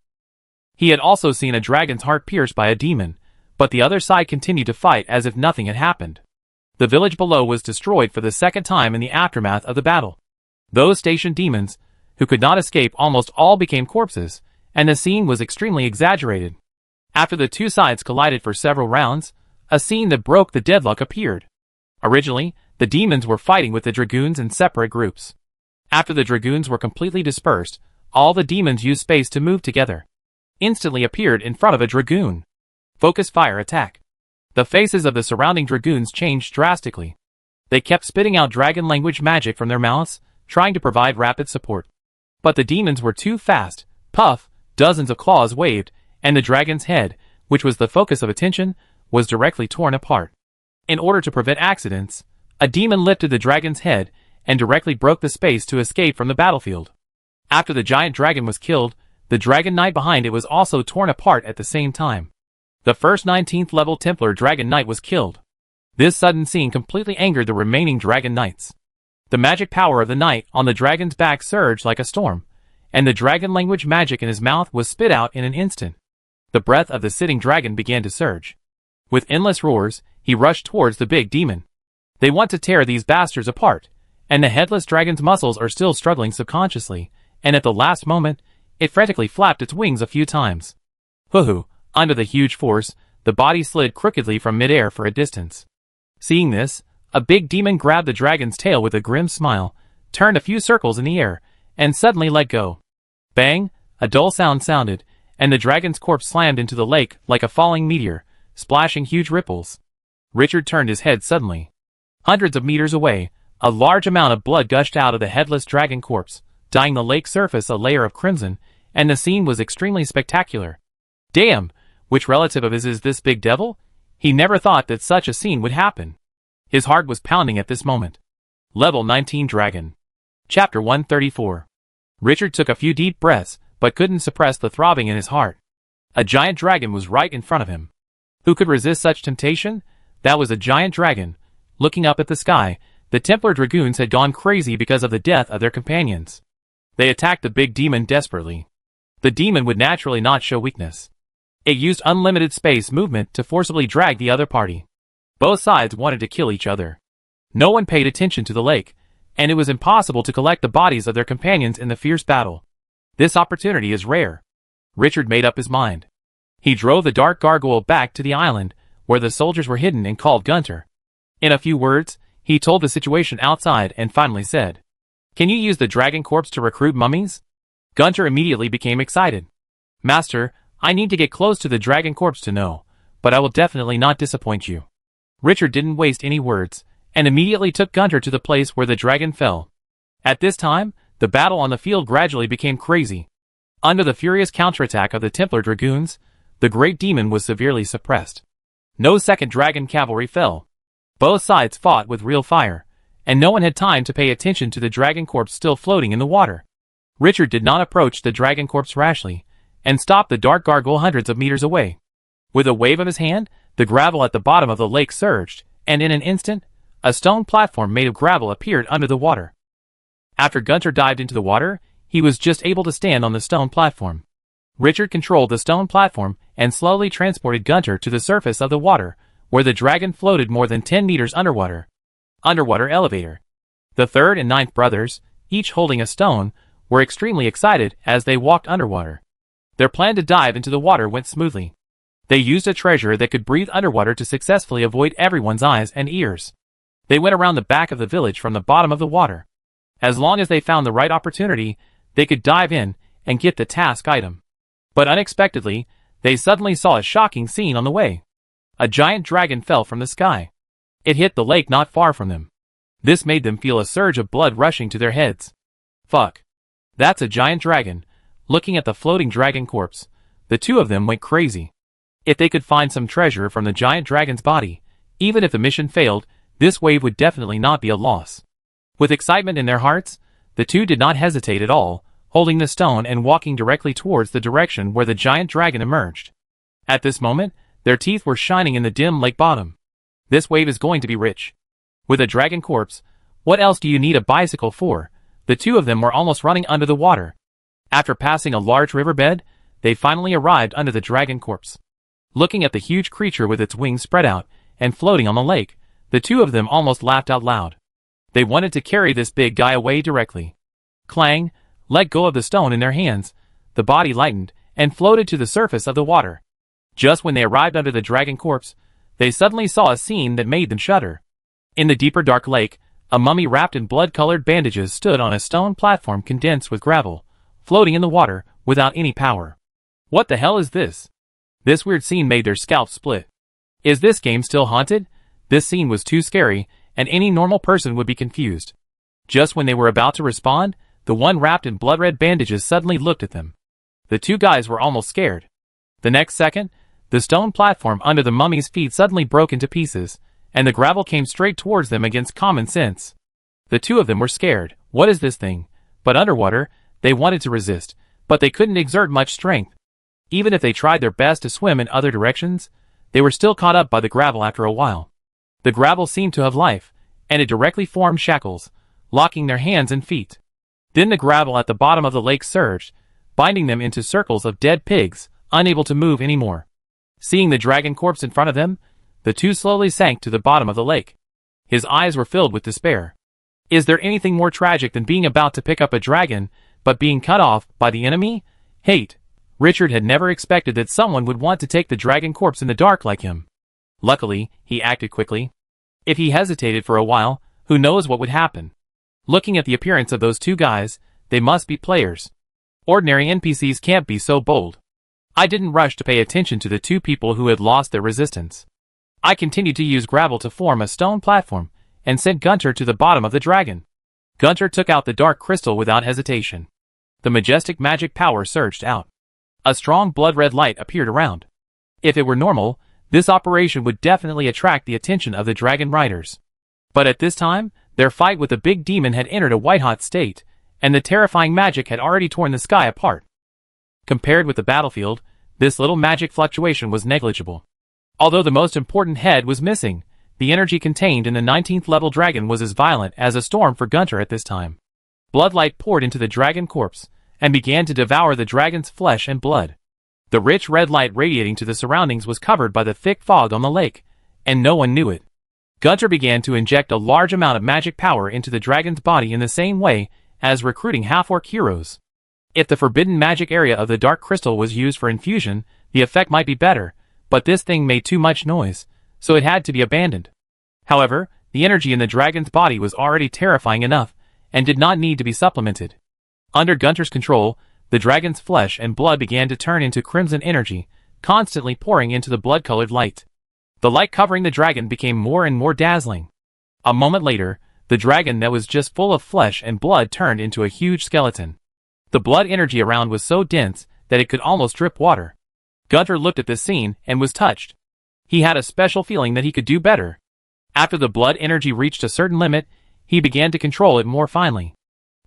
A: He had also seen a dragon's heart pierced by a demon, but the other side continued to fight as if nothing had happened. The village below was destroyed for the second time in the aftermath of the battle. Those stationed demons, who could not escape, almost all became corpses, and the scene was extremely exaggerated. After the two sides collided for several rounds, a scene that broke the deadlock appeared. Originally, the demons were fighting with the dragoons in separate groups. After the dragoons were completely dispersed, all the demons used space to move together. Instantly appeared in front of a dragoon. Focus fire attack. The faces of the surrounding dragoons changed drastically. They kept spitting out dragon language magic from their mouths, trying to provide rapid support. But the demons were too fast. Puff, dozens of claws waved, and the dragon's head, which was the focus of attention, was directly torn apart. In order to prevent accidents, a demon lifted the dragon's head and directly broke the space to escape from the battlefield. After the giant dragon was killed, the dragon knight behind it was also torn apart at the same time. The first 19th level Templar Dragon Knight was killed. This sudden scene completely angered the remaining dragon knights. The magic power of the knight on the dragon's back surged like a storm, and the dragon language magic in his mouth was spit out in an instant. The breath of the sitting dragon began to surge. With endless roars, he rushed towards the big demon. They want to tear these bastards apart, and the headless dragon's muscles are still struggling subconsciously, and at the last moment, it frantically flapped its wings a few times. Hoo-hoo, under the huge force, the body slid crookedly from midair for a distance. Seeing this, a big demon grabbed the dragon's tail with a grim smile, turned a few circles in the air, and suddenly let go. Bang! A dull sound sounded, and the dragon's corpse slammed into the lake like a falling meteor, splashing huge ripples. Richard turned his head suddenly. Hundreds of meters away, a large amount of blood gushed out of the headless dragon corpse, dyeing the lake surface a layer of crimson, and the scene was extremely spectacular. Damn! Which relative of his is this big devil? He never thought that such a scene would happen. His heart was pounding at this moment. Level 19 Dragon. Chapter 134. Richard took a few deep breaths, but couldn't suppress the throbbing in his heart. A giant dragon was right in front of him. Who could resist such temptation? That was a giant dragon. Looking up at the sky, the Templar Dragoons had gone crazy because of the death of their companions. They attacked the big demon desperately. The demon would naturally not show weakness. It used unlimited space movement to forcibly drag the other party. Both sides wanted to kill each other. No one paid attention to the lake, and it was impossible to collect the bodies of their companions in the fierce battle. This opportunity is rare. Richard made up his mind. He drove the dark gargoyle back to the island, where the soldiers were hidden, and called Gunter. In a few words, he told the situation outside and finally said, "Can you use the dragon corpse to recruit mummies?" Gunter immediately became excited. "Master, I need to get close to the dragon corpse to know, but I will definitely not disappoint you." Richard didn't waste any words, and immediately took Gunter to the place where the dragon fell. At this time, the battle on the field gradually became crazy. Under the furious counterattack of the Templar Dragoons, the great demon was severely suppressed. No second dragon cavalry fell. Both sides fought with real fire, and no one had time to pay attention to the dragon corpse still floating in the water. Richard did not approach the dragon corpse rashly, and stopped the dark gargoyle hundreds of meters away. With a wave of his hand, the gravel at the bottom of the lake surged, and in an instant, a stone platform made of gravel appeared under the water. After Gunter dived into the water, he was just able to stand on the stone platform. Richard controlled the stone platform and slowly transported Gunter to the surface of the water, where the dragon floated more than 10 meters underwater. Underwater elevator. The third and ninth brothers, each holding a stone, were extremely excited as they walked underwater. Their plan to dive into the water went smoothly. They used a treasure that could breathe underwater to successfully avoid everyone's eyes and ears. They went around the back of the village from the bottom of the water. As long as they found the right opportunity, they could dive in and get the task item. But unexpectedly, they suddenly saw a shocking scene on the way. A giant dragon fell from the sky. It hit the lake not far from them. This made them feel a surge of blood rushing to their heads. Fuck. That's a giant dragon. Looking at the floating dragon corpse, the two of them went crazy. If they could find some treasure from the giant dragon's body, even if the mission failed, this wave would definitely not be a loss. With excitement in their hearts, the two did not hesitate at all, holding the stone and walking directly towards the direction where the giant dragon emerged. At this moment, their teeth were shining in the dim lake bottom. This wave is going to be rich. With a dragon corpse, what else do you need a bicycle for? The two of them were almost running under the water. After passing a large riverbed, they finally arrived under the dragon corpse. Looking at the huge creature with its wings spread out and floating on the lake, the two of them almost laughed out loud. They wanted to carry this big guy away directly. Clang! Let go of the stone in their hands. The body lightened and floated to the surface of the water. Just when they arrived under the dragon corpse, they suddenly saw a scene that made them shudder. In the deeper dark lake, a mummy wrapped in blood-colored bandages stood on a stone platform condensed with gravel, floating in the water without any power. What the hell is this? This weird scene made their scalps split. Is this game still haunted? This scene was too scary, and any normal person would be confused. Just when they were about to respond, the one wrapped in blood-red bandages suddenly looked at them. The two guys were almost scared. The next second, the stone platform under the mummy's feet suddenly broke into pieces, and the gravel came straight towards them against common sense. The two of them were scared. What is this thing? But underwater, they wanted to resist, but they couldn't exert much strength. Even if they tried their best to swim in other directions, they were still caught up by the gravel after a while. The gravel seemed to have life, and it directly formed shackles, locking their hands and feet. Then the gravel at the bottom of the lake surged, binding them into circles of dead pigs, unable to move anymore. Seeing the dragon corpse in front of them, the two slowly sank to the bottom of the lake. His eyes were filled with despair. Is there anything more tragic than being about to pick up a dragon, but being cut off by the enemy? Hate. Richard had never expected that someone would want to take the dragon corpse in the dark like him. Luckily, he acted quickly. If he hesitated for a while, who knows what would happen? Looking at the appearance of those two guys, they must be players. Ordinary NPCs can't be so bold. I didn't rush to pay attention to the two people who had lost their resistance. I continued to use gravel to form a stone platform, and sent Gunter to the bottom of the dragon. Gunter took out the dark crystal without hesitation. The majestic magic power surged out. A strong blood-red light appeared around. If it were normal, this operation would definitely attract the attention of the dragon riders. But at this time, their fight with the big demon had entered a white-hot state, and the terrifying magic had already torn the sky apart. Compared with the battlefield, this little magic fluctuation was negligible. Although the most important head was missing, the energy contained in the 19th level dragon was as violent as a storm for Gunter at this time. Bloodlight poured into the dragon corpse, and began to devour the dragon's flesh and blood. The rich red light radiating to the surroundings was covered by the thick fog on the lake, and no one knew it. Gunter began to inject a large amount of magic power into the dragon's body in the same way as recruiting half-orc heroes. If the forbidden magic area of the dark crystal was used for infusion, the effect might be better, but this thing made too much noise, so it had to be abandoned. However, the energy in the dragon's body was already terrifying enough, and did not need to be supplemented. Under Gunter's control, the dragon's flesh and blood began to turn into crimson energy, constantly pouring into the blood-colored light. The light covering the dragon became more and more dazzling. A moment later, the dragon that was just full of flesh and blood turned into a huge skeleton. The blood energy around was so dense that it could almost drip water. Gunter looked at this scene and was touched. He had a special feeling that he could do better. After the blood energy reached a certain limit, he began to control it more finely.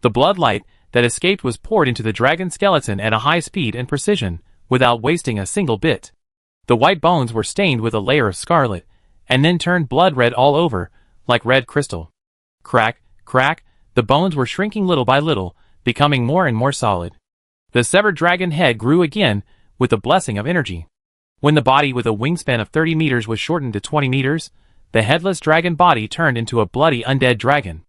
A: The blood light that escaped was poured into the dragon skeleton at a high speed and precision, without wasting a single bit. The white bones were stained with a layer of scarlet, and then turned blood red all over, like red crystal. Crack, crack, the bones were shrinking little by little, becoming more and more solid. The severed dragon head grew again, with the blessing of energy. When the body with a wingspan of 30 meters was shortened to 20 meters, the headless dragon body turned into a bloody undead dragon.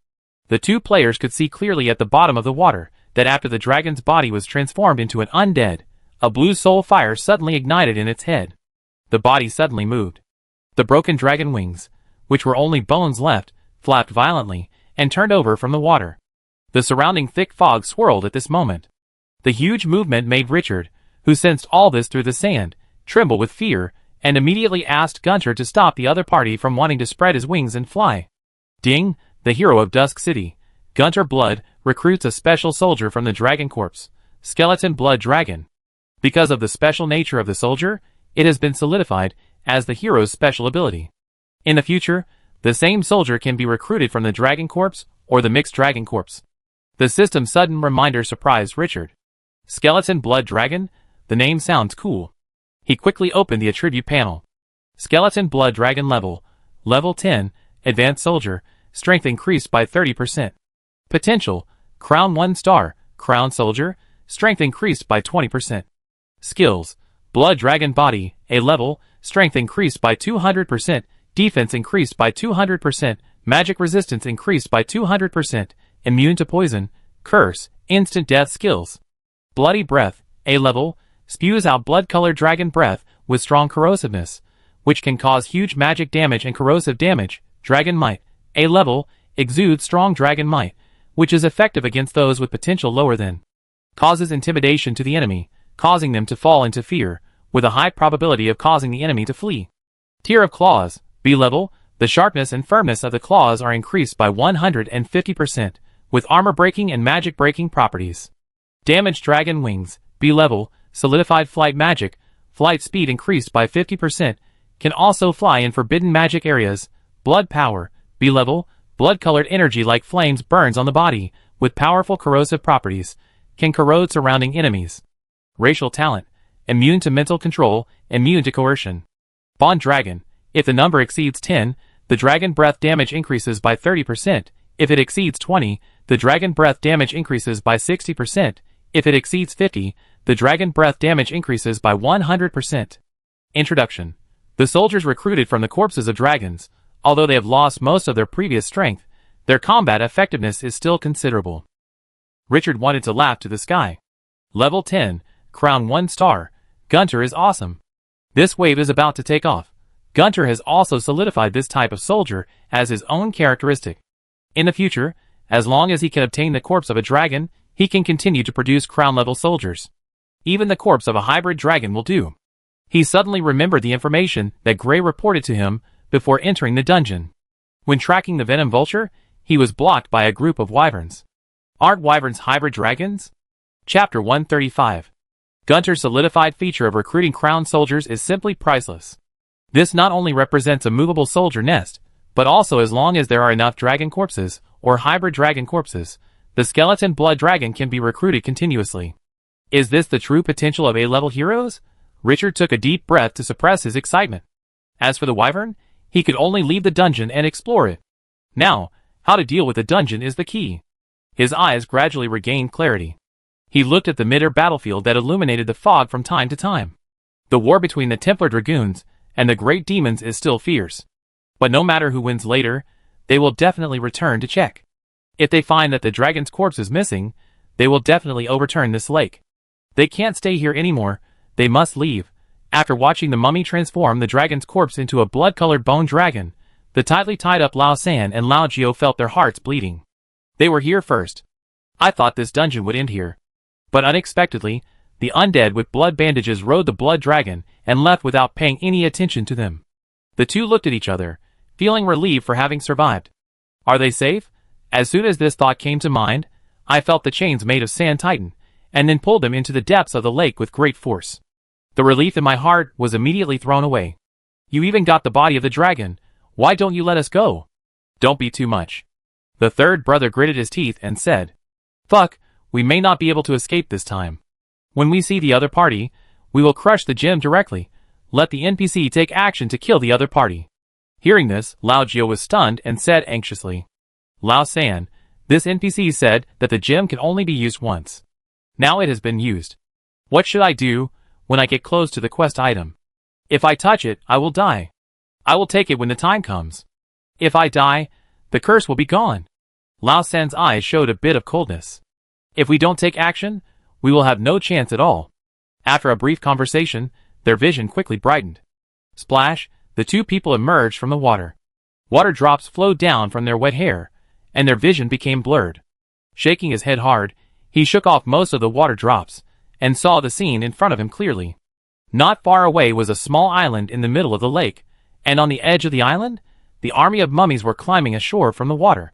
A: The two players could see clearly at the bottom of the water that after the dragon's body was transformed into an undead, a blue soul fire suddenly ignited in its head. The body suddenly moved. The broken dragon wings, which were only bones left, flapped violently, and turned over from the water. The surrounding thick fog swirled at this moment. The huge movement made Richard, who sensed all this through the sand, tremble with fear, and immediately asked Gunter to stop the other party from wanting to spread his wings and fly. Ding, the hero of Dusk City, Gunter Blood, recruits a special soldier from the Dragon Corps, Skeleton Blood Dragon. Because of the special nature of the soldier, it has been solidified as the hero's special ability. In the future, the same soldier can be recruited from the Dragon Corps or the Mixed Dragon Corps. The system's sudden reminder surprised Richard. Skeleton Blood Dragon? The name sounds cool. He quickly opened the attribute panel. Skeleton Blood Dragon Level 10, Advanced Soldier, Strength increased by 30%. Potential, Crown 1 star, Crown Soldier, Strength increased by 20%. Skills, Blood Dragon Body, A level, Strength increased by 200%, Defense increased by 200%, Magic Resistance increased by 200%, Immune to Poison, Curse, Instant Death Skills. Bloody Breath, A level, spews out blood-colored dragon breath with strong corrosiveness, which can cause huge magic damage and corrosive damage. Dragon Might, A level, exudes strong dragon might, which is effective against those with potential lower than. Causes intimidation to the enemy, causing them to fall into fear, with a high probability of causing the enemy to flee. Tier of Claws, B level, the sharpness and firmness of the claws are increased by 150%, with armor-breaking and magic-breaking properties. Damaged Dragon Wings, B level, solidified flight magic, flight speed increased by 50%, can also fly in forbidden magic areas. Blood Power, B level, blood-colored energy like flames burns on the body, with powerful corrosive properties, can corrode surrounding enemies. Racial Talent, immune to mental control, immune to coercion. Bond Dragon, if the number exceeds 10, the dragon breath damage increases by 30%, if it exceeds 20, the dragon breath damage increases by 60%, if it exceeds 50, the dragon breath damage increases by 100%. Introduction. The soldiers recruited from the corpses of dragons, although they have lost most of their previous strength, their combat effectiveness is still considerable. Richard wanted to laugh to the sky. Level 10, Crown 1 star, Gunter is awesome. This wave is about to take off. Gunter has also solidified this type of soldier as his own characteristic. In the future, as long as he can obtain the corpse of a dragon, he can continue to produce crown-level soldiers. Even the corpse of a hybrid dragon will do. He suddenly remembered the information that Gray reported to him before entering the dungeon. When tracking the Venom Vulture, he was blocked by a group of wyverns. Aren't wyverns hybrid dragons? Chapter 135. Gunter's solidified feature of recruiting crown soldiers is simply priceless. This not only represents a movable soldier nest, but also as long as there are enough dragon corpses, or hybrid dragon corpses, the skeleton blood dragon can be recruited continuously. Is this the true potential of A-level heroes? Richard took a deep breath to suppress his excitement. As for the wyvern, he could only leave the dungeon and explore it. Now, how to deal with the dungeon is the key. His eyes gradually regained clarity. He looked at the mid-air battlefield that illuminated the fog from time to time. The war between the Templar Dragoons and the Great Demons is still fierce. But no matter who wins later, they will definitely return to check. If they find that the dragon's corpse is missing, they will definitely overturn this lake. They can't stay here anymore, they must leave. After watching the mummy transform the dragon's corpse into a blood-colored bone dragon, the tightly tied-up Lao San and Lao Jio felt their hearts bleeding. They were here first. I thought this dungeon would end here. But unexpectedly, the undead with blood bandages rode the blood dragon and left without paying any attention to them. The two looked at each other, feeling relieved for having survived. Are they safe? As soon as this thought came to mind, I felt the chains made of sand tighten, and then pulled them into the depths of the lake with great force. The relief in my heart was immediately thrown away. You even got the body of the dragon. Why don't you let us go? Don't be too much. The third brother gritted his teeth and said, Fuck, we may not be able to escape this time. When we see the other party, we will crush the gem directly. Let the NPC take action to kill the other party. Hearing this, Lao Jio was stunned and said anxiously, Lao San, this NPC said that the gem can only be used once. Now it has been used. What should I do when I get close to the quest item? If I touch it, I will die. I will take it when the time comes. If I die, the curse will be gone. Lao San's eyes showed a bit of coldness. If we don't take action, we will have no chance at all. After a brief conversation, their vision quickly brightened. Splash, the two people emerged from the water. Water drops flowed down from their wet hair, and their vision became blurred. Shaking his head hard, he shook off most of the water drops, and saw the scene in front of him clearly. Not far away was a small island in the middle of the lake, and on the edge of the island, the army of mummies were climbing ashore from the water.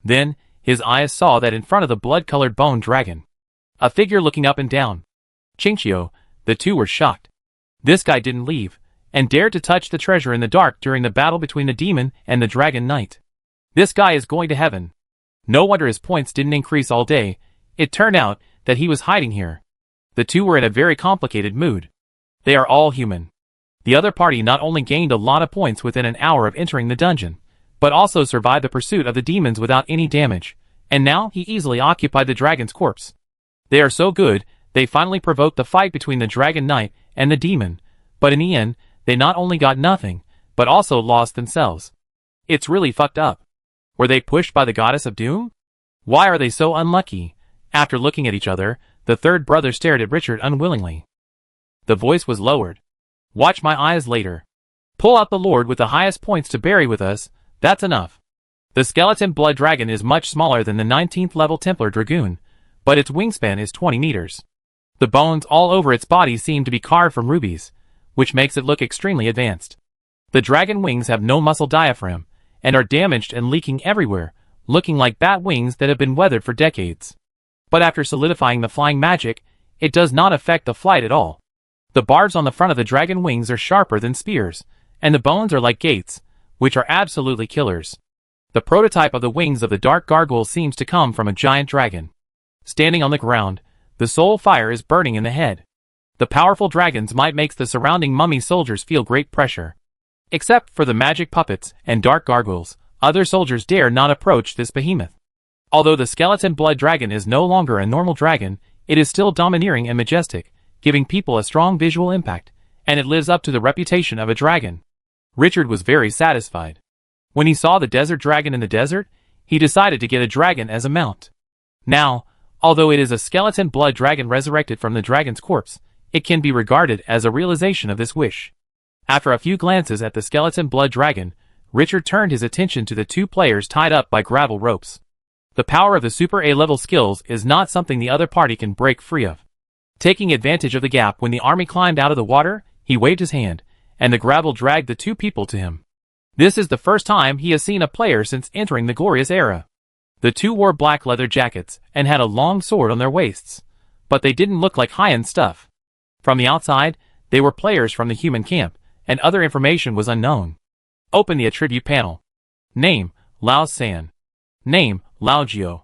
A: Then, His eyes saw that in front of the blood-colored bone dragon. A figure looking up and down. Qingqiu, the two were shocked. This guy didn't leave, and dared to touch the treasure in the dark during the battle between the demon and the dragon knight. This guy is going to heaven. No wonder his points didn't increase all day. It turned out that he was hiding here. The two were in a very complicated mood. They are all human. The other party not only gained a lot of points within an hour of entering the dungeon, but also survived the pursuit of the demons without any damage, and now he easily occupied the dragon's corpse. They are so good, they finally provoked the fight between the dragon knight and the demon, but in the end, they not only got nothing, but also lost themselves. It's really fucked up. Were they pushed by the goddess of doom? Why are they so unlucky? After looking at each other, the third brother stared at Richard unwillingly. The voice was lowered. Watch my eyes later. Pull out the lord with the highest points to bury with us, that's enough. The skeleton blood dragon is much smaller than the 19th level Templar Dragoon, but its wingspan is 20 meters. The bones all over its body seem to be carved from rubies, which makes it look extremely advanced. The dragon wings have no muscle diaphragm, and are damaged and leaking everywhere, looking like bat wings that have been weathered for decades. But after solidifying the flying magic, it does not affect the flight at all. The barbs on the front of the dragon wings are sharper than spears, and the bones are like gates, which are absolutely killers. The prototype of the wings of the dark gargoyle seems to come from a giant dragon. Standing on the ground, the soul fire is burning in the head. The powerful dragon's might makes the surrounding mummy soldiers feel great pressure. Except for the magic puppets and dark gargoyles, other soldiers dare not approach this behemoth. Although the skeleton blood dragon is no longer a normal dragon, it is still domineering and majestic, giving people a strong visual impact, and it lives up to the reputation of a dragon. Richard was very satisfied. When he saw the desert dragon in the desert, he decided to get a dragon as a mount. Now, although it is a skeleton blood dragon resurrected from the dragon's corpse, it can be regarded as a realization of this wish. After a few glances at the skeleton blood dragon, Richard turned his attention to the two players tied up by gravel ropes. The power of the Super A-level skills is not something the other party can break free of. Taking advantage of the gap when the army climbed out of the water, he waved his hand, and the gravel dragged the two people to him. This is the first time he has seen a player since entering the glorious era. The two wore black leather jackets and had a long sword on their waists, but they didn't look like high-end stuff. From the outside, they were players from the human camp, and other information was unknown. Open the attribute panel. Name, Lao San. Name, Lao Jiu.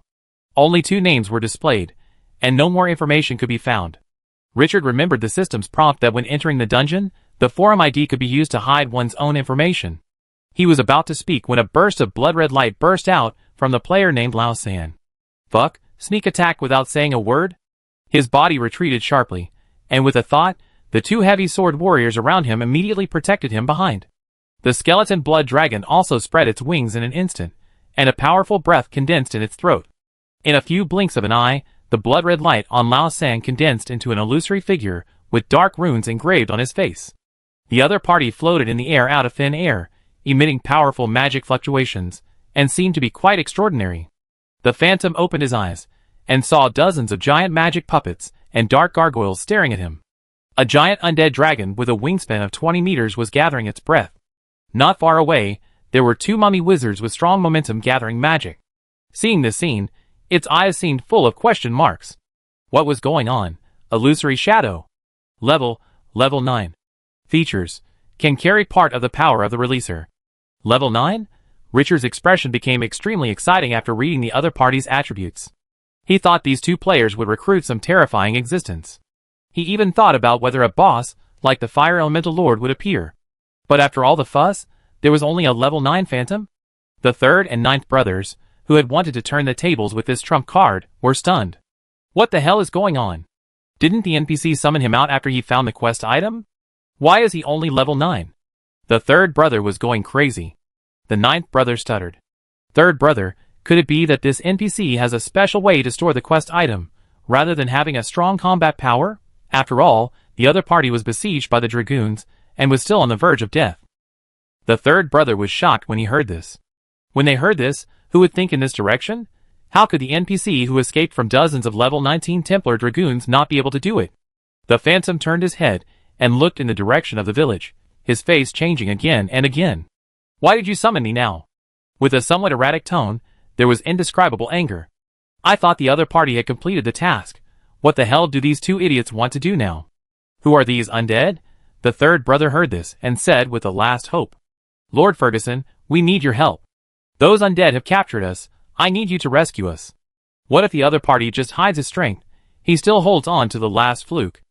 A: Only two names were displayed, and no more information could be found. Richard remembered the system's prompt that when entering the dungeon, the forum ID could be used to hide one's own information. He was about to speak when a burst of blood-red light burst out from the player named Lao San. Fuck, sneak attack without saying a word? His body retreated sharply, and with a thought, the two heavy sword warriors around him immediately protected him behind. The skeleton blood dragon also spread its wings in an instant, and a powerful breath condensed in its throat. In a few blinks of an eye, the blood-red light on Lao San condensed into an illusory figure with dark runes engraved on his face. The other party floated in the air out of thin air, emitting powerful magic fluctuations, and seemed to be quite extraordinary. The phantom opened his eyes, and saw dozens of giant magic puppets and dark gargoyles staring at him. A giant undead dragon with a wingspan of 20 meters was gathering its breath. Not far away, there were two mummy wizards with strong momentum gathering magic. Seeing this scene, its eyes seemed full of question marks. What was going on? Illusory shadow. Level 9. Features. Can carry part of the power of the releaser. Level 9? Richard's expression became extremely exciting after reading the other party's attributes. He thought these two players would recruit some terrifying existence. He even thought about whether a boss, like the Fire Elemental Lord, would appear. But after all the fuss, there was only a level 9 phantom? The third and ninth brothers, who had wanted to turn the tables with this trump card, were stunned. What the hell is going on? Didn't the NPC summon him out after he found the quest item? Why is he only level 9? The third brother was going crazy. The ninth brother stuttered. Third brother, could it be that this NPC has a special way to store the quest item, rather than having a strong combat power? After all, the other party was besieged by the dragoons, and was still on the verge of death. The third brother was shocked when he heard this. When they heard this, who would think in this direction? How could the NPC who escaped from dozens of level 19 Templar dragoons not be able to do it? The phantom turned his head, and looked in the direction of the village, his face changing again and again. Why did you summon me now? With a somewhat erratic tone, there was indescribable anger. I thought the other party had completed the task. What the hell do these two idiots want to do now? Who are these undead? The third brother heard this and said with a last hope, Lord Ferguson, we need your help. Those undead have captured us. I need you to rescue us. What if the other party just hides his strength? He still holds on to the last fluke.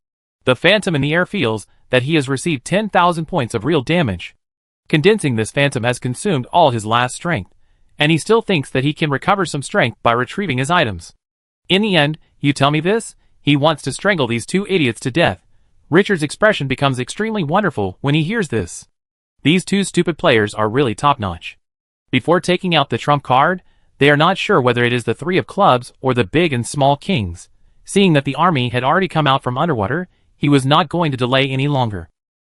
A: The phantom in the air feels that he has received 10,000 points of real damage. Condensing this phantom has consumed all his last strength, and he still thinks that he can recover some strength by retrieving his items. In the end, you tell me this? He wants to strangle these two idiots to death. Richard's expression becomes extremely wonderful when he hears this. These two stupid players are really top-notch. Before taking out the trump card, they are not sure whether it is the 3 of clubs or the big and small kings. Seeing that the army had already come out from underwater, he was not going to delay any longer.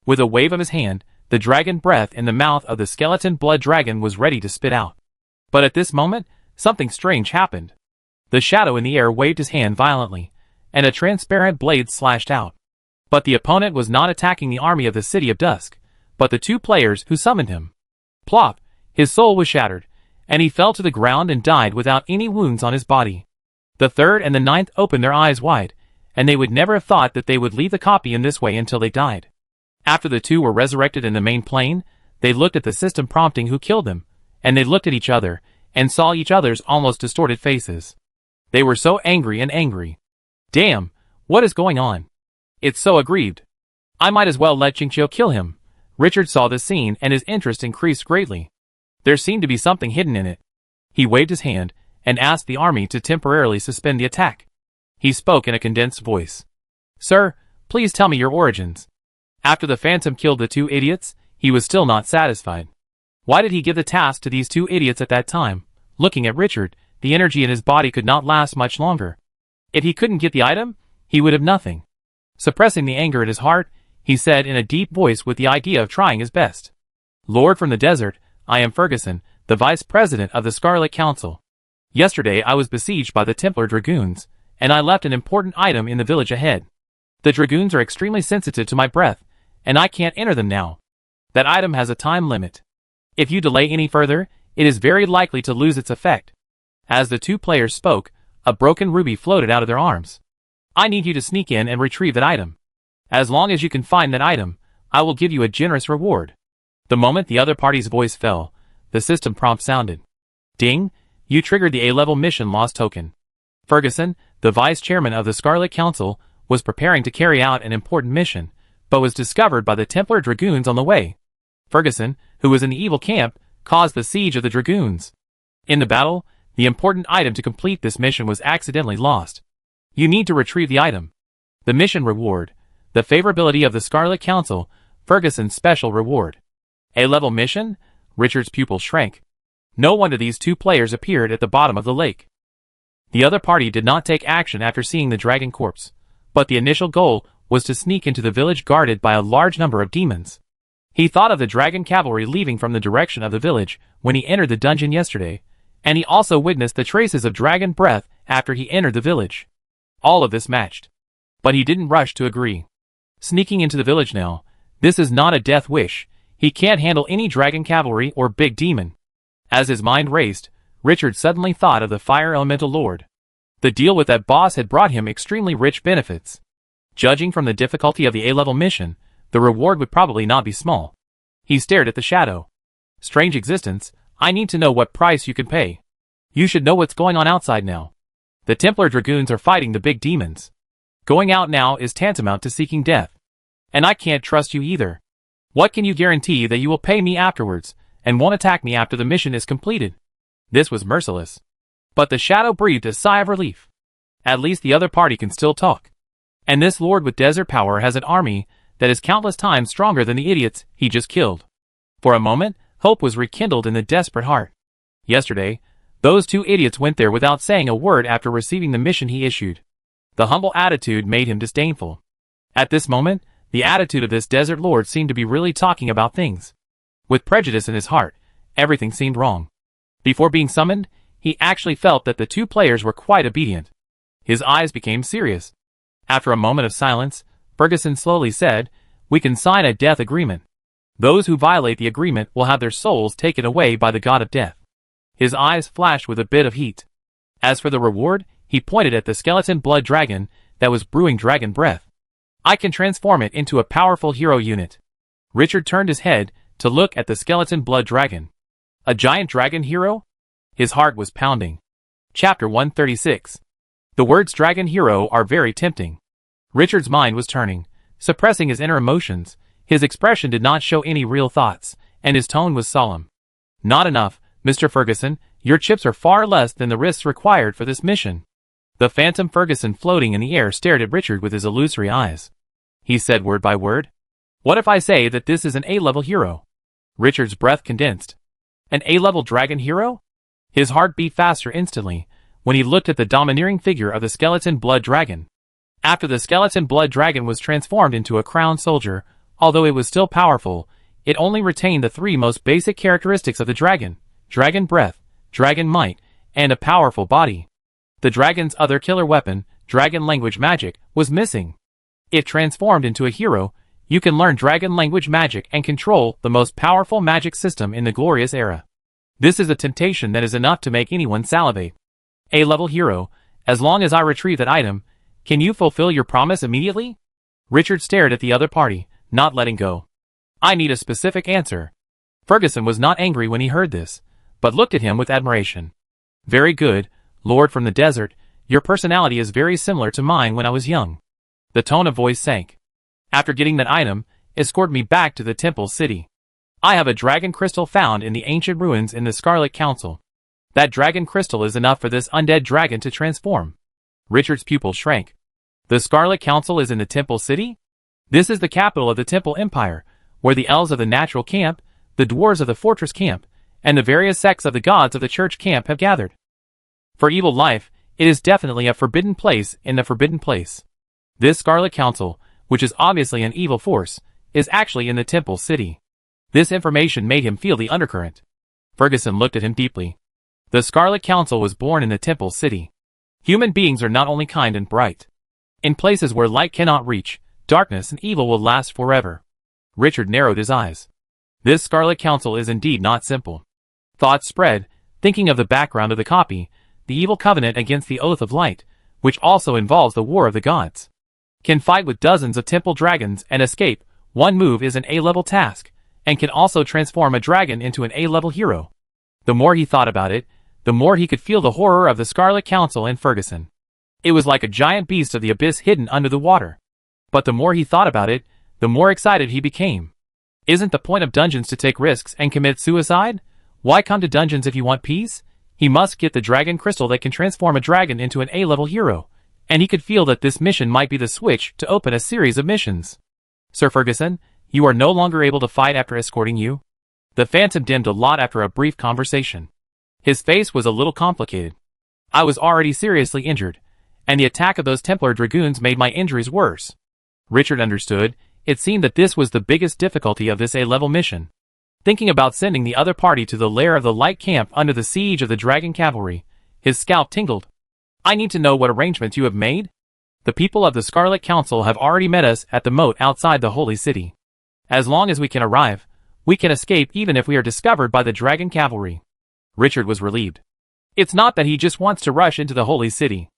A: With a wave of his hand, the dragon breath in the mouth of the skeleton blood dragon was ready to spit out. But at this moment, something strange happened. The shadow in the air waved his hand violently, and a transparent blade slashed out. But the opponent was not attacking the army of the City of Dusk, but the 2 players who summoned him. Plop! His soul was shattered, and he fell to the ground and died without any wounds on his body. The 3rd and the 9th opened their eyes wide, and they would never have thought that they would leave the copy in this way until they died. After the 2 were resurrected in the main plane, they looked at the system prompting who killed them, and they looked at each other, and saw each other's almost distorted faces. They were so angry and angry. Damn, what is going on? It's so aggrieved. I might as well let Chinchio kill him. Richard saw this scene and his interest increased greatly. There seemed to be something hidden in it. He waved his hand and asked the army to temporarily suspend the attack. He spoke in a condensed voice. Sir, please tell me your origins. After the phantom killed the 2 idiots, he was still not satisfied. Why did he give the task to these 2 idiots at that time? Looking at Richard, the energy in his body could not last much longer. If he couldn't get the item, he would have nothing. Suppressing the anger in his heart, he said in a deep voice with the idea of trying his best. Lord from the desert, I am Ferguson, the Vice President of the Scarlet Council. Yesterday I was besieged by the Templar Dragoons, and I left an important item in the village ahead. The Dragoons are extremely sensitive to my breath, and I can't enter them now. That item has a time limit. If you delay any further, it is very likely to lose its effect. As the 2 players spoke, a broken ruby floated out of their arms. I need you to sneak in and retrieve that item. As long as you can find that item, I will give you a generous reward. The moment the other party's voice fell, the system prompt sounded. Ding! You triggered the A-level mission loss token. Ferguson, the vice chairman of the Scarlet Council, was preparing to carry out an important mission, but was discovered by the Templar Dragoons on the way. Ferguson, who was in the evil camp, caused the siege of the Dragoons. In the battle, the important item to complete this mission was accidentally lost. You need to retrieve the item. The mission reward. The favorability of the Scarlet Council, Ferguson's special reward. A-level mission? Richard's pupil shrank. No wonder these 2 players appeared at the bottom of the lake. The other party did not take action after seeing the dragon corpse, but the initial goal was to sneak into the village guarded by a large number of demons. He thought of the dragon cavalry leaving from the direction of the village when he entered the dungeon yesterday, and he also witnessed the traces of dragon breath after he entered the village. All of this matched. But he didn't rush to agree. Sneaking into the village now, this is not a death wish. He can't handle any dragon cavalry or big demon. As his mind raced, Richard suddenly thought of the Fire Elemental Lord. The deal with that boss had brought him extremely rich benefits. Judging from the difficulty of the A-level mission, the reward would probably not be small. He stared at the shadow. Strange existence, I need to know what price you can pay. You should know what's going on outside now. The Templar Dragoons are fighting the big demons. Going out now is tantamount to seeking death. And I can't trust you either. What can you guarantee that you will pay me afterwards, and won't attack me after the mission is completed? This was merciless. But the shadow breathed a sigh of relief. At least the other party can still talk. And this lord with desert power has an army that is countless times stronger than the idiots he just killed. For a moment, hope was rekindled in the desperate heart. Yesterday, those 2 idiots went there without saying a word after receiving the mission he issued. The humble attitude made him disdainful. At this moment, the attitude of this desert lord seemed to be really talking about things. With prejudice in his heart, everything seemed wrong. Before being summoned, he actually felt that the 2 players were quite obedient. His eyes became serious. After a moment of silence, Ferguson slowly said, "We can sign a death agreement. Those who violate the agreement will have their souls taken away by the god of death. His eyes flashed with a bit of heat. As for the reward, he pointed at the skeleton blood dragon that was brewing dragon breath. I can transform it into a powerful hero unit. Richard turned his head to look at the skeleton blood dragon. A giant dragon hero? His heart was pounding. Chapter 136. The words dragon hero are very tempting. Richard's mind was turning, suppressing his inner emotions. His expression did not show any real thoughts, and his tone was solemn. Not enough, Mr. Ferguson. Your chips are far less than the risks required for this mission. The phantom Ferguson floating in the air stared at Richard with his illusory eyes. He said word by word. What if I say that this is an A-level hero? Richard's breath condensed. An A-level dragon hero? His heart beat faster instantly when he looked at the domineering figure of the skeleton blood dragon. After the skeleton blood dragon was transformed into a crowned soldier, although it was still powerful, it only retained the three most basic characteristics of the dragon: dragon breath, dragon might, and a powerful body. The dragon's other killer weapon, dragon language magic, was missing. If transformed into a hero, you can learn dragon language magic and control the most powerful magic system in the glorious era. This is a temptation that is enough to make anyone salivate. A-level hero, as long as I retrieve that item, can you fulfill your promise immediately? Richard stared at the other party, not letting go. I need a specific answer. Ferguson was not angry when he heard this, but looked at him with admiration. Very good, Lord from the desert, your personality is very similar to mine when I was young. The tone of voice sank. After getting that item, escort me back to the temple city. I have a dragon crystal found in the ancient ruins in the Scarlet Council. That dragon crystal is enough for this undead dragon to transform. Richard's pupils shrank. The Scarlet Council is in the temple city? This is the capital of the temple empire, where the elves of the natural camp, the dwarves of the fortress camp, and the various sects of the gods of the church camp have gathered. For evil life, it is definitely a forbidden place in the forbidden place. This Scarlet Council, which is obviously an evil force, is actually in the temple city. This information made him feel the undercurrent. Ferguson looked at him deeply. The Scarlet Council was born in the temple city. Human beings are not only kind and bright. In places where light cannot reach, darkness and evil will last forever. Richard narrowed his eyes. This Scarlet Council is indeed not simple. Thoughts spread, thinking of the background of the copy, the evil covenant against the Oath of Light, which also involves the War of the Gods. Can fight with dozens of temple dragons and escape. One move is an A-level task, and can also transform a dragon into an A-level hero. The more he thought about it, the more he could feel the horror of the Scarlet Council and Ferguson. It was like a giant beast of the abyss hidden under the water. But the more he thought about it, the more excited he became. Isn't the point of dungeons to take risks and commit suicide? Why come to dungeons if you want peace? He must get the dragon crystal that can transform a dragon into an A-level hero, and he could feel that this mission might be the switch to open a series of missions. Sir Ferguson, you are no longer able to fight after escorting you? The phantom dimmed a lot after a brief conversation. His face was a little complicated. I was already seriously injured, and the attack of those Templar dragoons made my injuries worse. Richard understood. It seemed that this was the biggest difficulty of this A-level mission. Thinking about sending the other party to the lair of the light camp under the siege of the dragon cavalry, his scalp tingled. I need to know what arrangements you have made. The people of the Scarlet Council have already met us at the moat outside the holy city. As long as we can arrive, we can escape even if we are discovered by the dragon cavalry. Richard was relieved. It's not that he just wants to rush into the holy city.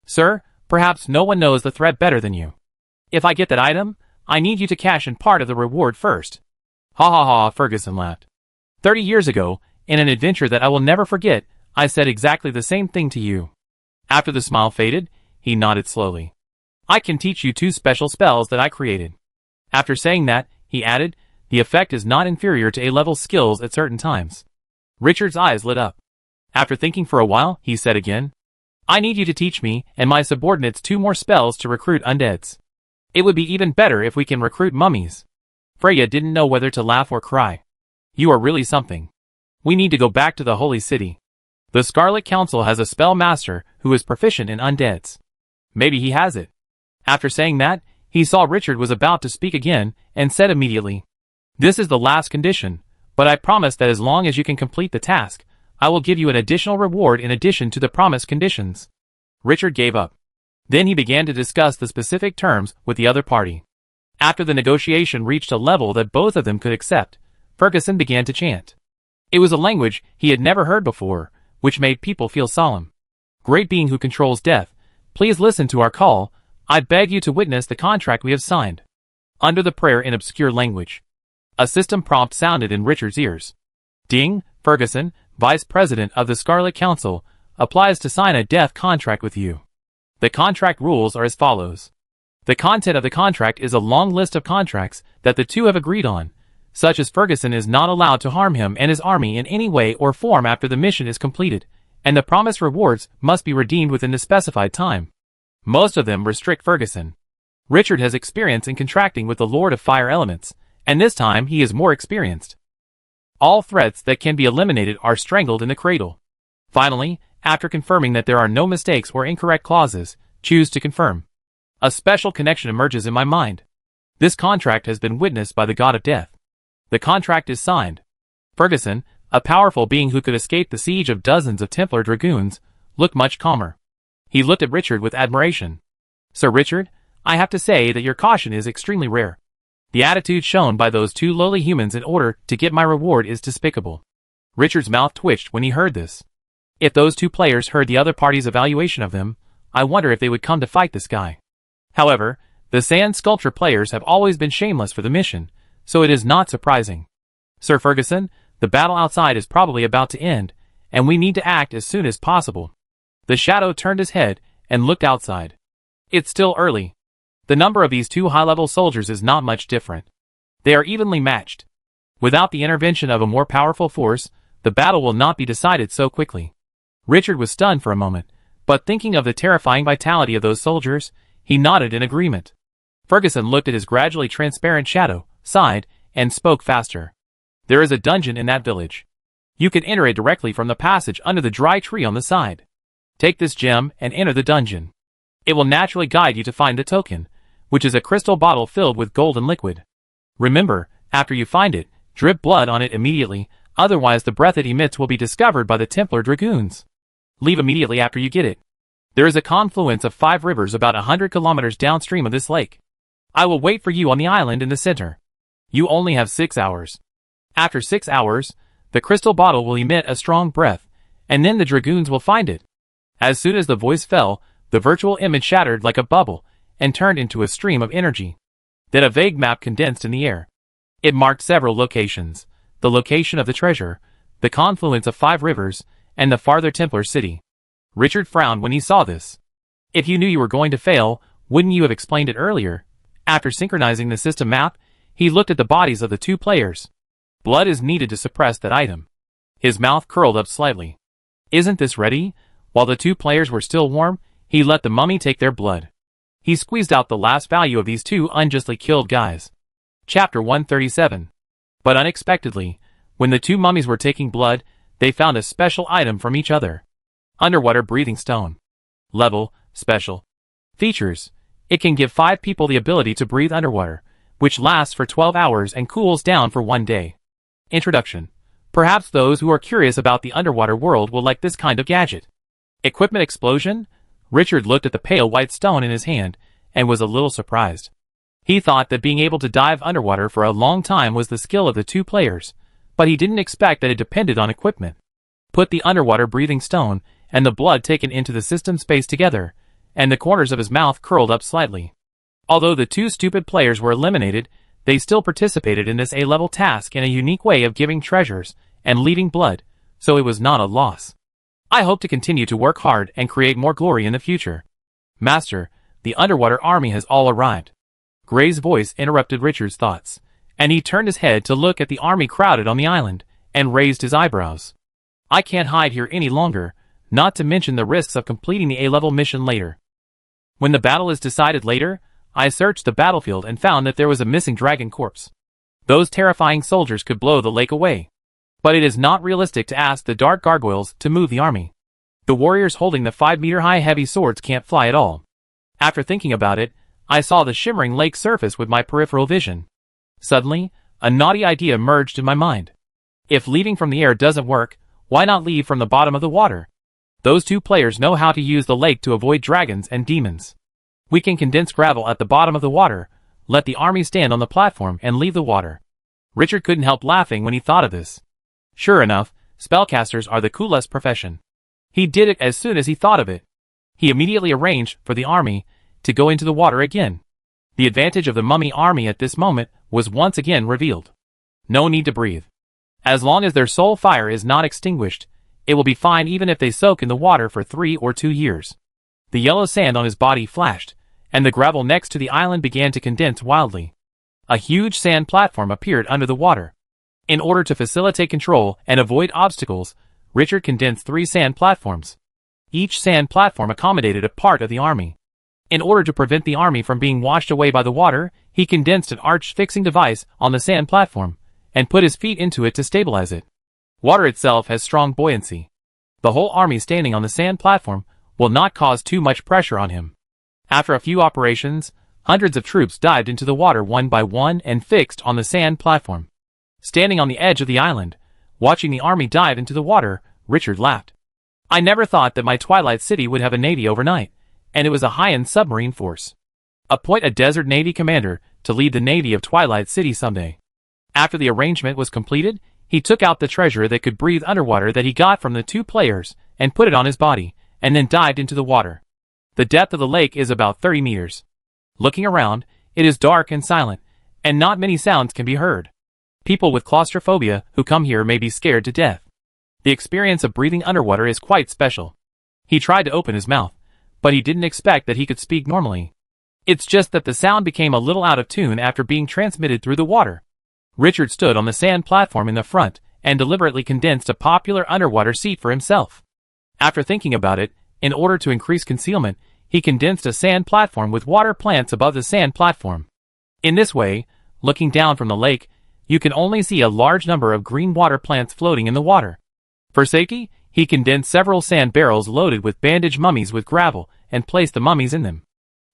A: Sir, perhaps no one knows the threat better than you. If I get that item, I need you to cash in part of the reward first. Ha ha ha, Ferguson laughed. 30 years ago, in an adventure that I will never forget, I said exactly the same thing to you. After the smile faded, he nodded slowly. I can teach you 2 special spells that I created. After saying that, he added, the effect is not inferior to A-level skills at certain times. Richard's eyes lit up. After thinking for a while, he said again, I need you to teach me and my subordinates 2 more spells to recruit undeads. It would be even better if we can recruit mummies. Freya didn't know whether to laugh or cry. You are really something. We need to go back to the holy city. The Scarlet Council has a spell master who is proficient in undeads. Maybe he has it. After saying that, he saw Richard was about to speak again and said immediately, This is the last condition, but I promise that as long as you can complete the task, I will give you an additional reward in addition to the promised conditions. Richard gave up. Then he began to discuss the specific terms with the other party. After the negotiation reached a level that both of them could accept, Ferguson began to chant. It was a language he had never heard before, which made people feel solemn. Great being who controls death, please listen to our call. I beg you to witness the contract we have signed. Under the prayer in obscure language. A system prompt sounded in Richard's ears. Ding, Ferguson, Vice President of the Scarlet Council, applies to sign a death contract with you. The contract rules are as follows. The content of the contract is a long list of contracts that the two have agreed on, such as Ferguson is not allowed to harm him and his army in any way or form after the mission is completed, and the promised rewards must be redeemed within the specified time. Most of them restrict Ferguson. Richard has experience in contracting with the Lord of Fire Elements, and this time he is more experienced. All threats that can be eliminated are strangled in the cradle. Finally, after confirming that there are no mistakes or incorrect clauses, choose to confirm. A special connection emerges in my mind. This contract has been witnessed by the god of death. The contract is signed. Ferguson, a powerful being who could escape the siege of dozens of Templar dragoons, looked much calmer. He looked at Richard with admiration. Sir Richard, I have to say that your caution is extremely rare. The attitude shown by those two lowly humans in order to get my reward is despicable. Richard's mouth twitched when he heard this. If those two players heard the other party's evaluation of them, I wonder if they would come to fight this guy. However, the sand sculpture players have always been shameless for the mission, so it is not surprising. Sir Ferguson, the battle outside is probably about to end, and we need to act as soon as possible. The shadow turned his head and looked outside. It's still early. The number of these two high-level soldiers is not much different. They are evenly matched. Without the intervention of a more powerful force, the battle will not be decided so quickly. Richard was stunned for a moment, but thinking of the terrifying vitality of those soldiers, he nodded in agreement. Ferguson looked at his gradually transparent shadow, sighed, and spoke faster. There is a dungeon in that village. You can enter it directly from the passage under the dry tree on the side. Take this gem and enter the dungeon. It will naturally guide you to find the token, which is a crystal bottle filled with golden liquid. Remember, after you find it, drip blood on it immediately, otherwise the breath it emits will be discovered by the Templar dragoons. Leave immediately after you get it. There is a confluence of 5 rivers about 100 kilometers downstream of this lake. I will wait for you on the island in the center. You only have 6 hours. After 6 hours, the crystal bottle will emit a strong breath, and then the dragoons will find it. As soon as the voice fell, the virtual image shattered like a bubble, and turned into a stream of energy. Then a vague map condensed in the air. It marked several locations, the location of the treasure, the confluence of 5 rivers, and the farther Templar city. Richard frowned when he saw this. If you knew you were going to fail, wouldn't you have explained it earlier? After synchronizing the system map, he looked at the bodies of the two players. Blood is needed to suppress that item. His mouth curled up slightly. Isn't this ready? While the two players were still warm, he let the mummy take their blood. He squeezed out the last value of these two unjustly killed guys. Chapter 137. But unexpectedly, when the two mummies were taking blood, they found a special item from each other. Underwater breathing stone. Level, special. Features. It can give 5 people the ability to breathe underwater, which lasts for 12 hours and cools down for 1 day. Introduction. Perhaps those who are curious about the underwater world will like this kind of gadget. Equipment explosion? Richard looked at the pale white stone in his hand, and was a little surprised. He thought that being able to dive underwater for a long time was the skill of the two players, but he didn't expect that it depended on equipment. Put the underwater breathing stone, and the blood taken into the system space together, and the corners of his mouth curled up slightly. Although the two stupid players were eliminated, they still participated in this A-level task in a unique way of giving treasures and leaving blood, so it was not a loss. I hope to continue to work hard and create more glory in the future. Master, the underwater army has all arrived. Gray's voice interrupted Richard's thoughts, and he turned his head to look at the army crowded on the island, and raised his eyebrows. I can't hide here any longer, not to mention the risks of completing the A-level mission later. When the battle is decided later, I searched the battlefield and found that there was a missing dragon corpse. Those terrifying soldiers could blow the lake away. But it is not realistic to ask the dark gargoyles to move the army. The warriors holding the 5-meter-high heavy swords can't fly at all. After thinking about it, I saw the shimmering lake surface with my peripheral vision. Suddenly, a naughty idea emerged in my mind. If leaving from the air doesn't work, why not leave from the bottom of the water? Those two players know how to use the lake to avoid dragons and demons. We can condense gravel at the bottom of the water, let the army stand on the platform and leave the water. Richard couldn't help laughing when he thought of this. Sure enough, spellcasters are the coolest profession. He did it as soon as he thought of it. He immediately arranged for the army to go into the water again. The advantage of the mummy army at this moment was once again revealed. No need to breathe. As long as their soul fire is not extinguished, it will be fine even if they soak in the water for 3 or 2 years. The yellow sand on his body flashed, and the gravel next to the island began to condense wildly. A huge sand platform appeared under the water. In order to facilitate control and avoid obstacles, Richard condensed 3 sand platforms. Each sand platform accommodated a part of the army. In order to prevent the army from being washed away by the water, he condensed an arch-fixing device on the sand platform, and put his feet into it to stabilize it. Water itself has strong buoyancy. The whole army standing on the sand platform will not cause too much pressure on him. After a few operations, hundreds of troops dived into the water one by one and fixed on the sand platform. Standing on the edge of the island, watching the army dive into the water, Richard laughed. I never thought that my Twilight City would have a navy overnight, and it was a high-end submarine force. Appoint a desert navy commander to lead the navy of Twilight City someday. After the arrangement was completed, he took out the treasure that could breathe underwater that he got from the 2 players and put it on his body, and then dived into the water. The depth of the lake is about 30 meters. Looking around, it is dark and silent, and not many sounds can be heard. People with claustrophobia who come here may be scared to death. The experience of breathing underwater is quite special. He tried to open his mouth, but he didn't expect that he could speak normally. It's just that the sound became a little out of tune after being transmitted through the water. Richard stood on the sand platform in the front and deliberately condensed a popular underwater seat for himself. After thinking about it, in order to increase concealment, he condensed a sand platform with water plants above the sand platform. In this way, looking down from the lake, you can only see a large number of green water plants floating in the water. For safety, he condensed several sand barrels loaded with bandaged mummies with gravel and placed the mummies in them.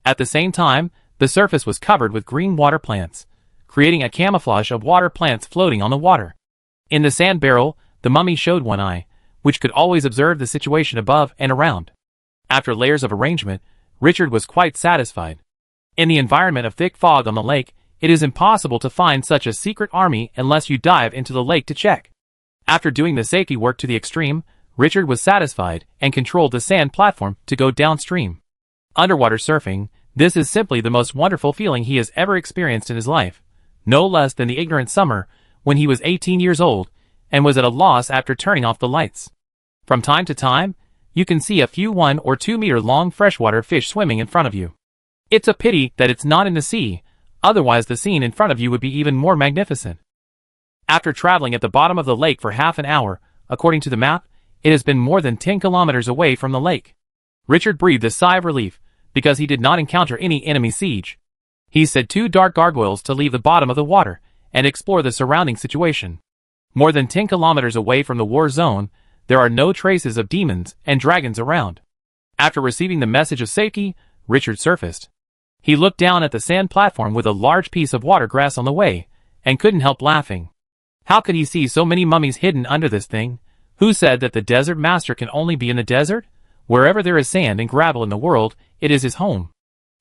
A: At the same time, the surface was covered with green water plants, creating a camouflage of water plants floating on the water. In the sand barrel, the mummy showed one eye, which could always observe the situation above and around. After layers of arrangement, Richard was quite satisfied. In the environment of thick fog on the lake, it is impossible to find such a secret army unless you dive into the lake to check. After doing the safety work to the extreme, Richard was satisfied and controlled the sand platform to go downstream. Underwater surfing, this is simply the most wonderful feeling he has ever experienced in his life, no less than the ignorant summer when he was 18 years old and was at a loss after turning off the lights. From time to time, you can see a few 1 or 2 meter long freshwater fish swimming in front of you. It's a pity that it's not in the sea, otherwise the scene in front of you would be even more magnificent. After traveling at the bottom of the lake for half an hour, according to the map, it has been more than 10 kilometers away from the lake. Richard breathed a sigh of relief, because he did not encounter any enemy siege. He set 2 dark gargoyles to leave the bottom of the water and explore the surrounding situation. More than 10 kilometers away from the war zone, there are no traces of demons and dragons around. After receiving the message of safety, Richard surfaced. He looked down at the sand platform with a large piece of water grass on the way, and couldn't help laughing. How could he see so many mummies hidden under this thing? Who said that the desert master can only be in the desert? Wherever there is sand and gravel in the world, it is his home.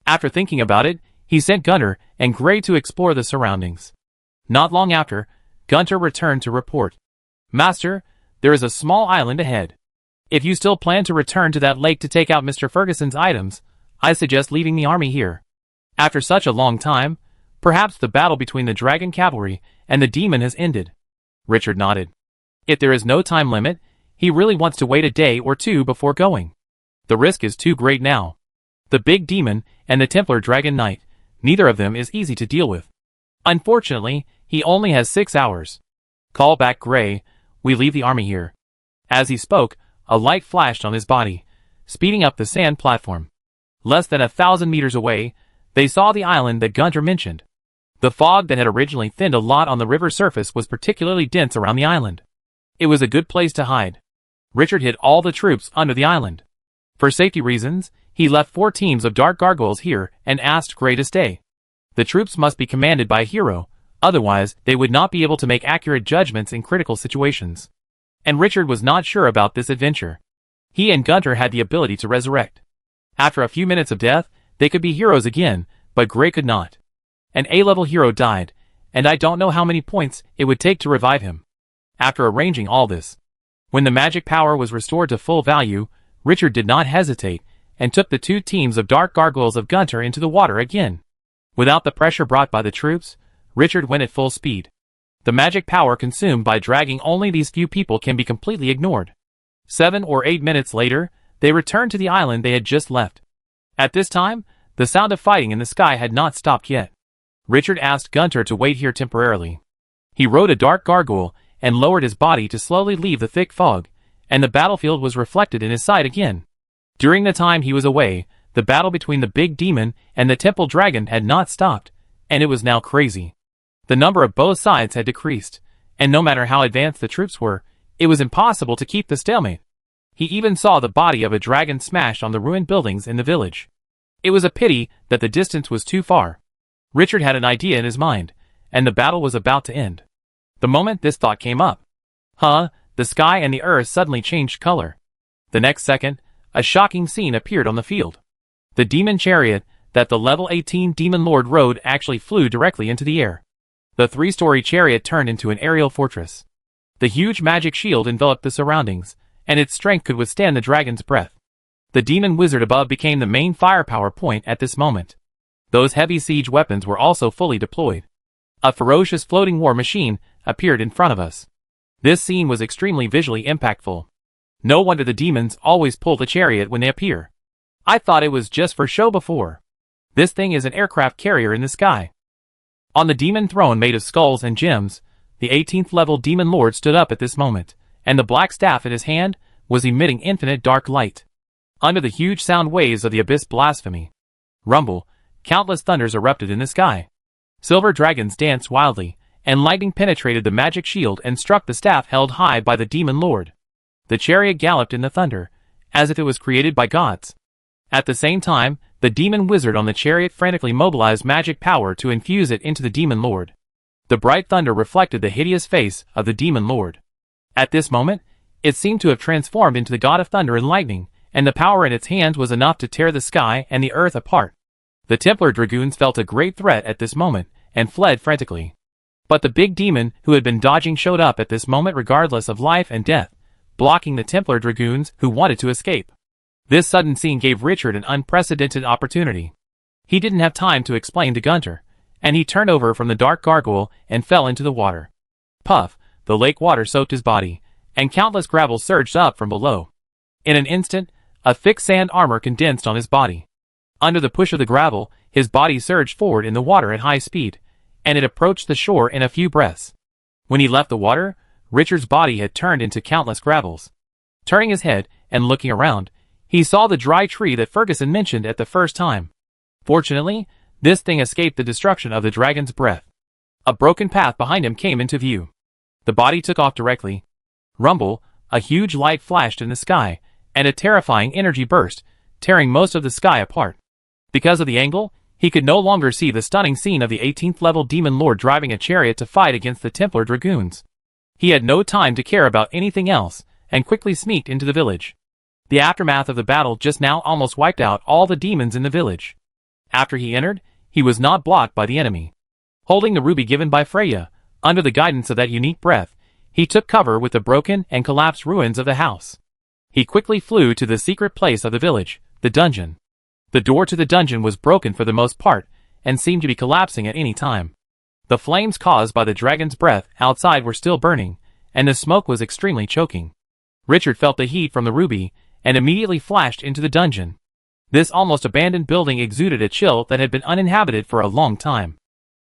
A: After thinking about it, he sent Gunter and Gray to explore the surroundings. Not long after, Gunter returned to report. Master, there is a small island ahead. If you still plan to return to that lake to take out Mr. Ferguson's items, I suggest leaving the army here. After such a long time, perhaps the battle between the dragon cavalry and the demon has ended. Richard nodded. If there is no time limit, he really wants to wait a day or 2 before going. The risk is too great now. The big demon and the Templar Dragon Knight, neither of them is easy to deal with. Unfortunately, he only has 6 hours. Call back Gray, we leave the army here. As he spoke, a light flashed on his body, speeding up the sand platform. Less than 1,000 meters away, they saw the island that Gunter mentioned. The fog that had originally thinned a lot on the river surface was particularly dense around the island. It was a good place to hide. Richard hid all the troops under the island. For safety reasons, he left 4 teams of dark gargoyles here and asked Gray to stay. The troops must be commanded by a hero, otherwise they would not be able to make accurate judgments in critical situations. And Richard was not sure about this adventure. He and Gunter had the ability to resurrect. After a few minutes of death, they could be heroes again, but Gray could not. An A-level hero died, and I don't know how many points it would take to revive him. After arranging all this, when the magic power was restored to full value, Richard did not hesitate, and took the two teams of dark gargoyles of Gunter into the water again. Without the pressure brought by the troops, Richard went at full speed. The magic power consumed by dragging only these few people can be completely ignored. 7 or 8 minutes later, they returned to the island they had just left. At this time, the sound of fighting in the sky had not stopped yet. Richard asked Gunter to wait here temporarily. He rode a dark gargoyle and lowered his body to slowly leave the thick fog, and the battlefield was reflected in his sight again. During the time he was away, the battle between the big demon and the temple dragon had not stopped, and it was now crazy. The number of both sides had decreased, and no matter how advanced the troops were, it was impossible to keep the stalemate. He even saw the body of a dragon smashed on the ruined buildings in the village. It was a pity that the distance was too far. Richard had an idea in his mind, and the battle was about to end. The moment this thought came up, the sky and the earth suddenly changed color. The next second, a shocking scene appeared on the field. The demon chariot that the level 18 demon lord rode actually flew directly into the air. The 3-story chariot turned into an aerial fortress. The huge magic shield enveloped the surroundings, and its strength could withstand the dragon's breath. The demon wizard above became the main firepower point at this moment. Those heavy siege weapons were also fully deployed. A ferocious floating war machine appeared in front of us. This scene was extremely visually impactful. No wonder the demons always pull the chariot when they appear. I thought it was just for show before. This thing is an aircraft carrier in the sky. On the demon throne made of skulls and gems, the 18th level demon lord stood up at this moment, and the black staff in his hand was emitting infinite dark light. Under the huge sound waves of the abyss blasphemy, rumble, countless thunders erupted in the sky. Silver dragons danced wildly, and lightning penetrated the magic shield and struck the staff held high by the demon lord. The chariot galloped in the thunder, as if it was created by gods. At the same time, the demon wizard on the chariot frantically mobilized magic power to infuse it into the demon lord. The bright thunder reflected the hideous face of the demon lord. At this moment, it seemed to have transformed into the god of thunder and lightning, and the power in its hands was enough to tear the sky and the earth apart. The Templar dragoons felt a great threat at this moment, and fled frantically. But the big demon who had been dodging showed up at this moment regardless of life and death, blocking the Templar dragoons who wanted to escape. This sudden scene gave Richard an unprecedented opportunity. He didn't have time to explain to Gunter, and he turned over from the dark gargoyle and fell into the water. Puff, the lake water soaked his body, and countless gravel surged up from below. In an instant, a thick sand armor condensed on his body. Under the push of the gravel, his body surged forward in the water at high speed, and it approached the shore in a few breaths. When he left the water, Richard's body had turned into countless gravels. Turning his head and looking around, he saw the dry tree that Ferguson mentioned at the first time. Fortunately, this thing escaped the destruction of the dragon's breath. A broken path behind him came into view. The body took off directly. Rumble, a huge light flashed in the sky, and a terrifying energy burst, tearing most of the sky apart. Because of the angle, he could no longer see the stunning scene of the 18th level demon lord driving a chariot to fight against the Templar dragoons. He had no time to care about anything else, and quickly sneaked into the village. The aftermath of the battle just now almost wiped out all the demons in the village. After he entered, he was not blocked by the enemy. Holding the ruby given by Freya, under the guidance of that unique breath, he took cover with the broken and collapsed ruins of the house. He quickly flew to the secret place of the village, the dungeon. The door to the dungeon was broken for the most part, and seemed to be collapsing at any time. The flames caused by the dragon's breath outside were still burning, and the smoke was extremely choking. Richard felt the heat from the ruby, and immediately flashed into the dungeon. This almost abandoned building exuded a chill that had been uninhabited for a long time.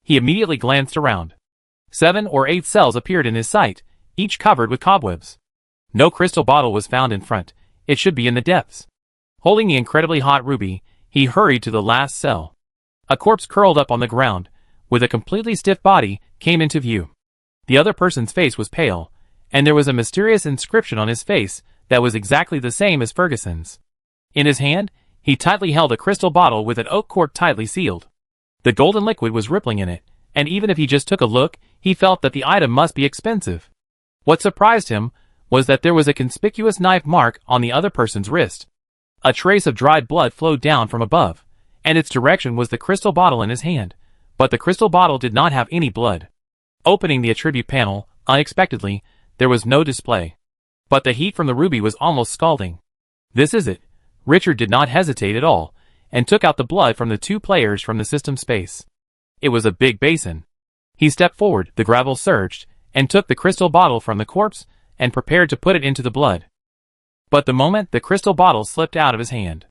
A: He immediately glanced around. 7 or 8 cells appeared in his sight, each covered with cobwebs. No crystal bottle was found in front, it should be in the depths. Holding the incredibly hot ruby, he hurried to the last cell. A corpse curled up on the ground, with a completely stiff body, came into view. The other person's face was pale, and there was a mysterious inscription on his face that was exactly the same as Ferguson's. In his hand, he tightly held a crystal bottle with an oak cork tightly sealed. The golden liquid was rippling in it, and even if he just took a look, he felt that the item must be expensive. What surprised him was that there was a conspicuous knife mark on the other person's wrist. A trace of dried blood flowed down from above, and its direction was the crystal bottle in his hand, but the crystal bottle did not have any blood. Opening the attribute panel, unexpectedly, there was no display. But the heat from the ruby was almost scalding. This is it. Richard did not hesitate at all, and took out the blood from the two players from the system space. It was a big basin. He stepped forward, the gravel surged, and took the crystal bottle from the corpse, and prepared to put it into the blood. But the moment the crystal bottle slipped out of his hand,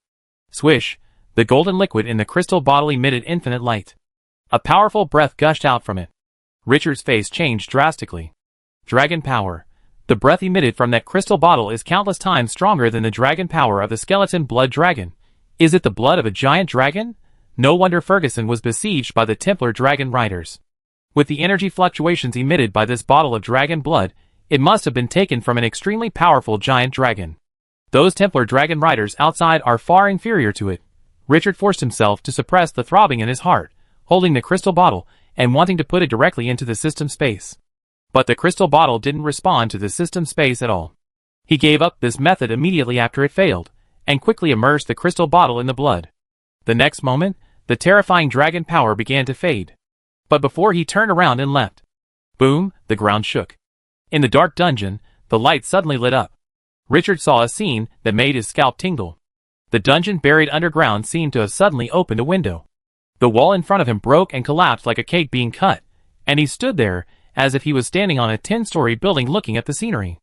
A: swish, the golden liquid in the crystal bottle emitted infinite light. A powerful breath gushed out from it. Richard's face changed drastically. Dragon power. The breath emitted from that crystal bottle is countless times stronger than the dragon power of the skeleton blood dragon. Is it the blood of a giant dragon? No wonder Ferguson was besieged by the Templar dragon riders. With the energy fluctuations emitted by this bottle of dragon blood, it must have been taken from an extremely powerful giant dragon. Those Templar dragon riders outside are far inferior to it. Richard forced himself to suppress the throbbing in his heart, holding the crystal bottle and wanting to put it directly into the system space. But the crystal bottle didn't respond to the system space at all. He gave up this method immediately after it failed, and quickly immersed the crystal bottle in the blood. The next moment, the terrifying dragon power began to fade. But before he turned around and left, boom, the ground shook. In the dark dungeon, the light suddenly lit up. Richard saw a scene that made his scalp tingle. The dungeon buried underground seemed to have suddenly opened a window. The wall in front of him broke and collapsed like a cake being cut, and he stood there as if he was standing on a 10-story building looking at the scenery.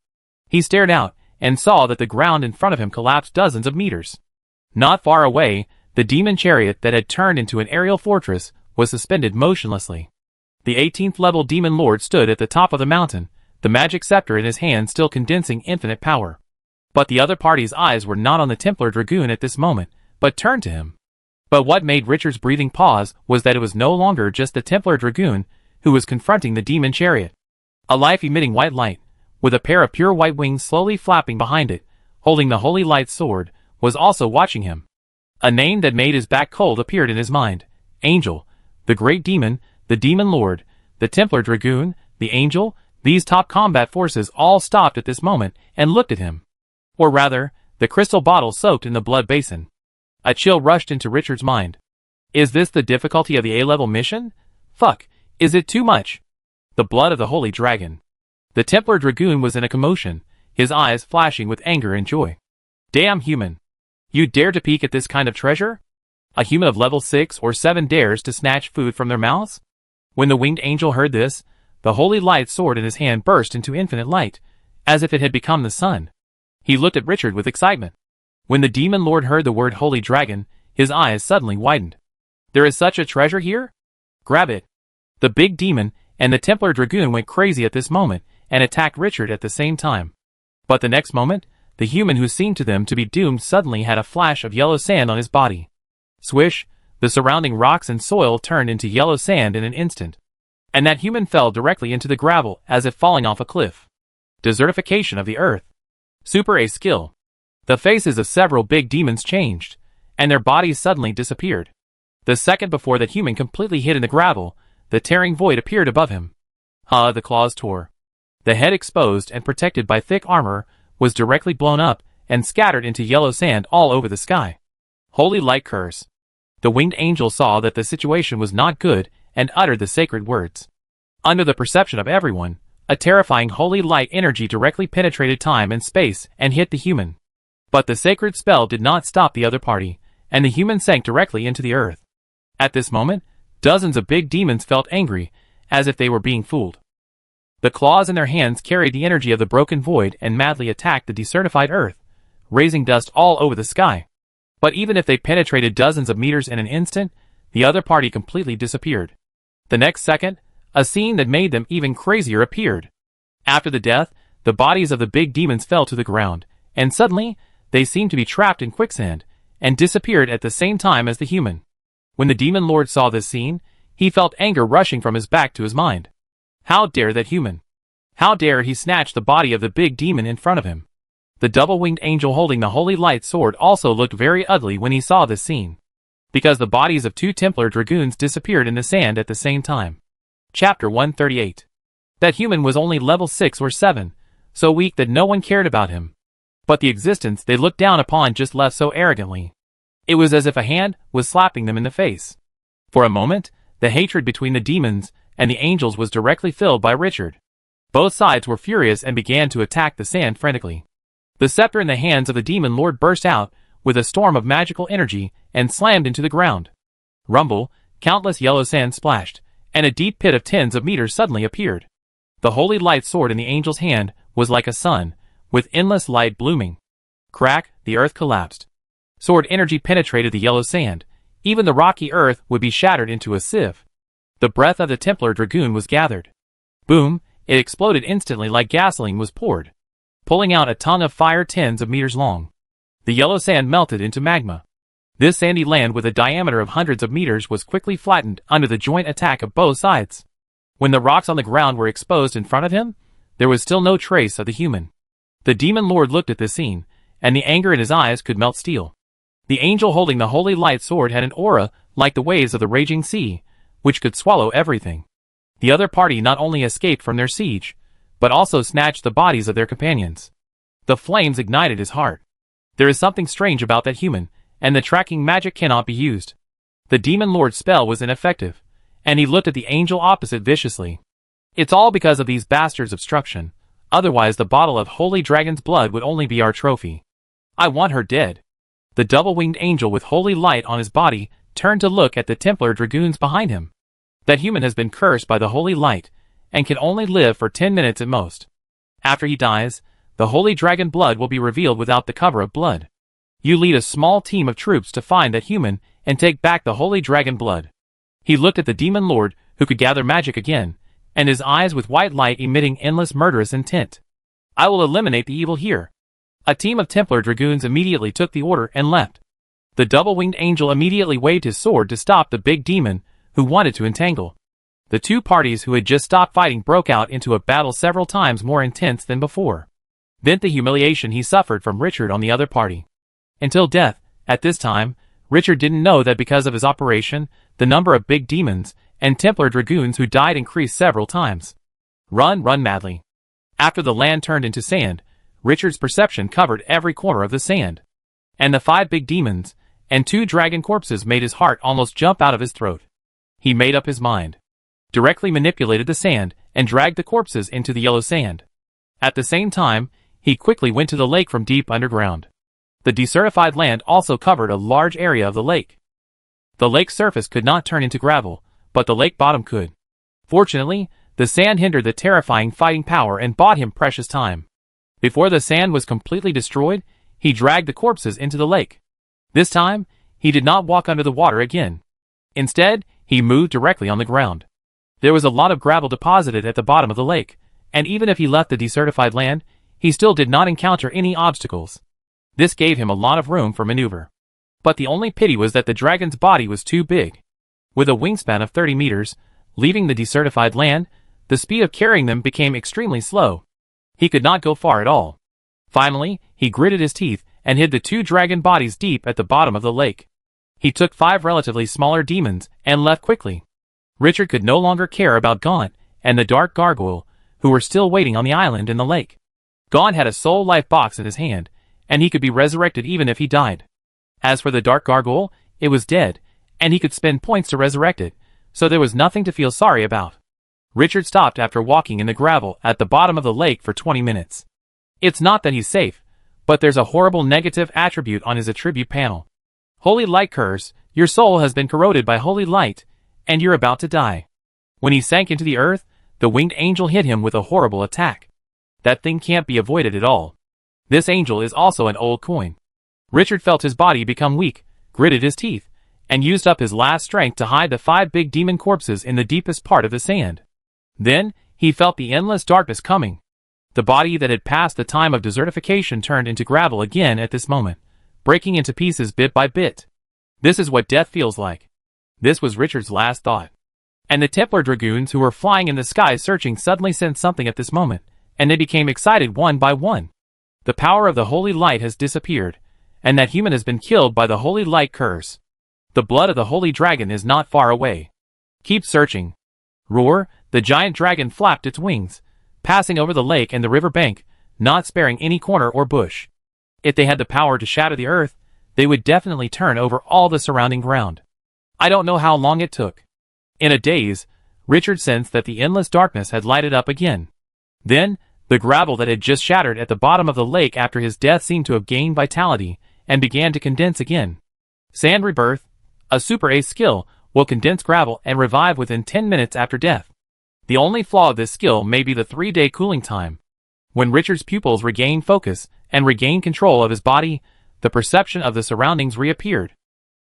A: He stared out and saw that the ground in front of him collapsed dozens of meters. Not far away, the demon chariot that had turned into an aerial fortress was suspended motionlessly. The 18th level demon lord stood at the top of the mountain, the magic scepter in his hand still condensing infinite power. But the other party's eyes were not on the Templar dragoon at this moment, but turned to him. But what made Richard's breathing pause was that it was no longer just the Templar dragoon who was confronting the demon chariot. A life-emitting white light, with a pair of pure white wings slowly flapping behind it, holding the holy light sword, was also watching him. A name that made his back cold appeared in his mind. Angel, the great demon, the demon lord, the Templar dragoon, the angel, these top combat forces all stopped at this moment and looked at him. Or rather, the crystal bottle soaked in the blood basin. A chill rushed into Richard's mind. Is this the difficulty of the A-level mission? Fuck, is it too much? The blood of the holy dragon. The Templar dragoon was in a commotion, his eyes flashing with anger and joy. Damn human. You dare to peek at this kind of treasure? A human of level 6 or 7 dares to snatch food from their mouths? When the winged angel heard this, the holy light sword in his hand burst into infinite light, as if it had become the sun. He looked at Richard with excitement. When the demon lord heard the word holy dragon, his eyes suddenly widened. There is such a treasure here? Grab it. The big demon and the Templar dragoon went crazy at this moment and attacked Richard at the same time. But the next moment, the human who seemed to them to be doomed suddenly had a flash of yellow sand on his body. Swish, the surrounding rocks and soil turned into yellow sand in an instant. And that human fell directly into the gravel as if falling off a cliff. Desertification of the earth. Super A skill. The faces of several big demons changed, and their bodies suddenly disappeared. The second before that human completely hid in the gravel, the tearing void appeared above him. The claws tore. The head, exposed and protected by thick armor, was directly blown up and scattered into yellow sand all over the sky. Holy light curse. The winged angel saw that the situation was not good and uttered the sacred words. Under the perception of everyone, a terrifying holy light energy directly penetrated time and space and hit the human. But the sacred spell did not stop the other party, and the human sank directly into the earth. At this moment, dozens of big demons felt angry, as if they were being fooled. The claws in their hands carried the energy of the broken void and madly attacked the decertified earth, raising dust all over the sky. But even if they penetrated dozens of meters in an instant, the other party completely disappeared. The next second, a scene that made them even crazier appeared. After the death, the bodies of the big demons fell to the ground, and suddenly, they seemed to be trapped in quicksand, and disappeared at the same time as the human. When the demon lord saw this scene, he felt anger rushing from his back to his mind. How dare that human? How dare he snatch the body of the big demon in front of him? The double-winged angel holding the holy light sword also looked very ugly when he saw this scene, because the bodies of two Templar dragoons disappeared in the sand at the same time. Chapter 138. That human was only level 6 or 7, so weak that no one cared about him. But the existence they looked down upon just left so arrogantly. It was as if a hand was slapping them in the face. For a moment, the hatred between the demons and the angels was directly filled by Richard. Both sides were furious and began to attack the sand frantically. The scepter in the hands of the demon lord burst out with a storm of magical energy and slammed into the ground. Rumble, countless yellow sand splashed, and a deep pit of tens of meters suddenly appeared. The holy light sword in the angel's hand was like a sun, with endless light blooming. Crack, the earth collapsed. Sword energy penetrated the yellow sand. Even the rocky earth would be shattered into a sieve. The breath of the Templar Dragoon was gathered. Boom, it exploded instantly like gasoline was poured, pulling out a tongue of fire tens of meters long. The yellow sand melted into magma. This sandy land with a diameter of hundreds of meters was quickly flattened under the joint attack of both sides. When the rocks on the ground were exposed in front of him, there was still no trace of the human. The demon lord looked at this scene, and the anger in his eyes could melt steel. The angel holding the holy light sword had an aura like the waves of the raging sea, which could swallow everything. The other party not only escaped from their siege, but also snatched the bodies of their companions. The flames ignited his heart. There is something strange about that human, and the tracking magic cannot be used. The demon lord's spell was ineffective, and he looked at the angel opposite viciously. It's all because of these bastards' obstruction. Otherwise the bottle of holy dragon's blood would only be our trophy. I want her dead. The double-winged angel with holy light on his body turned to look at the Templar dragoons behind him. That human has been cursed by the holy light, and can only live for 10 minutes at most. After he dies, the holy dragon blood will be revealed without the cover of blood. You lead a small team of troops to find that human and take back the holy dragon blood. He looked at the demon lord, who could gather magic again, and his eyes with white light emitting endless murderous intent. I will eliminate the evil here. A team of Templar dragoons immediately took the order and left. The double-winged angel immediately waved his sword to stop the big demon, who wanted to entangle. The two parties who had just stopped fighting broke out into a battle several times more intense than before. Vent the humiliation he suffered from Richard on the other party. Until death, at this time, Richard didn't know that because of his operation, the number of big demons and Templar dragoons who died increased several times. Run madly. After the land turned into sand, Richard's perception covered every corner of the sand. And the 5 big demons and 2 dragon corpses made his heart almost jump out of his throat. He made up his mind. Directly manipulated the sand and dragged the corpses into the yellow sand. At the same time, he quickly went to the lake from deep underground. The desertified land also covered a large area of the lake. The lake's surface could not turn into gravel, but the lake bottom could. Fortunately, the sand hindered the terrifying fighting power and bought him precious time. Before the sand was completely destroyed, he dragged the corpses into the lake. This time, he did not walk under the water again. Instead, he moved directly on the ground. There was a lot of gravel deposited at the bottom of the lake, and even if he left the desertified land, he still did not encounter any obstacles. This gave him a lot of room for maneuver. But the only pity was that the dragon's body was too big. With a wingspan of 30 meters, leaving the desertified land, the speed of carrying them became extremely slow. He could not go far at all. Finally, he gritted his teeth and hid the 2 dragon bodies deep at the bottom of the lake. He took 5 relatively smaller demons and left quickly. Richard could no longer care about Gaunt and the dark gargoyle, who were still waiting on the island in the lake. Gaunt had a soul life box in his hand, and he could be resurrected even if he died. As for the dark gargoyle, it was dead, and he could spend points to resurrect it, so there was nothing to feel sorry about. Richard stopped after walking in the gravel at the bottom of the lake for 20 minutes. It's not that he's safe, but there's a horrible negative attribute on his attribute panel. Holy Light Curse, your soul has been corroded by holy light, and you're about to die. When he sank into the earth, the winged angel hit him with a horrible attack. That thing can't be avoided at all. This angel is also an old coin. Richard felt his body become weak, gritted his teeth, and used up his last strength to hide the 5 big demon corpses in the deepest part of the sand. Then, he felt the endless darkness coming. The body that had passed the time of desertification turned into gravel again at this moment, breaking into pieces bit by bit. This is what death feels like. This was Richard's last thought. And the Templar dragoons who were flying in the sky searching suddenly sensed something at this moment, and they became excited one by one. The power of the holy light has disappeared, and that human has been killed by the holy light curse. The blood of the holy dragon is not far away. Keep searching. Roar, the giant dragon flapped its wings, passing over the lake and the river bank, not sparing any corner or bush. If they had the power to shatter the earth, they would definitely turn over all the surrounding ground. I don't know how long it took. In a daze, Richard sensed that the endless darkness had lighted up again. Then, the gravel that had just shattered at the bottom of the lake after his death seemed to have gained vitality, and began to condense again. Sand Rebirth, a Super Ace skill, will condense gravel and revive within 10 minutes after death. The only flaw of this skill may be the 3-day cooling time. When Richard's pupils regained focus and regained control of his body, the perception of the surroundings reappeared.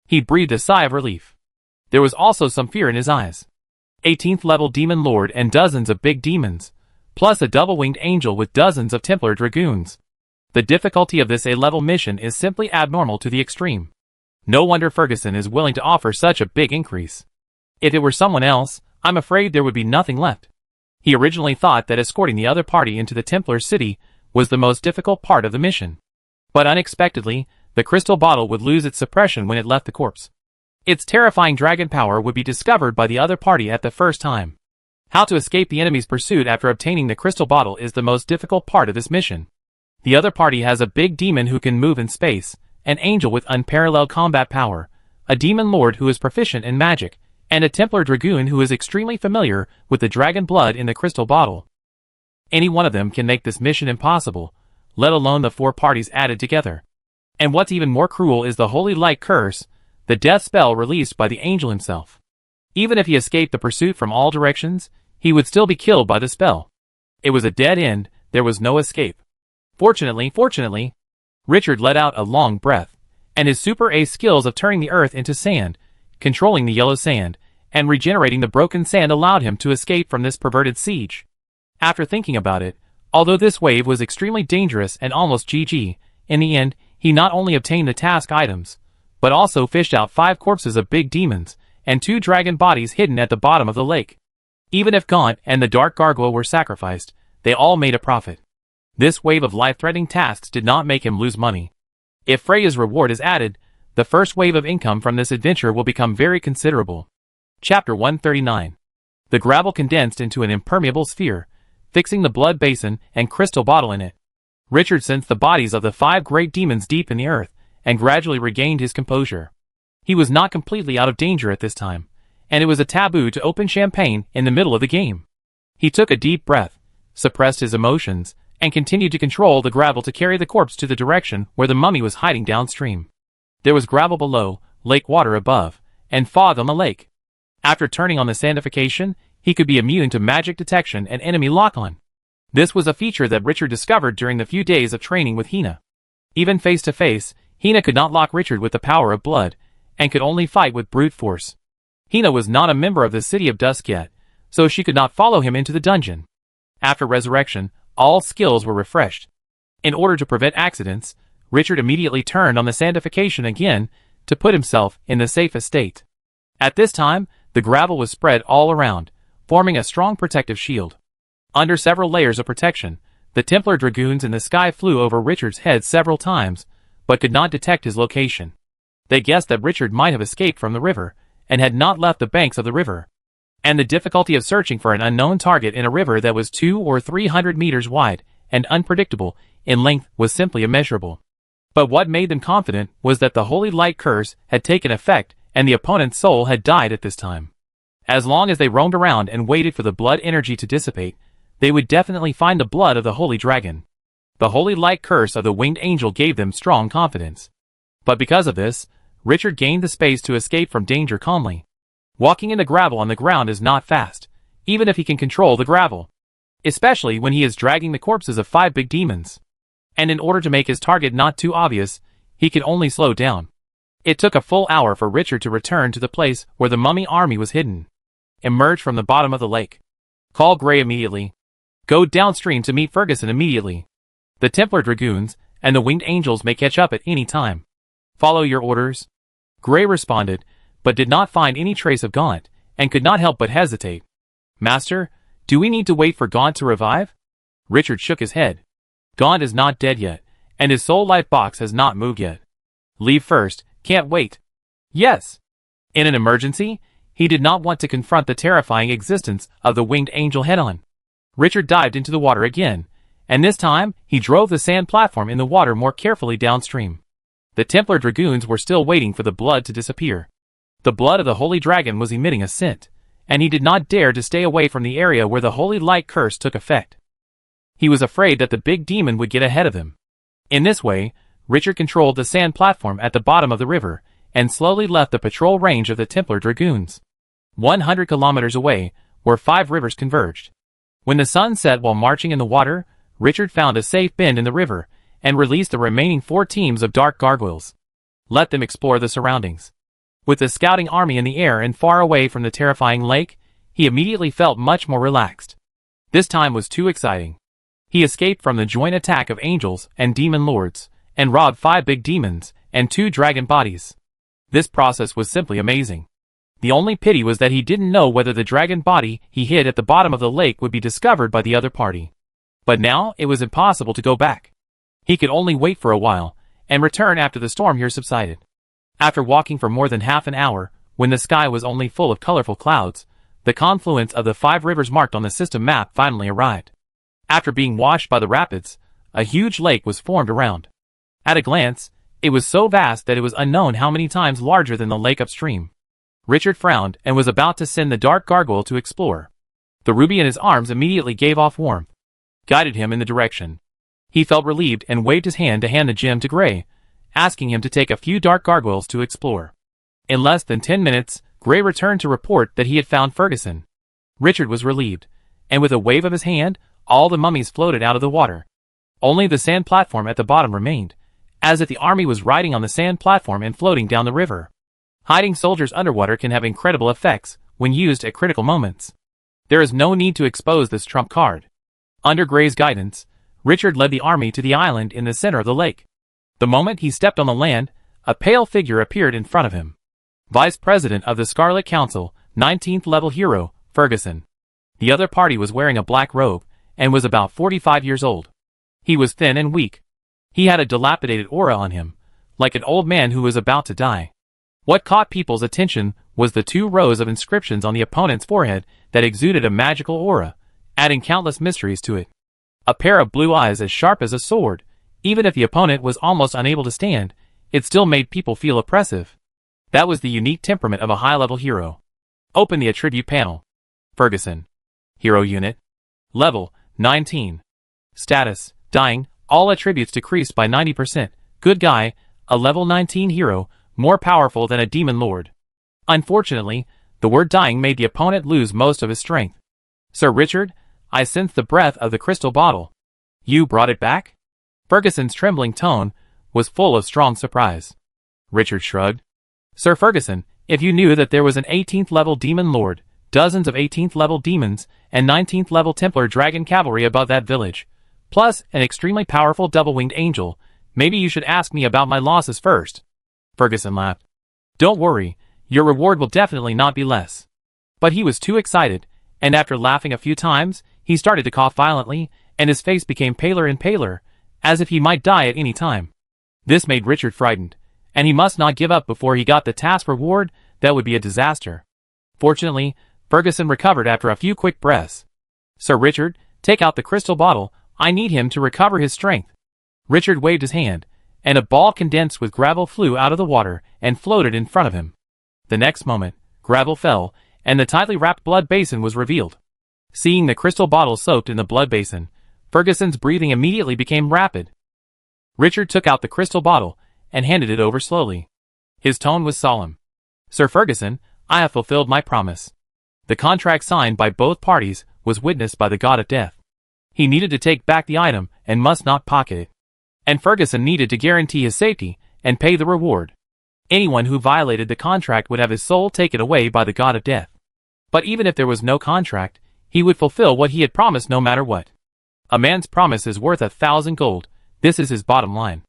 A: He breathed a sigh of relief. There was also some fear in his eyes. 18th level Demon Lord and dozens of big demons, plus a double-winged angel with dozens of Templar Dragoons. The difficulty of this A-level mission is simply abnormal to the extreme. No wonder Ferguson is willing to offer such a big increase. If it were someone else, I'm afraid there would be nothing left. He originally thought that escorting the other party into the Templar city was the most difficult part of the mission. But unexpectedly, the crystal bottle would lose its suppression when it left the corpse. Its terrifying dragon power would be discovered by the other party at the first time. How to escape the enemy's pursuit after obtaining the crystal bottle is the most difficult part of this mission. The other party has a big demon who can move in space, an angel with unparalleled combat power, a demon lord who is proficient in magic, and a Templar Dragoon who is extremely familiar with the dragon blood in the crystal bottle. Any one of them can make this mission impossible, let alone the 4 parties added together. And what's even more cruel is the Holy Light Curse, the death spell released by the angel himself. Even if he escaped the pursuit from all directions, he would still be killed by the spell. It was a dead end, there was no escape. Fortunately, Richard let out a long breath, and his Super Ace skills of turning the earth into sand, controlling the yellow sand, and regenerating the broken sand allowed him to escape from this perverted siege. After thinking about it, although this wave was extremely dangerous and almost GG, in the end, he not only obtained the task items, but also fished out 5 corpses of big demons, and 2 dragon bodies hidden at the bottom of the lake. Even if Gaunt and the Dark Gargoyle were sacrificed, they all made a profit. This wave of life-threatening tasks did not make him lose money. If Freya's reward is added, the first wave of income from this adventure will become very considerable. Chapter 139. The gravel condensed into an impermeable sphere, fixing the blood basin and crystal bottle in it. Richard sensed the bodies of the 5 great demons deep in the earth, and gradually regained his composure. He was not completely out of danger at this time, and it was a taboo to open champagne in the middle of the game. He took a deep breath, suppressed his emotions, and continued to control the gravel to carry the corpse to the direction where the mummy was hiding downstream. There was gravel below, lake water above, and fog on the lake. After turning on the sandification, he could be immune to magic detection and enemy lock-on. This was a feature that Richard discovered during the few days of training with Hina. Even face-to-face, Hina could not lock Richard with the power of blood, and could only fight with brute force. Hina was not a member of the City of Dusk yet, so she could not follow him into the dungeon. After resurrection, all skills were refreshed. In order to prevent accidents, Richard immediately turned on the sandification again to put himself in the safest state. At this time, the gravel was spread all around, forming a strong protective shield. Under several layers of protection, the Templar Dragoons in the sky flew over Richard's head several times, but could not detect his location. They guessed that Richard might have escaped from the river, and had not left the banks of the river. And the difficulty of searching for an unknown target in a river that was 200 or 300 meters wide, and unpredictable in length was simply immeasurable. But what made them confident was that the Holy Light Curse had taken effect, and the opponent's soul had died at this time. As long as they roamed around and waited for the blood energy to dissipate, they would definitely find the blood of the Holy Dragon. The Holy Light Curse of the Winged Angel gave them strong confidence. But because of this, Richard gained the space to escape from danger calmly. Walking in the gravel on the ground is not fast, even if he can control the gravel. Especially when he is dragging the corpses of 5 big demons. And in order to make his target not too obvious, he could only slow down. It took a full hour for Richard to return to the place where the mummy army was hidden. Emerge from the bottom of the lake. Call Gray immediately. Go downstream to meet Ferguson immediately. The Templar Dragoons and the Winged Angels may catch up at any time. Follow your orders. Gray responded, but did not find any trace of Gaunt, and could not help but hesitate. Master, do we need to wait for Gaunt to revive? Richard shook his head. Gaunt is not dead yet, and his soul life box has not moved yet. Leave first, can't wait. Yes. In an emergency, he did not want to confront the terrifying existence of the Winged Angel head-on. Richard dived into the water again, and this time, he drove the sand platform in the water more carefully downstream. The Templar Dragoons were still waiting for the blood to disappear. The blood of the Holy Dragon was emitting a scent, and he did not dare to stay away from the area where the Holy Light Curse took effect. He was afraid that the big demon would get ahead of him. In this way, Richard controlled the sand platform at the bottom of the river, and slowly left the patrol range of the Templar Dragoons. 100 kilometers away, where 5 rivers converged. When the sun set while marching in the water, Richard found a safe bend in the river, and released the remaining 4 teams of dark gargoyles. Let them explore the surroundings. With the scouting army in the air and far away from the terrifying lake, he immediately felt much more relaxed. This time was too exciting. He escaped from the joint attack of angels and demon lords, and robbed 5 big demons and 2 dragon bodies. This process was simply amazing. The only pity was that he didn't know whether the dragon body he hid at the bottom of the lake would be discovered by the other party. But now it was impossible to go back. He could only wait for a while, and return after the storm here subsided. After walking for more than half an hour, when the sky was only full of colorful clouds, the confluence of the 5 rivers marked on the system map finally arrived. After being washed by the rapids, a huge lake was formed around. At a glance, it was so vast that it was unknown how many times larger than the lake upstream. Richard frowned and was about to send the dark gargoyle to explore. The ruby in his arms immediately gave off warmth, guided him in the direction. He felt relieved and waved his hand to hand the gem to Gray, asking him to take a few dark gargoyles to explore. In less than 10 minutes, Gray returned to report that he had found Ferguson. Richard was relieved, and with a wave of his hand, all the mummies floated out of the water. Only the sand platform at the bottom remained, as if the army was riding on the sand platform and floating down the river. Hiding soldiers underwater can have incredible effects when used at critical moments. There is no need to expose this trump card. Under Gray's guidance, Richard led the army to the island in the center of the lake. The moment he stepped on the land, a pale figure appeared in front of him. Vice President of the Scarlet Council, 19th level hero, Ferguson. The other party was wearing a black robe, and was about 45 years old. He was thin and weak. He had a dilapidated aura on him, like an old man who was about to die. What caught people's attention was the 2 rows of inscriptions on the opponent's forehead that exuded a magical aura, adding countless mysteries to it. A pair of blue eyes as sharp as a sword. Even if the opponent was almost unable to stand, it still made people feel oppressive. That was the unique temperament of a high-level hero. Open the attribute panel. Ferguson. Hero unit. Level, 19. Status, dying, all attributes decreased by 90%. Good guy, a level 19 hero, more powerful than a demon lord. Unfortunately, the word dying made the opponent lose most of his strength. Sir Richard, I sensed the breath of the crystal bottle. You brought it back? Ferguson's trembling tone was full of strong surprise. Richard shrugged. Sir Ferguson, if you knew that there was an 18th level demon lord, dozens of 18th level demons, and 19th level Templar dragon cavalry above that village, plus an extremely powerful double-winged angel, maybe you should ask me about my losses first. Ferguson laughed. Don't worry, your reward will definitely not be less. But he was too excited, and after laughing a few times, he started to cough violently, and his face became paler and paler, as if he might die at any time. This made Richard frightened, and he must not give up before he got the task reward. That would be a disaster. Fortunately, Ferguson recovered after a few quick breaths. Sir Richard, take out the crystal bottle, I need him to recover his strength. Richard waved his hand, and a ball condensed with gravel flew out of the water and floated in front of him. The next moment, gravel fell, and the tightly wrapped blood basin was revealed. Seeing the crystal bottle soaked in the blood basin, Ferguson's breathing immediately became rapid. Richard took out the crystal bottle and handed it over slowly. His tone was solemn. Sir Ferguson, I have fulfilled my promise. The contract signed by both parties was witnessed by the god of death. He needed to take back the item and must not pocket it. And Ferguson needed to guarantee his safety and pay the reward. Anyone who violated the contract would have his soul taken away by the god of death. But even if there was no contract, he would fulfill what he had promised no matter what. A man's promise is worth 1,000 gold. This is his bottom line.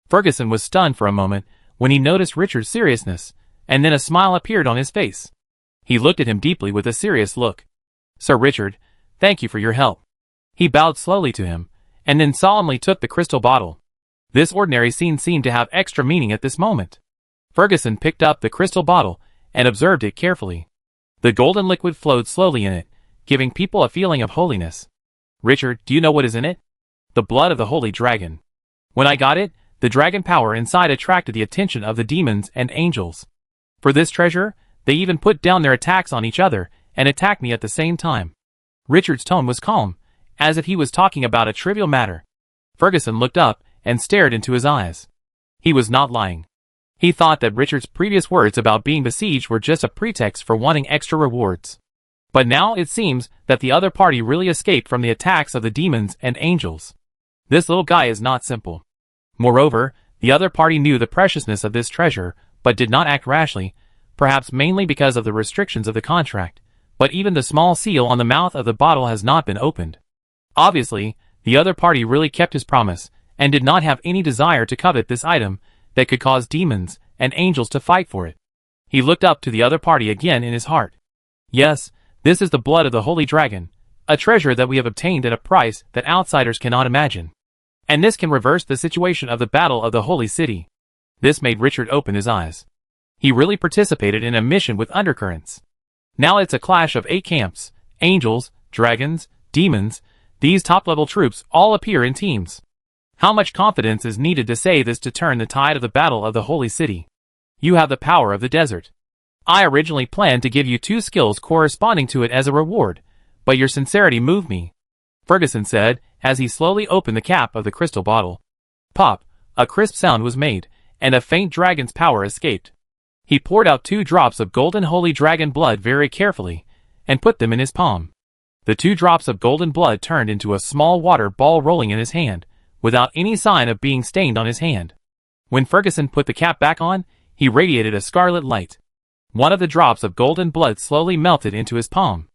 A: Ferguson was stunned for a moment when he noticed Richard's seriousness, and then a smile appeared on his face. He looked at him deeply with a serious look. Sir Richard, thank you for your help. He bowed slowly to him, and then solemnly took the crystal bottle. This ordinary scene seemed to have extra meaning at this moment. Ferguson picked up the crystal bottle and observed it carefully. The golden liquid flowed slowly in it, giving people a feeling of holiness. Richard, do you know what is in it? The blood of the holy dragon. When I got it, the dragon power inside attracted the attention of the demons and angels. For this treasure, they even put down their attacks on each other and attacked me at the same time. Richard's tone was calm, as if he was talking about a trivial matter. Ferguson looked up and stared into his eyes. He was not lying. He thought that Richard's previous words about being besieged were just a pretext for wanting extra rewards. But now it seems that the other party really escaped from the attacks of the demons and angels. This little guy is not simple. Moreover, the other party knew the preciousness of this treasure, but did not act rashly, perhaps mainly because of the restrictions of the contract. But even the small seal on the mouth of the bottle has not been opened. Obviously, the other party really kept his promise, and did not have any desire to covet this item that could cause demons and angels to fight for it. He looked up to the other party again in his heart. Yes, this is the blood of the Holy Dragon, a treasure that we have obtained at a price that outsiders cannot imagine. And this can reverse the situation of the Battle of the Holy City. This made Richard open his eyes. He really participated in a mission with undercurrents. Now it's a clash of 8 camps, angels, dragons, demons. These top-level troops all appear in teams. How much confidence is needed to say this to turn the tide of the Battle of the Holy City? You have the power of the desert. I originally planned to give you 2 skills corresponding to it as a reward, but your sincerity moved me, Ferguson said, as he slowly opened the cap of the crystal bottle. Pop, a crisp sound was made, and a faint dragon's power escaped. He poured out 2 drops of golden holy dragon blood very carefully, and put them in his palm. The 2 drops of golden blood turned into a small water ball rolling in his hand, without any sign of being stained on his hand. When Ferguson put the cap back on, he radiated a scarlet light. One of the drops of golden blood slowly melted into his palm.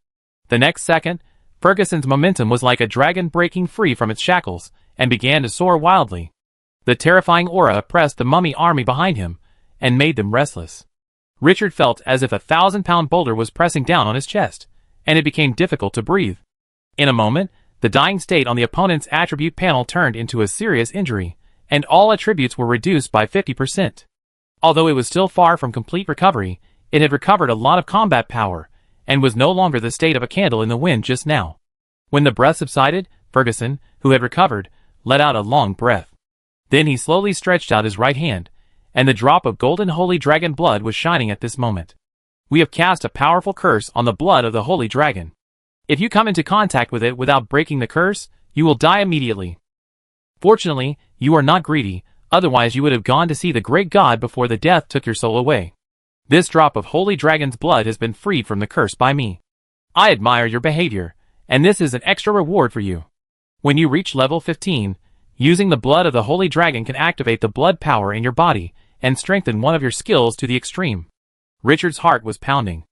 A: The next second, Ferguson's momentum was like a dragon breaking free from its shackles, and began to soar wildly. The terrifying aura oppressed the mummy army behind him, and made them restless. Richard felt as if a 1,000-pound boulder was pressing down on his chest, and it became difficult to breathe. In a moment, the dying state on the opponent's attribute panel turned into a serious injury, and all attributes were reduced by 50%. Although it was still far from complete recovery, it had recovered a lot of combat power, and was no longer the state of a candle in the wind just now. When the breath subsided, Ferguson, who had recovered, let out a long breath. Then he slowly stretched out his right hand, and the drop of golden holy dragon blood was shining at this moment. We have cast a powerful curse on the blood of the holy dragon. If you come into contact with it without breaking the curse, you will die immediately. Fortunately, you are not greedy, otherwise you would have gone to see the great god before the death took your soul away. This drop of holy dragon's blood has been freed from the curse by me. I admire your behavior, and this is an extra reward for you. When you reach level 15, using the blood of the holy dragon can activate the blood power in your body, and strengthen one of your skills to the extreme. Richard's heart was pounding.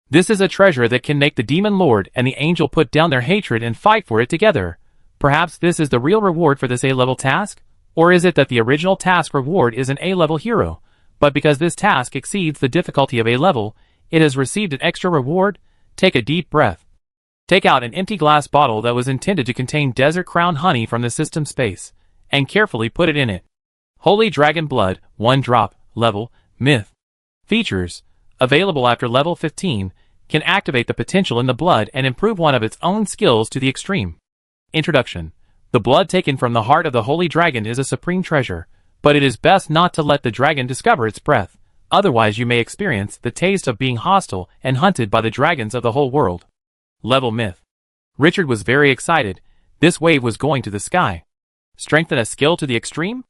A: This is a treasure that can make the demon lord and the angel put down their hatred and fight for it together. Perhaps this is the real reward for this A-level task? Or is it that the original task reward is an A-level hero, but because this task exceeds the difficulty of A-level, it has received an extra reward? Take a deep breath. Take out an empty glass bottle that was intended to contain desert crown honey from the system space, and carefully put it in it. Holy Dragon Blood, 1 drop, level, myth. Features, available after level 15, can activate the potential in the blood and improve one of its own skills to the extreme. Introduction. The blood taken from the heart of the Holy Dragon is a supreme treasure, but it is best not to let the dragon discover its breath, otherwise you may experience the taste of being hostile and hunted by the dragons of the whole world. Level myth. Richard was very excited. This wave was going to the sky. Strengthen a skill to the extreme?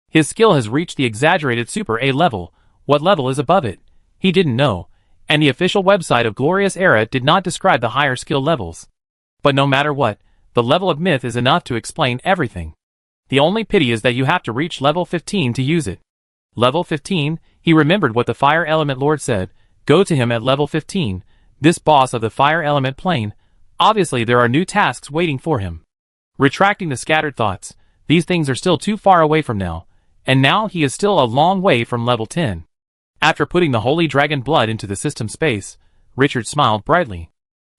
A: His skill has reached the exaggerated Super A level. What level is above it? He didn't know, and the official website of Glorious Era did not describe the higher skill levels. But no matter what, the level of myth is enough to explain everything. The only pity is that you have to reach level 15 to use it. Level 15, he remembered what the Fire Element Lord said. Go to him at level 15, this boss of the Fire Element plane. Obviously there are new tasks waiting for him. Retracting the scattered thoughts, these things are still too far away from now, and now he is still a long way from level 10. After putting the Holy Dragon Blood into the system space, Richard smiled brightly.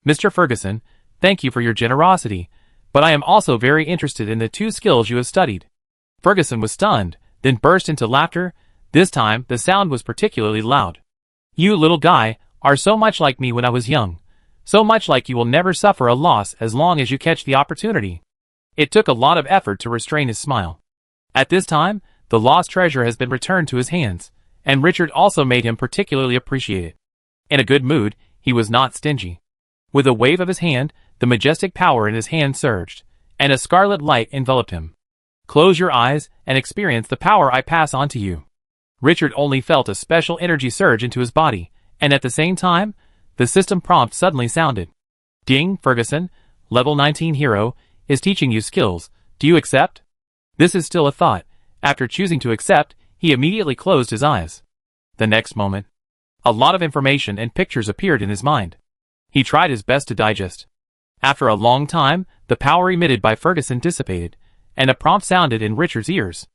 A: Mr. Ferguson, thank you for your generosity, but I am also very interested in the 2 skills you have studied. Ferguson was stunned, then burst into laughter. This time, the sound was particularly loud. You little guy, are so much like me when I was young. So much like you will never suffer a loss as long as you catch the opportunity. It took a lot of effort to restrain his smile. At this time, the lost treasure has been returned to his hands, and Richard also made him particularly appreciate it. In a good mood, he was not stingy. With a wave of his hand, the majestic power in his hand surged, and a scarlet light enveloped him. Close your eyes and experience the power I pass on to you. Richard only felt a special energy surge into his body, and at the same time, the system prompt suddenly sounded. Ding, Ferguson, level 19 hero, is teaching you skills. Do you accept? This is still a thought. After choosing to accept, he immediately closed his eyes. The next moment, a lot of information and pictures appeared in his mind. He tried his best to digest. After a long time, the power emitted by Ferguson dissipated, and a prompt sounded in Richard's ears.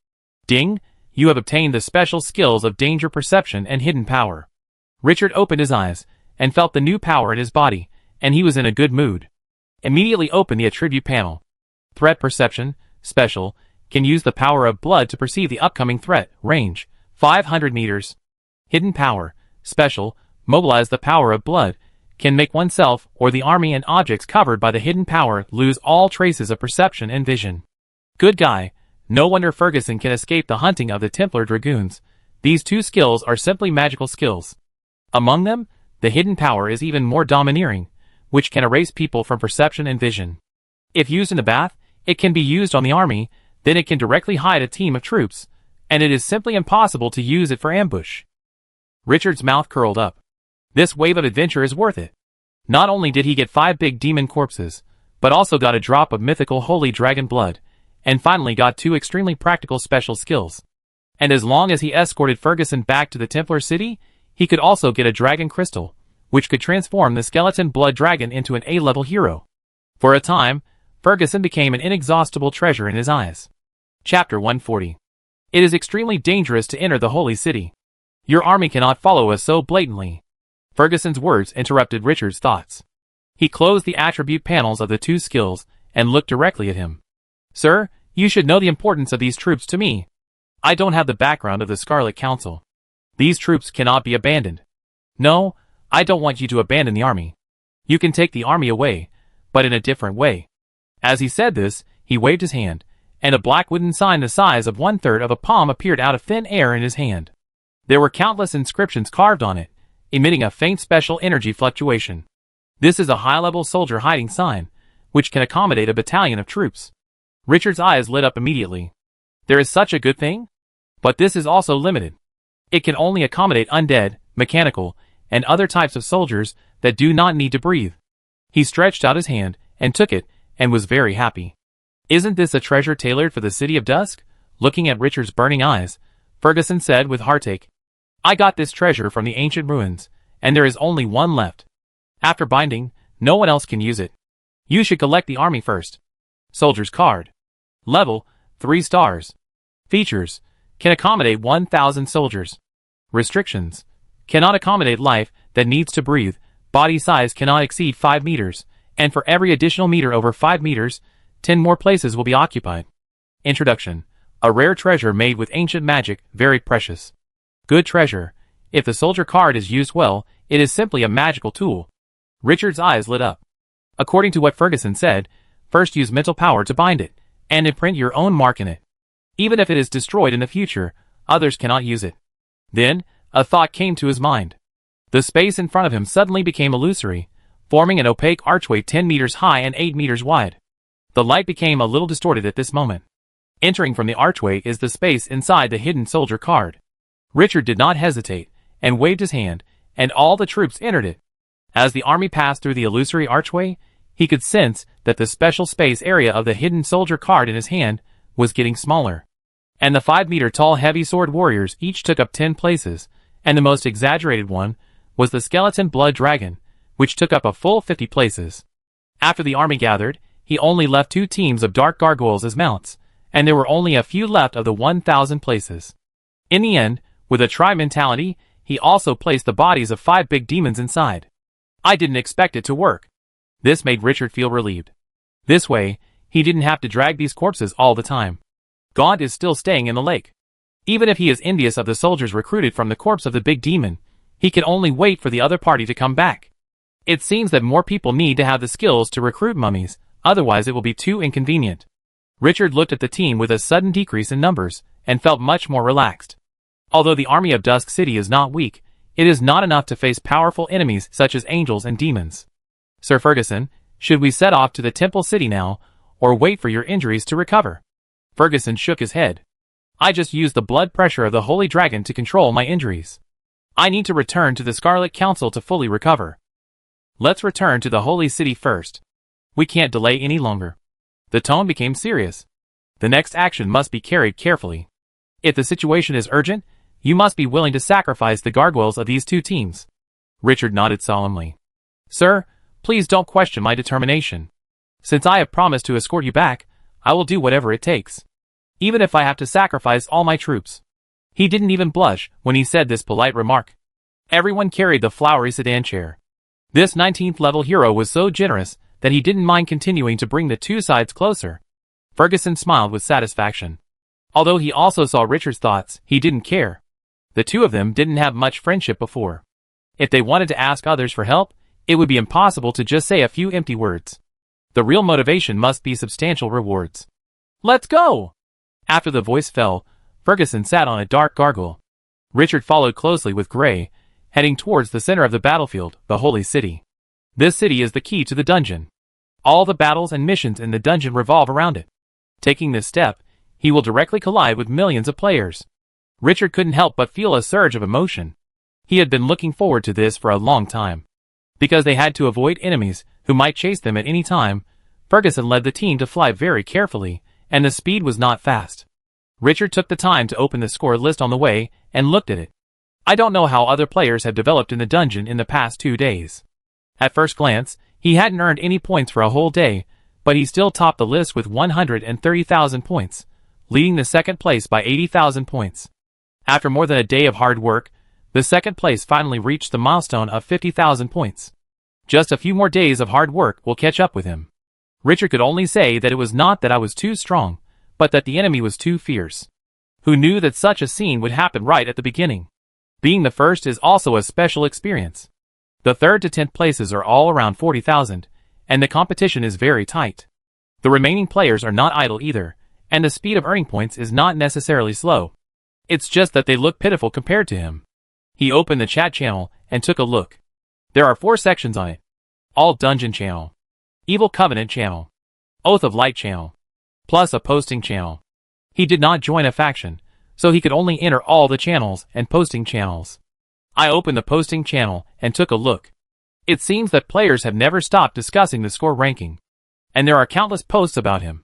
A: Ding, you have obtained the special skills of danger perception and hidden power. Richard opened his eyes, and felt the new power in his body, and he was in a good mood. Immediately open the attribute panel. Threat perception, special, can use the power of blood to perceive the upcoming threat, range, 500 meters. Hidden power, special, mobilize the power of blood, can make oneself or the army and objects covered by the hidden power lose all traces of perception and vision. Good guy, no wonder Ferguson can escape the hunting of the Templar Dragoons. These two skills are simply magical skills. Among them, the hidden power is even more domineering, which can erase people from perception and vision. If used in a bath, it can be used on the army, then it can directly hide a team of troops, and it is simply impossible to use it for ambush. Richard's mouth curled up. This wave of adventure is worth it. Not only did he get 5 big demon corpses, but also got a drop of mythical holy dragon blood, and finally got 2 extremely practical special skills. And as long as he escorted Ferguson back to the Templar city, he could also get a dragon crystal, which could transform the skeleton blood dragon into an A-level hero. For a time, Ferguson became an inexhaustible treasure in his eyes. Chapter 140. It is extremely dangerous to enter the holy city. Your army cannot follow us so blatantly. Ferguson's words interrupted Richard's thoughts. He closed the attribute panels of the 2 skills and looked directly at him. Sir, you should know the importance of these troops to me. I don't have the background of the Scarlet Council. These troops cannot be abandoned. No, I don't want you to abandon the army. You can take the army away, but in a different way. As he said this, he waved his hand, and a black wooden sign the size of 1/3 of a palm appeared out of thin air in his hand. There were countless inscriptions carved on it, emitting a faint special energy fluctuation. This is a high-level soldier hiding sign, which can accommodate a battalion of troops. Richard's eyes lit up immediately. There is such a good thing? But this is also limited. It can only accommodate undead, mechanical, and other types of soldiers that do not need to breathe. He stretched out his hand and took it, and was very happy. Isn't this a treasure tailored for the City of Dusk? Looking at Richard's burning eyes, Ferguson said with heartache. I got this treasure from the ancient ruins, and there is only one left. After binding, no one else can use it. You should collect the army first. Soldier's card. Level, 3 stars. Features, can accommodate 1,000 soldiers. Restrictions, cannot accommodate life that needs to breathe, body size cannot exceed 5 meters, and for every additional meter over 5 meters, 10 more places will be occupied. Introduction, a rare treasure made with ancient magic, very precious. Good treasure. If the soldier card is used well, it is simply a magical tool. Richard's eyes lit up. According to what Ferguson said, first use mental power to bind it, and imprint your own mark in it. Even if it is destroyed in the future, others cannot use it. Then, a thought came to his mind. The space in front of him suddenly became illusory, forming an opaque archway 10 meters high and 8 meters wide. The light became a little distorted at this moment. Entering from the archway is the space inside the hidden soldier card. Richard did not hesitate, and waved his hand, and all the troops entered it. As the army passed through the illusory archway, he could sense that the special space area of the hidden soldier card in his hand was getting smaller. And the 5-meter-tall heavy sword warriors each took up 10 places, and the most exaggerated one was the skeleton blood dragon, which took up a full 50 places. After the army gathered, he only left 2 teams of dark gargoyles as mounts, and there were only a few left of the 1,000 places. In the end, with a try mentality, he also placed the bodies of 5 big demons inside. I didn't expect it to work. This made Richard feel relieved. This way, he didn't have to drag these corpses all the time. Gaunt is still staying in the lake. Even if he is envious of the soldiers recruited from the corpse of the big demon, he can only wait for the other party to come back. It seems that more people need to have the skills to recruit mummies, otherwise it will be too inconvenient. Richard looked at the team with a sudden decrease in numbers, and felt much more relaxed. Although the army of Dusk City is not weak, it is not enough to face powerful enemies such as angels and demons. Sir Ferguson, should we set off to the Temple City now, or wait for your injuries to recover? Ferguson shook his head. I just used the blood pressure of the Holy Dragon to control my injuries. I need to return to the Scarlet Council to fully recover. Let's return to the Holy City first. We can't delay any longer. The tone became serious. The next action must be carried carefully. If the situation is urgent, you must be willing to sacrifice the gargoyles of these two teams. Richard nodded solemnly. Sir, please don't question my determination. Since I have promised to escort you back, I will do whatever it takes. Even if I have to sacrifice all my troops. He didn't even blush when he said this polite remark. Everyone carried the flowery sedan chair. This 19th level hero was so generous that he didn't mind continuing to bring the two sides closer. Ferguson smiled with satisfaction. Although he also saw Richard's thoughts, he didn't care. The two of them didn't have much friendship before. If they wanted to ask others for help, it would be impossible to just say a few empty words. The real motivation must be substantial rewards. Let's go! After the voice fell, Ferguson sat on a dark gargoyle. Richard followed closely with Gray, heading towards the center of the battlefield, the Holy City. This city is the key to the dungeon. All the battles and missions in the dungeon revolve around it. Taking this step, he will directly collide with millions of players. Richard couldn't help but feel a surge of emotion. He had been looking forward to this for a long time. Because they had to avoid enemies who might chase them at any time, Ferguson led the team to fly very carefully, and the speed was not fast. Richard took the time to open the score list on the way and looked at it. I don't know how other players have developed in the dungeon in the past 2 days. At first glance, he hadn't earned any points for a whole day, but he still topped the list with 130,000 points, leading the second place by 80,000 points. After more than a day of hard work, the second place finally reached the milestone of 50,000 points. Just a few more days of hard work will catch up with him. Richard could only say that it was not that I was too strong, but that the enemy was too fierce. Who knew that such a scene would happen right at the beginning? Being the first is also a special experience. The 3rd to 10th places are all around 40,000, and the competition is very tight. The remaining players are not idle either, and the speed of earning points is not necessarily slow. It's just that they look pitiful compared to him. He opened the chat channel and took a look. There are 4 sections on it. All Dungeon channel, Evil Covenant channel, Oath of Light channel, plus a posting channel. He did not join a faction, so he could only enter all the channels and posting channels. I opened the posting channel and took a look. It seems that players have never stopped discussing the score ranking. And there are countless posts about him.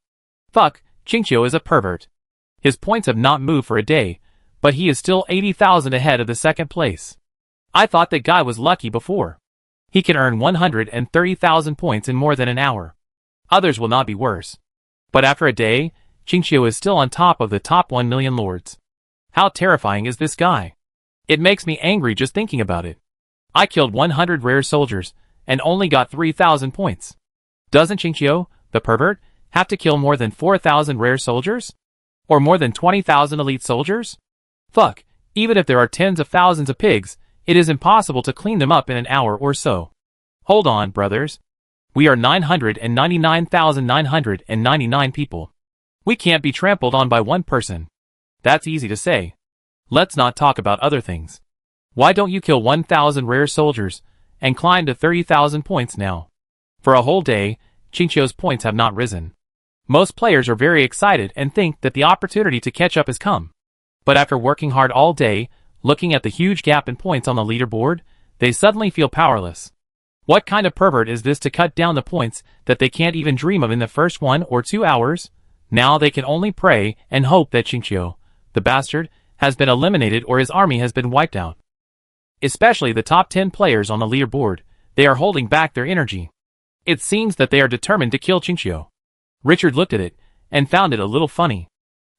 A: Fuck, Chinchio is a pervert. His points have not moved for a day, but he is still 80,000 ahead of the second place. I thought that guy was lucky before. He can earn 130,000 points in more than an hour. Others will not be worse. But after a day, Chinchio is still on top of the top 1 million lords. How terrifying is this guy? It makes me angry just thinking about it. I killed 100 rare soldiers, and only got 3,000 points. Doesn't Chinchio, the pervert, have to kill more than 4,000 rare soldiers? Or more than 20,000 elite soldiers? Fuck, even if there are tens of thousands of pigs, it is impossible to clean them up in an hour or so. Hold on, brothers. We are 999,999 people. We can't be trampled on by one person. That's easy to say. Let's not talk about other things. Why don't you kill 1,000 rare soldiers and climb to 30,000 points now? For a whole day, Chinchio's points have not risen. Most players are very excited and think that the opportunity to catch up has come. But after working hard all day, looking at the huge gap in points on the leaderboard, they suddenly feel powerless. What kind of pervert is this to cut down the points that they can't even dream of in the first 1 or 2 hours? Now they can only pray and hope that Chinchio, the bastard, has been eliminated or his army has been wiped out. Especially the top 10 players on the leaderboard, they are holding back their energy. It seems that they are determined to kill Chinchio. Richard looked at it and found it a little funny.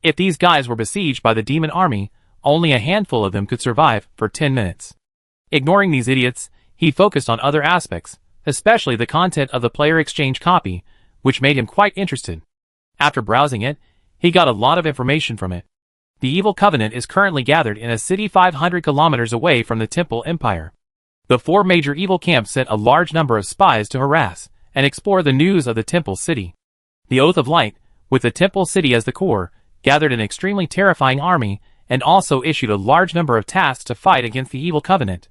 A: If these guys were besieged by the demon army, only a handful of them could survive for 10 minutes. Ignoring these idiots, he focused on other aspects, especially the content of the player exchange copy, which made him quite interested. After browsing it, he got a lot of information from it. The Evil Covenant is currently gathered in a city 500 kilometers away from the Temple Empire. The 4 major evil camps sent a large number of spies to harass and explore the news of the Temple City. The Oath of Light, with the Temple City as the core, gathered an extremely terrifying army and also issued a large number of tasks to fight against the Evil Covenant.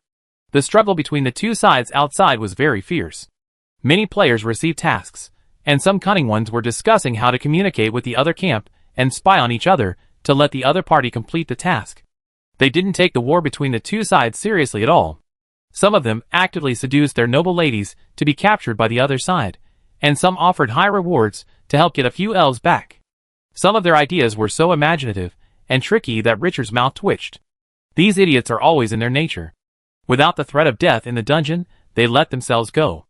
A: The struggle between the two sides outside was very fierce. Many players received tasks, and some cunning ones were discussing how to communicate with the other camp and spy on each other to let the other party complete the task. They didn't take the war between the two sides seriously at all. Some of them actively seduced their noble ladies to be captured by the other side, and some offered high rewards to help get a few elves back. Some of their ideas were so imaginative and tricky that Richard's mouth twitched. These idiots are always in their nature. Without the threat of death in the dungeon, they let themselves go.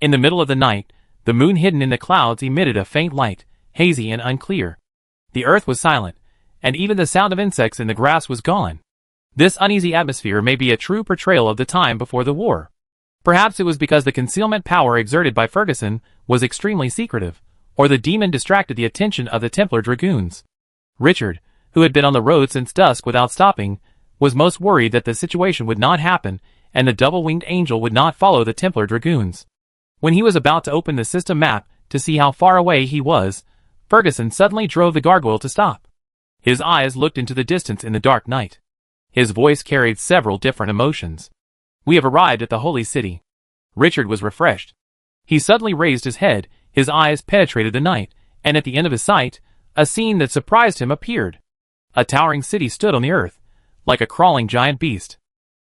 A: In the middle of the night, the moon hidden in the clouds emitted a faint light, hazy and unclear. The earth was silent, and even the sound of insects in the grass was gone. This uneasy atmosphere may be a true portrayal of the time before the war. Perhaps it was because the concealment power exerted by Ferguson was extremely secretive, or the demon distracted the attention of the Templar dragoons. Richard, who had been on the road since dusk without stopping, was most worried that the situation would not happen and the double-winged angel would not follow the Templar dragoons. When he was about to open the system map to see how far away he was, Ferguson suddenly drove the gargoyle to stop. His eyes looked into the distance in the dark night. His voice carried several different emotions. "We have arrived at the holy city." Richard was refreshed. He suddenly raised his head, his eyes penetrated the night, and at the end of his sight, a scene that surprised him appeared. A towering city stood on the earth, like a crawling giant beast.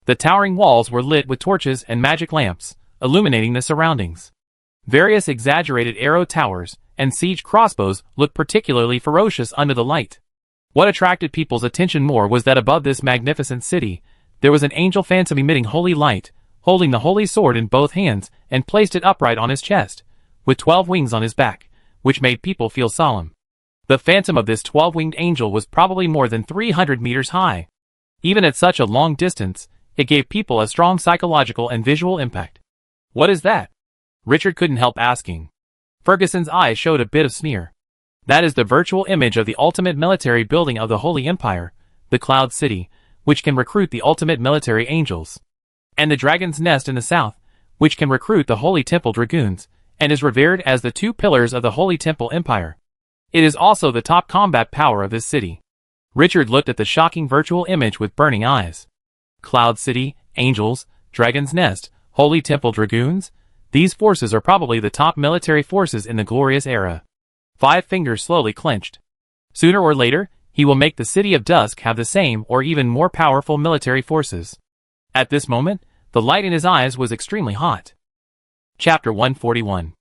A: The towering walls were lit with torches and magic lamps, illuminating the surroundings. Various exaggerated arrow towers and siege crossbows looked particularly ferocious under the light. What attracted people's attention more was that above this magnificent city, there was an angel phantom emitting holy light, holding the holy sword in both hands and placed it upright on his chest, with 12 wings on his back, which made people feel solemn. The phantom of this 12-winged angel was probably more than 300 meters high. Even at such a long distance, it gave people a strong psychological and visual impact. "What is that?" Richard couldn't help asking. Ferguson's eyes showed a bit of sneer. "That is the virtual image of the ultimate military building of the Holy Empire, the Cloud City, which can recruit the ultimate military angels. And the Dragon's Nest in the south, which can recruit the Holy Temple Dragoons, and is revered as the two pillars of the Holy Temple Empire. It is also the top combat power of this city." Richard looked at the shocking virtual image with burning eyes. Cloud City, Angels, Dragon's Nest, Holy Temple Dragoons? These forces are probably the top military forces in the glorious era. 5 fingers slowly clenched. Sooner or later, he will make the City of Dusk have the same or even more powerful military forces. At this moment, the light in his eyes was extremely hot. Chapter 141.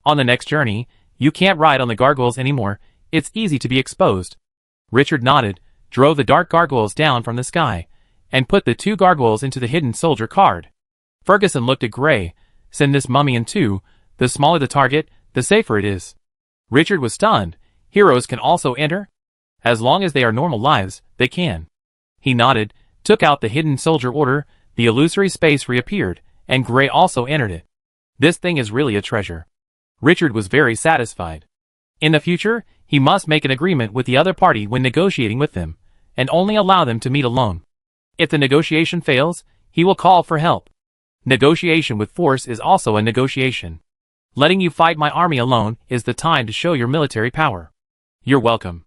A: On the next journey, you can't ride on the gargoyles anymore, it's easy to be exposed. Richard nodded, drove the dark gargoyles down from the sky, and put the 2 gargoyles into the hidden soldier card. Ferguson looked at Gray. "Send this mummy in too, the smaller the target, the safer it is." Richard was stunned. "Heroes can also enter?" "As long as they are normal lives, they can." He nodded, took out the hidden soldier order, the illusory space reappeared, and Gray also entered it. This thing is really a treasure. Richard was very satisfied. In the future, he must make an agreement with the other party when negotiating with them, and only allow them to meet alone. If the negotiation fails, he will call for help. Negotiation with force is also a negotiation. Letting you fight my army alone is the time to show your military power. You're welcome.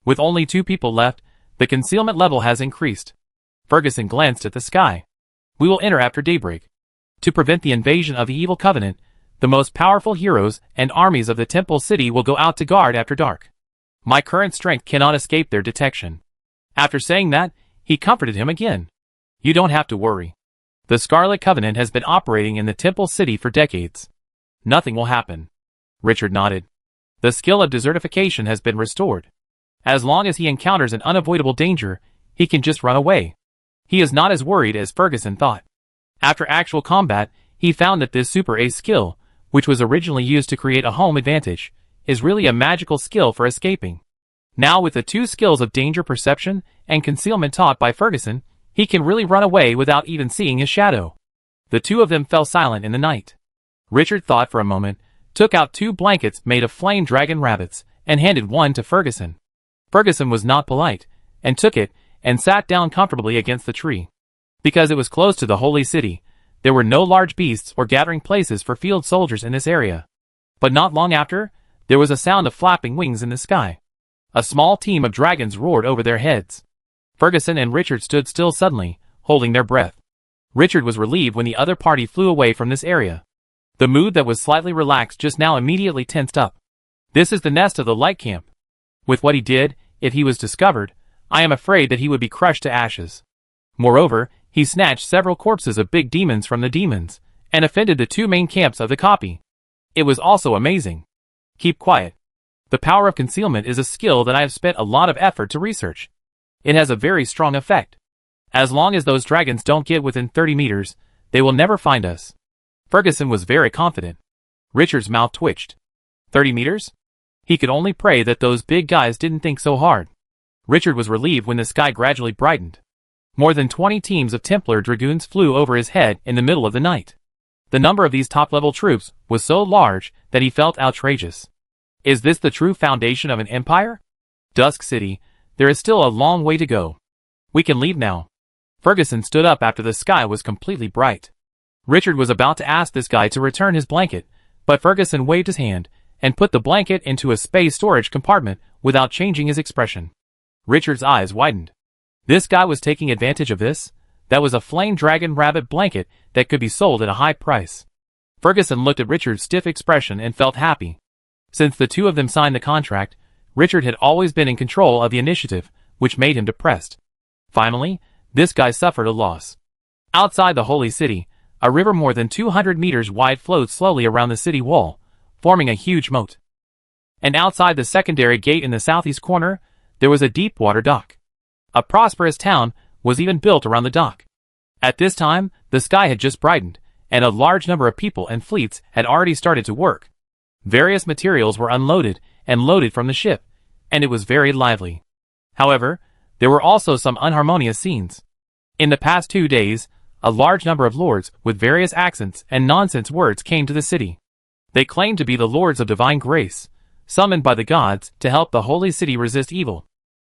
A: With only 2 people left, the concealment level has increased. Ferguson glanced at the sky. "We will enter after daybreak. To prevent the invasion of the evil covenant, the most powerful heroes and armies of the Temple City will go out to guard after dark. My current strength cannot escape their detection." After saying that, he comforted him again. "You don't have to worry. The Scarlet Covenant has been operating in the Temple City for decades. Nothing will happen." Richard nodded. The skill of desertification has been restored. As long as he encounters an unavoidable danger, he can just run away. He is not as worried as Ferguson thought. After actual combat, he found that this Super Ace skill, which was originally used to create a home advantage, is really a magical skill for escaping. Now with the 2 skills of danger perception and concealment taught by Ferguson, he can really run away without even seeing his shadow. The 2 of them fell silent in the night. Richard thought for a moment, took out 2 blankets made of flame dragon rabbits, and handed one to Ferguson. Ferguson was not polite, and took it, and sat down comfortably against the tree. Because it was close to the holy city, there were no large beasts or gathering places for field soldiers in this area. But not long after, there was a sound of flapping wings in the sky. A small team of dragons roared over their heads. Ferguson and Richard stood still suddenly, holding their breath. Richard was relieved when the other party flew away from this area. The mood that was slightly relaxed just now immediately tensed up. This is the nest of the light camp. With what he did, if he was discovered, I am afraid that he would be crushed to ashes. Moreover, he snatched several corpses of big demons from the demons, and offended the two main camps of the copy. It was also amazing. Keep quiet. The power of concealment is a skill that I have spent a lot of effort to research. It has a very strong effect. As long as those dragons don't get within 30 meters, they will never find us. Ferguson was very confident. Richard's mouth twitched. 30 meters? He could only pray that those big guys didn't think so hard. Richard was relieved when the sky gradually brightened. More than 20 teams of Templar dragoons flew over his head in the middle of the night. The number of these top-level troops was so large that he felt outrageous. Is this the true foundation of an empire? Dusk City, there is still a long way to go. We can leave now. Ferguson stood up after the sky was completely bright. Richard was about to ask this guy to return his blanket, but Ferguson waved his hand and put the blanket into a space storage compartment without changing his expression. Richard's eyes widened. This guy was taking advantage of this? That was a Flame Dragon rabbit blanket that could be sold at a high price. Ferguson looked at Richard's stiff expression and felt happy. Since the two of them signed the contract, Richard had always been in control of the initiative, which made him depressed. Finally, this guy suffered a loss. Outside the Holy City, a river more than 200 meters wide flowed slowly around the city wall, forming a huge moat. And outside the secondary gate in the southeast corner, there was a deep water dock. A prosperous town was even built around the dock. At this time, the sky had just brightened, and a large number of people and fleets had already started to work. Various materials were unloaded and loaded from the ship, and it was very lively. However, there were also some unharmonious scenes. In the past 2 days, a large number of lords with various accents and nonsense words came to the city. They claimed to be the lords of divine grace, summoned by the gods to help the holy city resist evil.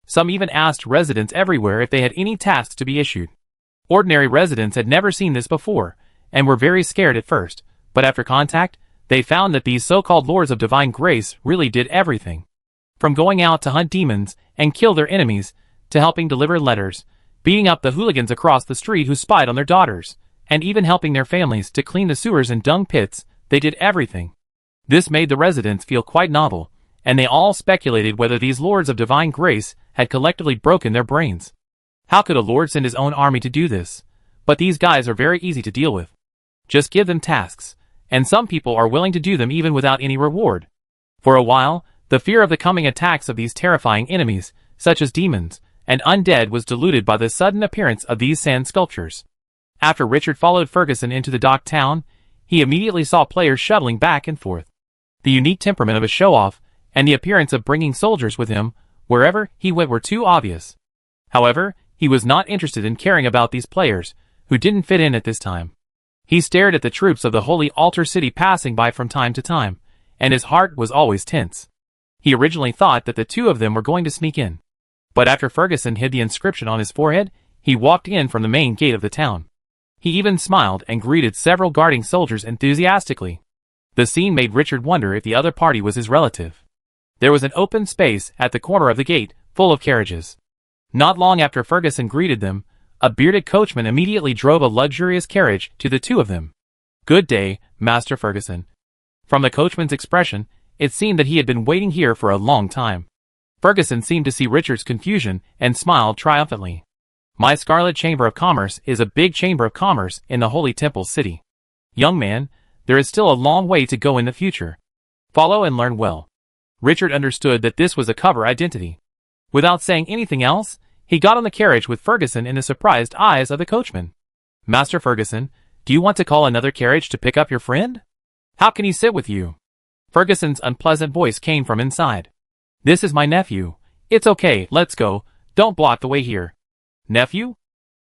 A: Some even asked residents everywhere if they had any tasks to be issued. Ordinary residents had never seen this before, and were very scared at first, but after contact, they found that these so-called lords of divine grace really did everything. From going out to hunt demons and kill their enemies, to helping deliver letters, beating up the hooligans across the street who spied on their daughters, and even helping their families to clean the sewers and dung pits, they did everything. This made the residents feel quite novel, and they all speculated whether these lords of divine grace had collectively broken their brains. How could a lord send his own army to do this? But these guys are very easy to deal with. Just give them tasks, and some people are willing to do them even without any reward. For a while, the fear of the coming attacks of these terrifying enemies, such as demons and undead, was diluted by the sudden appearance of these sand sculptures. After Richard followed Ferguson into the dock town, he immediately saw players shuttling back and forth. The unique temperament of a show-off and the appearance of bringing soldiers with him wherever he went were too obvious. However, he was not interested in caring about these players, who didn't fit in at this time. He stared at the troops of the Holy Altar City passing by from time to time, and his heart was always tense. He originally thought that the two of them were going to sneak in. But after Ferguson hid the inscription on his forehead, he walked in from the main gate of the town. He even smiled and greeted several guarding soldiers enthusiastically. The scene made Richard wonder if the other party was his relative. There was an open space at the corner of the gate, full of carriages. Not long after Ferguson greeted them, a bearded coachman immediately drove a luxurious carriage to the two of them. "Good day, Master Ferguson." From the coachman's expression, it seemed that he had been waiting here for a long time. Ferguson seemed to see Richard's confusion and smiled triumphantly. "My Scarlet Chamber of Commerce is a big chamber of commerce in the Holy Temple City. Young man, there is still a long way to go in the future. Follow and learn well." Richard understood that this was a cover identity. Without saying anything else, he got on the carriage with Ferguson in the surprised eyes of the coachman. "Master Ferguson, do you want to call another carriage to pick up your friend? How can he sit with you?" Ferguson's unpleasant voice came from inside. "This is my nephew. It's okay, let's go. Don't block the way here." "Nephew?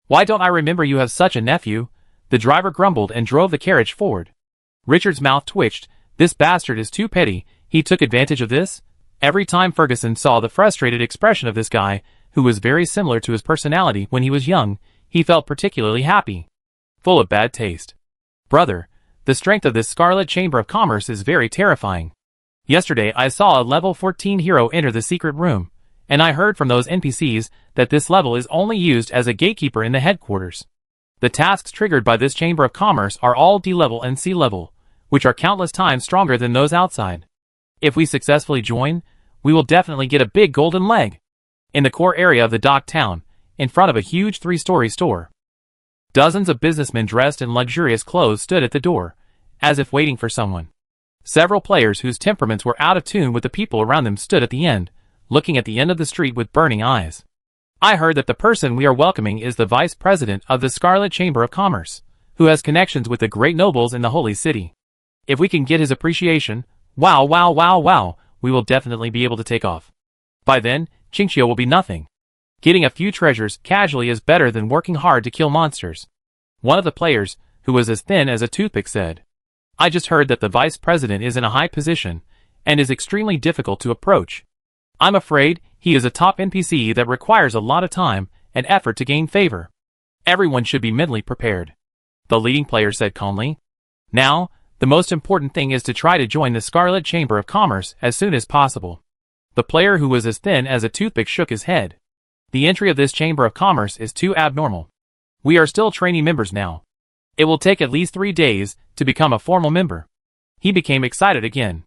A: Why don't I remember you have such a nephew?" The driver grumbled and drove the carriage forward. Richard's mouth twitched. This bastard is too petty. He took advantage of this. Every time Ferguson saw the frustrated expression of this guy, who was very similar to his personality when he was young, he felt particularly happy. Full of bad taste. "Brother, the strength of this Scarlet Chamber of Commerce is very terrifying. Yesterday I saw a level 14 hero enter the secret room, and I heard from those NPCs that this level is only used as a gatekeeper in the headquarters. The tasks triggered by this Chamber of Commerce are all D level and C level, which are countless times stronger than those outside. If we successfully join, we will definitely get a big golden leg. In the core area of the dock town, in front of a huge 3-story store, dozens of businessmen dressed in luxurious clothes stood at the door, as if waiting for someone. Several players whose temperaments were out of tune with the people around them stood at the end, looking at the end of the street with burning eyes. I heard that the person we are welcoming is the vice president of the Scarlet Chamber of Commerce, who has connections with the great nobles in the Holy City. If we can get his appreciation, wow, we will definitely be able to take off. By then, Qingqiu will be nothing. Getting a few treasures casually is better than working hard to kill monsters. One of the players, who was as thin as a toothpick, said, I just heard that the vice president is in a high position, and is extremely difficult to approach. I'm afraid he is a top NPC that requires a lot of time and effort to gain favor. Everyone should be mentally prepared. The leading player said calmly. Now, the most important thing is to try to join the Scarlet Chamber of Commerce as soon as possible. The player who was as thin as a toothpick shook his head. The entry of this Chamber of Commerce is too abnormal. We are still trainee members now. It will take at least 3 days to become a formal member. He became excited again.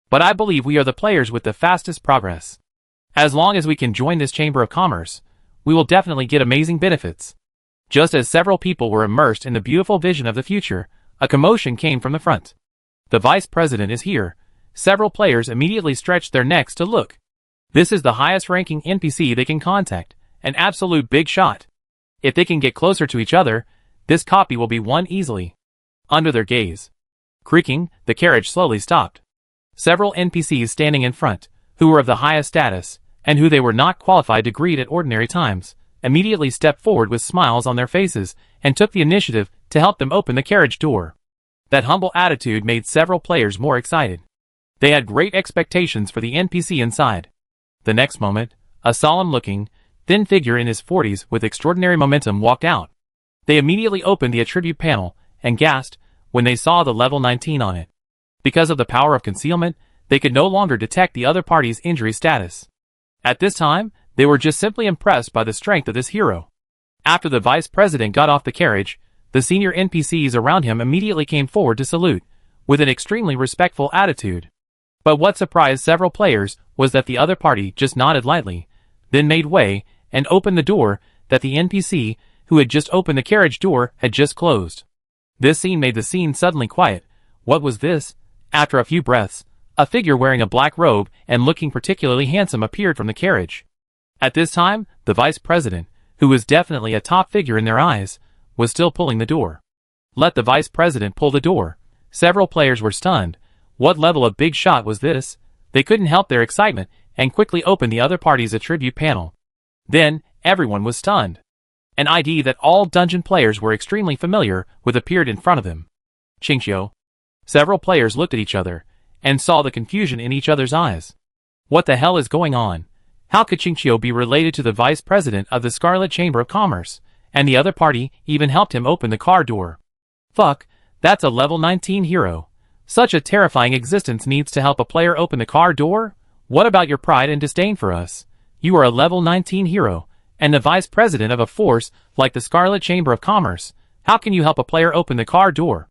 A: But I believe we are the players with the fastest progress. As long as we can join this Chamber of Commerce, we will definitely get amazing benefits. Just as several people were immersed in the beautiful vision of the future, a commotion came from the front. The vice president is here. Several players immediately stretched their necks to look. This is the highest ranking NPC they can contact, an absolute big shot. If they can get closer to each other, this copy will be won easily. Under their gaze, creaking, the carriage slowly stopped. Several NPCs standing in front, who were of the highest status, and who they were not qualified to greet at ordinary times, immediately stepped forward with smiles on their faces and took the initiative to help them open the carriage door. That humble attitude made several players more excited. They had great expectations for the NPC inside. The next moment, a solemn-looking, thin figure in his 40s with extraordinary momentum walked out. They immediately opened the attribute panel and gasped when they saw the level 19 on it. Because of the power of concealment, they could no longer detect the other party's injury status. At this time, they were just simply impressed by the strength of this hero. After the vice president got off the carriage, the senior NPCs around him immediately came forward to salute, with an extremely respectful attitude. But what surprised several players was that the other party just nodded lightly, then made way and opened the door that the NPC who had just opened the carriage door had just closed. This scene made the scene suddenly quiet. What was this? After a few breaths, a figure wearing a black robe and looking particularly handsome appeared from the carriage. At this time, the vice president, who was definitely a top figure in their eyes, was still pulling the door. Let the vice president pull the door. Several players were stunned. What level of big shot was this? They couldn't help their excitement and quickly opened the other party's attribute panel. Then, everyone was stunned. An ID that all dungeon players were extremely familiar with appeared in front of them. Qingqiu. Several players looked at each other and saw the confusion in each other's eyes. What the hell is going on? How could Qingqiu be related to the vice president of the Scarlet Chamber of Commerce, and the other party even helped him open the car door? Fuck, that's a level 19 hero. Such a terrifying existence needs to help a player open the car door? What about your pride and disdain for us? You are a level 19 hero, and the vice president of a force like the Scarlet Chamber of Commerce. How can you help a player open the car door?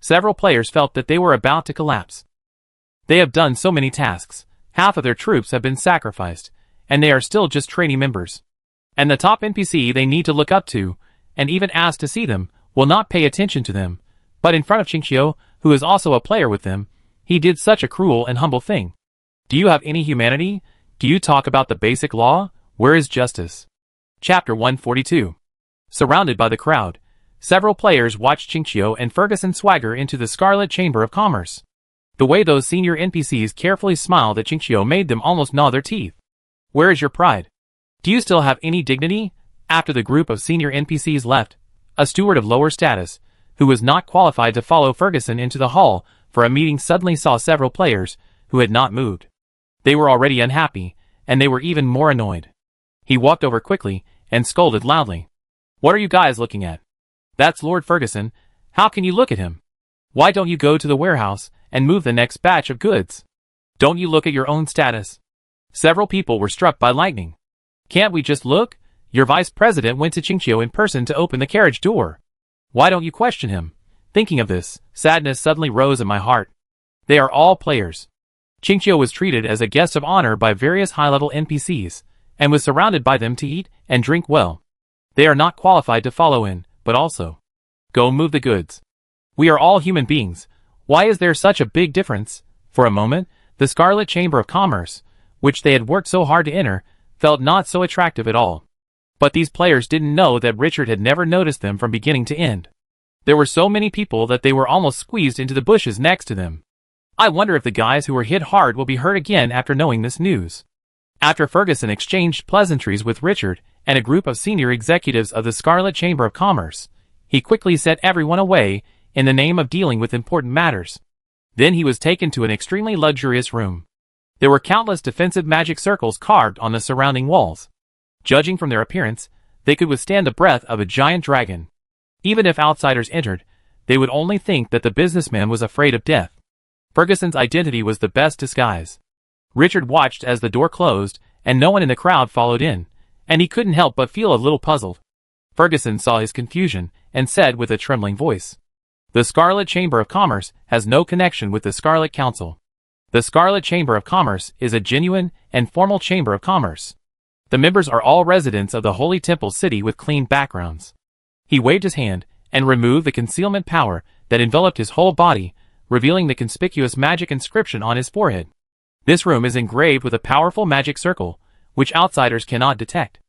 A: Several players felt that they were about to collapse. They have done so many tasks, half of their troops have been sacrificed, and they are still just trainee members. And the top NPC they need to look up to, and even ask to see them, will not pay attention to them. But in front of Qingqiu, who is also a player with them, he did such a cruel and humble thing. Do you have any humanity? Do you talk about the basic law? Where is justice? Chapter 142. Surrounded by the crowd, several players watched Qingqiu and Ferguson swagger into the Scarlet Chamber of Commerce. The way those senior NPCs carefully smiled at Qingqiu made them almost gnaw their teeth. Where is your pride? Do you still have any dignity? After the group of senior NPCs left, a steward of lower status, who was not qualified to follow Ferguson into the hall for a meeting, suddenly saw several players who had not moved. They were already unhappy, and they were even more annoyed. He walked over quickly and scolded loudly. What are you guys looking at? That's Lord Ferguson. How can you look at him? Why don't you go to the warehouse and move the next batch of goods? Don't you look at your own status? Several people were struck by lightning. Can't we just look? Your vice president went to Qingqiu in person to open the carriage door. Why don't you question him? Thinking of this, sadness suddenly rose in my heart. They are all players. Qingqiu was treated as a guest of honor by various high-level NPCs, and was surrounded by them to eat and drink well. They are not qualified to follow in, but also go move the goods. We are all human beings. Why is there such a big difference? For a moment, the Scarlet Chamber of Commerce, which they had worked so hard to enter, felt not so attractive at all. But these players didn't know that Richard had never noticed them from beginning to end. There were so many people that they were almost squeezed into the bushes next to them. I wonder if the guys who were hit hard will be hurt again after knowing this news. After Ferguson exchanged pleasantries with Richard and a group of senior executives of the Scarlet Chamber of Commerce, he quickly sent everyone away in the name of dealing with important matters. Then he was taken to an extremely luxurious room. There were countless defensive magic circles carved on the surrounding walls. Judging from their appearance, they could withstand the breath of a giant dragon. Even if outsiders entered, they would only think that the businessman was afraid of death. Ferguson's identity was the best disguise. Richard watched as the door closed, and no one in the crowd followed in, and he couldn't help but feel a little puzzled. Ferguson saw his confusion, and said with a trembling voice, "The Scarlet Chamber of Commerce has no connection with the Scarlet Council. The Scarlet Chamber of Commerce is a genuine and formal chamber of commerce. The members are all residents of the Holy Temple City with clean backgrounds." He waved his hand, and removed the concealment power that enveloped his whole body, revealing the conspicuous magic inscription on his forehead. This room is engraved with a powerful magic circle, which outsiders cannot detect.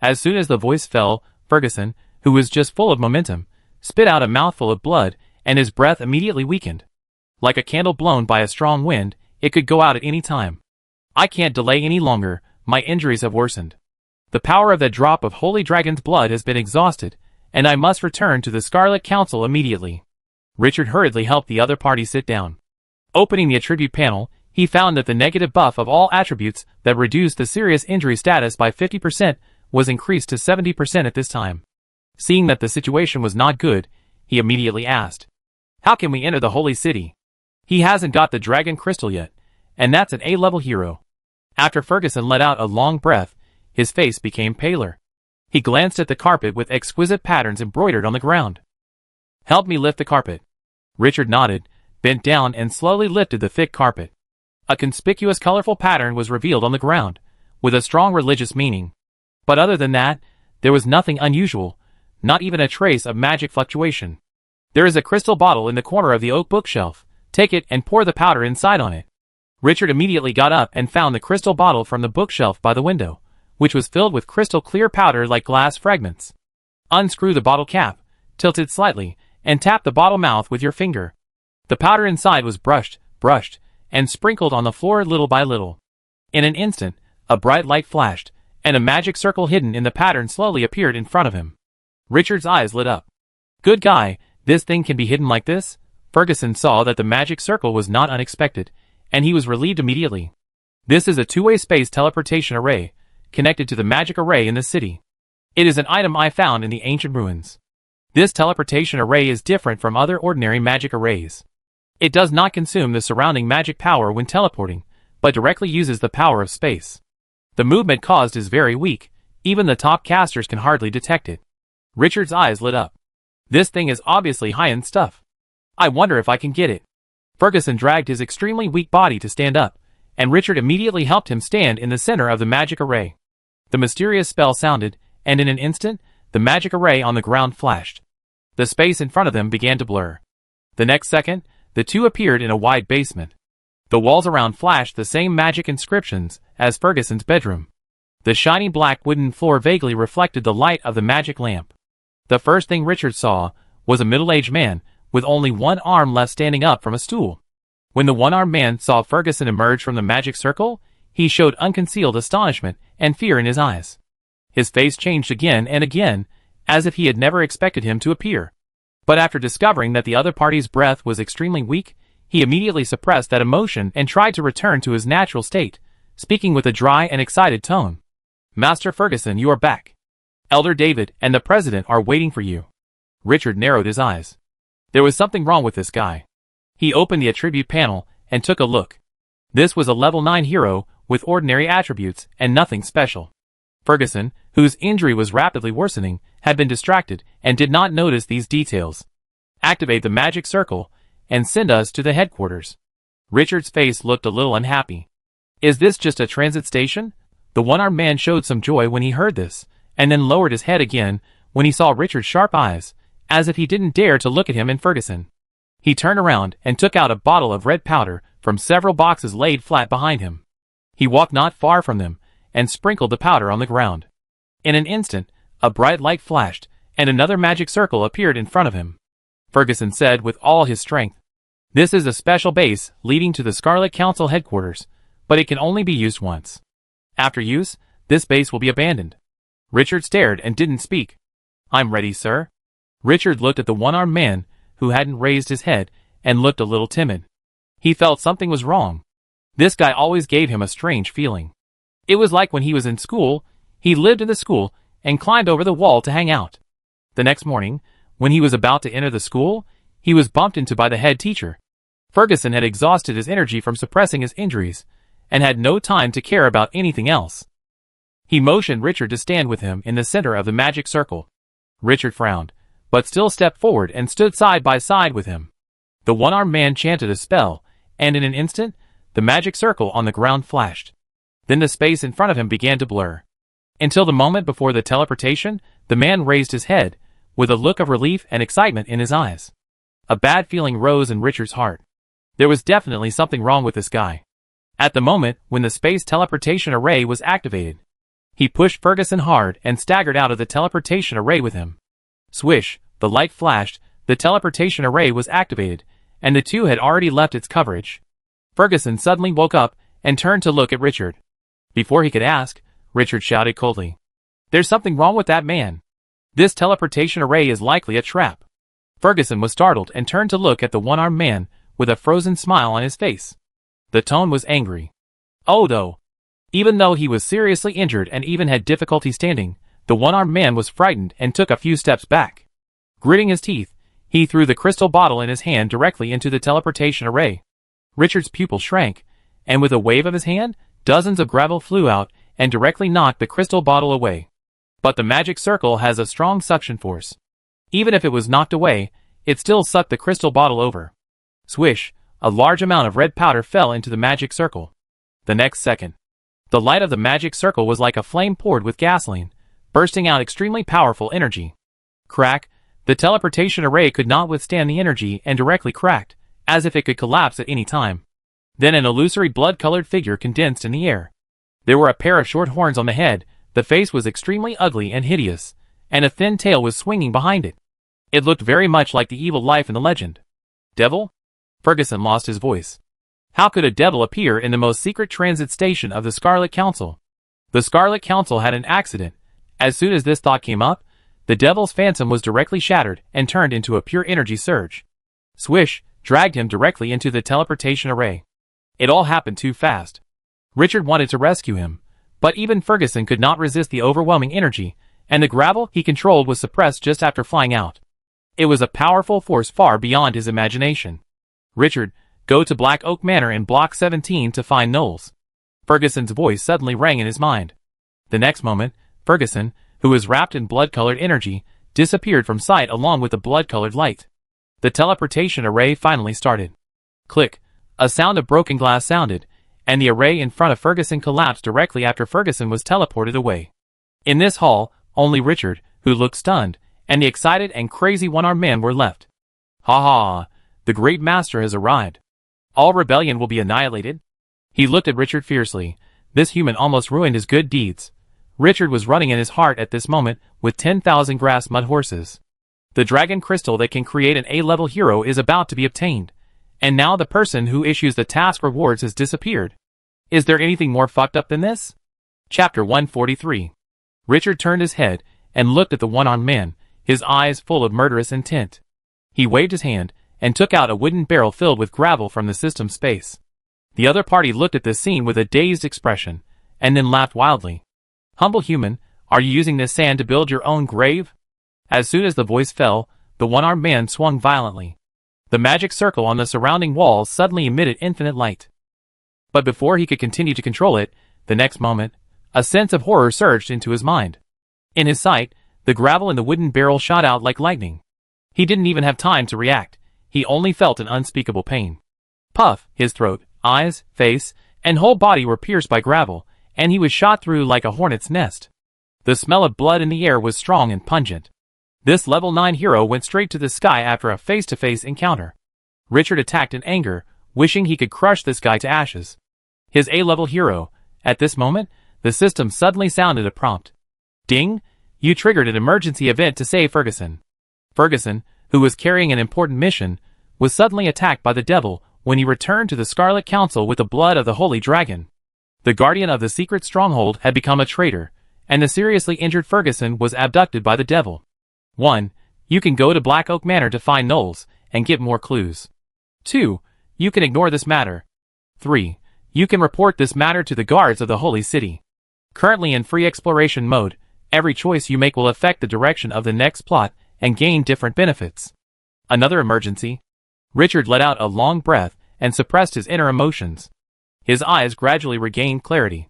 A: As soon as the voice fell, Ferguson, who was just full of momentum, spit out a mouthful of blood, and his breath immediately weakened. Like a candle blown by a strong wind, it could go out at any time. "I can't delay any longer, my injuries have worsened. The power of that drop of Holy Dragon's blood has been exhausted, and I must return to the Scarlet Council immediately." Richard hurriedly helped the other party sit down. Opening the attribute panel, he found that the negative buff of all attributes that reduced the serious injury status by 50% was increased to 70% at this time. Seeing that the situation was not good, he immediately asked, "How can we enter the Holy City? He hasn't got the Dragon Crystal yet, and that's an A-level hero." After Ferguson let out a long breath, his face became paler. He glanced at the carpet with exquisite patterns embroidered on the ground. "Help me lift the carpet." Richard nodded, bent down and slowly lifted the thick carpet. A conspicuous colorful pattern was revealed on the ground, with a strong religious meaning. But other than that, there was nothing unusual, not even a trace of magic fluctuation. "There is a crystal bottle in the corner of the oak bookshelf. Take it and pour the powder inside on it." Richard immediately got up and found the crystal bottle from the bookshelf by the window, which was filled with crystal clear powder like glass fragments. Unscrew the bottle cap, tilt it slightly, and tap the bottle mouth with your finger. The powder inside was brushed, and sprinkled on the floor little by little. In an instant, a bright light flashed, and a magic circle hidden in the pattern slowly appeared in front of him. Richard's eyes lit up. "Good guy, this thing can be hidden like this?" Ferguson saw that the magic circle was not unexpected, and he was relieved immediately. "This is a two-way space teleportation array, connected to the magic array in the city. It is an item I found in the ancient ruins. This teleportation array is different from other ordinary magic arrays. It does not consume the surrounding magic power when teleporting, but directly uses the power of space. The movement caused is very weak, even the top casters can hardly detect it." Richard's eyes lit up. "This thing is obviously high-end stuff. I wonder if I can get it." Ferguson dragged his extremely weak body to stand up, and Richard immediately helped him stand in the center of the magic array. The mysterious spell sounded, and in an instant, the magic array on the ground flashed. The space in front of them began to blur. The next second, the two appeared in a wide basement. The walls around flashed the same magic inscriptions as Ferguson's bedroom. The shiny black wooden floor vaguely reflected the light of the magic lamp. The first thing Richard saw was a middle-aged man with only one arm left standing up from a stool. When the one-armed man saw Ferguson emerge from the magic circle, he showed unconcealed astonishment and fear in his eyes. His face changed again and again, as if he had never expected him to appear. But after discovering that the other party's breath was extremely weak, he immediately suppressed that emotion and tried to return to his natural state, speaking with a dry and excited tone. "Master Ferguson, you are back. Elder David and the President are waiting for you." Richard narrowed his eyes. There was something wrong with this guy. He opened the attribute panel and took a look. This was a level 9 hero with ordinary attributes and nothing special. Ferguson, whose injury was rapidly worsening, had been distracted and did not notice these details. Activate the magic circle and send us to the headquarters. Richard's face looked a little unhappy. Is this just a transit station? The one-armed man showed some joy when he heard this, and then lowered his head again when he saw Richard's sharp eyes, as if he didn't dare to look at him and Ferguson. He turned around and took out a bottle of red powder from several boxes laid flat behind him. He walked not far from them, and sprinkled the powder on the ground. In an instant, a bright light flashed, and another magic circle appeared in front of him. Ferguson said with all his strength, "This is a special base leading to the Scarlet Council headquarters, but it can only be used once. After use, this base will be abandoned." Richard stared and didn't speak. "I'm ready, sir." Richard looked at the one-armed man, who hadn't raised his head, and looked a little timid. He felt something was wrong. This guy always gave him a strange feeling. It was like when he was in school, he lived in the school and climbed over the wall to hang out. The next morning, when he was about to enter the school, he was bumped into by the head teacher. Ferguson had exhausted his energy from suppressing his injuries, and had no time to care about anything else. He motioned Richard to stand with him in the center of the magic circle. Richard frowned, but still stepped forward and stood side by side with him. The one-armed man chanted a spell, and in an instant, the magic circle on the ground flashed. Then the space in front of him began to blur. Until the moment before the teleportation, the man raised his head, with a look of relief and excitement in his eyes. A bad feeling rose in Richard's heart. There was definitely something wrong with this guy. At the moment when the space teleportation array was activated, he pushed Ferguson hard and staggered out of the teleportation array with him. Swish, the light flashed, the teleportation array was activated, and the two had already left its coverage. Ferguson suddenly woke up and turned to look at Richard. Before he could ask, Richard shouted coldly, "There's something wrong with that man. This teleportation array is likely a trap." Ferguson was startled and turned to look at the one-armed man with a frozen smile on his face. The tone was angry. Even though he was seriously injured and even had difficulty standing, the one-armed man was frightened and took a few steps back. Gritting his teeth, he threw the crystal bottle in his hand directly into the teleportation array. Richard's pupil shrank, and with a wave of his hand, dozens of gravel flew out and directly knocked the crystal bottle away. But the magic circle has a strong suction force. Even if it was knocked away, it still sucked the crystal bottle over. Swish, a large amount of red powder fell into the magic circle. The next second, the light of the magic circle was like a flame poured with gasoline, bursting out extremely powerful energy. Crack, the teleportation array could not withstand the energy and directly cracked, as if it could collapse at any time. Then an illusory blood-colored figure condensed in the air. There were a pair of short horns on the head, the face was extremely ugly and hideous, and a thin tail was swinging behind it. It looked very much like the evil life in the legend. Devil? Ferguson lost his voice. How could a devil appear in the most secret transit station of the Scarlet Council? The Scarlet Council had an accident. As soon as this thought came up, the devil's phantom was directly shattered and turned into a pure energy surge. Swish, dragged him directly into the teleportation array. It all happened too fast. Richard wanted to rescue him, but even Ferguson could not resist the overwhelming energy, and the gravel he controlled was suppressed just after flying out. It was a powerful force far beyond his imagination. "Richard, go to Black Oak Manor in Block 17 to find Knowles." Ferguson's voice suddenly rang in his mind. The next moment, Ferguson, who was wrapped in blood-colored energy, disappeared from sight along with the blood-colored light. The teleportation array finally started. Click, a sound of broken glass sounded, and the array in front of Ferguson collapsed directly after Ferguson was teleported away. In this hall, only Richard, who looked stunned, and the excited and crazy one-armed man were left. "Ha ha, the great master has arrived. All rebellion will be annihilated." He looked at Richard fiercely. This human almost ruined his good deeds. Richard was running in his heart at this moment with 10,000 grass mud horses. The dragon crystal that can create an A-level hero is about to be obtained, and now the person who issues the task rewards has disappeared. Is there anything more fucked up than this? Chapter 143. Richard turned his head and looked at the one-armed man, his eyes full of murderous intent. He waved his hand and took out a wooden barrel filled with gravel from the system space. The other party looked at this scene with a dazed expression, and then laughed wildly. "Humble human, are you using this sand to build your own grave?" As soon as the voice fell, the one-armed man swung violently. The magic circle on the surrounding walls suddenly emitted infinite light. But before he could continue to control it, the next moment, a sense of horror surged into his mind. In his sight, the gravel in the wooden barrel shot out like lightning. He didn't even have time to react. He only felt an unspeakable pain. Puff, his throat, eyes, face, and whole body were pierced by gravel, and he was shot through like a hornet's nest. The smell of blood in the air was strong and pungent. This level 9 hero went straight to the sky after a face-to-face encounter. Richard attacked in anger, wishing he could crush this guy to ashes. His A-level hero. At this moment, the system suddenly sounded a prompt. Ding! You triggered an emergency event to save Ferguson. Ferguson, who was carrying an important mission, was suddenly attacked by the devil when he returned to the Scarlet Council with the blood of the Holy Dragon. The guardian of the secret stronghold had become a traitor, and the seriously injured Ferguson was abducted by the devil. 1. You can go to Black Oak Manor to find Knowles and get more clues. 2. You can ignore this matter. 3. You can report this matter to the guards of the Holy City. Currently in free exploration mode, every choice you make will affect the direction of the next plot and gain different benefits. Another emergency. Richard let out a long breath and suppressed his inner emotions. His eyes gradually regained clarity.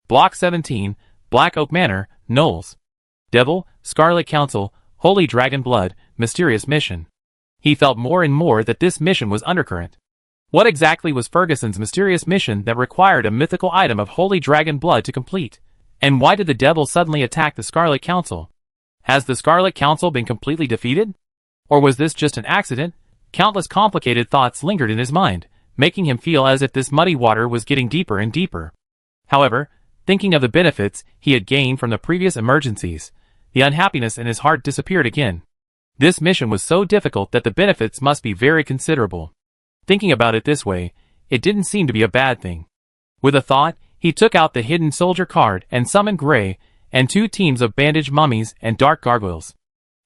A: Block 17, Black Oak Manor, Knowles. Devil, Scarlet Council, Holy Dragon Blood, mysterious mission. He felt more and more that this mission was undercurrent. What exactly was Ferguson's mysterious mission that required a mythical item of Holy Dragon Blood to complete? And why did the devil suddenly attack the Scarlet Council? Has the Scarlet Council been completely defeated? Or was this just an accident? Countless complicated thoughts lingered in his mind, making him feel as if this muddy water was getting deeper and deeper. However, thinking of the benefits he had gained from the previous emergencies, the unhappiness in his heart disappeared again. This mission was so difficult that the benefits must be very considerable. Thinking about it this way, it didn't seem to be a bad thing. With a thought, he took out the hidden soldier card and summoned Gray and 2 teams of bandaged mummies and dark gargoyles.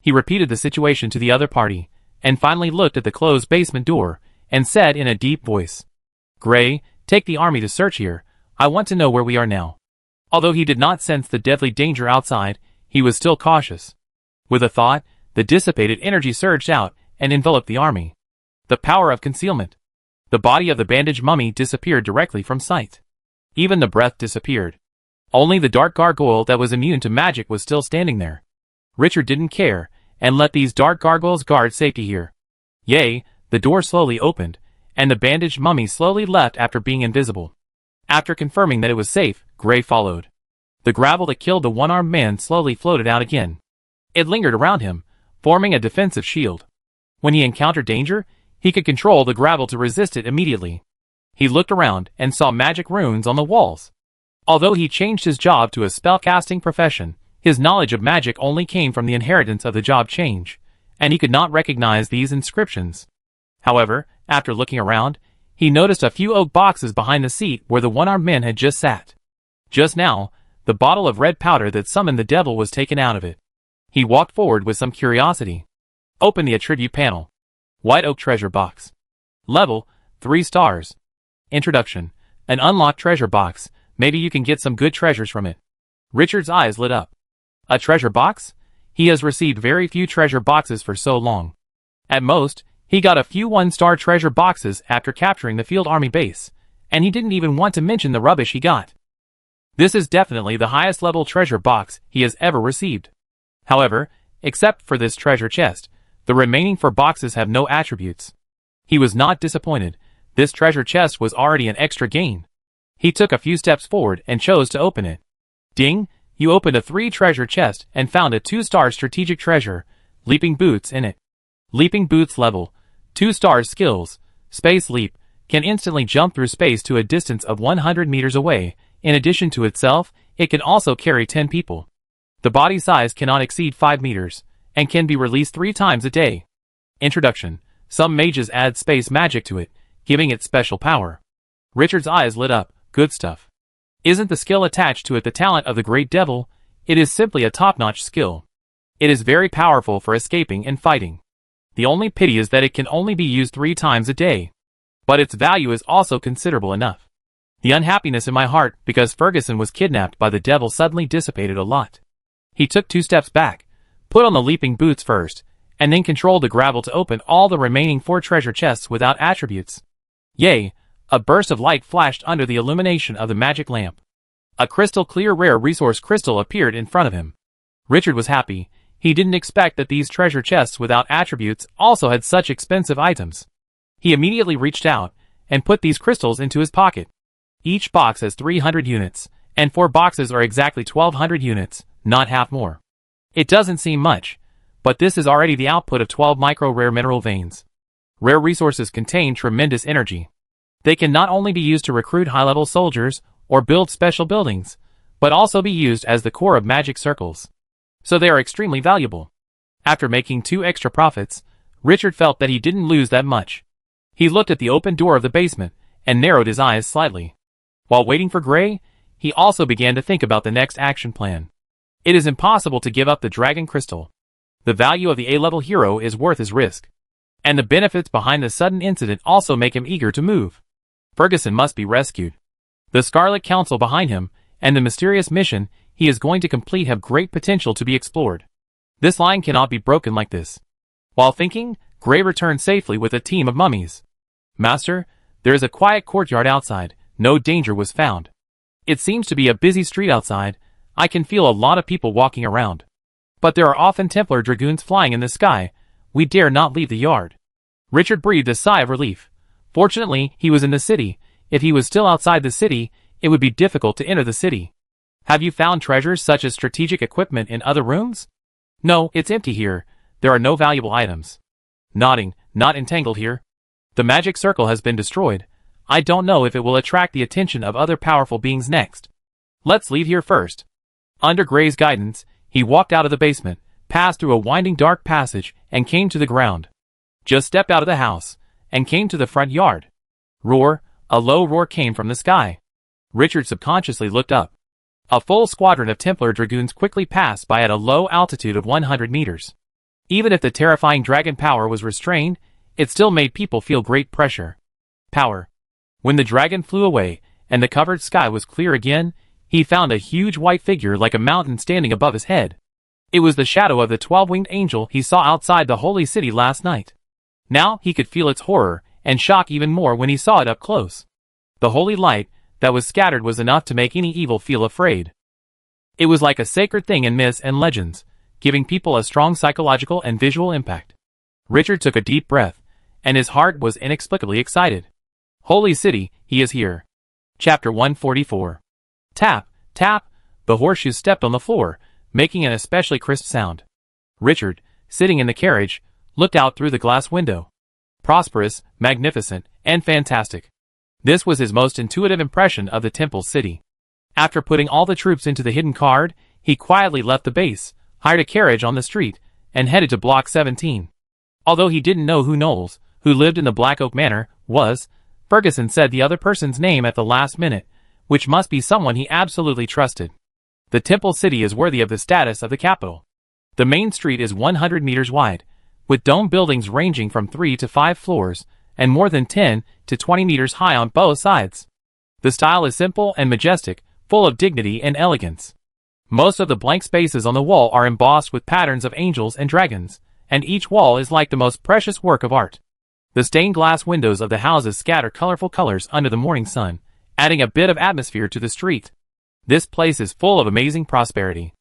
A: He repeated the situation to the other party, and finally looked at the closed basement door, and said in a deep voice, Gray, take the army to search here. I want to know where we are now. Although he did not sense the deadly danger outside, he was still cautious. With a thought, the dissipated energy surged out and enveloped the army. The power of concealment. The body of the bandaged mummy disappeared directly from sight. Even the breath disappeared. Only the dark gargoyle that was immune to magic was still standing there. Richard didn't care, and let these dark gargoyles guard safety here. Yea, the door slowly opened, and the bandaged mummy slowly left after being invisible. After confirming that it was safe, Gray followed. The gravel that killed the one-armed man slowly floated out again. It lingered around him, forming a defensive shield. When he encountered danger, he could control the gravel to resist it immediately. He looked around and saw magic runes on the walls. Although he changed his job to a spellcasting profession, his knowledge of magic only came from the inheritance of the job change, and he could not recognize these inscriptions. However, after looking around, he noticed a few oak boxes behind the seat where the one-armed man had just sat. Just now, the bottle of red powder that summoned the devil was taken out of it. He walked forward with some curiosity. Open the attribute panel. White oak treasure box. Level, 3 stars. Introduction. An unlocked treasure box. Maybe you can get some good treasures from it. Richard's eyes lit up. A treasure box? He has received very few treasure boxes for so long. At most, he got a few 1-star treasure boxes after capturing the field army base, and he didn't even want to mention the rubbish he got. This is definitely the highest level treasure box he has ever received. However, except for this treasure chest, the remaining 4 boxes have no attributes. He was not disappointed. This treasure chest was already an extra gain. He took a few steps forward and chose to open it. Ding! You opened a 3 treasure chest and found a 2-star strategic treasure, Leaping Boots in it. Leaping Boots level, 2-star skills, Space Leap, can instantly jump through space to a distance of 100 meters away. In addition to itself, it can also carry 10 people. The body size cannot exceed 5 meters, and can be released 3 times a day. Introduction. Some mages add space magic to it, giving it special power. Richard's eyes lit up. Good stuff. Isn't the skill attached to it the talent of the great devil? It is simply a top-notch skill. It is very powerful for escaping and fighting. The only pity is that it can only be used 3 times a day. But its value is also considerable enough. The unhappiness in my heart because Ferguson was kidnapped by the devil suddenly dissipated a lot. He took 2 steps back, put on the leaping boots first, and then controlled the gravel to open all the remaining 4 treasure chests without attributes. Yay! A burst of light flashed under the illumination of the magic lamp. A crystal clear rare resource crystal appeared in front of him. Richard was happy. He didn't expect that these treasure chests without attributes also had such expensive items. He immediately reached out and put these crystals into his pocket. Each box has 300 units, and 4 boxes are exactly 1200 units, not half more. It doesn't seem much, but this is already the output of 12 micro-rare mineral veins. Rare resources contain tremendous energy. They can not only be used to recruit high-level soldiers or build special buildings, but also be used as the core of magic circles. So they are extremely valuable. After making 2 extra profits, Richard felt that he didn't lose that much. He looked at the open door of the basement and narrowed his eyes slightly. While waiting for Gray, he also began to think about the next action plan. It is impossible to give up the Dragon Crystal. The value of the A-level hero is worth his risk. And the benefits behind the sudden incident also make him eager to move. Ferguson must be rescued. The Scarlet Council behind him and the mysterious mission he is going to complete have great potential to be explored. This line cannot be broken like this. While thinking, Gray returned safely with a team of mummies. Master, there is a quiet courtyard outside. No danger was found. It seems to be a busy street outside. I can feel a lot of people walking around. But there are often Templar dragoons flying in the sky. We dare not leave the yard. Richard breathed a sigh of relief. Fortunately, he was in the city. If he was still outside the city, it would be difficult to enter the city. Have you found treasures such as strategic equipment in other rooms? No, it's empty here. There are no valuable items. Nodding, not entangled here. The magic circle has been destroyed. I don't know if it will attract the attention of other powerful beings next. Let's leave here first. Under Gray's guidance, he walked out of the basement, passed through a winding dark passage, and came to the ground. Just stepped out of the house, and came to the front yard. Roar, a low roar came from the sky. Richard subconsciously looked up. A full squadron of Templar dragoons quickly passed by at a low altitude of 100 meters. Even if the terrifying dragon power was restrained, it still made people feel great pressure. Power. When the dragon flew away, and the covered sky was clear again, he found a huge white figure like a mountain standing above his head. It was the shadow of the 12-winged angel he saw outside the holy city last night. Now he could feel its horror and shock even more when he saw it up close. The holy light that was scattered was enough to make any evil feel afraid. It was like a sacred thing in myths and legends, giving people a strong psychological and visual impact. Richard took a deep breath, and his heart was inexplicably excited. Holy City, he is here. Chapter 144. Tap, tap, the horseshoes stepped on the floor, making an especially crisp sound. Richard, sitting in the carriage, looked out through the glass window. Prosperous, magnificent, and fantastic. This was his most intuitive impression of the Temple City. After putting all the troops into the hidden card, he quietly left the base, hired a carriage on the street, and headed to Block 17. Although he didn't know who Knowles, who lived in the Black Oak Manor, was, Ferguson said the other person's name at the last minute, which must be someone he absolutely trusted. The Temple City is worthy of the status of the capital. The main street is 100 meters wide, with dome buildings ranging from 3 to 5 floors, and more than 10 to 20 meters high on both sides. The style is simple and majestic, full of dignity and elegance. Most of the blank spaces on the wall are embossed with patterns of angels and dragons, and each wall is like the most precious work of art. The stained glass windows of the houses scatter colorful colors under the morning sun, adding a bit of atmosphere to the street. This place is full of amazing prosperity.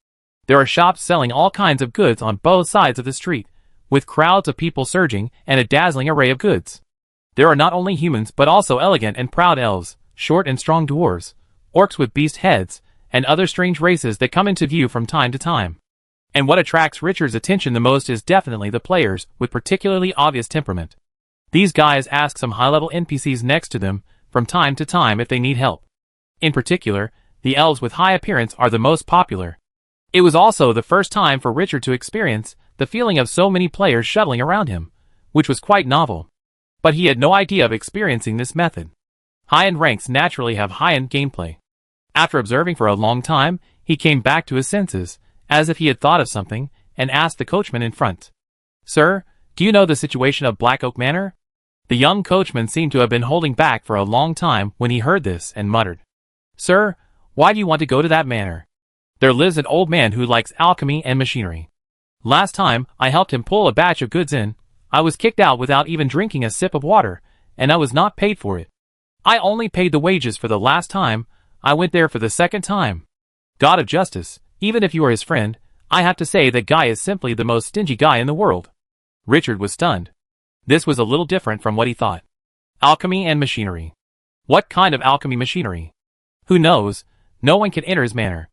A: There are shops selling all kinds of goods on both sides of the street, with crowds of people surging and a dazzling array of goods. There are not only humans but also elegant and proud elves, short and strong dwarves, orcs with beast heads, and other strange races that come into view from time to time. And what attracts Richard's attention the most is definitely the players with particularly obvious temperament. These guys ask some high-level NPCs next to them from time to time if they need help. In particular, the elves with high appearance are the most popular. It was also the first time for Richard to experience the feeling of so many players shuttling around him, which was quite novel. But he had no idea of experiencing this method. High-end ranks naturally have high-end gameplay. After observing for a long time, he came back to his senses, as if he had thought of something, and asked the coachman in front. "Sir, do you know the situation of Black Oak Manor?" The young coachman seemed to have been holding back for a long time when he heard this and muttered, "Sir, why do you want to go to that manor? There lives an old man who likes alchemy and machinery. Last time I helped him pull a batch of goods in, I was kicked out without even drinking a sip of water, and I was not paid for it. I only paid the wages for the last time. I went there for the second time. God of justice, even if you are his friend, I have to say that guy is simply the most stingy guy in the world. Richard was stunned. This was a little different from what he thought. Alchemy and machinery. What kind of alchemy machinery? Who knows? No one can enter his manor.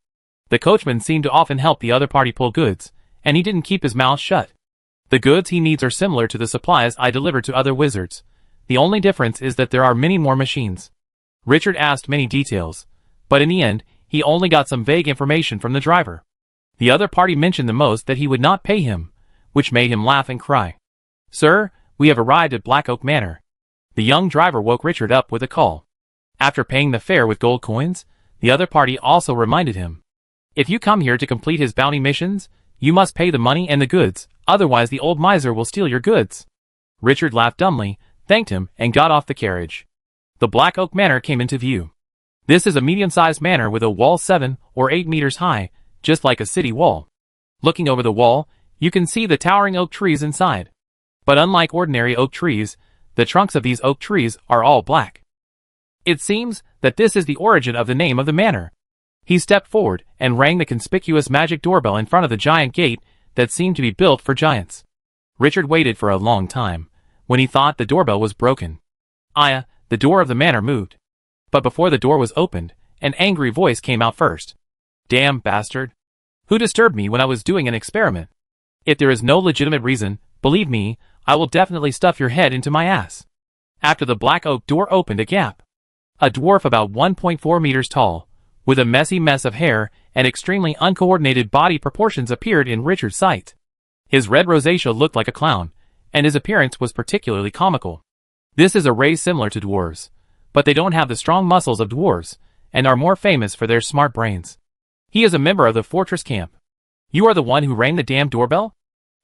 A: The coachman seemed to often help the other party pull goods, and he didn't keep his mouth shut. The goods he needs are similar to the supplies I deliver to other wizards. The only difference is that there are many more machines. Richard asked many details, but in the end, he only got some vague information from the driver. The other party mentioned the most that he would not pay him, which made him laugh and cry. Sir, we have arrived at Black Oak Manor. The young driver woke Richard up with a call. After paying the fare with gold coins, the other party also reminded him. If you come here to complete his bounty missions, you must pay the money and the goods, otherwise the old miser will steal your goods. Richard laughed dumbly, thanked him, and got off the carriage. The Black Oak Manor came into view. This is a medium-sized manor with a wall 7 or 8 meters high, just like a city wall. Looking over the wall, you can see the towering oak trees inside. But unlike ordinary oak trees, the trunks of these oak trees are all black. It seems that this is the origin of the name of the manor. He stepped forward and rang the conspicuous magic doorbell in front of the giant gate that seemed to be built for giants. Richard waited for a long time, when he thought the doorbell was broken. The door of the manor moved. But before the door was opened, an angry voice came out first. Damn bastard! Who disturbed me when I was doing an experiment? If there is no legitimate reason, believe me, I will definitely stuff your head into my ass. After the black oak door opened a gap. A dwarf about 1.4 meters tall, with a messy mess of hair and extremely uncoordinated body proportions appeared in Richard's sight. His red rosacea looked like a clown, and his appearance was particularly comical. This is a race similar to dwarves, but they don't have the strong muscles of dwarves, and are more famous for their smart brains. He is a member of the fortress camp. You are the one who rang the damn doorbell?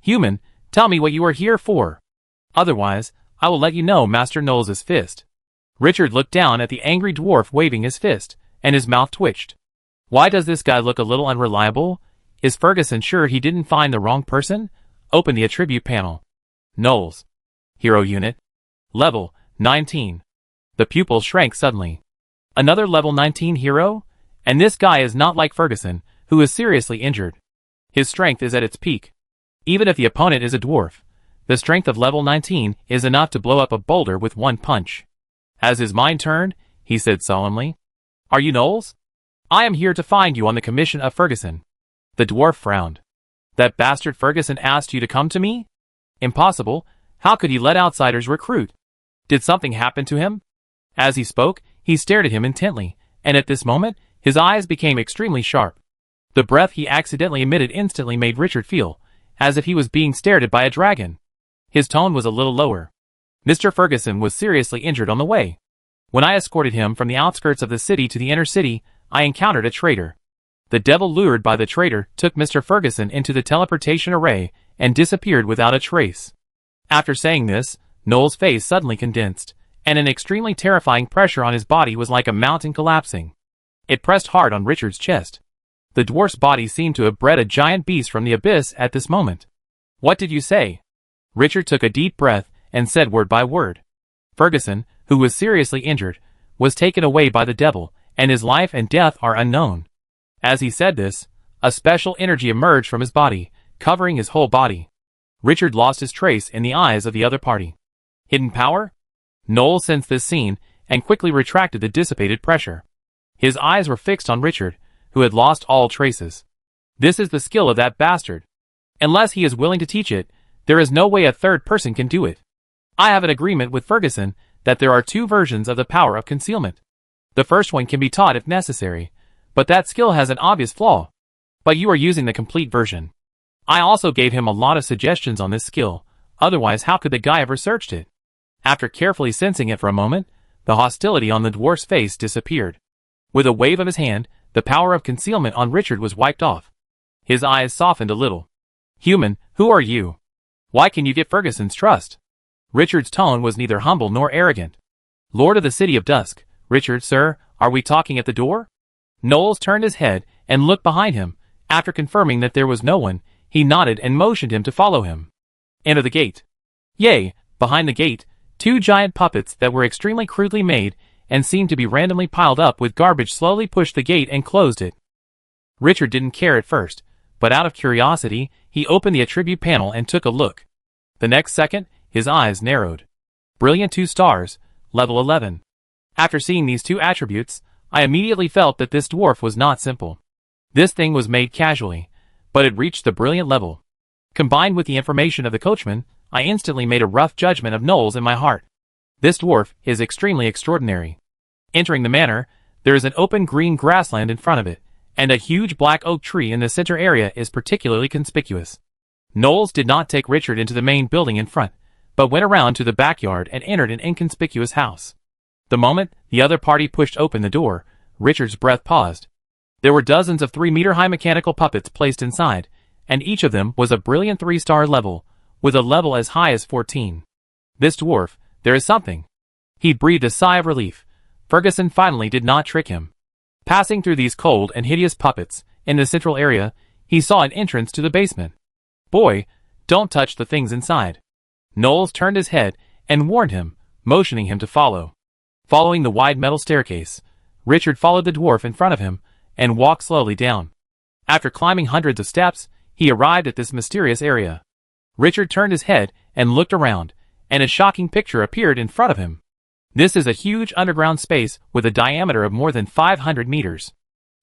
A: Human, tell me what you are here for. Otherwise, I will let you know Master Knowles' fist. Richard looked down at the angry dwarf waving his fist, and his mouth twitched. Why does this guy look a little unreliable? Is Ferguson sure he didn't find the wrong person? Open the attribute panel. Knowles. Hero unit. Level 19. The pupil shrank suddenly. Another level 19 hero? And this guy is not like Ferguson, who is seriously injured. His strength is at its peak. Even if the opponent is a dwarf, the strength of level 19 is enough to blow up a boulder with one punch. As his mind turned, he said solemnly, Are you Knowles? I am here to find you on the commission of Ferguson. The dwarf frowned. That bastard Ferguson asked you to come to me? Impossible. How could he let outsiders recruit? Did something happen to him? As he spoke, he stared at him intently, and at this moment, his eyes became extremely sharp. The breath he accidentally emitted instantly made Richard feel as if he was being stared at by a dragon. His tone was a little lower. Mr. Ferguson was seriously injured on the way. When I escorted him from the outskirts of the city to the inner city, I encountered a traitor. The devil lured by the traitor took Mr. Ferguson into the teleportation array and disappeared without a trace. After saying this, Knowles' face suddenly condensed, and an extremely terrifying pressure on his body was like a mountain collapsing. It pressed hard on Richard's chest. The dwarf's body seemed to have bred a giant beast from the abyss at this moment. What did you say? Richard took a deep breath and said word by word. Ferguson, who was seriously injured, was taken away by the devil, and his life and death are unknown. As he said this, a special energy emerged from his body, covering his whole body. Richard lost his trace in the eyes of the other party. Hidden power? Knowles sensed this scene and quickly retracted the dissipated pressure. His eyes were fixed on Richard, who had lost all traces. This is the skill of that bastard. Unless he is willing to teach it, there is no way a third person can do it. I have an agreement with Ferguson that there are two versions of the power of concealment. The first one can be taught if necessary, but that skill has an obvious flaw. But you are using the complete version. I also gave him a lot of suggestions on this skill, otherwise how could the guy have researched it? After carefully sensing it for a moment, the hostility on the dwarf's face disappeared. With a wave of his hand, the power of concealment on Richard was wiped off. His eyes softened a little. Human, who are you? Why can you get Ferguson's trust? Richard's tone was neither humble nor arrogant. Lord of the City of Dusk, Richard, sir, are we talking at the door? Knowles turned his head and looked behind him. After confirming that there was no one, he nodded and motioned him to follow him. Enter the gate. Yea, behind the gate, two giant puppets that were extremely crudely made and seemed to be randomly piled up with garbage slowly pushed the gate and closed it. Richard didn't care at first, but out of curiosity, he opened the attribute panel and took a look. The next second, his eyes narrowed. Brilliant 2 stars, level 11. After seeing these 2 attributes, I immediately felt that this dwarf was not simple. This thing was made casually, but it reached the brilliant level. Combined with the information of the coachman, I instantly made a rough judgment of Knowles in my heart. This dwarf is extremely extraordinary. Entering the manor, there is an open green grassland in front of it, and a huge black oak tree in the center area is particularly conspicuous. Knowles did not take Richard into the main building in front, but went around to the backyard and entered an inconspicuous house. The moment the other party pushed open the door, Richard's breath paused. There were dozens of 3-meter-high mechanical puppets placed inside, and each of them was a brilliant 3-star level, with a level as high as 14. This dwarf, there is something. He breathed a sigh of relief. Ferguson finally did not trick him. Passing through these cold and hideous puppets, in the central area, he saw an entrance to the basement. Boy, don't touch the things inside. Knowles turned his head and warned him, motioning him to follow. Following the wide metal staircase, Richard followed the dwarf in front of him and walked slowly down. After climbing hundreds of steps, he arrived at this mysterious area. Richard turned his head and looked around, and a shocking picture appeared in front of him. This is a huge underground space with a diameter of more than 500 meters.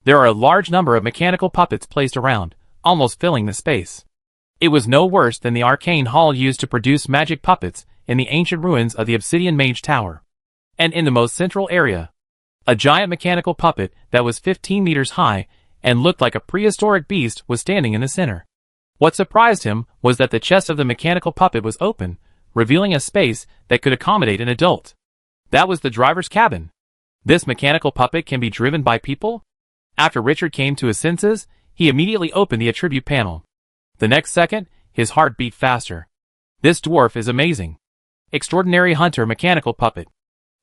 A: There are a large number of mechanical puppets placed around, almost filling the space. It was no worse than the arcane hall used to produce magic puppets in the ancient ruins of the Obsidian Mage Tower. And in the most central area, a giant mechanical puppet that was 15 meters high and looked like a prehistoric beast was standing in the center. What surprised him was that the chest of the mechanical puppet was open, revealing a space that could accommodate an adult. That was the driver's cabin. This mechanical puppet can be driven by people? After Richard came to his senses, he immediately opened the attribute panel. The next second, his heart beat faster. This dwarf is amazing. Extraordinary Hunter Mechanical Puppet.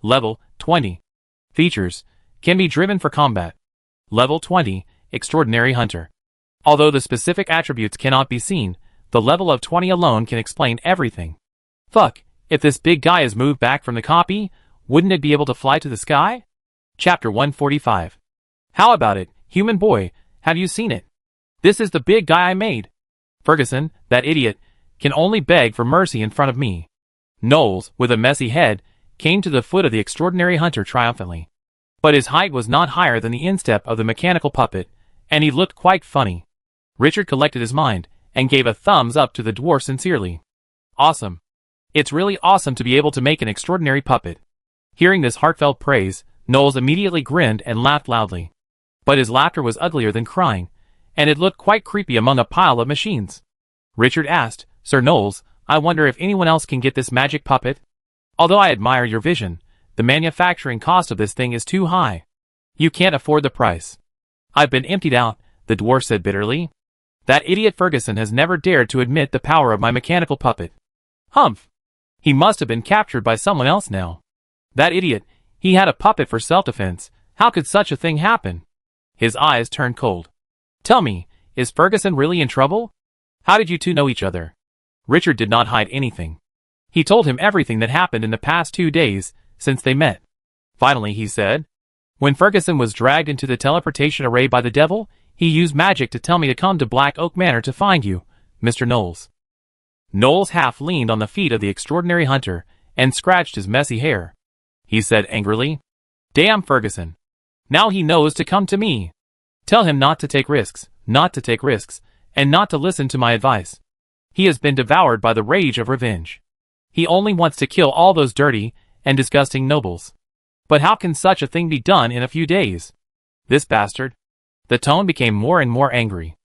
A: Level 20. Features: can be driven for combat. Level 20, Extraordinary Hunter. Although the specific attributes cannot be seen, the level of 20 alone can explain everything. Fuck, if this big guy is moved back from the copy, wouldn't it be able to fly to the sky? Chapter 145. How about it, human boy, have you seen it? This is the big guy I made. Ferguson, that idiot, can only beg for mercy in front of me. Knowles, with a messy head, came to the foot of the Extraordinary Hunter triumphantly. But his height was not higher than the instep of the mechanical puppet, and he looked quite funny. Richard collected his mind, and gave a thumbs up to the dwarf sincerely. Awesome. It's really awesome to be able to make an extraordinary puppet. Hearing this heartfelt praise, Knowles immediately grinned and laughed loudly. But his laughter was uglier than crying, and it looked quite creepy among a pile of machines. Richard asked, Sir Knowles, I wonder if anyone else can get this magic puppet? Although I admire your vision, the manufacturing cost of this thing is too high. You can't afford the price. I've been emptied out, the dwarf said bitterly. That idiot Ferguson has never dared to admit the power of my mechanical puppet. Humph! He must have been captured by someone else now. That idiot, he had a puppet for self-defense. How could such a thing happen? His eyes turned cold. Tell me, is Ferguson really in trouble? How did you two know each other? Richard did not hide anything. He told him everything that happened in the past 2 days since they met. Finally, he said, when Ferguson was dragged into the teleportation array by the devil, he used magic to tell me to come to Black Oak Manor to find you, Mr. Knowles. Knowles half leaned on the feet of the Extraordinary Hunter and scratched his messy hair. He said angrily, Damn Ferguson. Now he knows to come to me. Tell him not to take risks, and not to listen to my advice. He has been devoured by the rage of revenge. He only wants to kill all those dirty and disgusting nobles. But how can such a thing be done in a few days? This bastard. The tone became more and more angry.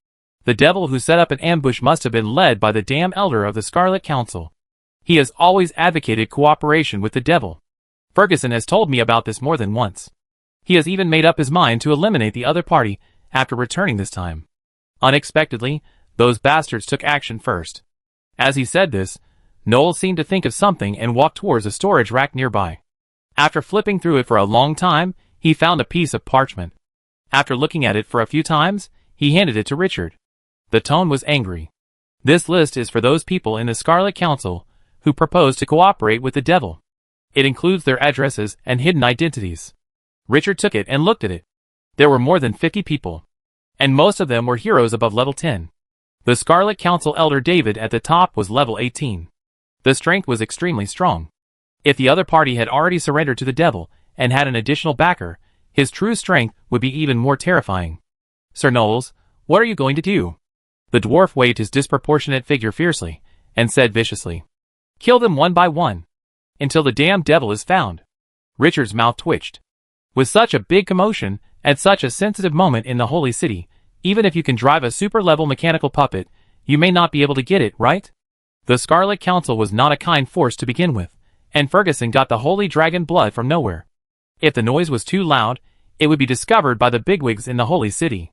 A: The devil who set up an ambush must have been led by the damn elder of the Scarlet Council. He has always advocated cooperation with the devil. Ferguson has told me about this more than once. He has even made up his mind to eliminate the other party after returning this time. Unexpectedly, those bastards took action first. As he said this, Knowles seemed to think of something and walked towards a storage rack nearby. After flipping through it for a long time, he found a piece of parchment. After looking at it for a few times, he handed it to Richard. The tone was angry. This list is for those people in the Scarlet Council who propose to cooperate with the devil. It includes their addresses and hidden identities. Richard took it and looked at it. There were more than 50 people, and most of them were heroes above level 10. The Scarlet Council Elder David at the top was level 18. The strength was extremely strong. If the other party had already surrendered to the devil and had an additional backer, his true strength would be even more terrifying. Sir Knowles, what are you going to do? The dwarf waved his disproportionate figure fiercely, and said viciously, "Kill them one by one, until the damned devil is found." Richard's mouth twitched. With such a big commotion, at such a sensitive moment in the Holy City, even if you can drive a super-level mechanical puppet, you may not be able to get it, right? The Scarlet Council was not a kind force to begin with, and Ferguson got the holy dragon blood from nowhere. If the noise was too loud, it would be discovered by the bigwigs in the Holy City.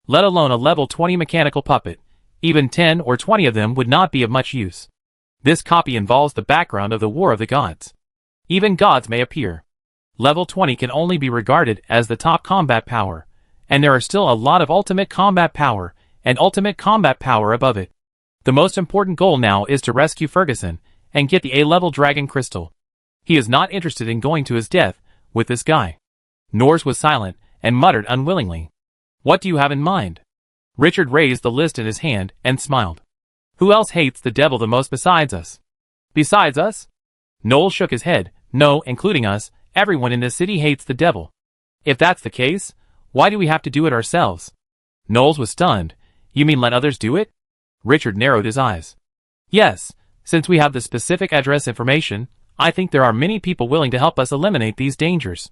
A: Let alone a level 20 mechanical puppet, even 10 or 20 of them would not be of much use. This copy involves the background of the War of the Gods. Even gods may appear. Level 20 can only be regarded as the top combat power, and there are still a lot of ultimate combat power and ultimate combat power above it. The most important goal now is to rescue Ferguson and get the A-level dragon crystal. He is not interested in going to his death with this guy. Norse was silent and muttered unwillingly. What do you have in mind? Richard raised the list in his hand and smiled. Who else hates the devil the most besides us? Besides us? Knowles shook his head. No, including us, everyone in this city hates the devil. If that's the case, why do we have to do it ourselves? Knowles was stunned. You mean let others do it? Richard narrowed his eyes. Yes, since we have the specific address information, I think there are many people willing to help us eliminate these dangers.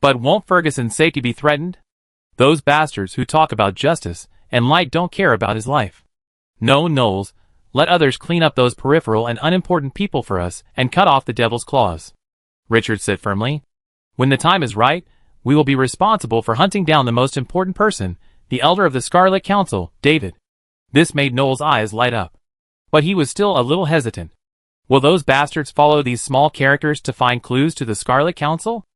A: But won't Ferguson's safety be threatened? Those bastards who talk about justice and light don't care about his life. No, Knowles, let others clean up those peripheral and unimportant people for us and cut off the devil's claws. Richard said firmly. When the time is right, we will be responsible for hunting down the most important person, the Elder of the Scarlet Council, David. This made Knowles' eyes light up. But he was still a little hesitant. Will those bastards follow these small characters to find clues to the Scarlet Council?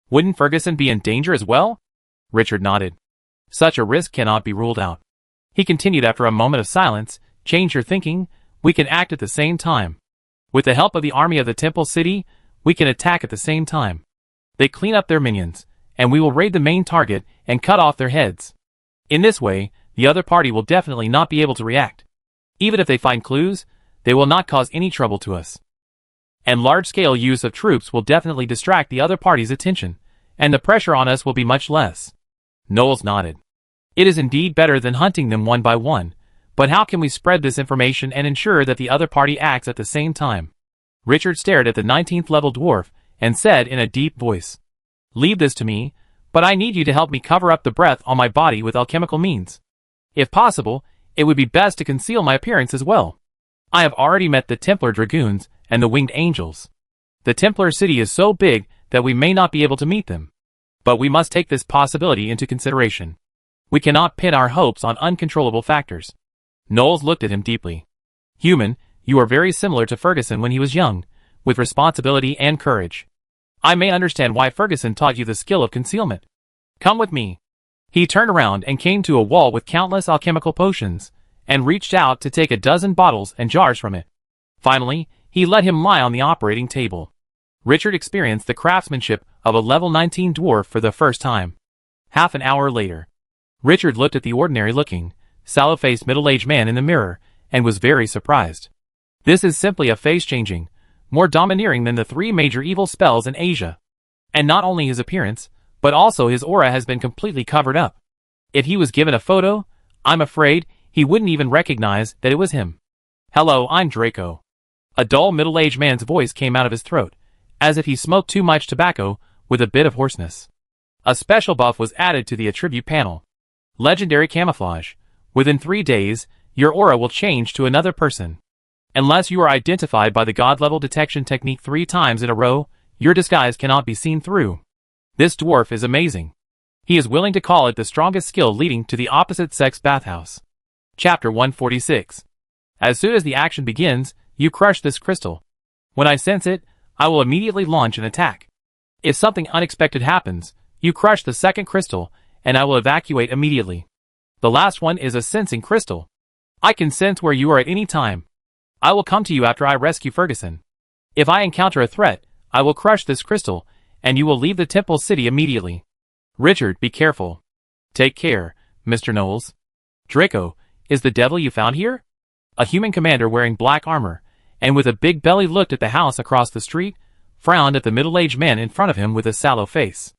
A: Wouldn't Ferguson be in danger as well? Richard nodded. Such a risk cannot be ruled out. He continued after a moment of silence. Change your thinking, we can act at the same time. With the help of the army of the Temple City, we can attack at the same time. They clean up their minions, and we will raid the main target and cut off their heads. In this way, the other party will definitely not be able to react. Even if they find clues, they will not cause any trouble to us. And large-scale use of troops will definitely distract the other party's attention, and the pressure on us will be much less. Knowles nodded. It is indeed better than hunting them one by one, but how can we spread this information and ensure that the other party acts at the same time? Richard stared at the 19th level dwarf and said in a deep voice, Leave this to me, but I need you to help me cover up the breath on my body with alchemical means. If possible, it would be best to conceal my appearance as well. I have already met the Templar Dragoons and the Winged Angels. The Templar city is so big that we may not be able to meet them. But we must take this possibility into consideration. We cannot pin our hopes on uncontrollable factors. Knowles looked at him deeply. Human, you are very similar to Ferguson when he was young, with responsibility and courage. I may understand why Ferguson taught you the skill of concealment. Come with me. He turned around and came to a wall with countless alchemical potions, and reached out to take a dozen bottles and jars from it. Finally, he let him lie on the operating table. Richard experienced the craftsmanship of a level 19 dwarf for the first time. Half an hour later, Richard looked at the ordinary-looking, sallow-faced middle-aged man in the mirror, and was very surprised. This is simply a face-changing, more domineering than the 3 major evil spells in Asia. And not only his appearance, but also his aura has been completely covered up. If he was given a photo, I'm afraid he wouldn't even recognize that it was him. Hello, I'm Draco. A dull middle-aged man's voice came out of his throat, as if he smoked too much tobacco, with a bit of hoarseness. A special buff was added to the attribute panel. Legendary camouflage. Within 3 days, your aura will change to another person. Unless you are identified by the God-level detection technique 3 times in a row, your disguise cannot be seen through. This dwarf is amazing. He is willing to call it the strongest skill leading to the opposite-sex bathhouse. Chapter 146. As soon as the action begins, you crush this crystal. When I sense it, I will immediately launch an attack. If something unexpected happens, you crush the second crystal, and I will evacuate immediately. The last one is a sensing crystal. I can sense where you are at any time. I will come to you after I rescue Ferguson. If I encounter a threat, I will crush this crystal, and you will leave the Temple City immediately. Richard, be careful. Take care, Mr. Knowles. Draco, Is the devil you found here? A human commander wearing black armor, and with a big belly looked at the house across the street, frowned at the middle-aged man in front of him with a sallow face.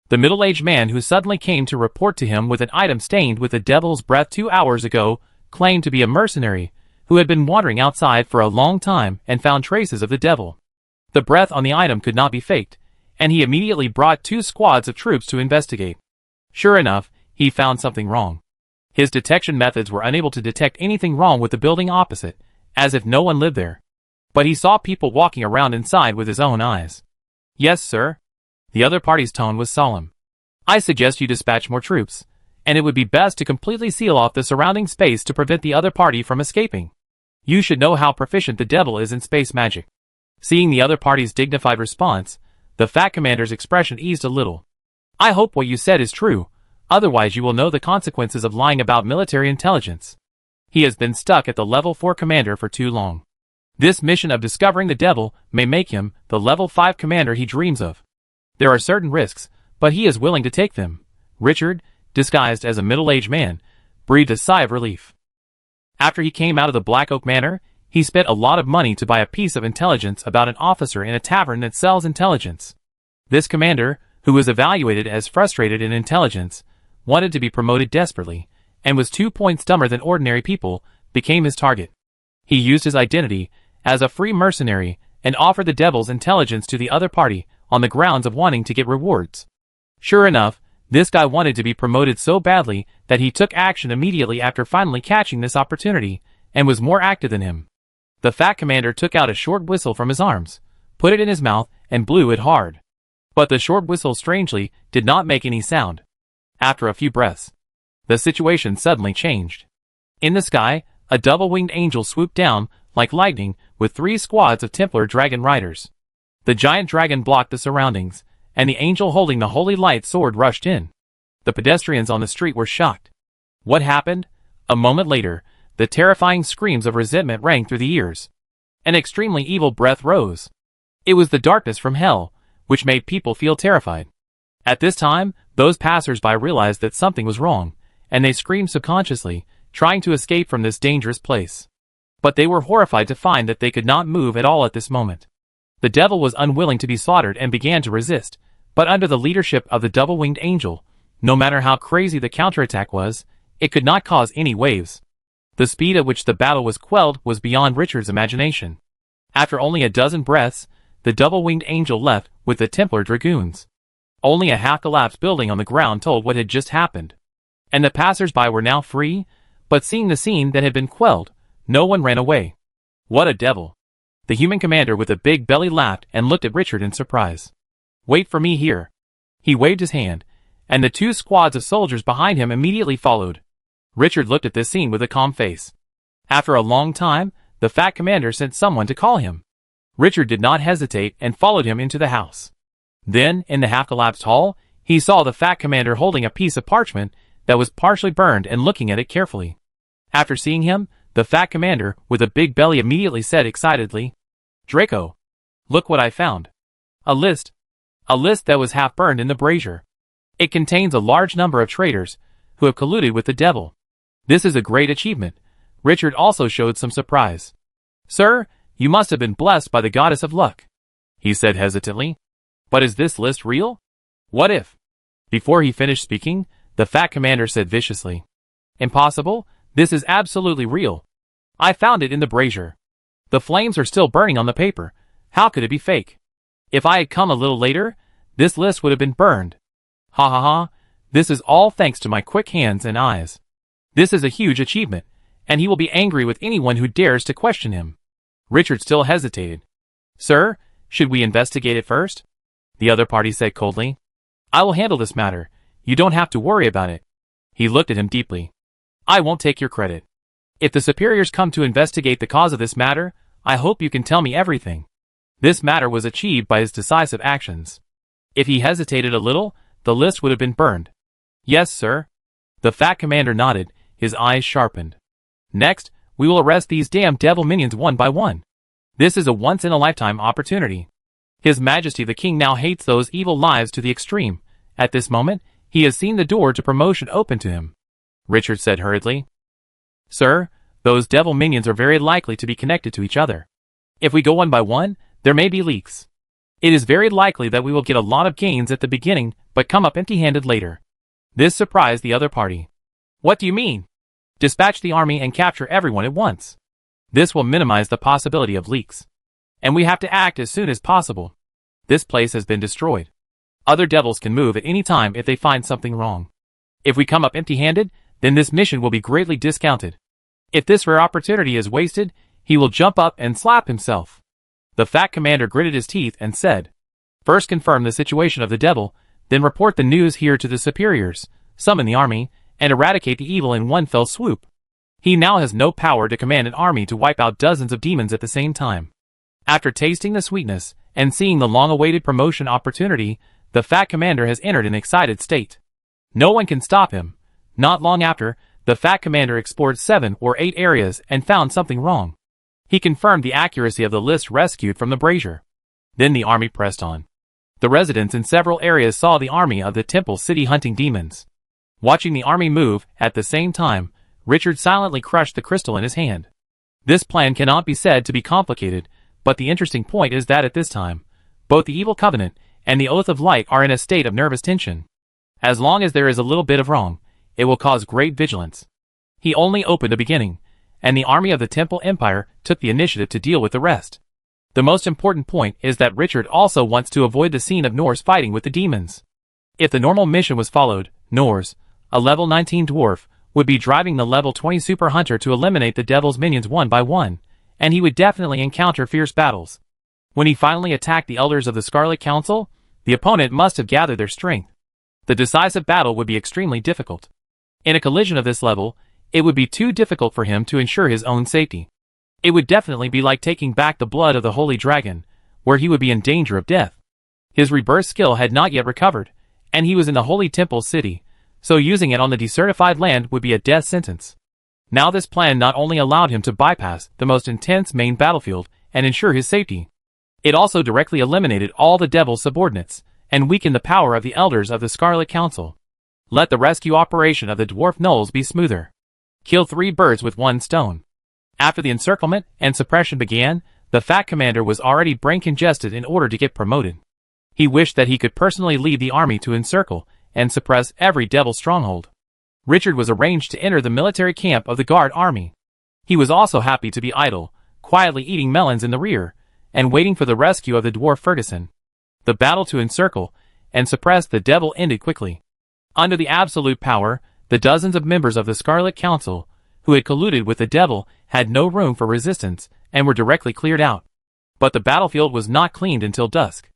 A: The middle-aged man who suddenly came to report to him with an item stained with the devil's breath 2 hours ago claimed to be a mercenary who had been wandering outside for a long time and found traces of the devil. The breath on the item could not be faked, and he immediately brought 2 squads of troops to investigate. Sure enough, he found something wrong. His detection methods were unable to detect anything wrong with the building opposite, as if no one lived there. But he saw people walking around inside with his own eyes. Yes, sir. The other party's tone was solemn. I suggest you dispatch more troops, and it would be best to completely seal off the surrounding space to prevent the other party from escaping. You should know how proficient the devil is in space magic. Seeing the other party's dignified response, the fat commander's expression eased a little. I hope what you said is true, otherwise you will know the consequences of lying about military intelligence. He has been stuck at the level 4 commander for too long. This mission of discovering the devil may make him the level 5 commander he dreams of. There are certain risks, but he is willing to take them. Richard, disguised as a middle-aged man, breathed a sigh of relief. After he came out of the Black Oak Manor, he spent a lot of money to buy a piece of intelligence about an officer in a tavern that sells intelligence. This commander, who was evaluated as frustrated in intelligence, wanted to be promoted desperately, and was 2 points dumber than ordinary people, became his target. He used his identity as a free mercenary and offered the devil's intelligence to the other party on the grounds of wanting to get rewards. Sure enough, this guy wanted to be promoted so badly that he took action immediately after finally catching this opportunity, and was more active than him. The fat commander took out a short whistle from his arms, put it in his mouth, and blew it hard. But the short whistle strangely did not make any sound. After a few breaths, the situation suddenly changed. In the sky, a double-winged angel swooped down like lightning with 3 squads of Templar dragon riders. The giant dragon blocked the surroundings, and the angel holding the holy light sword rushed in. The pedestrians on the street were shocked. What happened? A moment later, the terrifying screams of resentment rang through the ears. An extremely evil breath rose. It was the darkness from hell, which made people feel terrified. At this time, those passers-by realized that something was wrong, and they screamed subconsciously, trying to escape from this dangerous place. But they were horrified to find that they could not move at all at this moment. The devil was unwilling to be slaughtered and began to resist, but under the leadership of the double-winged angel, no matter how crazy the counterattack was, it could not cause any waves. The speed at which the battle was quelled was beyond Richard's imagination. After only a dozen breaths, the double-winged angel left with the Templar dragoons. Only a half-collapsed building on the ground told what had just happened. And the passers-by were now free, but seeing the scene that had been quelled, no one ran away. What a devil! The human commander with a big belly laughed and looked at Richard in surprise. Wait for me here. He waved his hand, and the 2 squads of soldiers behind him immediately followed. Richard looked at this scene with a calm face. After a long time, the fat commander sent someone to call him. Richard did not hesitate and followed him into the house. Then, in the half-collapsed hall, he saw the fat commander holding a piece of parchment that was partially burned and looking at it carefully. After seeing him, the fat commander with a big belly immediately said excitedly, Draco, look what I found. A list. A list that was half burned in the brazier. It contains a large number of traitors who have colluded with the devil. This is a great achievement. Richard also showed some surprise. Sir, you must have been blessed by the goddess of luck, he said hesitantly. But is this list real? What if? Before he finished speaking, the fat commander said viciously, Impossible, this is absolutely real. I found it in the brazier. The flames are still burning on the paper. How could it be fake? If I had come a little later, this list would have been burned. Ha ha ha, this is all thanks to my quick hands and eyes. This is a huge achievement, and he will be angry with anyone who dares to question him. Richard still hesitated. Sir, should we investigate it first? The other party said coldly. I will handle this matter. You don't have to worry about it. He looked at him deeply. I won't take your credit. If the superiors come to investigate the cause of this matter, I hope you can tell me everything. This matter was achieved by his decisive actions. If he hesitated a little, the list would have been burned. Yes, sir. The fat commander nodded, his eyes sharpened. Next, we will arrest these damn devil minions one by one. This is a once-in-a-lifetime opportunity. His Majesty the King now hates those evil lives to the extreme. At this moment, he has seen the door to promotion open to him. Richard said hurriedly. Sir, those devil minions are very likely to be connected to each other. If we go one by one, there may be leaks. It is very likely that we will get a lot of gains at the beginning, but come up empty-handed later. This surprised the other party. What do you mean? Dispatch the army and capture everyone at once. This will minimize the possibility of leaks. And we have to act as soon as possible. This place has been destroyed. Other devils can move at any time if they find something wrong. If we come up empty-handed, then this mission will be greatly discounted. If this rare opportunity is wasted, he will jump up and slap himself. The fat commander gritted his teeth and said, "First confirm the situation of the devil, then report the news here to the superiors, summon the army, and eradicate the evil in one fell swoop." He now has no power to command an army to wipe out dozens of demons at the same time. After tasting the sweetness and seeing the long-awaited promotion opportunity, the fat commander has entered an excited state. No one can stop him. Not long after, the fat commander explored 7 or 8 areas and found something wrong. He confirmed the accuracy of the list rescued from the brazier. Then the army pressed on. The residents in several areas saw the army of the Temple City hunting demons. Watching the army move, at the same time, Richard silently crushed the crystal in his hand. This plan cannot be said to be complicated, but the interesting point is that at this time, both the Evil Covenant and the Oath of Light are in a state of nervous tension. As long as there is a little bit of wrong, it will cause great vigilance. He only opened a beginning, and the army of the Temple Empire took the initiative to deal with the rest. The most important point is that Richard also wants to avoid the scene of Norse fighting with the demons. If the normal mission was followed, Norse, a level 19 dwarf, would be driving the level 20 super hunter to eliminate the devil's minions one by one, and he would definitely encounter fierce battles. When he finally attacked the elders of the Scarlet Council, the opponent must have gathered their strength. The decisive battle would be extremely difficult. In a collision of this level, it would be too difficult for him to ensure his own safety. It would definitely be like taking back the blood of the Holy Dragon, where he would be in danger of death. His rebirth skill had not yet recovered, and he was in the Holy Temple City, so using it on the desertified land would be a death sentence. Now this plan not only allowed him to bypass the most intense main battlefield and ensure his safety, it also directly eliminated all the devil's subordinates, and weakened the power of the elders of the Scarlet Council. Let the rescue operation of the dwarf gnolls be smoother. Kill 3 birds with 1 stone. After the encirclement and suppression began, the fat commander was already brain-congested in order to get promoted. He wished that he could personally lead the army to encircle and suppress every devil stronghold. Richard was arranged to enter the military camp of the guard army. He was also happy to be idle, quietly eating melons in the rear, and waiting for the rescue of the dwarf Ferguson. The battle to encircle and suppress the devil ended quickly. Under the absolute power, the dozens of members of the Scarlet Council, who had colluded with the devil, had no room for resistance and were directly cleared out. But the battlefield was not cleaned until dusk.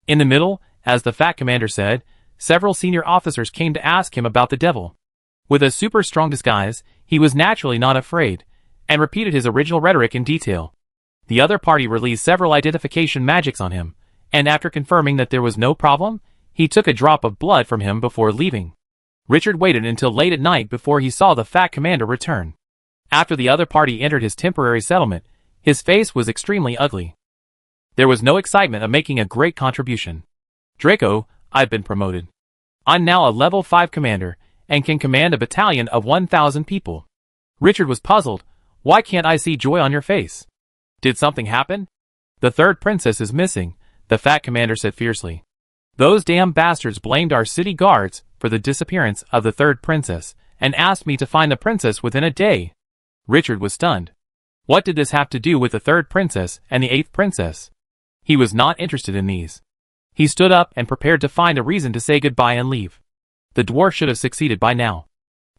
A: In the middle, as the fat commander said, several senior officers came to ask him about the devil. With a super strong disguise, he was naturally not afraid, and repeated his original rhetoric in detail. The other party released several identification magics on him, and after confirming that there was no problem, he took a drop of blood from him before leaving. Richard waited until late at night before he saw the fat commander return. After the other party entered his temporary settlement, his face was extremely ugly. There was no excitement of making a great contribution. "Draco, I've been promoted. I'm now a level 5 commander, and can command a battalion of 1,000 people." Richard was puzzled. "Why can't I see joy on your face? Did something happen?" "The third princess is missing," the fat commander said fiercely. "Those damn bastards blamed our city guards for the disappearance of the third princess, and asked me to find the princess within a day." Richard was stunned. What did this have to do with the third princess and the 8th princess? He was not interested in these. He stood up and prepared to find a reason to say goodbye and leave. The dwarf should have succeeded by now.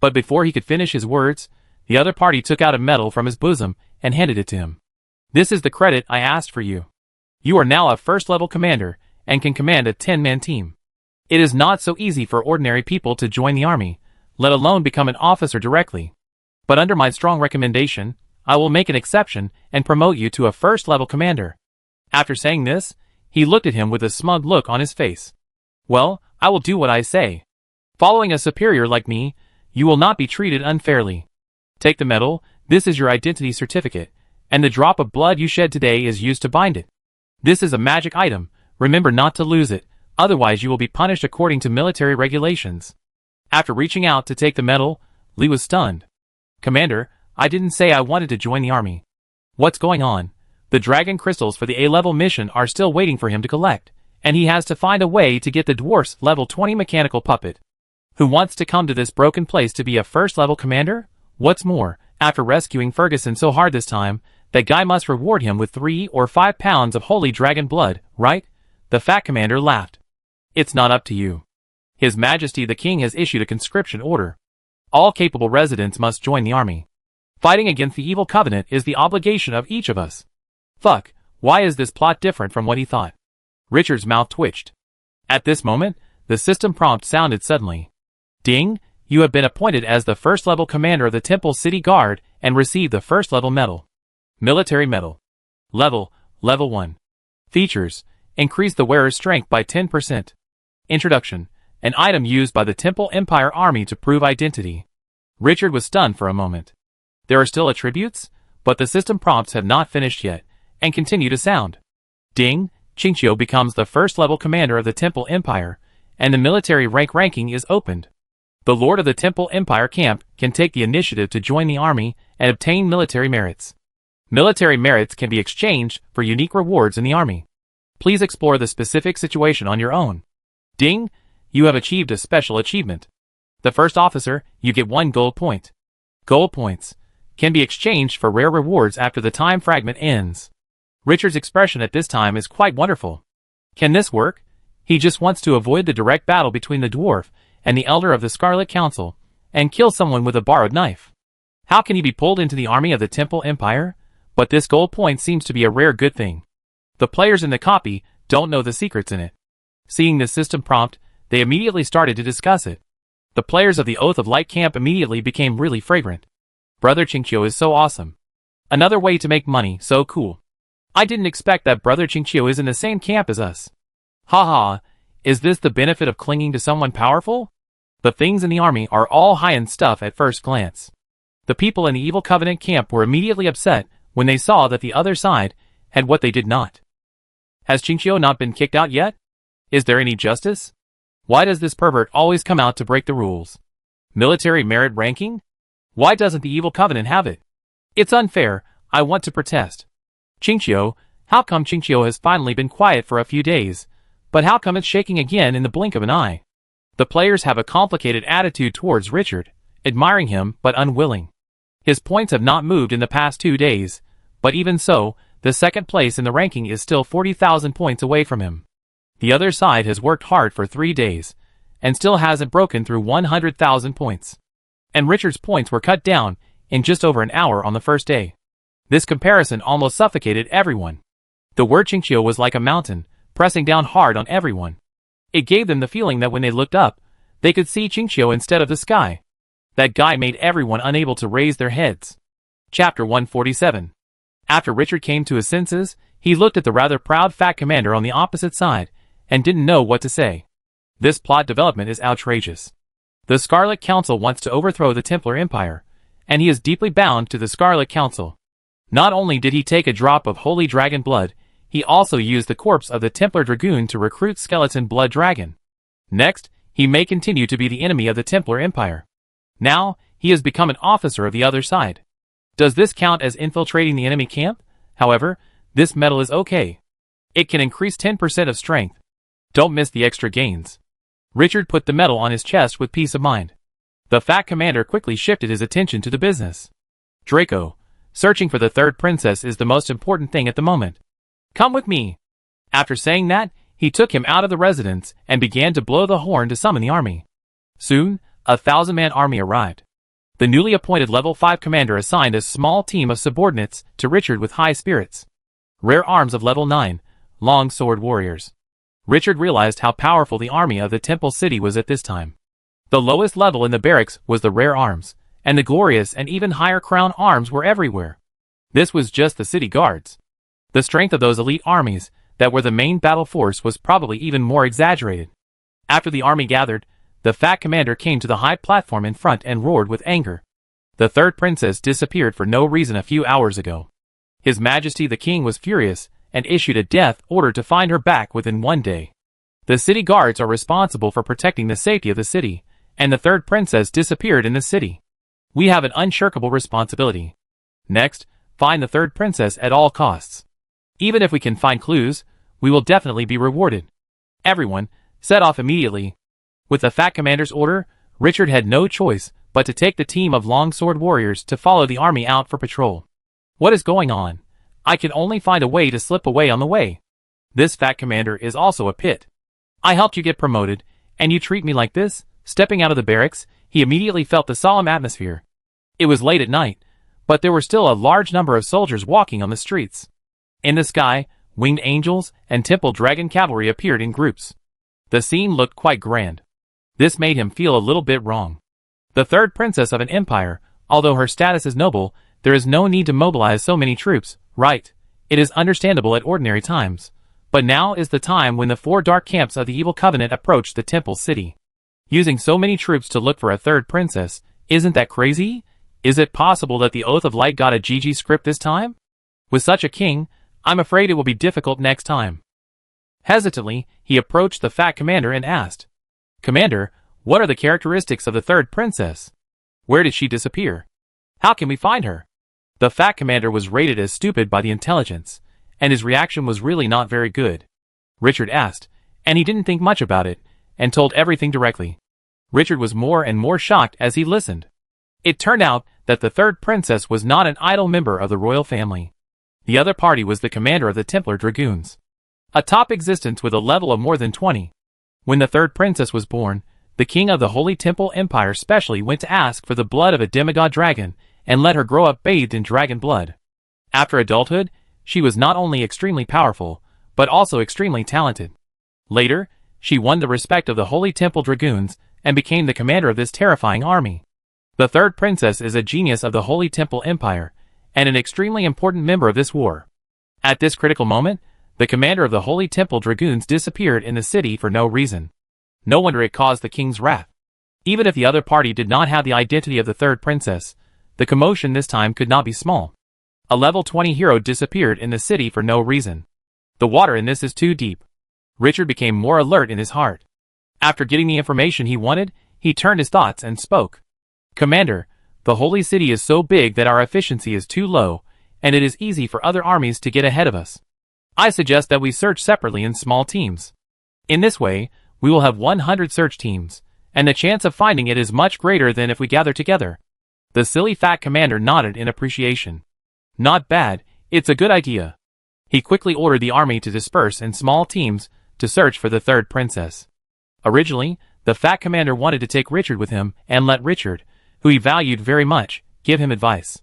A: But before he could finish his words, the other party took out a medal from his bosom and handed it to him. "This is the credit I asked for you. You are now a first-level commander and can command a 10-man team. It is not so easy for ordinary people to join the army, let alone become an officer directly. But under my strong recommendation, I will make an exception and promote you to a first-level commander." After saying this, he looked at him with a smug look on his face. "Well, I will do what I say. Following a superior like me, you will not be treated unfairly. Take the medal, this is your identity certificate, and the drop of blood you shed today is used to bind it. This is a magic item, remember not to lose it, otherwise you will be punished according to military regulations." After reaching out to take the medal, Lee was stunned. "Commander, I didn't say I wanted to join the army. What's going on? The dragon crystals for the A-level mission are still waiting for him to collect, and he has to find a way to get the dwarf's level 20 mechanical puppet. Who wants to come to this broken place to be a first-level commander? What's more, after rescuing Ferguson so hard this time, that guy must reward him with 3 or 5 pounds of holy dragon blood, right? The fat commander laughed. It's not up to you. His Majesty the King has issued a conscription order. All capable residents must join the army. Fighting against the evil covenant is the obligation of each of us. Fuck, why is this plot different from what he thought? Richard's mouth twitched. At this moment, the system prompt sounded suddenly. Ding, you have been appointed as the first-level commander of the Temple City Guard and receive the first-level medal. Military medal. Level 1. Features: increase the wearer's strength by 10%. Introduction: an item used by the Temple Empire Army to prove identity. Richard was stunned for a moment. There are still attributes, but the system prompts have not finished yet, and continue to sound. Ding, Qingqiu becomes the first-level commander of the Temple Empire, and the military ranking is opened. The Lord of the Temple Empire camp can take the initiative to join the army and obtain military merits. Military merits can be exchanged for unique rewards in the army. Please explore the specific situation on your own. Ding, you have achieved a special achievement. The first officer, you get 1 gold point. Gold points can be exchanged for rare rewards after the time fragment ends. Richard's expression at this time is quite wonderful. Can this work? He just wants to avoid the direct battle between the dwarf and the elder of the Scarlet Council, and kill someone with a borrowed knife. How can he be pulled into the army of the Temple Empire? But this gold point seems to be a rare good thing. The players in the copy don't know the secrets in it. Seeing this system prompt, they immediately started to discuss it. The players of the Oath of Light camp immediately became really fragrant. Brother Qingqiu is so awesome. Another way to make money, so cool. I didn't expect that Brother Qingqiu is in the same camp as us. Haha, is this the benefit of clinging to someone powerful? The things in the army are all high-end stuff at first glance. The people in the Evil Covenant camp were immediately upset when they saw that the other side had what they did not. Has Qingqiu not been kicked out yet? Is there any justice? Why does this pervert always come out to break the rules? Military merit ranking? Why doesn't the Evil Covenant have it? It's unfair, I want to protest. Qingqiu, how come Qingqiu has finally been quiet for a few days, but how come it's shaking again in the blink of an eye? The players have a complicated attitude towards Richard, admiring him but unwilling. His points have not moved in the past 2 days, but even so, the second place in the ranking is still 40,000 points away from him. The other side has worked hard for 3 days, and still hasn't broken through 100,000 points. And Richard's points were cut down in just over an hour on the first day. This comparison almost suffocated everyone. The word Qingqiu was like a mountain, pressing down hard on everyone. It gave them the feeling that when they looked up, they could see Qingqiu instead of the sky. That guy made everyone unable to raise their heads. Chapter 147. After Richard came to his senses, he looked at the rather proud fat commander on the opposite side, and didn't know what to say. This plot development is outrageous. The Scarlet Council wants to overthrow the Templar Empire, and he is deeply bound to the Scarlet Council. Not only did he take a drop of holy dragon blood, he also used the corpse of the Templar Dragoon to recruit Skeleton Blood Dragon. Next, he may continue to be the enemy of the Templar Empire. Now, he has become an officer of the other side. Does this count as infiltrating the enemy camp? However, this medal is okay. It can increase 10% of strength. Don't miss the extra gains. Richard put the medal on his chest with peace of mind. The fat commander quickly shifted his attention to the business. Draco, searching for the third princess is the most important thing at the moment. Come with me. After saying that, he took him out of the residence and began to blow the horn to summon the army. Soon, a 1,000-man army arrived. The newly appointed level 5 commander assigned a small team of subordinates to Richard with high spirits. Rare arms of level 9, long sword warriors. Richard realized how powerful the army of the Temple City was at this time. The lowest level in the barracks was the rare arms, and the glorious and even higher crown arms were everywhere. This was just the city guards. The strength of those elite armies that were the main battle force was probably even more exaggerated. After the army gathered, the fat commander came to the high platform in front and roared with anger. The third princess disappeared for no reason a few hours ago. His Majesty the King was furious and issued a death order to find her back within 1 day. The city guards are responsible for protecting the safety of the city, and the third princess disappeared in the city. We have an unshirkable responsibility. Next, find the third princess at all costs. Even if we can find clues, we will definitely be rewarded. Everyone set off immediately. With the Fat Commander's order, Richard had no choice but to take the team of longsword warriors to follow the army out for patrol. What is going on? I can only find a way to slip away on the way. This Fat Commander is also a pit. I helped you get promoted, and you treat me like this? Stepping out of the barracks, he immediately felt the solemn atmosphere. It was late at night, but there were still a large number of soldiers walking on the streets. In the sky, winged angels and temple dragon cavalry appeared in groups. The scene looked quite grand. This made him feel a little bit wrong. The third princess of an empire, although her status is noble, there is no need to mobilize so many troops, right? It is understandable at ordinary times. But now is the time when the four dark camps of the evil covenant approach the temple city. Using so many troops to look for a third princess, isn't that crazy? Is it possible that the Oath of Light got a GG script this time? With such a king, I'm afraid it will be difficult next time. Hesitantly, he approached the Fat Commander and asked, Commander, what are the characteristics of the third princess? Where did she disappear? How can we find her? The Fat Commander was rated as stupid by the intelligence, and his reaction was really not very good. Richard asked, and he didn't think much about it, and told everything directly. Richard was more and more shocked as he listened. It turned out that the third princess was not an idle member of the royal family. The other party was the commander of the Templar Dragoons, a top existence with a level of more than 20. When the third princess was born, the king of the Holy Temple Empire specially went to ask for the blood of a demigod dragon and let her grow up bathed in dragon blood. After adulthood, she was not only extremely powerful, but also extremely talented. Later, she won the respect of the Holy Temple Dragoons and became the commander of this terrifying army. The third princess is a genius of the Holy Temple Empire and an extremely important member of this war. At this critical moment, the commander of the Holy Temple Dragoons disappeared in the city for no reason. No wonder it caused the king's wrath. Even if the other party did not have the identity of the third princess, the commotion this time could not be small. A level 20 hero disappeared in the city for no reason. The water in this is too deep. Richard became more alert in his heart. After getting the information he wanted, he turned his thoughts and spoke. Commander, the holy city is so big that our efficiency is too low, and it is easy for other armies to get ahead of us. I suggest that we search separately in small teams. In this way, we will have 100 search teams, and the chance of finding it is much greater than if we gather together. The silly Fat Commander nodded in appreciation. Not bad, it's a good idea. He quickly ordered the army to disperse in small teams to search for the third princess. Originally, the Fat Commander wanted to take Richard with him and let Richard, who he valued very much, give him advice.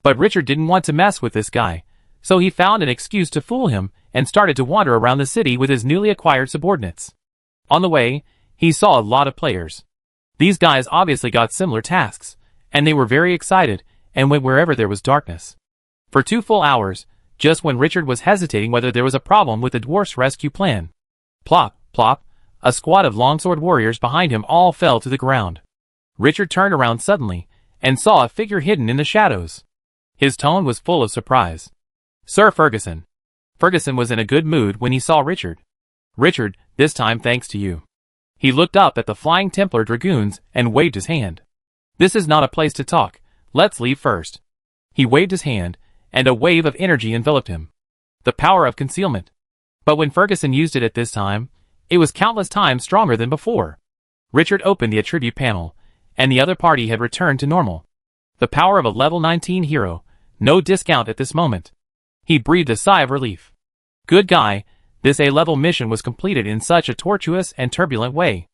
A: But Richard didn't want to mess with this guy, so he found an excuse to fool him and started to wander around the city with his newly acquired subordinates. On the way, he saw a lot of players. These guys obviously got similar tasks, and they were very excited and went wherever there was darkness. For 2 full hours, just when Richard was hesitating whether there was a problem with the dwarf's rescue plan. Plop, plop, a squad of longsword warriors behind him all fell to the ground. Richard turned around suddenly and saw a figure hidden in the shadows. His tone was full of surprise. Sir Ferguson. Ferguson was in a good mood when he saw Richard. Richard, this time thanks to you. He looked up at the flying Templar Dragoons and waved his hand. This is not a place to talk, let's leave first. He waved his hand, and a wave of energy enveloped him. The power of concealment. But when Ferguson used it at this time, it was countless times stronger than before. Richard opened the attribute panel, and the other party had returned to normal. The power of a level 19 hero, no discount at this moment. He breathed a sigh of relief. Good guy, this A-level mission was completed in such a tortuous and turbulent way.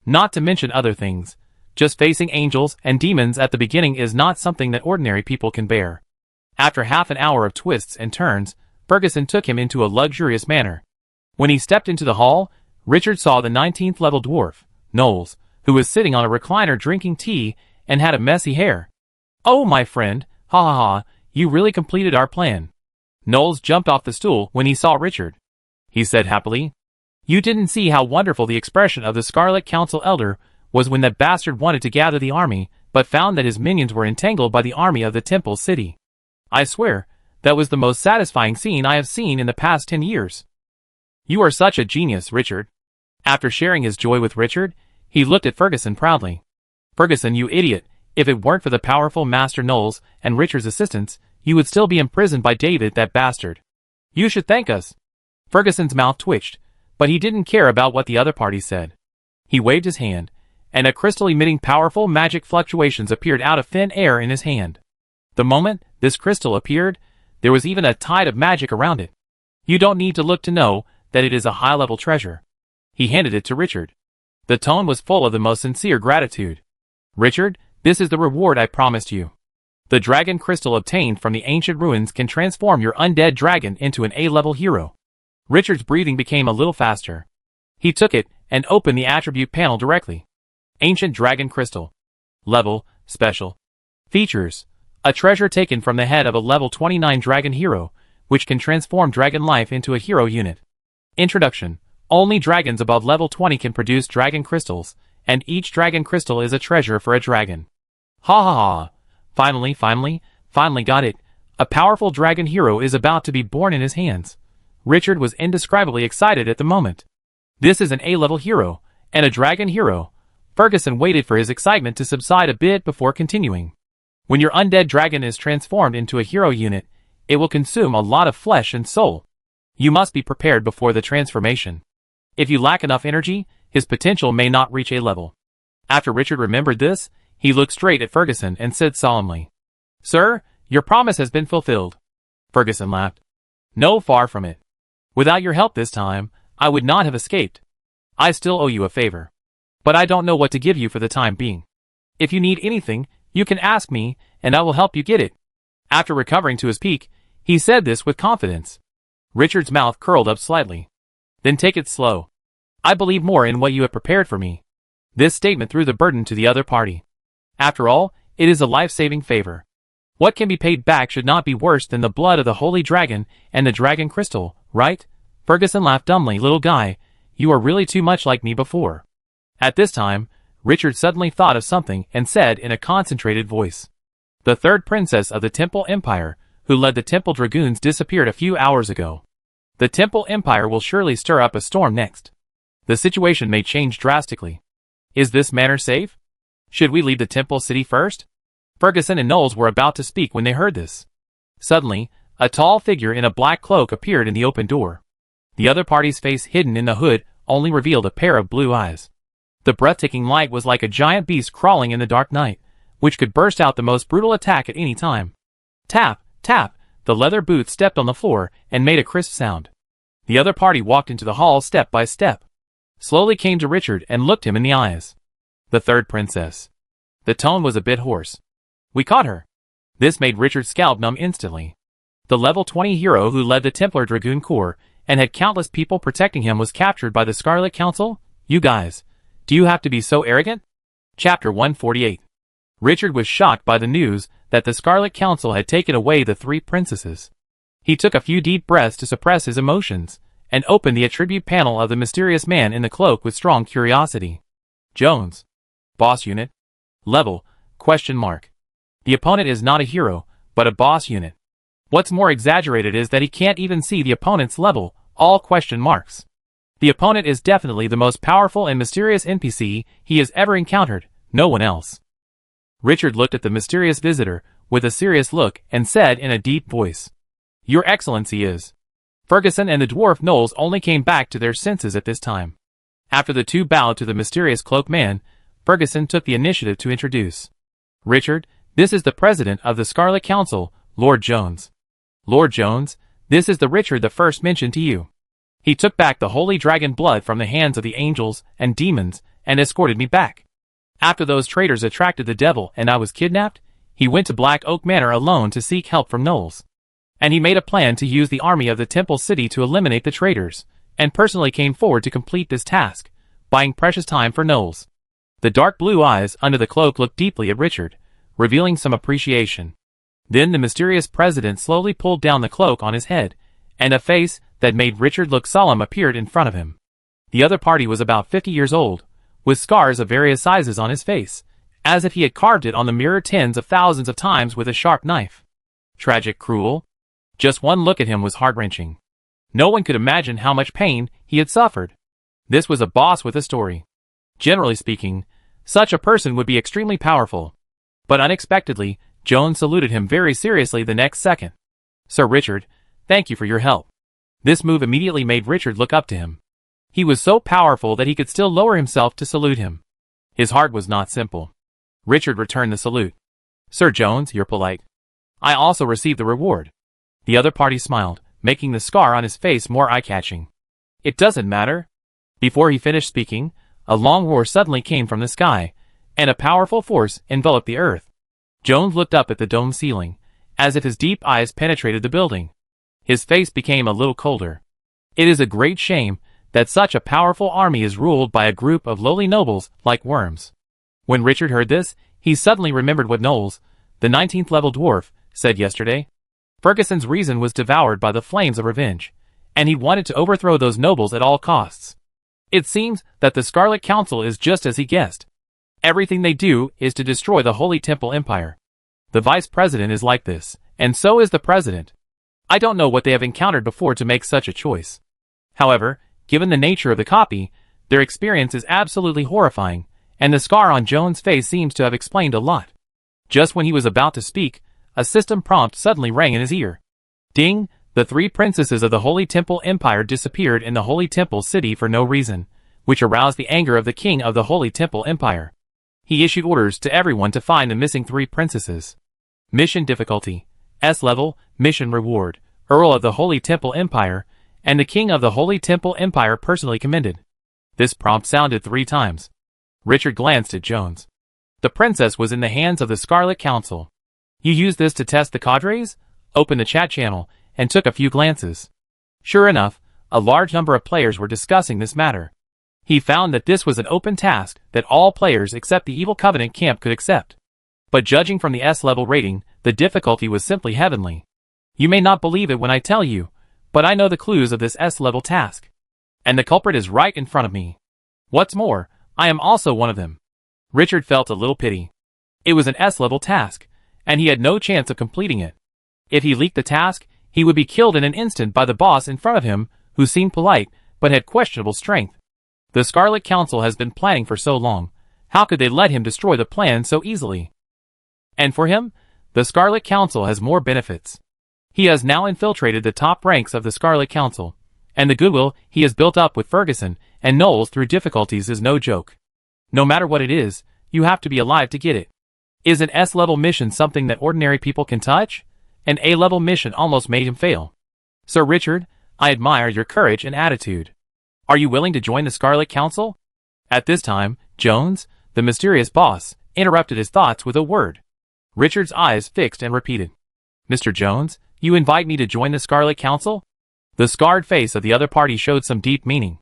A: Not to mention other things, just facing angels and demons at the beginning is not something that ordinary people can bear. After half an hour of twists and turns, Ferguson took him into a luxurious manor. When he stepped into the hall, Richard saw the 19th level dwarf, Knowles, who was sitting on a recliner drinking tea and had a messy hair. Oh my friend, ha ha ha, you really completed our plan. Knowles jumped off the stool when he saw Richard. He said happily. You didn't see how wonderful the expression of the Scarlet Council Elder was when that bastard wanted to gather the army, but found that his minions were entangled by the army of the Temple City. I swear, that was the most satisfying scene I have seen in the past 10 years. You are such a genius, Richard. After sharing his joy with Richard, he looked at Ferguson proudly. Ferguson, you idiot, If it weren't for the powerful Master Knowles and Richard's assistance, you would still be imprisoned by David, that bastard. You should thank us. Ferguson's mouth twitched, but he didn't care about what the other party said. He waved his hand, and a crystal emitting powerful magic fluctuations appeared out of thin air in his hand. The moment this crystal appeared, there was even a tide of magic around it. You don't need to look to know that it is a high-level treasure. He handed it to Richard. The tone was full of the most sincere gratitude. Richard, this is the reward I promised you. The dragon crystal obtained from the ancient ruins can transform your undead dragon into an A-level hero. Richard's breathing became a little faster. He took it and opened the attribute panel directly. Ancient Dragon Crystal. Level, Special. Features. A treasure taken from the head of a level 29 dragon hero, which can transform dragon life into a hero unit. Introduction. Only dragons above level 20 can produce dragon crystals, and each dragon crystal is a treasure for a dragon. Ha ha ha. Finally got it. A powerful dragon hero is about to be born in his hands. Richard was indescribably excited at the moment. This is an A-level hero, and a dragon hero. Ferguson waited for his excitement to subside a bit before continuing. When your undead dragon is transformed into a hero unit, it will consume a lot of flesh and soul. You must be prepared before the transformation. If you lack enough energy, his potential may not reach A level. After Richard remembered this, he looked straight at Ferguson and said solemnly, "Sir, your promise has been fulfilled." Ferguson laughed. "No, far from it. Without your help this time, I would not have escaped. I still owe you a favor. But I don't know what to give you for the time being. If you need anything, you can ask me, and I will help you get it." After recovering to his peak, he said this with confidence. Richard's mouth curled up slightly. "Then take it slow. I believe more in what you have prepared for me." This statement threw the burden to the other party. After all, it is a life-saving favor. What can be paid back should not be worse than the blood of the holy dragon and the dragon crystal, right? Ferguson laughed dumbly. "Little guy, you are really too much like me before." At this time, Richard suddenly thought of something and said in a concentrated voice, "The third princess of the Temple Empire, who led the Temple Dragoons, disappeared a few hours ago. The Temple Empire will surely stir up a storm next. The situation may change drastically. Is this manor safe? Should we leave the Temple City first?" Ferguson and Knowles were about to speak when they heard this. Suddenly, a tall figure in a black cloak appeared in the open door. The other party's face, hidden in the hood, only revealed a pair of blue eyes. The breathtaking light was like a giant beast crawling in the dark night, which could burst out the most brutal attack at any time. Tap, tap, the leather boots stepped on the floor and made a crisp sound. The other party walked into the hall step by step. Slowly came to Richard and looked him in the eyes. "The third princess." The tone was a bit hoarse. "We caught her." This made Richard's scalp numb instantly. The level 20 hero who led the Templar Dragoon Corps and had countless people protecting him was captured by the Scarlet Council? You guys, do you have to be so arrogant? Chapter 148. Richard was shocked by the news that the Scarlet Council had taken away the three princesses. He took a few deep breaths to suppress his emotions, and opened the attribute panel of the mysterious man in the cloak with strong curiosity. Jones. Boss unit. Level, ? The opponent is not a hero, but a boss unit. What's more exaggerated is that he can't even see the opponent's level, all ? The opponent is definitely the most powerful and mysterious NPC he has ever encountered, no one else. Richard looked at the mysterious visitor with a serious look and said in a deep voice, "Your Excellency is." Ferguson and the dwarf Knowles only came back to their senses at this time. After the two bowed to the mysterious cloaked man, Ferguson took the initiative to introduce. "Richard, this is the president of the Scarlet Council, Lord Jones. Lord Jones, this is the Richard the first mentioned to you. He took back the holy dragon blood from the hands of the angels and demons and escorted me back. After those traitors attracted the devil and I was kidnapped, he went to Black Oak Manor alone to seek help from Knowles. And he made a plan to use the army of the Temple City to eliminate the traitors, and personally came forward to complete this task, buying precious time for Knowles." The dark blue eyes under the cloak looked deeply at Richard, revealing some appreciation. Then the mysterious president slowly pulled down the cloak on his head, and a face that made Richard look solemn appeared in front of him. The other party was about 50 years old, with scars of various sizes on his face, as if he had carved it on the mirror tens of thousands of times with a sharp knife. Tragic, cruel. Just one look at him was heart-wrenching. No one could imagine how much pain he had suffered. This was a boss with a story. Generally speaking, such a person would be extremely powerful. But unexpectedly, Jones saluted him very seriously the next second. "Sir Richard, thank you for your help." This move immediately made Richard look up to him. He was so powerful that he could still lower himself to salute him. His heart was not simple. Richard returned the salute. "Sir Jones, you're polite. I also received the reward." The other party smiled, making the scar on his face more eye-catching. "It doesn't matter." Before he finished speaking, a long roar suddenly came from the sky, and a powerful force enveloped the earth. Jones looked up at the dome ceiling, as if his deep eyes penetrated the building. His face became a little colder. It is a great shame that such a powerful army is ruled by a group of lowly nobles like worms. When Richard heard this, he suddenly remembered what Knowles, the 19th level dwarf, said yesterday. Ferguson's reason was devoured by the flames of revenge, and he wanted to overthrow those nobles at all costs. It seems that the Scarlet Council is just as he guessed. Everything they do is to destroy the Holy Temple Empire. The Vice President is like this, and so is the President. I don't know what they have encountered before to make such a choice. However, given the nature of the copy, their experience is absolutely horrifying, and the scar on Jones' face seems to have explained a lot. Just when he was about to speak, a system prompt suddenly rang in his ear. Ding! The 3 princesses of the Holy Temple Empire disappeared in the Holy Temple City for no reason, which aroused the anger of the king of the Holy Temple Empire. He issued orders to everyone to find the missing 3 princesses. Mission difficulty: S level, mission reward, Earl of the Holy Temple Empire, and the King of the Holy Temple Empire personally commended. This prompt sounded 3 times. Richard glanced at Jones. The princess was in the hands of the Scarlet Council. You used this to test the cadres? Opened the chat channel, and took a few glances. Sure enough, a large number of players were discussing this matter. He found that this was an open task that all players except the Evil Covenant camp could accept. But judging from the S-level rating, the difficulty was simply heavenly. You may not believe it when I tell you, but I know the clues of this S-level task. And the culprit is right in front of me. What's more, I am also one of them. Richard felt a little pity. It was an S-level task, and he had no chance of completing it. If he leaked the task, he would be killed in an instant by the boss in front of him, who seemed polite, but had questionable strength. The Scarlet Council has been planning for so long. How could they let him destroy the plan so easily? And for him, the Scarlet Council has more benefits. He has now infiltrated the top ranks of the Scarlet Council, and the goodwill he has built up with Ferguson and Knowles through difficulties is no joke. No matter what it is, you have to be alive to get it. Is an S-level mission something that ordinary people can touch? An A-level mission almost made him fail. Sir Richard, I admire your courage and attitude. Are you willing to join the Scarlet Council? At this time, Jones, the mysterious boss, interrupted his thoughts with a word. Richard's eyes fixed and repeated. Mr. Jones, you invite me to join the Scarlet Council? The scarred face of the other party showed some deep meaning.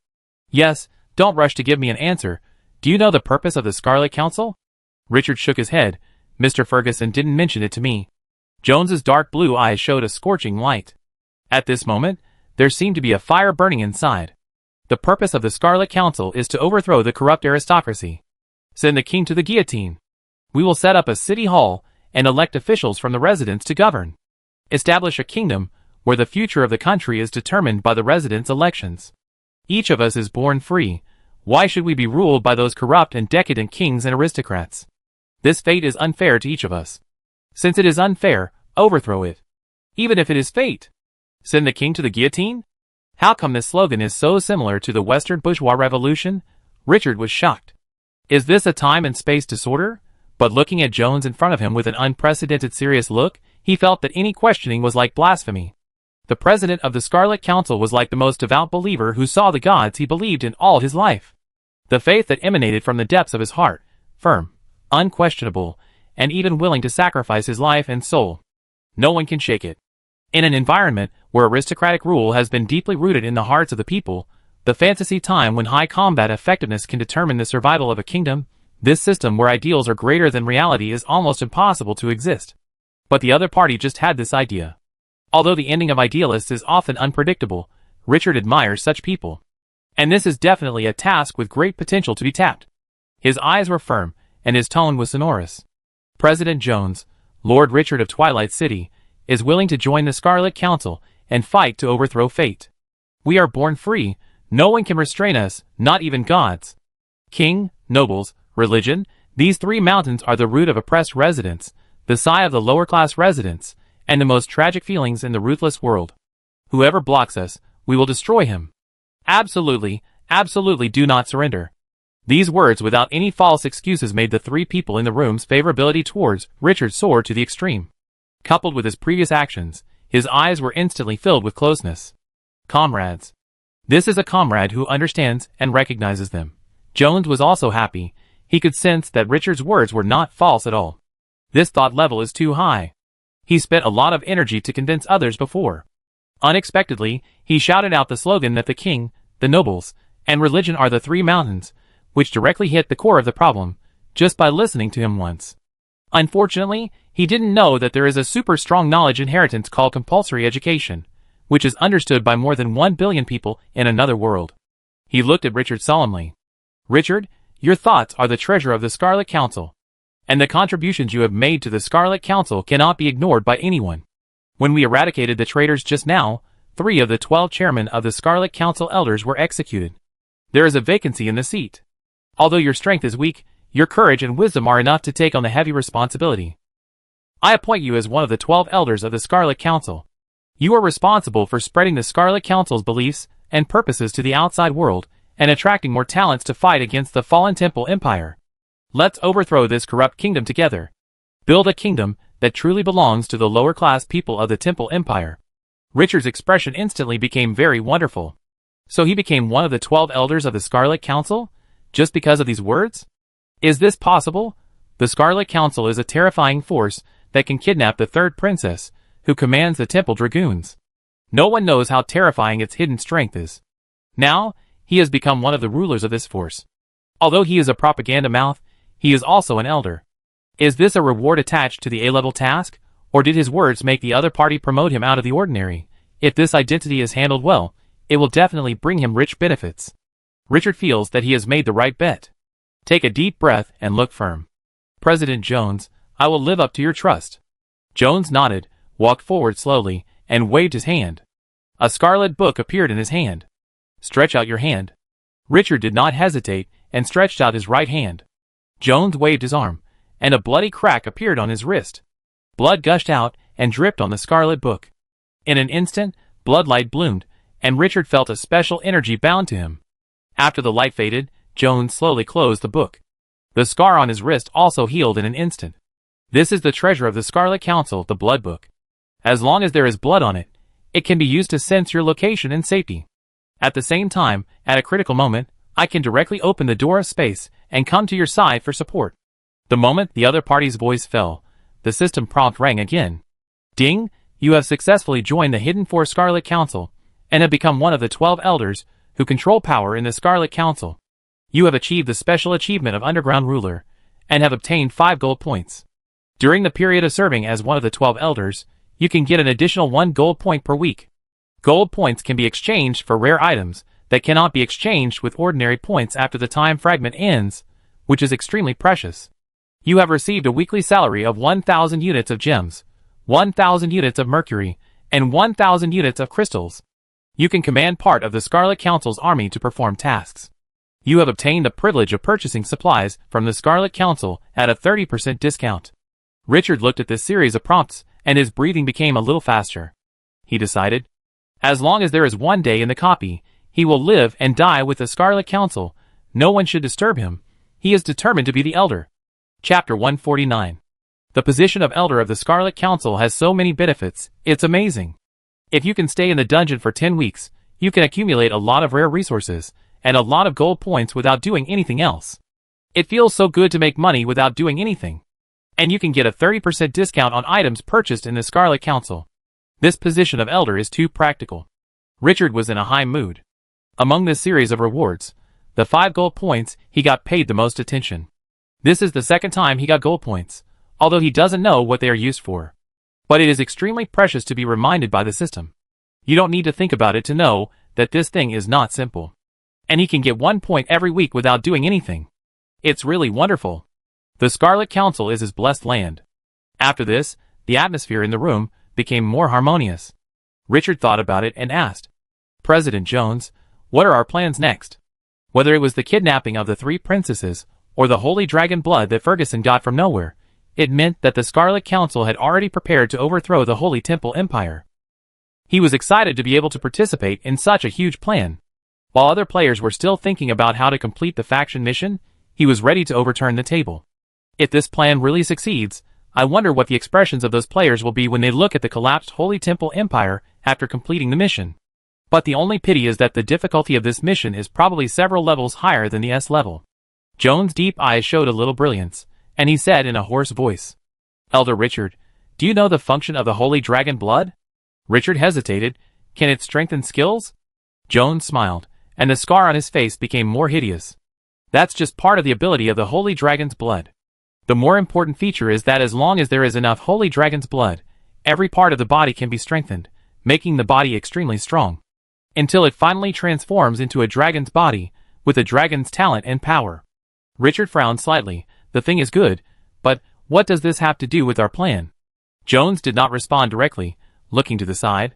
A: Yes, don't rush to give me an answer. Do you know the purpose of the Scarlet Council? Richard shook his head. Mr. Ferguson didn't mention it to me. Jones's dark blue eyes showed a scorching light. At this moment, there seemed to be a fire burning inside. The purpose of the Scarlet Council is to overthrow the corrupt aristocracy. Send the king to the guillotine. We will set up a city hall and elect officials from the residents to govern. Establish a kingdom where the future of the country is determined by the residents' elections. Each of us is born free. Why should we be ruled by those corrupt and decadent kings and aristocrats? This fate is unfair to each of us. Since it is unfair, overthrow it. Even if it is fate. Send the king to the guillotine? How come this slogan is so similar to the Western bourgeois revolution? Richard was shocked. Is this a time and space disorder? But looking at Jones in front of him with an unprecedented serious look, he felt that any questioning was like blasphemy. The president of the Scarlet Council was like the most devout believer who saw the gods he believed in all his life. The faith that emanated from the depths of his heart, firm, unquestionable, and even willing to sacrifice his life and soul. No one can shake it. In an environment where aristocratic rule has been deeply rooted in the hearts of the people, the fantasy time when high combat effectiveness can determine the survival of a kingdom, this system where ideals are greater than reality is almost impossible to exist. But the other party just had this idea. Although the ending of idealists is often unpredictable, Richard admires such people. And this is definitely a task with great potential to be tapped. His eyes were firm, and his tone was sonorous. President Jones, Lord Richard of Twilight City, is willing to join the Scarlet Council and fight to overthrow fate. We are born free, no one can restrain us, not even gods. King, nobles, religion, These 3 mountains are the root of oppressed residents, the sigh of the lower-class residents, and the most tragic feelings in the ruthless world. Whoever blocks us, we will destroy him. Absolutely, absolutely do not surrender. These words without any false excuses made the 3 people in the room's favorability towards Richard soar to the extreme. Coupled with his previous actions, his eyes were instantly filled with closeness. Comrades. This is a comrade who understands and recognizes them. Jones was also happy. He could sense that Richard's words were not false at all. This thought level is too high. He spent a lot of energy to convince others before. Unexpectedly, he shouted out the slogan that the king, the nobles, and religion are the 3 mountains, which directly hit the core of the problem, just by listening to him once. Unfortunately, he didn't know that there is a super strong knowledge inheritance called compulsory education, which is understood by more than 1 billion people in another world. He looked at Richard solemnly. Richard, your thoughts are the treasure of the Scarlet Council, and the contributions you have made to the Scarlet Council cannot be ignored by anyone. When we eradicated the traitors just now, 3 of the 12 chairmen of the Scarlet Council elders were executed. There is a vacancy in the seat. Although your strength is weak, your courage and wisdom are enough to take on the heavy responsibility. I appoint you as one of the 12 elders of the Scarlet Council. You are responsible for spreading the Scarlet Council's beliefs and purposes to the outside world, and attracting more talents to fight against the fallen Temple Empire. Let's overthrow this corrupt kingdom together. Build a kingdom that truly belongs to the lower-class people of the Temple Empire. Richard's expression instantly became very wonderful. So he became one of the 12 elders of the Scarlet Council? Just because of these words? Is this possible? The Scarlet Council is a terrifying force that can kidnap the 3rd princess, who commands the Temple Dragoons. No one knows how terrifying its hidden strength is. Now, he has become one of the rulers of this force. Although he is a propaganda mouth, he is also an elder. Is this a reward attached to the A-level task, or did his words make the other party promote him out of the ordinary? If this identity is handled well, it will definitely bring him rich benefits. Richard feels that he has made the right bet. Take a deep breath and look firm. President Jones, I will live up to your trust. Jones nodded, walked forward slowly, and waved his hand. A scarlet book appeared in his hand. Stretch out your hand. Richard did not hesitate and stretched out his right hand. Jones waved his arm, and a bloody crack appeared on his wrist. Blood gushed out and dripped on the scarlet book. In an instant, bloodlight bloomed, and Richard felt a special energy bound to him. After the light faded, Jones slowly closed the book. The scar on his wrist also healed in an instant. This is the treasure of the Scarlet Council, the blood book. As long as there is blood on it, it can be used to sense your location and safety. At the same time, at a critical moment, I can directly open the door of space and come to your side for support. The moment the other party's voice fell, the system prompt rang again. Ding, you have successfully joined the Hidden Force Scarlet Council, and have become one of the 12 elders who control power in the Scarlet Council. You have achieved the special achievement of Underground Ruler, and have obtained 5 gold points. During the period of serving as one of the 12 elders, you can get an additional 1 gold point per week. Gold points can be exchanged for rare items that cannot be exchanged with ordinary points after the time fragment ends, which is extremely precious. You have received a weekly salary of 1,000 units of gems, 1,000 units of mercury, and 1,000 units of crystals. You can command part of the Scarlet Council's army to perform tasks. You have obtained the privilege of purchasing supplies from the Scarlet Council at a 30% discount. Richard looked at this series of prompts, and his breathing became a little faster. He decided, as long as there is 1 day in the copy, he will live and die with the Scarlet Council. No one should disturb him. He is determined to be the elder. Chapter 149. The position of elder of the Scarlet Council has so many benefits, it's amazing. If you can stay in the dungeon for 10 weeks, you can accumulate a lot of rare resources, and a lot of gold points without doing anything else. It feels so good to make money without doing anything. And you can get a 30% discount on items purchased in the Scarlet Council. This position of elder is too practical. Richard was in a high mood. Among this series of rewards, the 5 gold points he got paid the most attention. This is the second time he got gold points, although he doesn't know what they are used for. But it is extremely precious to be reminded by the system. You don't need to think about it to know that this thing is not simple. And he can get 1 point every week without doing anything. It's really wonderful. The Scarlet Council is his blessed land. After this, the atmosphere in the room became more harmonious. Richard thought about it and asked, President Jones, what are our plans next? Whether it was the kidnapping of the 3 princesses, or the holy dragon blood that Ferguson got from nowhere. It meant that the Scarlet Council had already prepared to overthrow the Holy Temple Empire. He was excited to be able to participate in such a huge plan. While other players were still thinking about how to complete the faction mission, he was ready to overturn the table. If this plan really succeeds, I wonder what the expressions of those players will be when they look at the collapsed Holy Temple Empire after completing the mission. But the only pity is that the difficulty of this mission is probably several levels higher than the S level. Joan's deep eyes showed a little brilliance, and he said in a hoarse voice, "Elder Richard, do you know the function of the Holy Dragon Blood?" Richard hesitated. "Can it strengthen skills?" Joan smiled, and the scar on his face became more hideous. "That's just part of the ability of the Holy Dragon's blood. The more important feature is that as long as there is enough Holy Dragon's blood, every part of the body can be strengthened, making the body extremely strong, until it finally transforms into a dragon's body, with a dragon's talent and power." Richard frowned slightly. "The thing is good, but what does this have to do with our plan?" Jones did not respond directly, looking to the side.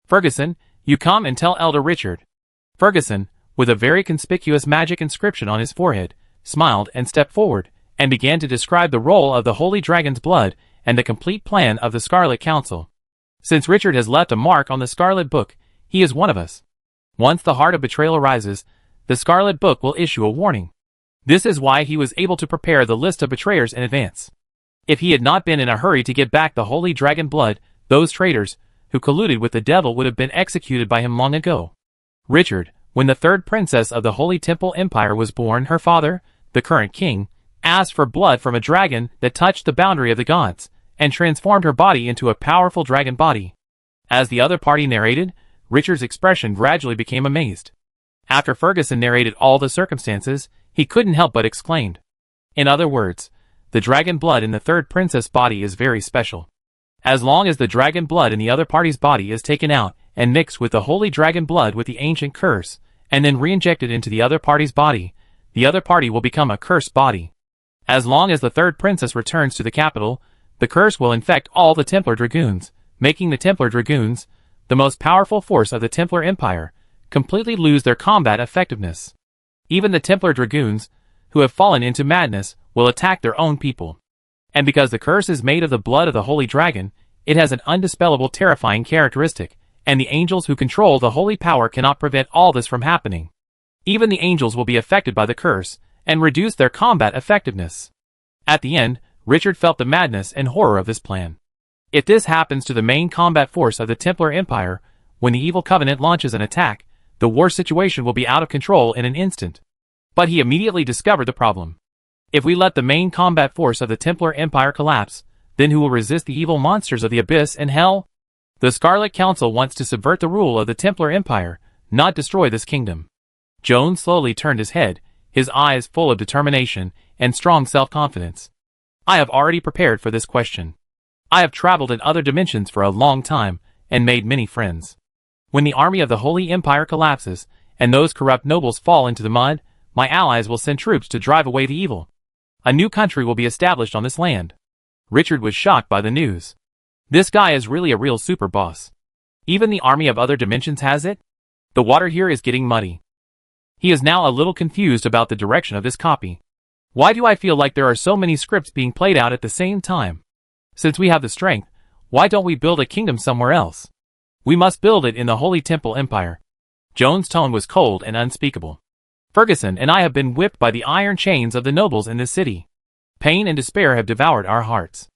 A: "Ferguson, you come and tell Elder Richard." Ferguson, with a very conspicuous magic inscription on his forehead, smiled and stepped forward, and began to describe the role of the Holy Dragon's blood and the complete plan of the Scarlet Council. "Since Richard has left a mark on the Scarlet Book, he is one of us. Once the heart of betrayal arises, the Scarlet Book will issue a warning. This is why he was able to prepare the list of betrayers in advance. If he had not been in a hurry to get back the Holy Dragon blood, those traitors, who colluded with the devil, would have been executed by him long ago. Richard, when the third princess of the Holy Temple Empire was born, her father, the current king, asked for blood from a dragon that touched the boundary of the gods, and transformed her body into a powerful dragon body." As the other party narrated, Richard's expression gradually became amazed. After Ferguson narrated all the circumstances, he couldn't help but exclaim, "In other words, the dragon blood in the third princess body is very special. As long as the dragon blood in the other party's body is taken out and mixed with the holy dragon blood with the ancient curse, and then re-injected into the other party's body, the other party will become a cursed body. As long as the third princess returns to the capital, the curse will infect all the Templar Dragoons, making the Templar Dragoons, the most powerful force of the Templar Empire, completely lose their combat effectiveness. Even the Templar Dragoons, who have fallen into madness, will attack their own people. And because the curse is made of the blood of the Holy Dragon, it has an undispellable terrifying characteristic, and the angels who control the holy power cannot prevent all this from happening. Even the angels will be affected by the curse, and reduce their combat effectiveness." At the end, Richard felt the madness and horror of this plan. If this happens to the main combat force of the Templar Empire, when the Evil Covenant launches an attack, the war situation will be out of control in an instant. But he immediately discovered the problem. If we let the main combat force of the Templar Empire collapse, then who will resist the evil monsters of the abyss and hell? The Scarlet Council wants to subvert the rule of the Templar Empire, not destroy this kingdom. Jones slowly turned his head, his eyes full of determination and strong self-confidence. "I have already prepared for this question. I have traveled in other dimensions for a long time and made many friends. When the army of the Holy Empire collapses and those corrupt nobles fall into the mud, my allies will send troops to drive away the evil. A new country will be established on this land." Richard was shocked by the news. This guy is really a real super boss. Even the army of other dimensions has it? The water here is getting muddy. He is now a little confused about the direction of this copy. Why do I feel like there are so many scripts being played out at the same time? Since we have the strength, why don't we build a kingdom somewhere else? We must build it in the Holy Temple Empire. Joan's tone was cold and unspeakable. "Ferguson and I have been whipped by the iron chains of the nobles in this city. Pain and despair have devoured our hearts.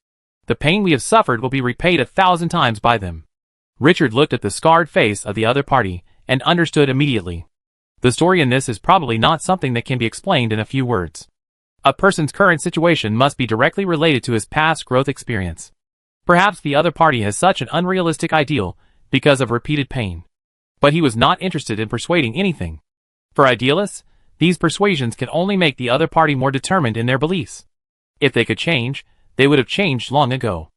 A: The pain we have suffered will be repaid 1,000 times by them." Richard looked at the scarred face of the other party and understood immediately. The story in this is probably not something that can be explained in a few words. A person's current situation must be directly related to his past growth experience. Perhaps the other party has such an unrealistic ideal because of repeated pain. But he was not interested in persuading anything. For idealists, these persuasions can only make the other party more determined in their beliefs. If they could change, they would have changed long ago.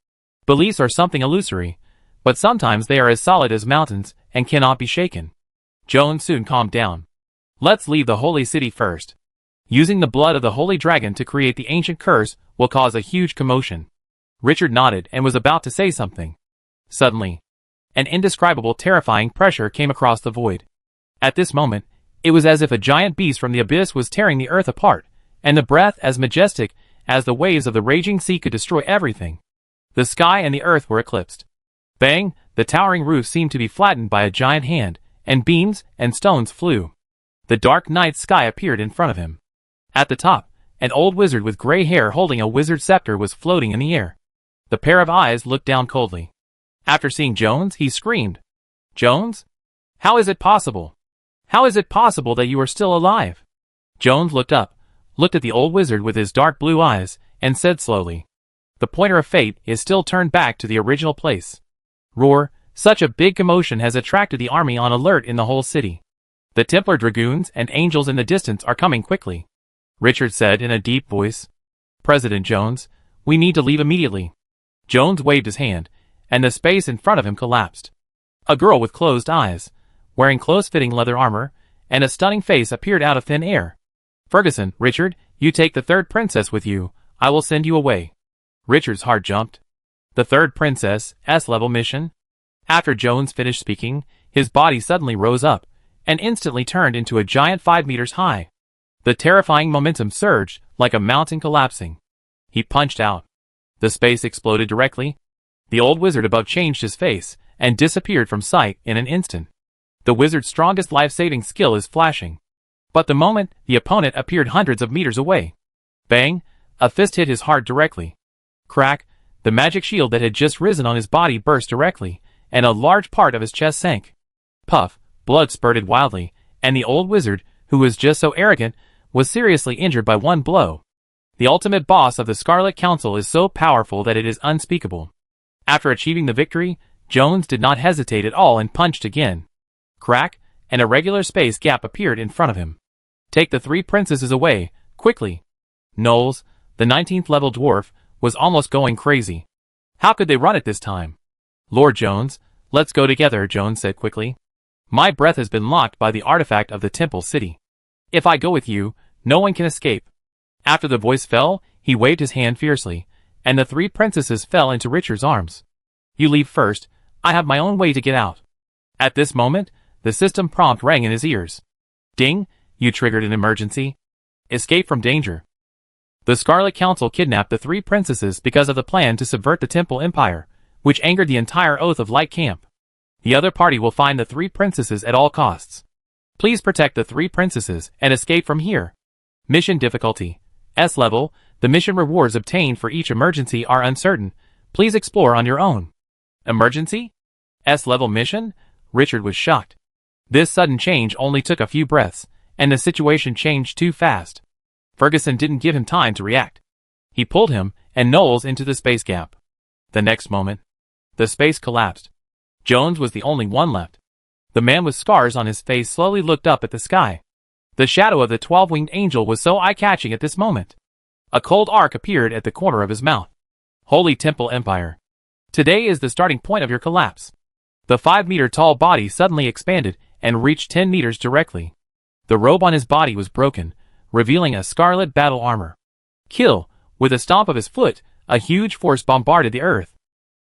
A: Beliefs are something illusory, but sometimes they are as solid as mountains and cannot be shaken. Jones soon calmed down. "Let's leave the holy city first. Using the blood of the holy dragon to create the ancient curse will cause a huge commotion." Richard nodded and was about to say something. Suddenly, an indescribable terrifying pressure came across the void. At this moment, it was as if a giant beast from the abyss was tearing the earth apart, and the breath as majestic as the waves of the raging sea could destroy everything. The sky and the earth were eclipsed. Bang! The towering roof seemed to be flattened by a giant hand, and beams and stones flew. The dark night sky appeared in front of him. At the top, an old wizard with gray hair holding a wizard scepter was floating in the air. The pair of eyes looked down coldly. After seeing Jones, he screamed, "Jones? How is it possible? How is it possible that you are still alive?" Jones looked up, looked at the old wizard with his dark blue eyes, and said slowly, "The pointer of fate is still turned back to the original place." Roar! Such a big commotion has attracted the army on alert in the whole city. The Templar dragoons and angels in the distance are coming quickly. Richard said in a deep voice. "President Jones, we need to leave immediately." Jones waved his hand, and the space in front of him collapsed. A girl with closed eyes, wearing close-fitting leather armor, and a stunning face appeared out of thin air. "Ferguson, Richard, you take the third princess with you. I will send you away." Richard's heart jumped. The third princess, S-level mission? After Jones finished speaking, his body suddenly rose up, and instantly turned into a giant 5 meters high. The terrifying momentum surged, like a mountain collapsing. He punched out. The space exploded directly. The old wizard above changed his face, and disappeared from sight in an instant. The wizard's strongest life-saving skill is flashing. But the moment, the opponent appeared hundreds of meters away. Bang! A fist hit his heart directly. Crack! The magic shield that had just risen on his body burst directly, and a large part of his chest sank. Puff! Blood spurted wildly, and the old wizard, who was just so arrogant, was seriously injured by one blow. The ultimate boss of the Scarlet Council is so powerful that it is unspeakable. After achieving the victory, Jones did not hesitate at all and punched again. Crack! And a regular space gap appeared in front of him. "Take the 3 princesses away, quickly." Knowles, the 19th level dwarf, was almost going crazy. How could they run it this time? "Lord Jones, let's go together," Jones said quickly. "My breath has been locked by the artifact of the Temple City. If I go with you, no one can escape." After the voice fell, he waved his hand fiercely, and the 3 princesses fell into Richard's arms. "You leave first, I have my own way to get out." At this moment, the system prompt rang in his ears. "Ding, you triggered an emergency. Escape from danger." The Scarlet Council kidnapped the 3 princesses because of the plan to subvert the Temple Empire, which angered the entire Oath of Light camp. The other party will find the 3 princesses at all costs. Please protect the 3 princesses and escape from here. Mission difficulty: S level. The mission rewards obtained for each emergency are uncertain. Please explore on your own. Emergency? S level mission? Richard was shocked. This sudden change only took a few breaths, and the situation changed too fast. Ferguson didn't give him time to react. He pulled him and Knowles into the space gap. The next moment, the space collapsed. Jones was the only one left. The man with scars on his face slowly looked up at the sky. The shadow of the 12-winged angel was so eye-catching at this moment. A cold arc appeared at the corner of his mouth. Holy Temple Empire. Today is the starting point of your collapse. The 5-meter-tall body suddenly expanded and reached 10 meters directly. The robe on his body was broken, revealing a scarlet battle armor. Kill! With a stomp of his foot, a huge force bombarded the earth.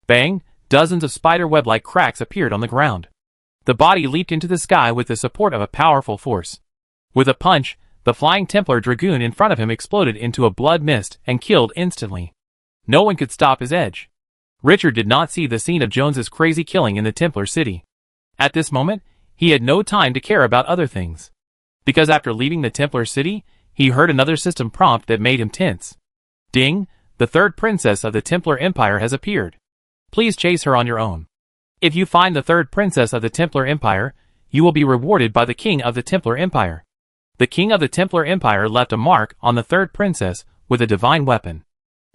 A: Bang! Dozens of spider web-like cracks appeared on the ground. The body leaped into the sky with the support of a powerful force. With a punch, the flying Templar dragoon in front of him exploded into a blood mist and killed instantly. No one could stop his edge. Richard did not see the scene of Jones's crazy killing in the Templar city. At this moment, he had no time to care about other things. Because after leaving the Templar city, he heard another system prompt that made him tense. Ding! The 3rd princess of the Templar Empire has appeared. Please chase her on your own. If you find the 3rd princess of the Templar Empire, you will be rewarded by the king of the Templar Empire. The king of the Templar Empire left a mark on the 3rd princess with a divine weapon.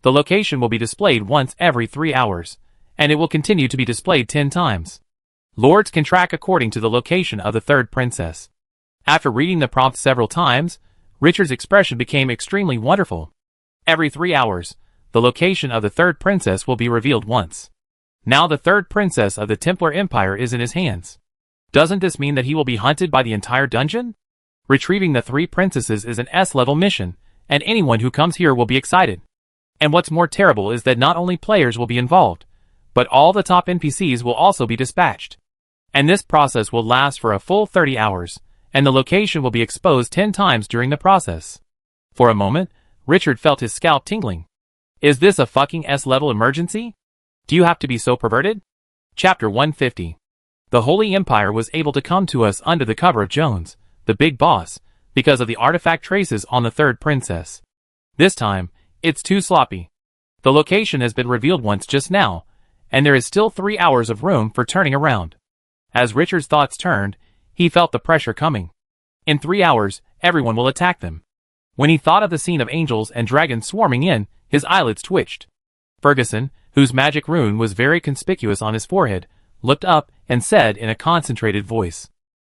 A: The location will be displayed once every 3 hours, and it will continue to be displayed 10 times. Lords can track according to the location of the 3rd princess. After reading the prompt several times, Richard's expression became extremely wonderful. Every 3 hours, the location of the 3rd princess will be revealed once. Now the 3rd princess of the Templar Empire is in his hands. Doesn't this mean that he will be hunted by the entire dungeon? Retrieving the 3 princesses is an S-level mission, and anyone who comes here will be excited. And what's more terrible is that not only players will be involved, but all the top NPCs will also be dispatched. And this process will last for a full 30 hours, and the location will be exposed 10 times during the process. For a moment, Richard felt his scalp tingling. Is this a fucking S-level emergency? Do you have to be so perverted? Chapter 150. The Holy Empire was able to come to us under the cover of Jones, the big boss, because of the artifact traces on the third princess. This time, it's too sloppy. The location has been revealed once just now, and there is still 3 hours of room for turning around. As Richard's thoughts turned, he felt the pressure coming. In 3 hours, everyone will attack them. When he thought of the scene of angels and dragons swarming in, his eyelids twitched. Ferguson, whose magic rune was very conspicuous on his forehead, looked up and said in a concentrated voice,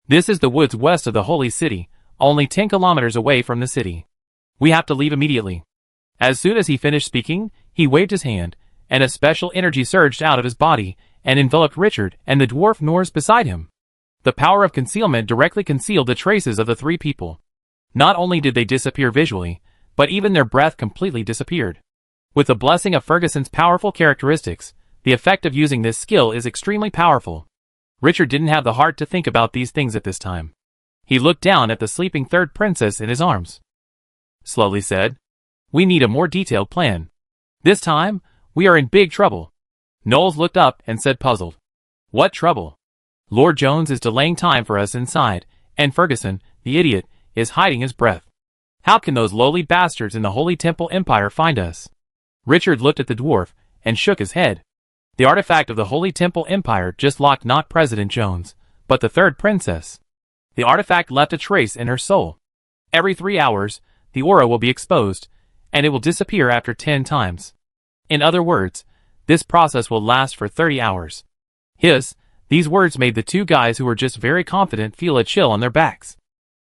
A: "This is the woods west of the Holy City, only 10 kilometers away from the city. We have to leave immediately." As soon as he finished speaking, he waved his hand, and a special energy surged out of his body and enveloped Richard and the dwarf Norse beside him. The power of concealment directly concealed the traces of the 3 people. Not only did they disappear visually, but even their breath completely disappeared. With the blessing of Ferguson's powerful characteristics, the effect of using this skill is extremely powerful. Richard didn't have the heart to think about these things at this time. He looked down at the sleeping third princess in his arms. Slowly said, "We need a more detailed plan. This time, we are in big trouble." Knowles looked up and said puzzled, "What trouble?" "Lord Jones is delaying time for us inside, and Ferguson, the idiot, is hiding his breath. How can those lowly bastards in the Holy Temple Empire find us?" Richard looked at the dwarf and shook his head. The artifact of the Holy Temple Empire just locked not President Jones, but the third princess. The artifact left a trace in her soul. Every 3 hours, the aura will be exposed, and it will disappear after 10 times. In other words, this process will last for 30 hours. These words made the 2 guys who were just very confident feel a chill on their backs.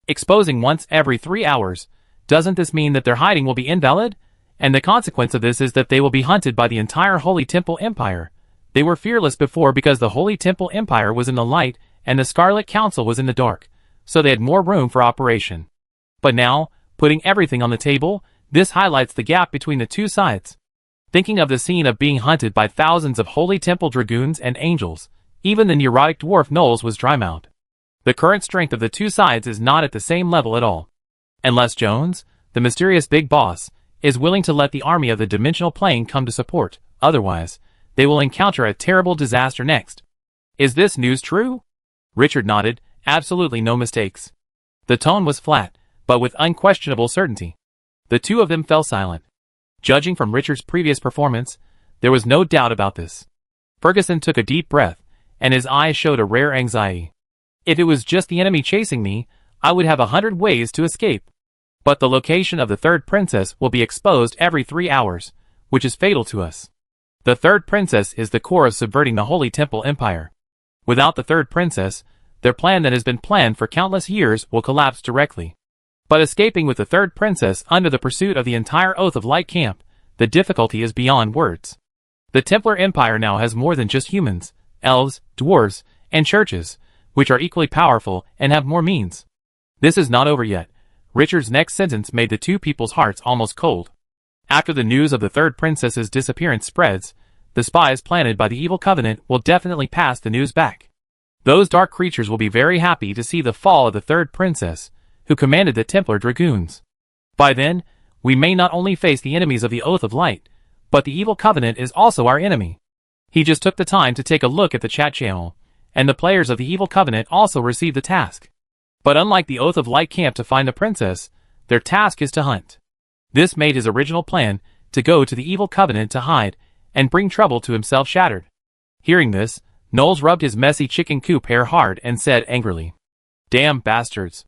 A: Exposing once every 3 hours, doesn't this mean that their hiding will be invalid? And the consequence of this is that they will be hunted by the entire Holy Temple Empire. They were fearless before because the Holy Temple Empire was in the light and the Scarlet Council was in the dark, so they had more room for operation. But now, putting everything on the table, this highlights the gap between the 2 sides. Thinking of the scene of being hunted by thousands of Holy Temple dragoons and angels, even the neurotic dwarf Knowles was dry-mouthed. The current strength of the 2 sides is not at the same level at all. Unless Jones, the mysterious big boss, is willing to let the army of the dimensional plane come to support, otherwise, they will encounter a terrible disaster next. Is this news true? Richard nodded, absolutely no mistakes. The tone was flat, but with unquestionable certainty. The 2 of them fell silent. Judging from Richard's previous performance, there was no doubt about this. Ferguson took a deep breath, and his eyes showed a rare anxiety. If it was just the enemy chasing me, I would have 100 ways to escape. But the location of the third princess will be exposed every 3 hours, which is fatal to us. The third princess is the core of subverting the Holy Temple Empire. Without the third princess, their plan that has been planned for countless years will collapse directly. But escaping with the third princess under the pursuit of the entire Oath of Light camp, the difficulty is beyond words. The Templar Empire now has more than just humans, elves, dwarves, and churches, which are equally powerful and have more means. This is not over yet. Richard's next sentence made the 2 people's hearts almost cold. After the news of the third princess's disappearance spreads, the spies planted by the Evil Covenant will definitely pass the news back. Those dark creatures will be very happy to see the fall of the third princess, who commanded the Templar Dragoons. By then, we may not only face the enemies of the Oath of Light, but the Evil Covenant is also our enemy. He just took the time to take a look at the chat channel, and the players of the Evil Covenant also received the task. But unlike the Oath of Light camp to find the princess, their task is to hunt. This made his original plan to go to the Evil Covenant to hide and bring trouble to himself shattered. Hearing this, Knowles rubbed his messy chicken coop hair hard and said angrily, "Damn bastards.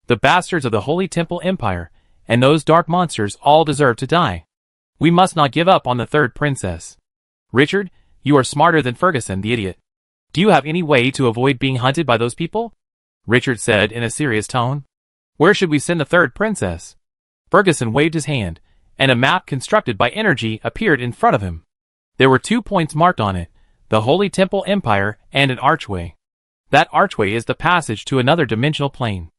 A: The bastards of the Holy Temple Empire and those dark monsters all deserve to die. We must not give up on the third princess. Richard, you are smarter than Ferguson the idiot. Do you have any way to avoid being hunted by those people?" Richard said in a serious tone. "Where should we send the third princess?" Ferguson waved his hand, and a map constructed by energy appeared in front of him. There were 2 points marked on it, the Holy Temple Empire and an archway. That archway is the passage to another dimensional plane.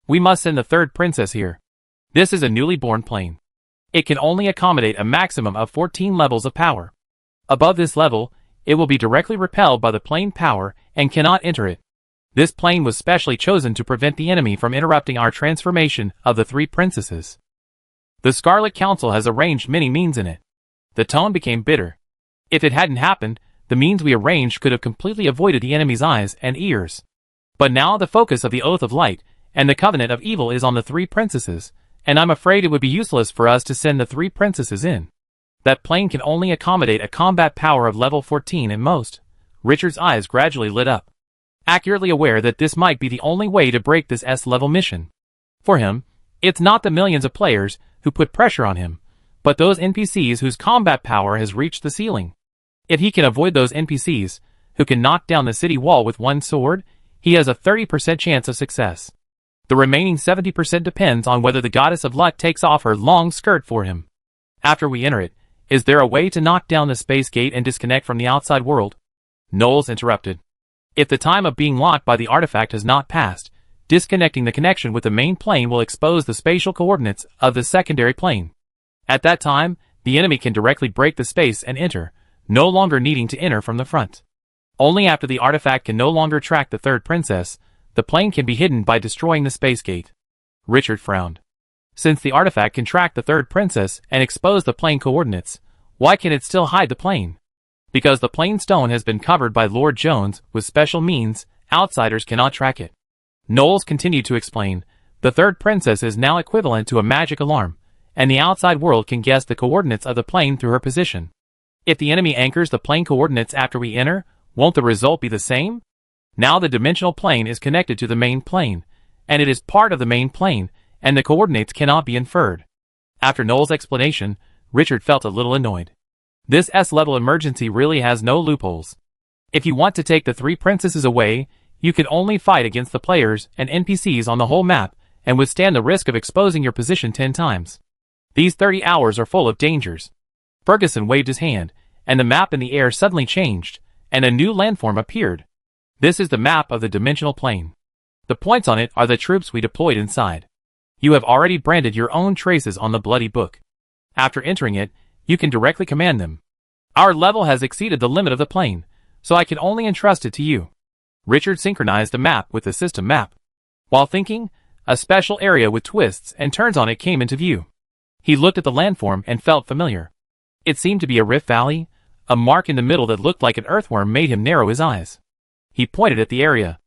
A: We must send the third princess here. This is a newly born plane. It can only accommodate a maximum of 14 levels of power. Above this level, it will be directly repelled by the plane power and cannot enter it. This plane was specially chosen to prevent the enemy from interrupting our transformation of the 3 princesses. The Scarlet Council has arranged many means in it. The tone became bitter. If it hadn't happened, the means we arranged could have completely avoided the enemy's eyes and ears. But now the focus of the Oath of Light and the Covenant of Evil is on the three princesses, and I'm afraid it would be useless for us to send the three princesses in. That plane can only accommodate a combat power of level 14 at most. Richard's eyes gradually lit up, accurately aware that this might be the only way to break this S-level mission. For him, it's not the millions of players who put pressure on him, but those NPCs whose combat power has reached the ceiling. If he can avoid those NPCs, who can knock down the city wall with one sword, he has a 30% chance of success. The remaining 70% depends on whether the Goddess of Luck takes off her long skirt for him. After we enter it, is there a way to knock down the space gate and disconnect from the outside world? Knowles interrupted. If the time of being locked by the artifact has not passed, disconnecting the connection with the main plane will expose the spatial coordinates of the secondary plane. At that time, the enemy can directly break the space and enter, no longer needing to enter from the front. Only after the artifact can no longer track the third princess, the plane can be hidden by destroying the space gate. Richard frowned. Since the artifact can track the third princess and expose the plane coordinates, why can it still hide the plane? Because the plane stone has been covered by Lord Jones with special means, outsiders cannot track it. Knowles continued to explain, the third princess is now equivalent to a magic alarm, and the outside world can guess the coordinates of the plane through her position. If the enemy anchors the plane coordinates after we enter, won't the result be the same? Now the dimensional plane is connected to the main plane, and it is part of the main plane, and the coordinates cannot be inferred. After Knowles' explanation, Richard felt a little annoyed. This S-level emergency really has no loopholes. If you want to take the three princesses away, you can only fight against the players and NPCs on the whole map and withstand the risk of exposing your position 10 times. These 30 hours are full of dangers. Ferguson waved his hand, and the map in the air suddenly changed, and a new landform appeared. This is the map of the dimensional plane. The points on it are the troops we deployed inside. You have already branded your own traces on the bloody book. After entering it, you can directly command them. Our level has exceeded the limit of the plane, so I can only entrust it to you. Richard synchronized the map with the system map. While thinking, a special area with twists and turns on it came into view. He looked at the landform and felt familiar. It seemed to be a rift valley. A mark in the middle that looked like an earthworm made him narrow his eyes. He pointed at the area.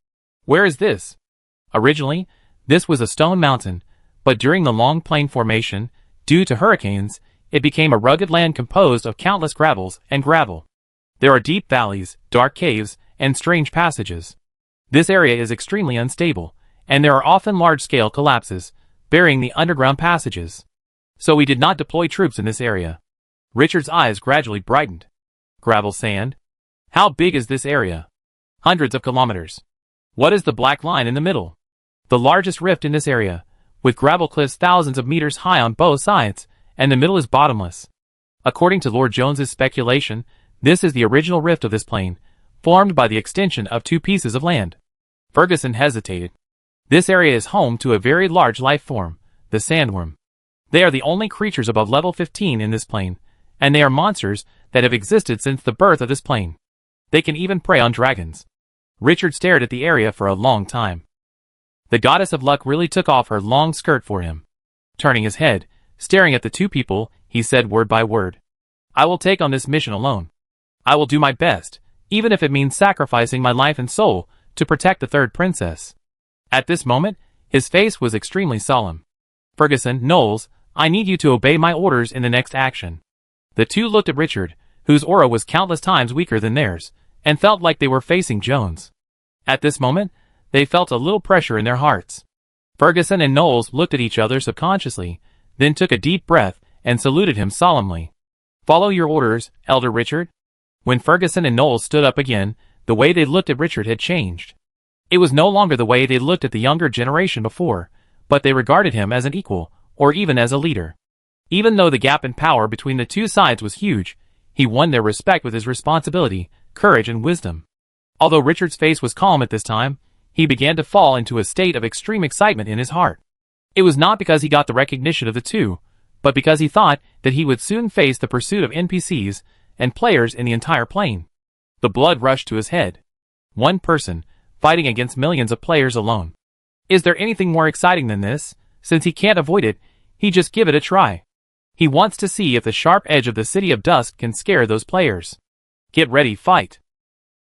A: Where is this? Originally, this was a stone mountain, but during the long plain formation, due to hurricanes, it became a rugged land composed of countless gravels and gravel. There are deep valleys, dark caves, and strange passages. This area is extremely unstable, and there are often large-scale collapses, burying the underground passages. So we did not deploy troops in this area. Richard's eyes gradually brightened. Gravel sand? How big is this area? Hundreds of kilometers. What is the black line in the middle? The largest rift in this area, with gravel cliffs thousands of meters high on both sides, and the middle is bottomless. According to Lord Jones's speculation, this is the original rift of this plane, formed by the extension of two pieces of land. Ferguson hesitated. This area is home to a very large life form, the sandworm. They are the only creatures above level 15 in this plane, and they are monsters that have existed since the birth of this plane. They can even prey on dragons. Richard stared at the area for a long time. The Goddess of Luck really took off her long skirt for him. Turning his head, staring at the two people, he said word by word, I will take on this mission alone. I will do my best, even if it means sacrificing my life and soul, to protect the third princess. At this moment, his face was extremely solemn. Ferguson, Knowles, I need you to obey my orders in the next action. The two looked at Richard, whose aura was countless times weaker than theirs, and felt like they were facing Jones. At this moment, they felt a little pressure in their hearts. Ferguson and Knowles looked at each other subconsciously, then took a deep breath and saluted him solemnly. Follow your orders, Elder Richard. When Ferguson and Knowles stood up again, the way they looked at Richard had changed. It was no longer the way they looked at the younger generation before, but they regarded him as an equal, or even as a leader. Even though the gap in power between the two sides was huge, he won their respect with his responsibility, courage, and wisdom. Although Richard's face was calm at this time, he began to fall into a state of extreme excitement in his heart. It was not because he got the recognition of the two, but because he thought that he would soon face the pursuit of NPCs and players in the entire plane. The blood rushed to his head. One person, fighting against millions of players alone. Is there anything more exciting than this? Since he can't avoid it, he just give it a try. He wants to see if the sharp edge of the City of Dusk can scare those players. Get ready, fight.